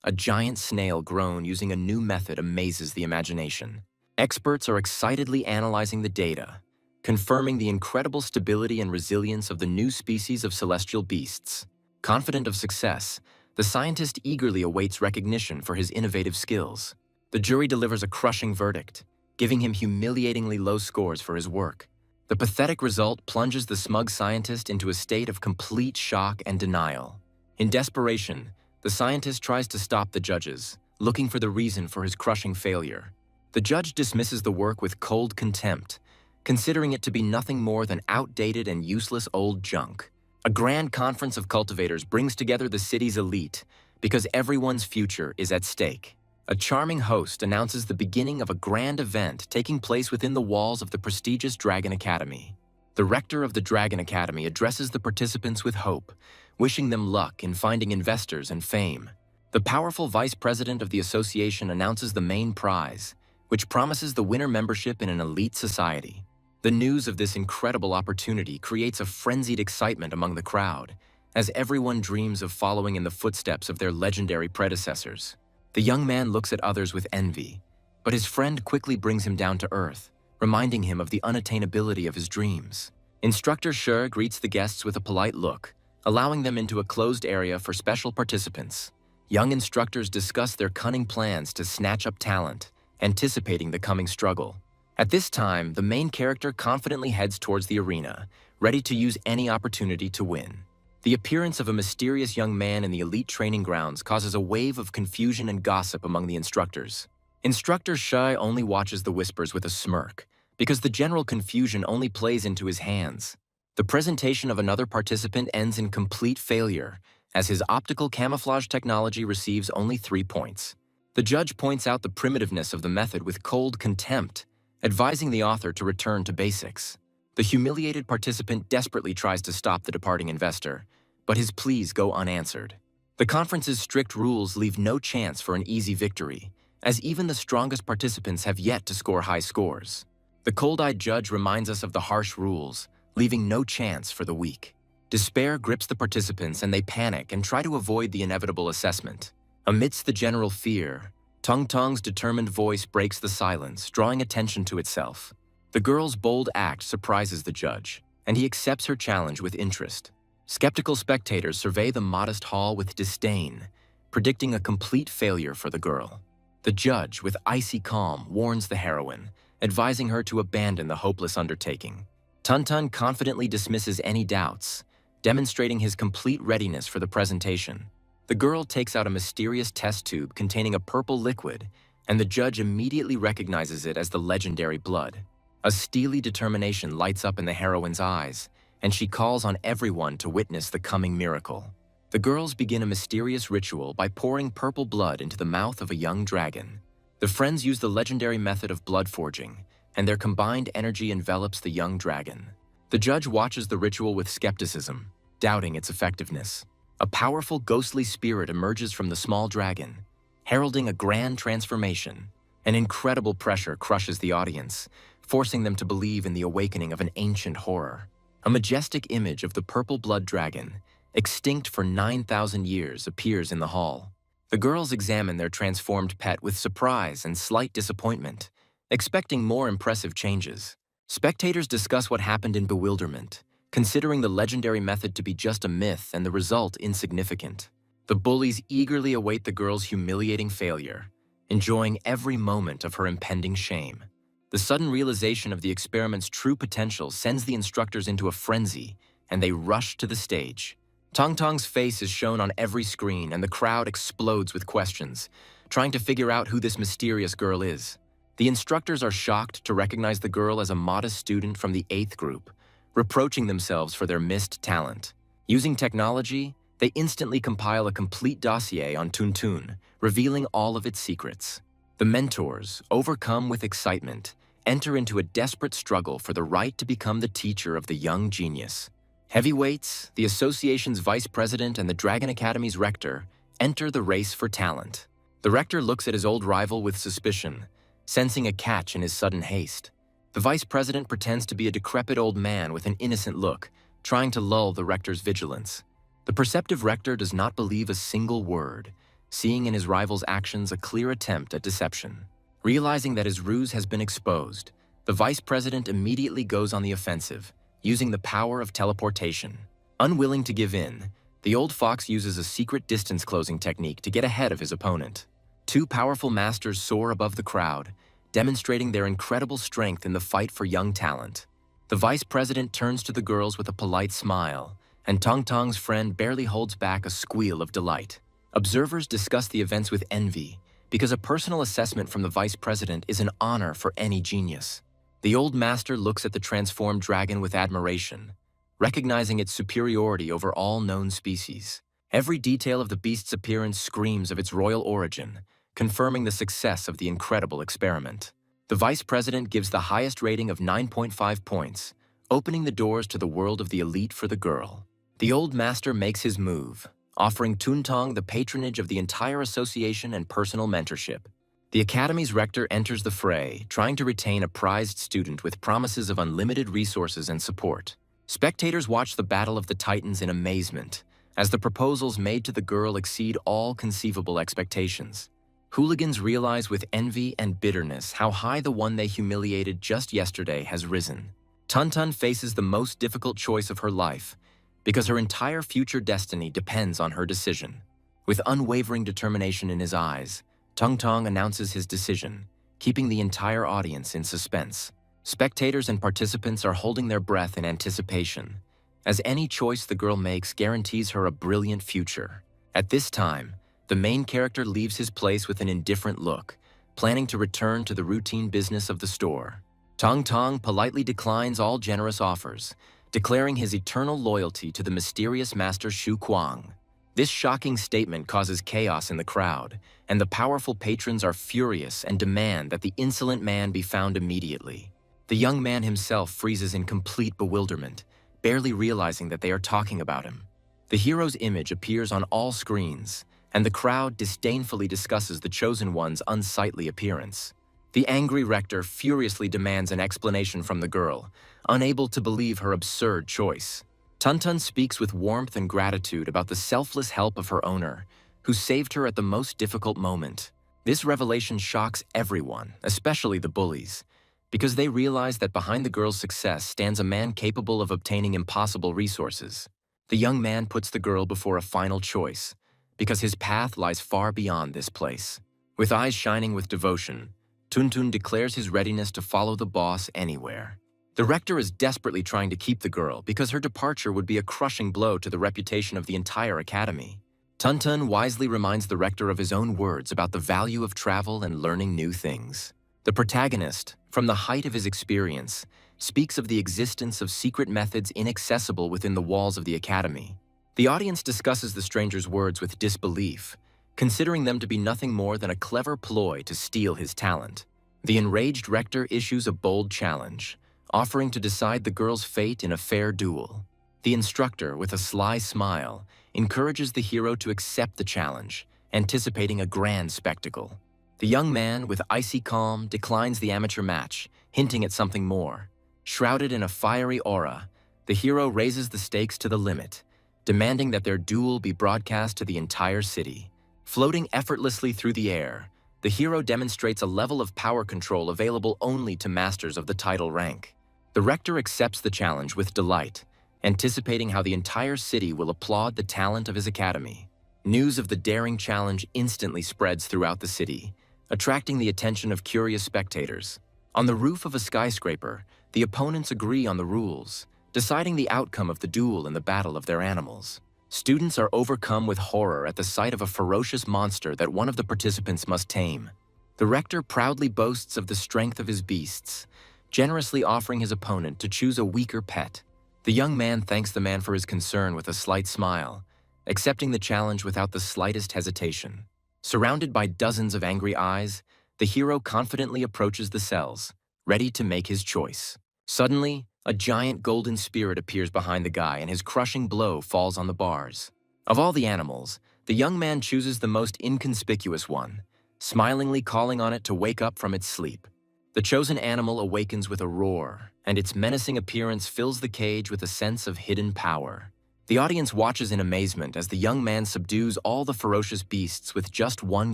A giant snail grown using a new method amazes the imagination. Experts are excitedly analyzing the data, confirming the incredible stability and resilience of the new species of celestial beasts. Confident of success, the scientist eagerly awaits recognition for his innovative skills. The jury delivers a crushing verdict, giving him humiliatingly low scores for his work. The pathetic result plunges the smug scientist into a state of complete shock and denial. In desperation, the scientist tries to stop the judges, looking for the reason for his crushing failure. The judge dismisses the work with cold contempt, considering it to be nothing more than outdated and useless old junk. A grand conference of cultivators brings together the city's elite because everyone's future is at stake. A charming host announces the beginning of a grand event taking place within the walls of the prestigious Dragon Academy. The rector of the Dragon Academy addresses the participants with hope, wishing them luck in finding investors and fame. The powerful vice president of the association announces the main prize, which promises the winner membership in an elite society. The news of this incredible opportunity creates a frenzied excitement among the crowd, as everyone dreams of following in the footsteps of their legendary predecessors. The young man looks at others with envy, but his friend quickly brings him down to earth, reminding him of the unattainability of his dreams. Instructor Shi greets the guests with a polite look, allowing them into a closed area for special participants. Young instructors discuss their cunning plans to snatch up talent, anticipating the coming struggle. At this time, the main character confidently heads towards the arena, ready to use any opportunity to win. The appearance of a mysterious young man in the elite training grounds causes a wave of confusion and gossip among the instructors. Instructor Shi only watches the whispers with a smirk, because the general confusion only plays into his hands. The presentation of another participant ends in complete failure, as his optical camouflage technology receives only 3 points. The judge points out the primitiveness of the method with cold contempt, advising the author to return to basics. The humiliated participant desperately tries to stop the departing investor, but his pleas go unanswered. The conference's strict rules leave no chance for an easy victory, as even the strongest participants have yet to score high scores. The cold-eyed judge reminds us of the harsh rules, leaving no chance for the weak. Despair grips the participants and they panic and try to avoid the inevitable assessment. Amidst the general fear, Tong Tong's determined voice breaks the silence, drawing attention to itself. The girl's bold act surprises the judge, and he accepts her challenge with interest. Skeptical spectators survey the modest hall with disdain, predicting a complete failure for the girl. The judge, with icy calm, warns the heroine, advising her to abandon the hopeless undertaking. Tun Tun confidently dismisses any doubts, demonstrating his complete readiness for the presentation. The girl takes out a mysterious test tube containing a purple liquid, and the judge immediately recognizes it as the legendary blood. A steely determination lights up in the heroine's eyes, and she calls on everyone to witness the coming miracle. The girls begin a mysterious ritual by pouring purple blood into the mouth of a young dragon. The friends use the legendary method of blood forging, and their combined energy envelops the young dragon. The judge watches the ritual with skepticism, doubting its effectiveness. A powerful ghostly spirit emerges from the small dragon, heralding a grand transformation. An incredible pressure crushes the audience, forcing them to believe in the awakening of an ancient horror. A majestic image of the purple blood dragon, extinct for 9,000 years, appears in the hall. The girls examine their transformed pet with surprise and slight disappointment, expecting more impressive changes. Spectators discuss what happened in bewilderment, considering the legendary method to be just a myth and the result insignificant. The bullies eagerly await the girl's humiliating failure, enjoying every moment of her impending shame. The sudden realization of the experiment's true potential sends the instructors into a frenzy, and they rush to the stage. Tong Tong's face is shown on every screen, and the crowd explodes with questions, trying to figure out who this mysterious girl is. The instructors are shocked to recognize the girl as a modest student from the 8th group, reproaching themselves for their missed talent. Using technology, they instantly compile a complete dossier on Tun Tun, revealing all of its secrets. The mentors, overcome with excitement, enter into a desperate struggle for the right to become the teacher of the young genius. Heavyweights, the association's vice president and the Dragon Academy's rector, enter the race for talent. The rector looks at his old rival with suspicion, sensing a catch in his sudden haste. The vice president pretends to be a decrepit old man with an innocent look, trying to lull the rector's vigilance. The perceptive rector does not believe a single word, seeing in his rival's actions a clear attempt at deception. Realizing that his ruse has been exposed, the vice president immediately goes on the offensive, using the power of teleportation. Unwilling to give in, the old fox uses a secret distance closing technique to get ahead of his opponent. Two powerful masters soar above the crowd, demonstrating their incredible strength in the fight for young talent. The vice president turns to the girls with a polite smile, and Tong Tong's friend barely holds back a squeal of delight. Observers discuss the events with envy, because a personal assessment from the vice president is an honor for any genius. The old master looks at the transformed dragon with admiration, recognizing its superiority over all known species. Every detail of the beast's appearance screams of its royal origin, confirming the success of the incredible experiment. The vice president gives the highest rating of 9.5 points, opening the doors to the world of the elite for the girl. The old master makes his move, offering Tun Tong the patronage of the entire association and personal mentorship. The academy's rector enters the fray, trying to retain a prized student with promises of unlimited resources and support. Spectators watch the battle of the titans in amazement, as the proposals made to the girl exceed all conceivable expectations. Hooligans realize with envy and bitterness how high the one they humiliated just yesterday has risen. Tuntun faces the most difficult choice of her life, because her entire future destiny depends on her decision. With unwavering determination in his eyes, Tungtong announces his decision, keeping the entire audience in suspense. Spectators and participants are holding their breath in anticipation, as any choice the girl makes guarantees her a brilliant future. At this time, the main character leaves his place with an indifferent look, planning to return to the routine business of the store. Tongtong politely declines all generous offers, declaring his eternal loyalty to the mysterious master Shu Kuang. This shocking statement causes chaos in the crowd, and the powerful patrons are furious and demand that the insolent man be found immediately. The young man himself freezes in complete bewilderment, barely realizing that they are talking about him. The hero's image appears on all screens, and the crowd disdainfully discusses the chosen one's unsightly appearance. The angry rector furiously demands an explanation from the girl, unable to believe her absurd choice. Tuntun speaks with warmth and gratitude about the selfless help of her owner, who saved her at the most difficult moment. This revelation shocks everyone, especially the bullies, because they realize that behind the girl's success stands a man capable of obtaining impossible resources. The young man puts the girl before a final choice, because his path lies far beyond this place. With eyes shining with devotion, Tuntun declares his readiness to follow the boss anywhere. The rector is desperately trying to keep the girl because her departure would be a crushing blow to the reputation of the entire academy. Tuntun wisely reminds the rector of his own words about the value of travel and learning new things. The protagonist, from the height of his experience, speaks of the existence of secret methods inaccessible within the walls of the academy. The audience discusses the stranger's words with disbelief, considering them to be nothing more than a clever ploy to steal his talent. The enraged rector issues a bold challenge, offering to decide the girl's fate in a fair duel. The instructor, with a sly smile, encourages the hero to accept the challenge, anticipating a grand spectacle. The young man, with icy calm, declines the amateur match, hinting at something more. Shrouded in a fiery aura, the hero raises the stakes to the limit, demanding that their duel be broadcast to the entire city. Floating effortlessly through the air, the hero demonstrates a level of power control available only to masters of the title rank. The rector accepts the challenge with delight, anticipating how the entire city will applaud the talent of his academy. News of the daring challenge instantly spreads throughout the city, attracting the attention of curious spectators. On the roof of a skyscraper, the opponents agree on the rules, deciding the outcome of the duel in the battle of their animals. Students are overcome with horror at the sight of a ferocious monster that one of the participants must tame. The rector proudly boasts of the strength of his beasts, generously offering his opponent to choose a weaker pet. The young man thanks the man for his concern with a slight smile, accepting the challenge without the slightest hesitation. Surrounded by dozens of angry eyes, the hero confidently approaches the cells, ready to make his choice. Suddenly, a giant golden spirit appears behind the guy and his crushing blow falls on the bars. Of all the animals, the young man chooses the most inconspicuous one, smilingly calling on it to wake up from its sleep. The chosen animal awakens with a roar, and its menacing appearance fills the cage with a sense of hidden power. The audience watches in amazement as the young man subdues all the ferocious beasts with just one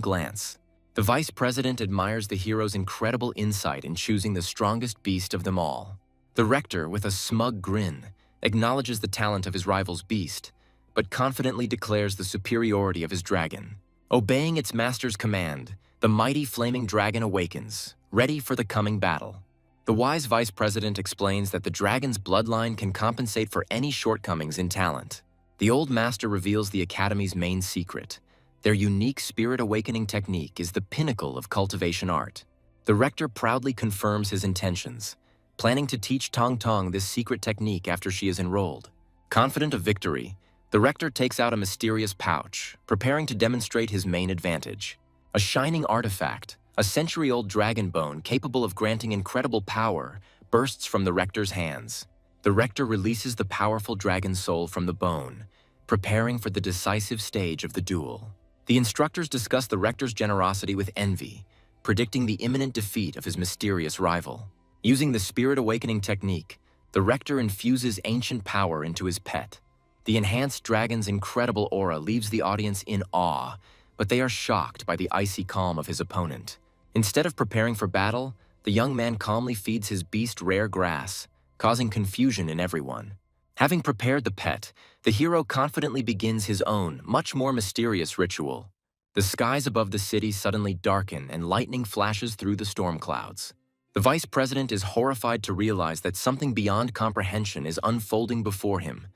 glance. The vice president admires the hero's incredible insight in choosing the strongest beast of them all. The rector, with a smug grin, acknowledges the talent of his rival's beast, but confidently declares the superiority of his dragon. Obeying its master's command, the mighty flaming dragon awakens, ready for the coming battle. The wise vice president explains that the dragon's bloodline can compensate for any shortcomings in talent. The old master reveals the academy's main secret. Their unique spirit awakening technique is the pinnacle of cultivation art. The rector proudly confirms his intentions, planning to teach Tong Tong this secret technique after she is enrolled. Confident of victory, the rector takes out a mysterious pouch, preparing to demonstrate his main advantage. A shining artifact, a century-old dragon bone capable of granting incredible power, bursts from the rector's hands. The rector releases the powerful dragon soul from the bone, preparing for the decisive stage of the duel. The instructors discuss the rector's generosity with envy, predicting the imminent defeat of his mysterious rival. Using the Spirit Awakening technique, the Rector infuses ancient power into his pet. The enhanced dragon's incredible aura leaves the audience in awe, but they are shocked by the icy calm of his opponent. Instead of preparing for battle, the young man calmly feeds his beast rare grass, causing confusion in everyone. Having prepared the pet, the hero confidently begins his own, much more mysterious ritual. The skies above the city suddenly darken and lightning flashes through the storm clouds. The vice president is horrified to realize that something beyond comprehension is unfolding before him,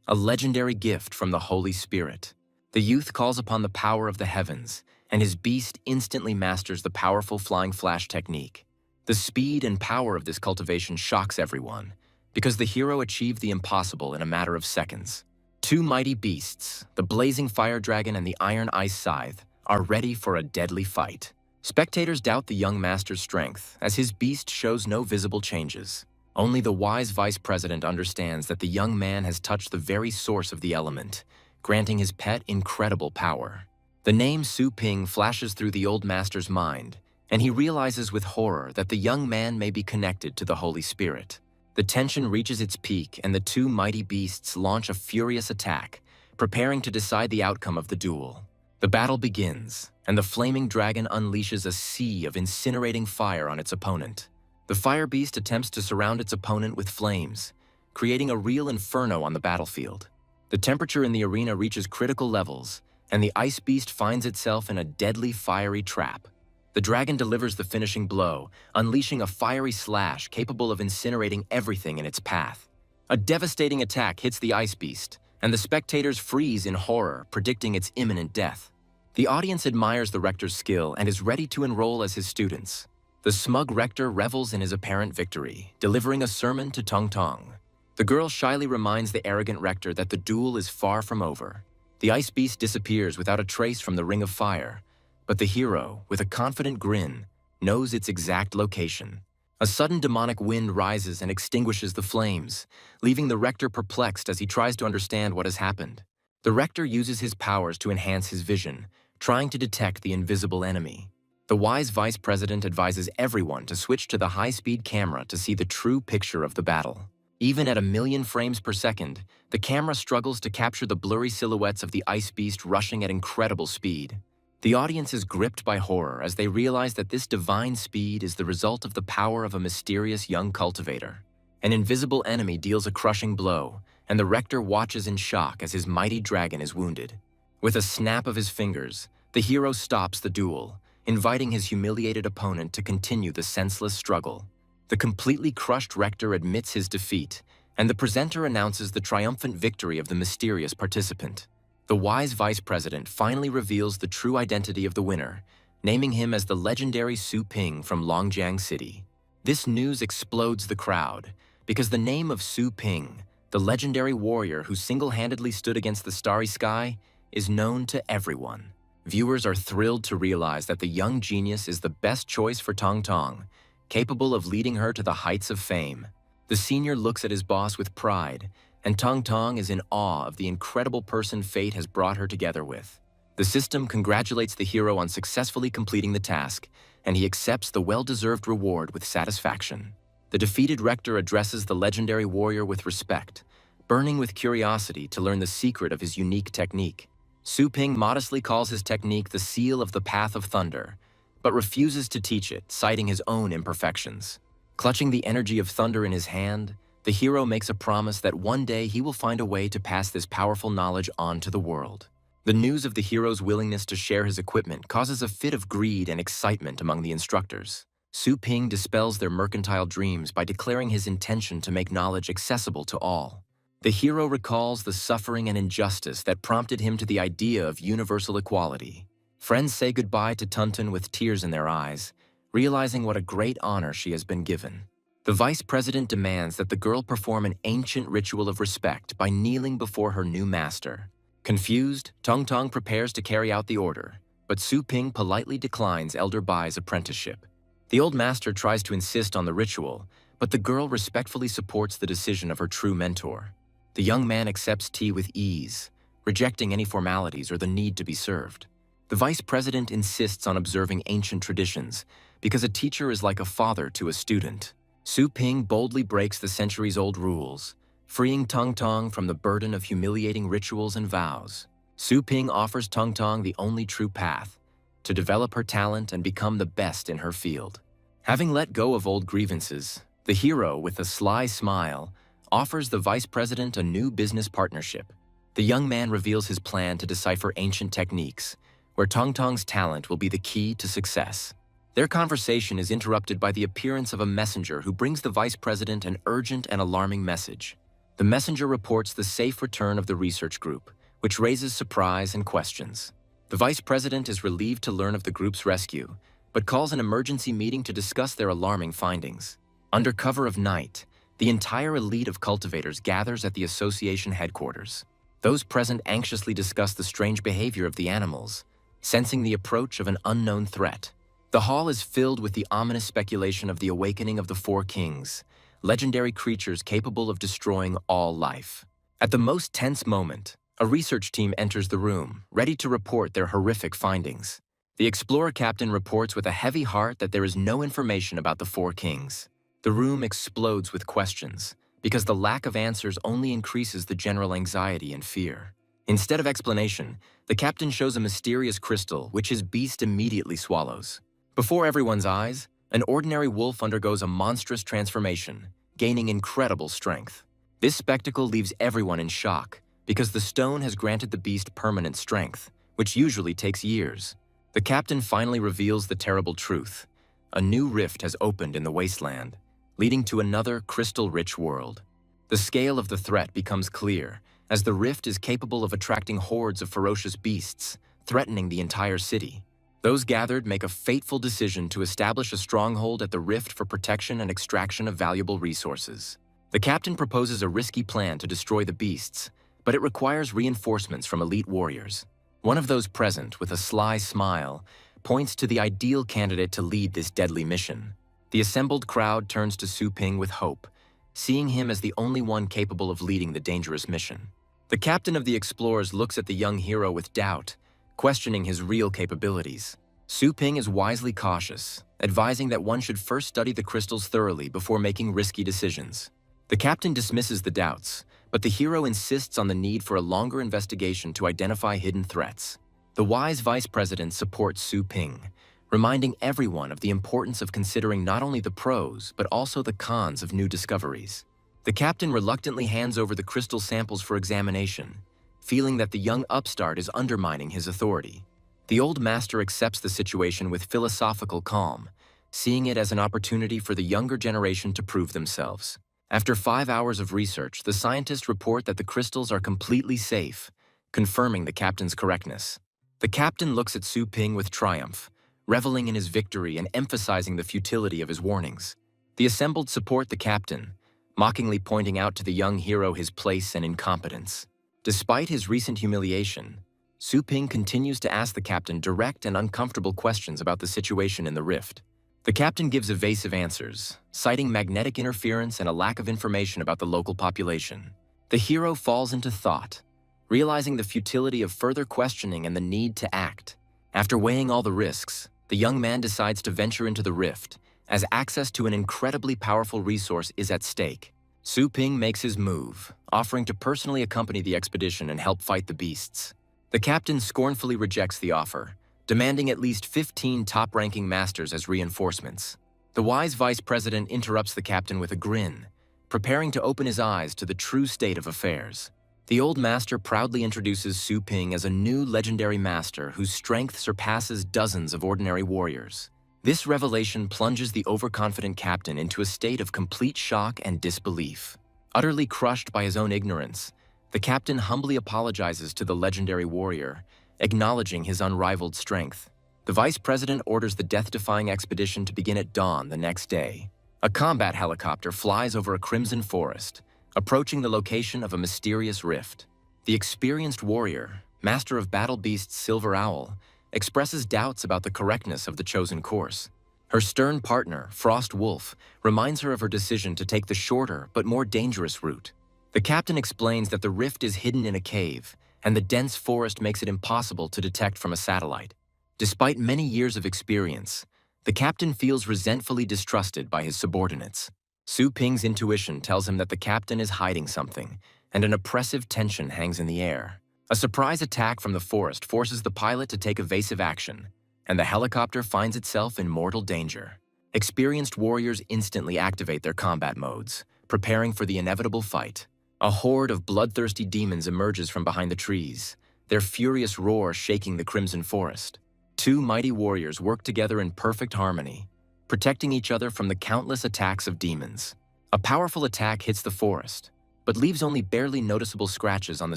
a legendary gift from the Holy Spirit. The youth calls upon the power of the heavens, and his beast instantly masters the powerful flying flash technique. The speed and power of this cultivation shocks everyone, because the hero achieved the impossible in a matter of seconds. Two mighty beasts, the blazing fire dragon and the iron ice scythe, are ready for a deadly fight. Spectators doubt the young master's strength, as his beast shows no visible changes. Only the wise vice president understands that the young man has touched the very source of the element, granting his pet incredible power. The name Su Ping flashes through the old master's mind, and he realizes with horror that the young man may be connected to the Holy Spirit. The tension reaches its peak, and the two mighty beasts launch a furious attack, preparing to decide the outcome of the duel. The battle begins, and the flaming dragon unleashes a sea of incinerating fire on its opponent. The fire beast attempts to surround its opponent with flames, creating a real inferno on the battlefield. The temperature in the arena reaches critical levels, and the ice beast finds itself in a deadly fiery trap. The dragon delivers the finishing blow, unleashing a fiery slash capable of incinerating everything in its path. A devastating attack hits the ice beast, and the spectators freeze in horror, predicting its imminent death. The audience admires the rector's skill and is ready to enroll as his students. The smug rector revels in his apparent victory, delivering a sermon to Tong Tong. The girl shyly reminds the arrogant rector that the duel is far from over. The ice beast disappears without a trace from the ring of fire, but the hero, with a confident grin, knows its exact location. A sudden demonic wind rises and extinguishes the flames, leaving the rector perplexed as he tries to understand what has happened. The rector uses his powers to enhance his vision, trying to detect the invisible enemy. The wise vice president advises everyone to switch to the high-speed camera to see the true picture of the battle. Even at 1,000,000 frames per second, the camera struggles to capture the blurry silhouettes of the ice beast rushing at incredible speed. The audience is gripped by horror as they realize that this divine speed is the result of the power of a mysterious young cultivator. An invisible enemy deals a crushing blow, and the rector watches in shock as his mighty dragon is wounded. With a snap of his fingers, the hero stops the duel, inviting his humiliated opponent to continue the senseless struggle. The completely crushed rector admits his defeat, and the presenter announces the triumphant victory of the mysterious participant. The wise vice president finally reveals the true identity of the winner, naming him as the legendary Su Ping from Longjiang City. This news explodes the crowd, because the name of Su Ping, the legendary warrior who single-handedly stood against the starry sky, is known to everyone. Viewers are thrilled to realize that the young genius is the best choice for Tong Tong, capable of leading her to the heights of fame. The senior looks at his boss with pride, and Tong Tong is in awe of the incredible person fate has brought her together with. The system congratulates the hero on successfully completing the task, and he accepts the well-deserved reward with satisfaction. The defeated rector addresses the legendary warrior with respect, burning with curiosity to learn the secret of his unique technique. Su Ping modestly calls his technique the seal of the path of thunder, but refuses to teach it, citing his own imperfections. Clutching the energy of thunder in his hand, the hero makes a promise that one day he will find a way to pass this powerful knowledge on to the world. The news of the hero's willingness to share his equipment causes a fit of greed and excitement among the instructors. Su Ping dispels their mercantile dreams by declaring his intention to make knowledge accessible to all. The hero recalls the suffering and injustice that prompted him to the idea of universal equality. Friends say goodbye to Tuntun with tears in their eyes, realizing what a great honor she has been given. The vice president demands that the girl perform an ancient ritual of respect by kneeling before her new master. Confused, Tong Tong prepares to carry out the order, but Su Ping politely declines Elder Bai's apprenticeship. The old master tries to insist on the ritual, but the girl respectfully supports the decision of her true mentor. The young man accepts tea with ease, rejecting any formalities or the need to be served. The vice president insists on observing ancient traditions because a teacher is like a father to a student. Su Ping boldly breaks the centuries-old rules, freeing Tong Tong from the burden of humiliating rituals and vows. Su Ping offers Tong Tong the only true path, to develop her talent and become the best in her field. Having let go of old grievances, the hero, with a sly smile, offers the vice president a new business partnership. The young man reveals his plan to decipher ancient techniques, where Tong Tong's talent will be the key to success. Their conversation is interrupted by the appearance of a messenger who brings the vice president an urgent and alarming message. The messenger reports the safe return of the research group, which raises surprise and questions. The vice president is relieved to learn of the group's rescue, but calls an emergency meeting to discuss their alarming findings. Under cover of night, the entire elite of cultivators gathers at the association headquarters. Those present anxiously discuss the strange behavior of the animals, sensing the approach of an unknown threat. The hall is filled with the ominous speculation of the awakening of the Four Kings, legendary creatures capable of destroying all life. At the most tense moment, a research team enters the room, ready to report their horrific findings. The explorer captain reports with a heavy heart that there is no information about the Four Kings. The room explodes with questions, because the lack of answers only increases the general anxiety and fear. Instead of explanation, the captain shows a mysterious crystal which his beast immediately swallows. Before everyone's eyes, an ordinary wolf undergoes a monstrous transformation, gaining incredible strength. This spectacle leaves everyone in shock, because the stone has granted the beast permanent strength, which usually takes years. The captain finally reveals the terrible truth. A new rift has opened in the wasteland, leading to another crystal-rich world. The scale of the threat becomes clear, as the rift is capable of attracting hordes of ferocious beasts, threatening the entire city. Those gathered make a fateful decision to establish a stronghold at the rift for protection and extraction of valuable resources. The captain proposes a risky plan to destroy the beasts, but it requires reinforcements from elite warriors. One of those present, with a sly smile, points to the ideal candidate to lead this deadly mission. The assembled crowd turns to Su Ping with hope, seeing him as the only one capable of leading the dangerous mission. The captain of the explorers looks at the young hero with doubt, questioning his real capabilities. Su Ping is wisely cautious, advising that one should first study the crystals thoroughly before making risky decisions. The captain dismisses the doubts, but the hero insists on the need for a longer investigation to identify hidden threats. The wise vice president supports Su Ping, reminding everyone of the importance of considering not only the pros, but also the cons of new discoveries. The captain reluctantly hands over the crystal samples for examination, feeling that the young upstart is undermining his authority. The old master accepts the situation with philosophical calm, seeing it as an opportunity for the younger generation to prove themselves. After 5 hours of research, the scientists report that the crystals are completely safe, confirming the captain's correctness. The captain looks at Su Ping with triumph, reveling in his victory and emphasizing the futility of his warnings. The assembled support the captain, mockingly pointing out to the young hero his place and incompetence. Despite his recent humiliation, Su Ping continues to ask the captain direct and uncomfortable questions about the situation in the rift. The captain gives evasive answers, citing magnetic interference and a lack of information about the local population. The hero falls into thought, realizing the futility of further questioning and the need to act. After weighing all the risks, the young man decides to venture into the rift, as access to an incredibly powerful resource is at stake. Su Ping makes his move, offering to personally accompany the expedition and help fight the beasts. The captain scornfully rejects the offer, demanding at least 15 top-ranking masters as reinforcements. The wise vice president interrupts the captain with a grin, preparing to open his eyes to the true state of affairs. The old master proudly introduces Su Ping as a new legendary master whose strength surpasses dozens of ordinary warriors. This revelation plunges the overconfident captain into a state of complete shock and disbelief. Utterly crushed by his own ignorance, the captain humbly apologizes to the legendary warrior, acknowledging his unrivaled strength. The vice president orders the death-defying expedition to begin at dawn the next day. A combat helicopter flies over a crimson forest, approaching the location of a mysterious rift. The experienced warrior, master of battle beasts Silver Owl, expresses doubts about the correctness of the chosen course. Her stern partner, Frost Wolf, reminds her of her decision to take the shorter but more dangerous route. The captain explains that the rift is hidden in a cave, and the dense forest makes it impossible to detect from a satellite. Despite many years of experience, the captain feels resentfully distrusted by his subordinates. Su Ping's intuition tells him that the captain is hiding something, and an oppressive tension hangs in the air. A surprise attack from the forest forces the pilot to take evasive action, and the helicopter finds itself in mortal danger. Experienced warriors instantly activate their combat modes, preparing for the inevitable fight. A horde of bloodthirsty demons emerges from behind the trees, their furious roar shaking the crimson forest. Two mighty warriors work together in perfect harmony, protecting each other from the countless attacks of demons. A powerful attack hits the forest, but leaves only barely noticeable scratches on the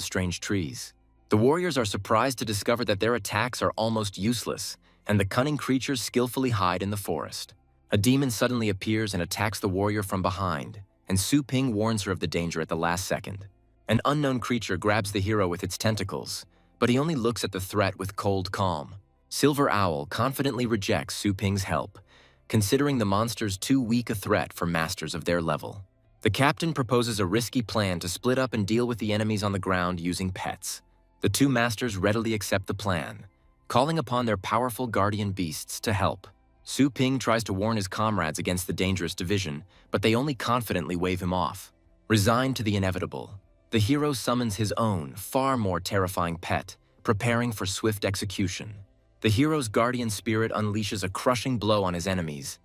strange trees. The warriors are surprised to discover that their attacks are almost useless, and the cunning creatures skillfully hide in the forest. A demon suddenly appears and attacks the warrior from behind, and Su Ping warns her of the danger at the last second. An unknown creature grabs the hero with its tentacles, but he only looks at the threat with cold calm. Silver Owl confidently rejects Su Ping's help, considering the monsters too weak a threat for masters of their level. The captain proposes a risky plan to split up and deal with the enemies on the ground using pets. The two masters readily accept the plan, calling upon their powerful guardian beasts to help. Su Ping tries to warn his comrades against the dangerous division, but they only confidently wave him off. Resigned to the inevitable, the hero summons his own, far more terrifying pet, preparing for swift execution. The hero's guardian spirit unleashes a crushing blow on his enemies,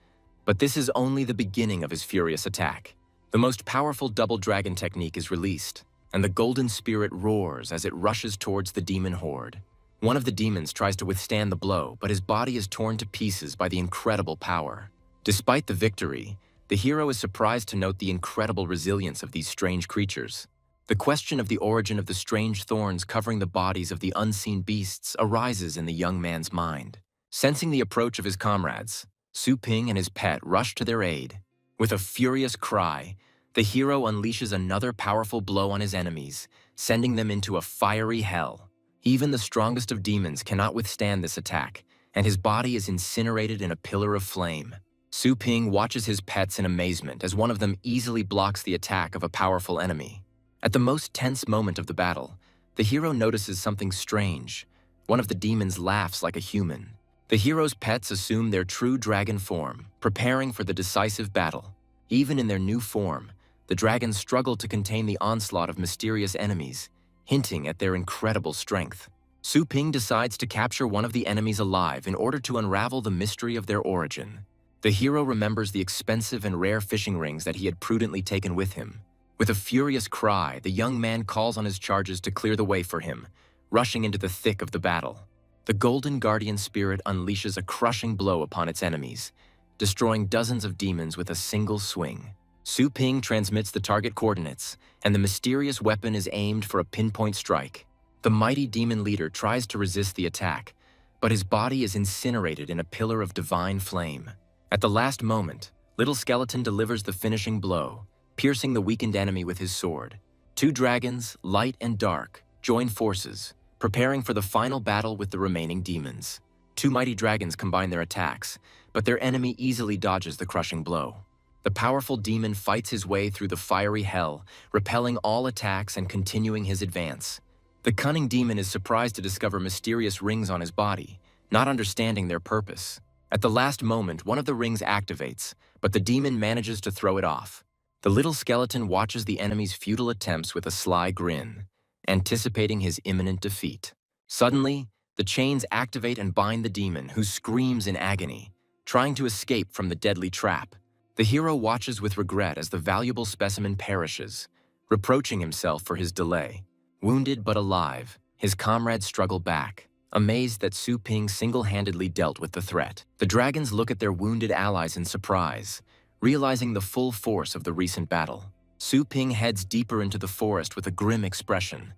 but this is only the beginning of his furious attack. The most powerful double dragon technique is released, and the golden spirit roars as it rushes towards the demon horde. One of the demons tries to withstand the blow, but his body is torn to pieces by the incredible power. Despite the victory, the hero is surprised to note the incredible resilience of these strange creatures. The question of the origin of the strange thorns covering the bodies of the unseen beasts arises in the young man's mind. Sensing the approach of his comrades, Su Ping and his pet rush to their aid. With a furious cry, the hero unleashes another powerful blow on his enemies, sending them into a fiery hell. Even the strongest of demons cannot withstand this attack, and his body is incinerated in a pillar of flame. Su Ping watches his pets in amazement as one of them easily blocks the attack of a powerful enemy. At the most tense moment of the battle, the hero notices something strange. One of the demons laughs like a human. The hero's pets assume their true dragon form, preparing for the decisive battle. Even in their new form, the dragons struggle to contain the onslaught of mysterious enemies, hinting at their incredible strength. Su Ping decides to capture one of the enemies alive in order to unravel the mystery of their origin. The hero remembers the expensive and rare fishing rings that he had prudently taken with him. With a furious cry, the young man calls on his charges to clear the way for him, rushing into the thick of the battle. The golden guardian spirit unleashes a crushing blow upon its enemies, destroying dozens of demons with a single swing. Su Ping transmits the target coordinates, and the mysterious weapon is aimed for a pinpoint strike. The mighty demon leader tries to resist the attack, but his body is incinerated in a pillar of divine flame. At the last moment, Little Skeleton delivers the finishing blow, piercing the weakened enemy with his sword. Two dragons, light and dark, join forces, preparing for the final battle with the remaining demons. Two mighty dragons combine their attacks, but their enemy easily dodges the crushing blow. The powerful demon fights his way through the fiery hell, repelling all attacks and continuing his advance. The cunning demon is surprised to discover mysterious rings on his body, not understanding their purpose. At the last moment, one of the rings activates, but the demon manages to throw it off. The little skeleton watches the enemy's futile attempts with a sly grin, anticipating his imminent defeat. Suddenly, the chains activate and bind the demon, who screams in agony, trying to escape from the deadly trap. The hero watches with regret as the valuable specimen perishes, reproaching himself for his delay. Wounded but alive, his comrades struggle back, amazed that Su Ping single-handedly dealt with the threat. The dragons look at their wounded allies in surprise, realizing the full force of the recent battle. Su Ping heads deeper into the forest with a grim expression,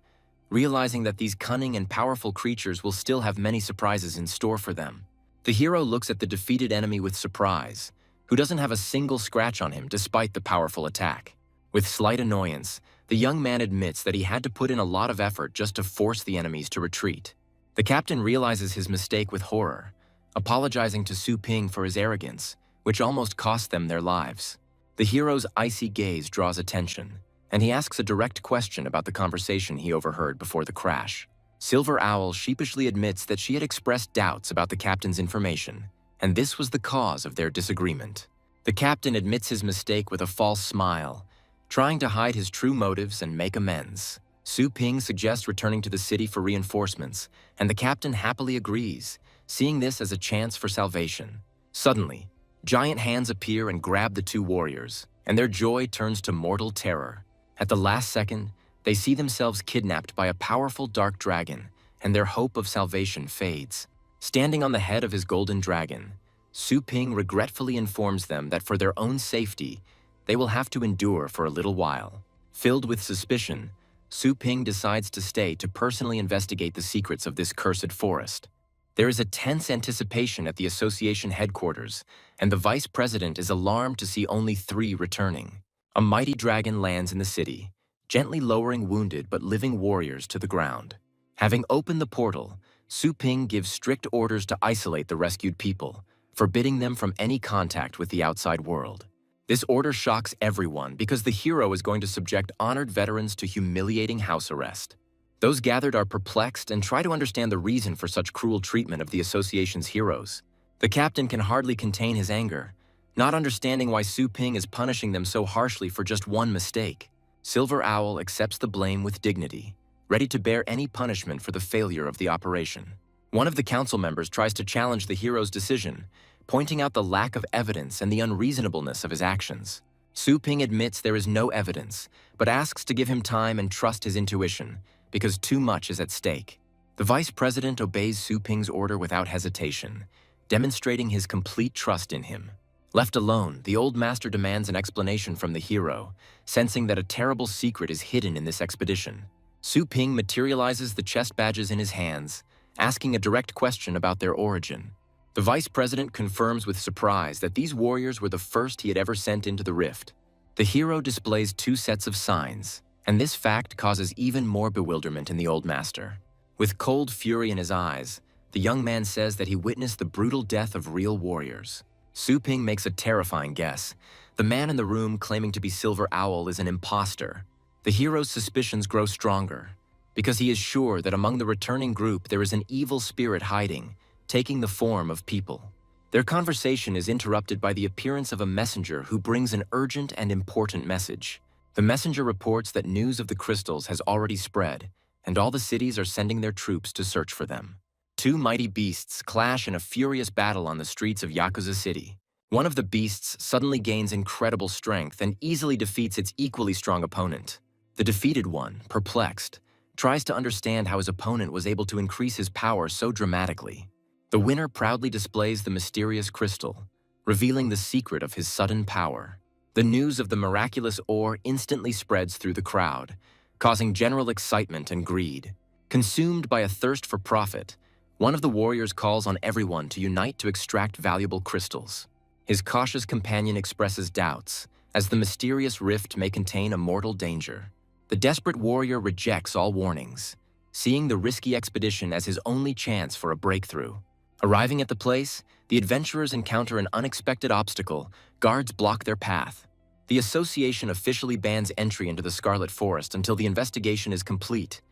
realizing that these cunning and powerful creatures will still have many surprises in store for them. The hero looks at the defeated enemy with surprise, who doesn't have a single scratch on him despite the powerful attack. With slight annoyance, the young man admits that he had to put in a lot of effort just to force the enemies to retreat. The captain realizes his mistake with horror, apologizing to Su Ping for his arrogance, which almost cost them their lives. The hero's icy gaze draws attention, and he asks a direct question about the conversation he overheard before the crash. Silver Owl sheepishly admits that she had expressed doubts about the captain's information, and this was the cause of their disagreement. The captain admits his mistake with a false smile, trying to hide his true motives and make amends. Su Ping suggests returning to the city for reinforcements, and the captain happily agrees, seeing this as a chance for salvation. Suddenly, giant hands appear and grab the two warriors, and their joy turns to mortal terror. At the last second, they see themselves kidnapped by a powerful dark dragon, and their hope of salvation fades. Standing on the head of his golden dragon, Su Ping regretfully informs them that for their own safety, they will have to endure for a little while. Filled with suspicion, Su Ping decides to stay to personally investigate the secrets of this cursed forest. There is a tense anticipation at the association headquarters, and the vice president is alarmed to see only 3 returning. A mighty dragon lands in the city, gently lowering wounded but living warriors to the ground. Having opened the portal, Su Ping gives strict orders to isolate the rescued people, forbidding them from any contact with the outside world. This order shocks everyone because the hero is going to subject honored veterans to humiliating house arrest. Those gathered are perplexed and try to understand the reason for such cruel treatment of the association's heroes. The captain can hardly contain his anger, not understanding why Su Ping is punishing them so harshly for just one mistake. Silver Owl accepts the blame with dignity, ready to bear any punishment for the failure of the operation. One of the council members tries to challenge the hero's decision, pointing out the lack of evidence and the unreasonableness of his actions. Su Ping admits there is no evidence, but asks to give him time and trust his intuition, because too much is at stake. The vice president obeys Su Ping's order without hesitation, demonstrating his complete trust in him. Left alone, the old master demands an explanation from the hero, sensing that a terrible secret is hidden in this expedition. Su Ping materializes the chest badges in his hands, asking a direct question about their origin. The vice president confirms with surprise that these warriors were the first he had ever sent into the rift. The hero displays 2 sets of signs, and this fact causes even more bewilderment in the old master. With cold fury in his eyes, the young man says that he witnessed the brutal death of real warriors. Su Ping makes a terrifying guess. The man in the room claiming to be Silver Owl is an imposter. The hero's suspicions grow stronger, because he is sure that among the returning group there is an evil spirit hiding, taking the form of people. Their conversation is interrupted by the appearance of a messenger who brings an urgent and important message. The messenger reports that news of the crystals has already spread, and all the cities are sending their troops to search for them. 2 mighty beasts clash in a furious battle on the streets of Yakuza City. One of the beasts suddenly gains incredible strength and easily defeats its equally strong opponent. The defeated one, perplexed, tries to understand how his opponent was able to increase his power so dramatically. The winner proudly displays the mysterious crystal, revealing the secret of his sudden power. The news of the miraculous ore instantly spreads through the crowd, causing general excitement and greed. Consumed by a thirst for profit, one of the warriors calls on everyone to unite to extract valuable crystals. His cautious companion expresses doubts, as the mysterious rift may contain a mortal danger. The desperate warrior rejects all warnings, seeing the risky expedition as his only chance for a breakthrough. Arriving at the place, the adventurers encounter an unexpected obstacle. Guards block their path. The association officially bans entry into the Scarlet Forest until the investigation is complete.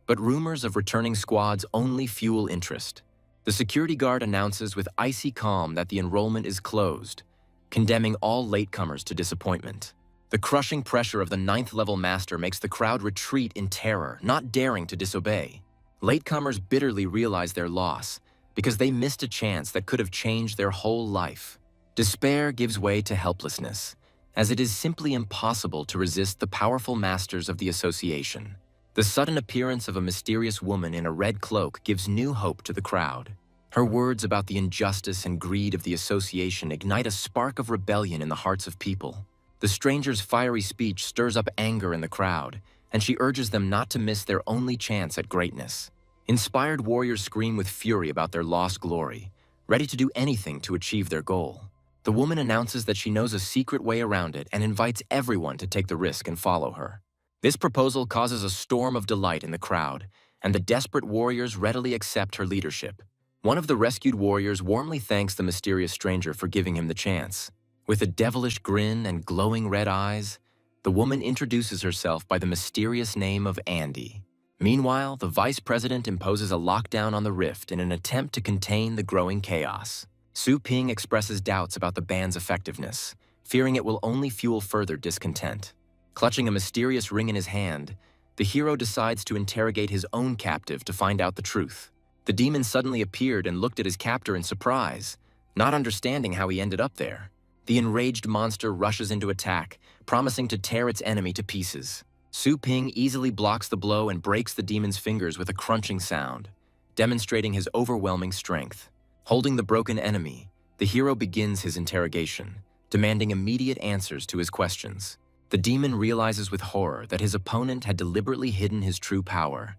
But rumors of returning squads only fuel interest. The security guard announces with icy calm that the enrollment is closed, condemning all latecomers to disappointment. The crushing pressure of the 9th-level master makes the crowd retreat in terror, not daring to disobey. Latecomers bitterly realize their loss, because they missed a chance that could have changed their whole life. Despair gives way to helplessness, as it is simply impossible to resist the powerful masters of the association. The sudden appearance of a mysterious woman in a red cloak gives new hope to the crowd. Her words about the injustice and greed of the association ignite a spark of rebellion in the hearts of people. The stranger's fiery speech stirs up anger in the crowd, and she urges them not to miss their only chance at greatness. Inspired warriors scream with fury about their lost glory, ready to do anything to achieve their goal. The woman announces that she knows a secret way around it and invites everyone to take the risk and follow her. This proposal causes a storm of delight in the crowd, and the desperate warriors readily accept her leadership. One of the rescued warriors warmly thanks the mysterious stranger for giving him the chance. With a devilish grin and glowing red eyes, the woman introduces herself by the mysterious name of Andy. Meanwhile, the vice president imposes a lockdown on the rift in an attempt to contain the growing chaos. Su Ping expresses doubts about the ban's effectiveness, fearing it will only fuel further discontent. Clutching a mysterious ring in his hand, the hero decides to interrogate his own captive to find out the truth. The demon suddenly appeared and looked at his captor in surprise, not understanding how he ended up there. The enraged monster rushes into attack, promising to tear its enemy to pieces. Su Ping easily blocks the blow and breaks the demon's fingers with a crunching sound, demonstrating his overwhelming strength. Holding the broken enemy, the hero begins his interrogation, demanding immediate answers to his questions. The demon realizes with horror that his opponent had deliberately hidden his true power,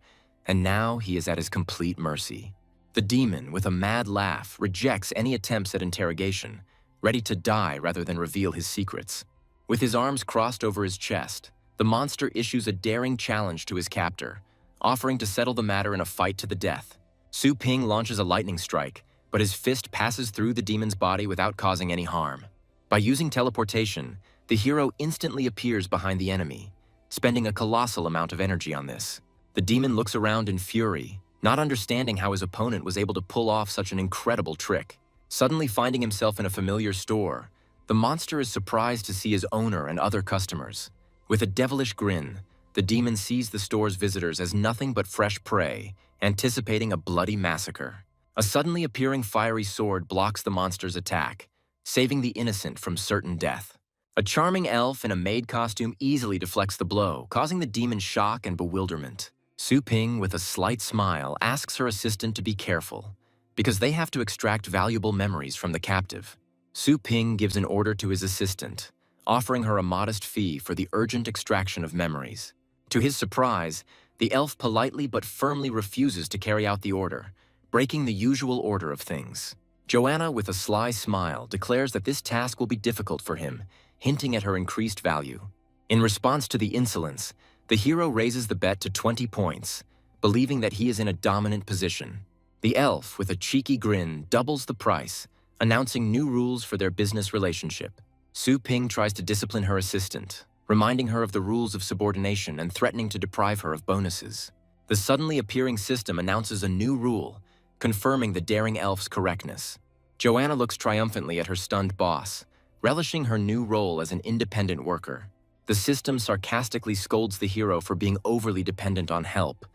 and now he is at his complete mercy. The demon, with a mad laugh, rejects any attempts at interrogation, ready to die rather than reveal his secrets. With his arms crossed over his chest, the monster issues a daring challenge to his captor, offering to settle the matter in a fight to the death. Su Ping launches a lightning strike, but his fist passes through the demon's body without causing any harm. By using teleportation, the hero instantly appears behind the enemy, spending a colossal amount of energy on this. The demon looks around in fury, not understanding how his opponent was able to pull off such an incredible trick. Suddenly finding himself in a familiar store, the monster is surprised to see his owner and other customers. With a devilish grin, the demon sees the store's visitors as nothing but fresh prey, anticipating a bloody massacre. A suddenly appearing fiery sword blocks the monster's attack, saving the innocent from certain death. A charming elf in a maid costume easily deflects the blow, causing the demon shock and bewilderment. Su Ping, with a slight smile, asks her assistant to be careful, because they have to extract valuable memories from the captive. Su Ping gives an order to his assistant, offering her a modest fee for the urgent extraction of memories. To his surprise, the elf politely but firmly refuses to carry out the order, breaking the usual order of things. Joanna, with a sly smile, declares that this task will be difficult for him, hinting at her increased value. In response to the insolence, the hero raises the bet to 20 points, believing that he is in a dominant position. The elf, with a cheeky grin, doubles the price, announcing new rules for their business relationship. Su Ping tries to discipline her assistant, reminding her of the rules of subordination and threatening to deprive her of bonuses. The suddenly appearing system announces a new rule, confirming the daring elf's correctness. Joanna looks triumphantly at her stunned boss, relishing her new role as an independent worker. The system sarcastically scolds the hero for being overly dependent on help,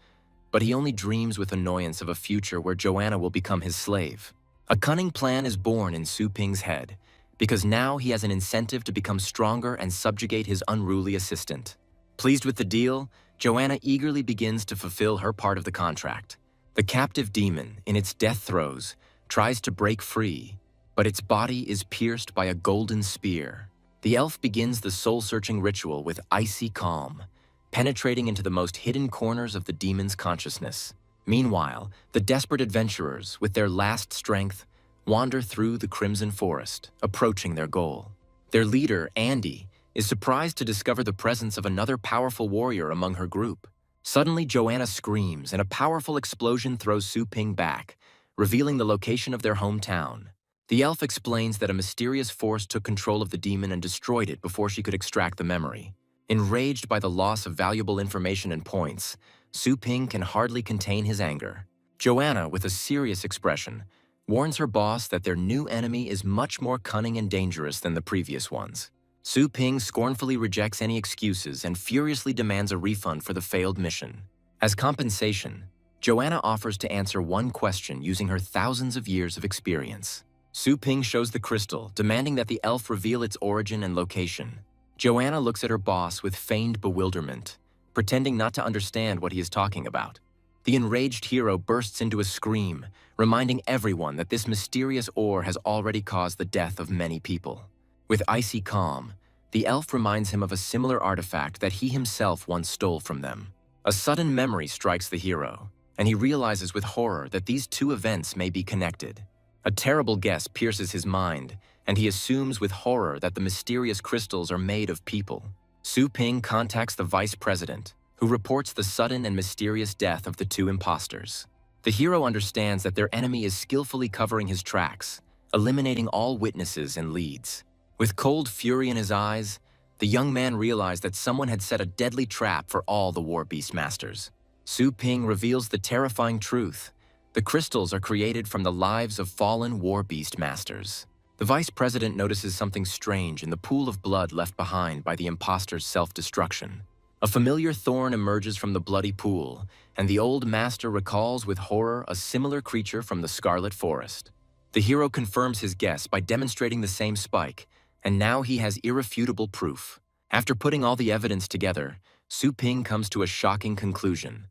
but he only dreams with annoyance of a future where Joanna will become his slave. A cunning plan is born in Su Ping's head, because now he has an incentive to become stronger and subjugate his unruly assistant. Pleased with the deal, Joanna eagerly begins to fulfill her part of the contract. The captive demon, in its death throes, tries to break free, but its body is pierced by a golden spear. The elf begins the soul-searching ritual with icy calm, penetrating into the most hidden corners of the demon's consciousness. Meanwhile, the desperate adventurers, with their last strength, wander through the Crimson Forest, approaching their goal. Their leader, Andy, is surprised to discover the presence of another powerful warrior among her group. Suddenly, Joanna screams, and a powerful explosion throws Su Ping back, revealing the location of their hometown. The elf explains that a mysterious force took control of the demon and destroyed it before she could extract the memory. Enraged by the loss of valuable information and points, Su Ping can hardly contain his anger. Joanna, with a serious expression, warns her boss that their new enemy is much more cunning and dangerous than the previous ones. Su Ping scornfully rejects any excuses and furiously demands a refund for the failed mission. As compensation, Joanna offers to answer one question using her thousands of years of experience. Su Ping shows the crystal, demanding that the elf reveal its origin and location. Joanna looks at her boss with feigned bewilderment, pretending not to understand what he is talking about. The enraged hero bursts into a scream, reminding everyone that this mysterious ore has already caused the death of many people. With icy calm, the elf reminds him of a similar artifact that he himself once stole from them. A sudden memory strikes the hero, and he realizes with horror that these two events may be connected. A terrible guess pierces his mind, and he assumes with horror that the mysterious crystals are made of people. Su Ping contacts the vice president, who reports the sudden and mysterious death of the two imposters. The hero understands that their enemy is skillfully covering his tracks, eliminating all witnesses and leads. With cold fury in his eyes, the young man realized that someone had set a deadly trap for all the war Beastmasters. Su Ping reveals the terrifying truth. The crystals are created from the lives of fallen war Beastmasters. The vice president notices something strange in the pool of blood left behind by the imposter's self-destruction. A familiar thorn emerges from the bloody pool, and the old master recalls with horror a similar creature from the Scarlet Forest. The hero confirms his guess by demonstrating the same spike, and now he has irrefutable proof. After putting all the evidence together, Su Ping comes to a shocking conclusion.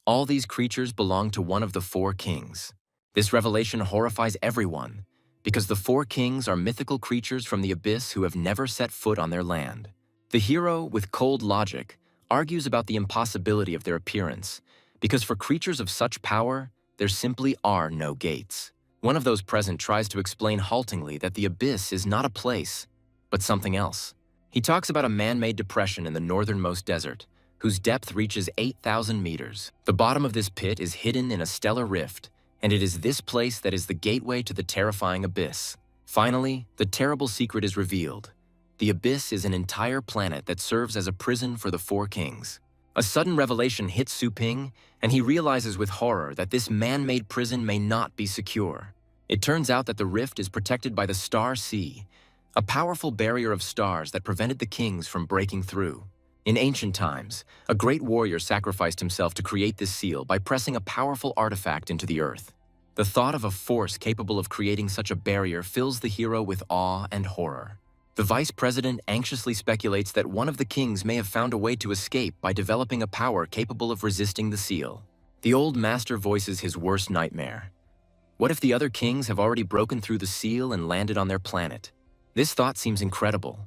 All these creatures belong to one of the four kings. This revelation horrifies everyone, because the four kings are mythical creatures from the abyss who have never set foot on their land. The hero, with cold logic, argues about the impossibility of their appearance, because for creatures of such power, there simply are no gates. One of those present tries to explain haltingly that the abyss is not a place, but something else. He talks about a man-made depression in the northernmost desert, whose depth reaches 8,000 meters. The bottom of this pit is hidden in a stellar rift, and it is this place that is the gateway to the terrifying abyss. Finally, the terrible secret is revealed. The abyss is an entire planet that serves as a prison for the four kings. A sudden revelation hits Su Ping, and he realizes with horror that this man-made prison may not be secure. It turns out that the rift is protected by the Star Sea, a powerful barrier of stars that prevented the kings from breaking through. In ancient times, a great warrior sacrificed himself to create this seal by pressing a powerful artifact into the earth. The thought of a force capable of creating such a barrier fills the hero with awe and horror. The vice president anxiously speculates that one of the kings may have found a way to escape by developing a power capable of resisting the seal. The old master voices his worst nightmare. What if the other kings have already broken through the seal and landed on their planet? This thought seems incredible,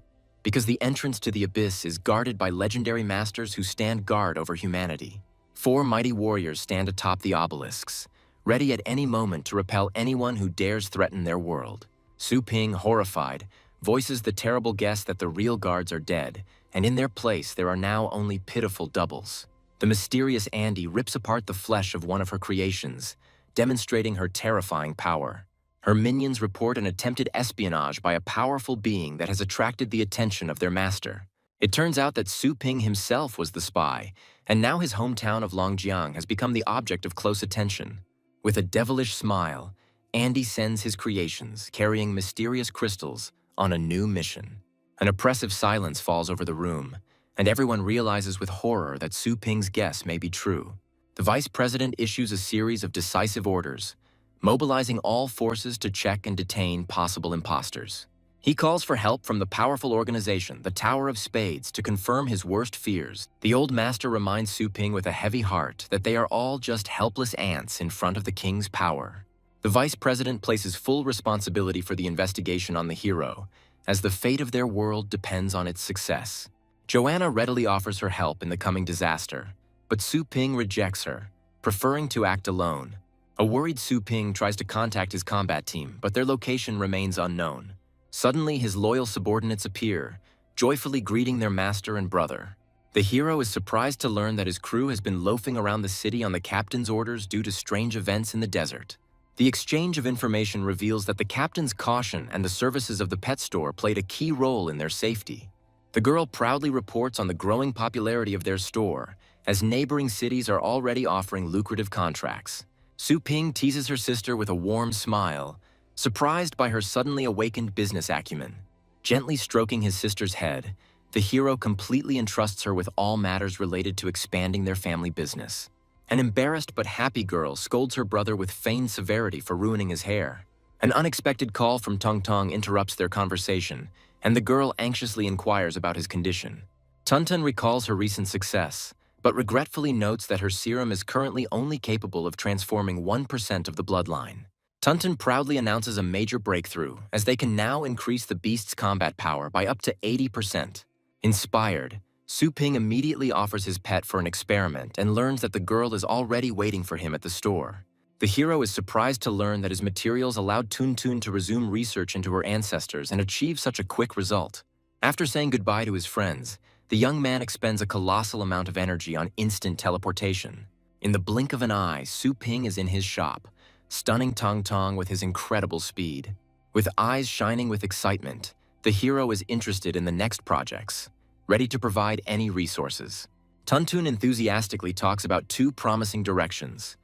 because the entrance to the abyss is guarded by legendary masters who stand guard over humanity. Four mighty warriors stand atop the obelisks, ready at any moment to repel anyone who dares threaten their world. Su Ping, horrified, voices the terrible guess that the real guards are dead, and in their place there are now only pitiful doubles. The mysterious Andy rips apart the flesh of one of her creations, demonstrating her terrifying power. Her minions report an attempted espionage by a powerful being that has attracted the attention of their master. It turns out that Su Ping himself was the spy, and now his hometown of Longjiang has become the object of close attention. With a devilish smile, Andy sends his creations, carrying mysterious crystals, on a new mission. An oppressive silence falls over the room, and everyone realizes with horror that Su Ping's guess may be true. The vice president issues a series of decisive orders, mobilizing all forces to check and detain possible imposters. He calls for help from the powerful organization, the Tower of Spades, to confirm his worst fears. The old master reminds Su Ping with a heavy heart that they are all just helpless ants in front of the king's power. The vice president places full responsibility for the investigation on the hero, as the fate of their world depends on its success. Joanna readily offers her help in the coming disaster, but Su Ping rejects her, preferring to act alone. A worried Su Ping tries to contact his combat team, but their location remains unknown. Suddenly, his loyal subordinates appear, joyfully greeting their master and brother. The hero is surprised to learn that his crew has been loafing around the city on the captain's orders due to strange events in the desert. The exchange of information reveals that the captain's caution and the services of the pet store played a key role in their safety. The girl proudly reports on the growing popularity of their store, as neighboring cities are already offering lucrative contracts. Su Ping teases her sister with a warm smile, surprised by her suddenly awakened business acumen. Gently stroking his sister's head, the hero completely entrusts her with all matters related to expanding their family business. An embarrassed but happy girl scolds her brother with feigned severity for ruining his hair. An unexpected call from Tong Tong interrupts their conversation, and the girl anxiously inquires about his condition. Tuntun recalls her recent success, but regretfully notes that her serum is currently only capable of transforming 1% of the bloodline. Tuntun proudly announces a major breakthrough, as they can now increase the beast's combat power by up to 80%. Inspired, Su Ping immediately offers his pet for an experiment and learns that the girl is already waiting for him at the store. The hero is surprised to learn that his materials allowed Tuntun to resume research into her ancestors and achieve such a quick result. After saying goodbye to his friends, the young man expends a colossal amount of energy on instant teleportation. In the blink of an eye, Su Ping is in his shop, stunning Tong Tong with his incredible speed. With eyes shining with excitement, the hero is interested in the next projects, ready to provide any resources. Tuntun enthusiastically talks about two promising directions: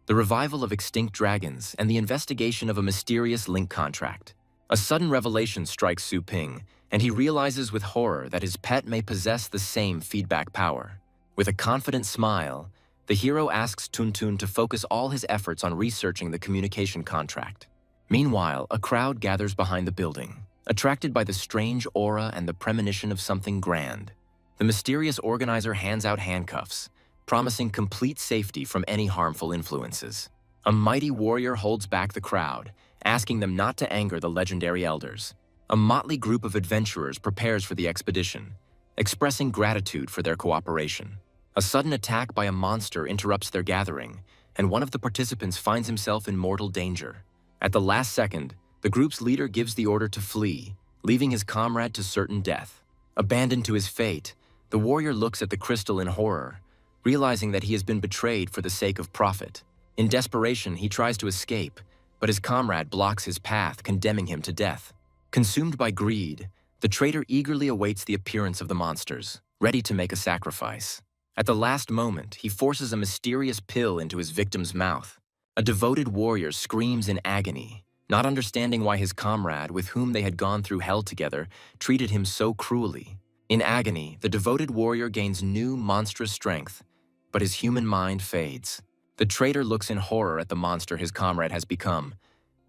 the revival of extinct dragons and the investigation of a mysterious link contract. A sudden revelation strikes Su Ping, and he realizes with horror that his pet may possess the same feedback power. With a confident smile, the hero asks Tuntun to focus all his efforts on researching the communication contract. Meanwhile, a crowd gathers behind the building, attracted by the strange aura and the premonition of something grand. The mysterious organizer hands out handcuffs, promising complete safety from any harmful influences. A mighty warrior holds back the crowd, asking them not to anger the legendary elders. A motley group of adventurers prepares for the expedition, expressing gratitude for their cooperation. A sudden attack by a monster interrupts their gathering, and one of the participants finds himself in mortal danger. At the last second, the group's leader gives the order to flee, leaving his comrade to certain death. Abandoned to his fate, the warrior looks at the crystal in horror, realizing that he has been betrayed for the sake of profit. In desperation, he tries to escape, but his comrade blocks his path, condemning him to death. Consumed by greed, the traitor eagerly awaits the appearance of the monsters, ready to make a sacrifice. At the last moment, he forces a mysterious pill into his victim's mouth. A devoted warrior screams in agony, not understanding why his comrade, with whom they had gone through hell together, treated him so cruelly. In agony, the devoted warrior gains new, monstrous strength, but his human mind fades. The traitor looks in horror at the monster his comrade has become,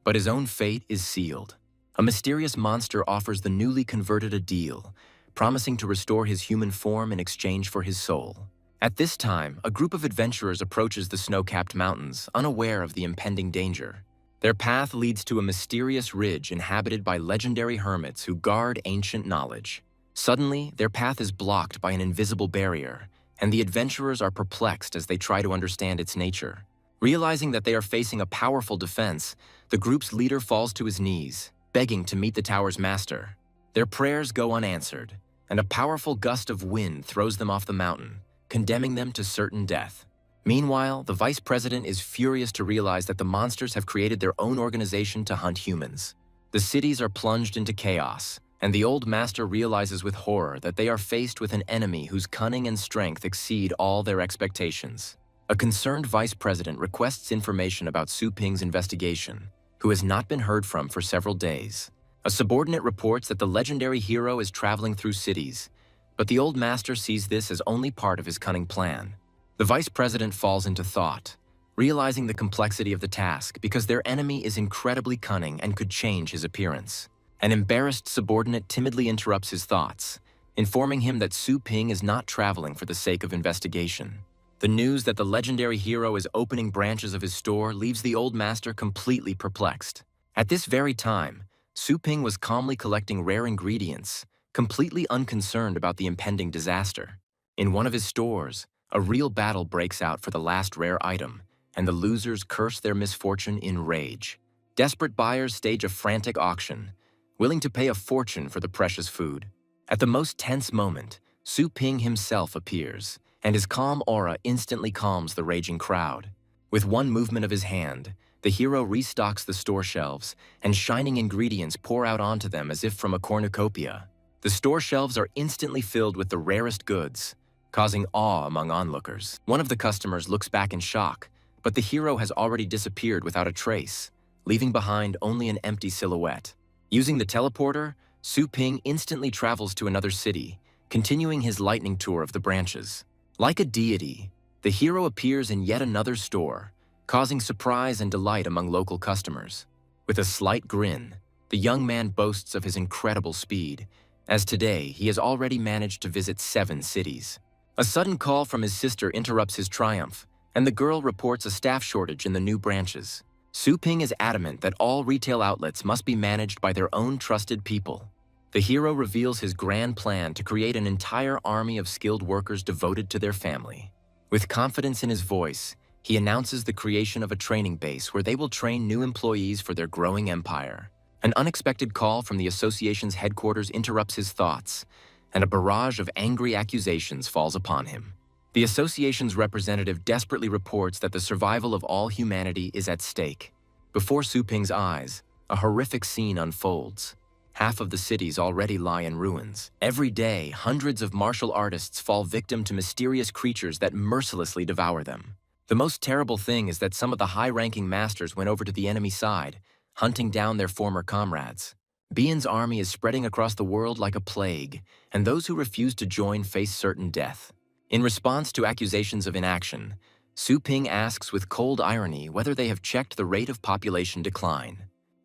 but his own fate is sealed. A mysterious monster offers the newly converted a deal, promising to restore his human form in exchange for his soul. At this time, a group of adventurers approaches the snow-capped mountains, unaware of the impending danger. Their path leads to a mysterious ridge inhabited by legendary hermits who guard ancient knowledge. Suddenly, their path is blocked by an invisible barrier, and the adventurers are perplexed as they try to understand its nature. Realizing that they are facing a powerful defense, the group's leader falls to his knees, begging to meet the tower's master. Their prayers go unanswered, and a powerful gust of wind throws them off the mountain, condemning them to certain death. Meanwhile, the vice president is furious to realize that the monsters have created their own organization to hunt humans. The cities are plunged into chaos, and the old master realizes with horror that they are faced with an enemy whose cunning and strength exceed all their expectations. A concerned vice president requests information about Su Ping's investigation, who has not been heard from for several days. A subordinate reports that the legendary hero is traveling through cities, but the old master sees this as only part of his cunning plan. The vice president falls into thought, realizing the complexity of the task because their enemy is incredibly cunning and could change his appearance. An embarrassed subordinate timidly interrupts his thoughts, informing him that Su Ping is not traveling for the sake of investigation. The news that the legendary hero is opening branches of his store leaves the old master completely perplexed. At this very time, Su Ping was calmly collecting rare ingredients, completely unconcerned about the impending disaster. In one of his stores, a real battle breaks out for the last rare item, and the losers curse their misfortune in rage. Desperate buyers stage a frantic auction, willing to pay a fortune for the precious food. At the most tense moment, Su Ping himself appears, and his calm aura instantly calms the raging crowd. With one movement of his hand, the hero restocks the store shelves, and shining ingredients pour out onto them as if from a cornucopia. The store shelves are instantly filled with the rarest goods, causing awe among onlookers. One of the customers looks back in shock, but the hero has already disappeared without a trace, leaving behind only an empty silhouette. Using the teleporter, Su Ping instantly travels to another city, continuing his lightning tour of the branches. Like a deity, the hero appears in yet another store, causing surprise and delight among local customers. With a slight grin, the young man boasts of his incredible speed, as today he has already managed to visit 7 cities. A sudden call from his sister interrupts his triumph, and the girl reports a staff shortage in the new branches. Su Ping is adamant that all retail outlets must be managed by their own trusted people. The hero reveals his grand plan to create an entire army of skilled workers devoted to their family. With confidence in his voice, he announces the creation of a training base where they will train new employees for their growing empire. An unexpected call from the association's headquarters interrupts his thoughts, and a barrage of angry accusations falls upon him. The association's representative desperately reports that the survival of all humanity is at stake. Before Su Ping's eyes, a horrific scene unfolds. half of the cities already lie in ruins. Every day, hundreds of martial artists fall victim to mysterious creatures that mercilessly devour them. The most terrible thing is that some of the high-ranking masters went over to the enemy side, hunting down their former comrades. Bian's army is spreading across the world like a plague, and those who refuse to join face certain death. In response to accusations of inaction, Su Ping asks with cold irony whether they have checked the rate of population decline.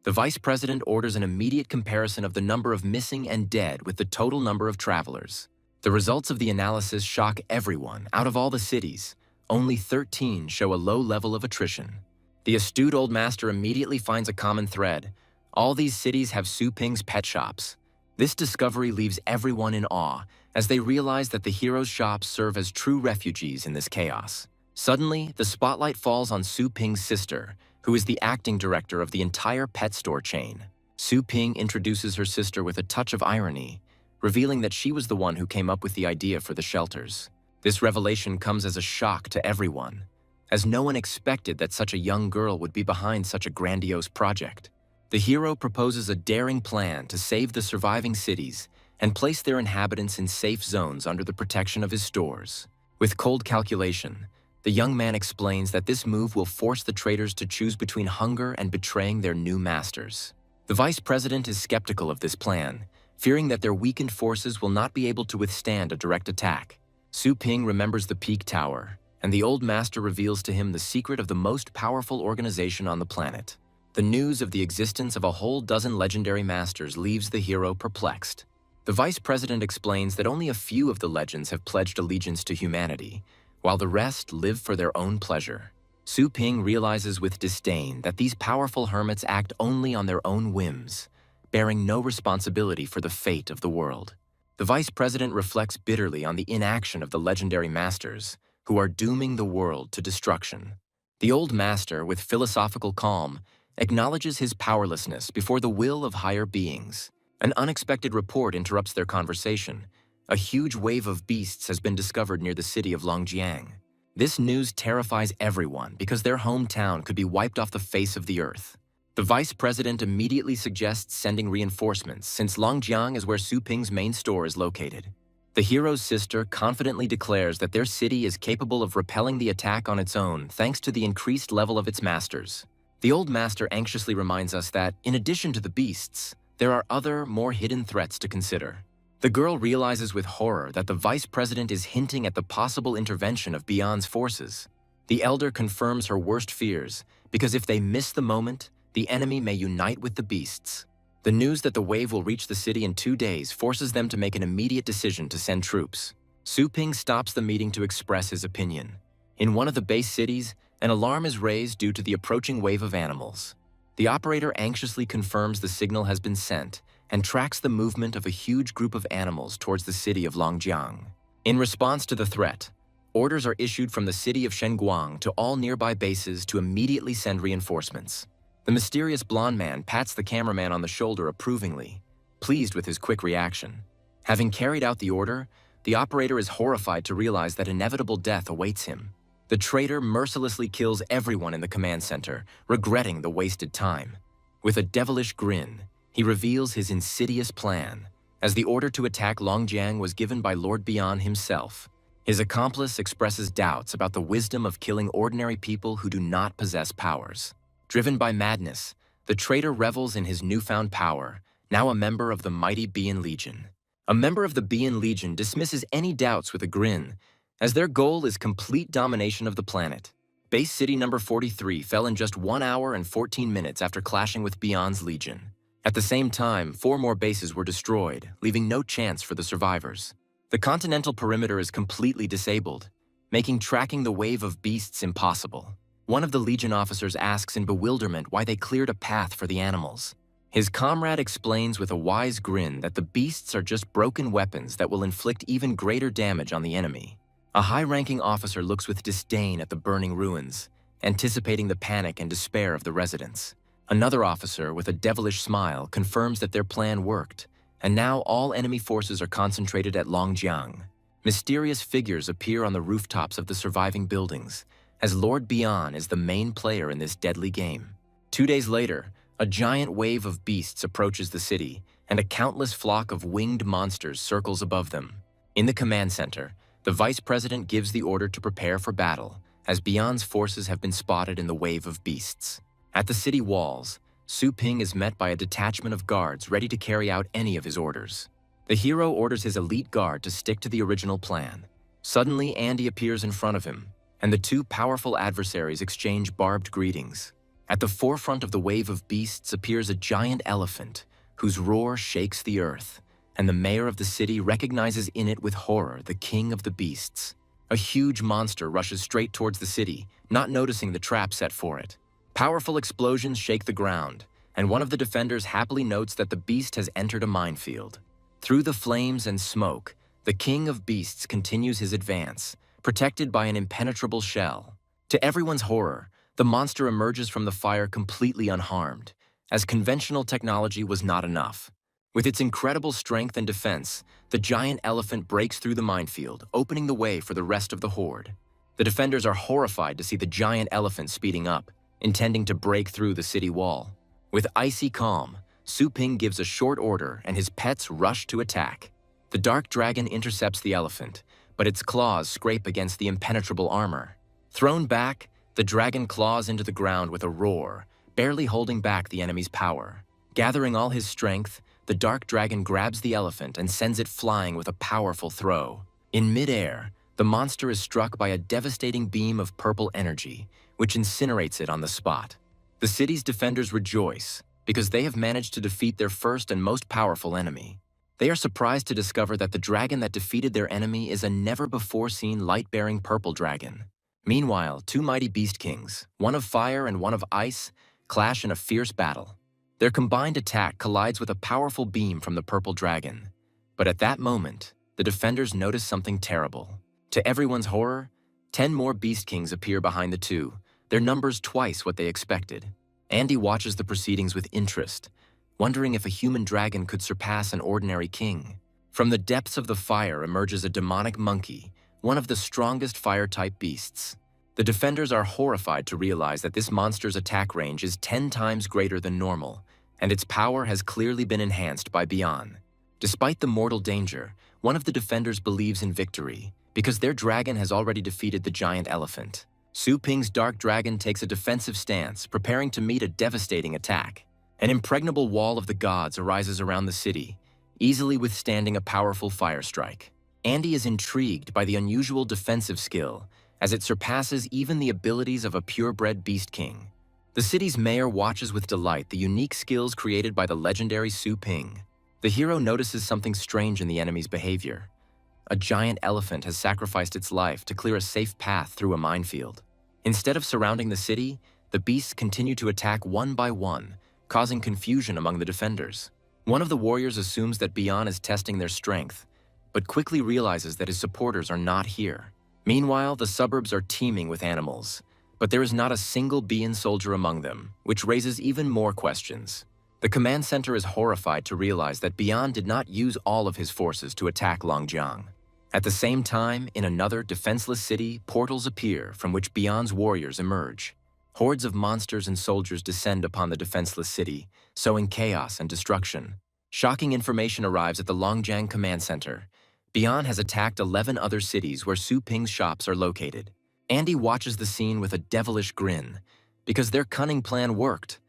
The vice president orders an immediate comparison of the number of missing and dead with the total number of travelers. The results of the analysis shock everyone. Out of all the cities, only 13 show a low level of attrition. The astute old master immediately finds a common thread. All these cities have Su Ping's pet shops. This discovery leaves everyone in awe as they realize that the heroes' shops serve as true refugees in this chaos. Suddenly, the spotlight falls on Su Ping's sister, who is the acting director of the entire pet store chain. Su Ping introduces her sister with a touch of irony, revealing that she was the one who came up with the idea for the shelters. This revelation comes as a shock to everyone, as no one expected that such a young girl would be behind such a grandiose project. The hero proposes a daring plan to save the surviving cities and place their inhabitants in safe zones under the protection of his stores. With cold calculation, the young man explains that this move will force the traders to choose between hunger and betraying their new masters. The vice president is skeptical of this plan, fearing that their weakened forces will not be able to withstand a direct attack. Su Ping remembers the Peak Tower, and the old master reveals to him the secret of the most powerful organization on the planet. The news of the existence of a whole dozen legendary masters leaves the hero perplexed. The vice president explains that only a few of the legends have pledged allegiance to humanity, while the rest live for their own pleasure. Su Ping realizes with disdain that these powerful hermits act only on their own whims, bearing no responsibility for the fate of the world. The vice president reflects bitterly on the inaction of the legendary masters, who are dooming the world to destruction. The old master, with philosophical calm, acknowledges his powerlessness before the will of higher beings. An unexpected report interrupts their conversation. A huge wave of beasts has been discovered near the city of Longjiang. This news terrifies everyone because their hometown could be wiped off the face of the earth. The vice president immediately suggests sending reinforcements since Longjiang is where Su Ping's main store is located. The hero's sister confidently declares that their city is capable of repelling the attack on its own thanks to the increased level of its masters. The old master anxiously reminds us that, in addition to the beasts, there are other, more hidden threats to consider. The girl realizes with horror that the vice president is hinting at the possible intervention of Bian's forces. The elder confirms her worst fears, because if they miss the moment, the enemy may unite with the beasts. The news that the wave will reach the city in 2 days forces them to make an immediate decision to send troops. Su Ping stops the meeting to express his opinion. In one of the base cities, an alarm is raised due to the approaching wave of animals. The operator anxiously confirms the signal has been sent and tracks the movement of a huge group of animals towards the city of Longjiang. In response to the threat, orders are issued from the city of Shenguang to all nearby bases to immediately send reinforcements. The mysterious blonde man pats the cameraman on the shoulder approvingly, pleased with his quick reaction. Having carried out the order, the operator is horrified to realize that inevitable death awaits him. The traitor mercilessly kills everyone in the command center, regretting the wasted time. With a devilish grin, he reveals his insidious plan, as the order to attack Longjiang was given by Lord Bian himself. His accomplice expresses doubts about the wisdom of killing ordinary people who do not possess powers. Driven by madness, the traitor revels in his newfound power, now a member of the mighty Bian Legion. A member of the Bian Legion dismisses any doubts with a grin, as their goal is complete domination of the planet. Base City number 43 fell in just 1 hour and 14 minutes after clashing with Bian's Legion. At the same time, 4 more bases were destroyed, leaving no chance for the survivors. The continental perimeter is completely disabled, making tracking the wave of beasts impossible. One of the Legion officers asks in bewilderment why they cleared a path for the animals. His comrade explains with a wise grin that the beasts are just broken weapons that will inflict even greater damage on the enemy. A high-ranking officer looks with disdain at the burning ruins, anticipating the panic and despair of the residents. Another officer, with a devilish smile, confirms that their plan worked, and now all enemy forces are concentrated at Longjiang. Mysterious figures appear on the rooftops of the surviving buildings, as Lord Bian is the main player in this deadly game. 2 days later, a giant wave of beasts approaches the city, and a countless flock of winged monsters circles above them. In the command center, the vice president gives the order to prepare for battle, as Beyond's forces have been spotted in the wave of beasts. At the city walls, Su Ping is met by a detachment of guards ready to carry out any of his orders. The hero orders his elite guard to stick to the original plan. Suddenly, Andy appears in front of him, and the two powerful adversaries exchange barbed greetings. At the forefront of the wave of beasts appears a giant elephant, whose roar shakes the earth, and the mayor of the city recognizes in it with horror the king of the beasts. A huge monster rushes straight towards the city, not noticing the trap set for it. Powerful explosions shake the ground, and one of the defenders happily notes that the beast has entered a minefield. Through the flames and smoke, the king of beasts continues his advance, protected by an impenetrable shell. To everyone's horror, the monster emerges from the fire completely unharmed, as conventional technology was not enough. With its incredible strength and defense, the giant elephant breaks through the minefield, opening the way for the rest of the horde. The defenders are horrified to see the giant elephant speeding up, intending to break through the city wall. With icy calm, Su Ping gives a short order and his pets rush to attack. The dark dragon intercepts the elephant, but its claws scrape against the impenetrable armor. Thrown back, the dragon claws into the ground with a roar, barely holding back the enemy's power. Gathering all his strength, the dark dragon grabs the elephant and sends it flying with a powerful throw. In midair, the monster is struck by a devastating beam of purple energy, which incinerates it on the spot. The city's defenders rejoice, because they have managed to defeat their first and most powerful enemy. They are surprised to discover that the dragon that defeated their enemy is a never-before-seen light-bearing purple dragon. Meanwhile, two mighty beast kings, one of fire and one of ice, clash in a fierce battle. Their combined attack collides with a powerful beam from the purple dragon. But at that moment, the defenders notice something terrible. To everyone's horror, 10 more beast kings appear behind the two, their numbers twice what they expected. Andy watches the proceedings with interest, wondering if a human dragon could surpass an ordinary king. From the depths of the fire emerges a demonic monkey, one of the strongest fire-type beasts. The defenders are horrified to realize that this monster's attack range is 10 times greater than normal, and its power has clearly been enhanced by Beyond. Despite the mortal danger, one of the defenders believes in victory, because their dragon has already defeated the giant elephant. Su Ping's dark dragon takes a defensive stance, preparing to meet a devastating attack. An impregnable wall of the gods arises around the city, easily withstanding a powerful fire strike. Andy is intrigued by the unusual defensive skill, as it surpasses even the abilities of a purebred beast king. The city's mayor watches with delight the unique skills created by the legendary Su Ping. The hero notices something strange in the enemy's behavior. A giant elephant has sacrificed its life to clear a safe path through a minefield. Instead of surrounding the city, the beasts continue to attack one by one, causing confusion among the defenders. One of the warriors assumes that Beyond is testing their strength, but quickly realizes that his supporters are not here. Meanwhile, the suburbs are teeming with animals, but there is not a single Beyond soldier among them, which raises even more questions. The command center is horrified to realize that Beyond did not use all of his forces to attack Longjiang. At the same time, in another defenseless city, portals appear from which Beyond's warriors emerge. Hordes of monsters and soldiers descend upon the defenseless city, sowing chaos and destruction. Shocking information arrives at the Longjiang command center. Beyond has attacked 11 other cities where Su Ping's shops are located. Andy watches the scene with a devilish grin, because their cunning plan worked.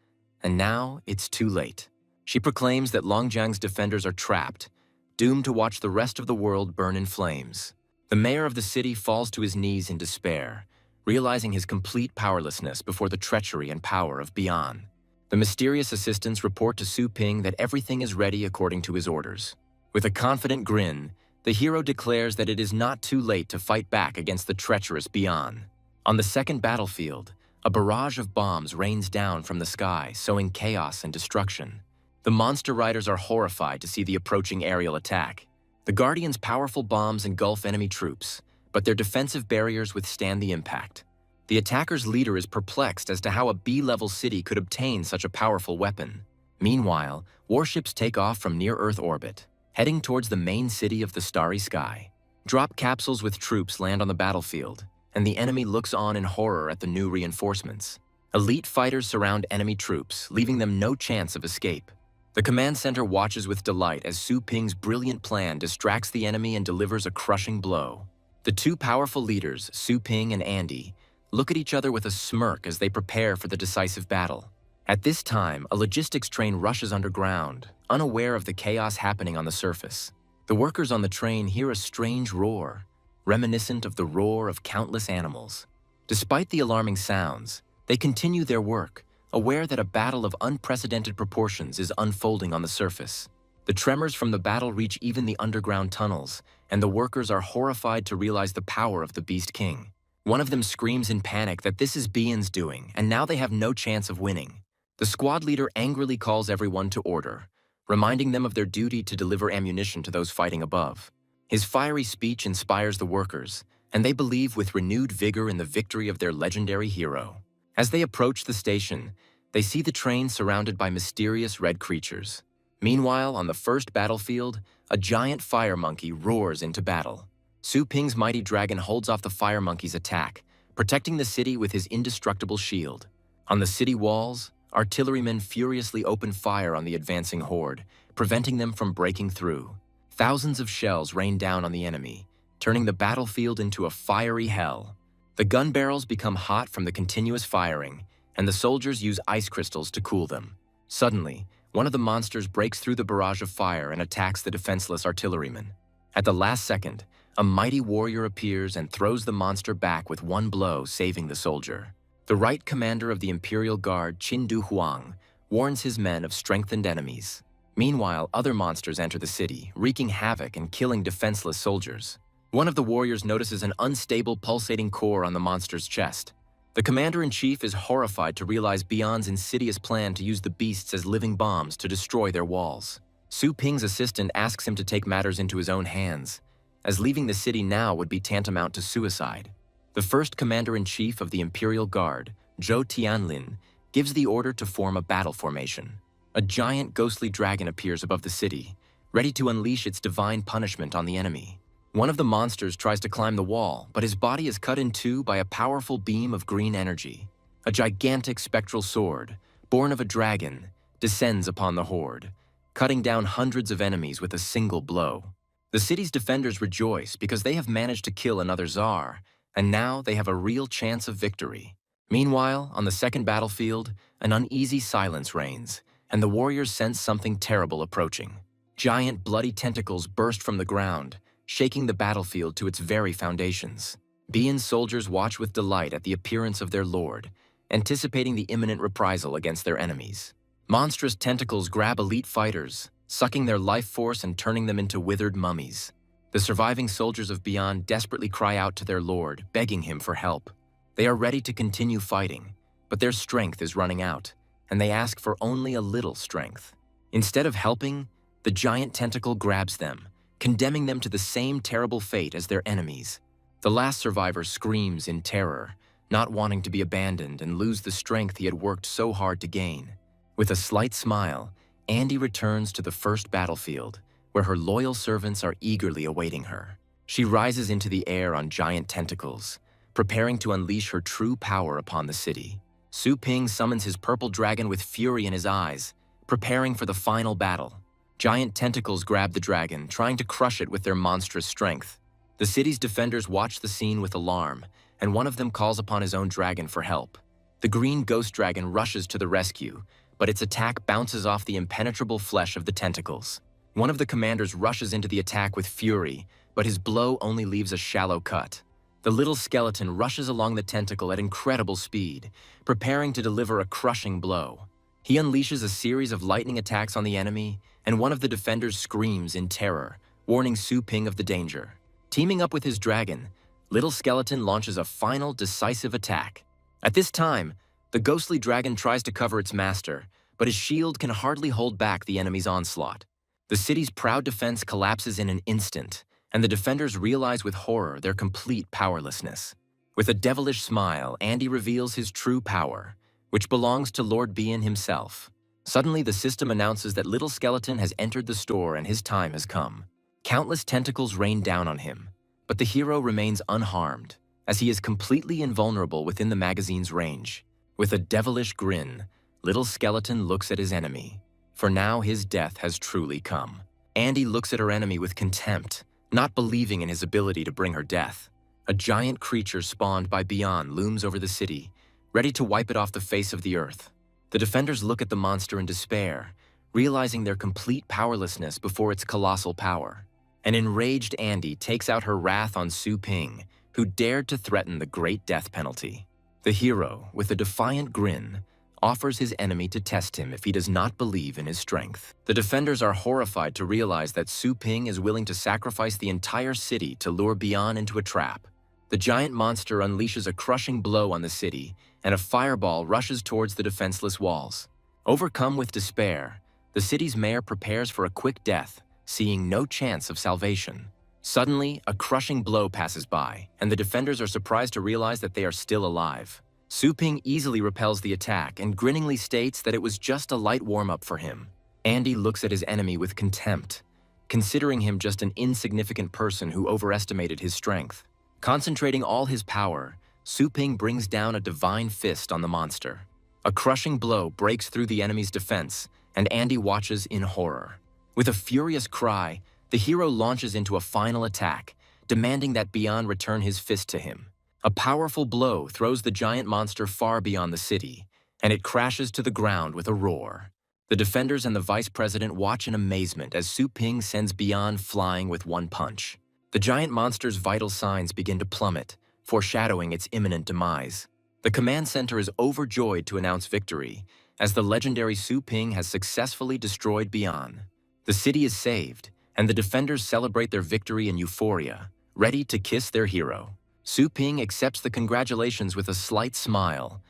And now, it's too late. She proclaims that Longjiang's defenders are trapped, doomed to watch the rest of the world burn in flames. The mayor of the city falls to his knees in despair, realizing his complete powerlessness before the treachery and power of Beyond. The mysterious assistants report to Su Ping that everything is ready according to his orders. With a confident grin, the hero declares that it is not too late to fight back against the treacherous Beyond. On the second battlefield, a barrage of bombs rains down from the sky, sowing chaos and destruction. The monster riders are horrified to see the approaching aerial attack. The Guardians' powerful bombs engulf enemy troops, but their defensive barriers withstand the impact. The attackers' leader is perplexed as to how a B-level city could obtain such a powerful weapon. Meanwhile, warships take off from near-Earth orbit, heading towards the main city of the starry sky. Drop capsules with troops land on the battlefield, and the enemy looks on in horror at the new reinforcements. Elite fighters surround enemy troops, leaving them no chance of escape. The command center watches with delight as Su Ping's brilliant plan distracts the enemy and delivers a crushing blow. The two powerful leaders, Su Ping and Andy, look at each other with a smirk as they prepare for the decisive battle. At this time, a logistics train rushes underground, unaware of the chaos happening on the surface. The workers on the train hear a strange roar, reminiscent of the roar of countless animals. Despite the alarming sounds, they continue their work, aware that a battle of unprecedented proportions is unfolding on the surface. The tremors from the battle reach even the underground tunnels, and the workers are horrified to realize the power of the Beast King. One of them screams in panic that this is Bian's doing, and now they have no chance of winning. The squad leader angrily calls everyone to order, reminding them of their duty to deliver ammunition to those fighting above. His fiery speech inspires the workers, and they believe with renewed vigor in the victory of their legendary hero. As they approach the station, they see the train surrounded by mysterious red creatures. Meanwhile, on the first battlefield, a giant fire monkey roars into battle. Su Ping's mighty dragon holds off the fire monkey's attack, protecting the city with his indestructible shield. On the city walls, artillerymen furiously open fire on the advancing horde, preventing them from breaking through. Thousands of shells rain down on the enemy, turning the battlefield into a fiery hell. The gun barrels become hot from the continuous firing, and the soldiers use ice crystals to cool them. Suddenly, one of the monsters breaks through the barrage of fire and attacks the defenseless artillerymen. At the last second, a mighty warrior appears and throws the monster back with one blow, saving the soldier. The right commander of the Imperial Guard, Qin Du Huang, warns his men of strengthened enemies. Meanwhile, other monsters enter the city, wreaking havoc and killing defenseless soldiers. One of the warriors notices an unstable pulsating core on the monster's chest. The commander-in-chief is horrified to realize Bian's insidious plan to use the beasts as living bombs to destroy their walls. Su Ping's assistant asks him to take matters into his own hands, as leaving the city now would be tantamount to suicide. The first commander-in-chief of the Imperial Guard, Zhou Tianlin, gives the order to form a battle formation. A giant ghostly dragon appears above the city, ready to unleash its divine punishment on the enemy. One of the monsters tries to climb the wall, but his body is cut in two by a powerful beam of green energy. A gigantic spectral sword, born of a dragon, descends upon the horde, cutting down hundreds of enemies with a single blow. The city's defenders rejoice because they have managed to kill another czar, and now they have a real chance of victory. Meanwhile, on the second battlefield, an uneasy silence reigns, and the warriors sense something terrible approaching. Giant bloody tentacles burst from the ground, shaking the battlefield to its very foundations. Bian's soldiers watch with delight at the appearance of their lord, anticipating the imminent reprisal against their enemies. Monstrous tentacles grab elite fighters, sucking their life force and turning them into withered mummies. The surviving soldiers of Bian desperately cry out to their lord, begging him for help. They are ready to continue fighting, but their strength is running out, and they ask for only a little strength. Instead of helping, the giant tentacle grabs them, condemning them to the same terrible fate as their enemies. The last survivor screams in terror, not wanting to be abandoned and lose the strength he had worked so hard to gain. With a slight smile, Andy returns to the first battlefield, where her loyal servants are eagerly awaiting her. She rises into the air on giant tentacles, preparing to unleash her true power upon the city. Su Ping summons his purple dragon with fury in his eyes, preparing for the final battle. Giant tentacles grab the dragon, trying to crush it with their monstrous strength. The city's defenders watch the scene with alarm, and one of them calls upon his own dragon for help. The green ghost dragon rushes to the rescue, but its attack bounces off the impenetrable flesh of the tentacles. One of the commanders rushes into the attack with fury, but his blow only leaves a shallow cut. The little skeleton rushes along the tentacle at incredible speed, preparing to deliver a crushing blow. He unleashes a series of lightning attacks on the enemy, and one of the defenders screams in terror, warning Su Ping of the danger. Teaming up with his dragon, Little Skeleton launches a final decisive attack. At this time, the ghostly dragon tries to cover its master, but his shield can hardly hold back the enemy's onslaught. The city's proud defense collapses in an instant, and the defenders realize with horror their complete powerlessness. With a devilish smile, Andy reveals his true power, which belongs to Lord Bian himself. Suddenly, the system announces that Little Skeleton has entered the store and his time has come. Countless tentacles rain down on him, but the hero remains unharmed, as he is completely invulnerable within the magazine's range. With a devilish grin, Little Skeleton looks at his enemy, for now his death has truly come. Andy looks at her enemy with contempt, not believing in his ability to bring her death. A giant creature spawned by Beyond looms over the city, ready to wipe it off the face of the earth. The defenders look at the monster in despair, realizing their complete powerlessness before its colossal power. An enraged Andy takes out her wrath on Su Ping, who dared to threaten the great death penalty. The hero, with a defiant grin, offers his enemy to test him if he does not believe in his strength. The defenders are horrified to realize that Su Ping is willing to sacrifice the entire city to lure Beyond into a trap. The giant monster unleashes a crushing blow on the city, and a fireball rushes towards the defenseless walls. Overcome with despair, the city's mayor prepares for a quick death, seeing no chance of salvation. Suddenly, a crushing blow passes by, and the defenders are surprised to realize that they are still alive. Su Ping easily repels the attack and grinningly states that it was just a light warm-up for him. Andy looks at his enemy with contempt, considering him just an insignificant person who overestimated his strength. Concentrating all his power, Su Ping brings down a divine fist on the monster. A crushing blow breaks through the enemy's defense, and Andy watches in horror. With a furious cry, the hero launches into a final attack, demanding that Beyond return his fist to him. A powerful blow throws the giant monster far beyond the city, and it crashes to the ground with a roar. The defenders and the vice president watch in amazement as Su Ping sends Beyond flying with one punch. The giant monster's vital signs begin to plummet, foreshadowing its imminent demise. The command center is overjoyed to announce victory, as the legendary Su Ping has successfully destroyed Beyond. The city is saved, and the defenders celebrate their victory in euphoria, ready to kiss their hero. Su Ping accepts the congratulations with a slight smile,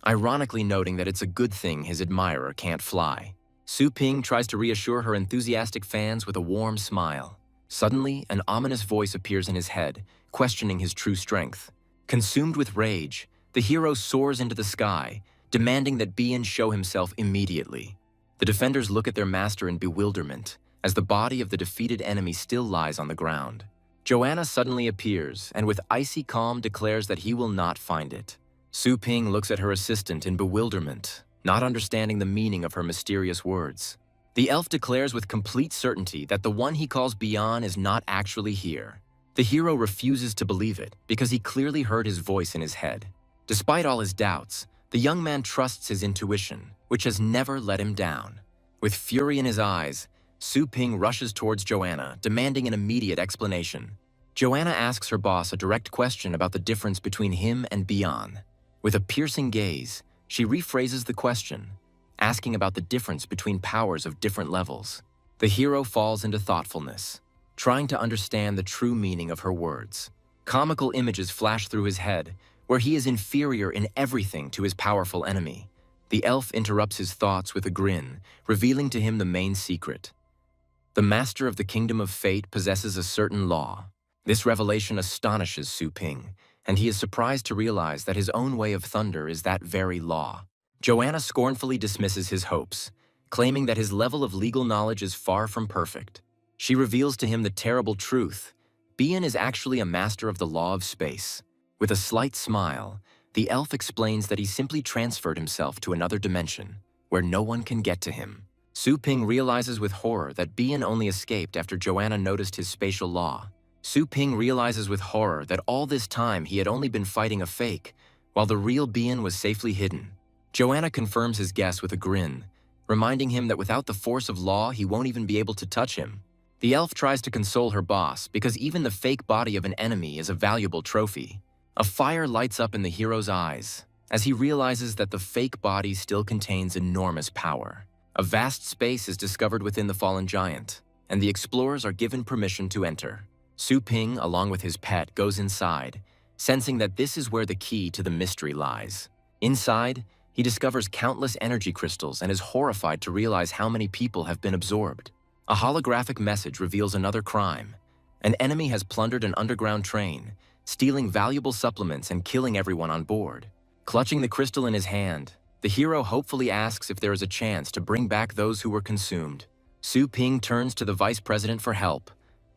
ironically noting that it's a good thing his admirer can't fly. Su Ping tries to reassure her enthusiastic fans with a warm smile. Suddenly, an ominous voice appears in his head, questioning his true strength. Consumed with rage, the hero soars into the sky, demanding that Bien show himself immediately. The defenders look at their master in bewilderment, as the body of the defeated enemy still lies on the ground. Joanna suddenly appears and with icy calm declares that he will not find it. Su Ping looks at her assistant in bewilderment, not understanding the meaning of her mysterious words. The elf declares with complete certainty that the one he calls Beyond is not actually here. The hero refuses to believe it because he clearly heard his voice in his head. Despite all his doubts, the young man trusts his intuition, which has never let him down. With fury in his eyes, Su Ping rushes towards Joanna, demanding an immediate explanation. Joanna asks her boss a direct question about the difference between him and Beyond. With a piercing gaze, she rephrases the question, asking about the difference between powers of different levels. The hero falls into thoughtfulness, trying to understand the true meaning of her words. Comical images flash through his head, where he is inferior in everything to his powerful enemy. The elf interrupts his thoughts with a grin, revealing to him the main secret. The master of the Kingdom of Fate possesses a certain law. This revelation astonishes Su Ping, and he is surprised to realize that his own way of thunder is that very law. Joanna scornfully dismisses his hopes, claiming that his level of legal knowledge is far from perfect. She reveals to him the terrible truth. Bien is actually a master of the law of space. With a slight smile, the elf explains that he simply transferred himself to another dimension, where no one can get to him. Su Ping realizes with horror that Bien only escaped after Joanna noticed his spatial law. Su Ping realizes with horror that all this time he had only been fighting a fake, while the real Bien was safely hidden. Joanna confirms his guess with a grin, reminding him that without the force of law, he won't even be able to touch him. The elf tries to console her boss because even the fake body of an enemy is a valuable trophy. A fire lights up in the hero's eyes as he realizes that the fake body still contains enormous power. A vast space is discovered within the fallen giant, and the explorers are given permission to enter. Su Ping, along with his pet, goes inside, sensing that this is where the key to the mystery lies. Inside, he discovers countless energy crystals and is horrified to realize how many people have been absorbed. A holographic message reveals another crime. An enemy has plundered an underground train, stealing valuable supplements and killing everyone on board. Clutching the crystal in his hand, the hero hopefully asks if there is a chance to bring back those who were consumed. Su Ping turns to the vice president for help,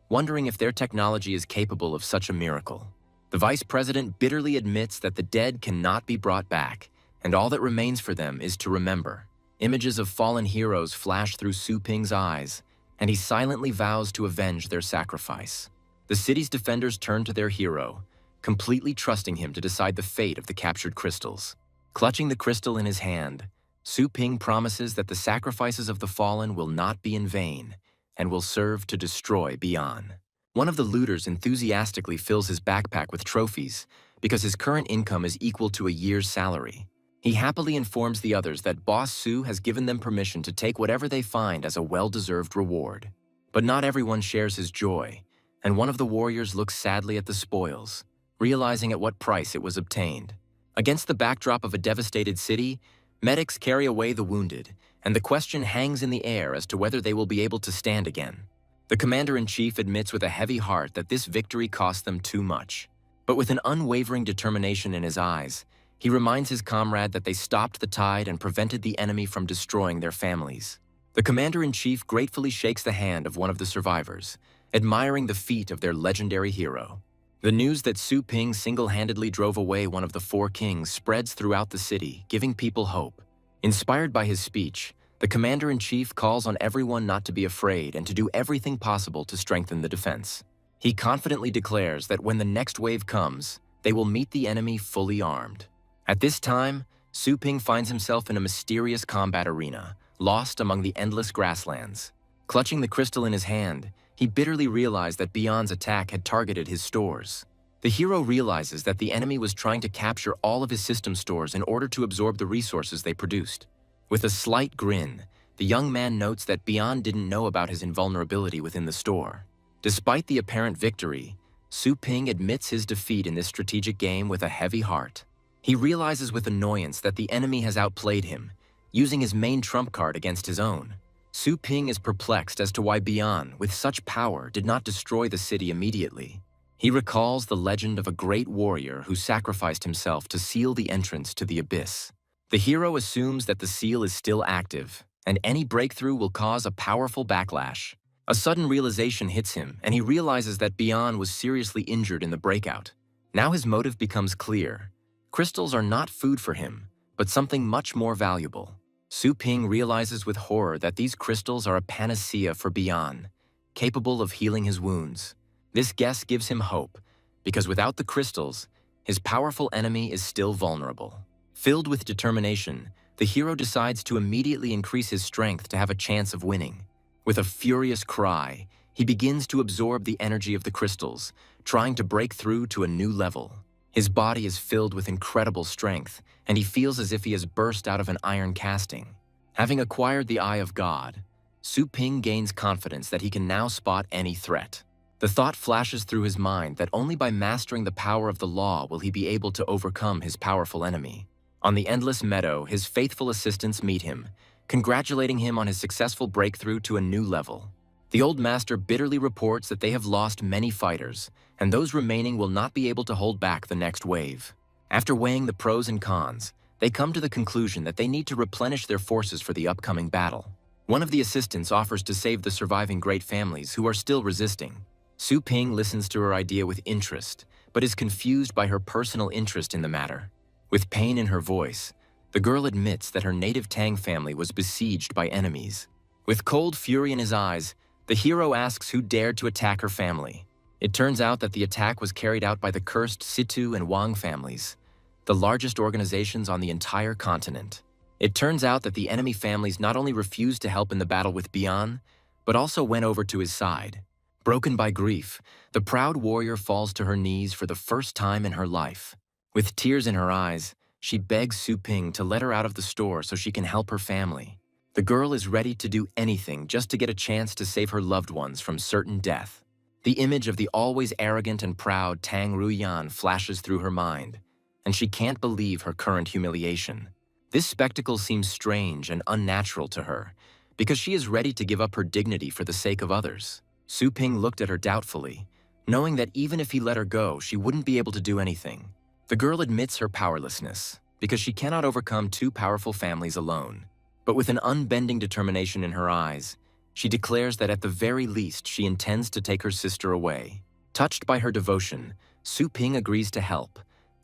wondering if their technology is capable of such a miracle. The vice president bitterly admits that the dead cannot be brought back, and all that remains for them is to remember. Images of fallen heroes flash through Su Ping's eyes, and he silently vows to avenge their sacrifice. The city's defenders turn to their hero, completely trusting him to decide the fate of the captured crystals. Clutching the crystal in his hand, Su Ping promises that the sacrifices of the fallen will not be in vain and will serve to destroy Bian. One of the looters enthusiastically fills his backpack with trophies because his current income is equal to a year's salary. He happily informs the others that Boss Su has given them permission to take whatever they find as a well-deserved reward. But not everyone shares his joy, and one of the warriors looks sadly at the spoils, realizing at what price it was obtained. Against the backdrop of a devastated city, medics carry away the wounded, and the question hangs in the air as to whether they will be able to stand again. The commander-in-chief admits with a heavy heart that this victory cost them too much. But with an unwavering determination in his eyes, he reminds his comrade that they stopped the tide and prevented the enemy from destroying their families. The commander-in-chief gratefully shakes the hand of one of the survivors, admiring the feat of their legendary hero. The news that Su Ping single-handedly drove away one of the four kings spreads throughout the city, giving people hope. Inspired by his speech, the commander-in-chief calls on everyone not to be afraid and to do everything possible to strengthen the defense. He confidently declares that when the next wave comes, they will meet the enemy fully armed. At this time, Su Ping finds himself in a mysterious combat arena, lost among the endless grasslands. Clutching the crystal in his hand, he bitterly realized that Bian's attack had targeted his stores. The hero realizes that the enemy was trying to capture all of his system stores in order to absorb the resources they produced. With a slight grin, the young man notes that Bian didn't know about his invulnerability within the store. Despite the apparent victory, Su Ping admits his defeat in this strategic game with a heavy heart. He realizes with annoyance that the enemy has outplayed him, using his main trump card against his own. Su Ping is perplexed as to why Bian, with such power, did not destroy the city immediately. He recalls the legend of a great warrior who sacrificed himself to seal the entrance to the abyss. The hero assumes that the seal is still active, and any breakthrough will cause a powerful backlash. A sudden realization hits him, and he realizes that Bian was seriously injured in the breakout. Now his motive becomes clear. Crystals are not food for him, but something much more valuable. Su Ping realizes with horror that these crystals are a panacea for Bian, capable of healing his wounds. This guess gives him hope, because without the crystals, his powerful enemy is still vulnerable. Filled with determination, the hero decides to immediately increase his strength to have a chance of winning. With a furious cry, he begins to absorb the energy of the crystals, trying to break through to a new level. His body is filled with incredible strength, and he feels as if he has burst out of an iron casting. Having acquired the Eye of God, Su Ping gains confidence that he can now spot any threat. The thought flashes through his mind that only by mastering the power of the law will he be able to overcome his powerful enemy. On the endless meadow, his faithful assistants meet him, congratulating him on his successful breakthrough to a new level. The old master bitterly reports that they have lost many fighters, and those remaining will not be able to hold back the next wave. After weighing the pros and cons, they come to the conclusion that they need to replenish their forces for the upcoming battle. One of the assistants offers to save the surviving great families who are still resisting. Su Ping listens to her idea with interest, but is confused by her personal interest in the matter. With pain in her voice, the girl admits that her native Tang family was besieged by enemies. With cold fury in his eyes, the hero asks who dared to attack her family. It turns out that the attack was carried out by the cursed Situ and Wang families, the largest organizations on the entire continent. It turns out that the enemy families not only refused to help in the battle with Bian, but also went over to his side. Broken by grief, the proud warrior falls to her knees for the first time in her life. With tears in her eyes, she begs Su Ping to let her out of the store so she can help her family. The girl is ready to do anything just to get a chance to save her loved ones from certain death. The image of the always arrogant and proud Tang Ruyan flashes through her mind, and she can't believe her current humiliation. This spectacle seems strange and unnatural to her, because she is ready to give up her dignity for the sake of others. Su Ping looked at her doubtfully, knowing that even if he let her go, she wouldn't be able to do anything. The girl admits her powerlessness, because she cannot overcome two powerful families alone. But with an unbending determination in her eyes, she declares that at the very least she intends to take her sister away. Touched by her devotion, Su Ping agrees to help,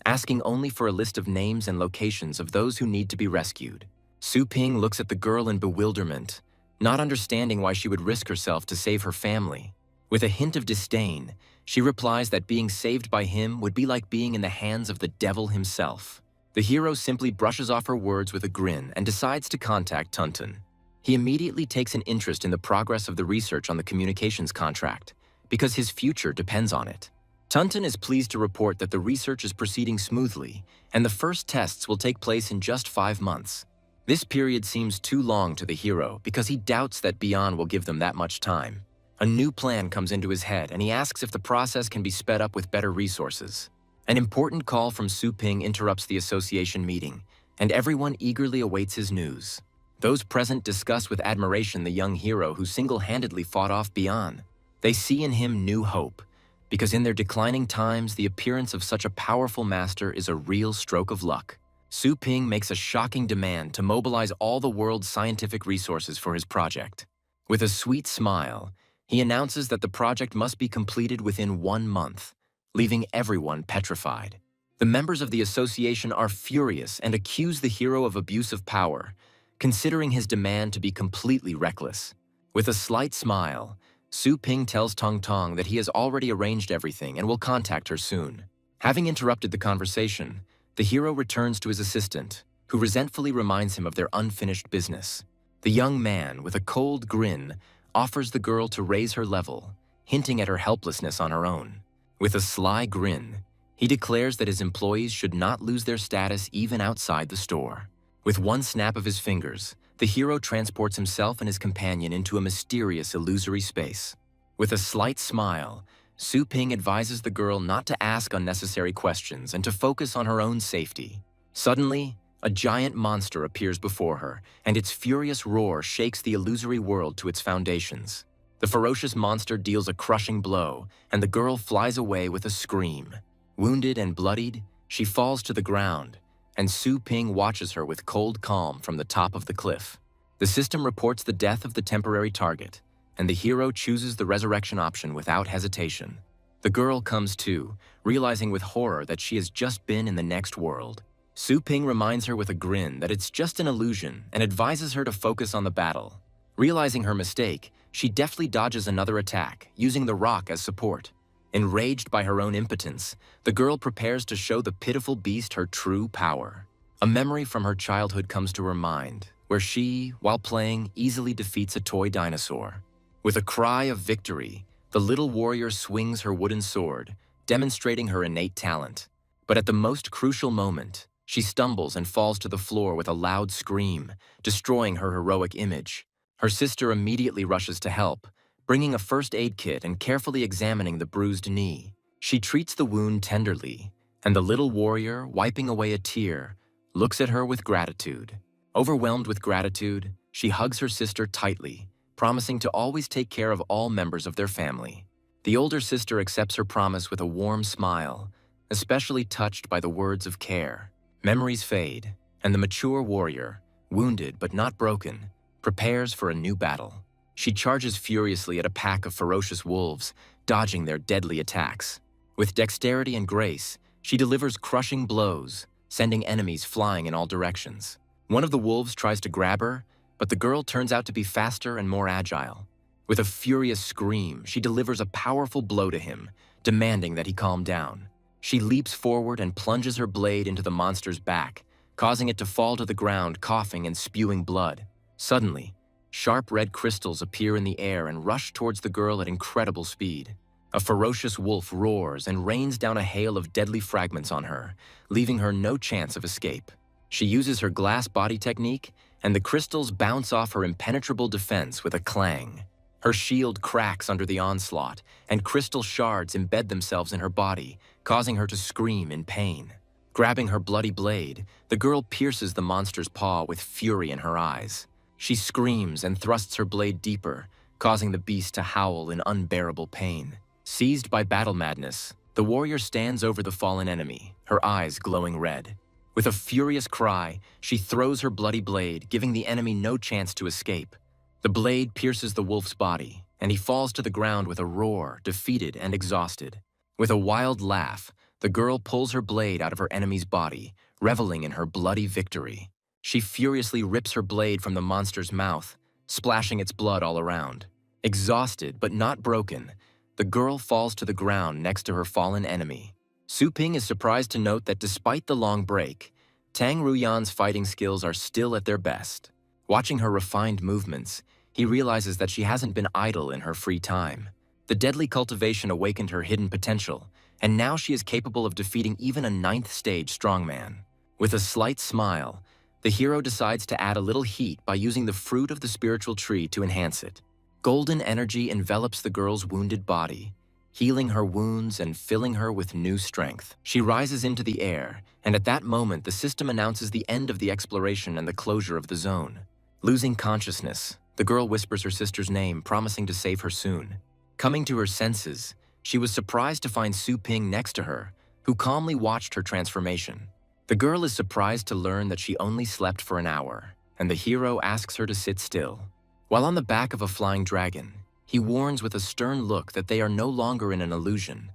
asking only for a list of names and locations of those who need to be rescued. Su Ping looks at the girl in bewilderment, not understanding why she would risk herself to save her family. With a hint of disdain, she replies that being saved by him would be like being in the hands of the devil himself. The hero simply brushes off her words with a grin and decides to contact Tuntun. He immediately takes an interest in the progress of the research on the communications contract, because his future depends on it. Tuntun is pleased to report that the research is proceeding smoothly, and the first tests will take place in just 5 months. This period seems too long to the hero because he doubts that Beyond will give them that much time. A new plan comes into his head, and he asks if the process can be sped up with better resources. An important call from Su Ping interrupts the association meeting, and everyone eagerly awaits his news. Those present discuss with admiration the young hero who single-handedly fought off Beyond. They see in him new hope, because in their declining times, the appearance of such a powerful master is a real stroke of luck. Su Ping makes a shocking demand to mobilize all the world's scientific resources for his project. With a sweet smile, he announces that the project must be completed within 1 month, leaving everyone petrified. The members of the association are furious and accuse the hero of abuse of power, considering his demand to be completely reckless. With a slight smile, Su Ping tells Tong Tong that he has already arranged everything and will contact her soon. Having interrupted the conversation, the hero returns to his assistant, who resentfully reminds him of their unfinished business. The young man, with a cold grin, offers the girl to raise her level, hinting at her helplessness on her own. With a sly grin, he declares that his employees should not lose their status even outside the store. With one snap of his fingers, the hero transports himself and his companion into a mysterious, illusory space. With a slight smile, Su Ping advises the girl not to ask unnecessary questions and to focus on her own safety. Suddenly, a giant monster appears before her, and its furious roar shakes the illusory world to its foundations. The ferocious monster deals a crushing blow, and the girl flies away with a scream. Wounded and bloodied, she falls to the ground, and Su Ping watches her with cold calm from the top of the cliff. The system reports the death of the temporary target, and the hero chooses the resurrection option without hesitation. The girl comes to, realizing with horror that she has just been in the next world. Su Ping reminds her with a grin that it's just an illusion and advises her to focus on the battle. Realizing her mistake, she deftly dodges another attack, using the rock as support. Enraged by her own impotence, the girl prepares to show the pitiful beast her true power. A memory from her childhood comes to her mind, where she, while playing, easily defeats a toy dinosaur. With a cry of victory, the little warrior swings her wooden sword, demonstrating her innate talent. But at the most crucial moment, she stumbles and falls to the floor with a loud scream, destroying her heroic image. Her sister immediately rushes to help, bringing a first aid kit and carefully examining the bruised knee. She treats the wound tenderly, and the little warrior, wiping away a tear, looks at her with gratitude. Overwhelmed with gratitude, she hugs her sister tightly, promising to always take care of all members of their family. The older sister accepts her promise with a warm smile, especially touched by the words of care. Memories fade, and the mature warrior, wounded but not broken, prepares for a new battle. She charges furiously at a pack of ferocious wolves, dodging their deadly attacks. With dexterity and grace, she delivers crushing blows, sending enemies flying in all directions. One of the wolves tries to grab her, but the girl turns out to be faster and more agile. With a furious scream, she delivers a powerful blow to him, demanding that he calm down. She leaps forward and plunges her blade into the monster's back, causing it to fall to the ground, coughing and spewing blood. Suddenly, sharp red crystals appear in the air and rush towards the girl at incredible speed. A ferocious wolf roars and rains down a hail of deadly fragments on her, leaving her no chance of escape. She uses her glass body technique, and the crystals bounce off her impenetrable defense with a clang. Her shield cracks under the onslaught, and crystal shards embed themselves in her body, causing her to scream in pain. Grabbing her bloody blade, the girl pierces the monster's paw with fury in her eyes. She screams and thrusts her blade deeper, causing the beast to howl in unbearable pain. Seized by battle madness, the warrior stands over the fallen enemy, her eyes glowing red. With a furious cry, she throws her bloody blade, giving the enemy no chance to escape. The blade pierces the wolf's body, and he falls to the ground with a roar, defeated and exhausted. With a wild laugh, the girl pulls her blade out of her enemy's body, reveling in her bloody victory. She furiously rips her blade from the monster's mouth, splashing its blood all around. Exhausted but not broken, the girl falls to the ground next to her fallen enemy. Su Ping is surprised to note that despite the long break, Tang Ruyan's fighting skills are still at their best. Watching her refined movements, he realizes that she hasn't been idle in her free time. The deadly cultivation awakened her hidden potential, and now she is capable of defeating even a 9th-stage strongman. With a slight smile, the hero decides to add a little heat by using the fruit of the spiritual tree to enhance it. Golden energy envelops the girl's wounded body, healing her wounds and filling her with new strength. She rises into the air, and at that moment the system announces the end of the exploration and the closure of the zone. Losing consciousness, the girl whispers her sister's name, promising to save her soon. Coming to her senses, she was surprised to find Su Ping next to her, who calmly watched her transformation. The girl is surprised to learn that she only slept for an hour, and the hero asks her to sit still. While on the back of a flying dragon, he warns with a stern look that they are no longer in an illusion,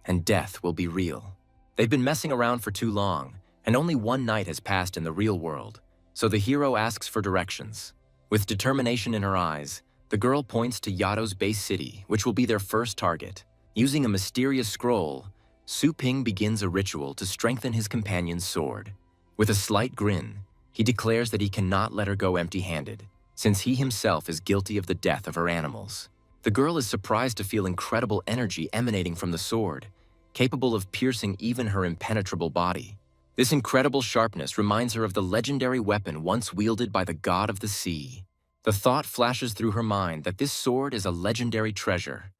and death will be real. They've been messing around for too long, and only one night has passed in the real world, so the hero asks for directions. With determination in her eyes, the girl points to Yato's base city, which will be their first target. Using a mysterious scroll, Su Ping begins a ritual to strengthen his companion's sword. With a slight grin, he declares that he cannot let her go empty-handed, since he himself is guilty of the death of her animals. The girl is surprised to feel incredible energy emanating from the sword, capable of piercing even her impenetrable body. This incredible sharpness reminds her of the legendary weapon once wielded by the god of the sea. The thought flashes through her mind that this sword is a legendary treasure,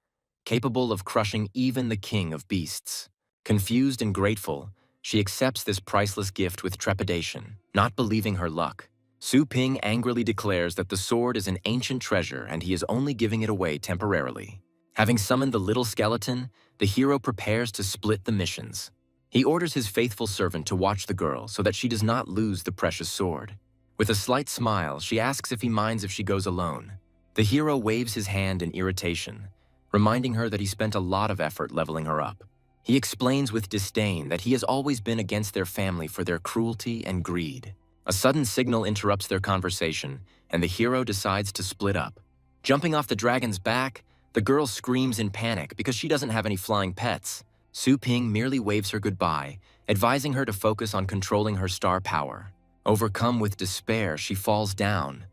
capable of crushing even the king of beasts. Confused and grateful, she accepts this priceless gift with trepidation, not believing her luck. Su Ping angrily declares that the sword is an ancient treasure and he is only giving it away temporarily. Having summoned the little skeleton, the hero prepares to split the missions. He orders his faithful servant to watch the girl so that she does not lose the precious sword. With a slight smile, she asks if he minds if she goes alone. The hero waves his hand in irritation, reminding her that he spent a lot of effort leveling her up. He explains with disdain that he has always been against their family for their cruelty and greed. A sudden signal interrupts their conversation, and the hero decides to split up. Jumping off the dragon's back, the girl screams in panic because she doesn't have any flying pets. Su Ping merely waves her goodbye, advising her to focus on controlling her star power. Overcome with despair, she falls down,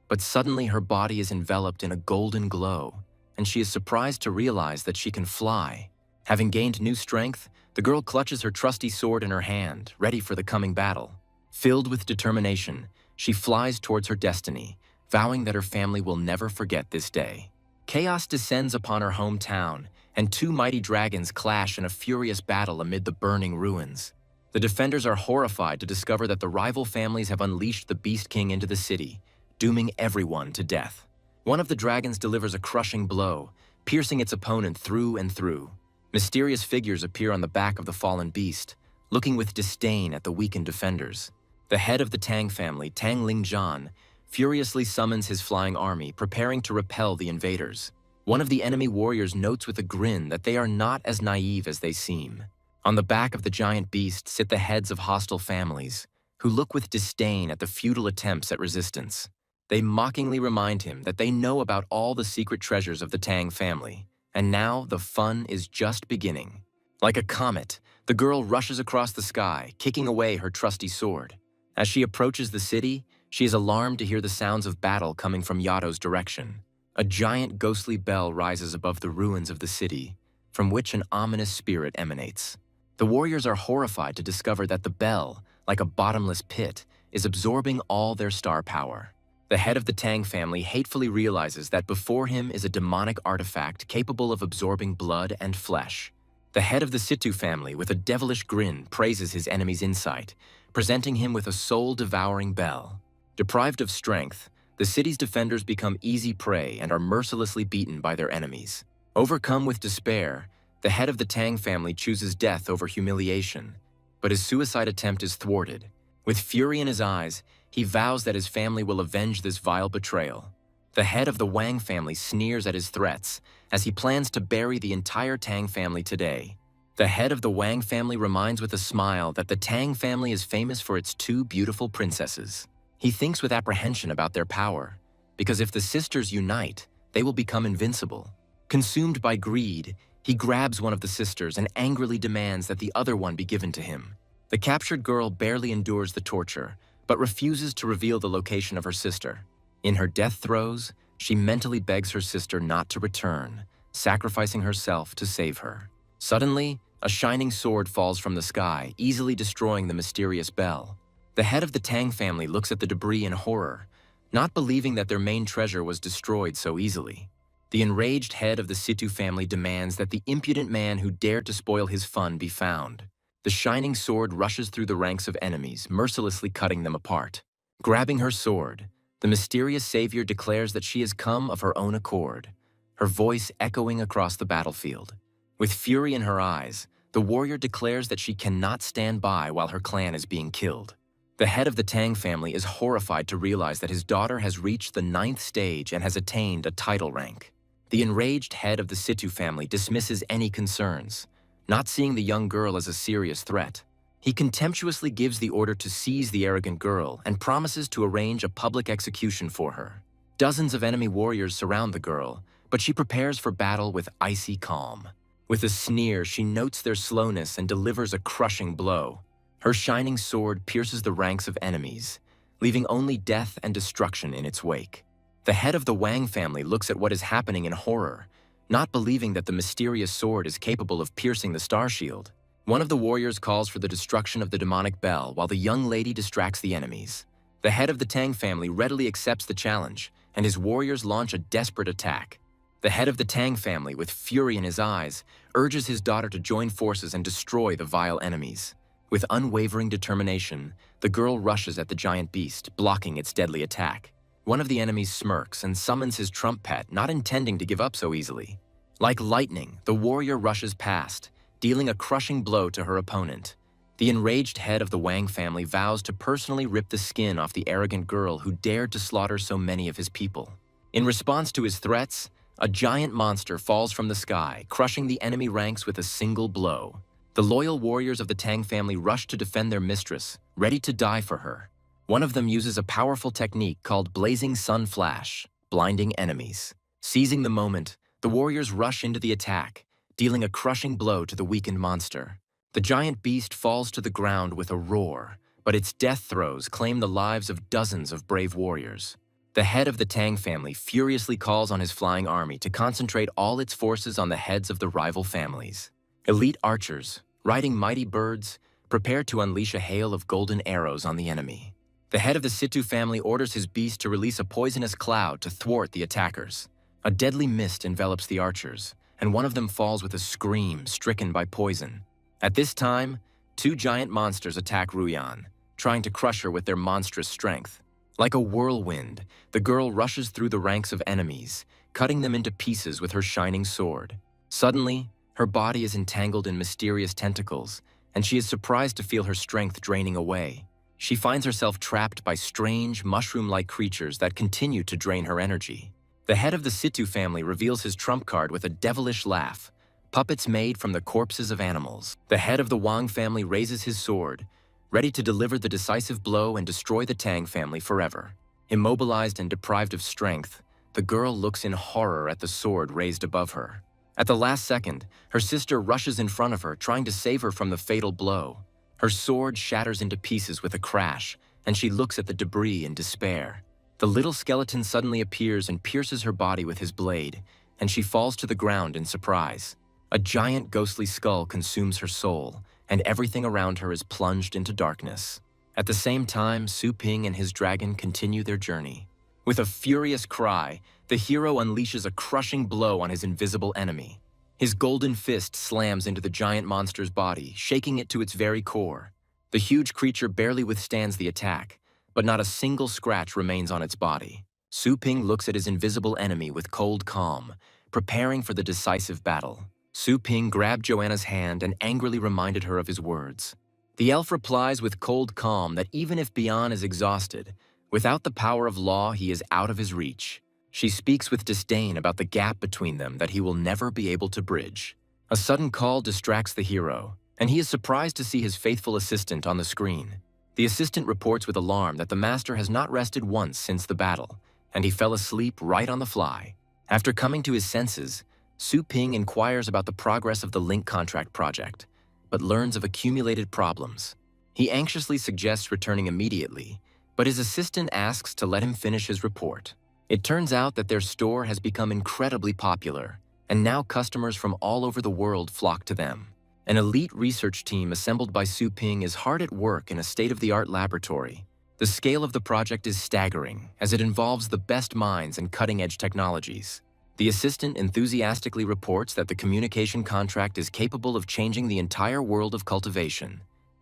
but suddenly her body is enveloped in a golden glow, and she is surprised to realize that she can fly. Having gained new strength, the girl clutches her trusty sword in her hand, ready for the coming battle. Filled with determination, she flies towards her destiny, vowing that her family will never forget this day. Chaos descends upon her hometown, and two mighty dragons clash in a furious battle amid the burning ruins. The defenders are horrified to discover that the rival families have unleashed the Beast King into the city, dooming everyone to death. One of the dragons delivers a crushing blow, piercing its opponent through and through. Mysterious figures appear on the back of the fallen beast, looking with disdain at the weakened defenders. The head of the Tang family, Tang Lingzhan, furiously summons his flying army, preparing to repel the invaders. One of the enemy warriors notes with a grin that they are not as naive as they seem. On the back of the giant beast sit the heads of hostile families, who look with disdain at the futile attempts at resistance. They mockingly remind him that they know about all the secret treasures of the Tang family, and now the fun is just beginning. Like a comet, the girl rushes across the sky, kicking away her trusty sword. As she approaches the city, she is alarmed to hear the sounds of battle coming from Yato's direction. A giant ghostly bell rises above the ruins of the city, from which an ominous spirit emanates. The warriors are horrified to discover that the bell, like a bottomless pit, is absorbing all their star power. The head of the Tang family hatefully realizes that before him is a demonic artifact capable of absorbing blood and flesh. The head of the Situ family, with a devilish grin, praises his enemy's insight, presenting him with a soul-devouring bell. Deprived of strength, the city's defenders become easy prey and are mercilessly beaten by their enemies. Overcome with despair, the head of the Tang family chooses death over humiliation, but his suicide attempt is thwarted. With fury in his eyes, he vows that his family will avenge this vile betrayal. The head of the Wang family sneers at his threats, as he plans to bury the entire Tang family today. The head of the Wang family reminds with a smile that the Tang family is famous for its two beautiful princesses. He thinks with apprehension about their power, because if the sisters unite, they will become invincible. Consumed by greed, he grabs one of the sisters and angrily demands that the other one be given to him. The captured girl barely endures the torture, but refuses to reveal the location of her sister. In her death throes, she mentally begs her sister not to return, sacrificing herself to save her. Suddenly, a shining sword falls from the sky, easily destroying the mysterious bell. The head of the Tang family looks at the debris in horror, not believing that their main treasure was destroyed so easily. The enraged head of the Situ family demands that the impudent man who dared to spoil his fun be found. The shining sword rushes through the ranks of enemies, mercilessly cutting them apart. Grabbing her sword, the mysterious savior declares that she has come of her own accord, her voice echoing across the battlefield. With fury in her eyes, the warrior declares that she cannot stand by while her clan is being killed. The head of the Tang family is horrified to realize that his daughter has reached the 9th stage and has attained a title rank. The enraged head of the Situ family dismisses any concerns, not seeing the young girl as a serious threat. He contemptuously gives the order to seize the arrogant girl and promises to arrange a public execution for her. Dozens of enemy warriors surround the girl, but she prepares for battle with icy calm. With a sneer, she notes their slowness and delivers a crushing blow. Her shining sword pierces the ranks of enemies, leaving only death and destruction in its wake. The head of the Wang family looks at what is happening in horror, not believing that the mysterious sword is capable of piercing the star shield. One of the warriors calls for the destruction of the demonic bell while the young lady distracts the enemies. The head of the Tang family readily accepts the challenge, and his warriors launch a desperate attack. The head of the Tang family, with fury in his eyes, urges his daughter to join forces and destroy the vile enemies. With unwavering determination, the girl rushes at the giant beast, blocking its deadly attack. One of the enemies smirks and summons his trump pet, not intending to give up so easily. Like lightning, the warrior rushes past, dealing a crushing blow to her opponent. The enraged head of the Wang family vows to personally rip the skin off the arrogant girl who dared to slaughter so many of his people. In response to his threats, a giant monster falls from the sky, crushing the enemy ranks with a single blow. The loyal warriors of the Tang family rush to defend their mistress, ready to die for her. One of them uses a powerful technique called Blazing Sun Flash, blinding enemies. Seizing the moment, the warriors rush into the attack, dealing a crushing blow to the weakened monster. The giant beast falls to the ground with a roar, but its death throes claim the lives of dozens of brave warriors. The head of the Tang family furiously calls on his flying army to concentrate all its forces on the heads of the rival families. Elite archers, riding mighty birds, prepare to unleash a hail of golden arrows on the enemy. The head of the Situ family orders his beast to release a poisonous cloud to thwart the attackers. A deadly mist envelops the archers, and one of them falls with a scream, stricken by poison. At this time, 2 giant monsters attack Ruyan, trying to crush her with their monstrous strength. Like a whirlwind, the girl rushes through the ranks of enemies, cutting them into pieces with her shining sword. Suddenly, her body is entangled in mysterious tentacles, and she is surprised to feel her strength draining away. She finds herself trapped by strange, mushroom-like creatures that continue to drain her energy. The head of the Situ family reveals his trump card with a devilish laugh, puppets made from the corpses of animals. The head of the Wang family raises his sword, ready to deliver the decisive blow and destroy the Tang family forever. Immobilized and deprived of strength, the girl looks in horror at the sword raised above her. At the last second, her sister rushes in front of her, trying to save her from the fatal blow. Her sword shatters into pieces with a crash, and she looks at the debris in despair. The little skeleton suddenly appears and pierces her body with his blade, and she falls to the ground in surprise. A giant ghostly skull consumes her soul, and everything around her is plunged into darkness. At the same time, Su Ping and his dragon continue their journey. With a furious cry, the hero unleashes a crushing blow on his invisible enemy. His golden fist slams into the giant monster's body, shaking it to its very core. The huge creature barely withstands the attack, but not a single scratch remains on its body. Su Ping looks at his invisible enemy with cold calm, preparing for the decisive battle. Su Ping grabbed Joanna's hand and angrily reminded her of his words. The elf replies with cold calm that even if Bian is exhausted, without the power of law he is out of his reach. She speaks with disdain about the gap between them that he will never be able to bridge. A sudden call distracts the hero, and he is surprised to see his faithful assistant on the screen. The assistant reports with alarm that the master has not rested once since the battle, and he fell asleep right on the fly. After coming to his senses, Su Ping inquires about the progress of the Link contract project, but learns of accumulated problems. He anxiously suggests returning immediately, but his assistant asks to let him finish his report. It turns out that their store has become incredibly popular, and now customers from all over the world flock to them. An elite research team assembled by Su Ping is hard at work in a state-of-the-art laboratory. The scale of the project is staggering, as it involves the best minds and cutting-edge technologies. The assistant enthusiastically reports that the communication contract is capable of changing the entire world of cultivation,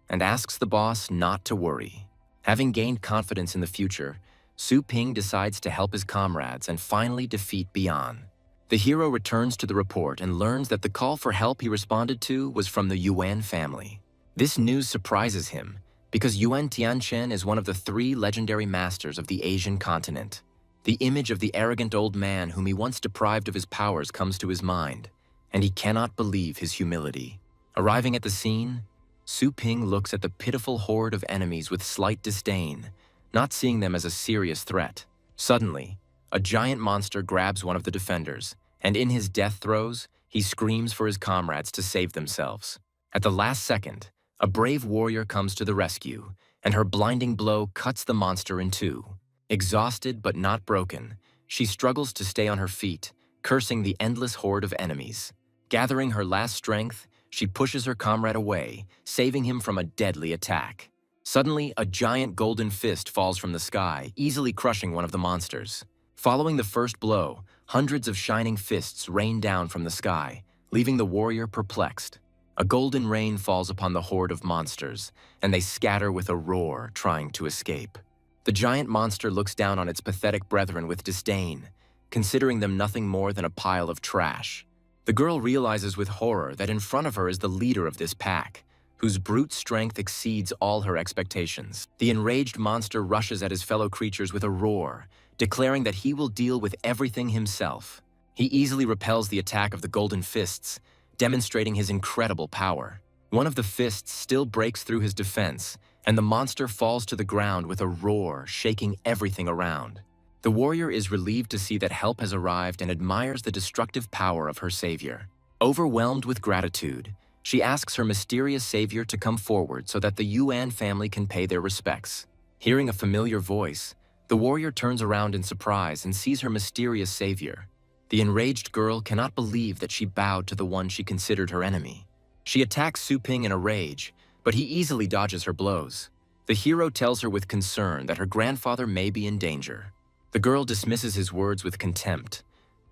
and asks the boss not to worry. Having gained confidence in the future, Su Ping decides to help his comrades and finally defeat Bian. The hero returns to the report and learns that the call for help he responded to was from the Yuan family. This news surprises him, because Yuan Tianchen is one of the 3 legendary masters of the Asian continent. The image of the arrogant old man whom he once deprived of his powers comes to his mind, and he cannot believe his humility. Arriving at the scene, Su Ping looks at the pitiful horde of enemies with slight disdain, not seeing them as a serious threat. Suddenly, a giant monster grabs one of the defenders, and in his death throes, he screams for his comrades to save themselves. At the last second, a brave warrior comes to the rescue, and her blinding blow cuts the monster in 2. Exhausted but not broken, she struggles to stay on her feet, cursing the endless horde of enemies. Gathering her last strength, she pushes her comrade away, saving him from a deadly attack. Suddenly, a giant golden fist falls from the sky, easily crushing one of the monsters. Following the first blow, hundreds of shining fists rain down from the sky, leaving the warrior perplexed. A golden rain falls upon the horde of monsters, and they scatter with a roar, trying to escape. The giant monster looks down on its pathetic brethren with disdain, considering them nothing more than a pile of trash. The girl realizes with horror that in front of her is the leader of this pack, whose brute strength exceeds all her expectations. The enraged monster rushes at his fellow creatures with a roar, declaring that he will deal with everything himself. He easily repels the attack of the golden fists, demonstrating his incredible power. One of the fists still breaks through his defense, and the monster falls to the ground with a roar, shaking everything around. The warrior is relieved to see that help has arrived and admires the destructive power of her savior. Overwhelmed with gratitude, she asks her mysterious savior to come forward so that the Yuan family can pay their respects. Hearing a familiar voice, the warrior turns around in surprise and sees her mysterious savior. The enraged girl cannot believe that she bowed to the one she considered her enemy. She attacks Su Ping in a rage, but he easily dodges her blows. The hero tells her with concern that her grandfather may be in danger. The girl dismisses his words with contempt,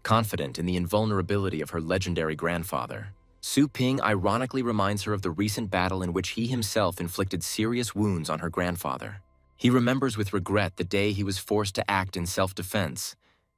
confident in the invulnerability of her legendary grandfather. Su Ping ironically reminds her of the recent battle in which he himself inflicted serious wounds on her grandfather. He remembers with regret the day he was forced to act in self-defense,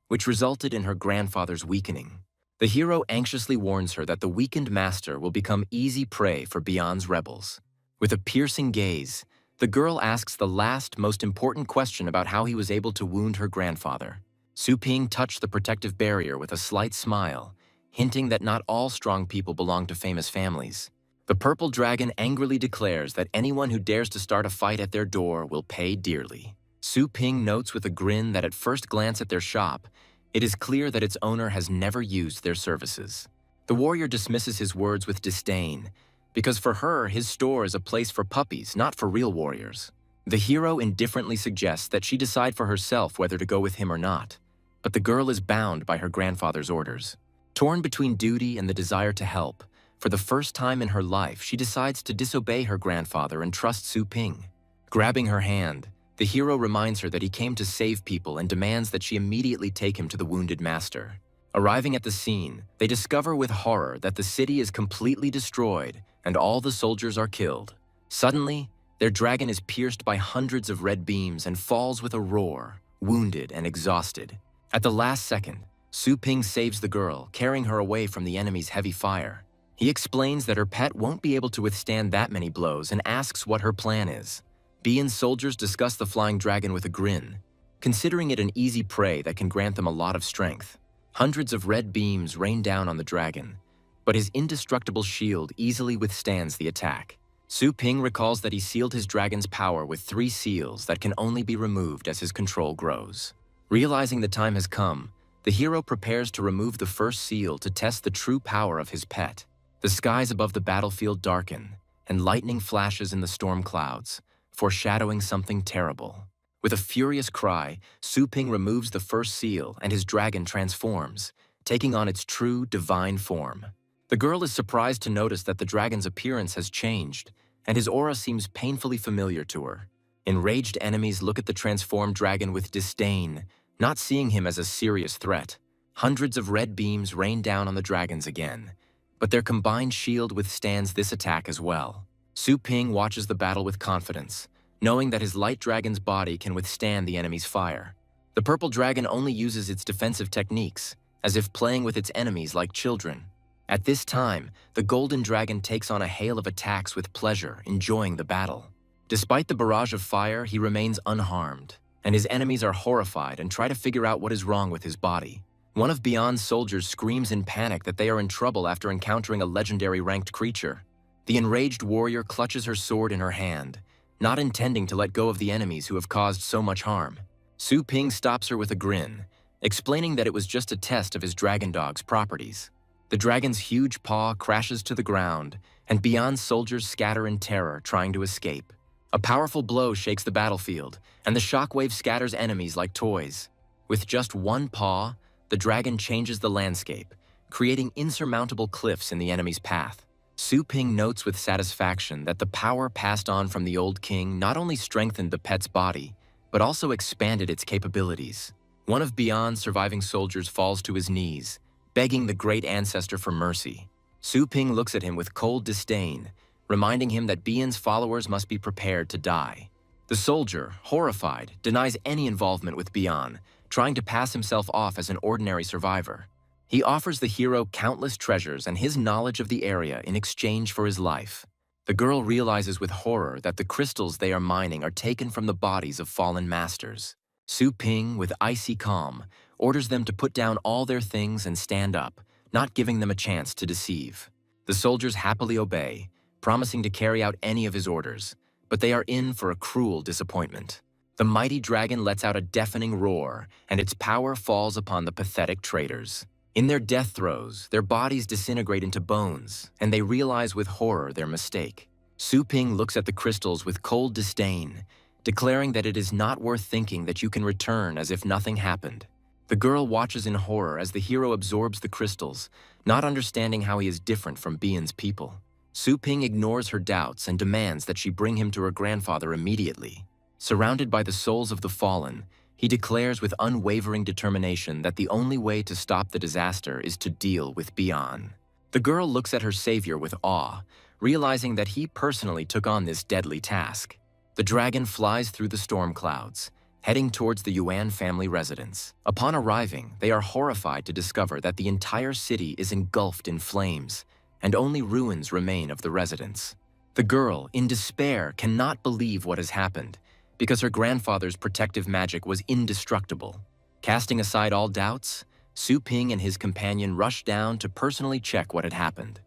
which resulted in her grandfather's weakening. The hero anxiously warns her that the weakened master will become easy prey for Bian's rebels. With a piercing gaze, the girl asks the last, most important question about how he was able to wound her grandfather. Su Ping touched the protective barrier with a slight smile, hinting that not all strong people belong to famous families. The purple dragon angrily declares that anyone who dares to start a fight at their door will pay dearly. Su Ping notes with a grin that at first glance at their shop, it is clear that its owner has never used their services. The warrior dismisses his words with disdain, because for her, his store is a place for puppies, not for real warriors. The hero indifferently suggests that she decide for herself whether to go with him or not, but the girl is bound by her grandfather's orders. Torn between duty and the desire to help, for the first time in her life, she decides to disobey her grandfather and trust Su Ping. Grabbing her hand, the hero reminds her that he came to save people and demands that she immediately take him to the wounded master. Arriving at the scene, they discover with horror that the city is completely destroyed and all the soldiers are killed. Suddenly, their dragon is pierced by hundreds of red beams and falls with a roar, wounded and exhausted. At the last second, Su Ping saves the girl, carrying her away from the enemy's heavy fire. He explains that her pet won't be able to withstand that many blows and asks what her plan is. Bian's soldiers discuss the flying dragon with a grin, considering it an easy prey that can grant them a lot of strength. Hundreds of red beams rain down on the dragon, but his indestructible shield easily withstands the attack. Su Ping recalls that he sealed his dragon's power with 3 seals that can only be removed as his control grows. Realizing the time has come, the hero prepares to remove the first seal to test the true power of his pet. The skies above the battlefield darken, and lightning flashes in the storm clouds, foreshadowing something terrible. With a furious cry, Su Ping removes the first seal and his dragon transforms, taking on its true divine form. The girl is surprised to notice that the dragon's appearance has changed, and his aura seems painfully familiar to her. Enraged enemies look at the transformed dragon with disdain, not seeing him as a serious threat. Hundreds of red beams rain down on the dragons again, but their combined shield withstands this attack as well. Su Ping watches the battle with confidence, knowing that his light dragon's body can withstand the enemy's fire. The purple dragon only uses its defensive techniques, as if playing with its enemies like children. At this time, the golden dragon takes on a hail of attacks with pleasure, enjoying the battle. Despite the barrage of fire, he remains unharmed, and his enemies are horrified and try to figure out what is wrong with his body. One of Beyond's soldiers screams in panic that they are in trouble after encountering a legendary ranked creature. The enraged warrior clutches her sword in her hand, not intending to let go of the enemies who have caused so much harm. Su Ping stops her with a grin, explaining that it was just a test of his dragon dog's properties. The dragon's huge paw crashes to the ground, and Beyond's soldiers scatter in terror, trying to escape. A powerful blow shakes the battlefield, and the shockwave scatters enemies like toys. With just one paw, the dragon changes the landscape, creating insurmountable cliffs in the enemy's path. Su Ping notes with satisfaction that the power passed on from the old king not only strengthened the pet's body, but also expanded its capabilities. One of Beyond's surviving soldiers falls to his knees, begging the great ancestor for mercy. Su Ping looks at him with cold disdain, reminding him that Beyond's followers must be prepared to die. The soldier, horrified, denies any involvement with Beyond, trying to pass himself off as an ordinary survivor. He offers the hero countless treasures and his knowledge of the area in exchange for his life. The girl realizes with horror that the crystals they are mining are taken from the bodies of fallen masters. Su Ping, with icy calm, orders them to put down all their things and stand up, not giving them a chance to deceive. The soldiers happily obey, promising to carry out any of his orders, but they are in for a cruel disappointment. The mighty dragon lets out a deafening roar, and its power falls upon the pathetic traitors. In their death throes, their bodies disintegrate into bones, and they realize with horror their mistake. Su Ping looks at the crystals with cold disdain, declaring that it is not worth thinking that you can return as if nothing happened. The girl watches in horror as the hero absorbs the crystals, not understanding how he is different from Beyond's people. Su Ping ignores her doubts and demands that she bring him to her grandfather immediately. Surrounded by the souls of the fallen, he declares with unwavering determination that the only way to stop the disaster is to deal with Beyond. The girl looks at her savior with awe, realizing that he personally took on this deadly task. The dragon flies through the storm clouds, heading towards the Yuan family residence. Upon arriving, they are horrified to discover that the entire city is engulfed in flames, and only ruins remain of the residence. The girl, in despair, cannot believe what has happened, because her grandfather's protective magic was indestructible. Casting aside all doubts, Su Ping and his companion rush down to personally check what had happened.